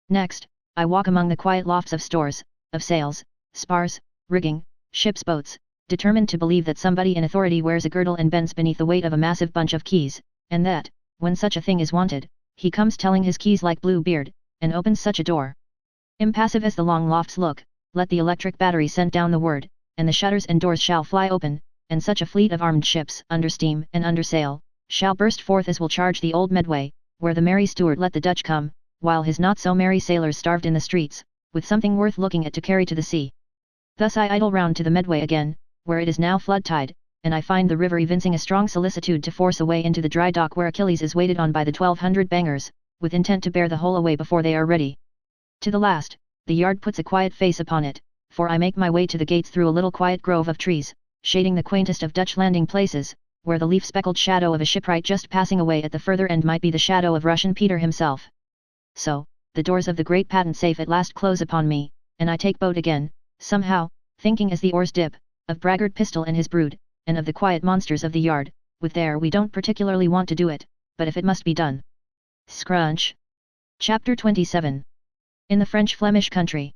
Next, I walk among the quiet lofts of stores, of sails, spars, rigging, ships' boats, determined to believe that somebody in authority wears a girdle and bends beneath the weight of a massive bunch of keys, and that, when such a thing is wanted, he comes telling his keys like Blue Beard, and opens such a door. Impassive as the long lofts look, let the electric battery send down the word, and the shutters and doors shall fly open, and such a fleet of armed ships, under steam and under sail, shall burst forth as will charge the old Medway, where the merry Stuart let the Dutch come, while his not so merry sailors starved in the streets, with something worth looking at to carry to the sea. Thus I idle round to the Medway again, where it is now flood tide, and I find the river evincing a strong solicitude to force a way into the dry dock where Achilles is waited on by the 1200 bangers, with intent to bear the whole away before they are ready. To the last, the yard puts a quiet face upon it, for I make my way to the gates through a little quiet grove of trees, shading the quaintest of Dutch landing places, where the leaf-speckled shadow of a shipwright just passing away at the further end might be the shadow of Russian Peter himself. So, the doors of the great patent safe at last close upon me, and I take boat again, somehow, thinking as the oars dip, of Braggart Pistol and his brood, and of the quiet monsters of the yard, with there we don't particularly want to do it, but if it must be done. Scrunch. Chapter 27. In the French-Flemish country.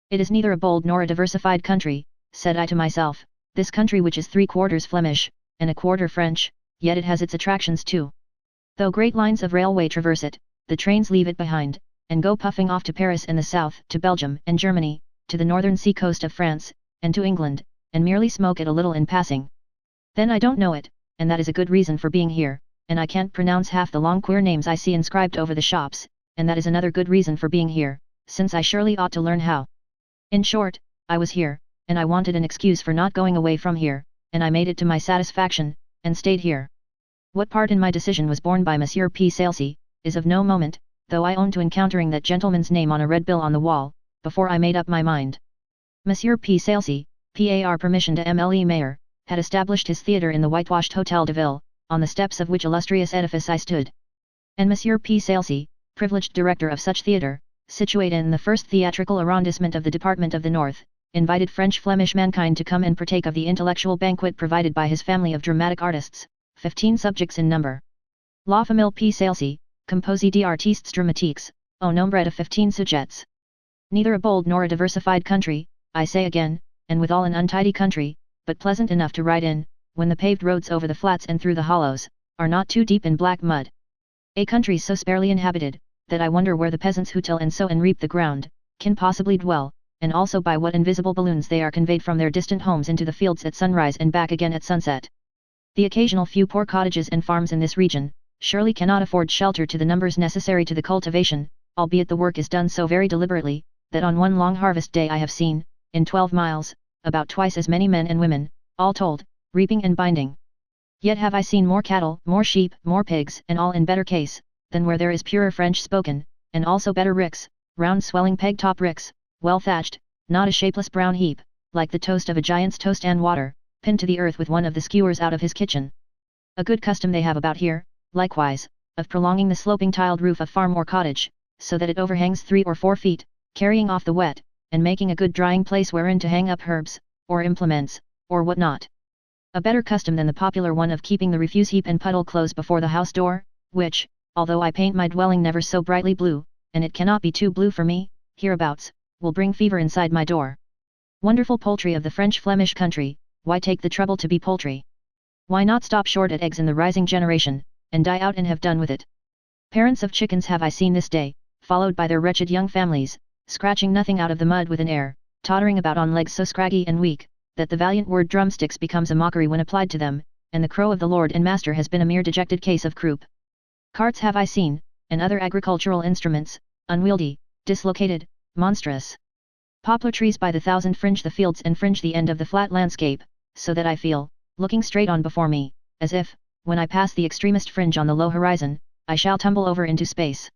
It is neither a bold nor a diversified country, said I to myself, this country which is 3/4 Flemish, and 1/4 French, yet it has its attractions too. Though great lines of railway traverse it, the trains leave it behind, and go puffing off to Paris in the south, to Belgium and Germany, to the northern sea coast of France, and to England, and merely smoke it a little in passing. Then I don't know it, and that is a good reason for being here, and I can't pronounce half the long queer names I see inscribed over the shops, and that is another good reason for being here, since I surely ought to learn how. In short, I was here, and I wanted an excuse for not going away from here, and I made it to my satisfaction, and stayed here. What part in my decision was borne by Monsieur P. Salesy, is of no moment, though I own to encountering that gentleman's name on a red bill on the wall, before I made up my mind. Monsieur P. Salesy, par permission to MLE Mayor, had established his theatre in the whitewashed Hotel de Ville, on the steps of which illustrious edifice I stood. And Monsieur P. Salesy, privileged director of such theatre, situated in the first theatrical arrondissement of the Department of the North, invited French-Flemish mankind to come and partake of the intellectual banquet provided by his family of dramatic artists, 15 subjects in number. La famille P. Salesy, composée d'artistes dramatiques, au nombre de 15 sujets. Neither a bold nor a diversified country, I say again, and withal an untidy country, but pleasant enough to ride in, when the paved roads over the flats and through the hollows, are not too deep in black mud. A country so sparely inhabited, that I wonder where the peasants who till and sow and reap the ground, can possibly dwell, and also by what invisible balloons they are conveyed from their distant homes into the fields at sunrise and back again at sunset. The occasional few poor cottages and farms in this region, surely cannot afford shelter to the numbers necessary to the cultivation, albeit the work is done so very deliberately, that on one long harvest day I have seen, in 12 miles, about twice as many men and women, all told, reaping and binding. Yet have I seen more cattle, more sheep, more pigs, and all in better case, than where there is purer French spoken, and also better ricks, round swelling peg-top ricks, well thatched, not a shapeless brown heap, like the toast of a giant's toast and water, pinned to the earth with one of the skewers out of his kitchen. A good custom they have about here, likewise, of prolonging the sloping tiled roof of farm or cottage, so that it overhangs 3 or 4 feet, carrying off the wet, and making a good drying place wherein to hang up herbs, or implements, or what not. A better custom than the popular one of keeping the refuse heap and puddle close before the house door, which, although I paint my dwelling never so brightly blue, and it cannot be too blue for me, hereabouts, will bring fever inside my door. Wonderful poultry of the French-Flemish country, why take the trouble to be poultry? Why not stop short at eggs in the rising generation, and die out and have done with it? Parents of chickens have I seen this day, followed by their wretched young families, scratching nothing out of the mud with an air, tottering about on legs so scraggy and weak, that the valiant word drumsticks becomes a mockery when applied to them, and the crow of the lord and master has been a mere dejected case of croup. Carts have I seen, and other agricultural instruments, unwieldy, dislocated, monstrous. Poplar trees by the thousand fringe the fields and fringe the end of the flat landscape, so that I feel, looking straight on before me, as if, when I pass the extremest fringe on the low horizon, I shall tumble over into space.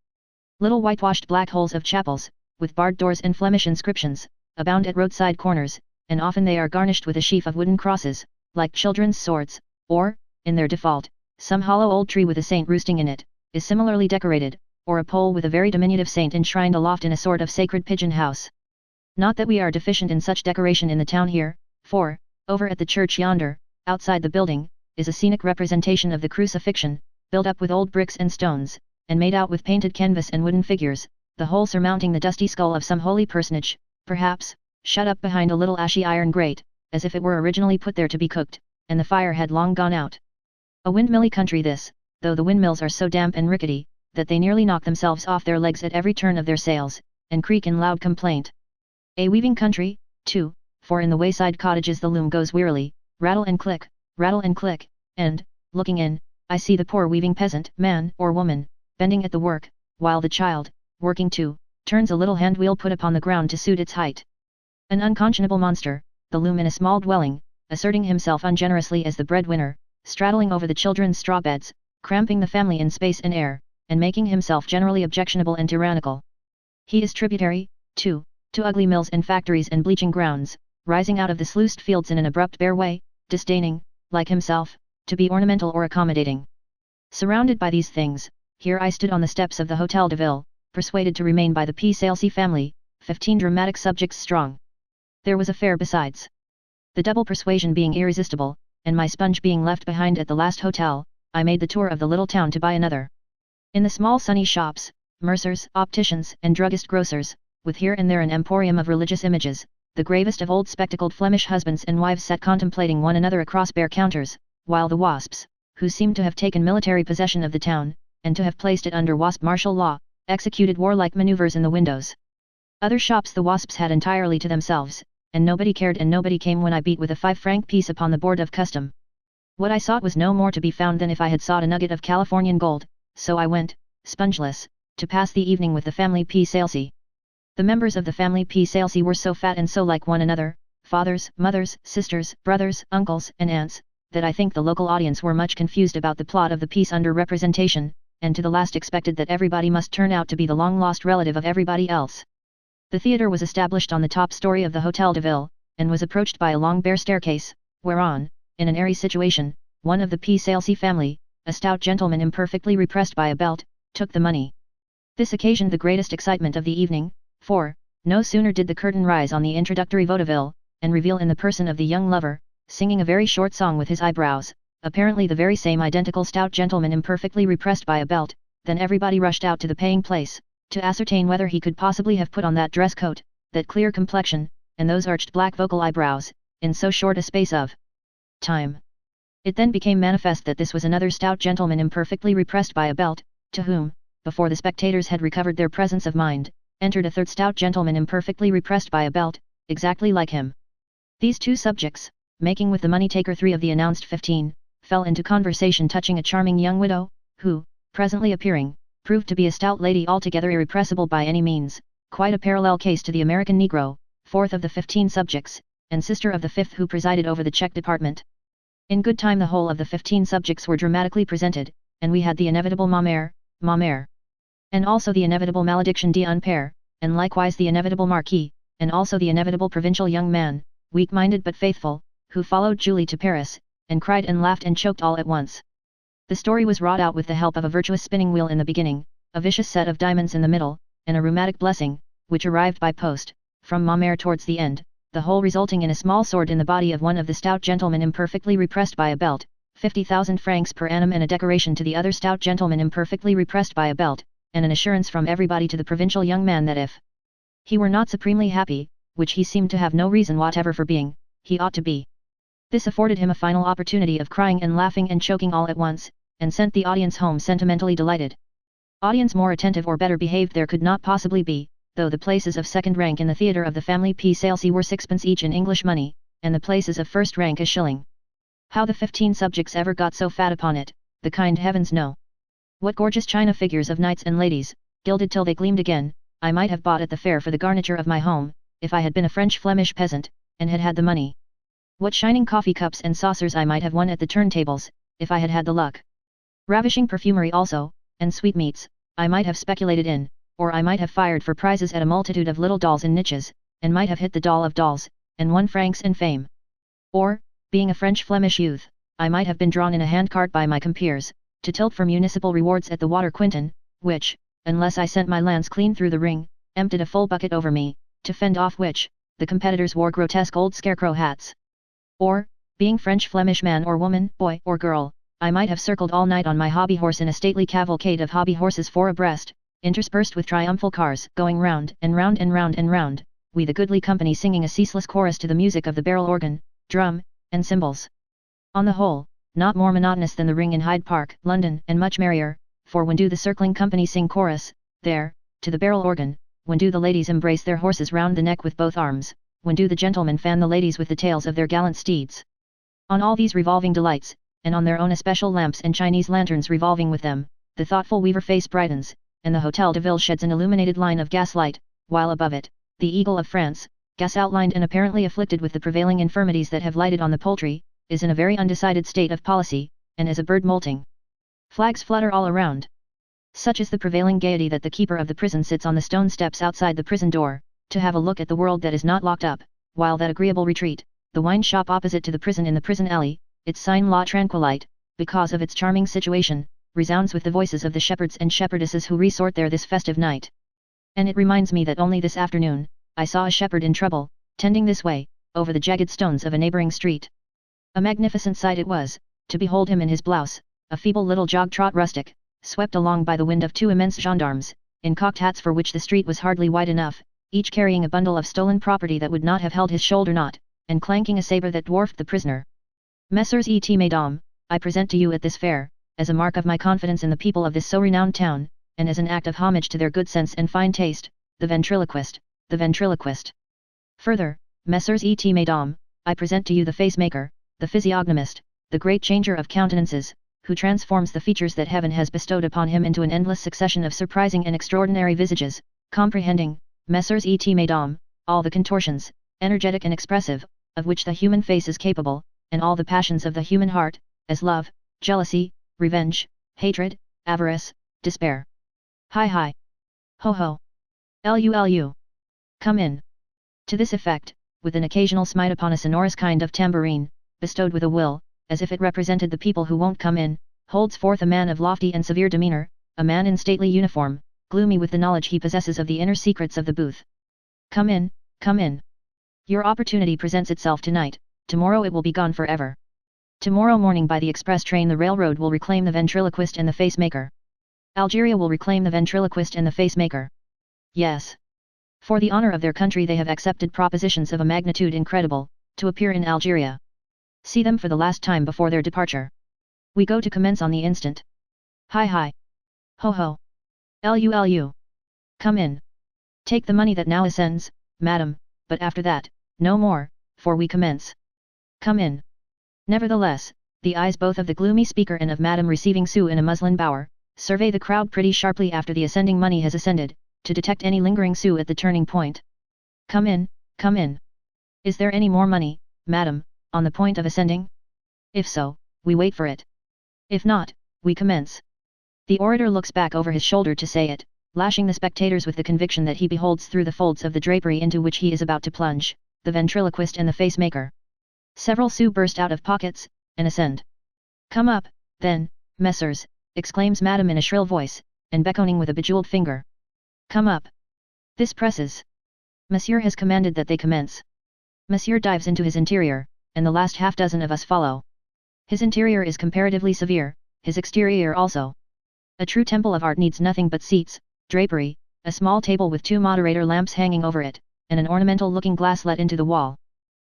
Little whitewashed black holes of chapels, with barred doors and Flemish inscriptions, abound at roadside corners, and often they are garnished with a sheaf of wooden crosses, like children's swords, or, in their default, some hollow old tree with a saint roosting in it, is similarly decorated, or a pole with a very diminutive saint enshrined aloft in a sort of sacred pigeon house. Not that we are deficient in such decoration in the town here, for, over at the church yonder, outside the building, is a scenic representation of the crucifixion, built up with old bricks and stones, and made out with painted canvas and wooden figures, the whole surmounting the dusty skull of some holy personage, perhaps, shut up behind a little ashy iron grate, as if it were originally put there to be cooked, and the fire had long gone out. A windmilly country this, though the windmills are so damp and rickety, that they nearly knock themselves off their legs at every turn of their sails, and creak in loud complaint. A weaving country, too, for in the wayside cottages the loom goes wearily, rattle and click, and, looking in, I see the poor weaving peasant, man or woman, bending at the work, while the child, working too, turns a little hand wheel put upon the ground to suit its height. An unconscionable monster, the loom in a small dwelling, asserting himself ungenerously as the breadwinner, straddling over the children's straw beds, cramping the family in space and air, and making himself generally objectionable and tyrannical. He is tributary, too, to ugly mills and factories and bleaching grounds, rising out of the sluiced fields in an abrupt bare way, disdaining, like himself, to be ornamental or accommodating. Surrounded by these things, here I stood on the steps of the Hôtel de Ville, persuaded to remain by the P. Salesy family, 15 dramatic subjects strong. There was a fare besides. The double persuasion being irresistible, and my sponge being left behind at the last hotel, I made the tour of the little town to buy another. In the small sunny shops, mercers, opticians, and druggist grocers, with here and there an emporium of religious images, the gravest of old spectacled Flemish husbands and wives sat contemplating one another across bare counters, while the wasps, who seemed to have taken military possession of the town, and to have placed it under wasp martial law, executed warlike maneuvers in the windows. Other shops the wasps had entirely to themselves, and nobody cared and nobody came when I beat with a 5-franc piece upon the board of custom. What I sought was no more to be found than if I had sought a nugget of Californian gold, so I went, spongeless, to pass the evening with the family P. Salesy. The members of the family P. Salesy were so fat and so like one another, fathers, mothers, sisters, brothers, uncles, and aunts, that I think the local audience were much confused about the plot of the piece under representation, and to the last expected that everybody must turn out to be the long-lost relative of everybody else. The theatre was established on the top story of the Hôtel de Ville, and was approached by a long bare staircase, whereon, in an airy situation, one of the P. Salesy family, a stout gentleman imperfectly repressed by a belt, took the money. This occasioned the greatest excitement of the evening, for, no sooner did the curtain rise on the introductory vaudeville, and reveal in the person of the young lover, singing a very short song with his eyebrows, apparently the very same identical stout gentleman imperfectly repressed by a belt, then everybody rushed out to the paying place, to ascertain whether he could possibly have put on that dress coat, that clear complexion, and those arched black vocal eyebrows, in so short a space of time. It then became manifest that this was another stout gentleman imperfectly repressed by a belt, to whom, before the spectators had recovered their presence of mind, entered a third stout gentleman imperfectly repressed by a belt, exactly like him. These two subjects, making with the money-taker 3 of the announced 15, fell into conversation touching a charming young widow, who, presently appearing, proved to be a stout lady altogether irrepressible by any means, quite a parallel case to the American Negro, 4th of the 15 subjects, and sister of the 5th who presided over the check department. In good time the whole of the 15 subjects were dramatically presented, and we had the inevitable ma mère, and also the inevitable malediction d'un père, and likewise the inevitable marquis, and also the inevitable provincial young man, weak-minded but faithful, who followed Julie to Paris, and cried and laughed and choked all at once. The story was wrought out with the help of a virtuous spinning wheel in the beginning, a vicious set of diamonds in the middle, and a rheumatic blessing, which arrived by post, from ma mère towards the end, the whole resulting in a small sword in the body of one of the stout gentlemen imperfectly repressed by a belt, 50,000 francs per annum, and a decoration to the other stout gentleman imperfectly repressed by a belt, and an assurance from everybody to the provincial young man that if he were not supremely happy, which he seemed to have no reason whatever for being, he ought to be. This afforded him a final opportunity of crying and laughing and choking all at once, and sent the audience home sentimentally delighted. Audience more attentive or better behaved there could not possibly be, though the places of second rank in the theatre of the family P. Salesy were 6d. each in English money, and the places of first rank a shilling. How the 15 subjects ever got so fat upon it, the kind heavens know. What gorgeous china figures of knights and ladies, gilded till they gleamed again, I might have bought at the fair for the garniture of my home, if I had been a French Flemish peasant, and had had the money. What shining coffee cups and saucers I might have won at the turntables, if I had had the luck. Ravishing perfumery also, and sweetmeats, I might have speculated in, or I might have fired for prizes at a multitude of little dolls in niches, and might have hit the doll of dolls, and won francs and fame. Or, being a French Flemish youth, I might have been drawn in a handcart by my compeers, to tilt for municipal rewards at the water quinton, which, unless I sent my lance clean through the ring, emptied a full bucket over me, to fend off which, the competitors wore grotesque old scarecrow hats. Or, being French Flemish man or woman, boy or girl, I might have circled all night on my hobby horse in a stately cavalcade of hobby horses 4 abreast, interspersed with triumphal cars, going round, and round and round and round, we the goodly company singing a ceaseless chorus to the music of the barrel organ, drum, and cymbals. On the whole, not more monotonous than the Ring in Hyde Park, London, and much merrier, for when do the circling company sing chorus, there, to the barrel organ, when do the ladies embrace their horses round the neck with both arms, when do the gentlemen fan the ladies with the tails of their gallant steeds. On all these revolving delights, and on their own especial lamps and Chinese lanterns revolving with them, the thoughtful weaver face brightens, and the Hotel de Ville sheds an illuminated line of gaslight, while above it, the Eagle of France, gas outlined and apparently afflicted with the prevailing infirmities that have lighted on the poultry, is in a very undecided state of policy, and as a bird molting. Flags flutter all around. Such is the prevailing gaiety that the keeper of the prison sits on the stone steps outside the prison door, to have a look at the world that is not locked up, while that agreeable retreat, the wine shop opposite to the prison in the prison alley, its sign La Tranquillite, because of its charming situation, resounds with the voices of the shepherds and shepherdesses who resort there this festive night. And it reminds me that only this afternoon, I saw a shepherd in trouble, tending this way, over the jagged stones of a neighbouring street. A magnificent sight it was, to behold him in his blouse, a feeble little jog-trot rustic, swept along by the wind of two immense gendarmes, in cocked hats for which the street was hardly wide enough, each carrying a bundle of stolen property that would not have held his shoulder knot, and clanking a sabre that dwarfed the prisoner. Messrs. et Mesdames, I present to you at this fair, as a mark of my confidence in the people of this so renowned town, and as an act of homage to their good sense and fine taste, the ventriloquist, the ventriloquist. Further, Messrs. et Mesdames, I present to you the face-maker, the physiognomist, the great changer of countenances, who transforms the features that heaven has bestowed upon him into an endless succession of surprising and extraordinary visages, comprehending, Messrs. et Mesdames, all the contortions, energetic and expressive, of which the human face is capable, and all the passions of the human heart, as love, jealousy, revenge, hatred, avarice, despair. Hi hi. Ho ho. Lu. Come in. To this effect, with an occasional smite upon a sonorous kind of tambourine, bestowed with a will, as if it represented the people who won't come in, holds forth a man of lofty and severe demeanour, a man in stately uniform, gloomy with the knowledge he possesses of the inner secrets of the booth. Come in, come in. Your opportunity presents itself tonight, tomorrow it will be gone forever. Tomorrow morning by the express train the railroad will reclaim the ventriloquist and the face-maker. Algeria will reclaim the ventriloquist and the face-maker. Yes. For the honour of their country they have accepted propositions of a magnitude incredible, to appear in Algeria. See them for the last time before their departure. We go to commence on the instant. Hi hi. Ho ho. Lu. Come in. Take the money that now ascends, madam, but after that, no more, for we commence. Come in. Nevertheless, the eyes both of the gloomy speaker and of Madame receiving sous in a muslin bower, survey the crowd pretty sharply after the ascending money has ascended, to detect any lingering sous at the turning point. Come in, come in. Is there any more money, madam, on the point of ascending? If so, we wait for it. If not, we commence. The orator looks back over his shoulder to say it, lashing the spectators with the conviction that he beholds through the folds of the drapery into which he is about to plunge, the ventriloquist and the face-maker. Several sous burst out of pockets, and ascend. Come up, then, messers, exclaims Madame in a shrill voice, and beckoning with a bejewelled finger. Come up. This presses. Monsieur has commanded that they commence. Monsieur dives into his interior, and the last half-dozen of us follow. His interior is comparatively severe, his exterior also. A true temple of art needs nothing but seats, drapery, a small table with two moderator lamps hanging over it, and an ornamental-looking glass let into the wall.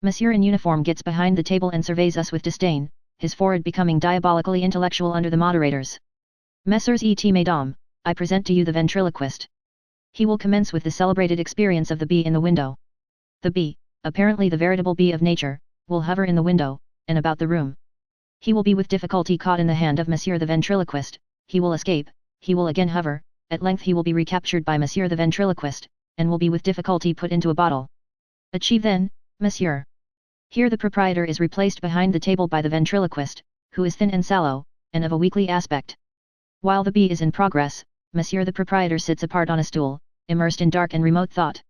Monsieur in uniform gets behind the table and surveys us with disdain, his forehead becoming diabolically intellectual under the moderators. Messrs. et Mesdames, I present to you the ventriloquist. He will commence with the celebrated experience of the bee in the window. The bee, apparently the veritable bee of nature, will hover in the window, and about the room. He will be with difficulty caught in the hand of Monsieur the ventriloquist, he will escape, he will again hover, at length he will be recaptured by Monsieur the ventriloquist, and will be with difficulty put into a bottle. Achieve then, Monsieur. Here the proprietor is replaced behind the table by the ventriloquist, who is thin and sallow, and of a weakly aspect. While the bee is in progress, Monsieur the proprietor sits apart on a stool, immersed in dark and remote thought.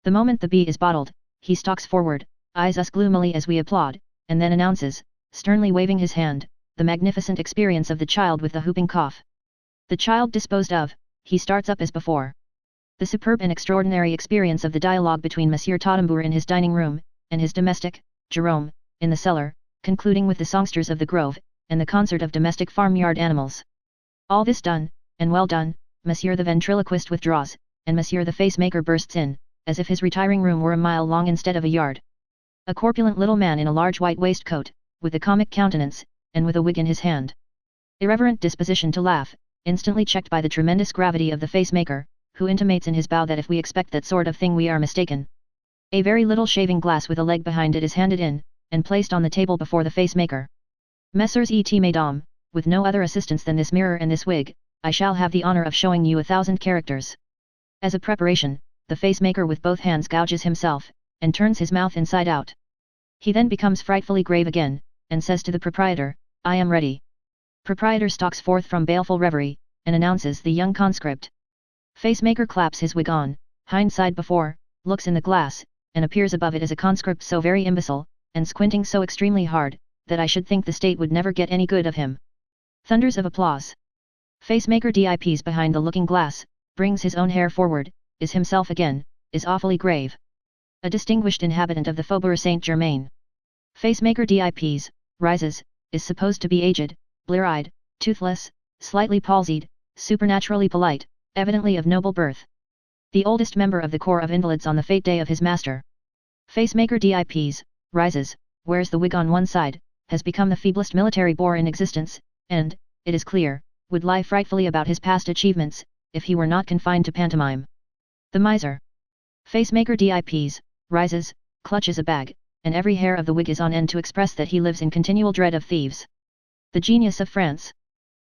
The moment the bee is bottled, he stalks forward, eyes us gloomily as we applaud, and then announces, sternly waving his hand, the magnificent experience of the child with the whooping cough. The child disposed of, he starts up as before. The superb and extraordinary experience of the dialogue between Monsieur Tottembour in his dining room, and his domestic, Jerome, in the cellar, concluding with the songsters of the grove, and the concert of domestic farmyard animals. All this done, and well done, Monsieur the ventriloquist withdraws, and Monsieur the face-maker bursts in, as if his retiring room were a mile long instead of a yard. A corpulent little man in a large white waistcoat, with a comic countenance, and with a wig in his hand. Irreverent disposition to laugh, instantly checked by the tremendous gravity of the face-maker, who intimates in his bow that if we expect that sort of thing we are mistaken. A very little shaving glass with a leg behind it is handed in, and placed on the table before the face-maker. Messieurs et mesdames, with no other assistance than this mirror and this wig, I shall have the honor of showing you 1,000 characters. As a preparation, the face-maker with both hands gouges himself, and turns his mouth inside out. He then becomes frightfully grave again, and says to the proprietor, "I am ready." Proprietor stalks forth from baleful reverie, and announces the young conscript. Face-maker claps his wig on, hind side before, looks in the glass, and appears above it as a conscript so very imbecile, and squinting so extremely hard, that I should think the state would never get any good of him. Thunders of applause. Face-maker dips behind the looking glass, brings his own hair forward, is himself again, is awfully grave. A distinguished inhabitant of the Faubourg Saint-Germain. Face-maker dips, rises, is supposed to be aged, blear-eyed, toothless, slightly palsied, supernaturally polite, evidently of noble birth. The oldest member of the Corps of Invalids on the fête day of his master. Face-maker dips, rises, wears the wig on one side, has become the feeblest military bore in existence, and, it is clear, would lie frightfully about his past achievements, if he were not confined to pantomime. The miser. Face-maker dips, rises, clutches a bag, and every hair of the wig is on end to express that he lives in continual dread of thieves. The genius of France.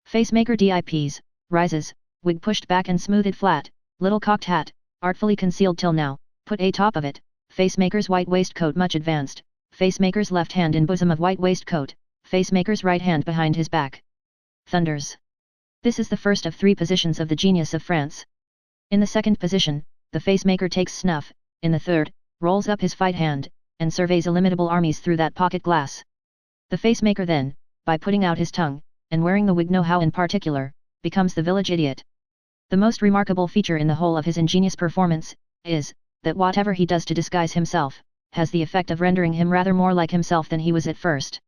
Face-maker dips, rises, wig pushed back and smoothed flat, little cocked hat, artfully concealed till now, put atop of it, face-maker's white waistcoat much advanced, face-maker's left hand in bosom of white waistcoat, face-maker's right hand behind his back. Thunders. This is the first of 3 positions of the genius of France. In the second position, the face-maker takes snuff, in the third, rolls up his fight hand, and surveys illimitable armies through that pocket glass. The face-maker then, by putting out his tongue, and wearing the wig know-how in particular, becomes the village idiot. The most remarkable feature in the whole of his ingenious performance, is, that whatever he does to disguise himself, has the effect of rendering him rather more like himself than he was at first.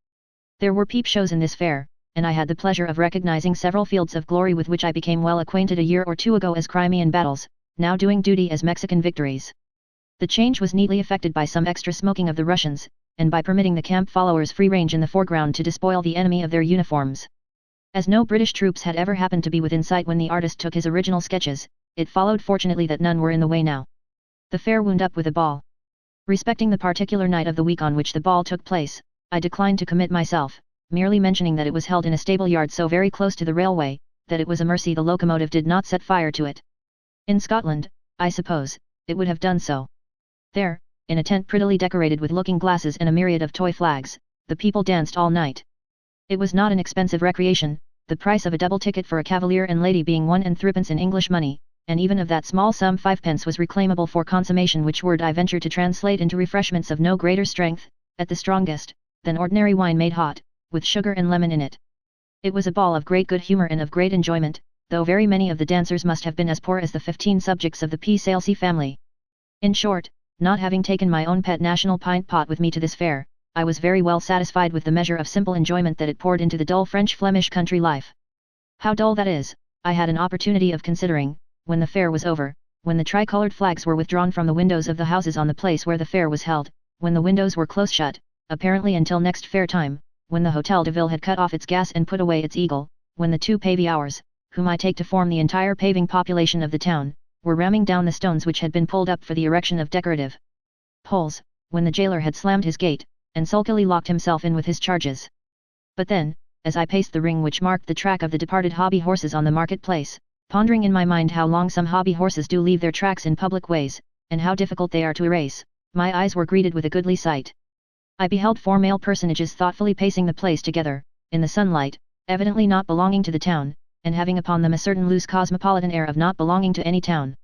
There were peep shows in this fair, and I had the pleasure of recognizing several fields of glory with which I became well acquainted a year or 2 ago as Crimean battles, now doing duty as Mexican victories. The change was neatly effected by some extra smoking of the Russians, and by permitting the camp followers free range in the foreground to despoil the enemy of their uniforms. As no British troops had ever happened to be within sight when the artist took his original sketches, it followed fortunately that none were in the way now. The fair wound up with a ball. Respecting the particular night of the week on which the ball took place, I declined to commit myself, merely mentioning that it was held in a stable yard so very close to the railway, that it was a mercy the locomotive did not set fire to it. In Scotland, I suppose, it would have done so. There, in a tent prettily decorated with looking-glasses and a myriad of toy flags, the people danced all night. It was not an expensive recreation, the price of a double ticket for a cavalier and lady being 1 and 3 in English money, and even of that small sum 5 was reclaimable for consummation, which word I venture to translate into refreshments of no greater strength, at the strongest, than ordinary wine made hot, with sugar and lemon in it. It was a ball of great good humour and of great enjoyment, though very many of the dancers must have been as poor as the 15 subjects of the P. Salesy family. In short, not having taken my own pet national pint pot with me to this fair, I was very well satisfied with the measure of simple enjoyment that it poured into the dull French-Flemish country life. How dull that is, I had an opportunity of considering, when the fair was over, when the tricoloured flags were withdrawn from the windows of the houses on the place where the fair was held, when the windows were close shut, apparently until next fair time, when the Hôtel de Ville had cut off its gas and put away its eagle, when the 2 paviours, whom I take to form the entire paving population of the town, were ramming down the stones which had been pulled up for the erection of decorative poles, when the jailer had slammed his gate, and sulkily locked himself in with his charges. But then, as I paced the ring which marked the track of the departed hobby horses on the market-place, pondering in my mind how long some hobby horses do leave their tracks in public ways, and how difficult they are to erase, my eyes were greeted with a goodly sight. I beheld 4 male personages thoughtfully pacing the place together, in the sunlight, evidently not belonging to the town, and having upon them a certain loose cosmopolitan air of not belonging to any town.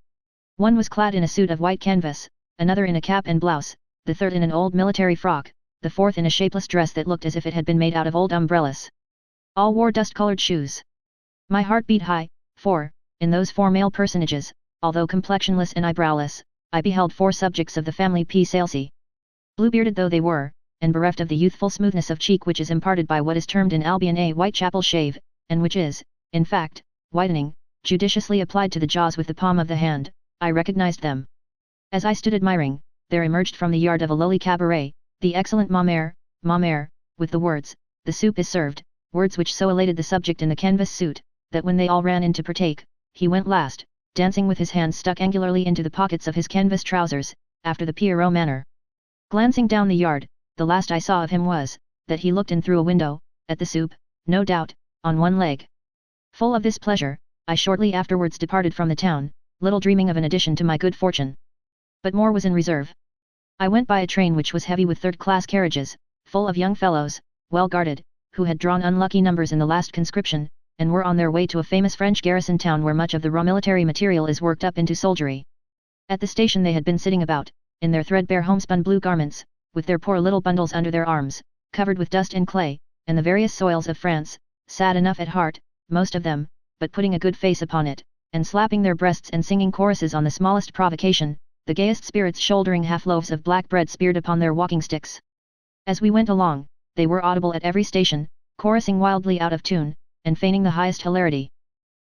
One was clad in a suit of white canvas, another in a cap and blouse, the third in an old military frock, the fourth in a shapeless dress that looked as if it had been made out of old umbrellas. All wore dust-colored shoes. My heart beat high, for, in those 4 male personages, although complexionless and eyebrowless, I beheld 4 subjects of the family P. Salesy. Blue-bearded though they were, and bereft of the youthful smoothness of cheek which is imparted by what is termed in Albion a Whitechapel shave, and which is, in fact, whitening, judiciously applied to the jaws with the palm of the hand, I recognized them. As I stood admiring, there emerged from the yard of a lowly cabaret, the excellent ma mère, with the words, "The soup is served," words which so elated the subject in the canvas suit, that when they all ran in to partake, he went last, dancing with his hands stuck angularly into the pockets of his canvas trousers, after the Pierrot manner. Glancing down the yard, the last I saw of him was, that he looked in through a window, at the soup, no doubt, on one leg. Full of this pleasure, I shortly afterwards departed from the town, little dreaming of an addition to my good fortune. But more was in reserve. I went by a train which was heavy with third-class carriages, full of young fellows, well guarded, who had drawn unlucky numbers in the last conscription, and were on their way to a famous French garrison town where much of the raw military material is worked up into soldiery. At the station they had been sitting about, in their threadbare homespun blue garments, with their poor little bundles under their arms, covered with dust and clay, and the various soils of France, sad enough at heart, most of them, but putting a good face upon it, and slapping their breasts and singing choruses on the smallest provocation, the gayest spirits shouldering half-loaves of black bread speared upon their walking sticks. As we went along, they were audible at every station, chorusing wildly out of tune, and feigning the highest hilarity.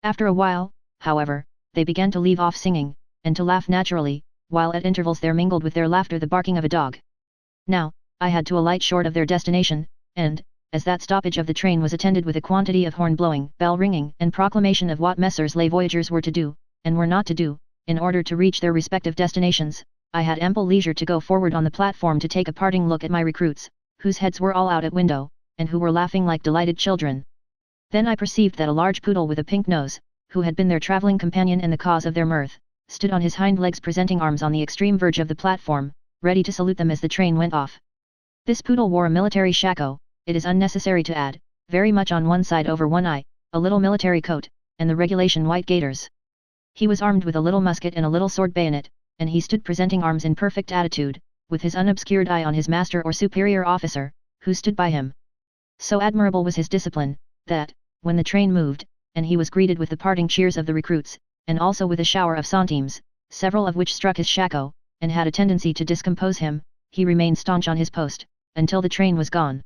After a while, however, they began to leave off singing, and to laugh naturally, while at intervals there mingled with their laughter the barking of a dog. Now, I had to alight short of their destination, and, as that stoppage of the train was attended with a quantity of horn blowing, bell ringing, and proclamation of what Messrs. les voyageurs were to do, and were not to do, in order to reach their respective destinations, I had ample leisure to go forward on the platform to take a parting look at my recruits, whose heads were all out at window, and who were laughing like delighted children. Then I perceived that a large poodle with a pink nose, who had been their travelling companion and the cause of their mirth, stood on his hind legs presenting arms on the extreme verge of the platform, ready to salute them as the train went off. This poodle wore a military shako, it is unnecessary to add, very much on one side over one eye, a little military coat, and the regulation white gaiters. He was armed with a little musket and a little sword bayonet, and he stood presenting arms in perfect attitude, with his unobscured eye on his master or superior officer, who stood by him. So admirable was his discipline, that, when the train moved, and he was greeted with the parting cheers of the recruits, and also with a shower of centimes, several of which struck his shako, and had a tendency to discompose him, he remained staunch on his post, until the train was gone.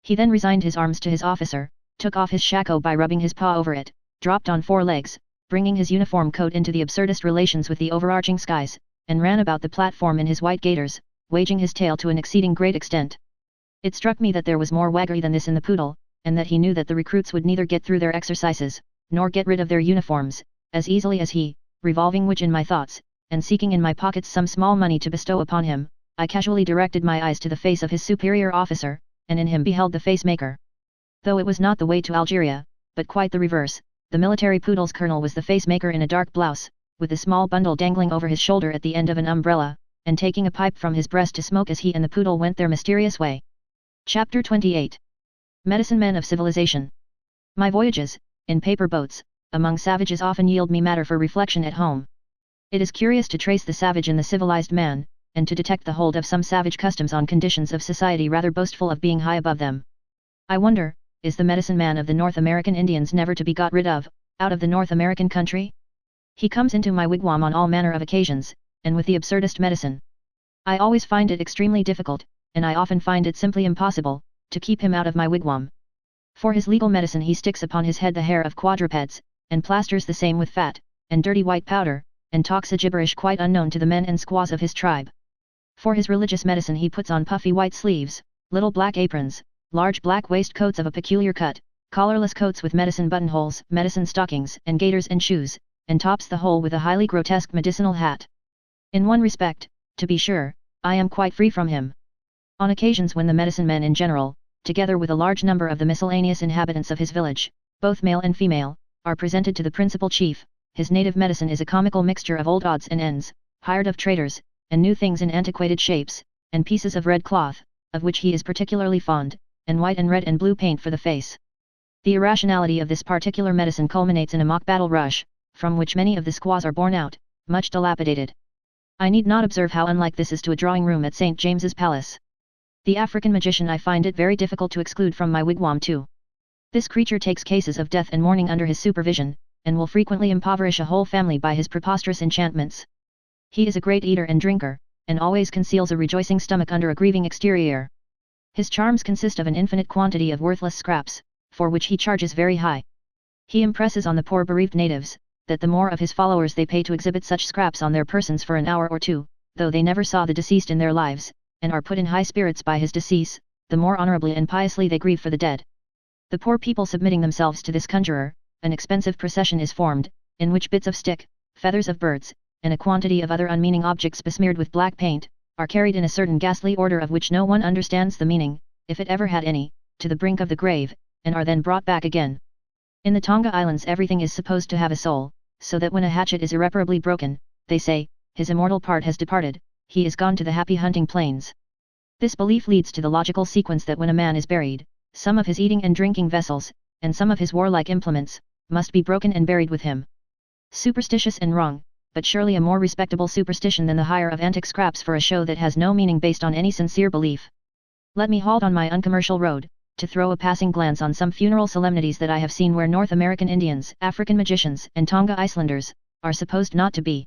He then resigned his arms to his officer, took off his shako by rubbing his paw over it, dropped on 4 legs, bringing his uniform coat into the absurdest relations with the overarching skies, and ran about the platform in his white gaiters, waging his tail to an exceeding great extent. It struck me that there was more waggery than this in the poodle, and that he knew that the recruits would neither get through their exercises, nor get rid of their uniforms, as easily as he, revolving which in my thoughts, and seeking in my pockets some small money to bestow upon him, I casually directed my eyes to the face of his superior officer, and in him beheld the face-maker. Though it was not the way to Algeria, but quite the reverse, the military poodle's colonel was the face-maker in a dark blouse, with a small bundle dangling over his shoulder at the end of an umbrella, and taking a pipe from his breast to smoke as he and the poodle went their mysterious way. Chapter 28. Medicine Men of Civilization. My voyages, in paper boats, among savages often yield me matter for reflection at home. It is curious to trace the savage in the civilized man, and to detect the hold of some savage customs on conditions of society rather boastful of being high above them. I wonder, is the medicine man of the North American Indians never to be got rid of, out of the North American country? He comes into my wigwam on all manner of occasions, and with the absurdest medicine. I always find it extremely difficult, and I often find it simply impossible, to keep him out of my wigwam. For his legal medicine he sticks upon his head the hair of quadrupeds, and plasters the same with fat, and dirty white powder, and talks a gibberish quite unknown to the men and squaws of his tribe. For his religious medicine he puts on puffy white sleeves, little black aprons, large black waistcoats of a peculiar cut, collarless coats with medicine buttonholes, medicine stockings, and gaiters and shoes, and tops the whole with a highly grotesque medicinal hat. In one respect, to be sure, I am quite free from him. On occasions when the medicine men in general, together with a large number of the miscellaneous inhabitants of his village, both male and female, are presented to the principal chief, his native medicine is a comical mixture of old odds and ends, hired of traders, and new things in antiquated shapes, and pieces of red cloth, of which he is particularly fond, and white and red and blue paint for the face. The irrationality of this particular medicine culminates in a mock battle rush, from which many of the squaws are borne out, much dilapidated. I need not observe how unlike this is to a drawing room at St. James's Palace. The African magician I find it very difficult to exclude from my wigwam too. This creature takes cases of death and mourning under his supervision, and will frequently impoverish a whole family by his preposterous enchantments. He is a great eater and drinker, and always conceals a rejoicing stomach under a grieving exterior. His charms consist of an infinite quantity of worthless scraps, for which he charges very high. He impresses on the poor bereaved natives, that the more of his followers they pay to exhibit such scraps on their persons for an hour or two, though they never saw the deceased in their lives, and are put in high spirits by his decease, the more honourably and piously they grieve for the dead. The poor people submitting themselves to this conjurer, an expensive procession is formed, in which bits of stick, feathers of birds, and a quantity of other unmeaning objects besmeared with black paint, are carried in a certain ghastly order of which no one understands the meaning, if it ever had any, to the brink of the grave, and are then brought back again. In the Tonga Islands everything is supposed to have a soul, so that when a hatchet is irreparably broken, they say, his immortal part has departed, he is gone to the happy hunting plains. This belief leads to the logical sequence that when a man is buried, some of his eating and drinking vessels, and some of his warlike implements, must be broken and buried with him. Superstitious and wrong, but surely a more respectable superstition than the hire of antique scraps for a show that has no meaning based on any sincere belief. Let me halt on my uncommercial road, to throw a passing glance on some funeral solemnities that I have seen where North American Indians, African magicians, and Tonga Icelanders, are supposed not to be.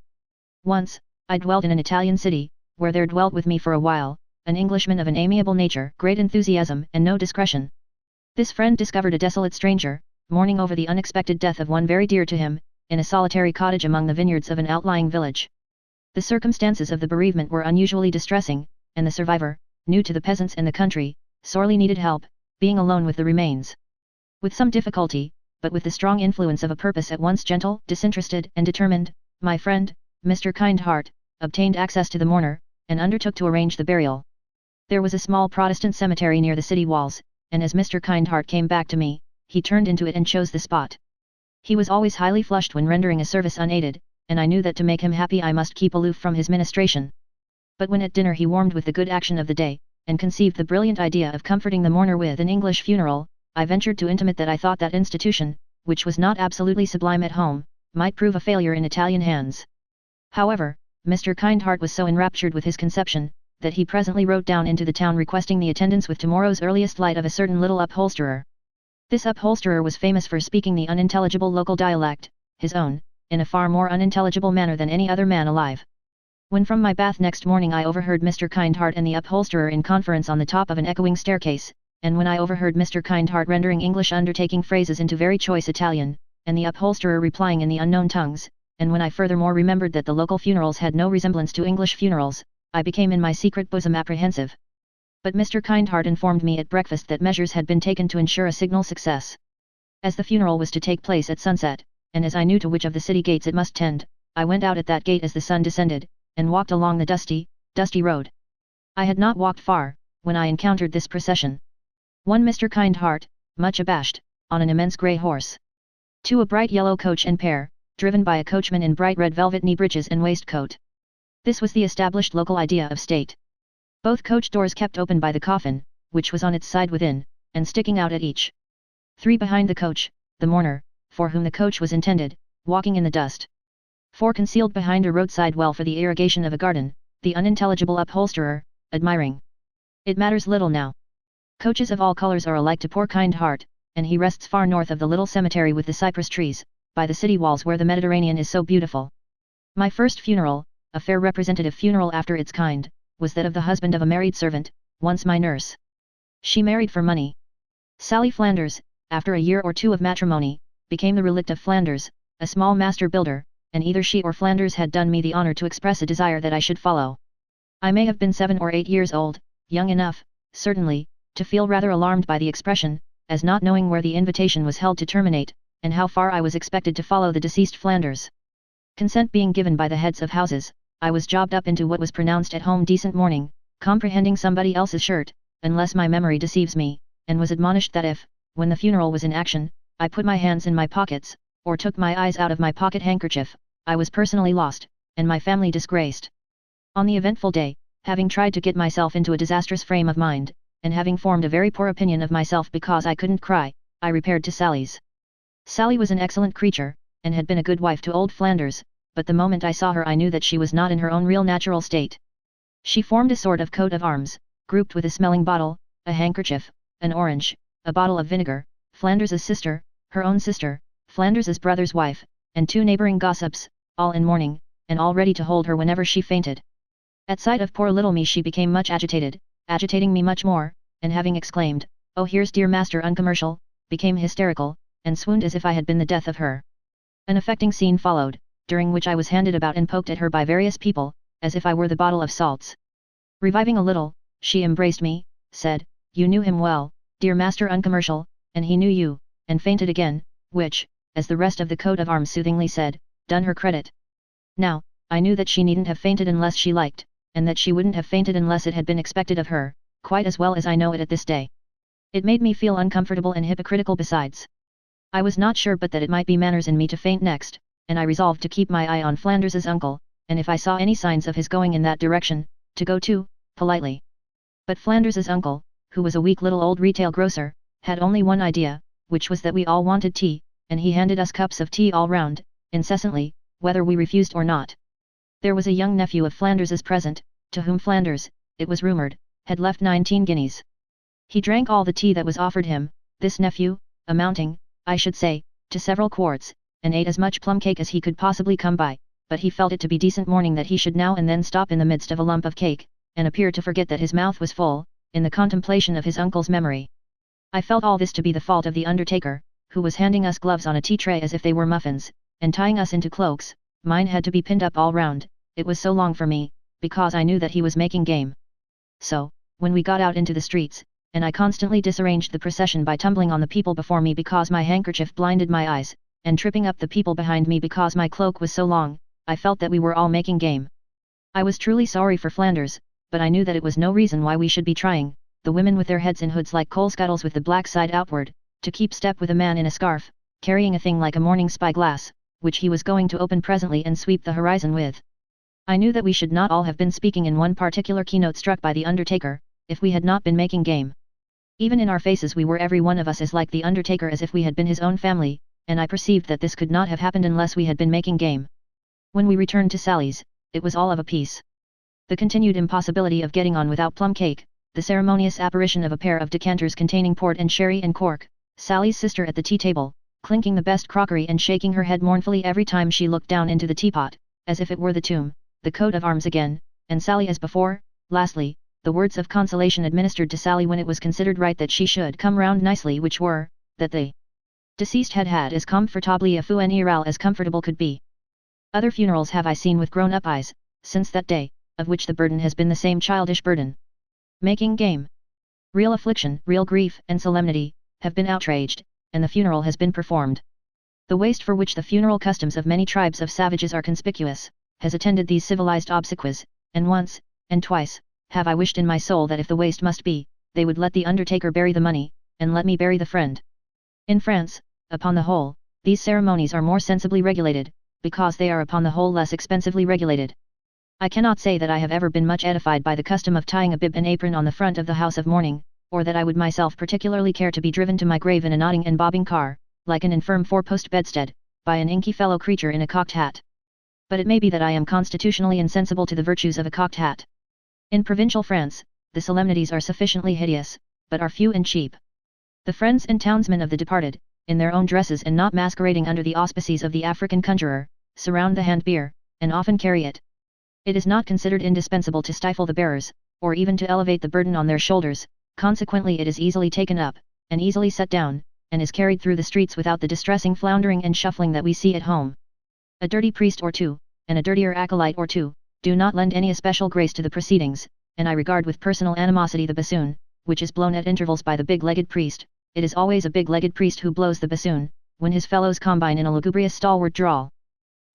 Once, I dwelt in an Italian city, where there dwelt with me for a while, an Englishman of an amiable nature, great enthusiasm, and no discretion. This friend discovered a desolate stranger, mourning over the unexpected death of one very dear to him, in a solitary cottage among the vineyards of an outlying village. The circumstances of the bereavement were unusually distressing, and the survivor, new to the peasants and the country, sorely needed help, being alone with the remains. With some difficulty, but with the strong influence of a purpose at once gentle, disinterested, and determined, my friend, Mr. Kindheart, obtained access to the mourner, and undertook to arrange the burial. There was a small Protestant cemetery near the city walls, and as Mr. Kindheart came back to me, he turned into it and chose the spot. He was always highly flushed when rendering a service unaided, and I knew that to make him happy I must keep aloof from his ministration. But when at dinner he warmed with the good action of the day, and conceived the brilliant idea of comforting the mourner with an English funeral, I ventured to intimate that I thought that institution, which was not absolutely sublime at home, might prove a failure in Italian hands. However, Mr. Kindheart was so enraptured with his conception, that he presently wrote down into the town requesting the attendance with tomorrow's earliest light of a certain little upholsterer. This upholsterer was famous for speaking the unintelligible local dialect, his own, in a far more unintelligible manner than any other man alive. When from my bath next morning I overheard Mr. Kindheart and the upholsterer in conference on the top of an echoing staircase, and when I overheard Mr. Kindheart rendering English undertaking phrases into very choice Italian, and the upholsterer replying in the unknown tongues, and when I furthermore remembered that the local funerals had no resemblance to English funerals, I became in my secret bosom apprehensive. But Mr. Kindheart informed me at breakfast that measures had been taken to ensure a signal success. As the funeral was to take place at sunset, and as I knew to which of the city gates it must tend, I went out at that gate as the sun descended, and walked along the dusty road. I had not walked far, when I encountered this procession. 1. Mr. Kindheart, much abashed, on an immense grey horse. 2. A bright yellow coach and pair, driven by a coachman in bright red velvet knee breeches and waistcoat. This was the established local idea of state. Both coach doors kept open by the coffin, which was on its side within, and sticking out at each. 3. Behind the coach, the mourner, for whom the coach was intended, walking in the dust. 4. Concealed behind a roadside well for the irrigation of a garden, the unintelligible upholsterer, admiring. It matters little now. Coaches of all colours are alike to poor Kindheart, and he rests far north of the little cemetery with the cypress trees, by the city walls where the Mediterranean is so beautiful. My first funeral, a fair representative funeral after its kind, was that of the husband of a married servant, once my nurse. She married for money. Sally Flanders, after a year or two of matrimony, became the relict of Flanders, a small master builder, and either she or Flanders had done me the honour to express a desire that I should follow. I may have been 7 or 8 years old, young enough, certainly, to feel rather alarmed by the expression, as not knowing where the invitation was held to terminate, and how far I was expected to follow the deceased Flanders. Consent being given by the heads of houses, I was jobbed up into what was pronounced at home decent mourning, comprehending somebody else's shirt, unless my memory deceives me, and was admonished that if, when the funeral was in action, I put my hands in my pockets, or took my eyes out of my pocket handkerchief, I was personally lost, and my family disgraced. On the eventful day, having tried to get myself into a disastrous frame of mind, and having formed a very poor opinion of myself because I couldn't cry, I repaired to Sally's. Sally was an excellent creature, and had been a good wife to old Flanders, but the moment I saw her I knew that she was not in her own real natural state. She formed a sort of coat of arms, grouped with a smelling bottle, a handkerchief, an orange, a bottle of vinegar, Flanders' sister, her own sister, Flanders' brother's wife, and 2 neighbouring gossips, all in mourning, and all ready to hold her whenever she fainted. At sight of poor little me she became much agitated, agitating me much more, and having exclaimed, "Oh, here's dear Master Uncommercial," became hysterical, and swooned as if I had been the death of her. An affecting scene followed, during which I was handed about and poked at her by various people, as if I were the bottle of salts. Reviving a little, she embraced me, said, "You knew him well, dear Master Uncommercial, and he knew you," and fainted again, which, as the rest of the coat of arms soothingly said, done her credit. Now, I knew that she needn't have fainted unless she liked, and that she wouldn't have fainted unless it had been expected of her, quite as well as I know it at this day. It made me feel uncomfortable and hypocritical besides. I was not sure but that it might be manners in me to faint next, and I resolved to keep my eye on Flanders's uncle, and if I saw any signs of his going in that direction, to go too, politely. But Flanders's uncle, who was a weak little old retail grocer, had only one idea, which was that we all wanted tea, and he handed us cups of tea all round, incessantly, whether we refused or not. There was a young nephew of Flanders's present, to whom Flanders, it was rumoured, had left 19 guineas. He drank all the tea that was offered him, this nephew, amounting, I should say, to several quarts, and ate as much plum cake as he could possibly come by, but he felt it to be decent mourning that he should now and then stop in the midst of a lump of cake, and appear to forget that his mouth was full, in the contemplation of his uncle's memory. I felt all this to be the fault of the undertaker, who was handing us gloves on a tea tray as if they were muffins, and tying us into cloaks. Mine had to be pinned up all round, it was so long for me, because I knew that he was making game. So, when we got out into the streets, and I constantly disarranged the procession by tumbling on the people before me because my handkerchief blinded my eyes, and tripping up the people behind me because my cloak was so long, I felt that we were all making game. I was truly sorry for Flanders, but I knew that it was no reason why we should be trying, the women with their heads in hoods like coal scuttles with the black side outward, to keep step with a man in a scarf, carrying a thing like a morning spyglass, which he was going to open presently and sweep the horizon with. I knew that we should not all have been speaking in one particular keynote struck by the undertaker, if we had not been making game. Even in our faces we were every one of us as like the undertaker as if we had been his own family, and I perceived that this could not have happened unless we had been making game. When we returned to Sally's, it was all of a piece. The continued impossibility of getting on without plum cake, the ceremonious apparition of a pair of decanters containing port and sherry and cork, Sally's sister at the tea table, clinking the best crockery and shaking her head mournfully every time she looked down into the teapot, as if it were the tomb, the coat of arms again, and Sally as before, lastly, the words of consolation administered to Sally when it was considered right that she should come round nicely, which were, that the deceased had had as comfortably a funeral as comfortable could be. Other funerals have I seen with grown-up eyes, since that day, of which the burden has been the same childish burden. Making game. Real affliction, real grief and solemnity, have been outraged, and the funeral has been performed. The waste for which the funeral customs of many tribes of savages are conspicuous, has attended these civilized obsequies, and once, and twice, have I wished in my soul that if the waste must be, they would let the undertaker bury the money, and let me bury the friend. In France, upon the whole, these ceremonies are more sensibly regulated, because they are upon the whole less expensively regulated. I cannot say that I have ever been much edified by the custom of tying a bib and apron on the front of the house of mourning, or that I would myself particularly care to be driven to my grave in a nodding and bobbing car, like an infirm four-post bedstead, by an inky fellow creature in a cocked hat. But it may be that I am constitutionally insensible to the virtues of a cocked hat. In provincial France, the solemnities are sufficiently hideous, but are few and cheap. The friends and townsmen of the departed, in their own dresses and not masquerading under the auspices of the African conjurer, surround the hand-bier, and often carry it. It is not considered indispensable to stifle the bearers, or even to elevate the burden on their shoulders, consequently it is easily taken up, and easily set down, and is carried through the streets without the distressing floundering and shuffling that we see at home. A dirty priest or two, and a dirtier acolyte or two, do not lend any especial grace to the proceedings, and I regard with personal animosity the bassoon, which is blown at intervals by the big-legged priest. It is always a big-legged priest who blows the bassoon, when his fellows combine in a lugubrious stalwart drawl.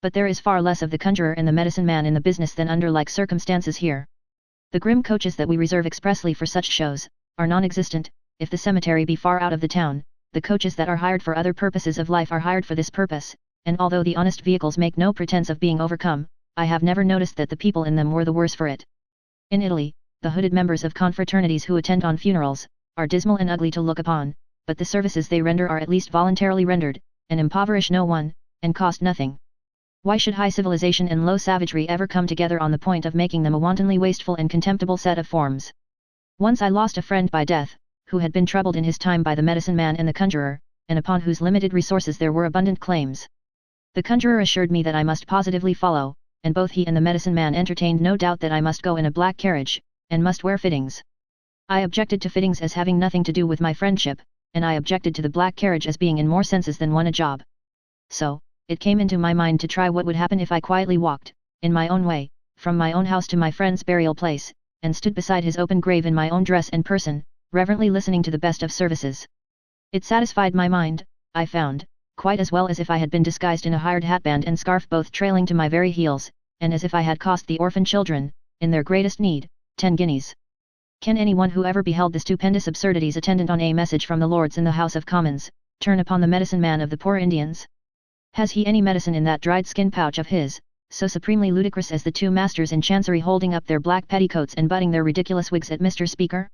But there is far less of the conjurer and the medicine man in the business than under like circumstances here. The grim coaches that we reserve expressly for such shows, are non-existent. If the cemetery be far out of the town, the coaches that are hired for other purposes of life are hired for this purpose, and although the honest vehicles make no pretense of being overcome, I have never noticed that the people in them were the worse for it. In Italy, the hooded members of confraternities who attend on funerals, are dismal and ugly to look upon, but the services they render are at least voluntarily rendered, and impoverish no one, and cost nothing. Why should high civilization and low savagery ever come together on the point of making them a wantonly wasteful and contemptible set of forms? Once I lost a friend by death, who had been troubled in his time by the medicine man and the conjurer, and upon whose limited resources there were abundant claims. The conjurer assured me that I must positively follow, and both he and the medicine man entertained no doubt that I must go in a black carriage, and must wear fittings. I objected to fittings as having nothing to do with my friendship, and I objected to the black carriage as being in more senses than one a job. So, it came into my mind to try what would happen if I quietly walked, in my own way, from my own house to my friend's burial place, and stood beside his open grave in my own dress and person, reverently listening to the best of services. It satisfied my mind, I found, quite as well as if I had been disguised in a hired hatband and scarf both trailing to my very heels, and as if I had cost the orphan children, in their greatest need, 10 guineas. Can anyone who ever beheld the stupendous absurdities attendant on a message from the Lords in the House of Commons, turn upon the medicine man of the poor Indians? Has he any medicine in that dried skin pouch of his, so supremely ludicrous as the two masters in Chancery holding up their black petticoats and butting their ridiculous wigs at Mr. Speaker?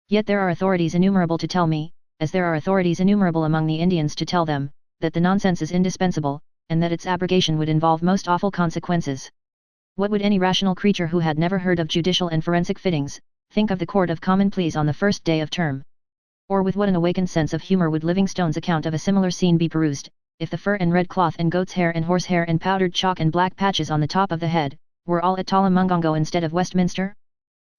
Yet there are authorities innumerable to tell me, as there are authorities innumerable among the Indians to tell them, that the nonsense is indispensable, and that its abrogation would involve most awful consequences. What would any rational creature who had never heard of judicial and forensic fittings, think of the Court of Common Pleas on the first day of term? Or with what an awakened sense of humour would Livingstone's account of a similar scene be perused, if the fur and red cloth and goat's hair and horse hair and powdered chalk and black patches on the top of the head, were all at Tolamungongo instead of Westminster?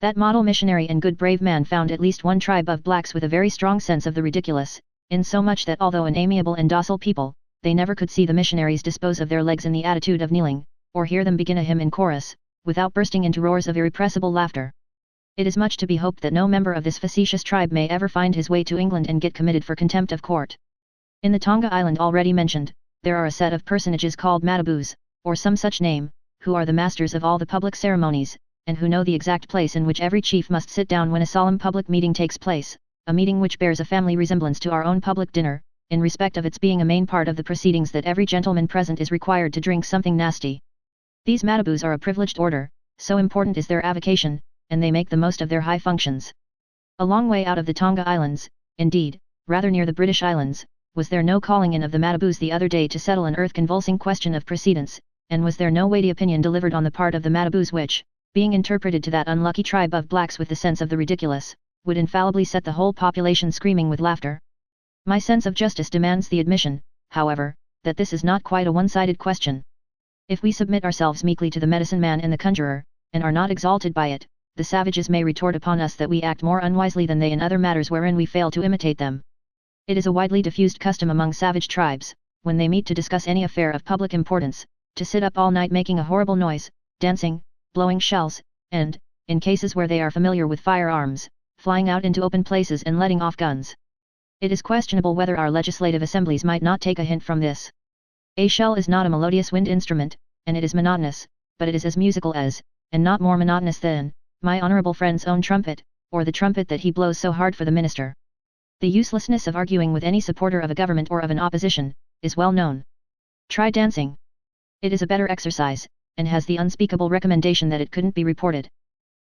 That model missionary and good brave man found at least one tribe of blacks with a very strong sense of the ridiculous, insomuch that although an amiable and docile people, they never could see the missionaries dispose of their legs in the attitude of kneeling, or hear them begin a hymn in chorus, without bursting into roars of irrepressible laughter. It is much to be hoped that no member of this facetious tribe may ever find his way to England and get committed for contempt of court. In the Tonga Island already mentioned, there are a set of personages called Mataboos, or some such name, who are the masters of all the public ceremonies, and who know the exact place in which every chief must sit down when a solemn public meeting takes place, a meeting which bears a family resemblance to our own public dinner, in respect of its being a main part of the proceedings that every gentleman present is required to drink something nasty. These Mataboos are a privileged order, so important is their avocation, and they make the most of their high functions. A long way out of the Tonga Islands, indeed, rather near the British Islands, was there no calling in of the Mataboos the other day to settle an earth-convulsing question of precedence, and was there no weighty opinion delivered on the part of the Mataboos which, being interpreted to that unlucky tribe of blacks with the sense of the ridiculous, would infallibly set the whole population screaming with laughter? My sense of justice demands the admission, however, that this is not quite a one-sided question. If we submit ourselves meekly to the medicine man and the conjurer, and are not exalted by it, the savages may retort upon us that we act more unwisely than they in other matters wherein we fail to imitate them. It is a widely diffused custom among savage tribes, when they meet to discuss any affair of public importance, to sit up all night making a horrible noise, dancing, blowing shells, and, in cases where they are familiar with firearms, flying out into open places and letting off guns. It is questionable whether our legislative assemblies might not take a hint from this. A shell is not a melodious wind instrument, and it is monotonous, but it is as musical as, and not more monotonous than, my honourable friend's own trumpet, or the trumpet that he blows so hard for the minister. The uselessness of arguing with any supporter of a government or of an opposition, is well known. Try dancing. It is a better exercise, and has the unspeakable recommendation that it couldn't be reported.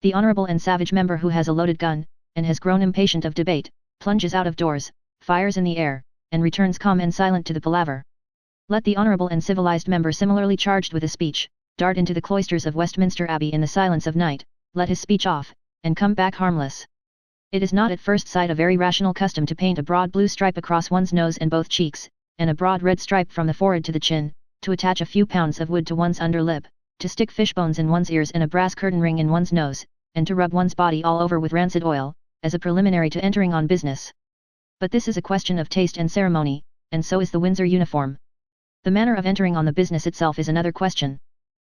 The honourable and savage member who has a loaded gun, and has grown impatient of debate, plunges out of doors, fires in the air, and returns calm and silent to the palaver. Let the honourable and civilized member similarly charged with a speech, dart into the cloisters of Westminster Abbey in the silence of night, let his speech off, and come back harmless. It is not at first sight a very rational custom to paint a broad blue stripe across one's nose and both cheeks, and a broad red stripe from the forehead to the chin, to attach a few pounds of wood to one's under lip, to stick fishbones in one's ears and a brass curtain ring in one's nose, and to rub one's body all over with rancid oil, as a preliminary to entering on business. But this is a question of taste and ceremony, and so is the Windsor uniform. The manner of entering on the business itself is another question.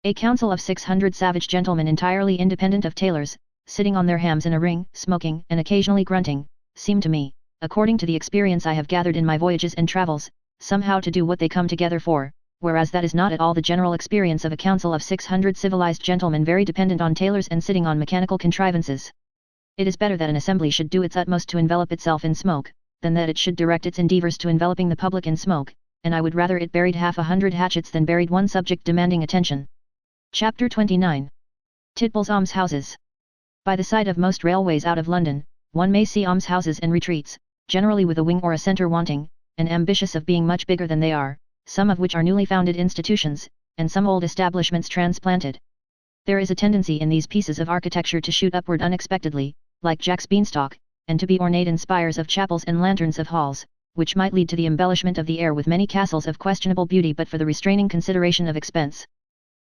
A council of 600 savage gentlemen entirely independent of tailors, sitting on their hams in a ring, smoking and occasionally grunting, seem to me, according to the experience I have gathered in my voyages and travels, somehow to do what they come together for, whereas that is not at all the general experience of a council of 600 civilized gentlemen very dependent on tailors and sitting on mechanical contrivances. It is better that an assembly should do its utmost to envelop itself in smoke, than that it should direct its endeavours to enveloping the public in smoke, and I would rather it buried 100 hatchets than buried one subject demanding attention. Chapter 29. Titbull's Almshouses. By the side of most railways out of London, one may see almshouses and retreats, generally with a wing or a centre wanting, and ambitious of being much bigger than they are, some of which are newly founded institutions, and some old establishments transplanted. There is a tendency in these pieces of architecture to shoot upward unexpectedly, like Jack's beanstalk, and to be ornate in spires of chapels and lanterns of halls, which might lead to the embellishment of the air with many castles of questionable beauty but for the restraining consideration of expense.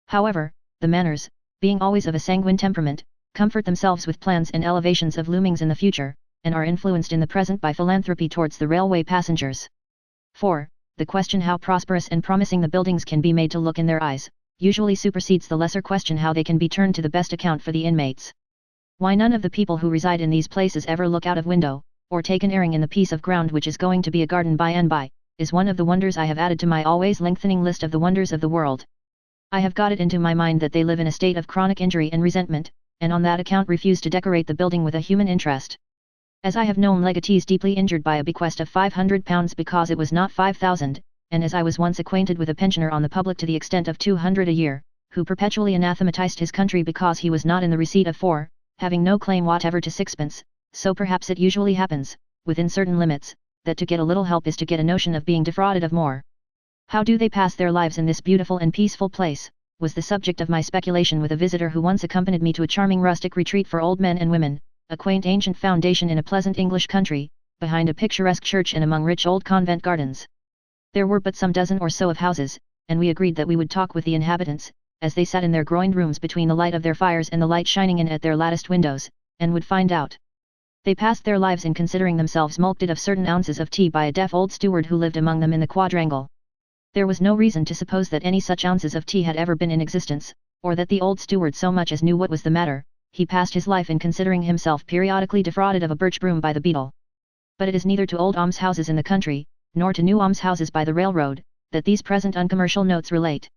However, the manners, being always of a sanguine temperament, comfort themselves with plans and elevations of loomings in the future, and are influenced in the present by philanthropy towards the railway passengers. For, the question how prosperous and promising the buildings can be made to look in their eyes, usually supersedes the lesser question how they can be turned to the best account for the inmates. Why none of the people who reside in these places ever look out of window, or take an airing in the piece of ground which is going to be a garden by and by, is one of the wonders I have added to my always lengthening list of the wonders of the world. I have got it into my mind that they live in a state of chronic injury and resentment, and on that account refuse to decorate the building with a human interest. As I have known legatees deeply injured by a bequest of £500 because it was not 5,000, and as I was once acquainted with a pensioner on the public to the extent of 200 a year, who perpetually anathematized his country because he was not in the receipt of 4, having no claim whatever to sixpence, so perhaps it usually happens, within certain limits, that to get a little help is to get a notion of being defrauded of more. How do they pass their lives in this beautiful and peaceful place, was the subject of my speculation with a visitor who once accompanied me to a charming rustic retreat for old men and women, a quaint ancient foundation in a pleasant English country, behind a picturesque church and among rich old convent gardens. There were but some dozen or so of houses, and we agreed that we would talk with the inhabitants, as they sat in their groined rooms between the light of their fires and the light shining in at their latticed windows, and would find out. They passed their lives in considering themselves mulcted of certain ounces of tea by a deaf old steward who lived among them in the quadrangle. There was no reason to suppose that any such ounces of tea had ever been in existence, or that the old steward so much as knew what was the matter. He passed his life in considering himself periodically defrauded of a birch broom by the beadle. But it is neither to old almshouses in the country, nor to new almshouses by the railroad, that these present uncommercial notes relate.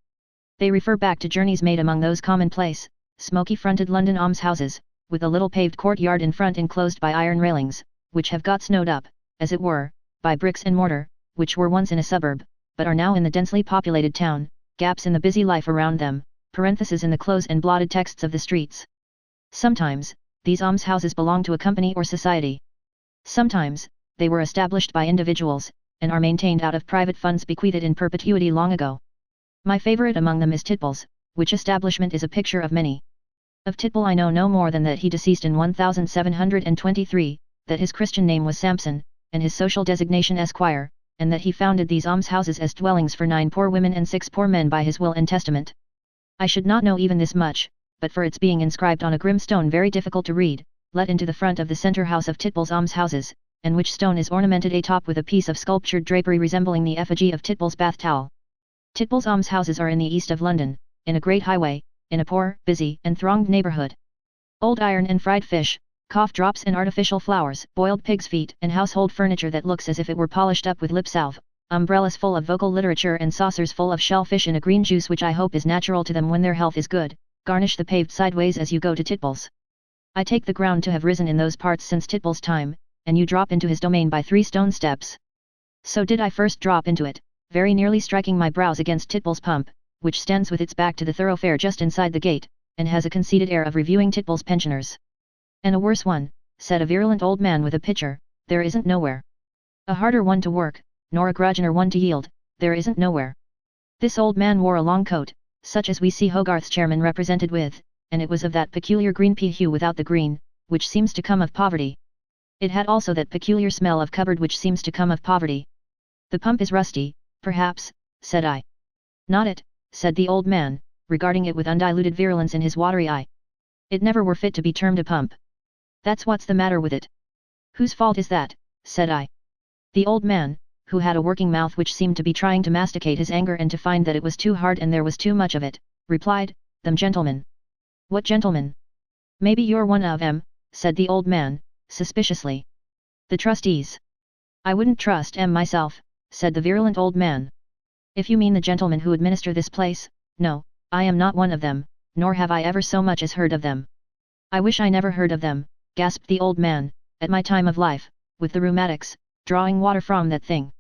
They refer back to journeys made among those commonplace, smoky-fronted London almshouses, with a little paved courtyard in front enclosed by iron railings, which have got snowed up, as it were, by bricks and mortar, which were once in a suburb, but are now in the densely populated town, gaps in the busy life around them, parentheses in the close and blotted texts of the streets. Sometimes, these almshouses belong to a company or society. Sometimes, they were established by individuals, and are maintained out of private funds bequeathed in perpetuity long ago. My favorite among them is Titbull's, which establishment is a picture of many. Of Titbull I know no more than that he deceased in 1723, that his Christian name was Samson, and his social designation Esquire, and that he founded these almshouses as dwellings for 9 poor women and 6 poor men by his will and testament. I should not know even this much, but for its being inscribed on a grim stone very difficult to read, let into the front of the centre house of Titbull's almshouses, and which stone is ornamented atop with a piece of sculptured drapery resembling the effigy of Titbull's bath towel. Titbull's almshouses are in the east of London, in a great highway, in a poor, busy, and thronged neighbourhood. Old iron and fried fish, cough drops and artificial flowers, boiled pig's feet and household furniture that looks as if it were polished up with lip salve, umbrellas full of vocal literature and saucers full of shellfish in a green juice which I hope is natural to them when their health is good, garnish the paved sideways as you go to Titbull's. I take the ground to have risen in those parts since Titbull's time, and you drop into his domain by 3 stone steps. So did I first drop into it, very nearly striking my brows against Titbull's pump, which stands with its back to the thoroughfare just inside the gate, and has a conceited air of reviewing Titbull's pensioners. And a worse one, said a virulent old man with a pitcher, there isn't nowhere. A harder one to work, nor a grudgeoner one to yield, there isn't nowhere. This old man wore a long coat, such as we see Hogarth's chairman represented with, and it was of that peculiar green pea hue without the green, which seems to come of poverty. It had also that peculiar smell of cupboard which seems to come of poverty. The pump is rusty, perhaps, said I. Not it, said the old man, regarding it with undiluted virulence in his watery eye. It never were fit to be termed a pump. That's what's the matter with it. Whose fault is that, said I. The old man, who had a working mouth which seemed to be trying to masticate his anger and to find that it was too hard and there was too much of it, replied, them gentlemen. What gentlemen? Maybe you're one of 'em, said the old man, suspiciously. The trustees. I wouldn't trust 'em myself, said the virulent old man. If you mean the gentlemen who administer this place, no, I am not one of them, nor have I ever so much as heard of them. I wish I never heard of them, gasped the old man, at my time of life, with the rheumatics, drawing water from that thing.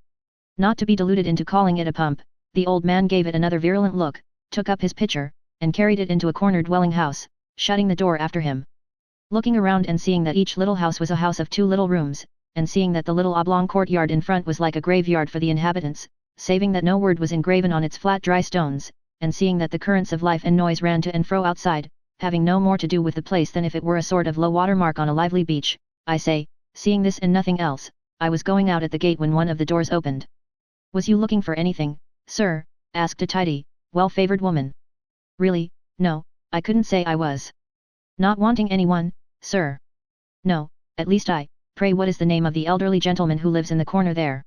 Not to be deluded into calling it a pump, the old man gave it another virulent look, took up his pitcher, and carried it into a corner dwelling house, shutting the door after him. Looking around and seeing that each little house was a house of 2 little rooms, and seeing that the little oblong courtyard in front was like a graveyard for the inhabitants, saving that no word was engraven on its flat dry stones, and seeing that the currents of life and noise ran to and fro outside, having no more to do with the place than if it were a sort of low water mark on a lively beach, I say, seeing this and nothing else, I was going out at the gate when one of the doors opened. Was you looking for anything, sir? Asked a tidy, well-favoured woman. Really, no, I couldn't say I was. Not wanting anyone, sir? No, at least pray what is the name of the elderly gentleman who lives in the corner there?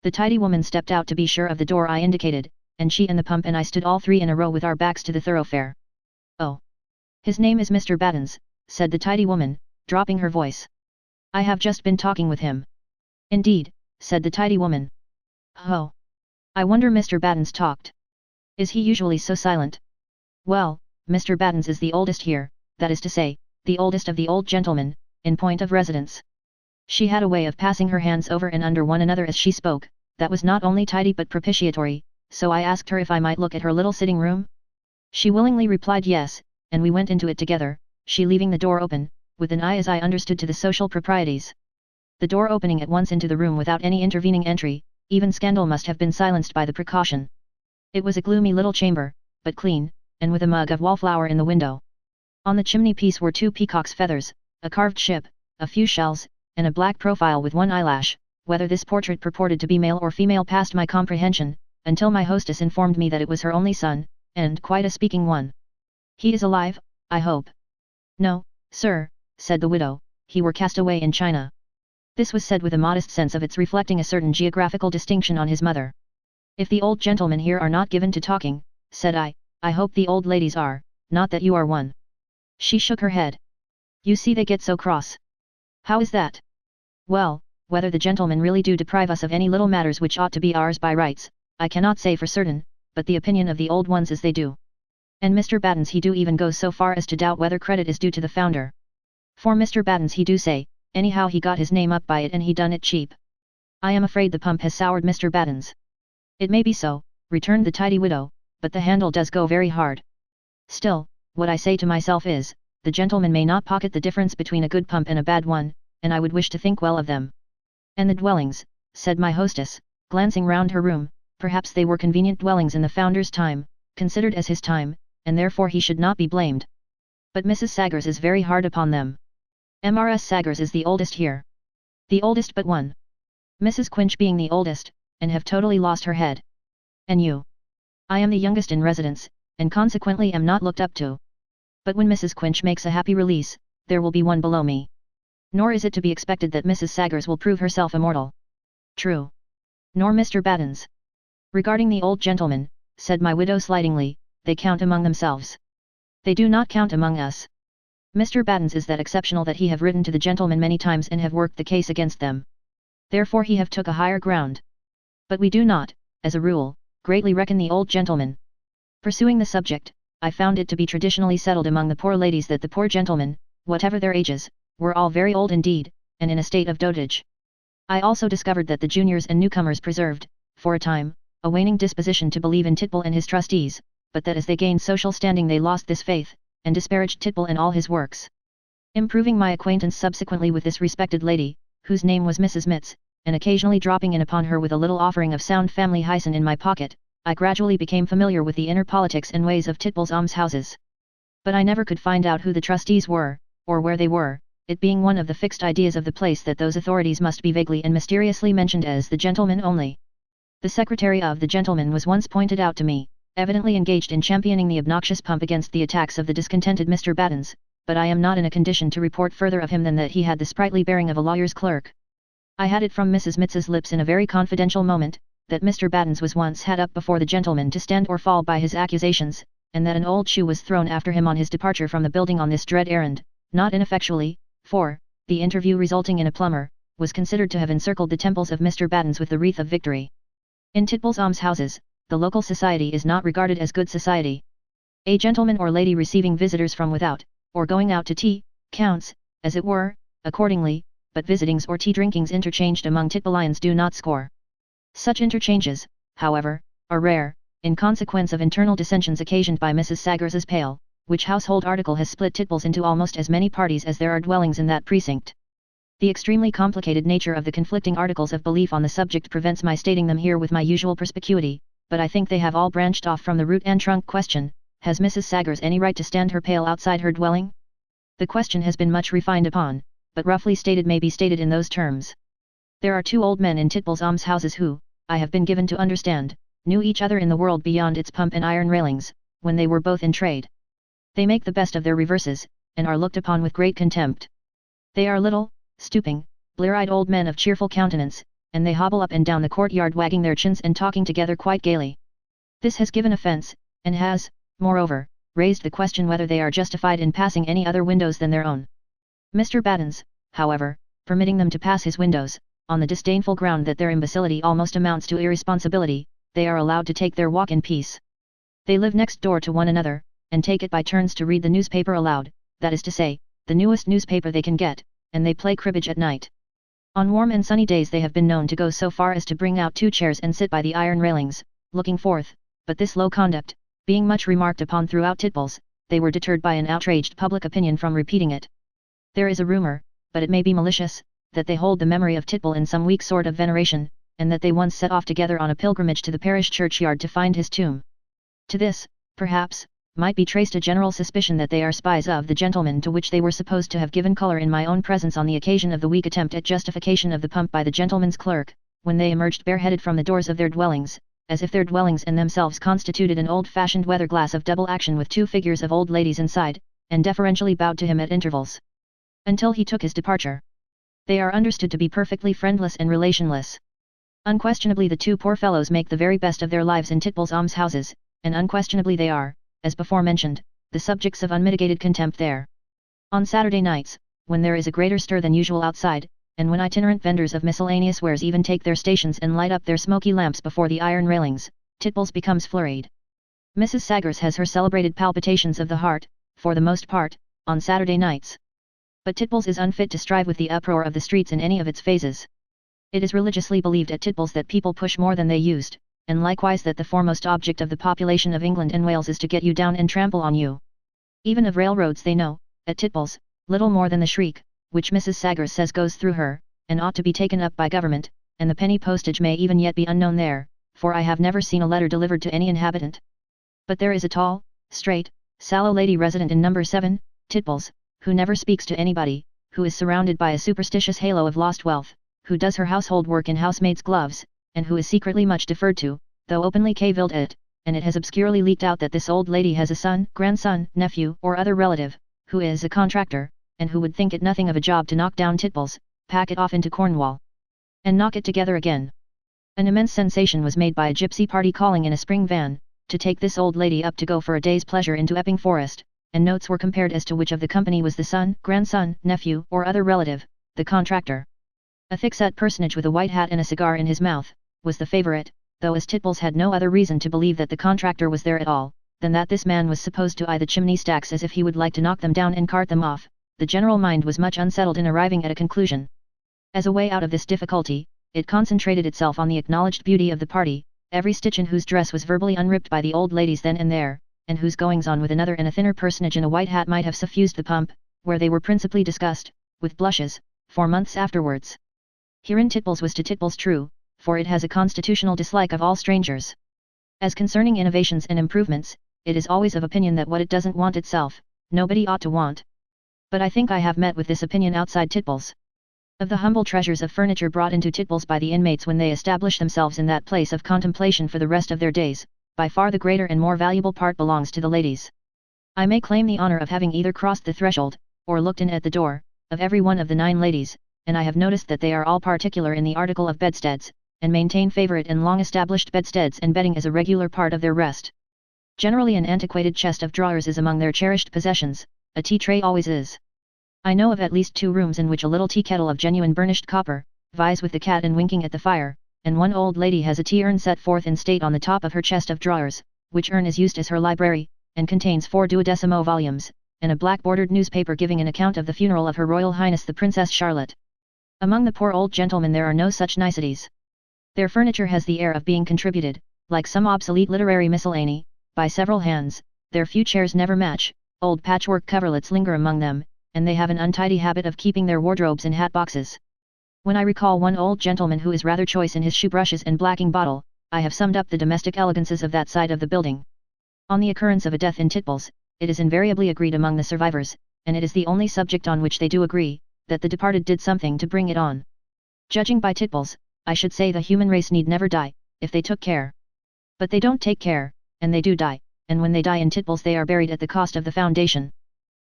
The tidy woman stepped out to be sure of the door I indicated, and she and the pump and I stood all three in a row with our backs to the thoroughfare. "Oh. His name is Mr. Battens," said the tidy woman, dropping her voice. "I have just been talking with him." "Indeed," said the tidy woman. "Oh. I wonder Mr. Battens talked. Is he usually so silent?" "Well, Mr. Battens is the oldest here, that is to say, the oldest of the old gentlemen, in point of residence." She had a way of passing her hands over and under one another as she spoke, that was not only tidy but propitiatory, so I asked her if I might look at her little sitting room. She willingly replied yes, and we went into it together, she leaving the door open, with an eye as I understood to the social proprieties. The door opening at once into the room without any intervening entry, even scandal must have been silenced by the precaution. It was a gloomy little chamber, but clean, and with a mug of wallflower in the window. On the chimney piece were 2 peacock's feathers, a carved ship, a few shells, and a black profile with 1 eyelash. Whether this portrait purported to be male or female passed my comprehension, until my hostess informed me that it was her only son, and quite a speaking one. "He is alive, I hope?" "No, sir," said the widow, "he were cast away in China." This was said with a modest sense of its reflecting a certain geographical distinction on his mother. "If the old gentlemen here are not given to talking," said I hope the old ladies are, not that you are one." She shook her head. "You see they get so cross." "How is that?" "Well, whether the gentlemen really do deprive us of any little matters which ought to be ours by rights, I cannot say for certain, but the opinion of the old ones is they do. And Mr. Battens he do even go so far as to doubt whether credit is due to the founder. For Mr. Battens he do say, anyhow he got his name up by it and he done it cheap. I am afraid the pump has soured Mr. Battens." "It may be so," returned the tidy widow, "but the handle does go very hard. Still, what I say to myself is, the gentleman may not pocket the difference between a good pump and a bad one, and I would wish to think well of them." "And the dwellings," said my hostess, glancing round her room, "perhaps they were convenient dwellings in the founder's time, considered as his time, and therefore he should not be blamed. But Mrs. Saggers is very hard upon them. Mrs. Saggers is the oldest here. The oldest but one. Mrs. Quinch being the oldest, and have totally lost her head. And you?" "I am the youngest in residence, and consequently am not looked up to. But when Mrs. Quinch makes a happy release, there will be one below me. Nor is it to be expected that Mrs. Saggers will prove herself immortal." "True. Nor Mr. Battens. Regarding the old gentleman," said my widow slightingly, "they count among themselves. They do not count among us. Mr. Battens is that exceptional that he have written to the gentlemen many times and have worked the case against them. Therefore he have took a higher ground. But we do not, as a rule, greatly reckon the old gentleman." Pursuing the subject, I found it to be traditionally settled among the poor ladies that the poor gentlemen, whatever their ages, were all very old indeed, and in a state of dotage. I also discovered that the juniors and newcomers preserved, for a time, a waning disposition to believe in Titbull and his trustees, but that as they gained social standing they lost this faith, and disparaged Titbull and all his works. Improving my acquaintance subsequently with this respected lady, whose name was Mrs. Mitz, and occasionally dropping in upon her with a little offering of sound family hyson in my pocket, I gradually became familiar with the inner politics and ways of Titbull's almshouses. But I never could find out who the trustees were, or where they were, it being one of the fixed ideas of the place that those authorities must be vaguely and mysteriously mentioned as the gentlemen only. The secretary of the gentleman was once pointed out to me, evidently engaged in championing the obnoxious pump against the attacks of the discontented Mr. Battens, but I am not in a condition to report further of him than that he had the sprightly bearing of a lawyer's clerk. I had it from Mrs. Mitz's lips in a very confidential moment, that Mr. Battens was once had up before the gentleman to stand or fall by his accusations, and that an old shoe was thrown after him on his departure from the building on this dread errand, not ineffectually, for, the interview resulting in a plumber, was considered to have encircled the temples of Mr. Battens with the wreath of victory. In Titbull's almshouses, the local society is not regarded as good society. A gentleman or lady receiving visitors from without, or going out to tea, counts, as it were, accordingly, but visitings or tea drinkings interchanged among Titbullians do not score. Such interchanges, however, are rare, in consequence of internal dissensions occasioned by Mrs. Saggers's pail, which household article has split Titbulls into almost as many parties as there are dwellings in that precinct. The extremely complicated nature of the conflicting articles of belief on the subject prevents my stating them here with my usual perspicuity, but I think they have all branched off from the root and trunk question: has Mrs. Saggers any right to stand her pail outside her dwelling? The question has been much refined upon, but roughly stated may be stated in those terms. There are 2 old men in Titbull's almshouses who, I have been given to understand, knew each other in the world beyond its pump and iron railings, when they were both in trade. They make the best of their reverses, and are looked upon with great contempt. They are little, stooping, blear-eyed old men of cheerful countenance, and they hobble up and down the courtyard wagging their chins and talking together quite gaily. This has given offence, and has, moreover, raised the question whether they are justified in passing any other windows than their own. Mr. Battens, however, permitting them to pass his windows, on the disdainful ground that their imbecility almost amounts to irresponsibility, they are allowed to take their walk in peace. They live next door to one another, and take it by turns to read the newspaper aloud, that is to say, the newest newspaper they can get, and they play cribbage at night. On warm and sunny days they have been known to go so far as to bring out 2 chairs and sit by the iron railings, looking forth, but this low conduct, being much remarked upon throughout Titbull's, they were deterred by an outraged public opinion from repeating it. There is a rumour, but it may be malicious, that they hold the memory of Titbull in some weak sort of veneration, and that they once set off together on a pilgrimage to the parish churchyard to find his tomb. To this, perhaps, might be traced a general suspicion that they are spies of the gentleman to which they were supposed to have given colour in my own presence on the occasion of the weak attempt at justification of the pump by the gentleman's clerk, when they emerged bareheaded from the doors of their dwellings, as if their dwellings in themselves constituted an old-fashioned weather glass of double action with 2 figures of old ladies inside, and deferentially bowed to him at intervals, until he took his departure. They are understood to be perfectly friendless and relationless. Unquestionably the 2 poor fellows make the very best of their lives in Titbull's almshouses, and unquestionably they are, as before mentioned, the subjects of unmitigated contempt there. On Saturday nights, when there is a greater stir than usual outside, and when itinerant vendors of miscellaneous wares even take their stations and light up their smoky lamps before the iron railings, Titbull's becomes flurried. Mrs. Saggers has her celebrated palpitations of the heart, for the most part, on Saturday nights. But Titbull's is unfit to strive with the uproar of the streets in any of its phases. It is religiously believed at Titbull's that people push more than they used, and likewise that the foremost object of the population of England and Wales is to get you down and trample on you. Even of railroads they know, at Titbull's, little more than the shriek, which Mrs. Saggers says goes through her, and ought to be taken up by government, and the penny postage may even yet be unknown there, for I have never seen a letter delivered to any inhabitant. But there is a tall, straight, sallow lady resident in number 7, Titbull's, who never speaks to anybody, who is surrounded by a superstitious halo of lost wealth, who does her household work in housemaid's gloves, and who is secretly much deferred to, though openly cavilled at, and it has obscurely leaked out that this old lady has a son, grandson, nephew, or other relative, who is a contractor, and who would think it nothing of a job to knock down Titbull's, pack it off into Cornwall, and knock it together again. An immense sensation was made by a gypsy party calling in a spring van, to take this old lady up to go for a day's pleasure into Epping Forest, and notes were compared as to which of the company was the son, grandson, nephew, or other relative, the contractor. A thick-set personage with a white hat and a cigar in his mouth, was the favourite, though as Titbull's had no other reason to believe that the contractor was there at all, than that this man was supposed to eye the chimney stacks as if he would like to knock them down and cart them off, the general mind was much unsettled in arriving at a conclusion. As a way out of this difficulty, it concentrated itself on the acknowledged beauty of the party, every stitch in whose dress was verbally unripped by the old ladies then and there, and whose goings-on with another and a thinner personage in a white hat might have suffused the pump, where they were principally discussed, with blushes, for months afterwards. Herein Titbull's was to Titbull's true, for it has a constitutional dislike of all strangers. As concerning innovations and improvements, it is always of opinion that what it doesn't want itself, nobody ought to want. But I think I have met with this opinion outside Titbull's. Of the humble treasures of furniture brought into Titbull's by the inmates when they establish themselves in that place of contemplation for the rest of their days, by far the greater and more valuable part belongs to the ladies. I may claim the honour of having either crossed the threshold, or looked in at the door, of every one of the 9 ladies, and I have noticed that they are all particular in the article of bedsteads, and maintain favourite and long-established bedsteads and bedding as a regular part of their rest. Generally an antiquated chest of drawers is among their cherished possessions, a tea tray always is. I know of at least 2 rooms in which a little tea kettle of genuine burnished copper, vies with the cat and winking at the fire, and one old lady has a tea urn set forth in state on the top of her chest of drawers, which urn is used as her library, and contains 4 duodecimo volumes, and a black-bordered newspaper giving an account of the funeral of Her Royal Highness the Princess Charlotte. Among the poor old gentlemen there are no such niceties. Their furniture has the air of being contributed, like some obsolete literary miscellany, by several hands, their few chairs never match, old patchwork coverlets linger among them, and they have an untidy habit of keeping their wardrobes in hat boxes. When I recall one old gentleman who is rather choice in his shoe brushes and blacking bottle, I have summed up the domestic elegances of that side of the building. On the occurrence of a death in Titbull's, it is invariably agreed among the survivors, and it is the only subject on which they do agree, that the departed did something to bring it on. Judging by Titbull's, I should say the human race need never die, if they took care. But they don't take care, and they do die, and when they die in Titbull's they are buried at the cost of the foundation.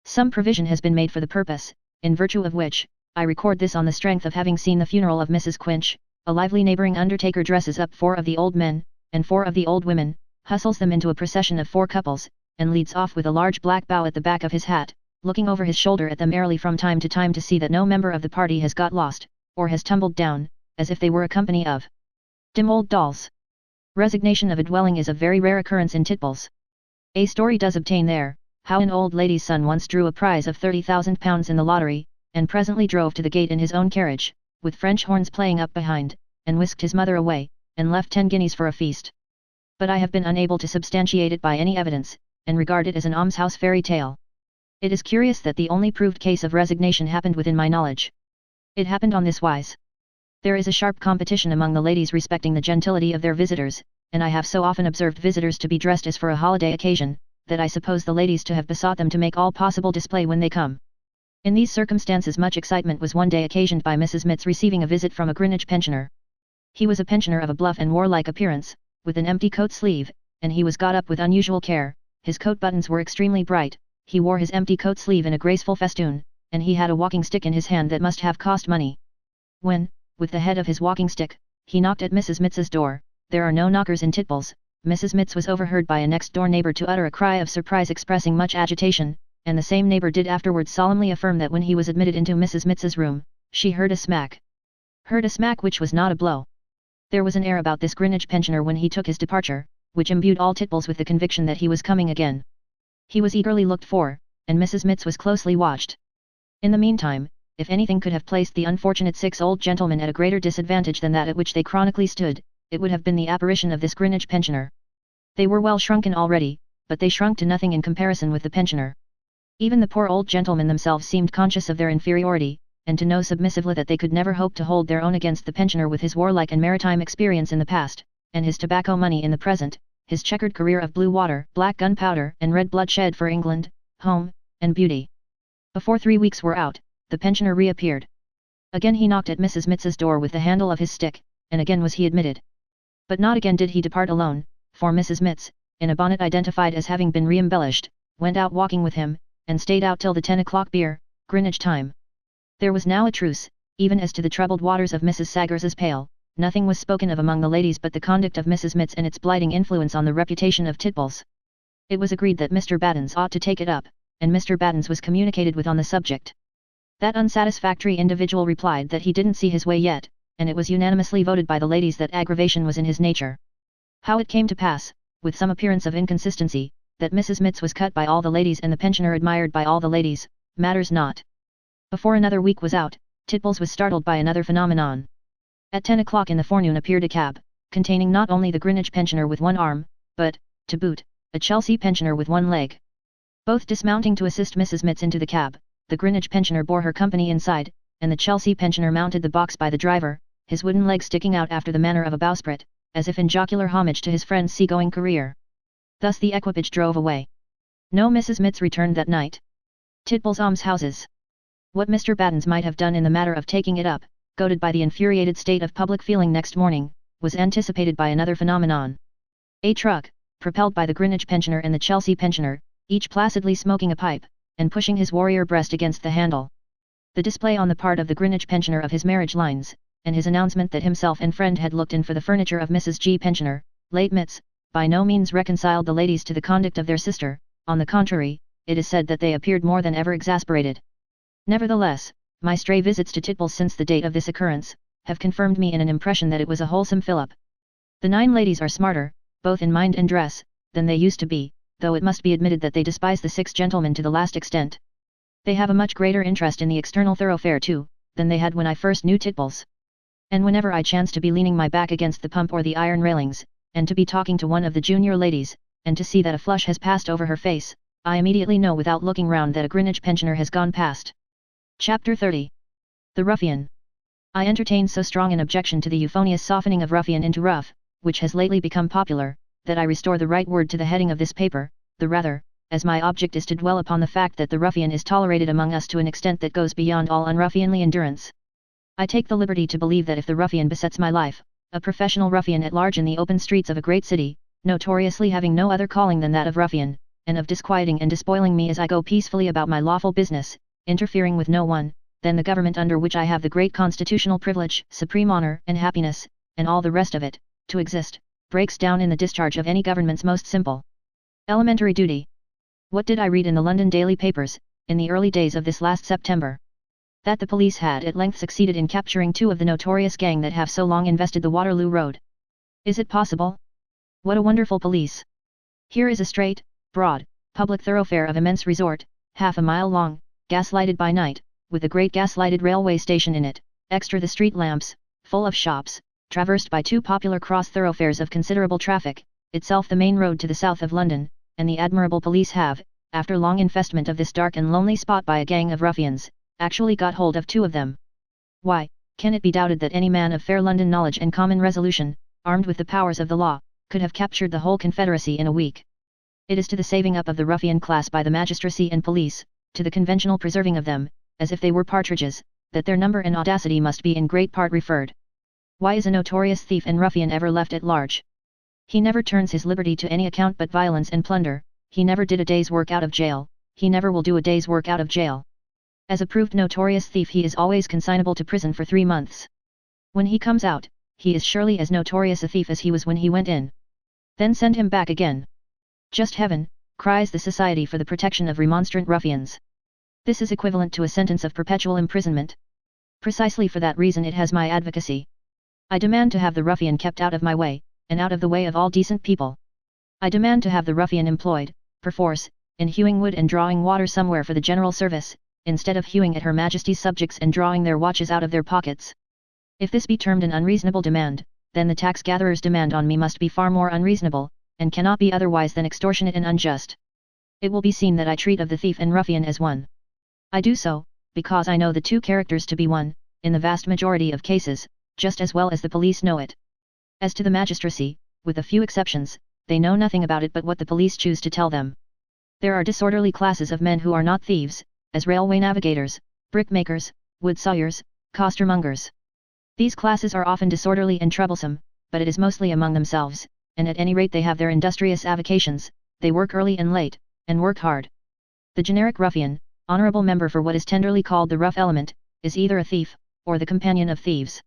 Some provision has been made for the purpose, in virtue of which, I record this on the strength of having seen the funeral of Mrs. Quinch, a lively neighboring undertaker dresses up 4 of the old men, and 4 of the old women, hustles them into a procession of 4 couples, and leads off with a large black bow at the back of his hat, looking over his shoulder at them airily from time to time to see that no member of the party has got lost, or has tumbled down, as if they were a company of dim old dolls. Resignation of a dwelling is of very rare occurrence in Titbull's. A story does obtain there, how an old lady's son once drew a prize of £30,000 in the lottery, and presently drove to the gate in his own carriage, with French horns playing up behind, and whisked his mother away, and left 10 guineas for a feast. But I have been unable to substantiate it by any evidence, and regard it as an almshouse fairy tale. It is curious that the only proved case of resignation happened within my knowledge. It happened on this wise. There is a sharp competition among the ladies respecting the gentility of their visitors, and I have so often observed visitors to be dressed as for a holiday occasion, that I suppose the ladies to have besought them to make all possible display when they come. In these circumstances much excitement was one day occasioned by Mrs. Mitts receiving a visit from a Greenwich pensioner. He was a pensioner of a bluff and warlike appearance, with an empty coat sleeve, and he was got up with unusual care. His coat buttons were extremely bright, he wore his empty coat sleeve in a graceful festoon, and he had a walking stick in his hand that must have cost money. When, with the head of his walking stick, he knocked at Mrs. Mitts's door, there are no knockers in Titbull's, Mrs. Mitts was overheard by a next-door neighbour to utter a cry of surprise expressing much agitation, and the same neighbour did afterwards solemnly affirm that when he was admitted into Mrs. Mitts's room, she heard a smack. Heard a smack which was not a blow. There was an air about this Greenwich pensioner when he took his departure, which imbued all Titbull's with the conviction that he was coming again. He was eagerly looked for, and Mrs. Mitts was closely watched. In the meantime, if anything could have placed the unfortunate 6 old gentlemen at a greater disadvantage than that at which they chronically stood, it would have been the apparition of this Greenwich pensioner. They were well shrunken already, but they shrunk to nothing in comparison with the pensioner. Even the poor old gentlemen themselves seemed conscious of their inferiority, and to know submissively that they could never hope to hold their own against the pensioner with his warlike and maritime experience in the past, and his tobacco money in the present, his checkered career of blue water, black gunpowder, and red blood shed for England, home, and beauty. Before 3 weeks were out, the pensioner reappeared. Again he knocked at Mrs. Mitts's door with the handle of his stick, and again was he admitted. But not again did he depart alone, for Mrs. Mitts, in a bonnet identified as having been re-embellished, went out walking with him, and stayed out till the 10 o'clock beer, Greenwich time. There was now a truce, even as to the troubled waters of Mrs. Saggers's pail. Nothing was spoken of among the ladies but the conduct of Mrs. Mitts and its blighting influence on the reputation of Titbull's. It was agreed that Mr. Baddens ought to take it up, and Mr. Baddens was communicated with on the subject. That unsatisfactory individual replied that he didn't see his way yet, and it was unanimously voted by the ladies that aggravation was in his nature. How it came to pass, with some appearance of inconsistency, that Mrs. Mitts was cut by all the ladies and the pensioner admired by all the ladies, matters not. Before another week was out, Titbull's was startled by another phenomenon. At 10 o'clock in the forenoon appeared a cab, containing not only the Greenwich pensioner with one arm, but, to boot, a Chelsea pensioner with one leg. Both dismounting to assist Mrs. Mitts into the cab, the Greenwich pensioner bore her company inside, and the Chelsea pensioner mounted the box by the driver, his wooden leg sticking out after the manner of a bowsprit, as if in jocular homage to his friend's sea-going career. Thus the equipage drove away. No Mrs. Mitts returned that night. Titbull's almshouses. What Mr. Baddens might have done in the matter of taking it up, goaded by the infuriated state of public feeling next morning, was anticipated by another phenomenon. A truck, propelled by the Greenwich pensioner and the Chelsea pensioner, each placidly smoking a pipe, and pushing his warrior breast against the handle. The display on the part of the Greenwich pensioner of his marriage lines, and his announcement that himself and friend had looked in for the furniture of Mrs. G. pensioner, late Mitts, by no means reconciled the ladies to the conduct of their sister. On the contrary, it is said that they appeared more than ever exasperated. Nevertheless, my stray visits to Titbull's since the date of this occurrence, have confirmed me in an impression that it was a wholesome fill-up. The 9 ladies are smarter, both in mind and dress, than they used to be, though it must be admitted that they despise the 6 gentlemen to the last extent. They have a much greater interest in the external thoroughfare too, than they had when I first knew Titbull's. And whenever I chance to be leaning my back against the pump or the iron railings, and to be talking to one of the junior ladies, and to see that a flush has passed over her face, I immediately know without looking round that a Greenwich pensioner has gone past. Chapter 30. The Ruffian. I entertain so strong an objection to the euphonious softening of ruffian into rough, which has lately become popular, that I restore the right word to the heading of this paper, the rather, as my object is to dwell upon the fact that the ruffian is tolerated among us to an extent that goes beyond all unruffianly endurance. I take the liberty to believe that if the ruffian besets my life, a professional ruffian at large in the open streets of a great city, notoriously having no other calling than that of ruffian, and of disquieting and despoiling me as I go peacefully about my lawful business, interfering with no one, then the government under which I have the great constitutional privilege, supreme honor and happiness, and all the rest of it, to exist, breaks down in the discharge of any government's most simple, elementary duty. What did I read in the London daily papers, in the early days of this last September? That the police had at length succeeded in capturing 2 of the notorious gang that have so long invested the Waterloo Road. Is it possible? What a wonderful police! Here is a straight, broad, public thoroughfare of immense resort, half a mile long, gas-lighted by night, with a great gas-lighted railway station in it, extra the street lamps, full of shops, traversed by 2 popular cross thoroughfares of considerable traffic, itself the main road to the south of London, and the admirable police have, after long infestment of this dark and lonely spot by a gang of ruffians, actually got hold of 2 of them. Why, can it be doubted that any man of fair London knowledge and common resolution, armed with the powers of the law, could have captured the whole confederacy in a week? It is to the saving up of the ruffian class by the magistracy and police, to the conventional preserving of them, as if they were partridges, that their number and audacity must be in great part referred. Why is a notorious thief and ruffian ever left at large? He never turns his liberty to any account but violence and plunder, he never did a day's work out of jail, he never will do a day's work out of jail. As a proved notorious thief he is always consignable to prison for 3 months. When he comes out, he is surely as notorious a thief as he was when he went in. Then send him back again. Just heaven, cries the Society for the Protection of Remonstrant Ruffians. This is equivalent to a sentence of perpetual imprisonment. Precisely for that reason it has my advocacy. I demand to have the ruffian kept out of my way, and out of the way of all decent people. I demand to have the ruffian employed, perforce, in hewing wood and drawing water somewhere for the general service, instead of hewing at Her Majesty's subjects and drawing their watches out of their pockets. If this be termed an unreasonable demand, then the tax-gatherer's demand on me must be far more unreasonable, and cannot be otherwise than extortionate and unjust. It will be seen that I treat of the thief and ruffian as one. I do so, because I know the 2 characters to be one, in the vast majority of cases, just as well as the police know it. As to the magistracy, with a few exceptions, they know nothing about it but what the police choose to tell them. There are disorderly classes of men who are not thieves, as railway navigators, brickmakers, wood sawyers, costermongers. These classes are often disorderly and troublesome, but it is mostly among themselves, and at any rate they have their industrious avocations, they work early and late, and work hard. The generic ruffian, honorable member for what is tenderly called the rough element, is either a thief, or the companion of thieves.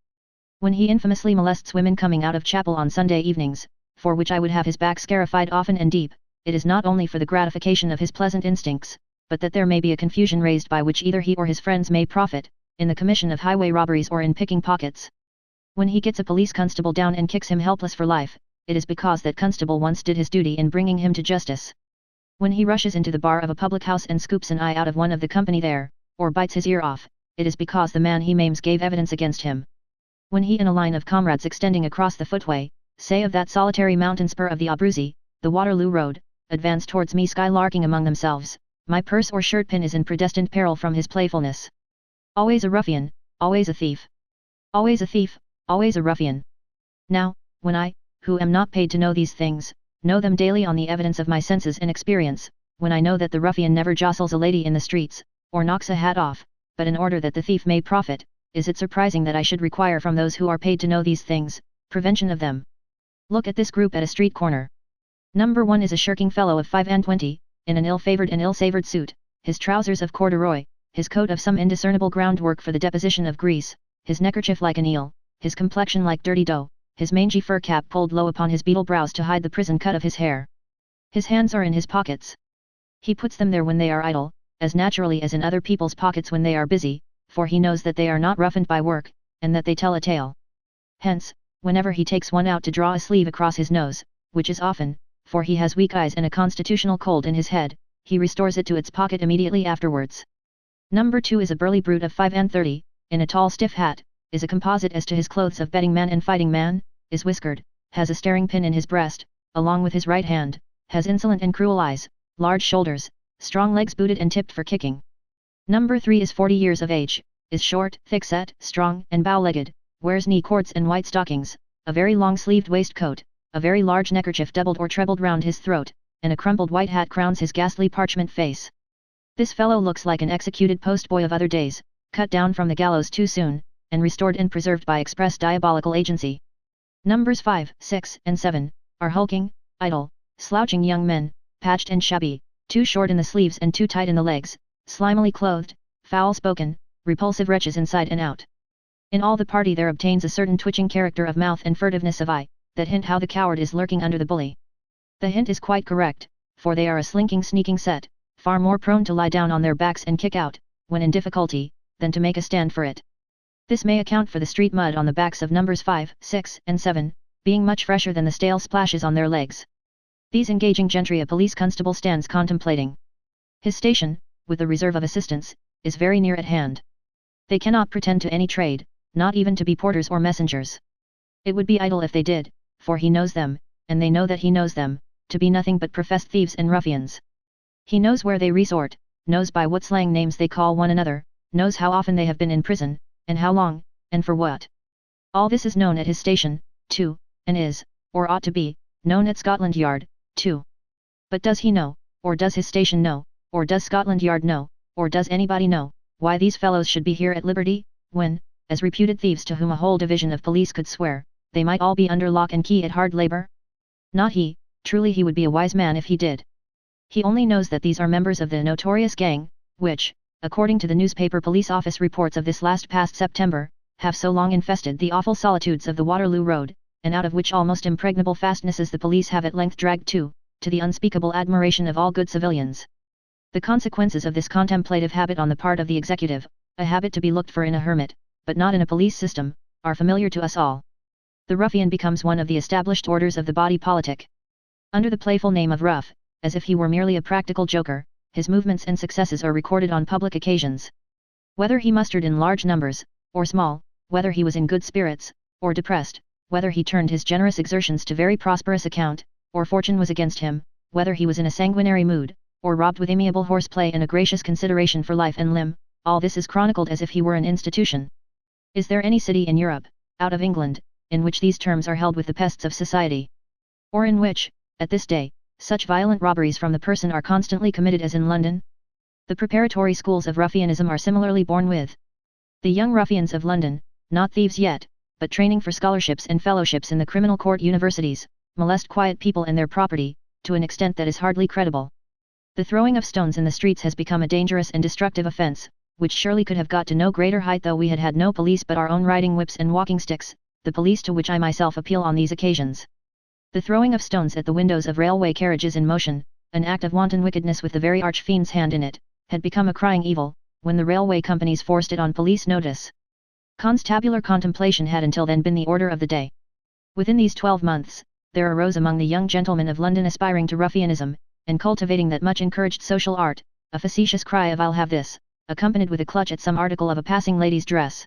When he infamously molests women coming out of chapel on Sunday evenings, for which I would have his back scarified often and deep, it is not only for the gratification of his pleasant instincts, but that there may be a confusion raised by which either he or his friends may profit, in the commission of highway robberies or in picking pockets. When he gets a police constable down and kicks him helpless for life, it is because that constable once did his duty in bringing him to justice. When he rushes into the bar of a public house and scoops an eye out of one of the company there, or bites his ear off, it is because the man he maims gave evidence against him. When he and a line of comrades extending across the footway, say of that solitary mountain spur of the Abruzzi, the Waterloo Road, advance towards me skylarking among themselves, my purse or shirt pin is in predestined peril from his playfulness. Always a ruffian, always a thief. Always a thief, always a ruffian. Now, when I, who am not paid to know these things, know them daily on the evidence of my senses and experience, when I know that the ruffian never jostles a lady in the streets, or knocks a hat off, but in order that the thief may profit, is it surprising that I should require from those who are paid to know these things, prevention of them? Look at this group at a street corner. Number 1 is a shirking fellow of 25, in an ill-favoured and ill-savoured suit, his trousers of corduroy, his coat of some indiscernible groundwork for the deposition of grease, his neckerchief like an eel, his complexion like dirty dough, his mangy fur cap pulled low upon his beetle brows to hide the prison cut of his hair. His hands are in his pockets. He puts them there when they are idle, as naturally as in other people's pockets when they are busy, for he knows that they are not roughened by work, and that they tell a tale. Hence, whenever he takes one out to draw a sleeve across his nose, which is often, for he has weak eyes and a constitutional cold in his head, he restores it to its pocket immediately afterwards. Number 2 is a burly brute of 35, in a tall stiff hat, is a composite as to his clothes of betting man and fighting man, is whiskered, has a staring pin in his breast, along with his right hand, has insolent and cruel eyes, large shoulders, strong legs booted and tipped for kicking. Number 3 is 40 years of age, is short, thick-set, strong, and bow-legged, wears knee cords and white stockings, a very long-sleeved waistcoat, a very large neckerchief doubled or trebled round his throat, and a crumpled white hat crowns his ghastly parchment face. This fellow looks like an executed postboy of other days, cut down from the gallows too soon, and restored and preserved by express diabolical agency. Numbers 5, 6, and 7, are hulking, idle, slouching young men, patched and shabby, too short in the sleeves and too tight in the legs, slimily clothed, foul-spoken, repulsive wretches inside and out. In all the party there obtains a certain twitching character of mouth and furtiveness of eye, that hint how the coward is lurking under the bully. The hint is quite correct, for they are a slinking sneaking set, far more prone to lie down on their backs and kick out, when in difficulty, than to make a stand for it. This may account for the street mud on the backs of numbers 5, 6, and 7, being much fresher than the stale splashes on their legs. These engaging gentry a police constable stands contemplating. His station, with the reserve of assistance, is very near at hand. They cannot pretend to any trade, not even to be porters or messengers. It would be idle if they did, for he knows them, and they know that he knows them, to be nothing but professed thieves and ruffians. He knows where they resort, knows by what slang names they call one another, knows how often they have been in prison, and how long, and for what. All this is known at his station, too, and is, or ought to be, known at Scotland Yard, too. But does he know, or does his station know, or does Scotland Yard know, or does anybody know, why these fellows should be here at liberty, when, as reputed thieves to whom a whole division of police could swear, they might all be under lock and key at hard labour? Not he, truly he would be a wise man if he did. He only knows that these are members of the notorious gang, which, according to the newspaper police office reports of this last past September, have so long infested the awful solitudes of the Waterloo Road, and out of which almost impregnable fastnesses the police have at length dragged to the unspeakable admiration of all good civilians. The consequences of this contemplative habit on the part of the executive, a habit to be looked for in a hermit, but not in a police system, are familiar to us all. The ruffian becomes one of the established orders of the body politic. Under the playful name of rough, as if he were merely a practical joker, his movements and successes are recorded on public occasions. Whether he mustered in large numbers, or small, whether he was in good spirits, or depressed, whether he turned his generous exertions to very prosperous account, or fortune was against him, whether he was in a sanguinary mood, or robbed with amiable horseplay and a gracious consideration for life and limb, all this is chronicled as if he were an institution. Is there any city in Europe, out of England, in which these terms are held with the pests of society? Or in which, at this day, such violent robberies from the person are constantly committed as in London? The preparatory schools of ruffianism are similarly born with. The young ruffians of London, not thieves yet, but training for scholarships and fellowships in the criminal court universities, molest quiet people and their property, to an extent that is hardly credible. The throwing of stones in the streets has become a dangerous and destructive offence, which surely could have got to no greater height though we had had no police but our own riding whips and walking sticks, the police to which I myself appeal on these occasions. The throwing of stones at the windows of railway carriages in motion, an act of wanton wickedness with the very arch-fiend's hand in it, had become a crying evil, when the railway companies forced it on police notice. Constabular contemplation had until then been the order of the day. Within these 12 months, there arose among the young gentlemen of London aspiring to ruffianism, and cultivating that much encouraged social art, a facetious cry of "I'll have this," accompanied with a clutch at some article of a passing lady's dress.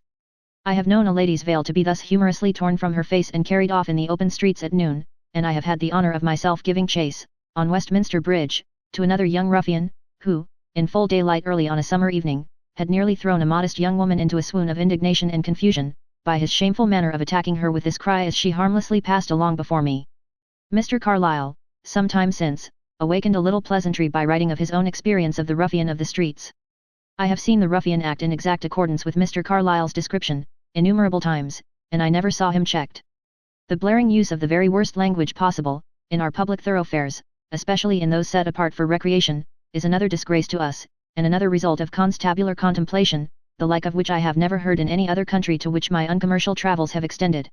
I have known a lady's veil to be thus humorously torn from her face and carried off in the open streets at noon, and I have had the honour of myself giving chase, on Westminster Bridge, to another young ruffian, who, in full daylight early on a summer evening, had nearly thrown a modest young woman into a swoon of indignation and confusion, by his shameful manner of attacking her with this cry as she harmlessly passed along before me. Mr. Carlyle, some time since, awakened a little pleasantry by writing of his own experience of the ruffian of the streets. I have seen the ruffian act in exact accordance with Mr. Carlyle's description, innumerable times, and I never saw him checked. The blaring use of the very worst language possible, in our public thoroughfares, especially in those set apart for recreation, is another disgrace to us, and another result of constabular contemplation, the like of which I have never heard in any other country to which my uncommercial travels have extended.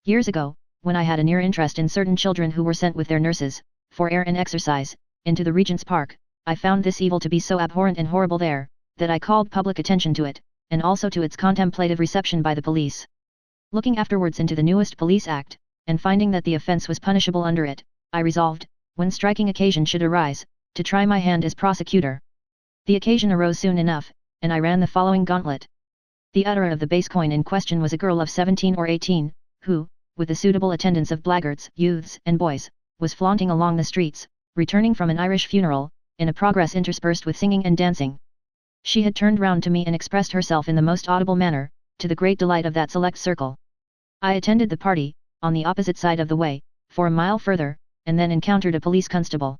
Years ago, when I had a near interest in certain children who were sent with their nurses, for air and exercise, into the Regent's Park, I found this evil to be so abhorrent and horrible there, that I called public attention to it, and also to its contemplative reception by the police. Looking afterwards into the newest Police Act, and finding that the offence was punishable under it, I resolved, when striking occasion should arise, to try my hand as prosecutor. The occasion arose soon enough, and I ran the following gauntlet. The utterer of the base coin in question was a girl of 17 or 18, who, with the suitable attendance of blackguards, youths, and boys, was flaunting along the streets, returning from an Irish funeral, in a progress interspersed with singing and dancing. She had turned round to me and expressed herself in the most audible manner, to the great delight of that select circle. I attended the party, on the opposite side of the way, for a mile further, and then encountered a police constable.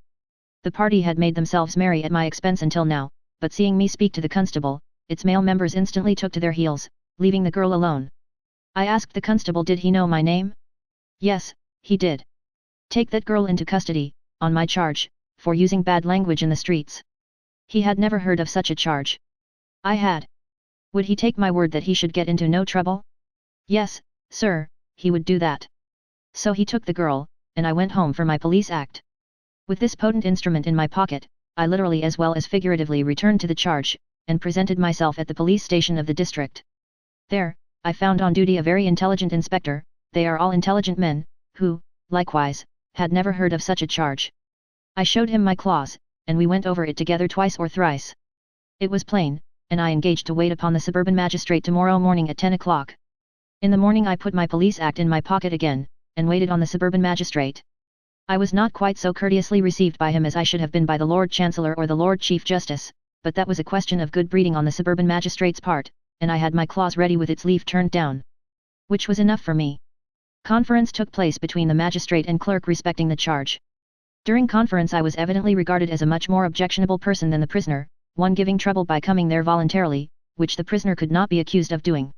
The party had made themselves merry at my expense until now, but seeing me speak to the constable, its male members instantly took to their heels, leaving the girl alone. I asked the constable did he know my name? Yes, he did. Take that girl into custody, on my charge, for using bad language in the streets. He had never heard of such a charge. I had. Would he take my word that he should get into no trouble? Yes, sir, he would do that. So he took the girl, and I went home for my police act. With this potent instrument in my pocket, I literally as well as figuratively returned to the charge, and presented myself at the police station of the district. There, I found on duty a very intelligent inspector. They are all intelligent men, who, likewise, had never heard of such a charge. I showed him my clause, and we went over it together twice or thrice. It was plain, and I engaged to wait upon the suburban magistrate tomorrow morning at 10 o'clock. In the morning I put my police act in my pocket again, and waited on the suburban magistrate. I was not quite so courteously received by him as I should have been by the Lord Chancellor or the Lord Chief Justice, but that was a question of good breeding on the suburban magistrate's part, and I had my clause ready with its leaf turned down. Which was enough for me. Conference took place between the magistrate and clerk respecting the charge. During conference I was evidently regarded as a much more objectionable person than the prisoner, one giving trouble by coming there voluntarily, which the prisoner could not be accused of doing.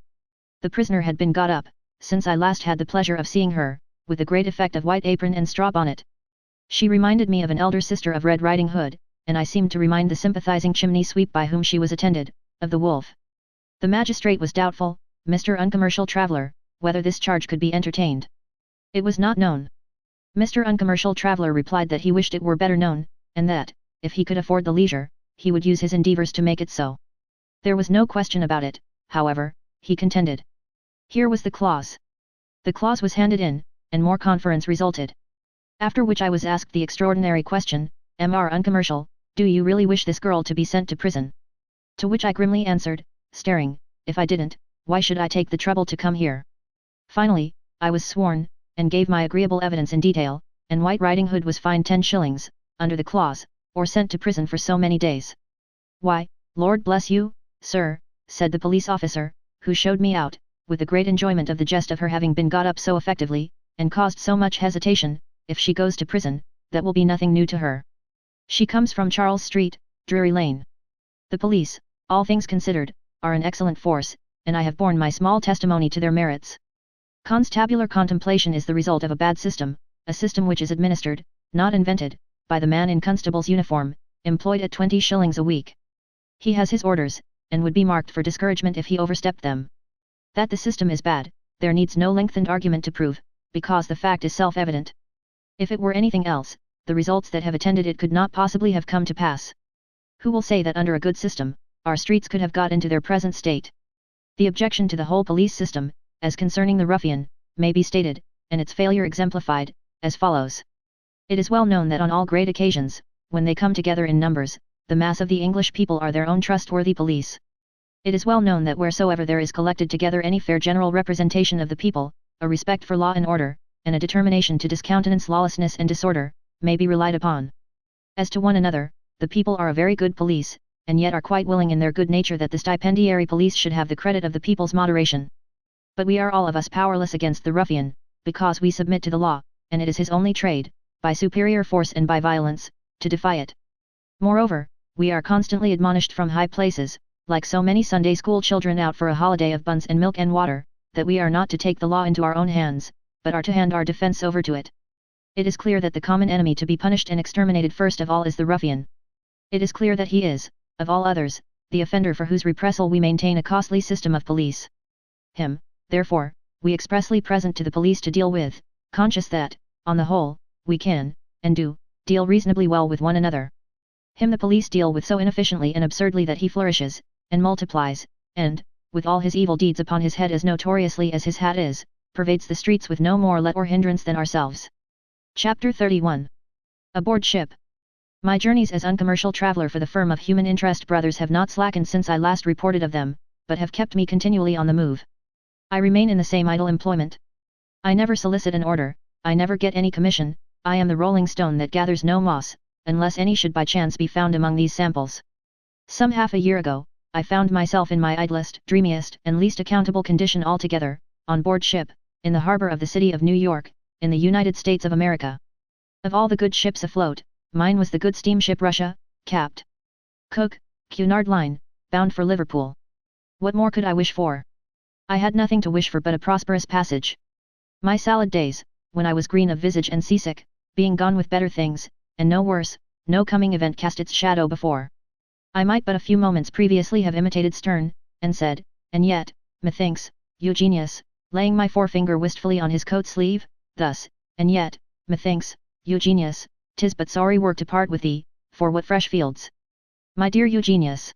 The prisoner had been got up, since I last had the pleasure of seeing her, with a great effect of white apron and straw bonnet. She reminded me of an elder sister of Red Riding Hood, and I seemed to remind the sympathizing chimney sweep by whom she was attended, of the wolf. The magistrate was doubtful, Mr. Uncommercial Traveller, whether this charge could be entertained. It was not known. Mr. Uncommercial Traveller replied that he wished it were better known, and that, if he could afford the leisure, he would use his endeavours to make it so. There was no question about it, however, he contended. Here was the clause. The clause was handed in, and more conference resulted. After which I was asked the extraordinary question, Mr. Uncommercial, do you really wish this girl to be sent to prison? To which I grimly answered, staring, if I didn't, why should I take the trouble to come here? Finally, I was sworn, and gave my agreeable evidence in detail, and White Riding Hood was fined 10 shillings, under the clause, or sent to prison for so many days. Why, Lord bless you, sir, said the police officer, who showed me out, with the great enjoyment of the jest of her having been got up so effectively, and caused so much hesitation, if she goes to prison, that will be nothing new to her. She comes from Charles Street, Drury Lane. The police, all things considered, are an excellent force, and I have borne my small testimony to their merits. Constabular contemplation is the result of a bad system, a system which is administered, not invented, by the man in constable's uniform, employed at 20 shillings a week. He has his orders, and would be marked for discouragement if he overstepped them. That the system is bad, there needs no lengthened argument to prove, because the fact is self-evident. If it were anything else, the results that have attended it could not possibly have come to pass. Who will say that under a good system, our streets could have got into their present state? The objection to the whole police system, as concerning the ruffian, may be stated, and its failure exemplified, as follows. It is well known that on all great occasions, when they come together in numbers, the mass of the English people are their own trustworthy police. It is well known that wheresoever there is collected together any fair general representation of the people, a respect for law and order, and a determination to discountenance lawlessness and disorder, may be relied upon. As to one another, the people are a very good police, and yet are quite willing in their good nature that the stipendiary police should have the credit of the people's moderation. But we are all of us powerless against the ruffian, because we submit to the law, and it is his only trade, by superior force and by violence, to defy it. Moreover, we are constantly admonished from high places, like so many Sunday school children out for a holiday of buns and milk and water, that we are not to take the law into our own hands, but are to hand our defense over to it. It is clear that the common enemy to be punished and exterminated first of all is the ruffian. It is clear that he is, of all others, the offender for whose repressal we maintain a costly system of police. Him, therefore, we expressly present to the police to deal with, conscious that, on the whole, we can, and do, deal reasonably well with one another. Him the police deal with so inefficiently and absurdly that he flourishes, and multiplies, and, with all his evil deeds upon his head as notoriously as his hat is, pervades the streets with no more let or hindrance than ourselves. Chapter 31. Aboard ship. My journeys as uncommercial traveller for the firm of Human Interest Brothers have not slackened since I last reported of them, but have kept me continually on the move. I remain in the same idle employment. I never solicit an order, I never get any commission, I am the rolling stone that gathers no moss, unless any should by chance be found among these samples. Some half a year ago, I found myself in my idlest, dreamiest, and least accountable condition altogether, on board ship, in the harbor of the city of New York, in the United States of America. Of all the good ships afloat, mine was the good steamship Russia, Capt. Cook, Cunard Line, bound for Liverpool. What more could I wish for? I had nothing to wish for but a prosperous passage. My salad days, when I was green of visage and seasick, being gone with better things, and no worse, no coming event cast its shadow before. I might but a few moments previously have imitated Sterne, and said, and yet, methinks, Eugenius, laying my forefinger wistfully on his coat sleeve, thus, and yet, methinks, Eugenius, 'tis but sorry work to part with thee, for what fresh fields, my dear Eugenius,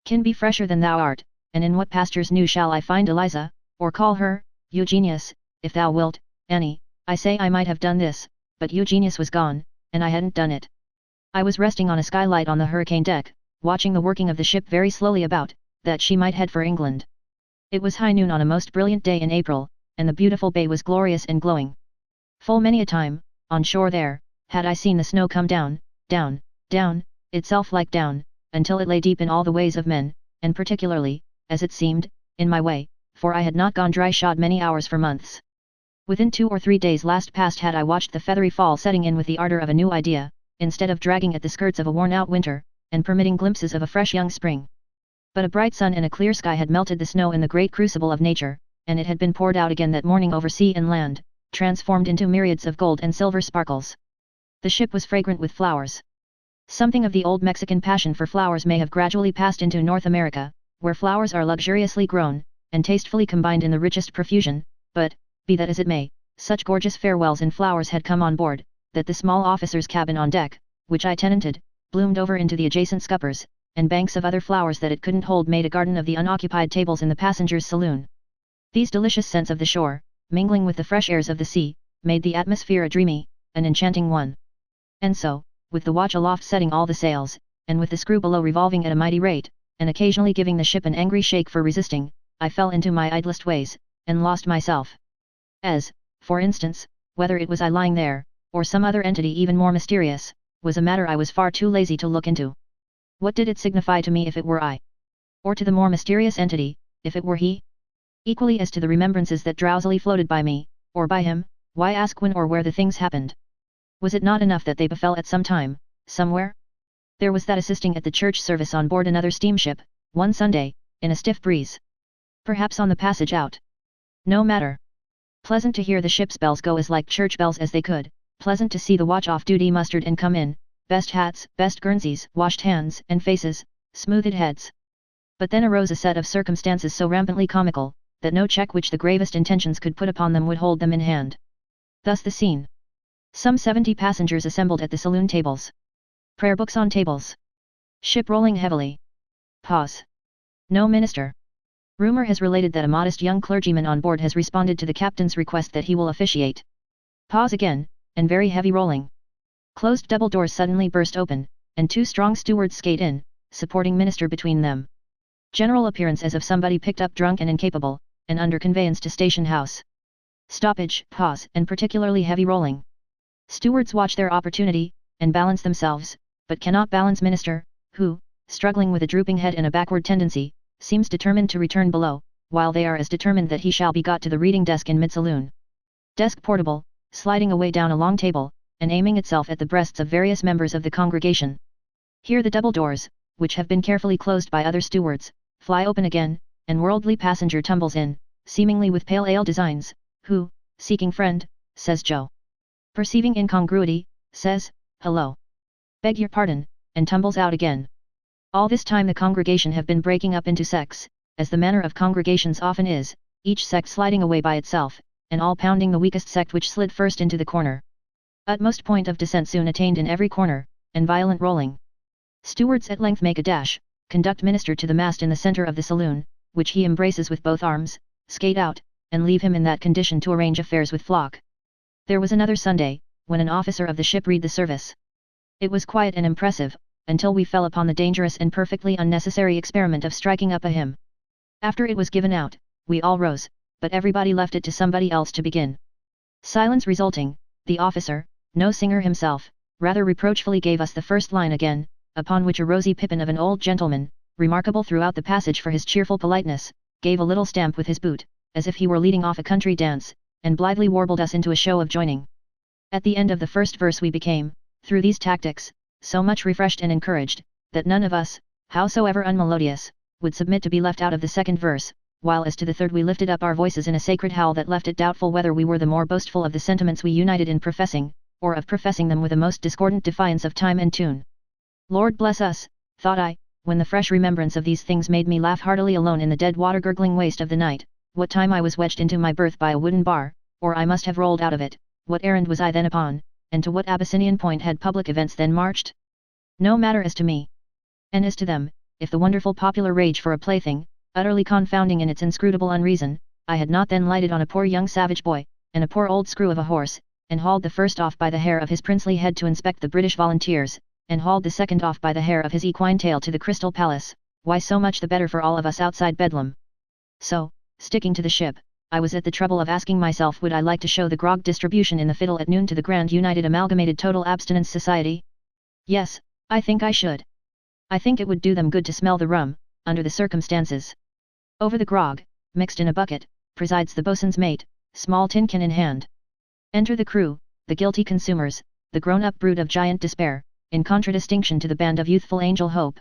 can be fresher than thou art, and in what pastures new shall I find Eliza, or call her, Eugenius, if thou wilt, Annie. I say I might have done this, but Eugenius was gone, and I hadn't done it. I was resting on a skylight on the hurricane deck, watching the working of the ship very slowly about, that she might head for England. It was high noon on a most brilliant day in April, and the beautiful bay was glorious and glowing. Full many a time, on shore there, had I seen the snow come down, down, down, itself like down, until it lay deep in all the ways of men, and particularly, as it seemed, in my way, for I had not gone dry-shod many hours for months. Within 2 or 3 days last past had I watched the feathery fall setting in with the ardour of a new idea, instead of dragging at the skirts of a worn-out winter, and permitting glimpses of a fresh young spring. But a bright sun and a clear sky had melted the snow in the great crucible of nature, and it had been poured out again that morning over sea and land, transformed into myriads of gold and silver sparkles. The ship was fragrant with flowers. Something of the old Mexican passion for flowers may have gradually passed into North America, where flowers are luxuriously grown, and tastefully combined in the richest profusion, but, be that as it may, such gorgeous farewells in flowers had come on board, that the small officer's cabin on deck, which I tenanted, bloomed over into the adjacent scuppers, and banks of other flowers that it couldn't hold made a garden of the unoccupied tables in the passengers' saloon. These delicious scents of the shore, mingling with the fresh airs of the sea, made the atmosphere a dreamy, an enchanting one. And so, with the watch aloft setting all the sails, and with the screw below revolving at a mighty rate, and occasionally giving the ship an angry shake for resisting, I fell into my idlest ways, and lost myself. As, for instance, whether it was I lying there, or some other entity even more mysterious, was a matter I was far too lazy to look into. What did it signify to me if it were I? Or to the more mysterious entity, if it were he? Equally as to the remembrances that drowsily floated by me, or by him, why ask when or where the things happened? Was it not enough that they befell at some time, somewhere? There was that assisting at the church service on board another steamship, one Sunday, in a stiff breeze. Perhaps on the passage out. No matter. Pleasant to hear the ship's bells go as like church bells as they could, pleasant to see the watch off duty mustered and come in, best hats, best guernseys, washed hands and faces, smoothed heads. But then arose a set of circumstances so rampantly comical, that no check which the gravest intentions could put upon them would hold them in hand. Thus the scene. Some 70 passengers assembled at the saloon tables. Prayer books on tables. Ship rolling heavily. Pause. No minister. Rumor has related that a modest young clergyman on board has responded to the captain's request that he will officiate. Pause again, and very heavy rolling. Closed double doors suddenly burst open, and 2 strong stewards skate in, supporting minister between them. General appearance as of somebody picked up drunk and incapable, and under conveyance to station house. Stoppage, pause, and particularly heavy rolling. Stewards watch their opportunity, and balance themselves, but cannot balance minister, who, struggling with a drooping head and a backward tendency, seems determined to return below, while they are as determined that he shall be got to the reading desk in mid-saloon. Desk portable, sliding away down a long table, and aiming itself at the breasts of various members of the congregation. Here the double doors, which have been carefully closed by other stewards, fly open again, and worldly passenger tumbles in, seemingly with pale ale designs, who, seeking friend, says Joe. Perceiving incongruity, says, hello. Beg your pardon, and tumbles out again. All this time the congregation have been breaking up into sects, as the manner of congregations often is, each sect sliding away by itself, and all pounding the weakest sect which slid first into the corner. Utmost point of descent soon attained in every corner, and violent rolling. Stewards at length make a dash, conduct minister to the mast in the centre of the saloon, which he embraces with both arms, skate out, and leave him in that condition to arrange affairs with flock. There was another Sunday, when an officer of the ship read the service. It was quiet and impressive, until we fell upon the dangerous and perfectly unnecessary experiment of striking up a hymn. After it was given out, we all rose, but everybody left it to somebody else to begin. Silence resulting, the officer, no singer himself, rather reproachfully gave us the first line again, upon which a rosy pippin of an old gentleman, remarkable throughout the passage for his cheerful politeness, gave a little stamp with his boot, as if he were leading off a country dance, and blithely warbled us into a show of joining. At the end of the first verse we became, through these tactics, so much refreshed and encouraged, that none of us, howsoever unmelodious, would submit to be left out of the second verse, while as to the third we lifted up our voices in a sacred howl that left it doubtful whether we were the more boastful of the sentiments we united in professing, or of professing them with a most discordant defiance of time and tune. Lord bless us, thought I, when the fresh remembrance of these things made me laugh heartily alone in the dead water gurgling waste of the night, what time I was wedged into my berth by a wooden bar, or I must have rolled out of it, what errand was I then upon, and to what Abyssinian point had public events then marched? No matter as to me. And as to them, if the wonderful popular rage for a plaything, utterly confounding in its inscrutable unreason, I had not then lighted on a poor young savage boy, and a poor old screw of a horse, and hauled the first off by the hair of his princely head to inspect the British volunteers, and hauled the second off by the hair of his equine tail to the Crystal Palace, why so much the better for all of us outside Bedlam. So, sticking to the ship, I was at the trouble of asking myself would I like to show the grog distribution in the Fiddle at noon to the Grand United Amalgamated Total Abstinence Society? Yes, I think I should. I think it would do them good to smell the rum, under the circumstances. Over the grog, mixed in a bucket, presides the boatswain's mate, small tin can in hand. Enter the crew, the guilty consumers, the grown-up brood of giant despair, in contradistinction to the band of youthful angel hope.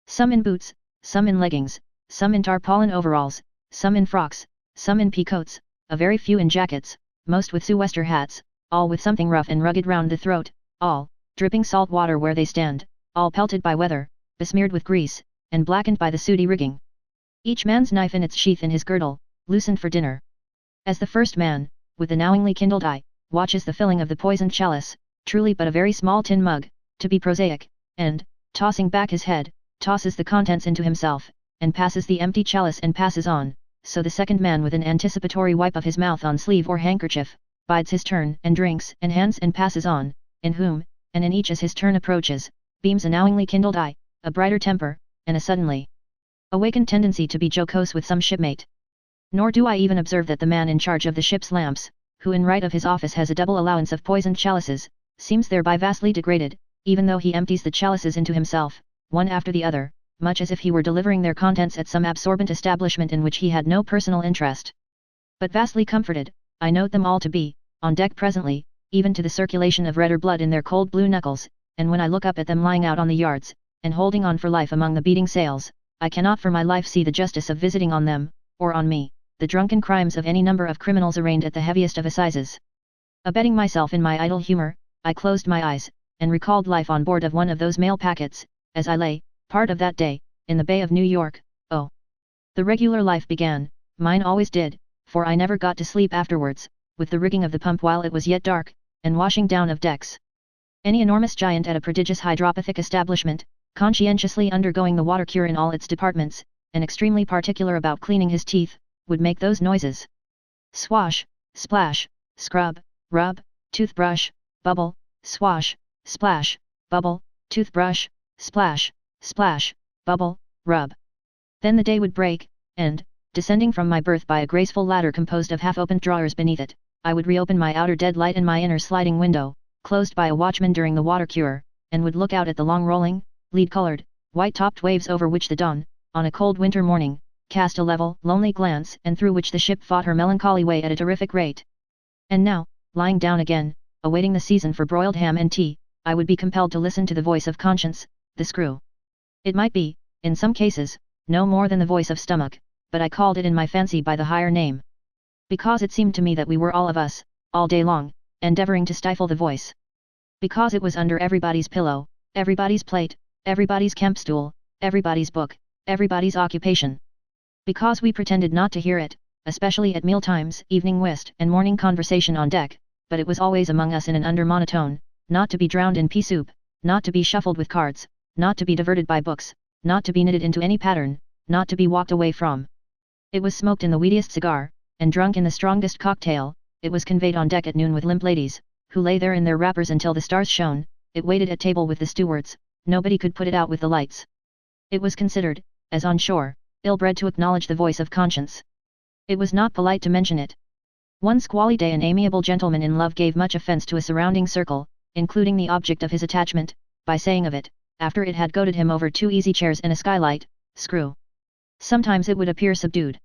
Some in boots, some in leggings, some in tarpaulin overalls, some in frocks, some in peacoats, a very few in jackets, most with sou'wester hats, all with something rough and rugged round the throat, all, dripping salt water where they stand, all pelted by weather, besmeared with grease, and blackened by the sooty rigging. Each man's knife in its sheath in his girdle, loosened for dinner. As the first man, with the knowingly kindled eye, watches the filling of the poisoned chalice, truly but a very small tin mug, to be prosaic, and, tossing back his head, tosses the contents into himself, and passes the empty chalice and passes on, so the second man with an anticipatory wipe of his mouth on sleeve or handkerchief, bides his turn and drinks and hands and passes on, in whom, and in each as his turn approaches, beams a knowingly kindled eye, a brighter temper, and a suddenly awakened tendency to be jocose with some shipmate. Nor do I even observe that the man in charge of the ship's lamps, who in right of his office has a double allowance of poisoned chalices, seems thereby vastly degraded, even though he empties the chalices into himself, one after the other, much as if he were delivering their contents at some absorbent establishment in which he had no personal interest. But vastly comforted, I note them all to be, on deck presently, even to the circulation of redder blood in their cold blue knuckles, and when I look up at them lying out on the yards, and holding on for life among the beating sails, I cannot for my life see the justice of visiting on them, or on me, the drunken crimes of any number of criminals arraigned at the heaviest of assizes. Abetting myself in my idle humour, I closed my eyes, and recalled life on board of one of those mail packets, as I lay, part of that day, in the Bay of New York. Oh! The regular life began, mine always did, for I never got to sleep afterwards, with the rigging of the pump while it was yet dark, and washing down of decks. Any enormous giant at a prodigious hydropathic establishment, conscientiously undergoing the water cure in all its departments, and extremely particular about cleaning his teeth, would make those noises. Swash, splash, scrub, rub, toothbrush, bubble, swash, splash, bubble, toothbrush, splash, splash, bubble, rub. Then the day would break, and, descending from my berth by a graceful ladder composed of half-opened drawers beneath it, I would reopen my outer dead light and my inner sliding window, closed by a watchman during the water cure, and would look out at the long rolling, lead-coloured, white-topped waves over which the dawn, on a cold winter morning, cast a level, lonely glance and through which the ship fought her melancholy way at a terrific rate. And now, lying down again, awaiting the season for broiled ham and tea, I would be compelled to listen to the voice of conscience, the screw. It might be, in some cases, no more than the voice of stomach, but I called it in my fancy by the higher name. Because it seemed to me that we were all of us, all day long, endeavouring to stifle the voice. Because it was under everybody's pillow, everybody's plate, everybody's camp stool, everybody's book, everybody's occupation. Because we pretended not to hear it, especially at mealtimes, evening whist and morning conversation on deck, but it was always among us in an under monotone, not to be drowned in pea soup, not to be shuffled with cards, not to be diverted by books, not to be knitted into any pattern, not to be walked away from. It was smoked in the weediest cigar, and drunk in the strongest cocktail. It was conveyed on deck at noon with limp ladies, who lay there in their wrappers until the stars shone. It waited at table with the stewards, nobody could put it out with the lights. It was considered, as on shore, ill-bred to acknowledge the voice of conscience. It was not polite to mention it. One squally day an amiable gentleman in love gave much offence to a surrounding circle, including the object of his attachment, by saying of it, after it had goaded him over 2 easy chairs and a skylight, screw. Sometimes it would appear subdued.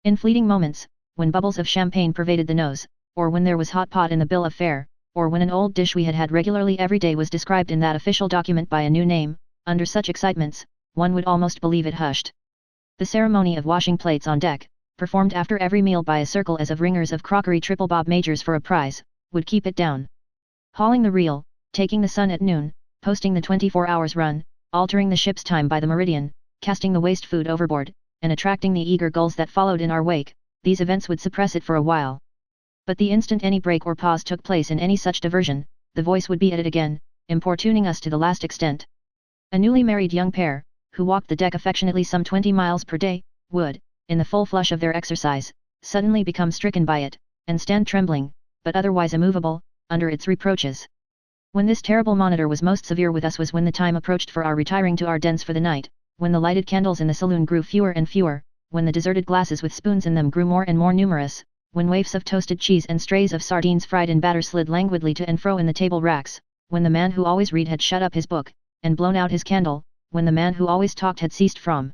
In fleeting moments, when bubbles of champagne pervaded the nose, or when there was hot pot in the bill of fare, or when an old dish we had had regularly every day was described in that official document by a new name, under such excitements, one would almost believe it hushed. The ceremony of washing plates on deck, performed after every meal by a circle as of ringers of crockery triple bob majors for a prize, would keep it down. Hauling the reel, taking the sun at noon, posting the 24 hours run, altering the ship's time by the meridian, casting the waste food overboard, and attracting the eager gulls that followed in our wake. These events would suppress it for a while. But the instant any break or pause took place in any such diversion, the voice would be at it again, importuning us to the last extent. A newly married young pair, who walked the deck affectionately some 20 miles per day, would, in the full flush of their exercise, suddenly become stricken by it, and stand trembling, but otherwise immovable, under its reproaches. When this terrible monitor was most severe with us was when the time approached for our retiring to our dens for the night, when the lighted candles in the saloon grew fewer and fewer, when the deserted glasses with spoons in them grew more and more numerous, when waifs of toasted cheese and strays of sardines fried in batter slid languidly to and fro in the table racks, when the man who always read had shut up his book, and blown out his candle, when the man who always talked had ceased from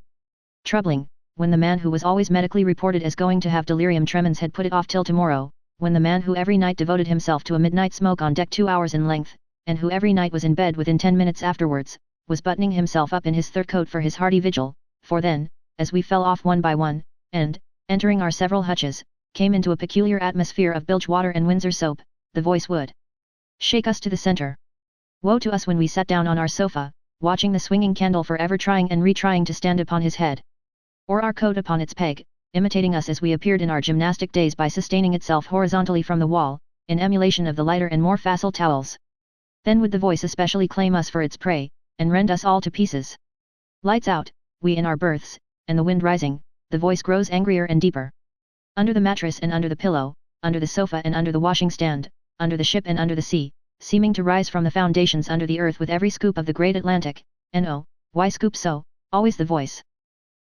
troubling, when the man who was always medically reported as going to have delirium tremens had put it off till tomorrow, when the man who every night devoted himself to a midnight smoke on deck 2 hours in length, and who every night was in bed within 10 minutes afterwards, was buttoning himself up in his third coat for his hearty vigil, for then, as we fell off one by one, and, entering our several hutches, came into a peculiar atmosphere of bilge water and Windsor soap, the voice would shake us to the center. Woe to us when we sat down on our sofa, watching the swinging candle forever trying and retrying to stand upon his head, or our coat upon its peg, imitating us as we appeared in our gymnastic days by sustaining itself horizontally from the wall, in emulation of the lighter and more facile towels. Then would the voice especially claim us for its prey, and rend us all to pieces. Lights out, we in our berths, and the wind rising, the voice grows angrier and deeper. Under the mattress and under the pillow, under the sofa and under the washing stand, under the ship and under the sea, seeming to rise from the foundations under the earth with every scoop of the great Atlantic, and oh, why scoop so, always the voice.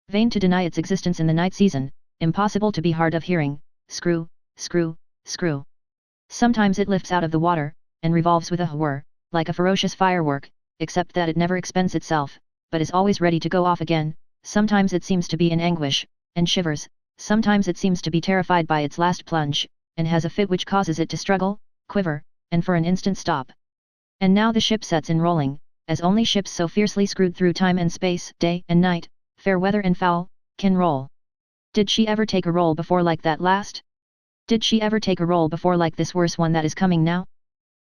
Vain to deny its existence in the night season, impossible to be hard of hearing, screw, screw, screw. Sometimes it lifts out of the water, and revolves with a whir, like a ferocious firework, except that it never expends itself, but is always ready to go off again. Sometimes it seems to be in anguish, and shivers, sometimes it seems to be terrified by its last plunge, and has a fit which causes it to struggle, quiver, and for an instant stop. And now the ship sets in rolling, as only ships so fiercely screwed through time and space, day and night, fair weather and foul, can roll. Did she ever take a roll before like that last? Did she ever take a roll before like this worse one that is coming now?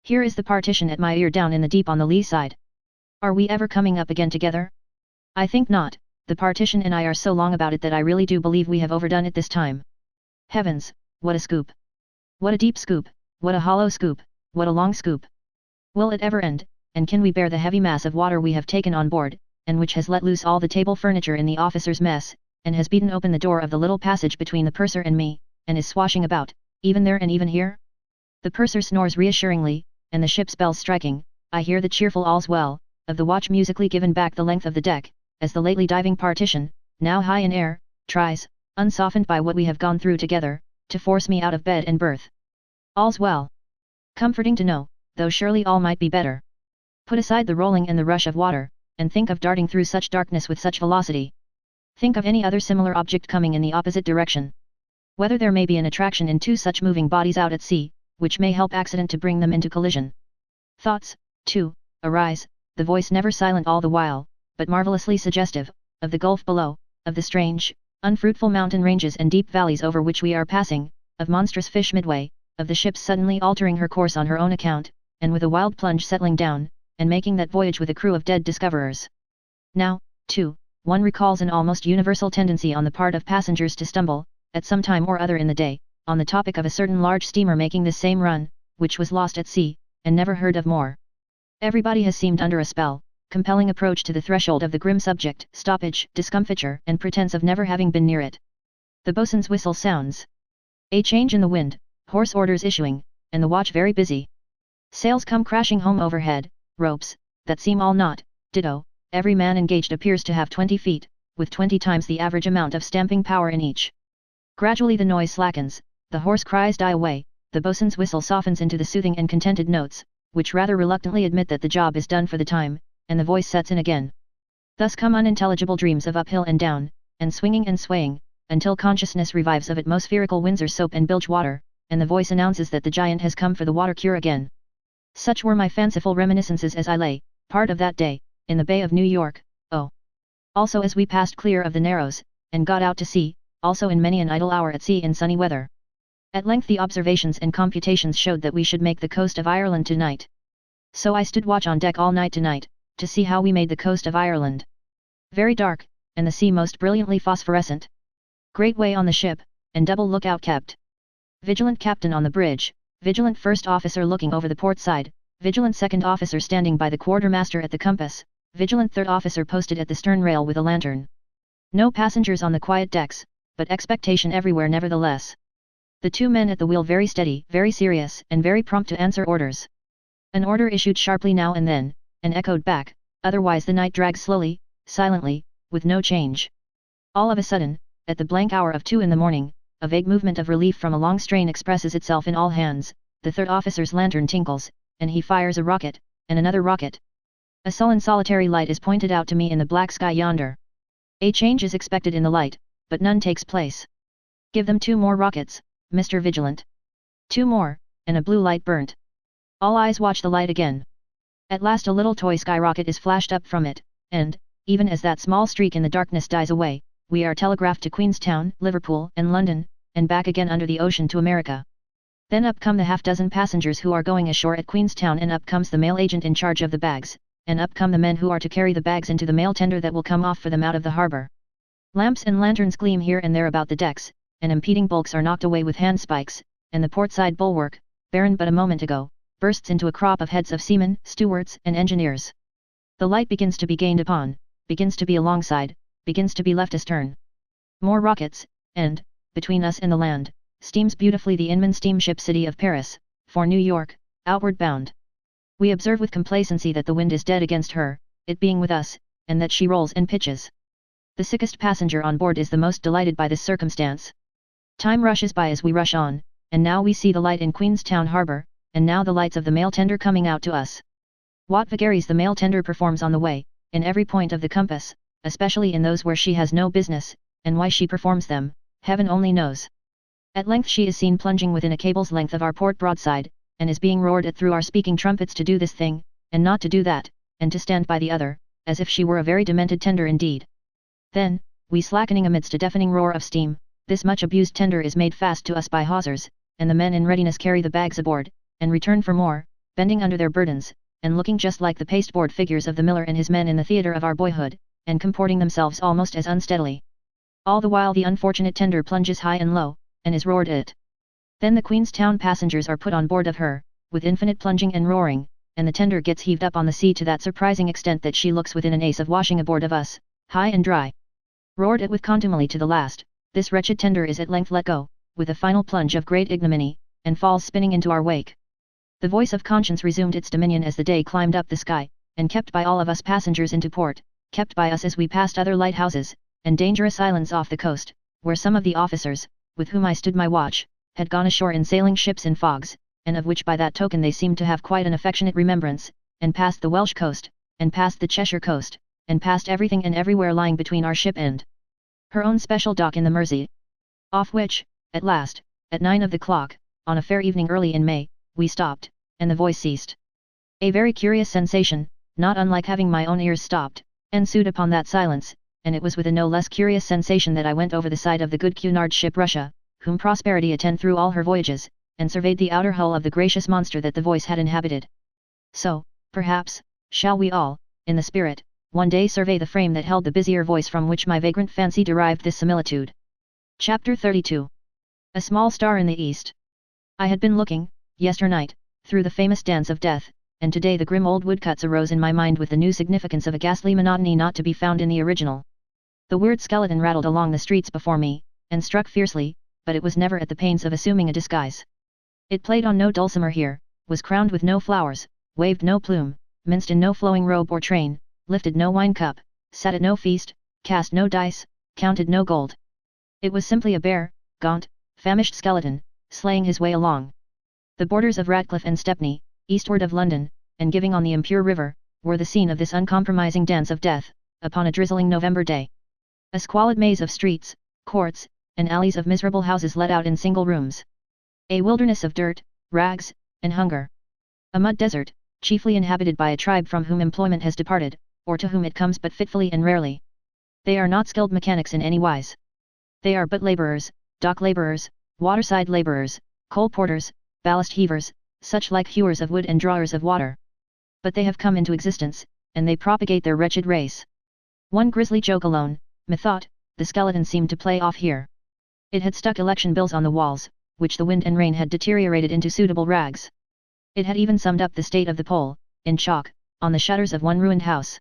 Here is the partition at my ear down in the deep on the lee side. Are we ever coming up again together? I think not. The partition and I are so long about it that I really do believe we have overdone it this time. Heavens, what a scoop! What a deep scoop, what a hollow scoop, what a long scoop! Will it ever end, and can we bear the heavy mass of water we have taken on board, and which has let loose all the table furniture in the officers' mess, and has beaten open the door of the little passage between the purser and me, and is swashing about, even there and even here? The purser snores reassuringly, and the ship's bells striking, I hear the cheerful all's well, of the watch musically given back the length of the deck, as the lately diving partition, now high in air, tries, unsoftened by what we have gone through together, to force me out of bed and berth. All's well. Comforting to know, though surely all might be better. Put aside the rolling and the rush of water, and think of darting through such darkness with such velocity. Think of any other similar object coming in the opposite direction. Whether there may be an attraction in two such moving bodies out at sea, which may help accident to bring them into collision. Thoughts, too, arise, the voice never silent all the while, but marvelously suggestive, of the gulf below, of the strange, unfruitful mountain ranges and deep valleys over which we are passing, of monstrous fish midway, of the ship suddenly altering her course on her own account, and with a wild plunge settling down, and making that voyage with a crew of dead discoverers. Now, too, one recalls an almost universal tendency on the part of passengers to stumble, at some time or other in the day, on the topic of a certain large steamer making this same run, which was lost at sea, and never heard of more. Everybody has seemed under a spell, compelling approach to the threshold of the grim subject, stoppage, discomfiture, and pretense of never having been near it. The boatswain's whistle sounds. A change in the wind, hoarse orders issuing, and the watch very busy. Sails come crashing home overhead, ropes, that seem all knot, ditto, every man engaged appears to have 20 feet, with 20 times the average amount of stamping power in each. Gradually the noise slackens, the hoarse cries die away, the boatswain's whistle softens into the soothing and contented notes, which rather reluctantly admit that the job is done for the time, and the voice sets in again. Thus come unintelligible dreams of uphill and down, and swinging and swaying, until consciousness revives of atmospherical Windsor soap and bilge water, and the voice announces that the giant has come for the water cure again. Such were my fanciful reminiscences as I lay, part of that day, in the Bay of New York, oh! Also as we passed clear of the Narrows, and got out to sea, also in many an idle hour at sea in sunny weather. At length the observations and computations showed that we should make the coast of Ireland tonight. So I stood watch on deck all night tonight, to see how we made the coast of Ireland. Very dark, and the sea most brilliantly phosphorescent. Great way on the ship, and double lookout kept. Vigilant captain on the bridge, vigilant first officer looking over the port side, vigilant second officer standing by the quartermaster at the compass, vigilant third officer posted at the stern rail with a lantern. No passengers on the quiet decks, but expectation everywhere nevertheless. The two men at the wheel very steady, very serious, and very prompt to answer orders. An order issued sharply now and then, and echoed back, otherwise the night drags slowly, silently, with no change. All of a sudden, at the blank hour of 2 in the morning, a vague movement of relief from a long strain expresses itself in all hands, the third officer's lantern tinkles, and he fires a rocket, and another rocket. A sullen solitary light is pointed out to me in the black sky yonder. A change is expected in the light, but none takes place. Give them 2 more rockets, Mr. Vigilant. 2 more, and a blue light burnt. All eyes watch the light again. At last a little toy skyrocket is flashed up from it, and, even as that small streak in the darkness dies away, we are telegraphed to Queenstown, Liverpool, and London, and back again under the ocean to America. Then up come the half-dozen passengers who are going ashore at Queenstown, and up comes the mail agent in charge of the bags, and up come the men who are to carry the bags into the mail tender that will come off for them out of the harbour. Lamps and lanterns gleam here and there about the decks, and impeding bulks are knocked away with handspikes, and the portside bulwark, barren but a moment ago, bursts into a crop of heads of seamen, stewards, and engineers. The light begins to be gained upon, begins to be alongside, begins to be left astern. More rockets, and, between us and the land, steams beautifully the Inman steamship City of Paris, for New York, outward bound. We observe with complacency that the wind is dead against her, it being with us, and that she rolls and pitches. The sickest passenger on board is the most delighted by this circumstance. Time rushes by as we rush on, and now we see the light in Queenstown harbour, and now the lights of the mail tender coming out to us. What vagaries the mail tender performs on the way, in every point of the compass, especially in those where she has no business, and why she performs them, heaven only knows. At length she is seen plunging within a cable's length of our port broadside, and is being roared at through our speaking trumpets to do this thing, and not to do that, and to stand by the other, as if she were a very demented tender indeed. Then, we slackening amidst a deafening roar of steam, this much abused tender is made fast to us by hawsers, and the men in readiness carry the bags aboard, and return for more, bending under their burdens, and looking just like the pasteboard figures of the miller and his men in the theatre of our boyhood, and comporting themselves almost as unsteadily. All the while the unfortunate tender plunges high and low, and is roared at. Then the Queenstown passengers are put on board of her, with infinite plunging and roaring, and the tender gets heaved up on the sea to that surprising extent that she looks within an ace of washing aboard of us, high and dry. Roared at with contumely to the last, this wretched tender is at length let go, with a final plunge of great ignominy, and falls spinning into our wake. The voice of conscience resumed its dominion as the day climbed up the sky, and kept by all of us passengers into port, kept by us as we passed other lighthouses, and dangerous islands off the coast, where some of the officers, with whom I stood my watch, had gone ashore in sailing ships in fogs, and of which by that token they seemed to have quite an affectionate remembrance, and passed the Welsh coast, and passed the Cheshire coast, and passed everything and everywhere lying between our ship and her own special dock in the Mersey. Off which, at last, at 9 of the clock, on a fair evening early in May, we stopped, and the voice ceased. A very curious sensation, not unlike having my own ears stopped, ensued upon that silence, and it was with a no less curious sensation that I went over the side of the good Cunard ship Russia, whom prosperity attend through all her voyages, and surveyed the outer hull of the gracious monster that the voice had inhabited. So, perhaps, shall we all, in the spirit, one day survey the frame that held the busier voice from which my vagrant fancy derived this similitude. Chapter 32. A small star in the east. I had been looking, yesternight, through the famous dance of death, and today the grim old woodcuts arose in my mind with the new significance of a ghastly monotony not to be found in the original. The weird skeleton rattled along the streets before me, and struck fiercely, but it was never at the pains of assuming a disguise. It played on no dulcimer here, was crowned with no flowers, waved no plume, minced in no flowing robe or train, lifted no wine cup, sat at no feast, cast no dice, counted no gold. It was simply a bare, gaunt, famished skeleton, slaying his way along the borders of Ratcliffe and Stepney, eastward of London, and giving on the impure river, were the scene of this uncompromising dance of death, upon a drizzling November day. A squalid maze of streets, courts, and alleys of miserable houses let out in single rooms. A wilderness of dirt, rags, and hunger. A mud desert, chiefly inhabited by a tribe from whom employment has departed, or to whom it comes but fitfully and rarely. They are not skilled mechanics in any wise. They are but labourers, dock labourers, waterside labourers, coal porters, ballast heavers, such like hewers of wood and drawers of water. But they have come into existence, and they propagate their wretched race. One grisly joke alone, methought, the skeleton seemed to play off here. It had stuck election bills on the walls, which the wind and rain had deteriorated into suitable rags. It had even summed up the state of the poll, in chalk, on the shutters of one ruined house.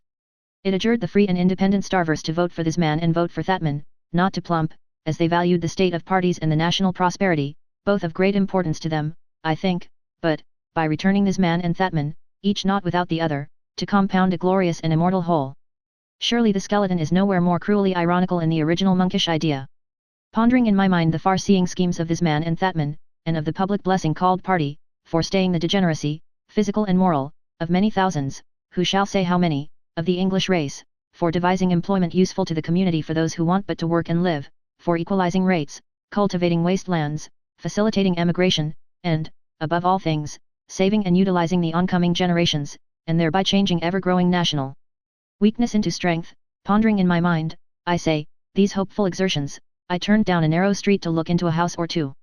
It adjured the free and independent starvers to vote for this man and vote for that man, not to plump, as they valued the state of parties and the national prosperity, both of great importance to them, I think, but, by returning this man and that man, each not without the other, to compound a glorious and immortal whole. Surely the skeleton is nowhere more cruelly ironical in the original monkish idea. Pondering in my mind the far-seeing schemes of this man and that man, and of the public blessing called party, for staying the degeneracy, physical and moral, of many thousands, who shall say how many, of the English race, for devising employment useful to the community for those who want but to work and live, for equalizing rates, cultivating waste lands, facilitating emigration, and, above all things, saving and utilizing the oncoming generations, and thereby changing ever-growing national weakness into strength, pondering in my mind, I say, these hopeful exertions, I turned down a narrow street to look into a house or two.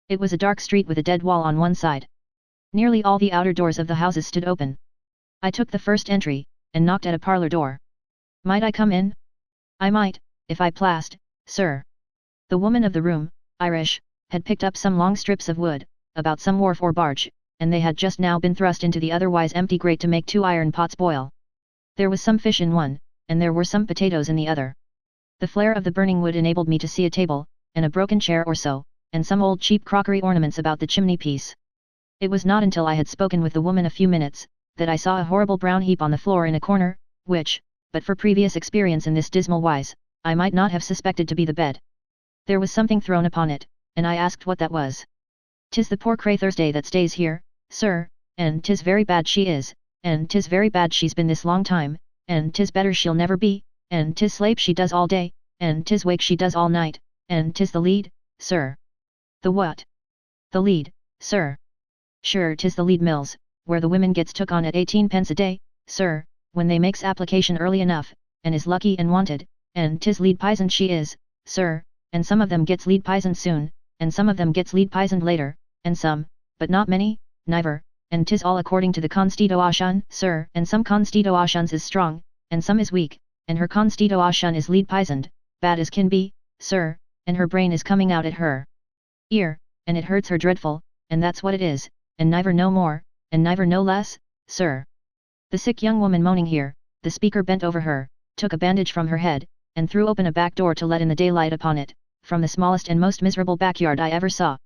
It was a dark street with a dead wall on one side. Nearly all the outer doors of the houses stood open. I took the first entry, and knocked at a parlour door. Might I come in? I might, if I plast, sir. The woman of the room, Irish, had picked up some long strips of wood, about some wharf or barge, and they had just now been thrust into the otherwise empty grate to make 2 iron pots boil. There was some fish in one, and there were some potatoes in the other. The flare of the burning wood enabled me to see a table, and a broken chair or so, and some old cheap crockery ornaments about the chimney piece. It was not until I had spoken with the woman a few minutes, that I saw a horrible brown heap on the floor in a corner, which, but for previous experience in this dismal wise, I might not have suspected to be the bed. There was something thrown upon it, and I asked what that was. "'Tis the poor cray Thursday that stays here, sir, and 'tis very bad she is, and 'tis very bad she's been this long time, and 'tis better she'll never be, and 'tis slape she does all day, and 'tis wake she does all night, and 'tis the lead, sir." "The what?" "The lead, sir." "Sure 'tis the lead mills, where the women gets took on at 18 pence a day, sir, when they makes application early enough, and is lucky and wanted, and 'tis lead pisoned she is, sir, and some of them gets lead pisoned soon, and some of them gets lead pisoned later, and some, but not many, neither, and 'tis all according to the constitution, sir, and some constitutions is strong, and some is weak, and her constitution is lead pisoned, bad as can be, sir, and her brain is coming out at her ear, and it hurts her dreadful, and that's what it is, and neither no more, and neither no less, sir." The sick young woman moaning here, the speaker bent over her, took a bandage from her head, and threw open a back door to let in the daylight upon it, from the smallest and most miserable backyard I ever saw.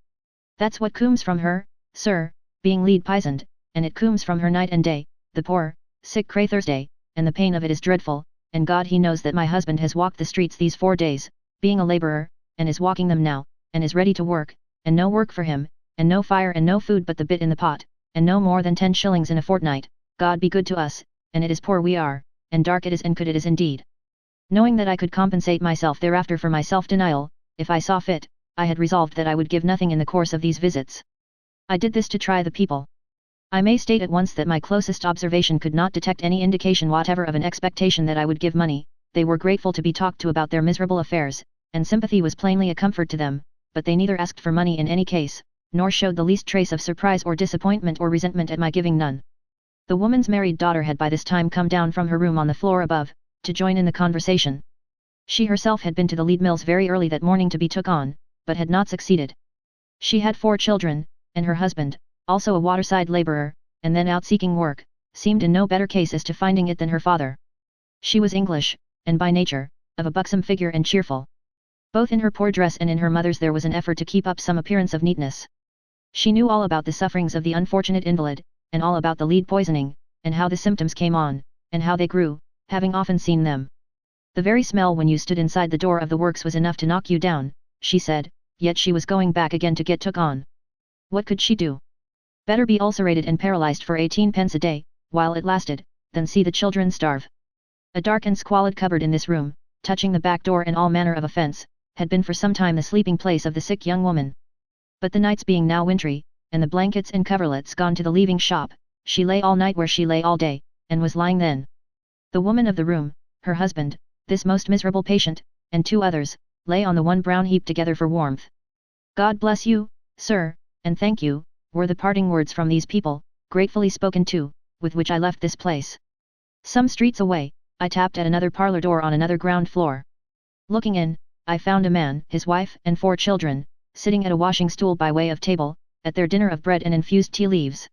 "That's what cooms from her, sir, being lead pisoned, and it cooms from her night and day, the poor, sick cray Thursday, and the pain of it is dreadful, and God he knows that my husband has walked the streets these 4 days, being a labourer, and is walking them now, and is ready to work, and no work for him, and no fire and no food but the bit in the pot, and no more than 10 shillings in a fortnight. God be good to us, and it is poor we are, and dark it is and could it is indeed." Knowing that I could compensate myself thereafter for my self-denial, if I saw fit, I had resolved that I would give nothing in the course of these visits. I did this to try the people. I may state at once that my closest observation could not detect any indication whatever of an expectation that I would give money. They were grateful to be talked to about their miserable affairs, and sympathy was plainly a comfort to them, but they neither asked for money in any case, nor showed the least trace of surprise or disappointment or resentment at my giving none. The woman's married daughter had by this time come down from her room on the floor above, to join in the conversation. She herself had been to the lead mills very early that morning to be took on, but had not succeeded. She had 4 children, and her husband, also a waterside labourer, and then out seeking work, seemed in no better case as to finding it than her father. She was English, and by nature, of a buxom figure and cheerful. Both in her poor dress and in her mother's there was an effort to keep up some appearance of neatness. She knew all about the sufferings of the unfortunate invalid, and all about the lead poisoning, and how the symptoms came on, and how they grew, having often seen them. "The very smell when you stood inside the door of the works was enough to knock you down," she said, yet she was going back again to get took on. What could she do? Better be ulcerated and paralysed for 18 pence a day, while it lasted, than see the children starve. A dark and squalid cupboard in this room, touching the back door and all manner of offence, had been for some time the sleeping place of the sick young woman. But the nights being now wintry, and the blankets and coverlets gone to the leaving shop, she lay all night where she lay all day, and was lying then. The woman of the room, her husband, this most miserable patient, and 2 others, lay on the one brown heap together for warmth. "God bless you, sir, and thank you," were the parting words from these people, gratefully spoken to, with which I left this place. Some streets away, I tapped at another parlor door on another ground floor. Looking in, I found a man, his wife, and 4 children, sitting at a washing stool by way of table, at their dinner of bread and infused tea leaves.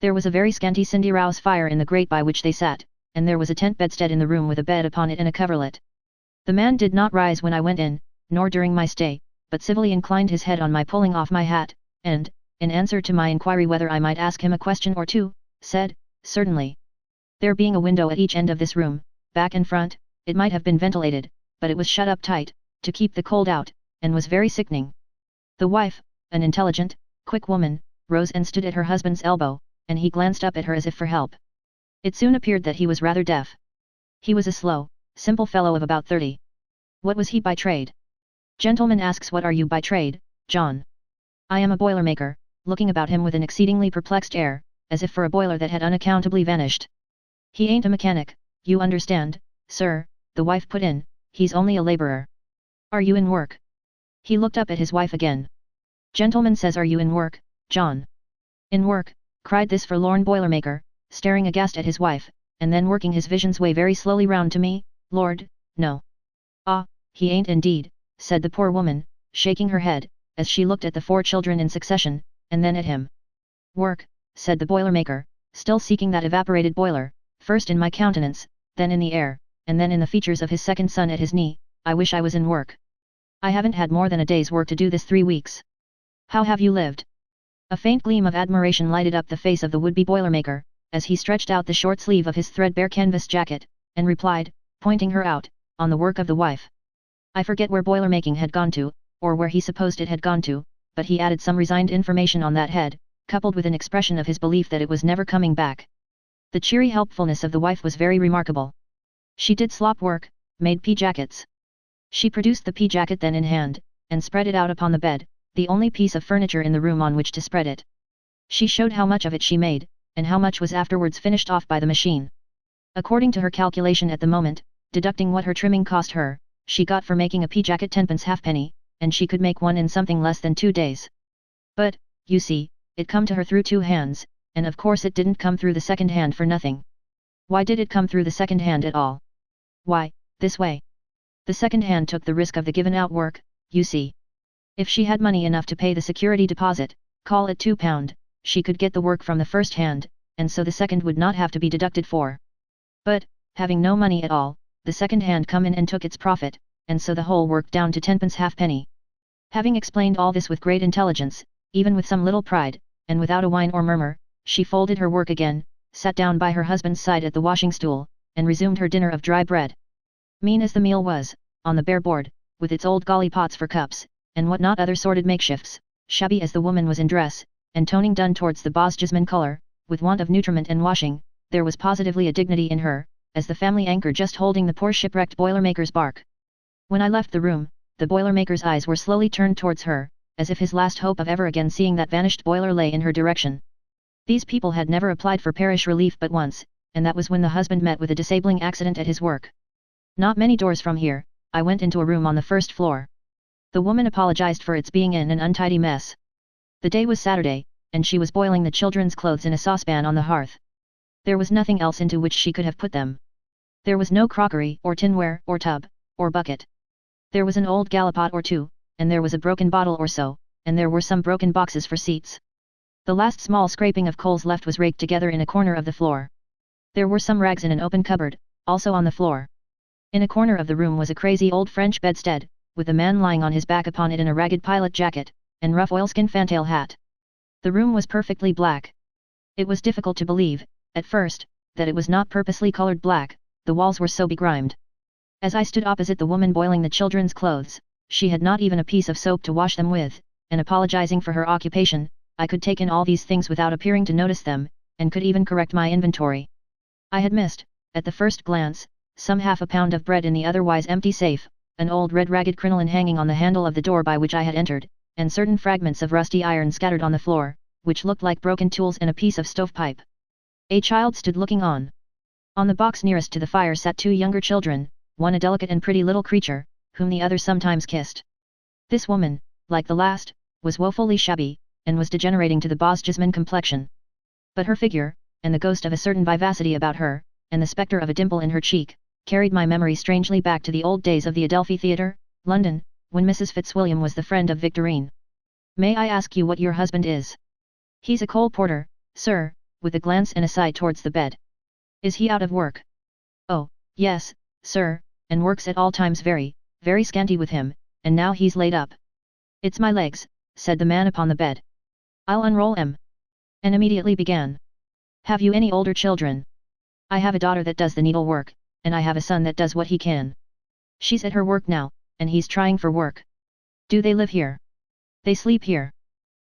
There was a very scanty cinder rouse fire in the grate by which they sat, and there was a tent bedstead in the room with a bed upon it and a coverlet. The man did not rise when I went in, nor during my stay, but civilly inclined his head on my pulling off my hat, and, in answer to my inquiry whether I might ask him a question or two, said, "Certainly." There being a window at each end of this room, back and front, it might have been ventilated, but it was shut up tight, to keep the cold out, and was very sickening. The wife, an intelligent, quick woman, rose and stood at her husband's elbow, and he glanced up at her as if for help. It soon appeared that he was rather deaf. He was a slow, simple fellow of about 30. What was he by trade? Gentleman asks, what are you by trade, John? I am a boilermaker, looking about him with an exceedingly perplexed air, as if for a boiler that had unaccountably vanished. He ain't a mechanic, you understand, sir, the wife put in, he's only a labourer. Are you in work? He looked up at his wife again. Gentleman says, are you in work, John? In work, cried this forlorn boilermaker, staring aghast at his wife, and then working his vision's way very slowly round to me, Lord, no. Ah, he ain't indeed, said the poor woman, shaking her head, as she looked at the 4 children in succession, and then at him. Work, said the boilermaker, still seeking that evaporated boiler, first in my countenance, then in the air, and then in the features of his second son at his knee. I wish I was in work. I haven't had more than a day's work to do this 3 weeks. How have you lived? A faint gleam of admiration lighted up the face of the would-be boilermaker, as he stretched out the short sleeve of his threadbare canvas jacket, and replied, pointing her out, on the work of the wife. I forget where boiler-making had gone to, or where he supposed it had gone to, but he added some resigned information on that head, coupled with an expression of his belief that it was never coming back. The cheery helpfulness of the wife was very remarkable. She did slop work, made pea jackets. She produced the pea jacket then in hand, and spread it out upon the bed, the only piece of furniture in the room on which to spread it. She showed how much of it she made, and how much was afterwards finished off by the machine. According to her calculation at the moment, deducting what her trimming cost her, she got for making a pea jacket 10 halfpenny, and she could make one in something less than 2 days. But, you see, it come to her through 2 hands, and of course it didn't come through the second hand for nothing. Why did it come through the second hand at all? Why, this way. The second hand took the risk of the given out work, you see. If she had money enough to pay the security deposit, call it £2, she could get the work from the first hand, and so the second would not have to be deducted for. But, having no money at all, the second hand come in and took its profit, and so the whole worked down to 10 halfpenny. Having explained all this with great intelligence, even with some little pride, and without a whine or murmur, she folded her work again, sat down by her husband's side at the washing stool, and resumed her dinner of dry bread. Mean as the meal was, on the bare board, with its old golly pots for cups, and what not other sordid makeshifts, shabby as the woman was in dress, and toning done towards the bos jasmine colour, with want of nutriment and washing, there was positively a dignity in her, as the family anchor just holding the poor shipwrecked boilermaker's bark. When I left the room, the boilermaker's eyes were slowly turned towards her, as if his last hope of ever again seeing that vanished boiler lay in her direction. These people had never applied for parish relief but once, and that was when the husband met with a disabling accident at his work. Not many doors from here, I went into a room on the first floor. The woman apologized for its being in an untidy mess. The day was Saturday, and she was boiling the children's clothes in a saucepan on the hearth. There was nothing else into which she could have put them. There was no crockery, or tinware, or tub, or bucket. There was an old gallipot or 2, and there was a broken bottle or so, and there were some broken boxes for seats. The last small scraping of coals left was raked together in a corner of the floor. There were some rags in an open cupboard, also on the floor. In a corner of the room was a crazy old French bedstead, with a man lying on his back upon it in a ragged pilot jacket, and rough oilskin fantail hat. The room was perfectly black. It was difficult to believe, at first, that it was not purposely colored black, the walls were so begrimed. As I stood opposite the woman boiling the children's clothes, she had not even a piece of soap to wash them with, and apologizing for her occupation, I could take in all these things without appearing to notice them, and could even correct my inventory. I had missed, at the first glance, some half a pound of bread in the otherwise empty safe, an old red ragged crinoline hanging on the handle of the door by which I had entered, and certain fragments of rusty iron scattered on the floor, which looked like broken tools and a piece of stovepipe. A child stood looking on. On the box nearest to the fire sat 2 younger children, one a delicate and pretty little creature, whom the other sometimes kissed. This woman, like the last, was woefully shabby, and was degenerating to the bos jasmine complexion. But her figure, and the ghost of a certain vivacity about her, and the spectre of a dimple in her cheek, carried my memory strangely back to the old days of the Adelphi Theatre, London, when Mrs. Fitzwilliam was the friend of Victorine. May I ask you what your husband is? He's a coal porter, sir, with a glance and a sigh towards the bed. Is he out of work? Oh, yes, sir, and works at all times very, very scanty with him, and now he's laid up. It's my legs, said the man upon the bed. I'll unroll 'em. And immediately began. Have you any older children? I have a daughter that does the needlework, and I have a son that does what he can. She's at her work now, and he's trying for work. Do they live here? They sleep here.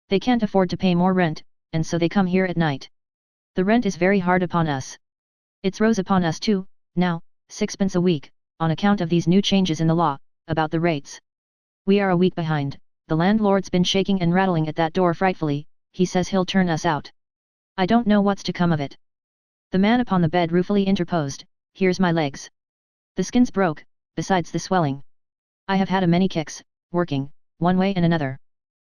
They can't afford to pay more rent, and so they come here at night. The rent is very hard upon us. It's rose upon us too, now, 6 pence a week, on account of these new changes in the law, about the rates. We are a week behind, the landlord's been shaking and rattling at that door frightfully, he says he'll turn us out. I don't know what's to come of it. The man upon the bed ruefully interposed, here's my legs. The skin's broke, besides the swelling. I have had a many kicks, working, one way and another.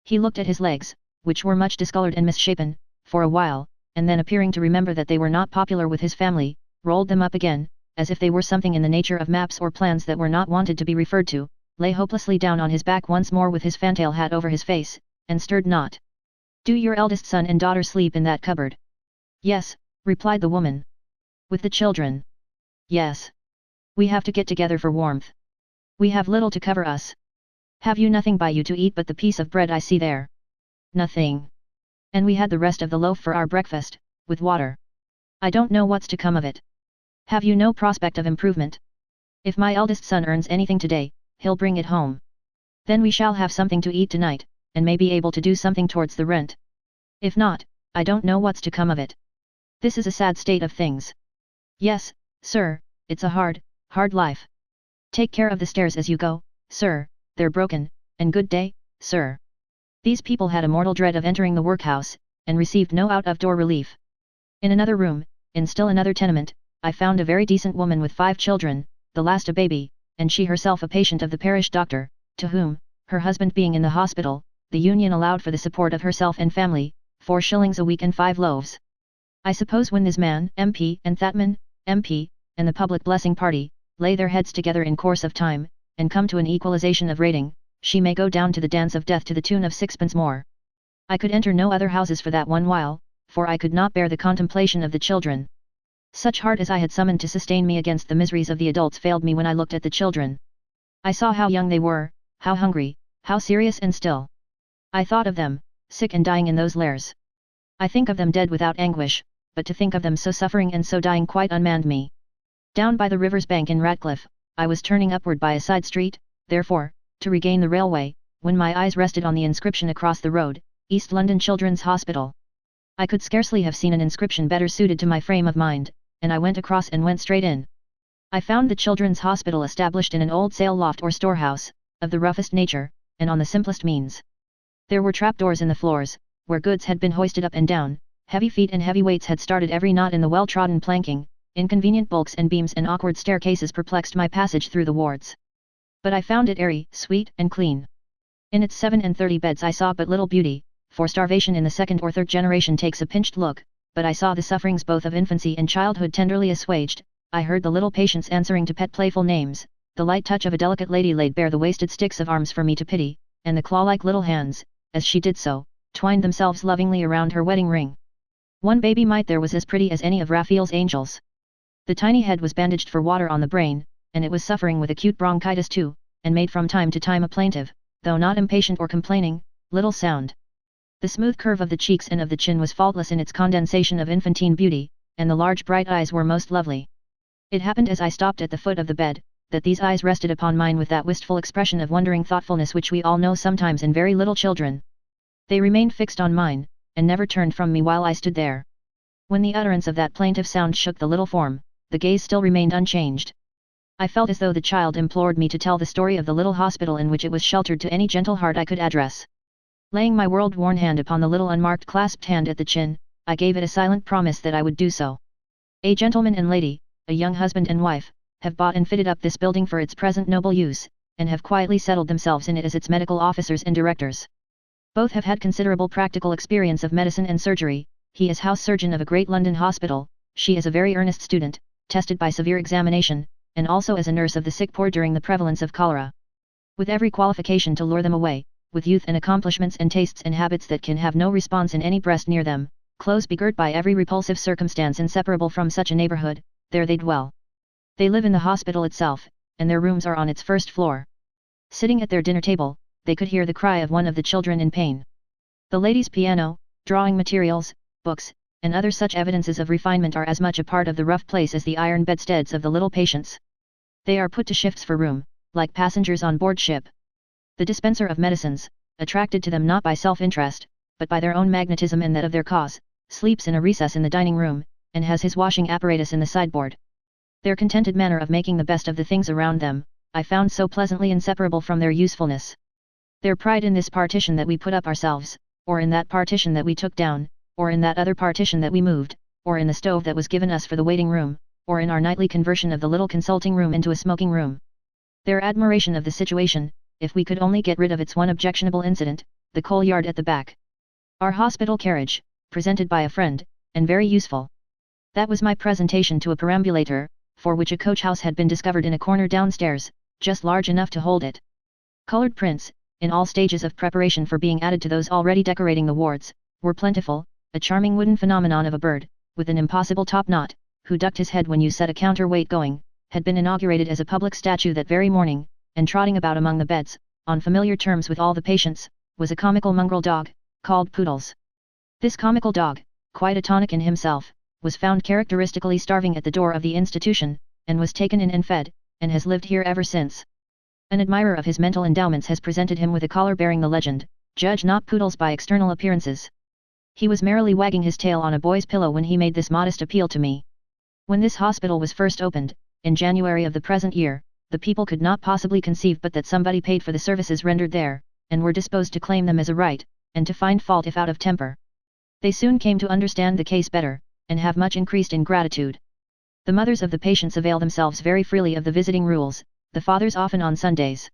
He looked at his legs, which were much discolored and misshapen, for a while, and then appearing to remember that they were not popular with his family, rolled them up again, as if they were something in the nature of maps or plans that were not wanted to be referred to, lay hopelessly down on his back once more with his fantail hat over his face, and stirred not. Do your eldest son and daughter sleep in that cupboard? Yes, replied the woman. With the children? Yes. We have to get together for warmth. We have little to cover us. Have you nothing by you to eat but the piece of bread I see there? Nothing. And we had the rest of the loaf for our breakfast, with water. I don't know what's to come of it. Have you no prospect of improvement? If my eldest son earns anything today, he'll bring it home. Then we shall have something to eat tonight, and may be able to do something towards the rent. If not, I don't know what's to come of it. This is a sad state of things. Yes, sir, it's a hard, hard life. Take care of the stairs as you go, sir, they're broken, and good day, sir. These people had a mortal dread of entering the workhouse, and received no out-of-door relief. In another room, in still another tenement, I found a very decent woman with 5 children, the last a baby, and she herself a patient of the parish doctor, to whom, her husband being in the hospital, the union allowed for the support of herself and family, 4 shillings a week and 5 loaves. I suppose when this man, MP, and that man, MP, and the public blessing party, lay their heads together in course of time, and come to an equalization of rating, she may go down to the dance of death to the tune of 6 pence more. I could enter no other houses for that one while, for I could not bear the contemplation of the children. Such heart as I had summoned to sustain me against the miseries of the adults failed me when I looked at the children. I saw how young they were, how hungry, how serious and still. I thought of them, sick and dying in those lairs. I think of them dead without anguish, but to think of them so suffering and so dying quite unmanned me. Down by the river's bank in Ratcliffe, I was turning upward by a side street, therefore, to regain the railway, when my eyes rested on the inscription across the road, East London Children's Hospital. I could scarcely have seen an inscription better suited to my frame of mind, and I went across and went straight in. I found the Children's Hospital established in an old sail loft or storehouse, of the roughest nature, and on the simplest means. There were trapdoors in the floors, where goods had been hoisted up and down, heavy feet and heavy weights had started every knot in the well-trodden planking, inconvenient bulks and beams and awkward staircases perplexed my passage through the wards. But I found it airy, sweet, and clean. In its 37 beds I saw but little beauty, for starvation in the 2nd or 3rd generation takes a pinched look, but I saw the sufferings both of infancy and childhood tenderly assuaged, I heard the little patients answering to pet playful names, the light touch of a delicate lady laid bare the wasted sticks of arms for me to pity, and the claw-like little hands, as she did so, twined themselves lovingly around her wedding ring. One baby mite there was as pretty as any of Raphael's angels. The tiny head was bandaged for water on the brain, and it was suffering with acute bronchitis too, and made from time to time a plaintive, though not impatient or complaining, little sound. The smooth curve of the cheeks and of the chin was faultless in its condensation of infantine beauty, and the large bright eyes were most lovely. It happened as I stopped at the foot of the bed, that these eyes rested upon mine with that wistful expression of wondering thoughtfulness which we all know sometimes in very little children. They remained fixed on mine, and never turned from me while I stood there. When the utterance of that plaintive sound shook the little form, the gaze still remained unchanged. I felt as though the child implored me to tell the story of the little hospital in which it was sheltered to any gentle heart I could address. Laying my world-worn hand upon the little unmarked clasped hand at the chin, I gave it a silent promise that I would do so. A gentleman and lady, a young husband and wife, have bought and fitted up this building for its present noble use, and have quietly settled themselves in it as its medical officers and directors. Both have had considerable practical experience of medicine and surgery, he is house surgeon of a great London hospital, she is a very earnest student, tested by severe examination, and also as a nurse of the sick poor during the prevalence of cholera. With every qualification to lure them away, with youth and accomplishments and tastes and habits that can have no response in any breast near them, close begirt by every repulsive circumstance inseparable from such a neighborhood, there they dwell. They live in the hospital itself, and their rooms are on its first floor. Sitting at their dinner table, they could hear the cry of one of the children in pain. The lady's piano, drawing materials, books, and other such evidences of refinement are as much a part of the rough place as the iron bedsteads of the little patients. They are put to shifts for room, like passengers on board ship. The dispenser of medicines, attracted to them not by self-interest, but by their own magnetism and that of their cause, sleeps in a recess in the dining room, and has his washing apparatus in the sideboard. Their contented manner of making the best of the things around them, I found so pleasantly inseparable from their usefulness. Their pride in this partition that we put up ourselves, or in that partition that we took down, or in that other partition that we moved, or in the stove that was given us for the waiting room, or in our nightly conversion of the little consulting room into a smoking room. Their admiration of the situation, if we could only get rid of its one objectionable incident, the coal yard at the back. Our hospital carriage, presented by a friend, and very useful. That was my presentation to a perambulator, for which a coach house had been discovered in a corner downstairs, just large enough to hold it. Colored prints, in all stages of preparation for being added to those already decorating the wards, were plentiful, a charming wooden phenomenon of a bird, with an impossible top knot, who ducked his head when you set a counterweight going, had been inaugurated as a public statue that very morning, and trotting about among the beds, on familiar terms with all the patients, was a comical mongrel dog, called Poodles. This comical dog, quite a tonic in himself, was found characteristically starving at the door of the institution, and was taken in and fed, and has lived here ever since. An admirer of his mental endowments has presented him with a collar bearing the legend, "Judge not Poodles by external appearances." He was merrily wagging his tail on a boy's pillow when he made this modest appeal to me. When this hospital was first opened, in January of the present year, the people could not possibly conceive but that somebody paid for the services rendered there, and were disposed to claim them as a right, and to find fault if out of temper. They soon came to understand the case better, and have much increased in gratitude. The mothers of the patients avail themselves very freely of the visiting rules, the fathers often on Sundays.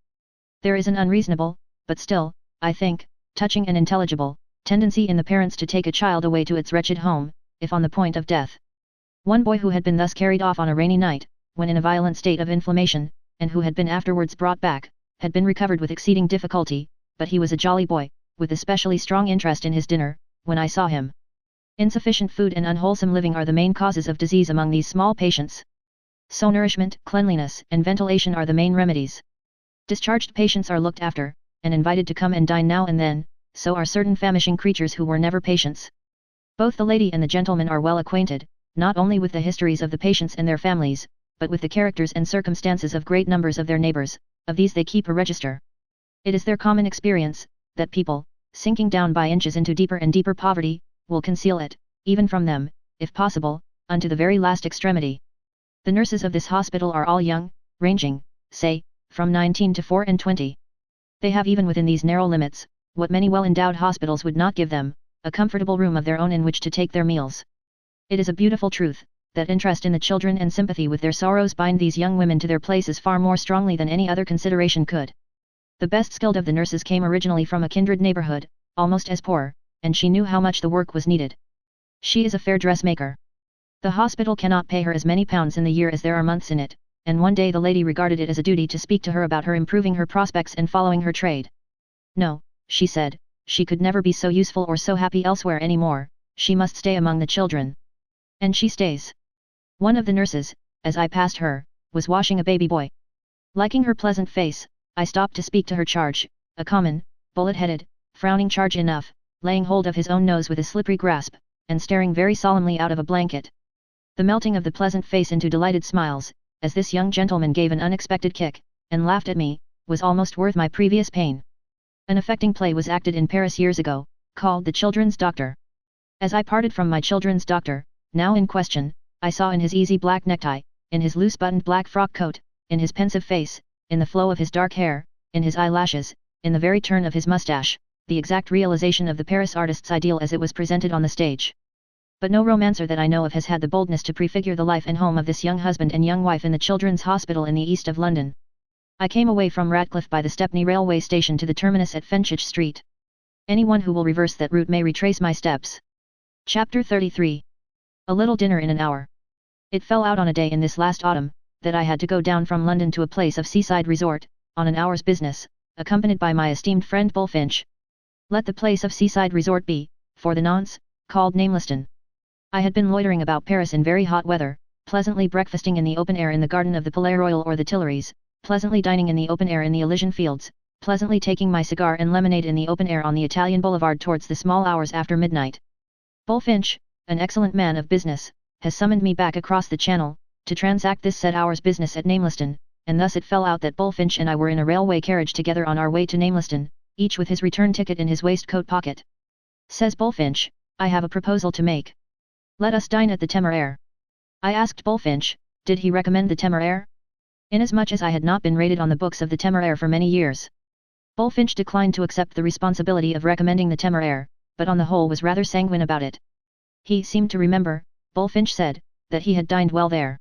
There is an unreasonable, but still, I think, touching and intelligible, tendency in the parents to take a child away to its wretched home, if on the point of death. One boy who had been thus carried off on a rainy night, when in a violent state of inflammation, and who had been afterwards brought back, had been recovered with exceeding difficulty, but he was a jolly boy, with especially strong interest in his dinner, when I saw him. Insufficient food and unwholesome living are the main causes of disease among these small patients. So nourishment, cleanliness, and ventilation are the main remedies. Discharged patients are looked after, and invited to come and dine now and then, so are certain famishing creatures who were never patients. Both the lady and the gentleman are well acquainted, not only with the histories of the patients and their families, but with the characters and circumstances of great numbers of their neighbors. Of these they keep a register. It is their common experience, that people, sinking down by inches into deeper and deeper poverty, will conceal it, even from them, if possible, unto the very last extremity. The nurses of this hospital are all young, ranging, say, from 19 to 24. They have even within these narrow limits, what many well-endowed hospitals would not give them, a comfortable room of their own in which to take their meals. It is a beautiful truth, that interest in the children and sympathy with their sorrows bind these young women to their places far more strongly than any other consideration could. The best skilled of the nurses came originally from a kindred neighborhood, almost as poor, and she knew how much the work was needed. She is a fair dressmaker. The hospital cannot pay her as many pounds in the year as there are months in it, and one day the lady regarded it as a duty to speak to her about her improving her prospects and following her trade. No, she said, she could never be so useful or so happy elsewhere any more, she must stay among the children. And she stays. One of the nurses, as I passed her, was washing a baby boy. Liking her pleasant face, I stopped to speak to her charge, a common, bullet-headed, frowning charge enough, laying hold of his own nose with a slippery grasp, and staring very solemnly out of a blanket. The melting of the pleasant face into delighted smiles, as this young gentleman gave an unexpected kick, and laughed at me, was almost worth my previous pain. An affecting play was acted in Paris years ago, called The Children's Doctor. As I parted from my children's doctor, now in question, I saw in his easy black necktie, in his loose-buttoned black frock coat, in his pensive face, in the flow of his dark hair, in his eyelashes, in the very turn of his mustache, the exact realization of the Paris artist's ideal as it was presented on the stage. But no romancer that I know of has had the boldness to prefigure the life and home of this young husband and young wife in the Children's Hospital in the east of London. I came away from Ratcliffe by the Stepney railway station to the terminus at Fenchurch Street. Anyone who will reverse that route may retrace my steps. Chapter 33. A little dinner in an hour. It fell out on a day in this last autumn, that I had to go down from London to a place of seaside resort, on an hour's business, accompanied by my esteemed friend Bullfinch. Let the place of seaside resort be, for the nonce, called Nameleston. I had been loitering about Paris in very hot weather, pleasantly breakfasting in the open air in the garden of the Palais Royal or the Tuileries, pleasantly dining in the open air in the Elysian Fields, pleasantly taking my cigar and lemonade in the open air on the Italian boulevard towards the small hours after midnight. Bullfinch, an excellent man of business, has summoned me back across the Channel, to transact this said hour's business at Nameleston, and thus it fell out that Bullfinch and I were in a railway carriage together on our way to Nameleston, each with his return ticket in his waistcoat pocket. Says Bullfinch, I have a proposal to make. Let us dine at the Temeraire. I asked Bullfinch, did he recommend the Temeraire? Inasmuch as I had not been rated on the books of the Temeraire for many years. Bullfinch declined to accept the responsibility of recommending the Temeraire, but on the whole was rather sanguine about it. He seemed to remember, Bullfinch said, that he had dined well there.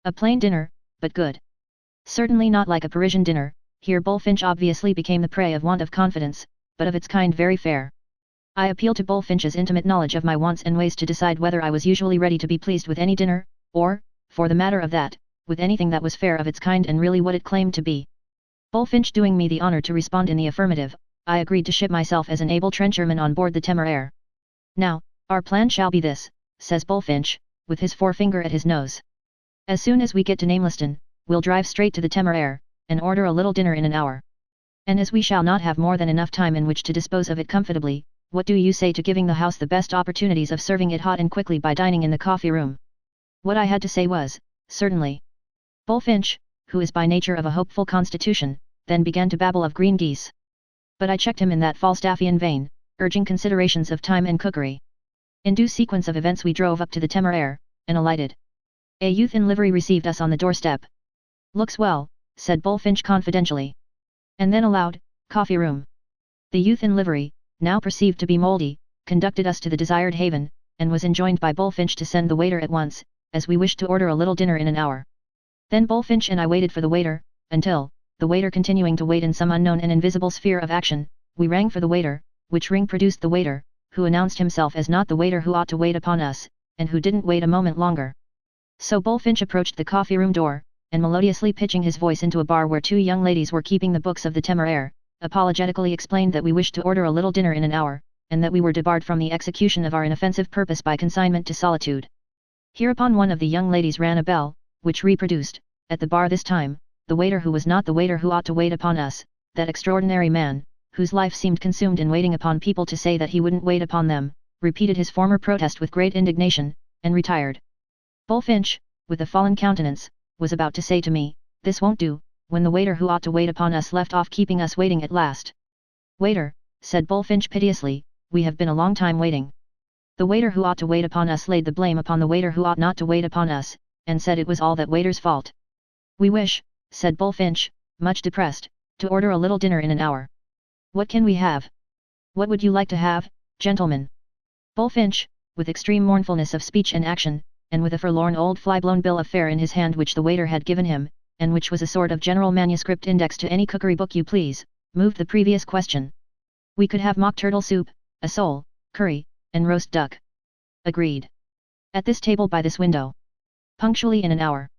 A plain dinner, but good. Certainly not like a Parisian dinner. Here Bullfinch obviously became the prey of want of confidence, but of its kind very fair. I appealed to Bullfinch's intimate knowledge of my wants and ways to decide whether I was usually ready to be pleased with any dinner, or, for the matter of that, with anything that was fair of its kind and really what it claimed to be. Bullfinch doing me the honour to respond in the affirmative, I agreed to ship myself as an able trencherman on board the Temeraire. Now, our plan shall be this, says Bullfinch, with his forefinger at his nose. As soon as we get to Nameleston, we'll drive straight to the Temeraire, and order a little dinner in an hour. And as we shall not have more than enough time in which to dispose of it comfortably, what do you say to giving the house the best opportunities of serving it hot and quickly by dining in the coffee room? What I had to say was, certainly. Bullfinch, who is by nature of a hopeful constitution, then began to babble of green geese. But I checked him in that Falstaffian vein, urging considerations of time and cookery. In due sequence of events we drove up to the Temeraire, and alighted. A youth in livery received us on the doorstep. Looks well, said Bullfinch confidentially. And then aloud, coffee room. The youth in livery, now perceived to be mouldy, conducted us to the desired haven, and was enjoined by Bullfinch to send the waiter at once, as we wished to order a little dinner in an hour. Then Bullfinch and I waited for the waiter, until, the waiter continuing to wait in some unknown and invisible sphere of action, we rang for the waiter, which ring produced the waiter, who announced himself as not the waiter who ought to wait upon us, and who didn't wait a moment longer. So Bullfinch approached the coffee room door, and melodiously pitching his voice into a bar where two young ladies were keeping the books of the Temeraire, apologetically explained that we wished to order a little dinner in an hour, and that we were debarred from the execution of our inoffensive purpose by consignment to solitude. Hereupon one of the young ladies rang a bell, which reproduced, at the bar this time, the waiter who was not the waiter who ought to wait upon us, that extraordinary man, whose life seemed consumed in waiting upon people to say that he wouldn't wait upon them, repeated his former protest with great indignation, and retired. Bullfinch, with a fallen countenance, was about to say to me, this won't do, when the waiter who ought to wait upon us left off keeping us waiting at last. Waiter, said Bullfinch piteously, we have been a long time waiting. The waiter who ought to wait upon us laid the blame upon the waiter who ought not to wait upon us, and said it was all that waiter's fault. We wish, said Bullfinch, much depressed, to order a little dinner in an hour. What can we have? What would you like to have, gentlemen? Bullfinch, with extreme mournfulness of speech and action, and with a forlorn old fly-blown bill of fare in his hand which the waiter had given him, and which was a sort of general manuscript index to any cookery book you please, moved the previous question. We could have mock turtle soup, a sole, curry, and roast duck. Agreed. At this table by this window. Punctually in an hour.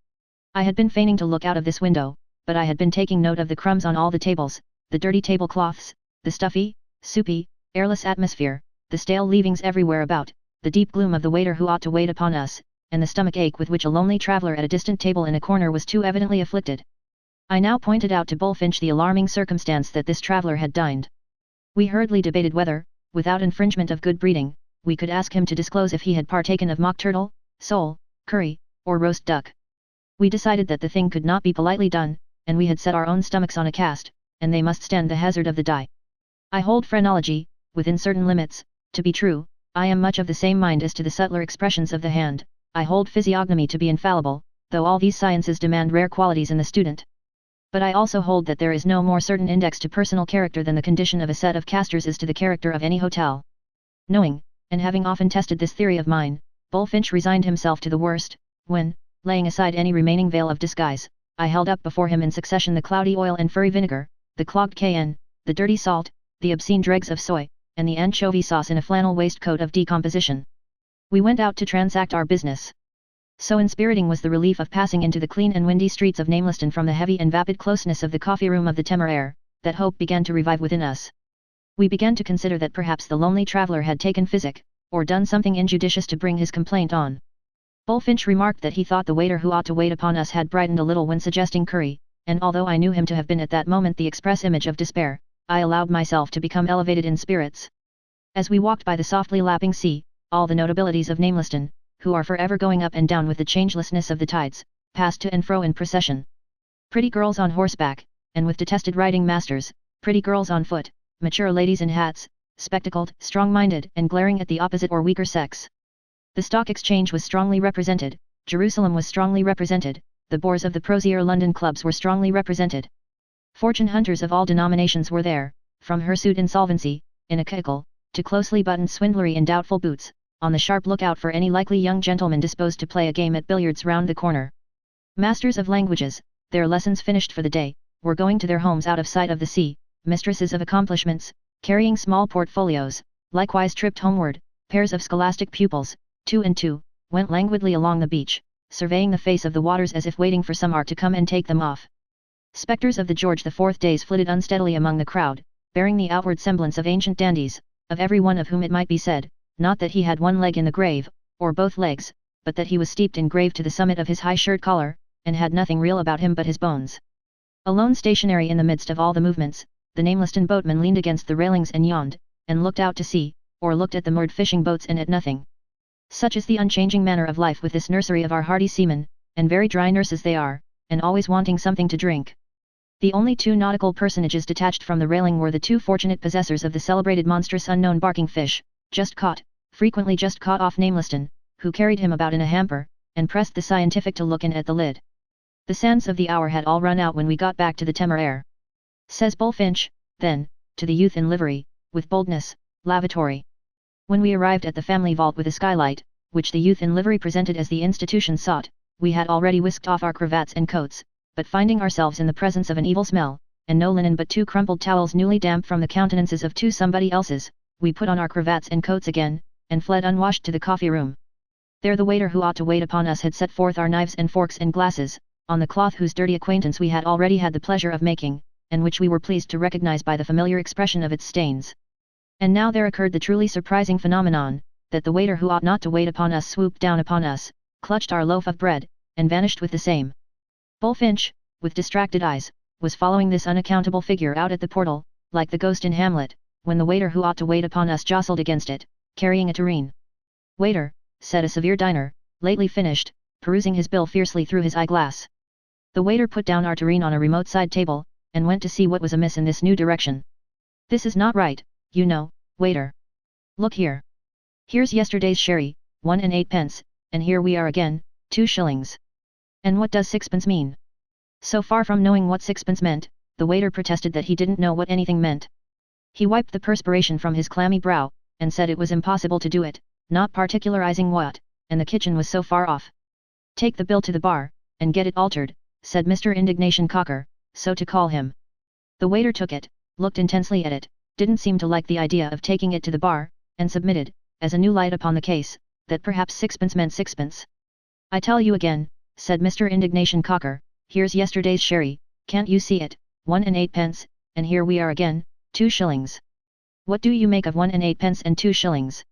I had been feigning to look out of this window, but I had been taking note of the crumbs on all the tables, the dirty tablecloths, the stuffy, soupy, airless atmosphere, the stale leavings everywhere about, the deep gloom of the waiter who ought to wait upon us, and the stomach ache with which a lonely traveller at a distant table in a corner was too evidently afflicted. I now pointed out to Bullfinch the alarming circumstance that this traveller had dined. We hurriedly debated whether, without infringement of good breeding, we could ask him to disclose if he had partaken of mock turtle, sole, curry, or roast duck. We decided that the thing could not be politely done, and we had set our own stomachs on a cast, and they must stand the hazard of the die. I hold phrenology, within certain limits, to be true. I am much of the same mind as to the subtler expressions of the hand. I hold physiognomy to be infallible, though all these sciences demand rare qualities in the student. But I also hold that there is no more certain index to personal character than the condition of a set of casters is to the character of any hotel. Knowing, and having often tested this theory of mine, Bullfinch resigned himself to the worst, when, laying aside any remaining veil of disguise, I held up before him in succession the cloudy oil and furry vinegar, the clogged cayenne, the dirty salt, the obscene dregs of soy, and the anchovy sauce in a flannel waistcoat of decomposition. We went out to transact our business. So inspiriting was the relief of passing into the clean and windy streets of Nameleston from the heavy and vapid closeness of the coffee room of the Temeraire, that hope began to revive within us. We began to consider that perhaps the lonely traveller had taken physic, or done something injudicious to bring his complaint on. Bullfinch remarked that he thought the waiter who ought to wait upon us had brightened a little when suggesting curry, and although I knew him to have been at that moment the express image of despair, I allowed myself to become elevated in spirits. As we walked by the softly lapping sea, all the notabilities of Nameleston, who are forever going up and down with the changelessness of the tides, passed to and fro in procession. Pretty girls on horseback, and with detested riding masters, pretty girls on foot, mature ladies in hats, spectacled, strong-minded, and glaring at the opposite or weaker sex. The Stock Exchange was strongly represented, Jerusalem was strongly represented, the bores of the prosier London clubs were strongly represented. Fortune hunters of all denominations were there, from hirsute insolvency, in a cackle, to closely buttoned swindlery in doubtful boots, on the sharp lookout for any likely young gentleman disposed to play a game at billiards round the corner. Masters of languages, their lessons finished for the day, were going to their homes out of sight of the sea, mistresses of accomplishments, carrying small portfolios, likewise tripped homeward, pairs of scholastic pupils, 2 and 2, went languidly along the beach, surveying the face of the waters as if waiting for some ark to come and take them off. Spectres of the George IV days flitted unsteadily among the crowd, bearing the outward semblance of ancient dandies, of every one of whom it might be said, not that he had one leg in the grave, or both legs, but that he was steeped in grave to the summit of his high shirt collar, and had nothing real about him but his bones. Alone stationary in the midst of all the movements, the Nameleston boatman leaned against the railings and yawned, and looked out to sea, or looked at the moored fishing boats and at nothing. Such is the unchanging manner of life with this nursery of our hardy seamen, and very dry nurses they are, and always wanting something to drink. The only 2 nautical personages detached from the railing were the 2 fortunate possessors of the celebrated monstrous unknown barking fish, just caught, frequently just caught off Nameleston, who carried him about in a hamper, and pressed the scientific to look in at the lid. The sands of the hour had all run out when we got back to the Temeraire. Says Bullfinch, then, to the youth in livery, with boldness, lavatory. When we arrived at the family vault with a skylight, which the youth in livery presented as the institution sought, we had already whisked off our cravats and coats, but finding ourselves in the presence of an evil smell, and no linen but 2 crumpled towels newly damp from the countenances of 2 somebody else's, we put on our cravats and coats again, and fled unwashed to the coffee room. There the waiter who ought to wait upon us had set forth our knives and forks and glasses, on the cloth whose dirty acquaintance we had already had the pleasure of making, and which we were pleased to recognize by the familiar expression of its stains. And now there occurred the truly surprising phenomenon, that the waiter who ought not to wait upon us swooped down upon us, clutched our loaf of bread, and vanished with the same. Bullfinch, with distracted eyes, was following this unaccountable figure out at the portal, like the ghost in Hamlet, when the waiter who ought to wait upon us jostled against it, carrying a tureen. "Waiter," said a severe diner, lately finished, perusing his bill fiercely through his eyeglass. The waiter put down our tureen on a remote side table, and went to see what was amiss in this new direction. "This is not right, you know, waiter. Look here. Here's yesterday's sherry, 1 and 8 pence, and here we are again, 2 shillings. And what does 6 pence mean?" So far from knowing what 6 pence meant, the waiter protested that he didn't know what anything meant. He wiped the perspiration from his clammy brow, and said it was impossible to do it, not particularizing what, and the kitchen was so far off. "Take the bill to the bar, and get it altered," said Mr. Indignation Cocker, so to call him. The waiter took it, looked intensely at it, didn't seem to like the idea of taking it to the bar, and submitted, as a new light upon the case, that perhaps 6 pence meant 6 pence. "I tell you again," said Mr. Indignation Cocker, "here's yesterday's sherry, can't you see it, 1 and 8 pence, and here we are again, 2 shillings. What do you make of 1 and 8 pence and 2 shillings?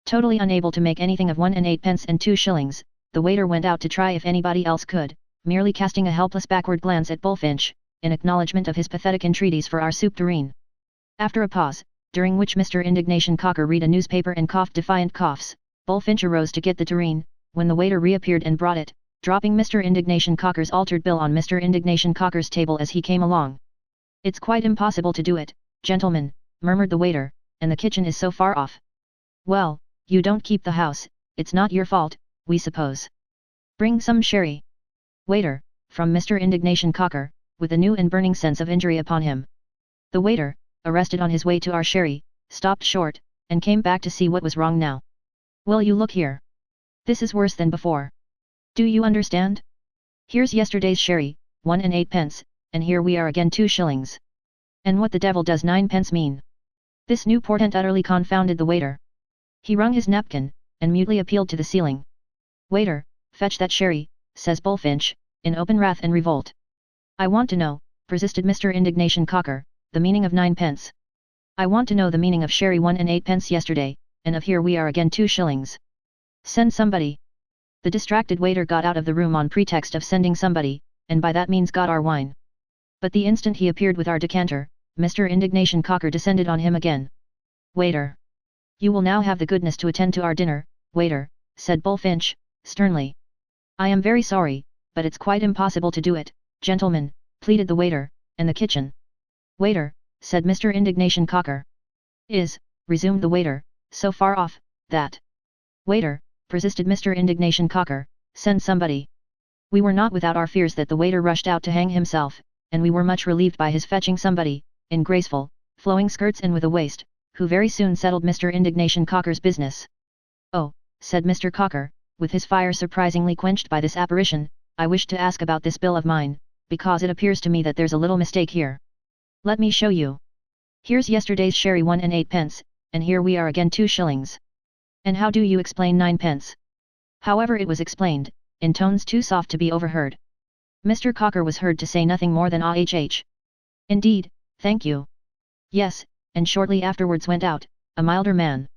Totally unable to make anything of 1 and 8 pence and 2 shillings, the waiter went out to try if anybody else could, merely casting a helpless backward glance at Bullfinch, in acknowledgement of his pathetic entreaties for our soup tureen. After a pause, during which Mr. Indignation Cocker read a newspaper and coughed defiant coughs, Bullfinch arose to get the tureen, when the waiter reappeared and brought it, dropping Mr. Indignation Cocker's altered bill on Mr. Indignation Cocker's table as he came along. "It's quite impossible to do it, gentlemen," murmured the waiter, "and the kitchen is so far off." "Well, you don't keep the house, it's not your fault, we suppose. Bring some sherry." "Waiter," from Mr. Indignation Cocker, with a new and burning sense of injury upon him. The waiter, arrested on his way to our sherry, stopped short, and came back to see what was wrong now. "Will you look here? This is worse than before. Do you understand? Here's yesterday's sherry, 1 and 8 pence, and here we are again 2 shillings. And what the devil does 9 pence mean?" This new portent utterly confounded the waiter. He wrung his napkin, and mutely appealed to the ceiling. "Waiter," Fetch that sherry, says Bullfinch, in open wrath and revolt. I want to know, persisted Mr. Indignation Cocker, the meaning of 9 pence. I want to know the meaning of sherry 1 and 8 pence yesterday, and of here we are again 2 shillings. Send somebody. The distracted waiter got out of the room on pretext of sending somebody, and by that means got our wine. But the instant he appeared with our decanter, Mr. Indignation Cocker descended on him again. Waiter! You will now have the goodness to attend to our dinner, waiter, said Bullfinch, sternly. I am very sorry, but it's quite impossible to do it, gentlemen, pleaded the waiter, and the kitchen. Waiter, said Mr. Indignation Cocker. Is, resumed the waiter, so far off, that. Waiter, persisted Mr. Indignation Cocker, send somebody. We were not without our fears that the waiter rushed out to hang himself, and we were much relieved by his fetching somebody, in graceful, flowing skirts and with a waist, who very soon settled Mr. Indignation Cocker's business. Oh, said Mr. Cocker, with his fire surprisingly quenched by this apparition, I wish to ask about this bill of mine, because it appears to me that there's a little mistake here. Let me show you. Here's yesterday's sherry 1 and 8 pence, and here we are again 2 shillings. And how do you explain 9 pence? However, it was explained, in tones too soft to be overheard. Mr. Cocker was heard to say nothing more than ah-h. Indeed, thank you. Yes, and shortly afterwards went out, a milder man.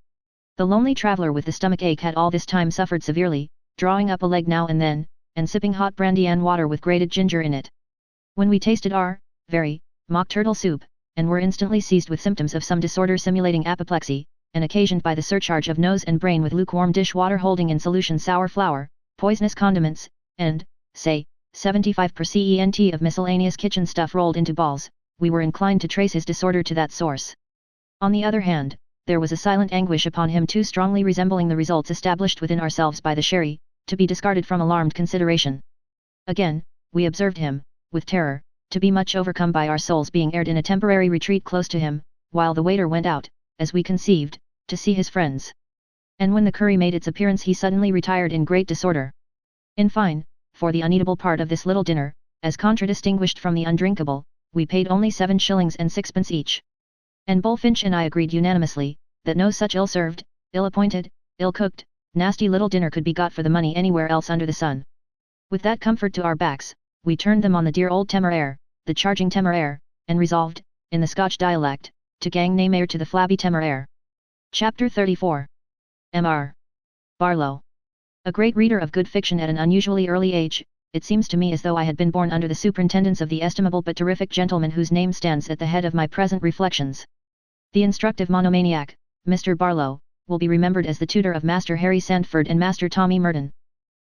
The lonely traveller with the stomach ache had all this time suffered severely, drawing up a leg now and then, and sipping hot brandy and water with grated ginger in it. When we tasted our, very, mock turtle soup, and were instantly seized with symptoms of some disorder simulating apoplexy, and occasioned by the surcharge of nose and brain with lukewarm dish water holding in solution sour flour, poisonous condiments, and, say, 75% of miscellaneous kitchen stuff rolled into balls, we were inclined to trace his disorder to that source. On the other hand, there was a silent anguish upon him too strongly resembling the results established within ourselves by the sherry, to be discarded from alarmed consideration. Again, we observed him, with terror, to be much overcome by our souls being aired in a temporary retreat close to him, while the waiter went out, as we conceived, to see his friends. And when the curry made its appearance he suddenly retired in great disorder. In fine, for the uneatable part of this little dinner, as contradistinguished from the undrinkable, we paid only 7 shillings and 6 pence each. And Bullfinch and I agreed unanimously, that no such ill-served, ill-appointed, ill-cooked, nasty little dinner could be got for the money anywhere else under the sun. With that comfort to our backs, we turned them on the dear old Temeraire, the charging Temeraire, and resolved, in the Scotch dialect, to gang nay mare to the flabby Temeraire. Chapter 34. M.R. Barlow. A great reader of good fiction at an unusually early age, it seems to me as though I had been born under the superintendence of the estimable but terrific gentleman whose name stands at the head of my present reflections. The instructive monomaniac, Mr. Barlow, will be remembered as the tutor of Master Harry Sandford and Master Tommy Merton.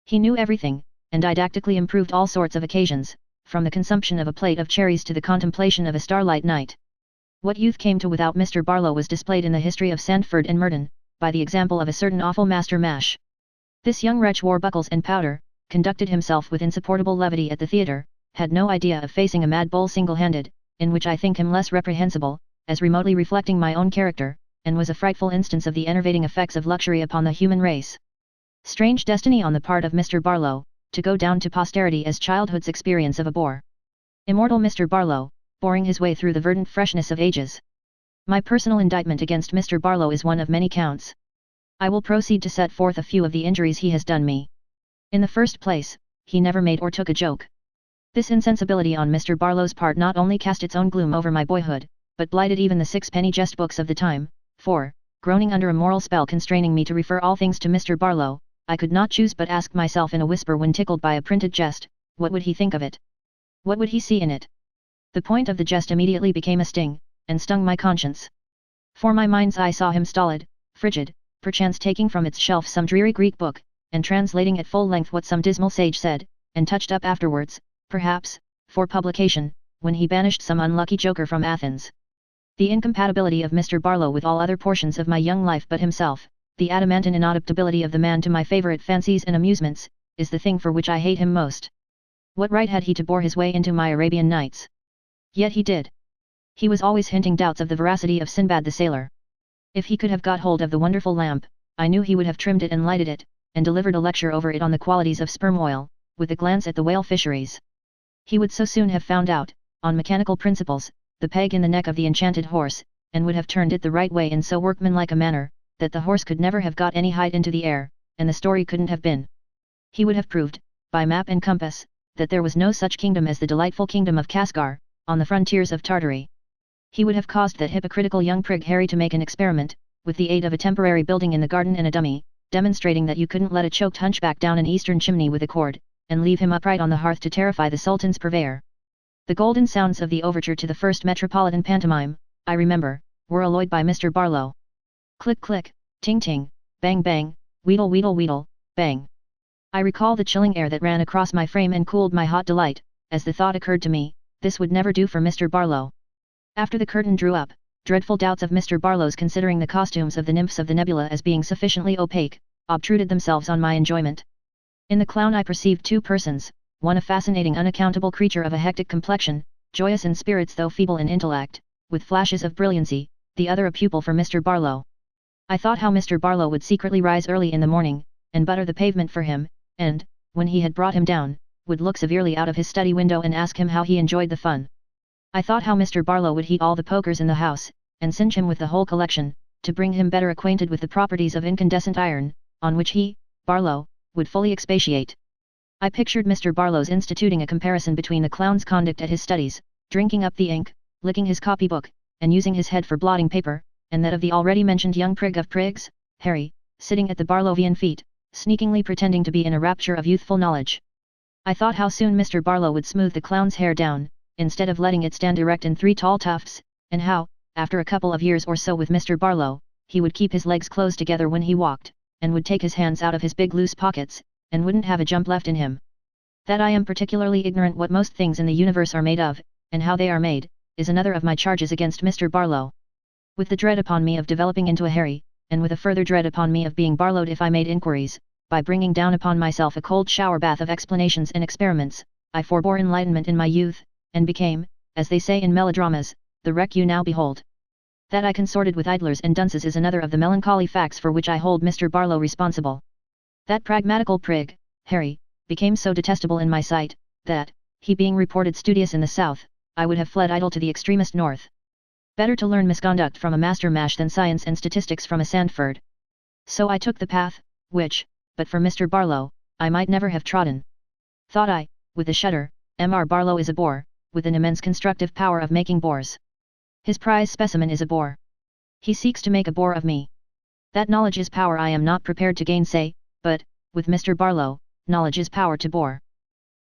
He knew everything, and didactically improved all sorts of occasions, from the consumption of a plate of cherries to the contemplation of a starlight night. What youth came to without Mr. Barlow was displayed in the history of Sandford and Merton, by the example of a certain awful Master Mash. This young wretch wore buckles and powder, conducted himself with insupportable levity at the theatre, had no idea of facing a mad bull single-handed, in which I think him less reprehensible, as remotely reflecting my own character, and was a frightful instance of the enervating effects of luxury upon the human race. Strange destiny on the part of Mr. Barlow, to go down to posterity as childhood's experience of a bore. Immortal Mr. Barlow, boring his way through the verdant freshness of ages. My personal indictment against Mr. Barlow is one of many counts. I will proceed to set forth a few of the injuries he has done me. In the first place, he never made or took a joke. This insensibility on Mr. Barlow's part not only cast its own gloom over my boyhood, but blighted even the sixpenny jest books of the time, for, groaning under a moral spell constraining me to refer all things to Mr. Barlow, I could not choose but ask myself in a whisper when tickled by a printed jest, what would he think of it? What would he see in it? The point of the jest immediately became a sting, and stung my conscience. For my mind's eye saw him stolid, frigid, perchance taking from its shelf some dreary Greek book, and translating at full length what some dismal sage said, and touched up afterwards, perhaps, for publication, when he banished some unlucky joker from Athens. The incompatibility of Mr. Barlow with all other portions of my young life but himself, the adamantine inadaptability of the man to my favourite fancies and amusements, is the thing for which I hate him most. What right had he to bore his way into my Arabian Nights? Yet he did. He was always hinting doubts of the veracity of Sinbad the Sailor. If he could have got hold of the wonderful lamp, I knew he would have trimmed it and lighted it, and delivered a lecture over it on the qualities of sperm oil, with a glance at the whale fisheries. He would so soon have found out, on mechanical principles, the peg in the neck of the enchanted horse, and would have turned it the right way in so workmanlike a manner, that the horse could never have got any height into the air, and the story couldn't have been He would have proved, by map and compass, that there was no such kingdom as the delightful kingdom of Kasgar, on the frontiers of Tartary. He would have caused that hypocritical young prig Harry to make an experiment, with the aid of a temporary building in the garden and a dummy, demonstrating that you couldn't let a choked hunchback down an eastern chimney with a cord, and leave him upright on the hearth to terrify the Sultan's purveyor. The golden sounds of the overture to the first Metropolitan pantomime, I remember, were alloyed by Mr. Barlow. Click click, ting ting, bang bang, wheedle wheedle wheedle, bang. I recall the chilling air that ran across my frame and cooled my hot delight, as the thought occurred to me, this would never do for Mr. Barlow. After the curtain drew up, dreadful doubts of Mr. Barlow's considering the costumes of the nymphs of the nebula as being sufficiently opaque, obtruded themselves on my enjoyment. In the clown I perceived two persons, one a fascinating unaccountable creature of a hectic complexion, joyous in spirits though feeble in intellect, with flashes of brilliancy, the other a pupil for Mr. Barlow. I thought how Mr. Barlow would secretly rise early in the morning, and butter the pavement for him, and, when he had brought him down, would look severely out of his study window and ask him how he enjoyed the fun. I thought how Mr. Barlow would heat all the pokers in the house, and singe him with the whole collection, to bring him better acquainted with the properties of incandescent iron, on which he, Barlow, would fully expatiate. I pictured Mr. Barlow's instituting a comparison between the clown's conduct at his studies, drinking up the ink, licking his copybook, and using his head for blotting paper, and that of the already mentioned young prig of prigs, Harry, sitting at the Barlovian feet, sneakingly pretending to be in a rapture of youthful knowledge. I thought how soon Mr. Barlow would smooth the clown's hair down, instead of letting it stand erect in three tall tufts, and how, after a couple of years or so with Mr. Barlow, he would keep his legs close together when he walked, and would take his hands out of his big loose pockets, and wouldn't have a jump left in him. That I am particularly ignorant what most things in the universe are made of, and how they are made, is another of my charges against Mr. Barlow. With the dread upon me of developing into a Harry, and with a further dread upon me of being Barlowed if I made inquiries, by bringing down upon myself a cold shower bath of explanations and experiments, I forbore enlightenment in my youth, and became, as they say in melodramas, the wreck you now behold. That I consorted with idlers and dunces is another of the melancholy facts for which I hold Mr. Barlow responsible. That pragmatical prig, Harry, became so detestable in my sight, that, he being reported studious in the south, I would have fled idle to the extremest north. Better to learn misconduct from a Master Mash than science and statistics from a Sandford. So I took the path, which, but for Mr. Barlow, I might never have trodden. Thought I, with a shudder, M.R. Barlow is a bore, with an immense constructive power of making bores. His prize specimen is a bore. He seeks to make a bore of me. That knowledge is power I am not prepared to gainsay, but, with Mr. Barlow, knowledge is power to bore.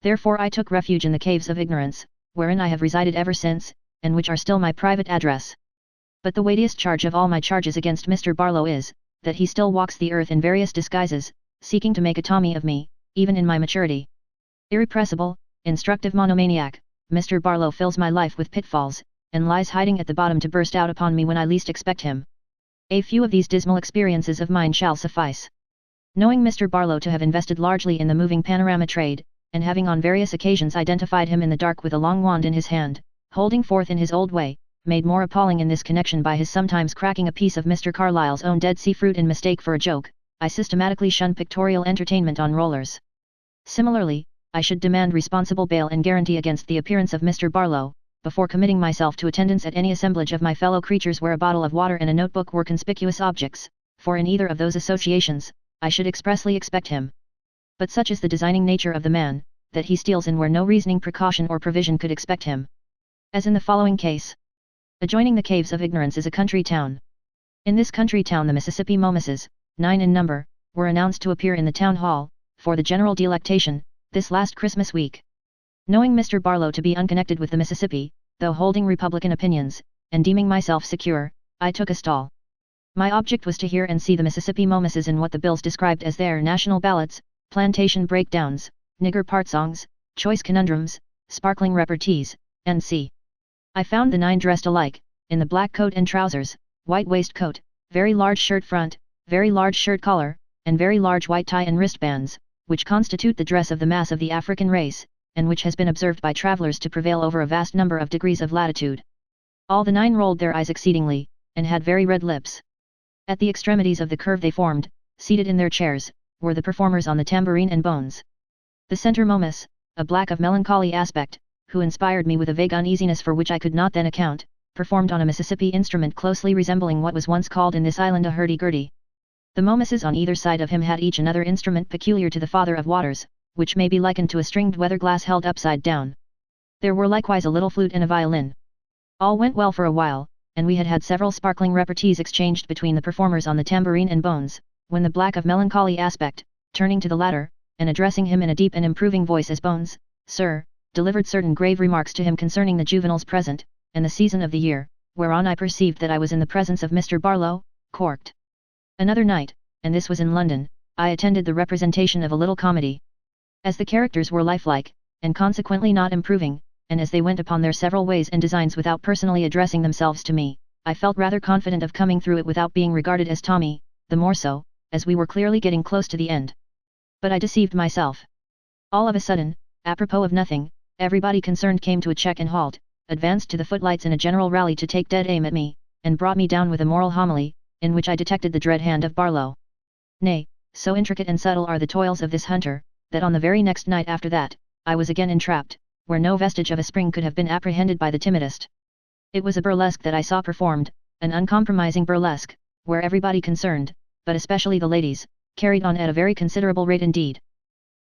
Therefore I took refuge in the caves of ignorance, wherein I have resided ever since, and which are still my private address. But the weightiest charge of all my charges against Mr. Barlow is, that he still walks the earth in various disguises, seeking to make a Tommy of me, even in my maturity. Irrepressible, instructive monomaniac, Mr. Barlow fills my life with pitfalls, and lies hiding at the bottom to burst out upon me when I least expect him. A few of these dismal experiences of mine shall suffice. Knowing Mr. Barlow to have invested largely in the moving panorama trade, and having on various occasions identified him in the dark with a long wand in his hand, holding forth in his old way, made more appalling in this connection by his sometimes cracking a piece of Mr. Carlyle's own Dead Sea fruit in mistake for a joke, I systematically shun pictorial entertainment on rollers. Similarly, I should demand responsible bail and guarantee against the appearance of Mr. Barlow, before committing myself to attendance at any assemblage of my fellow creatures where a bottle of water and a notebook were conspicuous objects, for in either of those associations, I should expressly expect him. But such is the designing nature of the man, that he steals in where no reasoning precaution or provision could expect him. As in the following case. Adjoining the caves of ignorance is a country town. In this country town the Mississippi Momuses, 9 in number, were announced to appear in the town hall, for the general delectation, this last Christmas week. Knowing Mr. Barlow to be unconnected with the Mississippi, though holding Republican opinions, and deeming myself secure, I took a stall. My object was to hear and see the Mississippi Momuses in what the bills described as their national ballads, plantation breakdowns, nigger part songs, choice conundrums, sparkling repartees, and I found the 9 dressed alike, in the black coat and trousers, white waistcoat, very large shirt front, very large shirt collar, and very large white tie and wristbands, which constitute the dress of the mass of the African race, and which has been observed by travellers to prevail over a vast number of degrees of latitude. All the 9 rolled their eyes exceedingly, and had very red lips. At the extremities of the curve they formed, seated in their chairs, were the performers on the tambourine and bones. The centre momus, a black of melancholy aspect, who inspired me with a vague uneasiness for which I could not then account, performed on a Mississippi instrument closely resembling what was once called in this island a hurdy-gurdy. The momises on either side of him had each another instrument peculiar to the Father of Waters, which may be likened to a stringed weather glass held upside down. There were likewise a little flute and a violin. All went well for a while, and we had had several sparkling repartees exchanged between the performers on the tambourine and bones, when the black of melancholy aspect, turning to the latter, and addressing him in a deep and improving voice as Bones, Sir, delivered certain grave remarks to him concerning the juveniles present, and the season of the year, whereon I perceived that I was in the presence of Mr. Barlow, corked. Another night, and this was in London, I attended the representation of a little comedy. As the characters were lifelike, and consequently not improving, and as they went upon their several ways and designs without personally addressing themselves to me, I felt rather confident of coming through it without being regarded as Tommy, the more so, as we were clearly getting close to the end. But I deceived myself. All of a sudden, apropos of nothing, everybody concerned came to a check and halt, advanced to the footlights in a general rally to take dead aim at me, and brought me down with a moral homily, in which I detected the dread hand of Barlow. Nay, so intricate and subtle are the toils of this hunter, that on the very next night after that, I was again entrapped, where no vestige of a spring could have been apprehended by the timidest. It was a burlesque that I saw performed, an uncompromising burlesque, where everybody concerned, but especially the ladies, carried on at a very considerable rate indeed.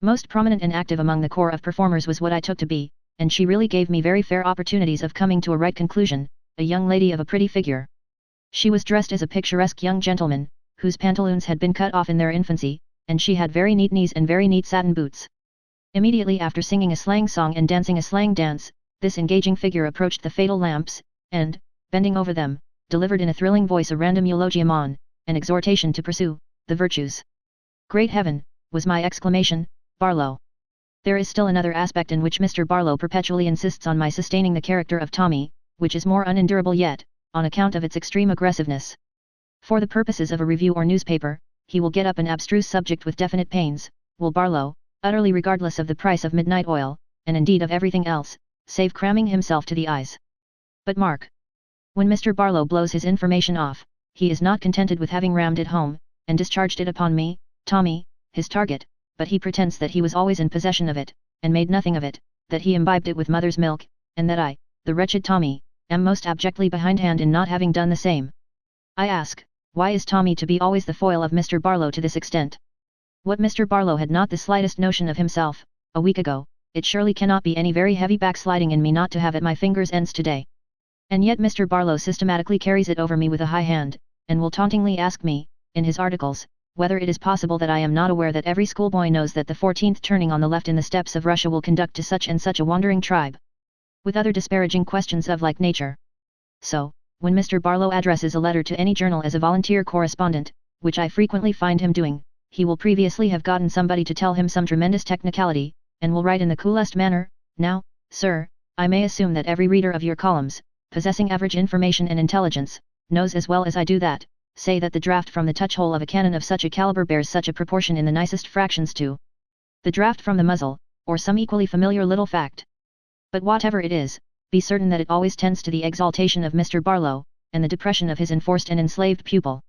Most prominent and active among the corps of performers was what I took to be, and she really gave me very fair opportunities of coming to a right conclusion, a young lady of a pretty figure. She was dressed as a picturesque young gentleman, whose pantaloons had been cut off in their infancy, and she had very neat knees and very neat satin boots. Immediately after singing a slang song and dancing a slang dance, this engaging figure approached the fatal lamps, and, bending over them, delivered in a thrilling voice a random eulogium on, an exhortation to pursue, the virtues. Great heaven, was my exclamation, Barlow. There is still another aspect in which Mr. Barlow perpetually insists on my sustaining the character of Tommy, which is more unendurable yet, on account of its extreme aggressiveness. For the purposes of a review or newspaper, he will get up an abstruse subject with definite pains, will Barlow, utterly regardless of the price of midnight oil, and indeed of everything else, save cramming himself to the eyes. But mark! When Mr. Barlow blows his information off, he is not contented with having rammed it home, and discharged it upon me, Tommy, his target, but he pretends that he was always in possession of it, and made nothing of it, that he imbibed it with mother's milk, and that I, the wretched Tommy, am most abjectly behindhand in not having done the same. I ask, why is Tommy to be always the foil of Mr. Barlow to this extent? What Mr. Barlow had not the slightest notion of himself, a week ago, it surely cannot be any very heavy backsliding in me not to have at my fingers' ends today. And yet Mr. Barlow systematically carries it over me with a high hand, and will tauntingly ask me, in his articles, whether it is possible that I am not aware that every schoolboy knows that the 14th turning on the left in the steppes of Russia will conduct to such and such a wandering tribe. With other disparaging questions of like nature. So, when Mr. Barlow addresses a letter to any journal as a volunteer correspondent, which I frequently find him doing, he will previously have gotten somebody to tell him some tremendous technicality, and will write in the coolest manner, Now, sir, I may assume that every reader of your columns, possessing average information and intelligence, knows as well as I do that, say that the draft from the touch-hole of a cannon of such a caliber bears such a proportion in the nicest fractions to the draft from the muzzle, or some equally familiar little fact. But whatever it is, be certain that it always tends to the exaltation of Mr. Barlow, and the depression of his enforced and enslaved pupil.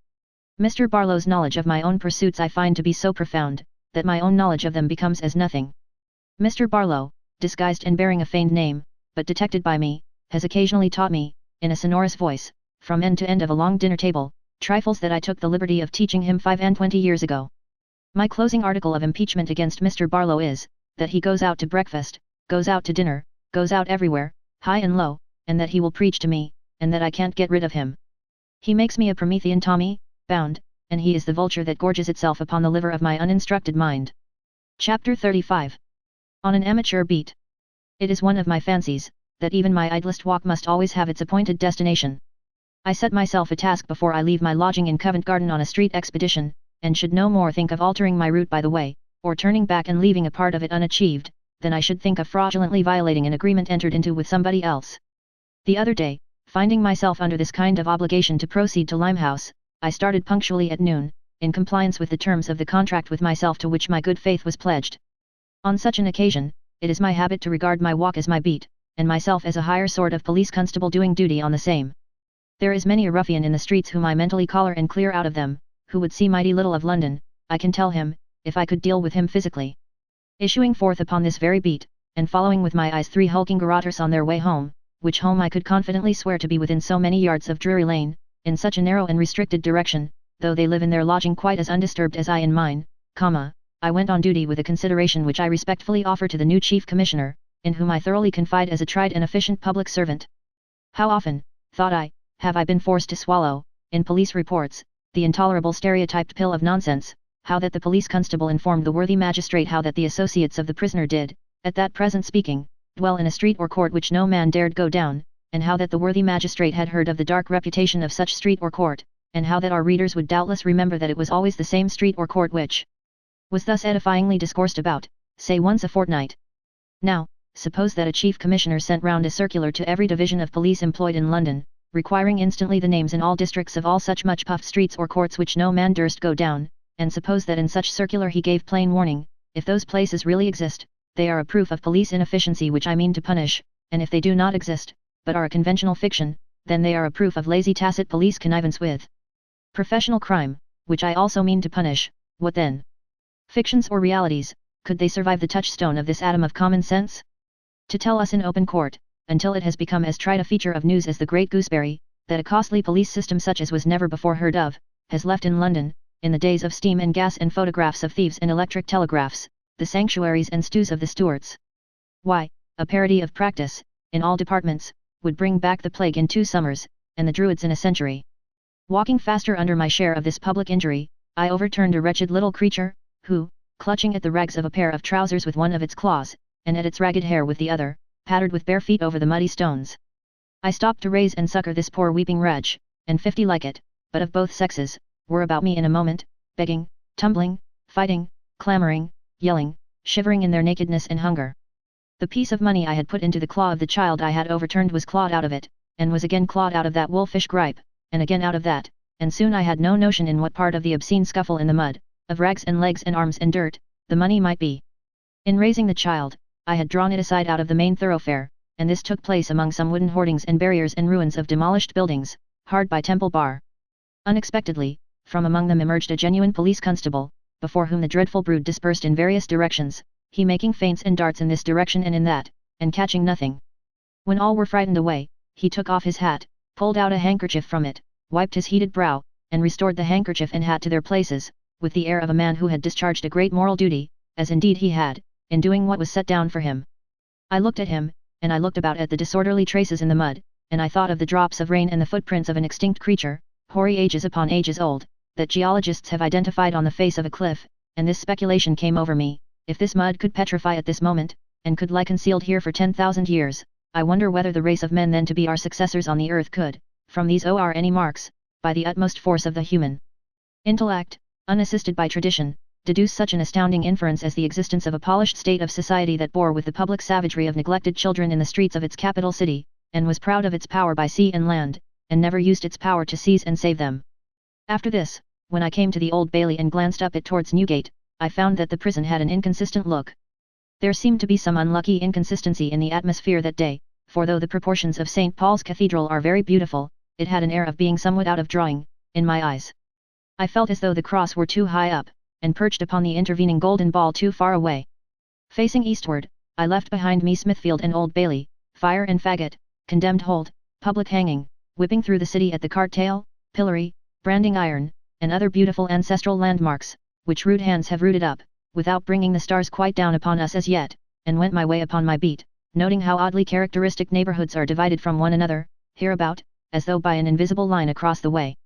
Mr. Barlow's knowledge of my own pursuits I find to be so profound, that my own knowledge of them becomes as nothing. Mr. Barlow, disguised and bearing a feigned name, but detected by me, has occasionally taught me, in a sonorous voice, from end to end of a long dinner table, trifles that I took the liberty of teaching him 25 years ago. My closing article of impeachment against Mr. Barlow is, that he goes out to breakfast, goes out to dinner, goes out everywhere, high and low, and that he will preach to me, and that I can't get rid of him. He makes me a Promethean Tommy, bound, and he is the vulture that gorges itself upon the liver of my uninstructed mind. Chapter 35. On an amateur beat. It is one of my fancies, that even my idlest walk must always have its appointed destination. I set myself a task before I leave my lodging in Covent Garden on a street expedition, and should no more think of altering my route by the way, or turning back and leaving a part of it unachieved, than I should think of fraudulently violating an agreement entered into with somebody else. The other day, finding myself under this kind of obligation to proceed to Limehouse, I started punctually at noon, in compliance with the terms of the contract with myself to which my good faith was pledged. On such an occasion, it is my habit to regard my walk as my beat, and myself as a higher sort of police constable doing duty on the same. There is many a ruffian in the streets whom I mentally collar and clear out of them, who would see mighty little of London, I can tell him, if I could deal with him physically. Issuing forth upon this very beat, and following with my eyes 3 hulking garrotters on their way home, which home I could confidently swear to be within so many yards of Drury Lane, in such a narrow and restricted direction, though they live in their lodging quite as undisturbed as I in mine, I went on duty with a consideration which I respectfully offer to the new Chief Commissioner, in whom I thoroughly confide as a tried and efficient public servant. How often, thought I, have I been forced to swallow, in police reports, the intolerable stereotyped pill of nonsense, how that the police constable informed the worthy magistrate how that the associates of the prisoner did, at that present speaking, dwell in a street or court which no man dared go down, and how that the worthy magistrate had heard of the dark reputation of such street or court, and how that our readers would doubtless remember that it was always the same street or court which was thus edifyingly discoursed about, say once a fortnight. Now, suppose that a Chief Commissioner sent round a circular to every division of police employed in London, requiring instantly the names in all districts of all such much puffed streets or courts which no man durst go down, and suppose that in such circular he gave plain warning, if those places really exist, they are a proof of police inefficiency which I mean to punish, and if they do not exist, but are a conventional fiction, then they are a proof of lazy tacit police connivance with professional crime, which I also mean to punish. What then? Fictions or realities, could they survive the touchstone of this atom of common sense? To tell us in open court, until it has become as tried a feature of news as the Great Gooseberry, that a costly police system such as was never before heard of, has left in London, in the days of steam and gas and photographs of thieves and electric telegraphs, the sanctuaries and stews of the Stuarts. Why, a parody of practice, in all departments, would bring back the plague in 2 summers, and the Druids in a century. Walking faster under my share of this public injury, I overturned a wretched little creature, who, clutching at the rags of a pair of trousers with one of its claws, and at its ragged hair with the other, pattered with bare feet over the muddy stones. I stopped to raise and succour this poor weeping wretch, and 50 like it, but of both sexes, were about me in a moment, begging, tumbling, fighting, clamouring, yelling, shivering in their nakedness and hunger. The piece of money I had put into the claw of the child I had overturned was clawed out of it, and was again clawed out of that wolfish gripe, and again out of that, and soon I had no notion in what part of the obscene scuffle in the mud, of rags and legs and arms and dirt, the money might be. In raising the child, I had drawn it aside out of the main thoroughfare, and this took place among some wooden hoardings and barriers and ruins of demolished buildings, hard by Temple Bar. Unexpectedly, from among them emerged a genuine police constable, before whom the dreadful brood dispersed in various directions, he making feints and darts in this direction and in that, and catching nothing. When all were frightened away, he took off his hat, pulled out a handkerchief from it, wiped his heated brow, and restored the handkerchief and hat to their places, with the air of a man who had discharged a great moral duty, as indeed he had, in doing what was set down for him. I looked at him, and I looked about at the disorderly traces in the mud, and I thought of the drops of rain and the footprints of an extinct creature, hoary ages upon ages old, that geologists have identified on the face of a cliff, and this speculation came over me, if this mud could petrify at this moment, and could lie concealed here for 10,000 years, I wonder whether the race of men then to be our successors on the earth could, from these any marks, by the utmost force of the human intellect, unassisted by tradition, deduce such an astounding inference as the existence of a polished state of society that bore with the public savagery of neglected children in the streets of its capital city, and was proud of its power by sea and land, and never used its power to seize and save them. After this, when I came to the Old Bailey and glanced up it towards Newgate, I found that the prison had an inconsistent look. There seemed to be some unlucky inconsistency in the atmosphere that day, for though the proportions of St. Paul's Cathedral are very beautiful, it had an air of being somewhat out of drawing, in my eyes. I felt as though the cross were too high up, and perched upon the intervening golden ball too far away. Facing eastward, I left behind me Smithfield and Old Bailey, fire and faggot, condemned hold, public hanging, whipping through the city at the cart tail, pillory, branding iron, and other beautiful ancestral landmarks, which rude hands have rooted up, without bringing the stars quite down upon us as yet, and went my way upon my beat, noting how oddly characteristic neighbourhoods are divided from one another, hereabout, as though by an invisible line across the way.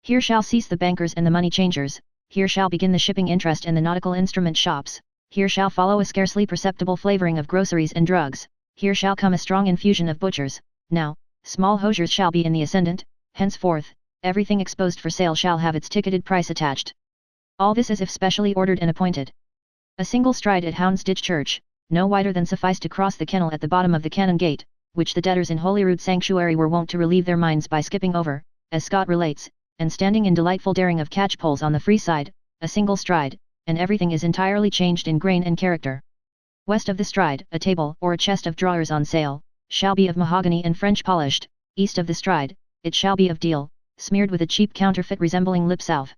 Here shall cease the bankers and the money changers, here shall begin the shipping interest and the nautical instrument shops, here shall follow a scarcely perceptible flavouring of groceries and drugs, here shall come a strong infusion of butchers, now, small hosiers shall be in the ascendant, henceforth, everything exposed for sale shall have its ticketed price attached. All this as if specially ordered and appointed. A single stride at Houndsditch Church, no wider than sufficed to cross the kennel at the bottom of the Cannon Gate, which the debtors in Holyrood Sanctuary were wont to relieve their minds by skipping over, as Scott relates, and standing in delightful daring of catchpoles on the free side, a single stride, and everything is entirely changed in grain and character. West of the stride, a table or a chest of drawers on sale, shall be of mahogany and French polished, east of the stride, it shall be of deal, smeared with a cheap counterfeit resembling lip salve.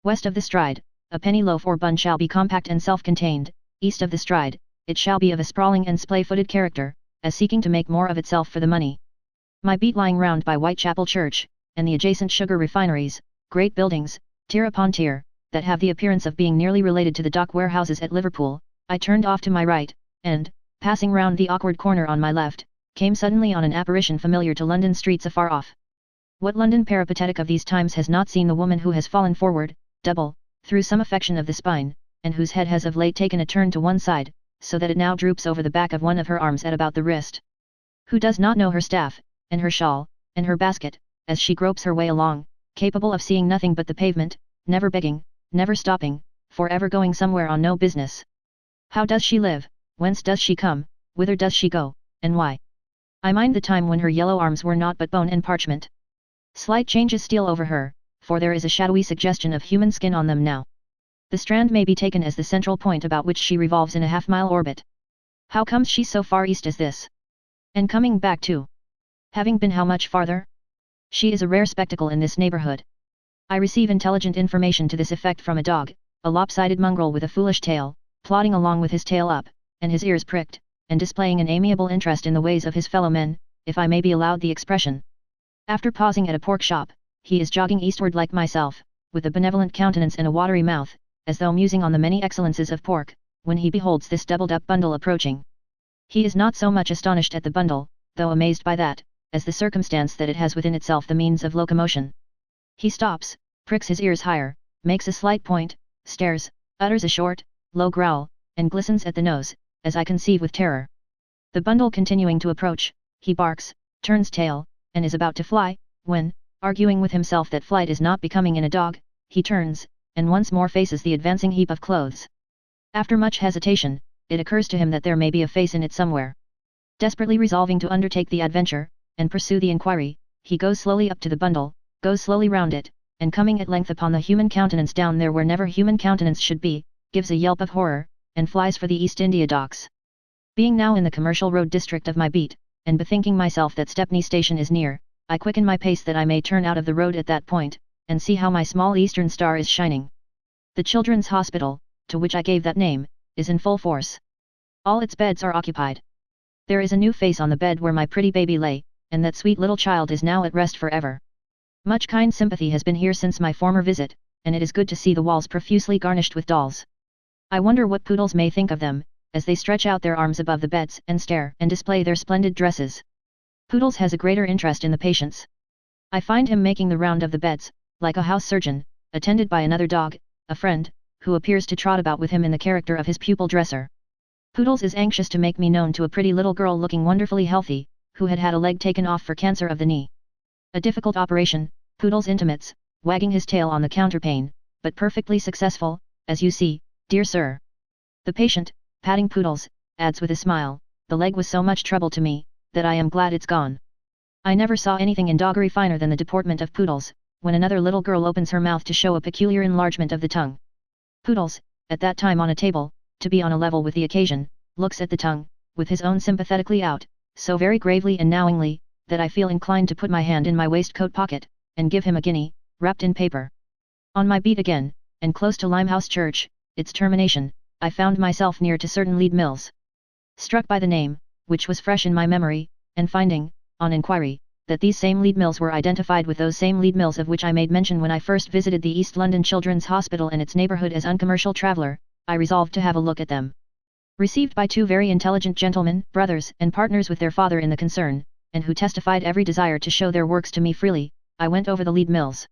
West of the stride, a penny loaf or bun shall be compact and self-contained, east of the stride, it shall be of a sprawling and splay-footed character, as seeking to make more of itself for the money. My beat lying round by Whitechapel Church, and the adjacent sugar refineries, great buildings, tier upon tier, that have the appearance of being nearly related to the dock warehouses at Liverpool. I turned off to my right, and, passing round the awkward corner on my left, came suddenly on an apparition familiar to London streets afar off. What London peripatetic of these times has not seen the woman who has fallen forward, double, through some affection of the spine, and whose head has of late taken a turn to one side, so that it now droops over the back of one of her arms at about the wrist? Who does not know her staff, and her shawl, and her basket, as she gropes her way along, capable of seeing nothing but the pavement, never begging, never stopping, for ever going somewhere on no business? How does she live? Whence does she come? Whither does she go, and why? I mind the time when her yellow arms were naught but bone and parchment. Slight changes steal over her, for there is a shadowy suggestion of human skin on them now. The strand may be taken as the central point about which she revolves in a half-mile orbit. How comes she so far east as this? And coming back too? Having been how much farther? She is a rare spectacle in this neighborhood. I receive intelligent information to this effect from a dog, a lopsided mongrel with a foolish tail, plodding along with his tail up, and his ears pricked, and displaying an amiable interest in the ways of his fellow men, if I may be allowed the expression. After pausing at a pork shop, he is jogging eastward like myself, with a benevolent countenance and a watery mouth, as though musing on the many excellences of pork, when he beholds this doubled-up bundle approaching. He is not so much astonished at the bundle, though amazed by that, as the circumstance that it has within itself the means of locomotion. He stops, pricks his ears higher, makes a slight point, stares, utters a short, low growl, and glistens at the nose, as I conceive with terror. The bundle continuing to approach, he barks, turns tail, and is about to fly, when, arguing with himself that flight is not becoming in a dog, he turns, and once more faces the advancing heap of clothes. After much hesitation, it occurs to him that there may be a face in it somewhere. Desperately resolving to undertake the adventure, and pursue the inquiry, he goes slowly up to the bundle, goes slowly round it, and coming at length upon the human countenance down there where never human countenance should be, gives a yelp of horror, and flies for the East India Docks. Being now in the Commercial Road district of my beat, and bethinking myself that Stepney Station is near, I quicken my pace that I may turn out of the road at that point, and see how my small eastern star is shining. The Children's Hospital, to which I gave that name, is in full force. All its beds are occupied. There is a new face on the bed where my pretty baby lay, and that sweet little child is now at rest forever. Much kind sympathy has been here since my former visit, and it is good to see the walls profusely garnished with dolls. I wonder what poodles may think of them, as they stretch out their arms above the beds and stare and display their splendid dresses. Poodles has a greater interest in the patients. I find him making the round of the beds, like a house surgeon, attended by another dog, a friend, who appears to trot about with him in the character of his pupil dresser. Poodles is anxious to make me known to a pretty little girl looking wonderfully healthy, who had had a leg taken off for cancer of the knee. A difficult operation, Poodles intimates, wagging his tail on the counterpane, but perfectly successful, as you see, dear sir. The patient, patting Poodles, adds with a smile, the leg was so much trouble to me, that I am glad it's gone. I never saw anything in doggery finer than the deportment of Poodles, when another little girl opens her mouth to show a peculiar enlargement of the tongue. Poodles, at that time on a table, to be on a level with the occasion, looks at the tongue, with his own sympathetically out, so very gravely and knowingly, that I feel inclined to put my hand in my waistcoat pocket, and give him a guinea, wrapped in paper. On my beat again, and close to Limehouse Church, its termination, I found myself near to certain lead mills. Struck by the name, which was fresh in my memory, and finding, on inquiry, that these same lead mills were identified with those same lead mills of which I made mention when I first visited the East London Children's Hospital and its neighbourhood as Uncommercial Traveller, I resolved to have a look at them. Received by two very intelligent gentlemen, brothers and partners with their father in the concern, and who testified every desire to show their works to me freely, I went over the lead mills.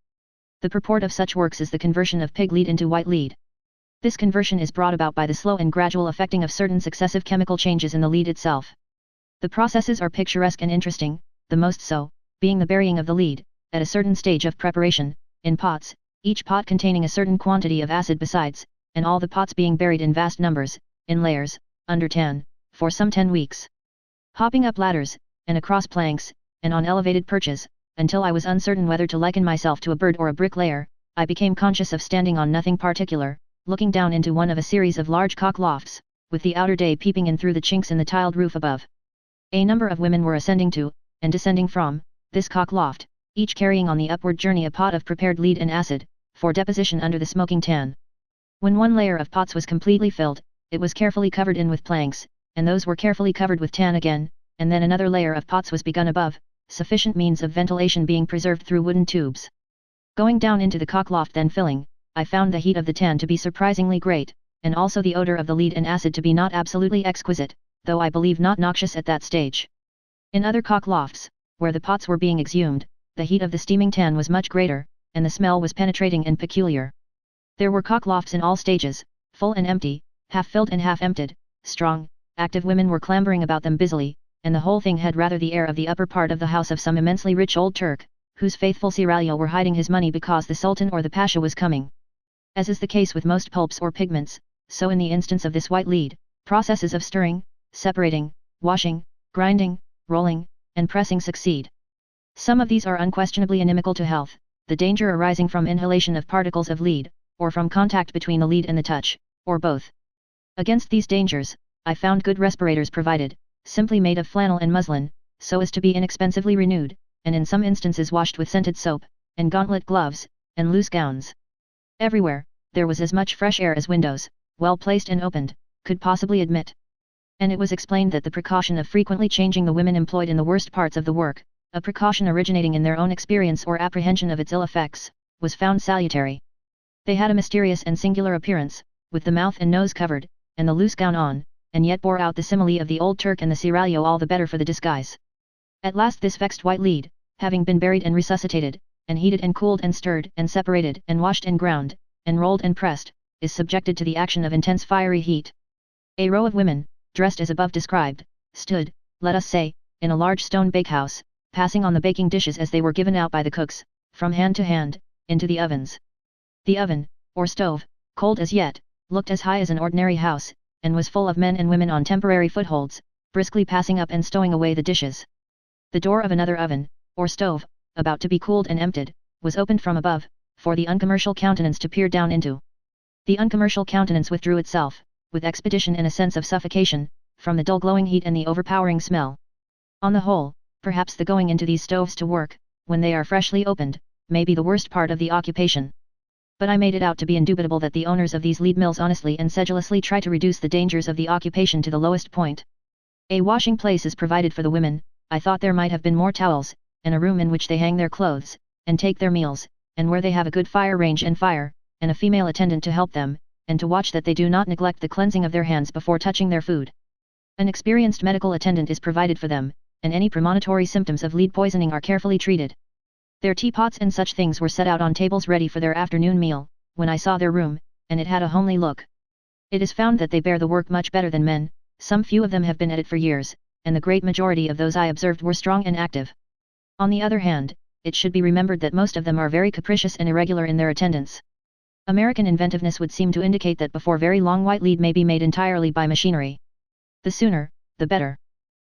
The purport of such works is the conversion of pig lead into white lead. This conversion is brought about by the slow and gradual effecting of certain successive chemical changes in the lead itself. The processes are picturesque and interesting, the most so, being the burying of the lead, at a certain stage of preparation, in pots, each pot containing a certain quantity of acid besides, and all the pots being buried in vast numbers, in layers, under 10, for some 10 weeks. Hopping up ladders, and across planks, and on elevated perches, until I was uncertain whether to liken myself to a bird or a bricklayer, I became conscious of standing on nothing particular, looking down into one of a series of large cock lofts, with the outer day peeping in through the chinks in the tiled roof above. A number of women were ascending to, and descending from, this cock loft, each carrying on the upward journey a pot of prepared lead and acid, for deposition under the smoking tan. When one layer of pots was completely filled, it was carefully covered in with planks, and those were carefully covered with tan again, and then another layer of pots was begun above, sufficient means of ventilation being preserved through wooden tubes. Going down into the cock loft then filling, I found the heat of the tan to be surprisingly great, and also the odor of the lead and acid to be not absolutely exquisite, though I believe not noxious at that stage. In other cock lofts, where the pots were being exhumed, the heat of the steaming tan was much greater, and the smell was penetrating and peculiar. There were cock lofts in all stages, full and empty, half filled and half emptied, strong, active women were clambering about them busily, and the whole thing had rather the air of the upper part of the house of some immensely rich old Turk, whose faithful seraglio were hiding his money because the Sultan or the Pasha was coming. As is the case with most pulps or pigments, so in the instance of this white lead, processes of stirring, separating, washing, grinding, rolling, and pressing succeed. Some of these are unquestionably inimical to health, the danger arising from inhalation of particles of lead, or from contact between the lead and the touch, or both. Against these dangers, I found good respirators provided, simply made of flannel and muslin, so as to be inexpensively renewed, and in some instances washed with scented soap, and gauntlet gloves, and loose gowns. Everywhere, there was as much fresh air as windows, well placed and opened, could possibly admit. And it was explained that the precaution of frequently changing the women employed in the worst parts of the work, a precaution originating in their own experience or apprehension of its ill effects, was found salutary. They had a mysterious and singular appearance, with the mouth and nose covered, and the loose gown on, and yet bore out the simile of the old Turk and the seraglio all the better for the disguise. At last this vexed white lead, having been buried and resuscitated, and heated and cooled and stirred and separated and washed and ground, and rolled and pressed, is subjected to the action of intense fiery heat. A row of women, dressed as above described, stood, let us say, in a large stone bakehouse, passing on the baking dishes as they were given out by the cooks, from hand to hand, into the ovens. The oven, or stove, cold as yet, looked as high as an ordinary house, and was full of men and women on temporary footholds, briskly passing up and stowing away the dishes. The door of another oven, or stove, about to be cooled and emptied, was opened from above, for the uncommercial countenance to peer down into. The uncommercial countenance withdrew itself, with expedition and a sense of suffocation, from the dull glowing heat and the overpowering smell. On the whole, perhaps the going into these stoves to work, when they are freshly opened, may be the worst part of the occupation. But I made it out to be indubitable that the owners of these lead mills honestly and sedulously try to reduce the dangers of the occupation to the lowest point. A washing place is provided for the women. I thought there might have been more towels, and a room in which they hang their clothes, and take their meals, and where they have a good fire range and fire, and a female attendant to help them, and to watch that they do not neglect the cleansing of their hands before touching their food. An experienced medical attendant is provided for them, and any premonitory symptoms of lead poisoning are carefully treated. Their teapots and such things were set out on tables ready for their afternoon meal, when I saw their room, and it had a homely look. It is found that they bear the work much better than men, some few of them have been at it for years, and the great majority of those I observed were strong and active. On the other hand, it should be remembered that most of them are very capricious and irregular in their attendance. American inventiveness would seem to indicate that before very long white lead may be made entirely by machinery. The sooner, the better.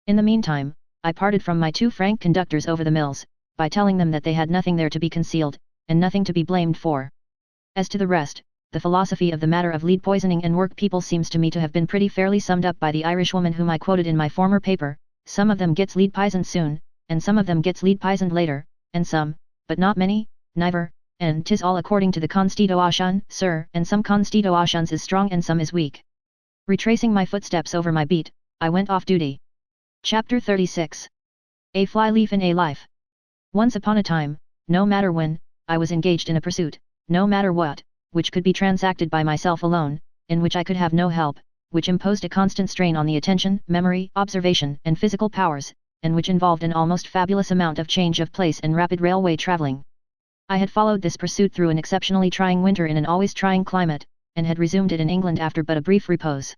In the meantime, I parted from my 2 frank conductors over the mills, by telling them that they had nothing there to be concealed, and nothing to be blamed for. As to the rest, the philosophy of the matter of lead poisoning and work people seems to me to have been pretty fairly summed up by the Irishwoman whom I quoted in my former paper. Some of them gets lead poisoned soon, and some of them gets lead poisoned later, and some, but not many, never, and 'tis all according to the constitution, sir, and some constitutions is strong and some is weak. Retracing my footsteps over my beat, I went off duty. Chapter 36. A Flyleaf in a Life. Once upon a time, no matter when, I was engaged in a pursuit, no matter what, which could be transacted by myself alone, in which I could have no help, which imposed a constant strain on the attention, memory, observation, and physical powers, and which involved an almost fabulous amount of change of place and rapid railway travelling. I had followed this pursuit through an exceptionally trying winter in an always trying climate, and had resumed it in England after but a brief repose.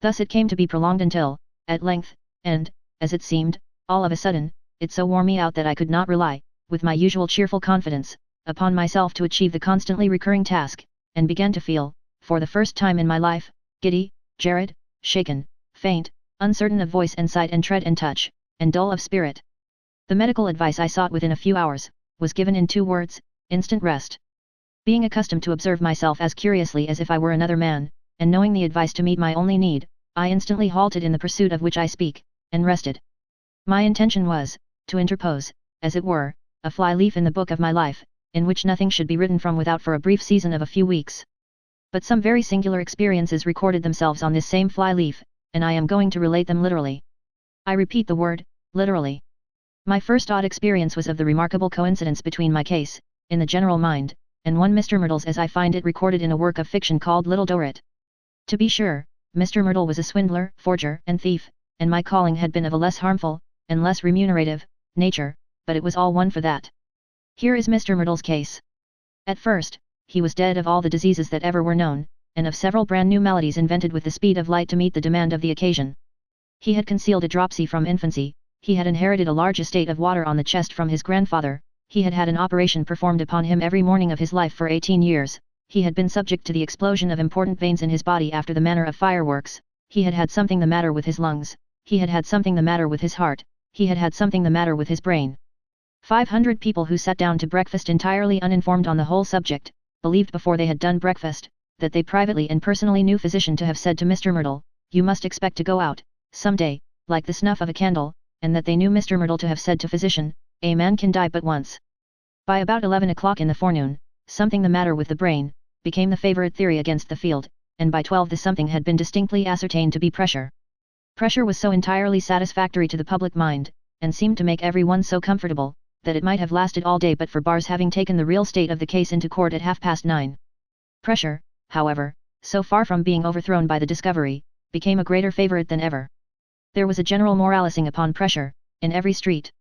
Thus it came to be prolonged until, at length, and, as it seemed, all of a sudden, it so wore me out that I could not rely, with my usual cheerful confidence, upon myself to achieve the constantly recurring task, and began to feel, for the first time in my life, giddy, jarred, shaken, faint, uncertain of voice and sight and tread and touch, and dull of spirit. The medical advice I sought within a few hours, was given in 2 words, instant rest. Being accustomed to observe myself as curiously as if I were another man, and knowing the advice to meet my only need, I instantly halted in the pursuit of which I speak, and rested. My intention was, to interpose, as it were, a fly-leaf in the book of my life, in which nothing should be written from without for a brief season of a few weeks. But some very singular experiences recorded themselves on this same fly-leaf, and I am going to relate them literally. I repeat the word, literally. My first odd experience was of the remarkable coincidence between my case, in the general mind, and one Mr. Myrtle's as I find it recorded in a work of fiction called Little Dorrit. To be sure, Mr. Myrtle was a swindler, forger, and thief, and my calling had been of a less harmful, and less remunerative, nature, but it was all one for that. Here is Mr. Myrtle's case. At first, he was dead of all the diseases that ever were known, and of several brand new maladies invented with the speed of light to meet the demand of the occasion. He had concealed a dropsy from infancy, he had inherited a large estate of water on the chest from his grandfather, he had had an operation performed upon him every morning of his life for 18 years, he had been subject to the explosion of important veins in his body after the manner of fireworks, he had had something the matter with his lungs, he had had something the matter with his heart, he had had something the matter with his brain. 500 people who sat down to breakfast entirely uninformed on the whole subject, believed before they had done breakfast, that they privately and personally knew physician to have said to Mr. Myrtle, "You must expect to go out, some day, like the snuff of a candle," and that they knew Mr. Myrtle to have said to physician, "A man can die but once." By about 11 o'clock in the forenoon, something the matter with the brain, became the favorite theory against the field, and by 12 the something had been distinctly ascertained to be pressure. Pressure was so entirely satisfactory to the public mind, and seemed to make every one so comfortable, that it might have lasted all day but for Barr's having taken the real state of the case into court at 9:30. Pressure, however, so far from being overthrown by the discovery, became a greater favorite than ever. There was a general moralizing upon pressure, in every street.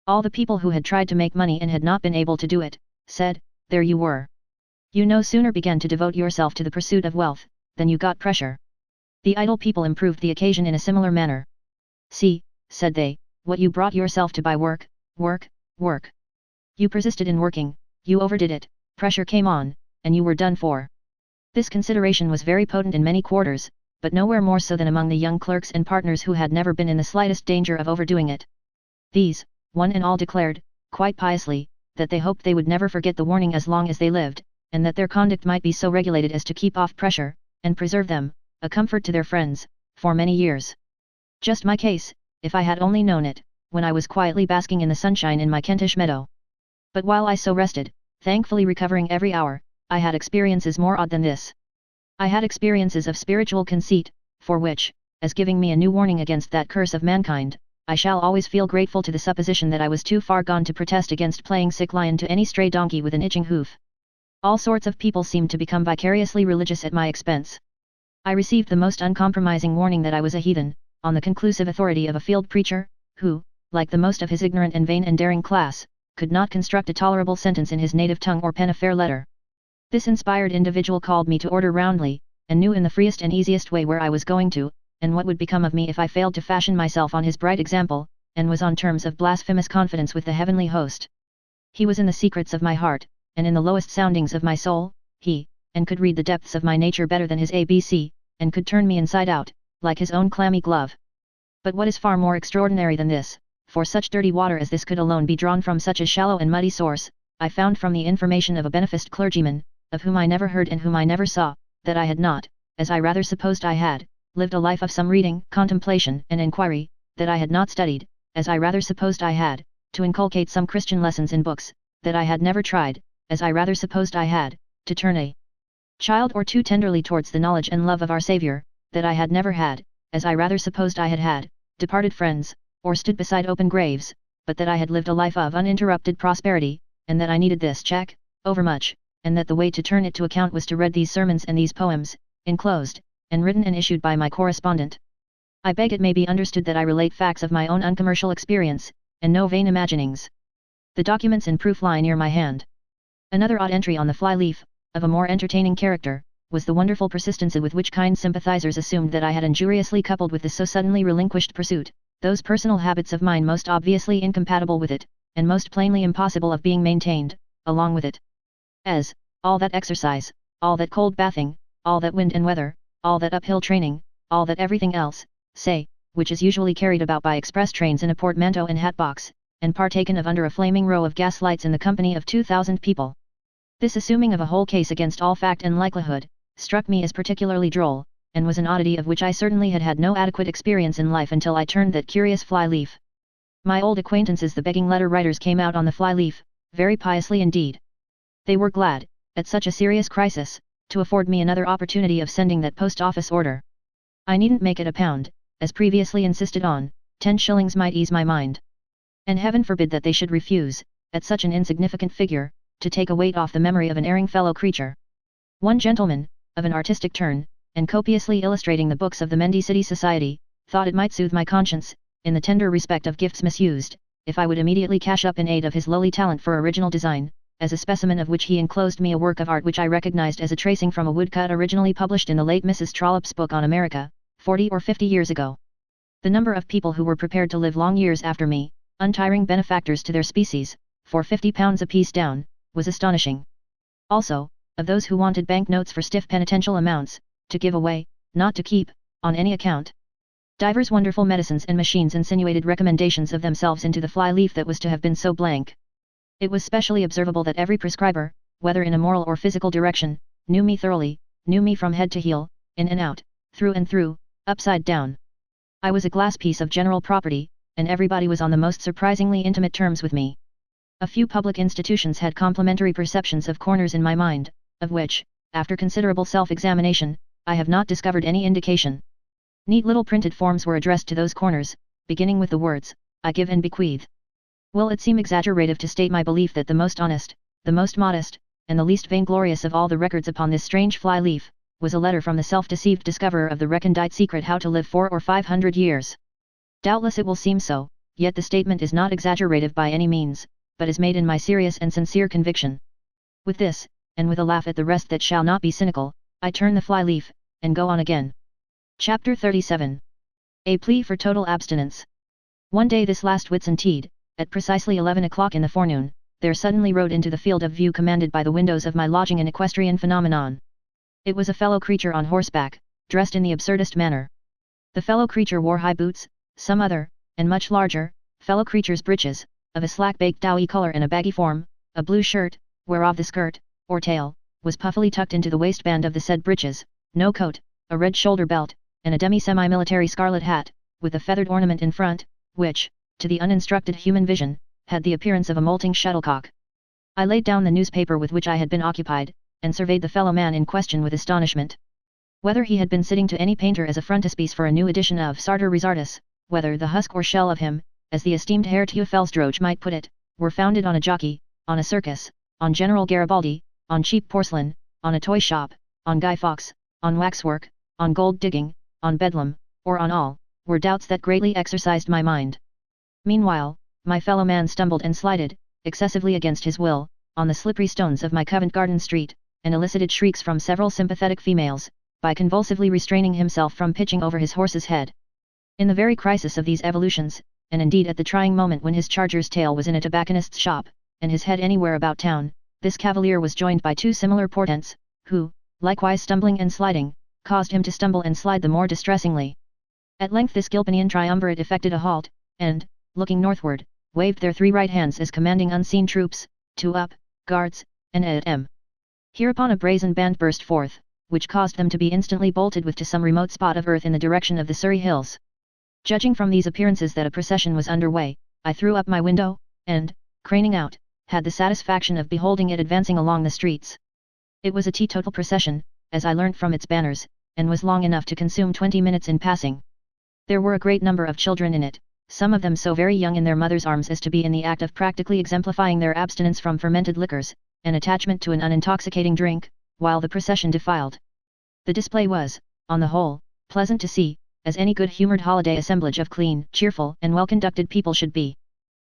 All the people who had tried to make money and had not been able to do it, said, "There you were. You no sooner began to devote yourself to the pursuit of wealth, than you got pressure." The idle people improved the occasion in a similar manner. "See," said they, "what you brought yourself to by work, work, work. You persisted in working, you overdid it, pressure came on, and you were done for." This consideration was very potent in many quarters, but nowhere more so than among the young clerks and partners who had never been in the slightest danger of overdoing it. These, one and all declared, quite piously, that they hoped they would never forget the warning as long as they lived, and that their conduct might be so regulated as to keep off pressure, and preserve them, a comfort to their friends, for many years. Just my case, if I had only known it, when I was quietly basking in the sunshine in my Kentish meadow. But while I so rested, thankfully recovering every hour, I had experiences more odd than this. I had experiences of spiritual conceit, for which, as giving me a new warning against that curse of mankind, I shall always feel grateful to the supposition that I was too far gone to protest against playing sick lion to any stray donkey with an itching hoof. All sorts of people seemed to become vicariously religious at my expense. I received the most uncompromising warning that I was a heathen, on the conclusive authority of a field preacher, who, like the most of his ignorant and vain and daring class, could not construct a tolerable sentence in his native tongue or pen a fair letter. This inspired individual called me to order roundly, and knew in the freest and easiest way where I was going to, and what would become of me if I failed to fashion myself on his bright example, and was on terms of blasphemous confidence with the heavenly host. He was in the secrets of my heart, and in the lowest soundings of my soul, and could read the depths of my nature better than his ABC, and could turn me inside out, like his own clammy glove. But what is far more extraordinary than this, for such dirty water as this could alone be drawn from such a shallow and muddy source, I found from the information of a beneficed clergyman, of whom I never heard and whom I never saw, that I had not, as I rather supposed I had, lived a life of some reading, contemplation, and inquiry, that I had not studied, as I rather supposed I had, to inculcate some Christian lessons in books, that I had never tried, as I rather supposed I had, to turn a child or two tenderly towards the knowledge and love of our Saviour, that I had never had, as I rather supposed I had had, departed friends, or stood beside open graves, but that I had lived a life of uninterrupted prosperity, and that I needed this check, overmuch, and that the way to turn it to account was to read these sermons and these poems, enclosed, and written and issued by my correspondent. I beg it may be understood that I relate facts of my own uncommercial experience, and no vain imaginings. The documents in proof lie near my hand. Another odd entry on the fly-leaf, of a more entertaining character, was the wonderful persistency with which kind sympathizers assumed that I had injuriously coupled with this so suddenly relinquished pursuit, those personal habits of mine most obviously incompatible with it, and most plainly impossible of being maintained, along with it. As, all that exercise, all that cold bathing, all that wind and weather, all that uphill training, all that everything else, say, which is usually carried about by express trains in a portmanteau and hat box, and partaken of under a flaming row of gas lights in the company of 2,000 people. This assuming of a whole case against all fact and likelihood, struck me as particularly droll, and was an oddity of which I certainly had had no adequate experience in life until I turned that curious fly-leaf. My old acquaintances the begging letter writers came out on the fly-leaf, very piously indeed. They were glad, at such a serious crisis, to afford me another opportunity of sending that post-office order. I needn't make it £1, as previously insisted on, 10 shillings might ease my mind. And heaven forbid that they should refuse, at such an insignificant figure, to take a weight off the memory of an erring fellow creature. One gentleman, of an artistic turn, and copiously illustrating the books of the Mendy City Society, thought it might soothe my conscience, in the tender respect of gifts misused, if I would immediately cash up in aid of his lowly talent for original design, as a specimen of which he enclosed me a work of art which I recognized as a tracing from a woodcut originally published in the late Mrs. Trollope's book on America, 40 or 50 years ago. The number of people who were prepared to live long years after me, untiring benefactors to their species, for £50 apiece down, was astonishing. Also, of those who wanted banknotes for stiff penitential amounts, to give away, not to keep, on any account. Divers wonderful medicines and machines insinuated recommendations of themselves into the fly-leaf that was to have been so blank. It was specially observable that every prescriber, whether in a moral or physical direction, knew me thoroughly, knew me from head to heel, in and out, through and through, upside down. I was a glass piece of general property, and everybody was on the most surprisingly intimate terms with me. A few public institutions had complimentary perceptions of corners in my mind, of which, after considerable self-examination, I have not discovered any indication. Neat little printed forms were addressed to those corners, beginning with the words, "I give and bequeath." Will it seem exaggerative to state my belief that the most honest, the most modest, and the least vainglorious of all the records upon this strange fly-leaf, was a letter from the self-deceived discoverer of the recondite secret how to live 400 or 500 years? Doubtless it will seem so, yet the statement is not exaggerative by any means, but is made in my serious and sincere conviction. With this, and with a laugh at the rest that shall not be cynical, I turn the fly-leaf, and go on again. Chapter 37. A plea for total abstinence. One day this last Whitsuntide, at precisely 11 o'clock in the forenoon, there suddenly rode into the field of view commanded by the windows of my lodging an equestrian phenomenon. It was a fellow creature on horseback, dressed in the absurdest manner. The fellow creature wore high boots, some other, and much larger, fellow creature's breeches, of a slack-baked doughy color and a baggy form, a blue shirt, whereof the skirt, or tail, was puffily tucked into the waistband of the said breeches, no coat, a red shoulder belt, and a demi-semi-military scarlet hat, with a feathered ornament in front, which, to the uninstructed human vision, had the appearance of a molting shuttlecock. I laid down the newspaper with which I had been occupied, and surveyed the fellow man in question with astonishment. Whether he had been sitting to any painter as a frontispiece for a new edition of Sartor Resartus, whether the husk or shell of him, as the esteemed Herr Teufelsdroge might put it, were founded on a jockey, on a circus, on General Garibaldi, on cheap porcelain, on a toy shop, on Guy Fawkes, on waxwork, on gold digging, on Bedlam, or on all, were doubts that greatly exercised my mind. Meanwhile, my fellow man stumbled and slided, excessively against his will, on the slippery stones of my Covent Garden Street, and elicited shrieks from several sympathetic females, by convulsively restraining himself from pitching over his horse's head. In the very crisis of these evolutions, and indeed at the trying moment when his charger's tail was in a tobacconist's shop, and his head anywhere about town, this cavalier was joined by two similar portents, who, likewise stumbling and sliding, caused him to stumble and slide the more distressingly. At length this Gilpinian triumvirate effected a halt, and, looking northward, waved their three right hands as commanding unseen troops, to up, guards, and at m. Hereupon a brazen band burst forth, which caused them to be instantly bolted with to some remote spot of earth in the direction of the Surrey hills. Judging from these appearances that a procession was under way, I threw up my window, and, craning out, had the satisfaction of beholding it advancing along the streets. It was a teetotal procession, as I learnt from its banners, and was long enough to consume 20 minutes in passing. There were a great number of children in it, some of them so very young in their mothers' arms as to be in the act of practically exemplifying their abstinence from fermented liquors, and attachment to an unintoxicating drink, while the procession defiled. The display was, on the whole, pleasant to see, as any good-humoured holiday assemblage of clean, cheerful, and well-conducted people should be.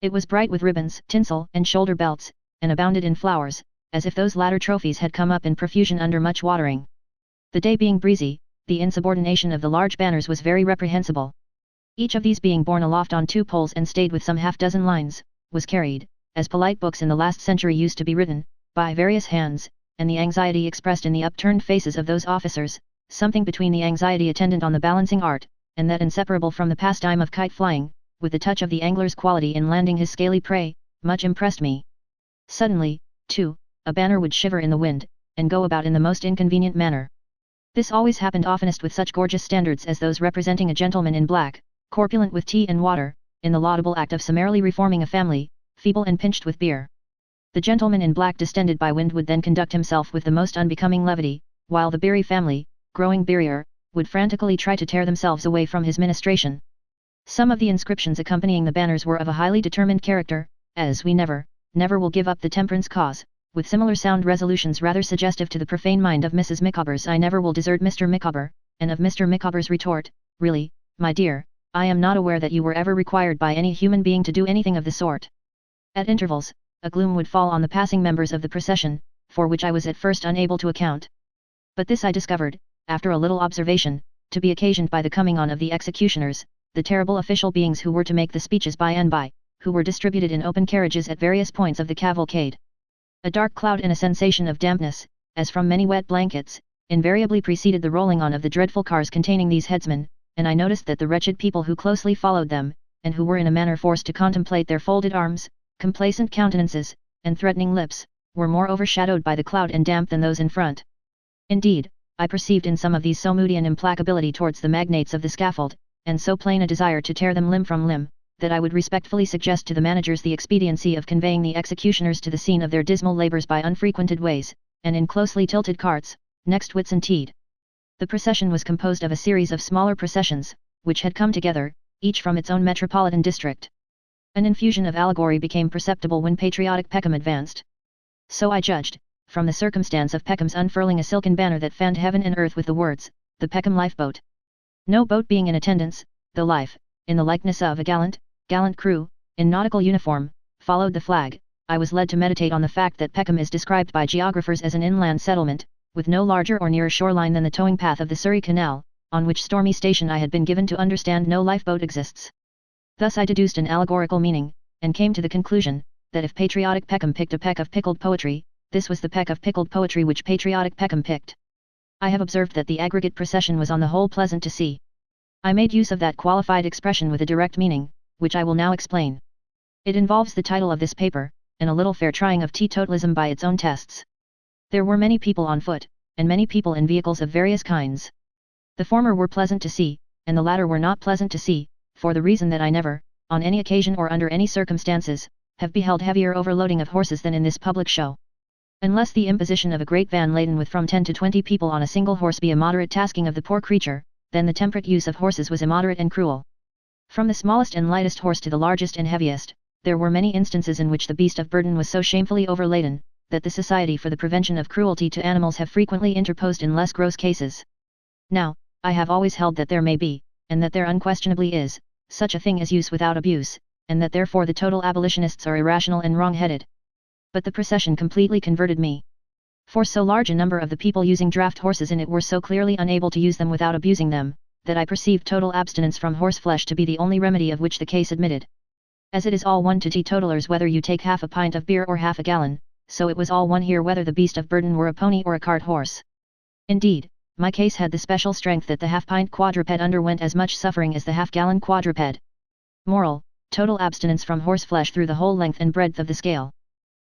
It was bright with ribbons, tinsel, and shoulder belts, and abounded in flowers, as if those latter trophies had come up in profusion under much watering. The day being breezy, the insubordination of the large banners was very reprehensible. Each of these being borne aloft on two poles and stayed with some half-dozen lines, was carried, as polite books in the last century used to be written, by various hands, and the anxiety expressed in the upturned faces of those officers, something between the anxiety attendant on the balancing art, and that inseparable from the pastime of kite-flying, with the touch of the angler's quality in landing his scaly prey, much impressed me. Suddenly, too, a banner would shiver in the wind, and go about in the most inconvenient manner. This always happened oftenest with such gorgeous standards as those representing a gentleman in black, corpulent with tea and water, in the laudable act of summarily reforming a family, feeble and pinched with beer. The gentleman in black distended by wind would then conduct himself with the most unbecoming levity, while the beery family, growing beerier, would frantically try to tear themselves away from his ministration. Some of the inscriptions accompanying the banners were of a highly determined character, as we never will give up the temperance cause, with similar sound resolutions rather suggestive to the profane mind of Mrs. Micawber's "I never will desert Mr. Micawber," and of Mr. Micawber's retort, "Really, my dear, I am not aware that you were ever required by any human being to do anything of the sort." At intervals, a gloom would fall on the passing members of the procession, for which I was at first unable to account. But this I discovered, after a little observation, to be occasioned by the coming on of the executioners, the terrible official beings who were to make the speeches by and by, who were distributed in open carriages at various points of the cavalcade. A dark cloud and a sensation of dampness, as from many wet blankets, invariably preceded the rolling on of the dreadful cars containing these headsmen, and I noticed that the wretched people who closely followed them, and who were in a manner forced to contemplate their folded arms, complacent countenances, and threatening lips, were more overshadowed by the cloud and damp than those in front. Indeed, I perceived in some of these so moody an implacability towards the magnates of the scaffold, and so plain a desire to tear them limb from limb, that I would respectfully suggest to the managers the expediency of conveying the executioners to the scene of their dismal labours by unfrequented ways, and in closely tilted carts, next Whitsuntide. The procession was composed of a series of smaller processions, which had come together, each from its own metropolitan district. An infusion of allegory became perceptible when patriotic Peckham advanced. So I judged, from the circumstance of Peckham's unfurling a silken banner that fanned heaven and earth with the words, "The Peckham Lifeboat." No boat being in attendance, the Life, in the likeness of a gallant crew, in nautical uniform, followed the flag. I was led to meditate on the fact that Peckham is described by geographers as an inland settlement, with no larger or nearer shoreline than the towing path of the Surrey Canal, on which stormy station I had been given to understand no lifeboat exists. Thus I deduced an allegorical meaning, and came to the conclusion, that if patriotic Peckham picked a peck of pickled poetry, this was the peck of pickled poetry which patriotic Peckham picked. I have observed that the aggregate procession was on the whole pleasant to see. I made use of that qualified expression with a direct meaning, which I will now explain. It involves the title of this paper, and a little fair trying of teetotalism by its own tests. There were many people on foot, and many people in vehicles of various kinds. The former were pleasant to see, and the latter were not pleasant to see, for the reason that I never, on any occasion or under any circumstances, have beheld heavier overloading of horses than in this public show. Unless the imposition of a great van laden with from 10 to 20 people on a single horse be a moderate tasking of the poor creature, then the temperate use of horses was immoderate and cruel. From the smallest and lightest horse to the largest and heaviest, there were many instances in which the beast of burden was so shamefully overladen, that the Society for the Prevention of Cruelty to Animals have frequently interposed in less gross cases. Now, I have always held that there may be, and that there unquestionably is, such a thing as use without abuse, and that therefore the total abolitionists are irrational and wrong-headed. But the procession completely converted me. For so large a number of the people using draft horses in it were so clearly unable to use them without abusing them, that I perceived total abstinence from horseflesh to be the only remedy of which the case admitted. As it is all one to teetotalers whether you take half a pint of beer or half a gallon, so it was all one here whether the beast of burden were a pony or a cart horse. Indeed, my case had the special strength that the half-pint quadruped underwent as much suffering as the half-gallon quadruped. Moral: total abstinence from horseflesh through the whole length and breadth of the scale.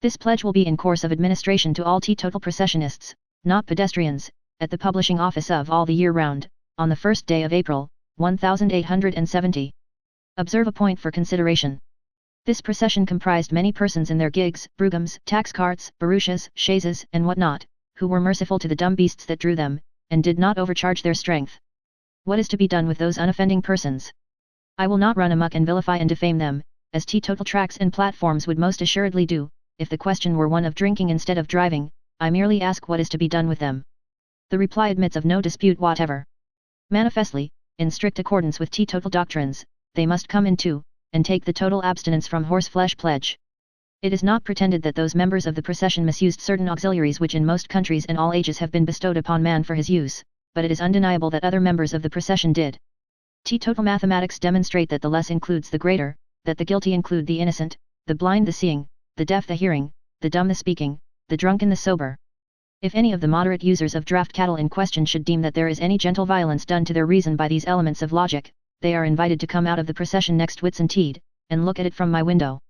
This pledge will be in course of administration to all teetotal processionists, not pedestrians, at the publishing office of All the Year Round, on the 1st day of April, 1870. Observe a point for consideration. This procession comprised many persons in their gigs, broughams, tax carts, barouches, chaises, and what not, who were merciful to the dumb beasts that drew them, and did not overcharge their strength. What is to be done with those unoffending persons? I will not run amok and vilify and defame them, as teetotal tracks and platforms would most assuredly do. If the question were one of drinking instead of driving, I merely ask what is to be done with them. The reply admits of no dispute whatever. Manifestly, in strict accordance with teetotal doctrines, they must come into, and take the total abstinence from horseflesh pledge. It is not pretended that those members of the procession misused certain auxiliaries which in most countries and all ages have been bestowed upon man for his use, but it is undeniable that other members of the procession did. Teetotal mathematics demonstrate that the less includes the greater, that the guilty include the innocent, the blind the seeing, the deaf the hearing, the dumb the speaking, the drunken the sober. If any of the moderate users of draft cattle in question should deem that there is any gentle violence done to their reason by these elements of logic, they are invited to come out of the procession next Whitsuntide, and look at it from my window.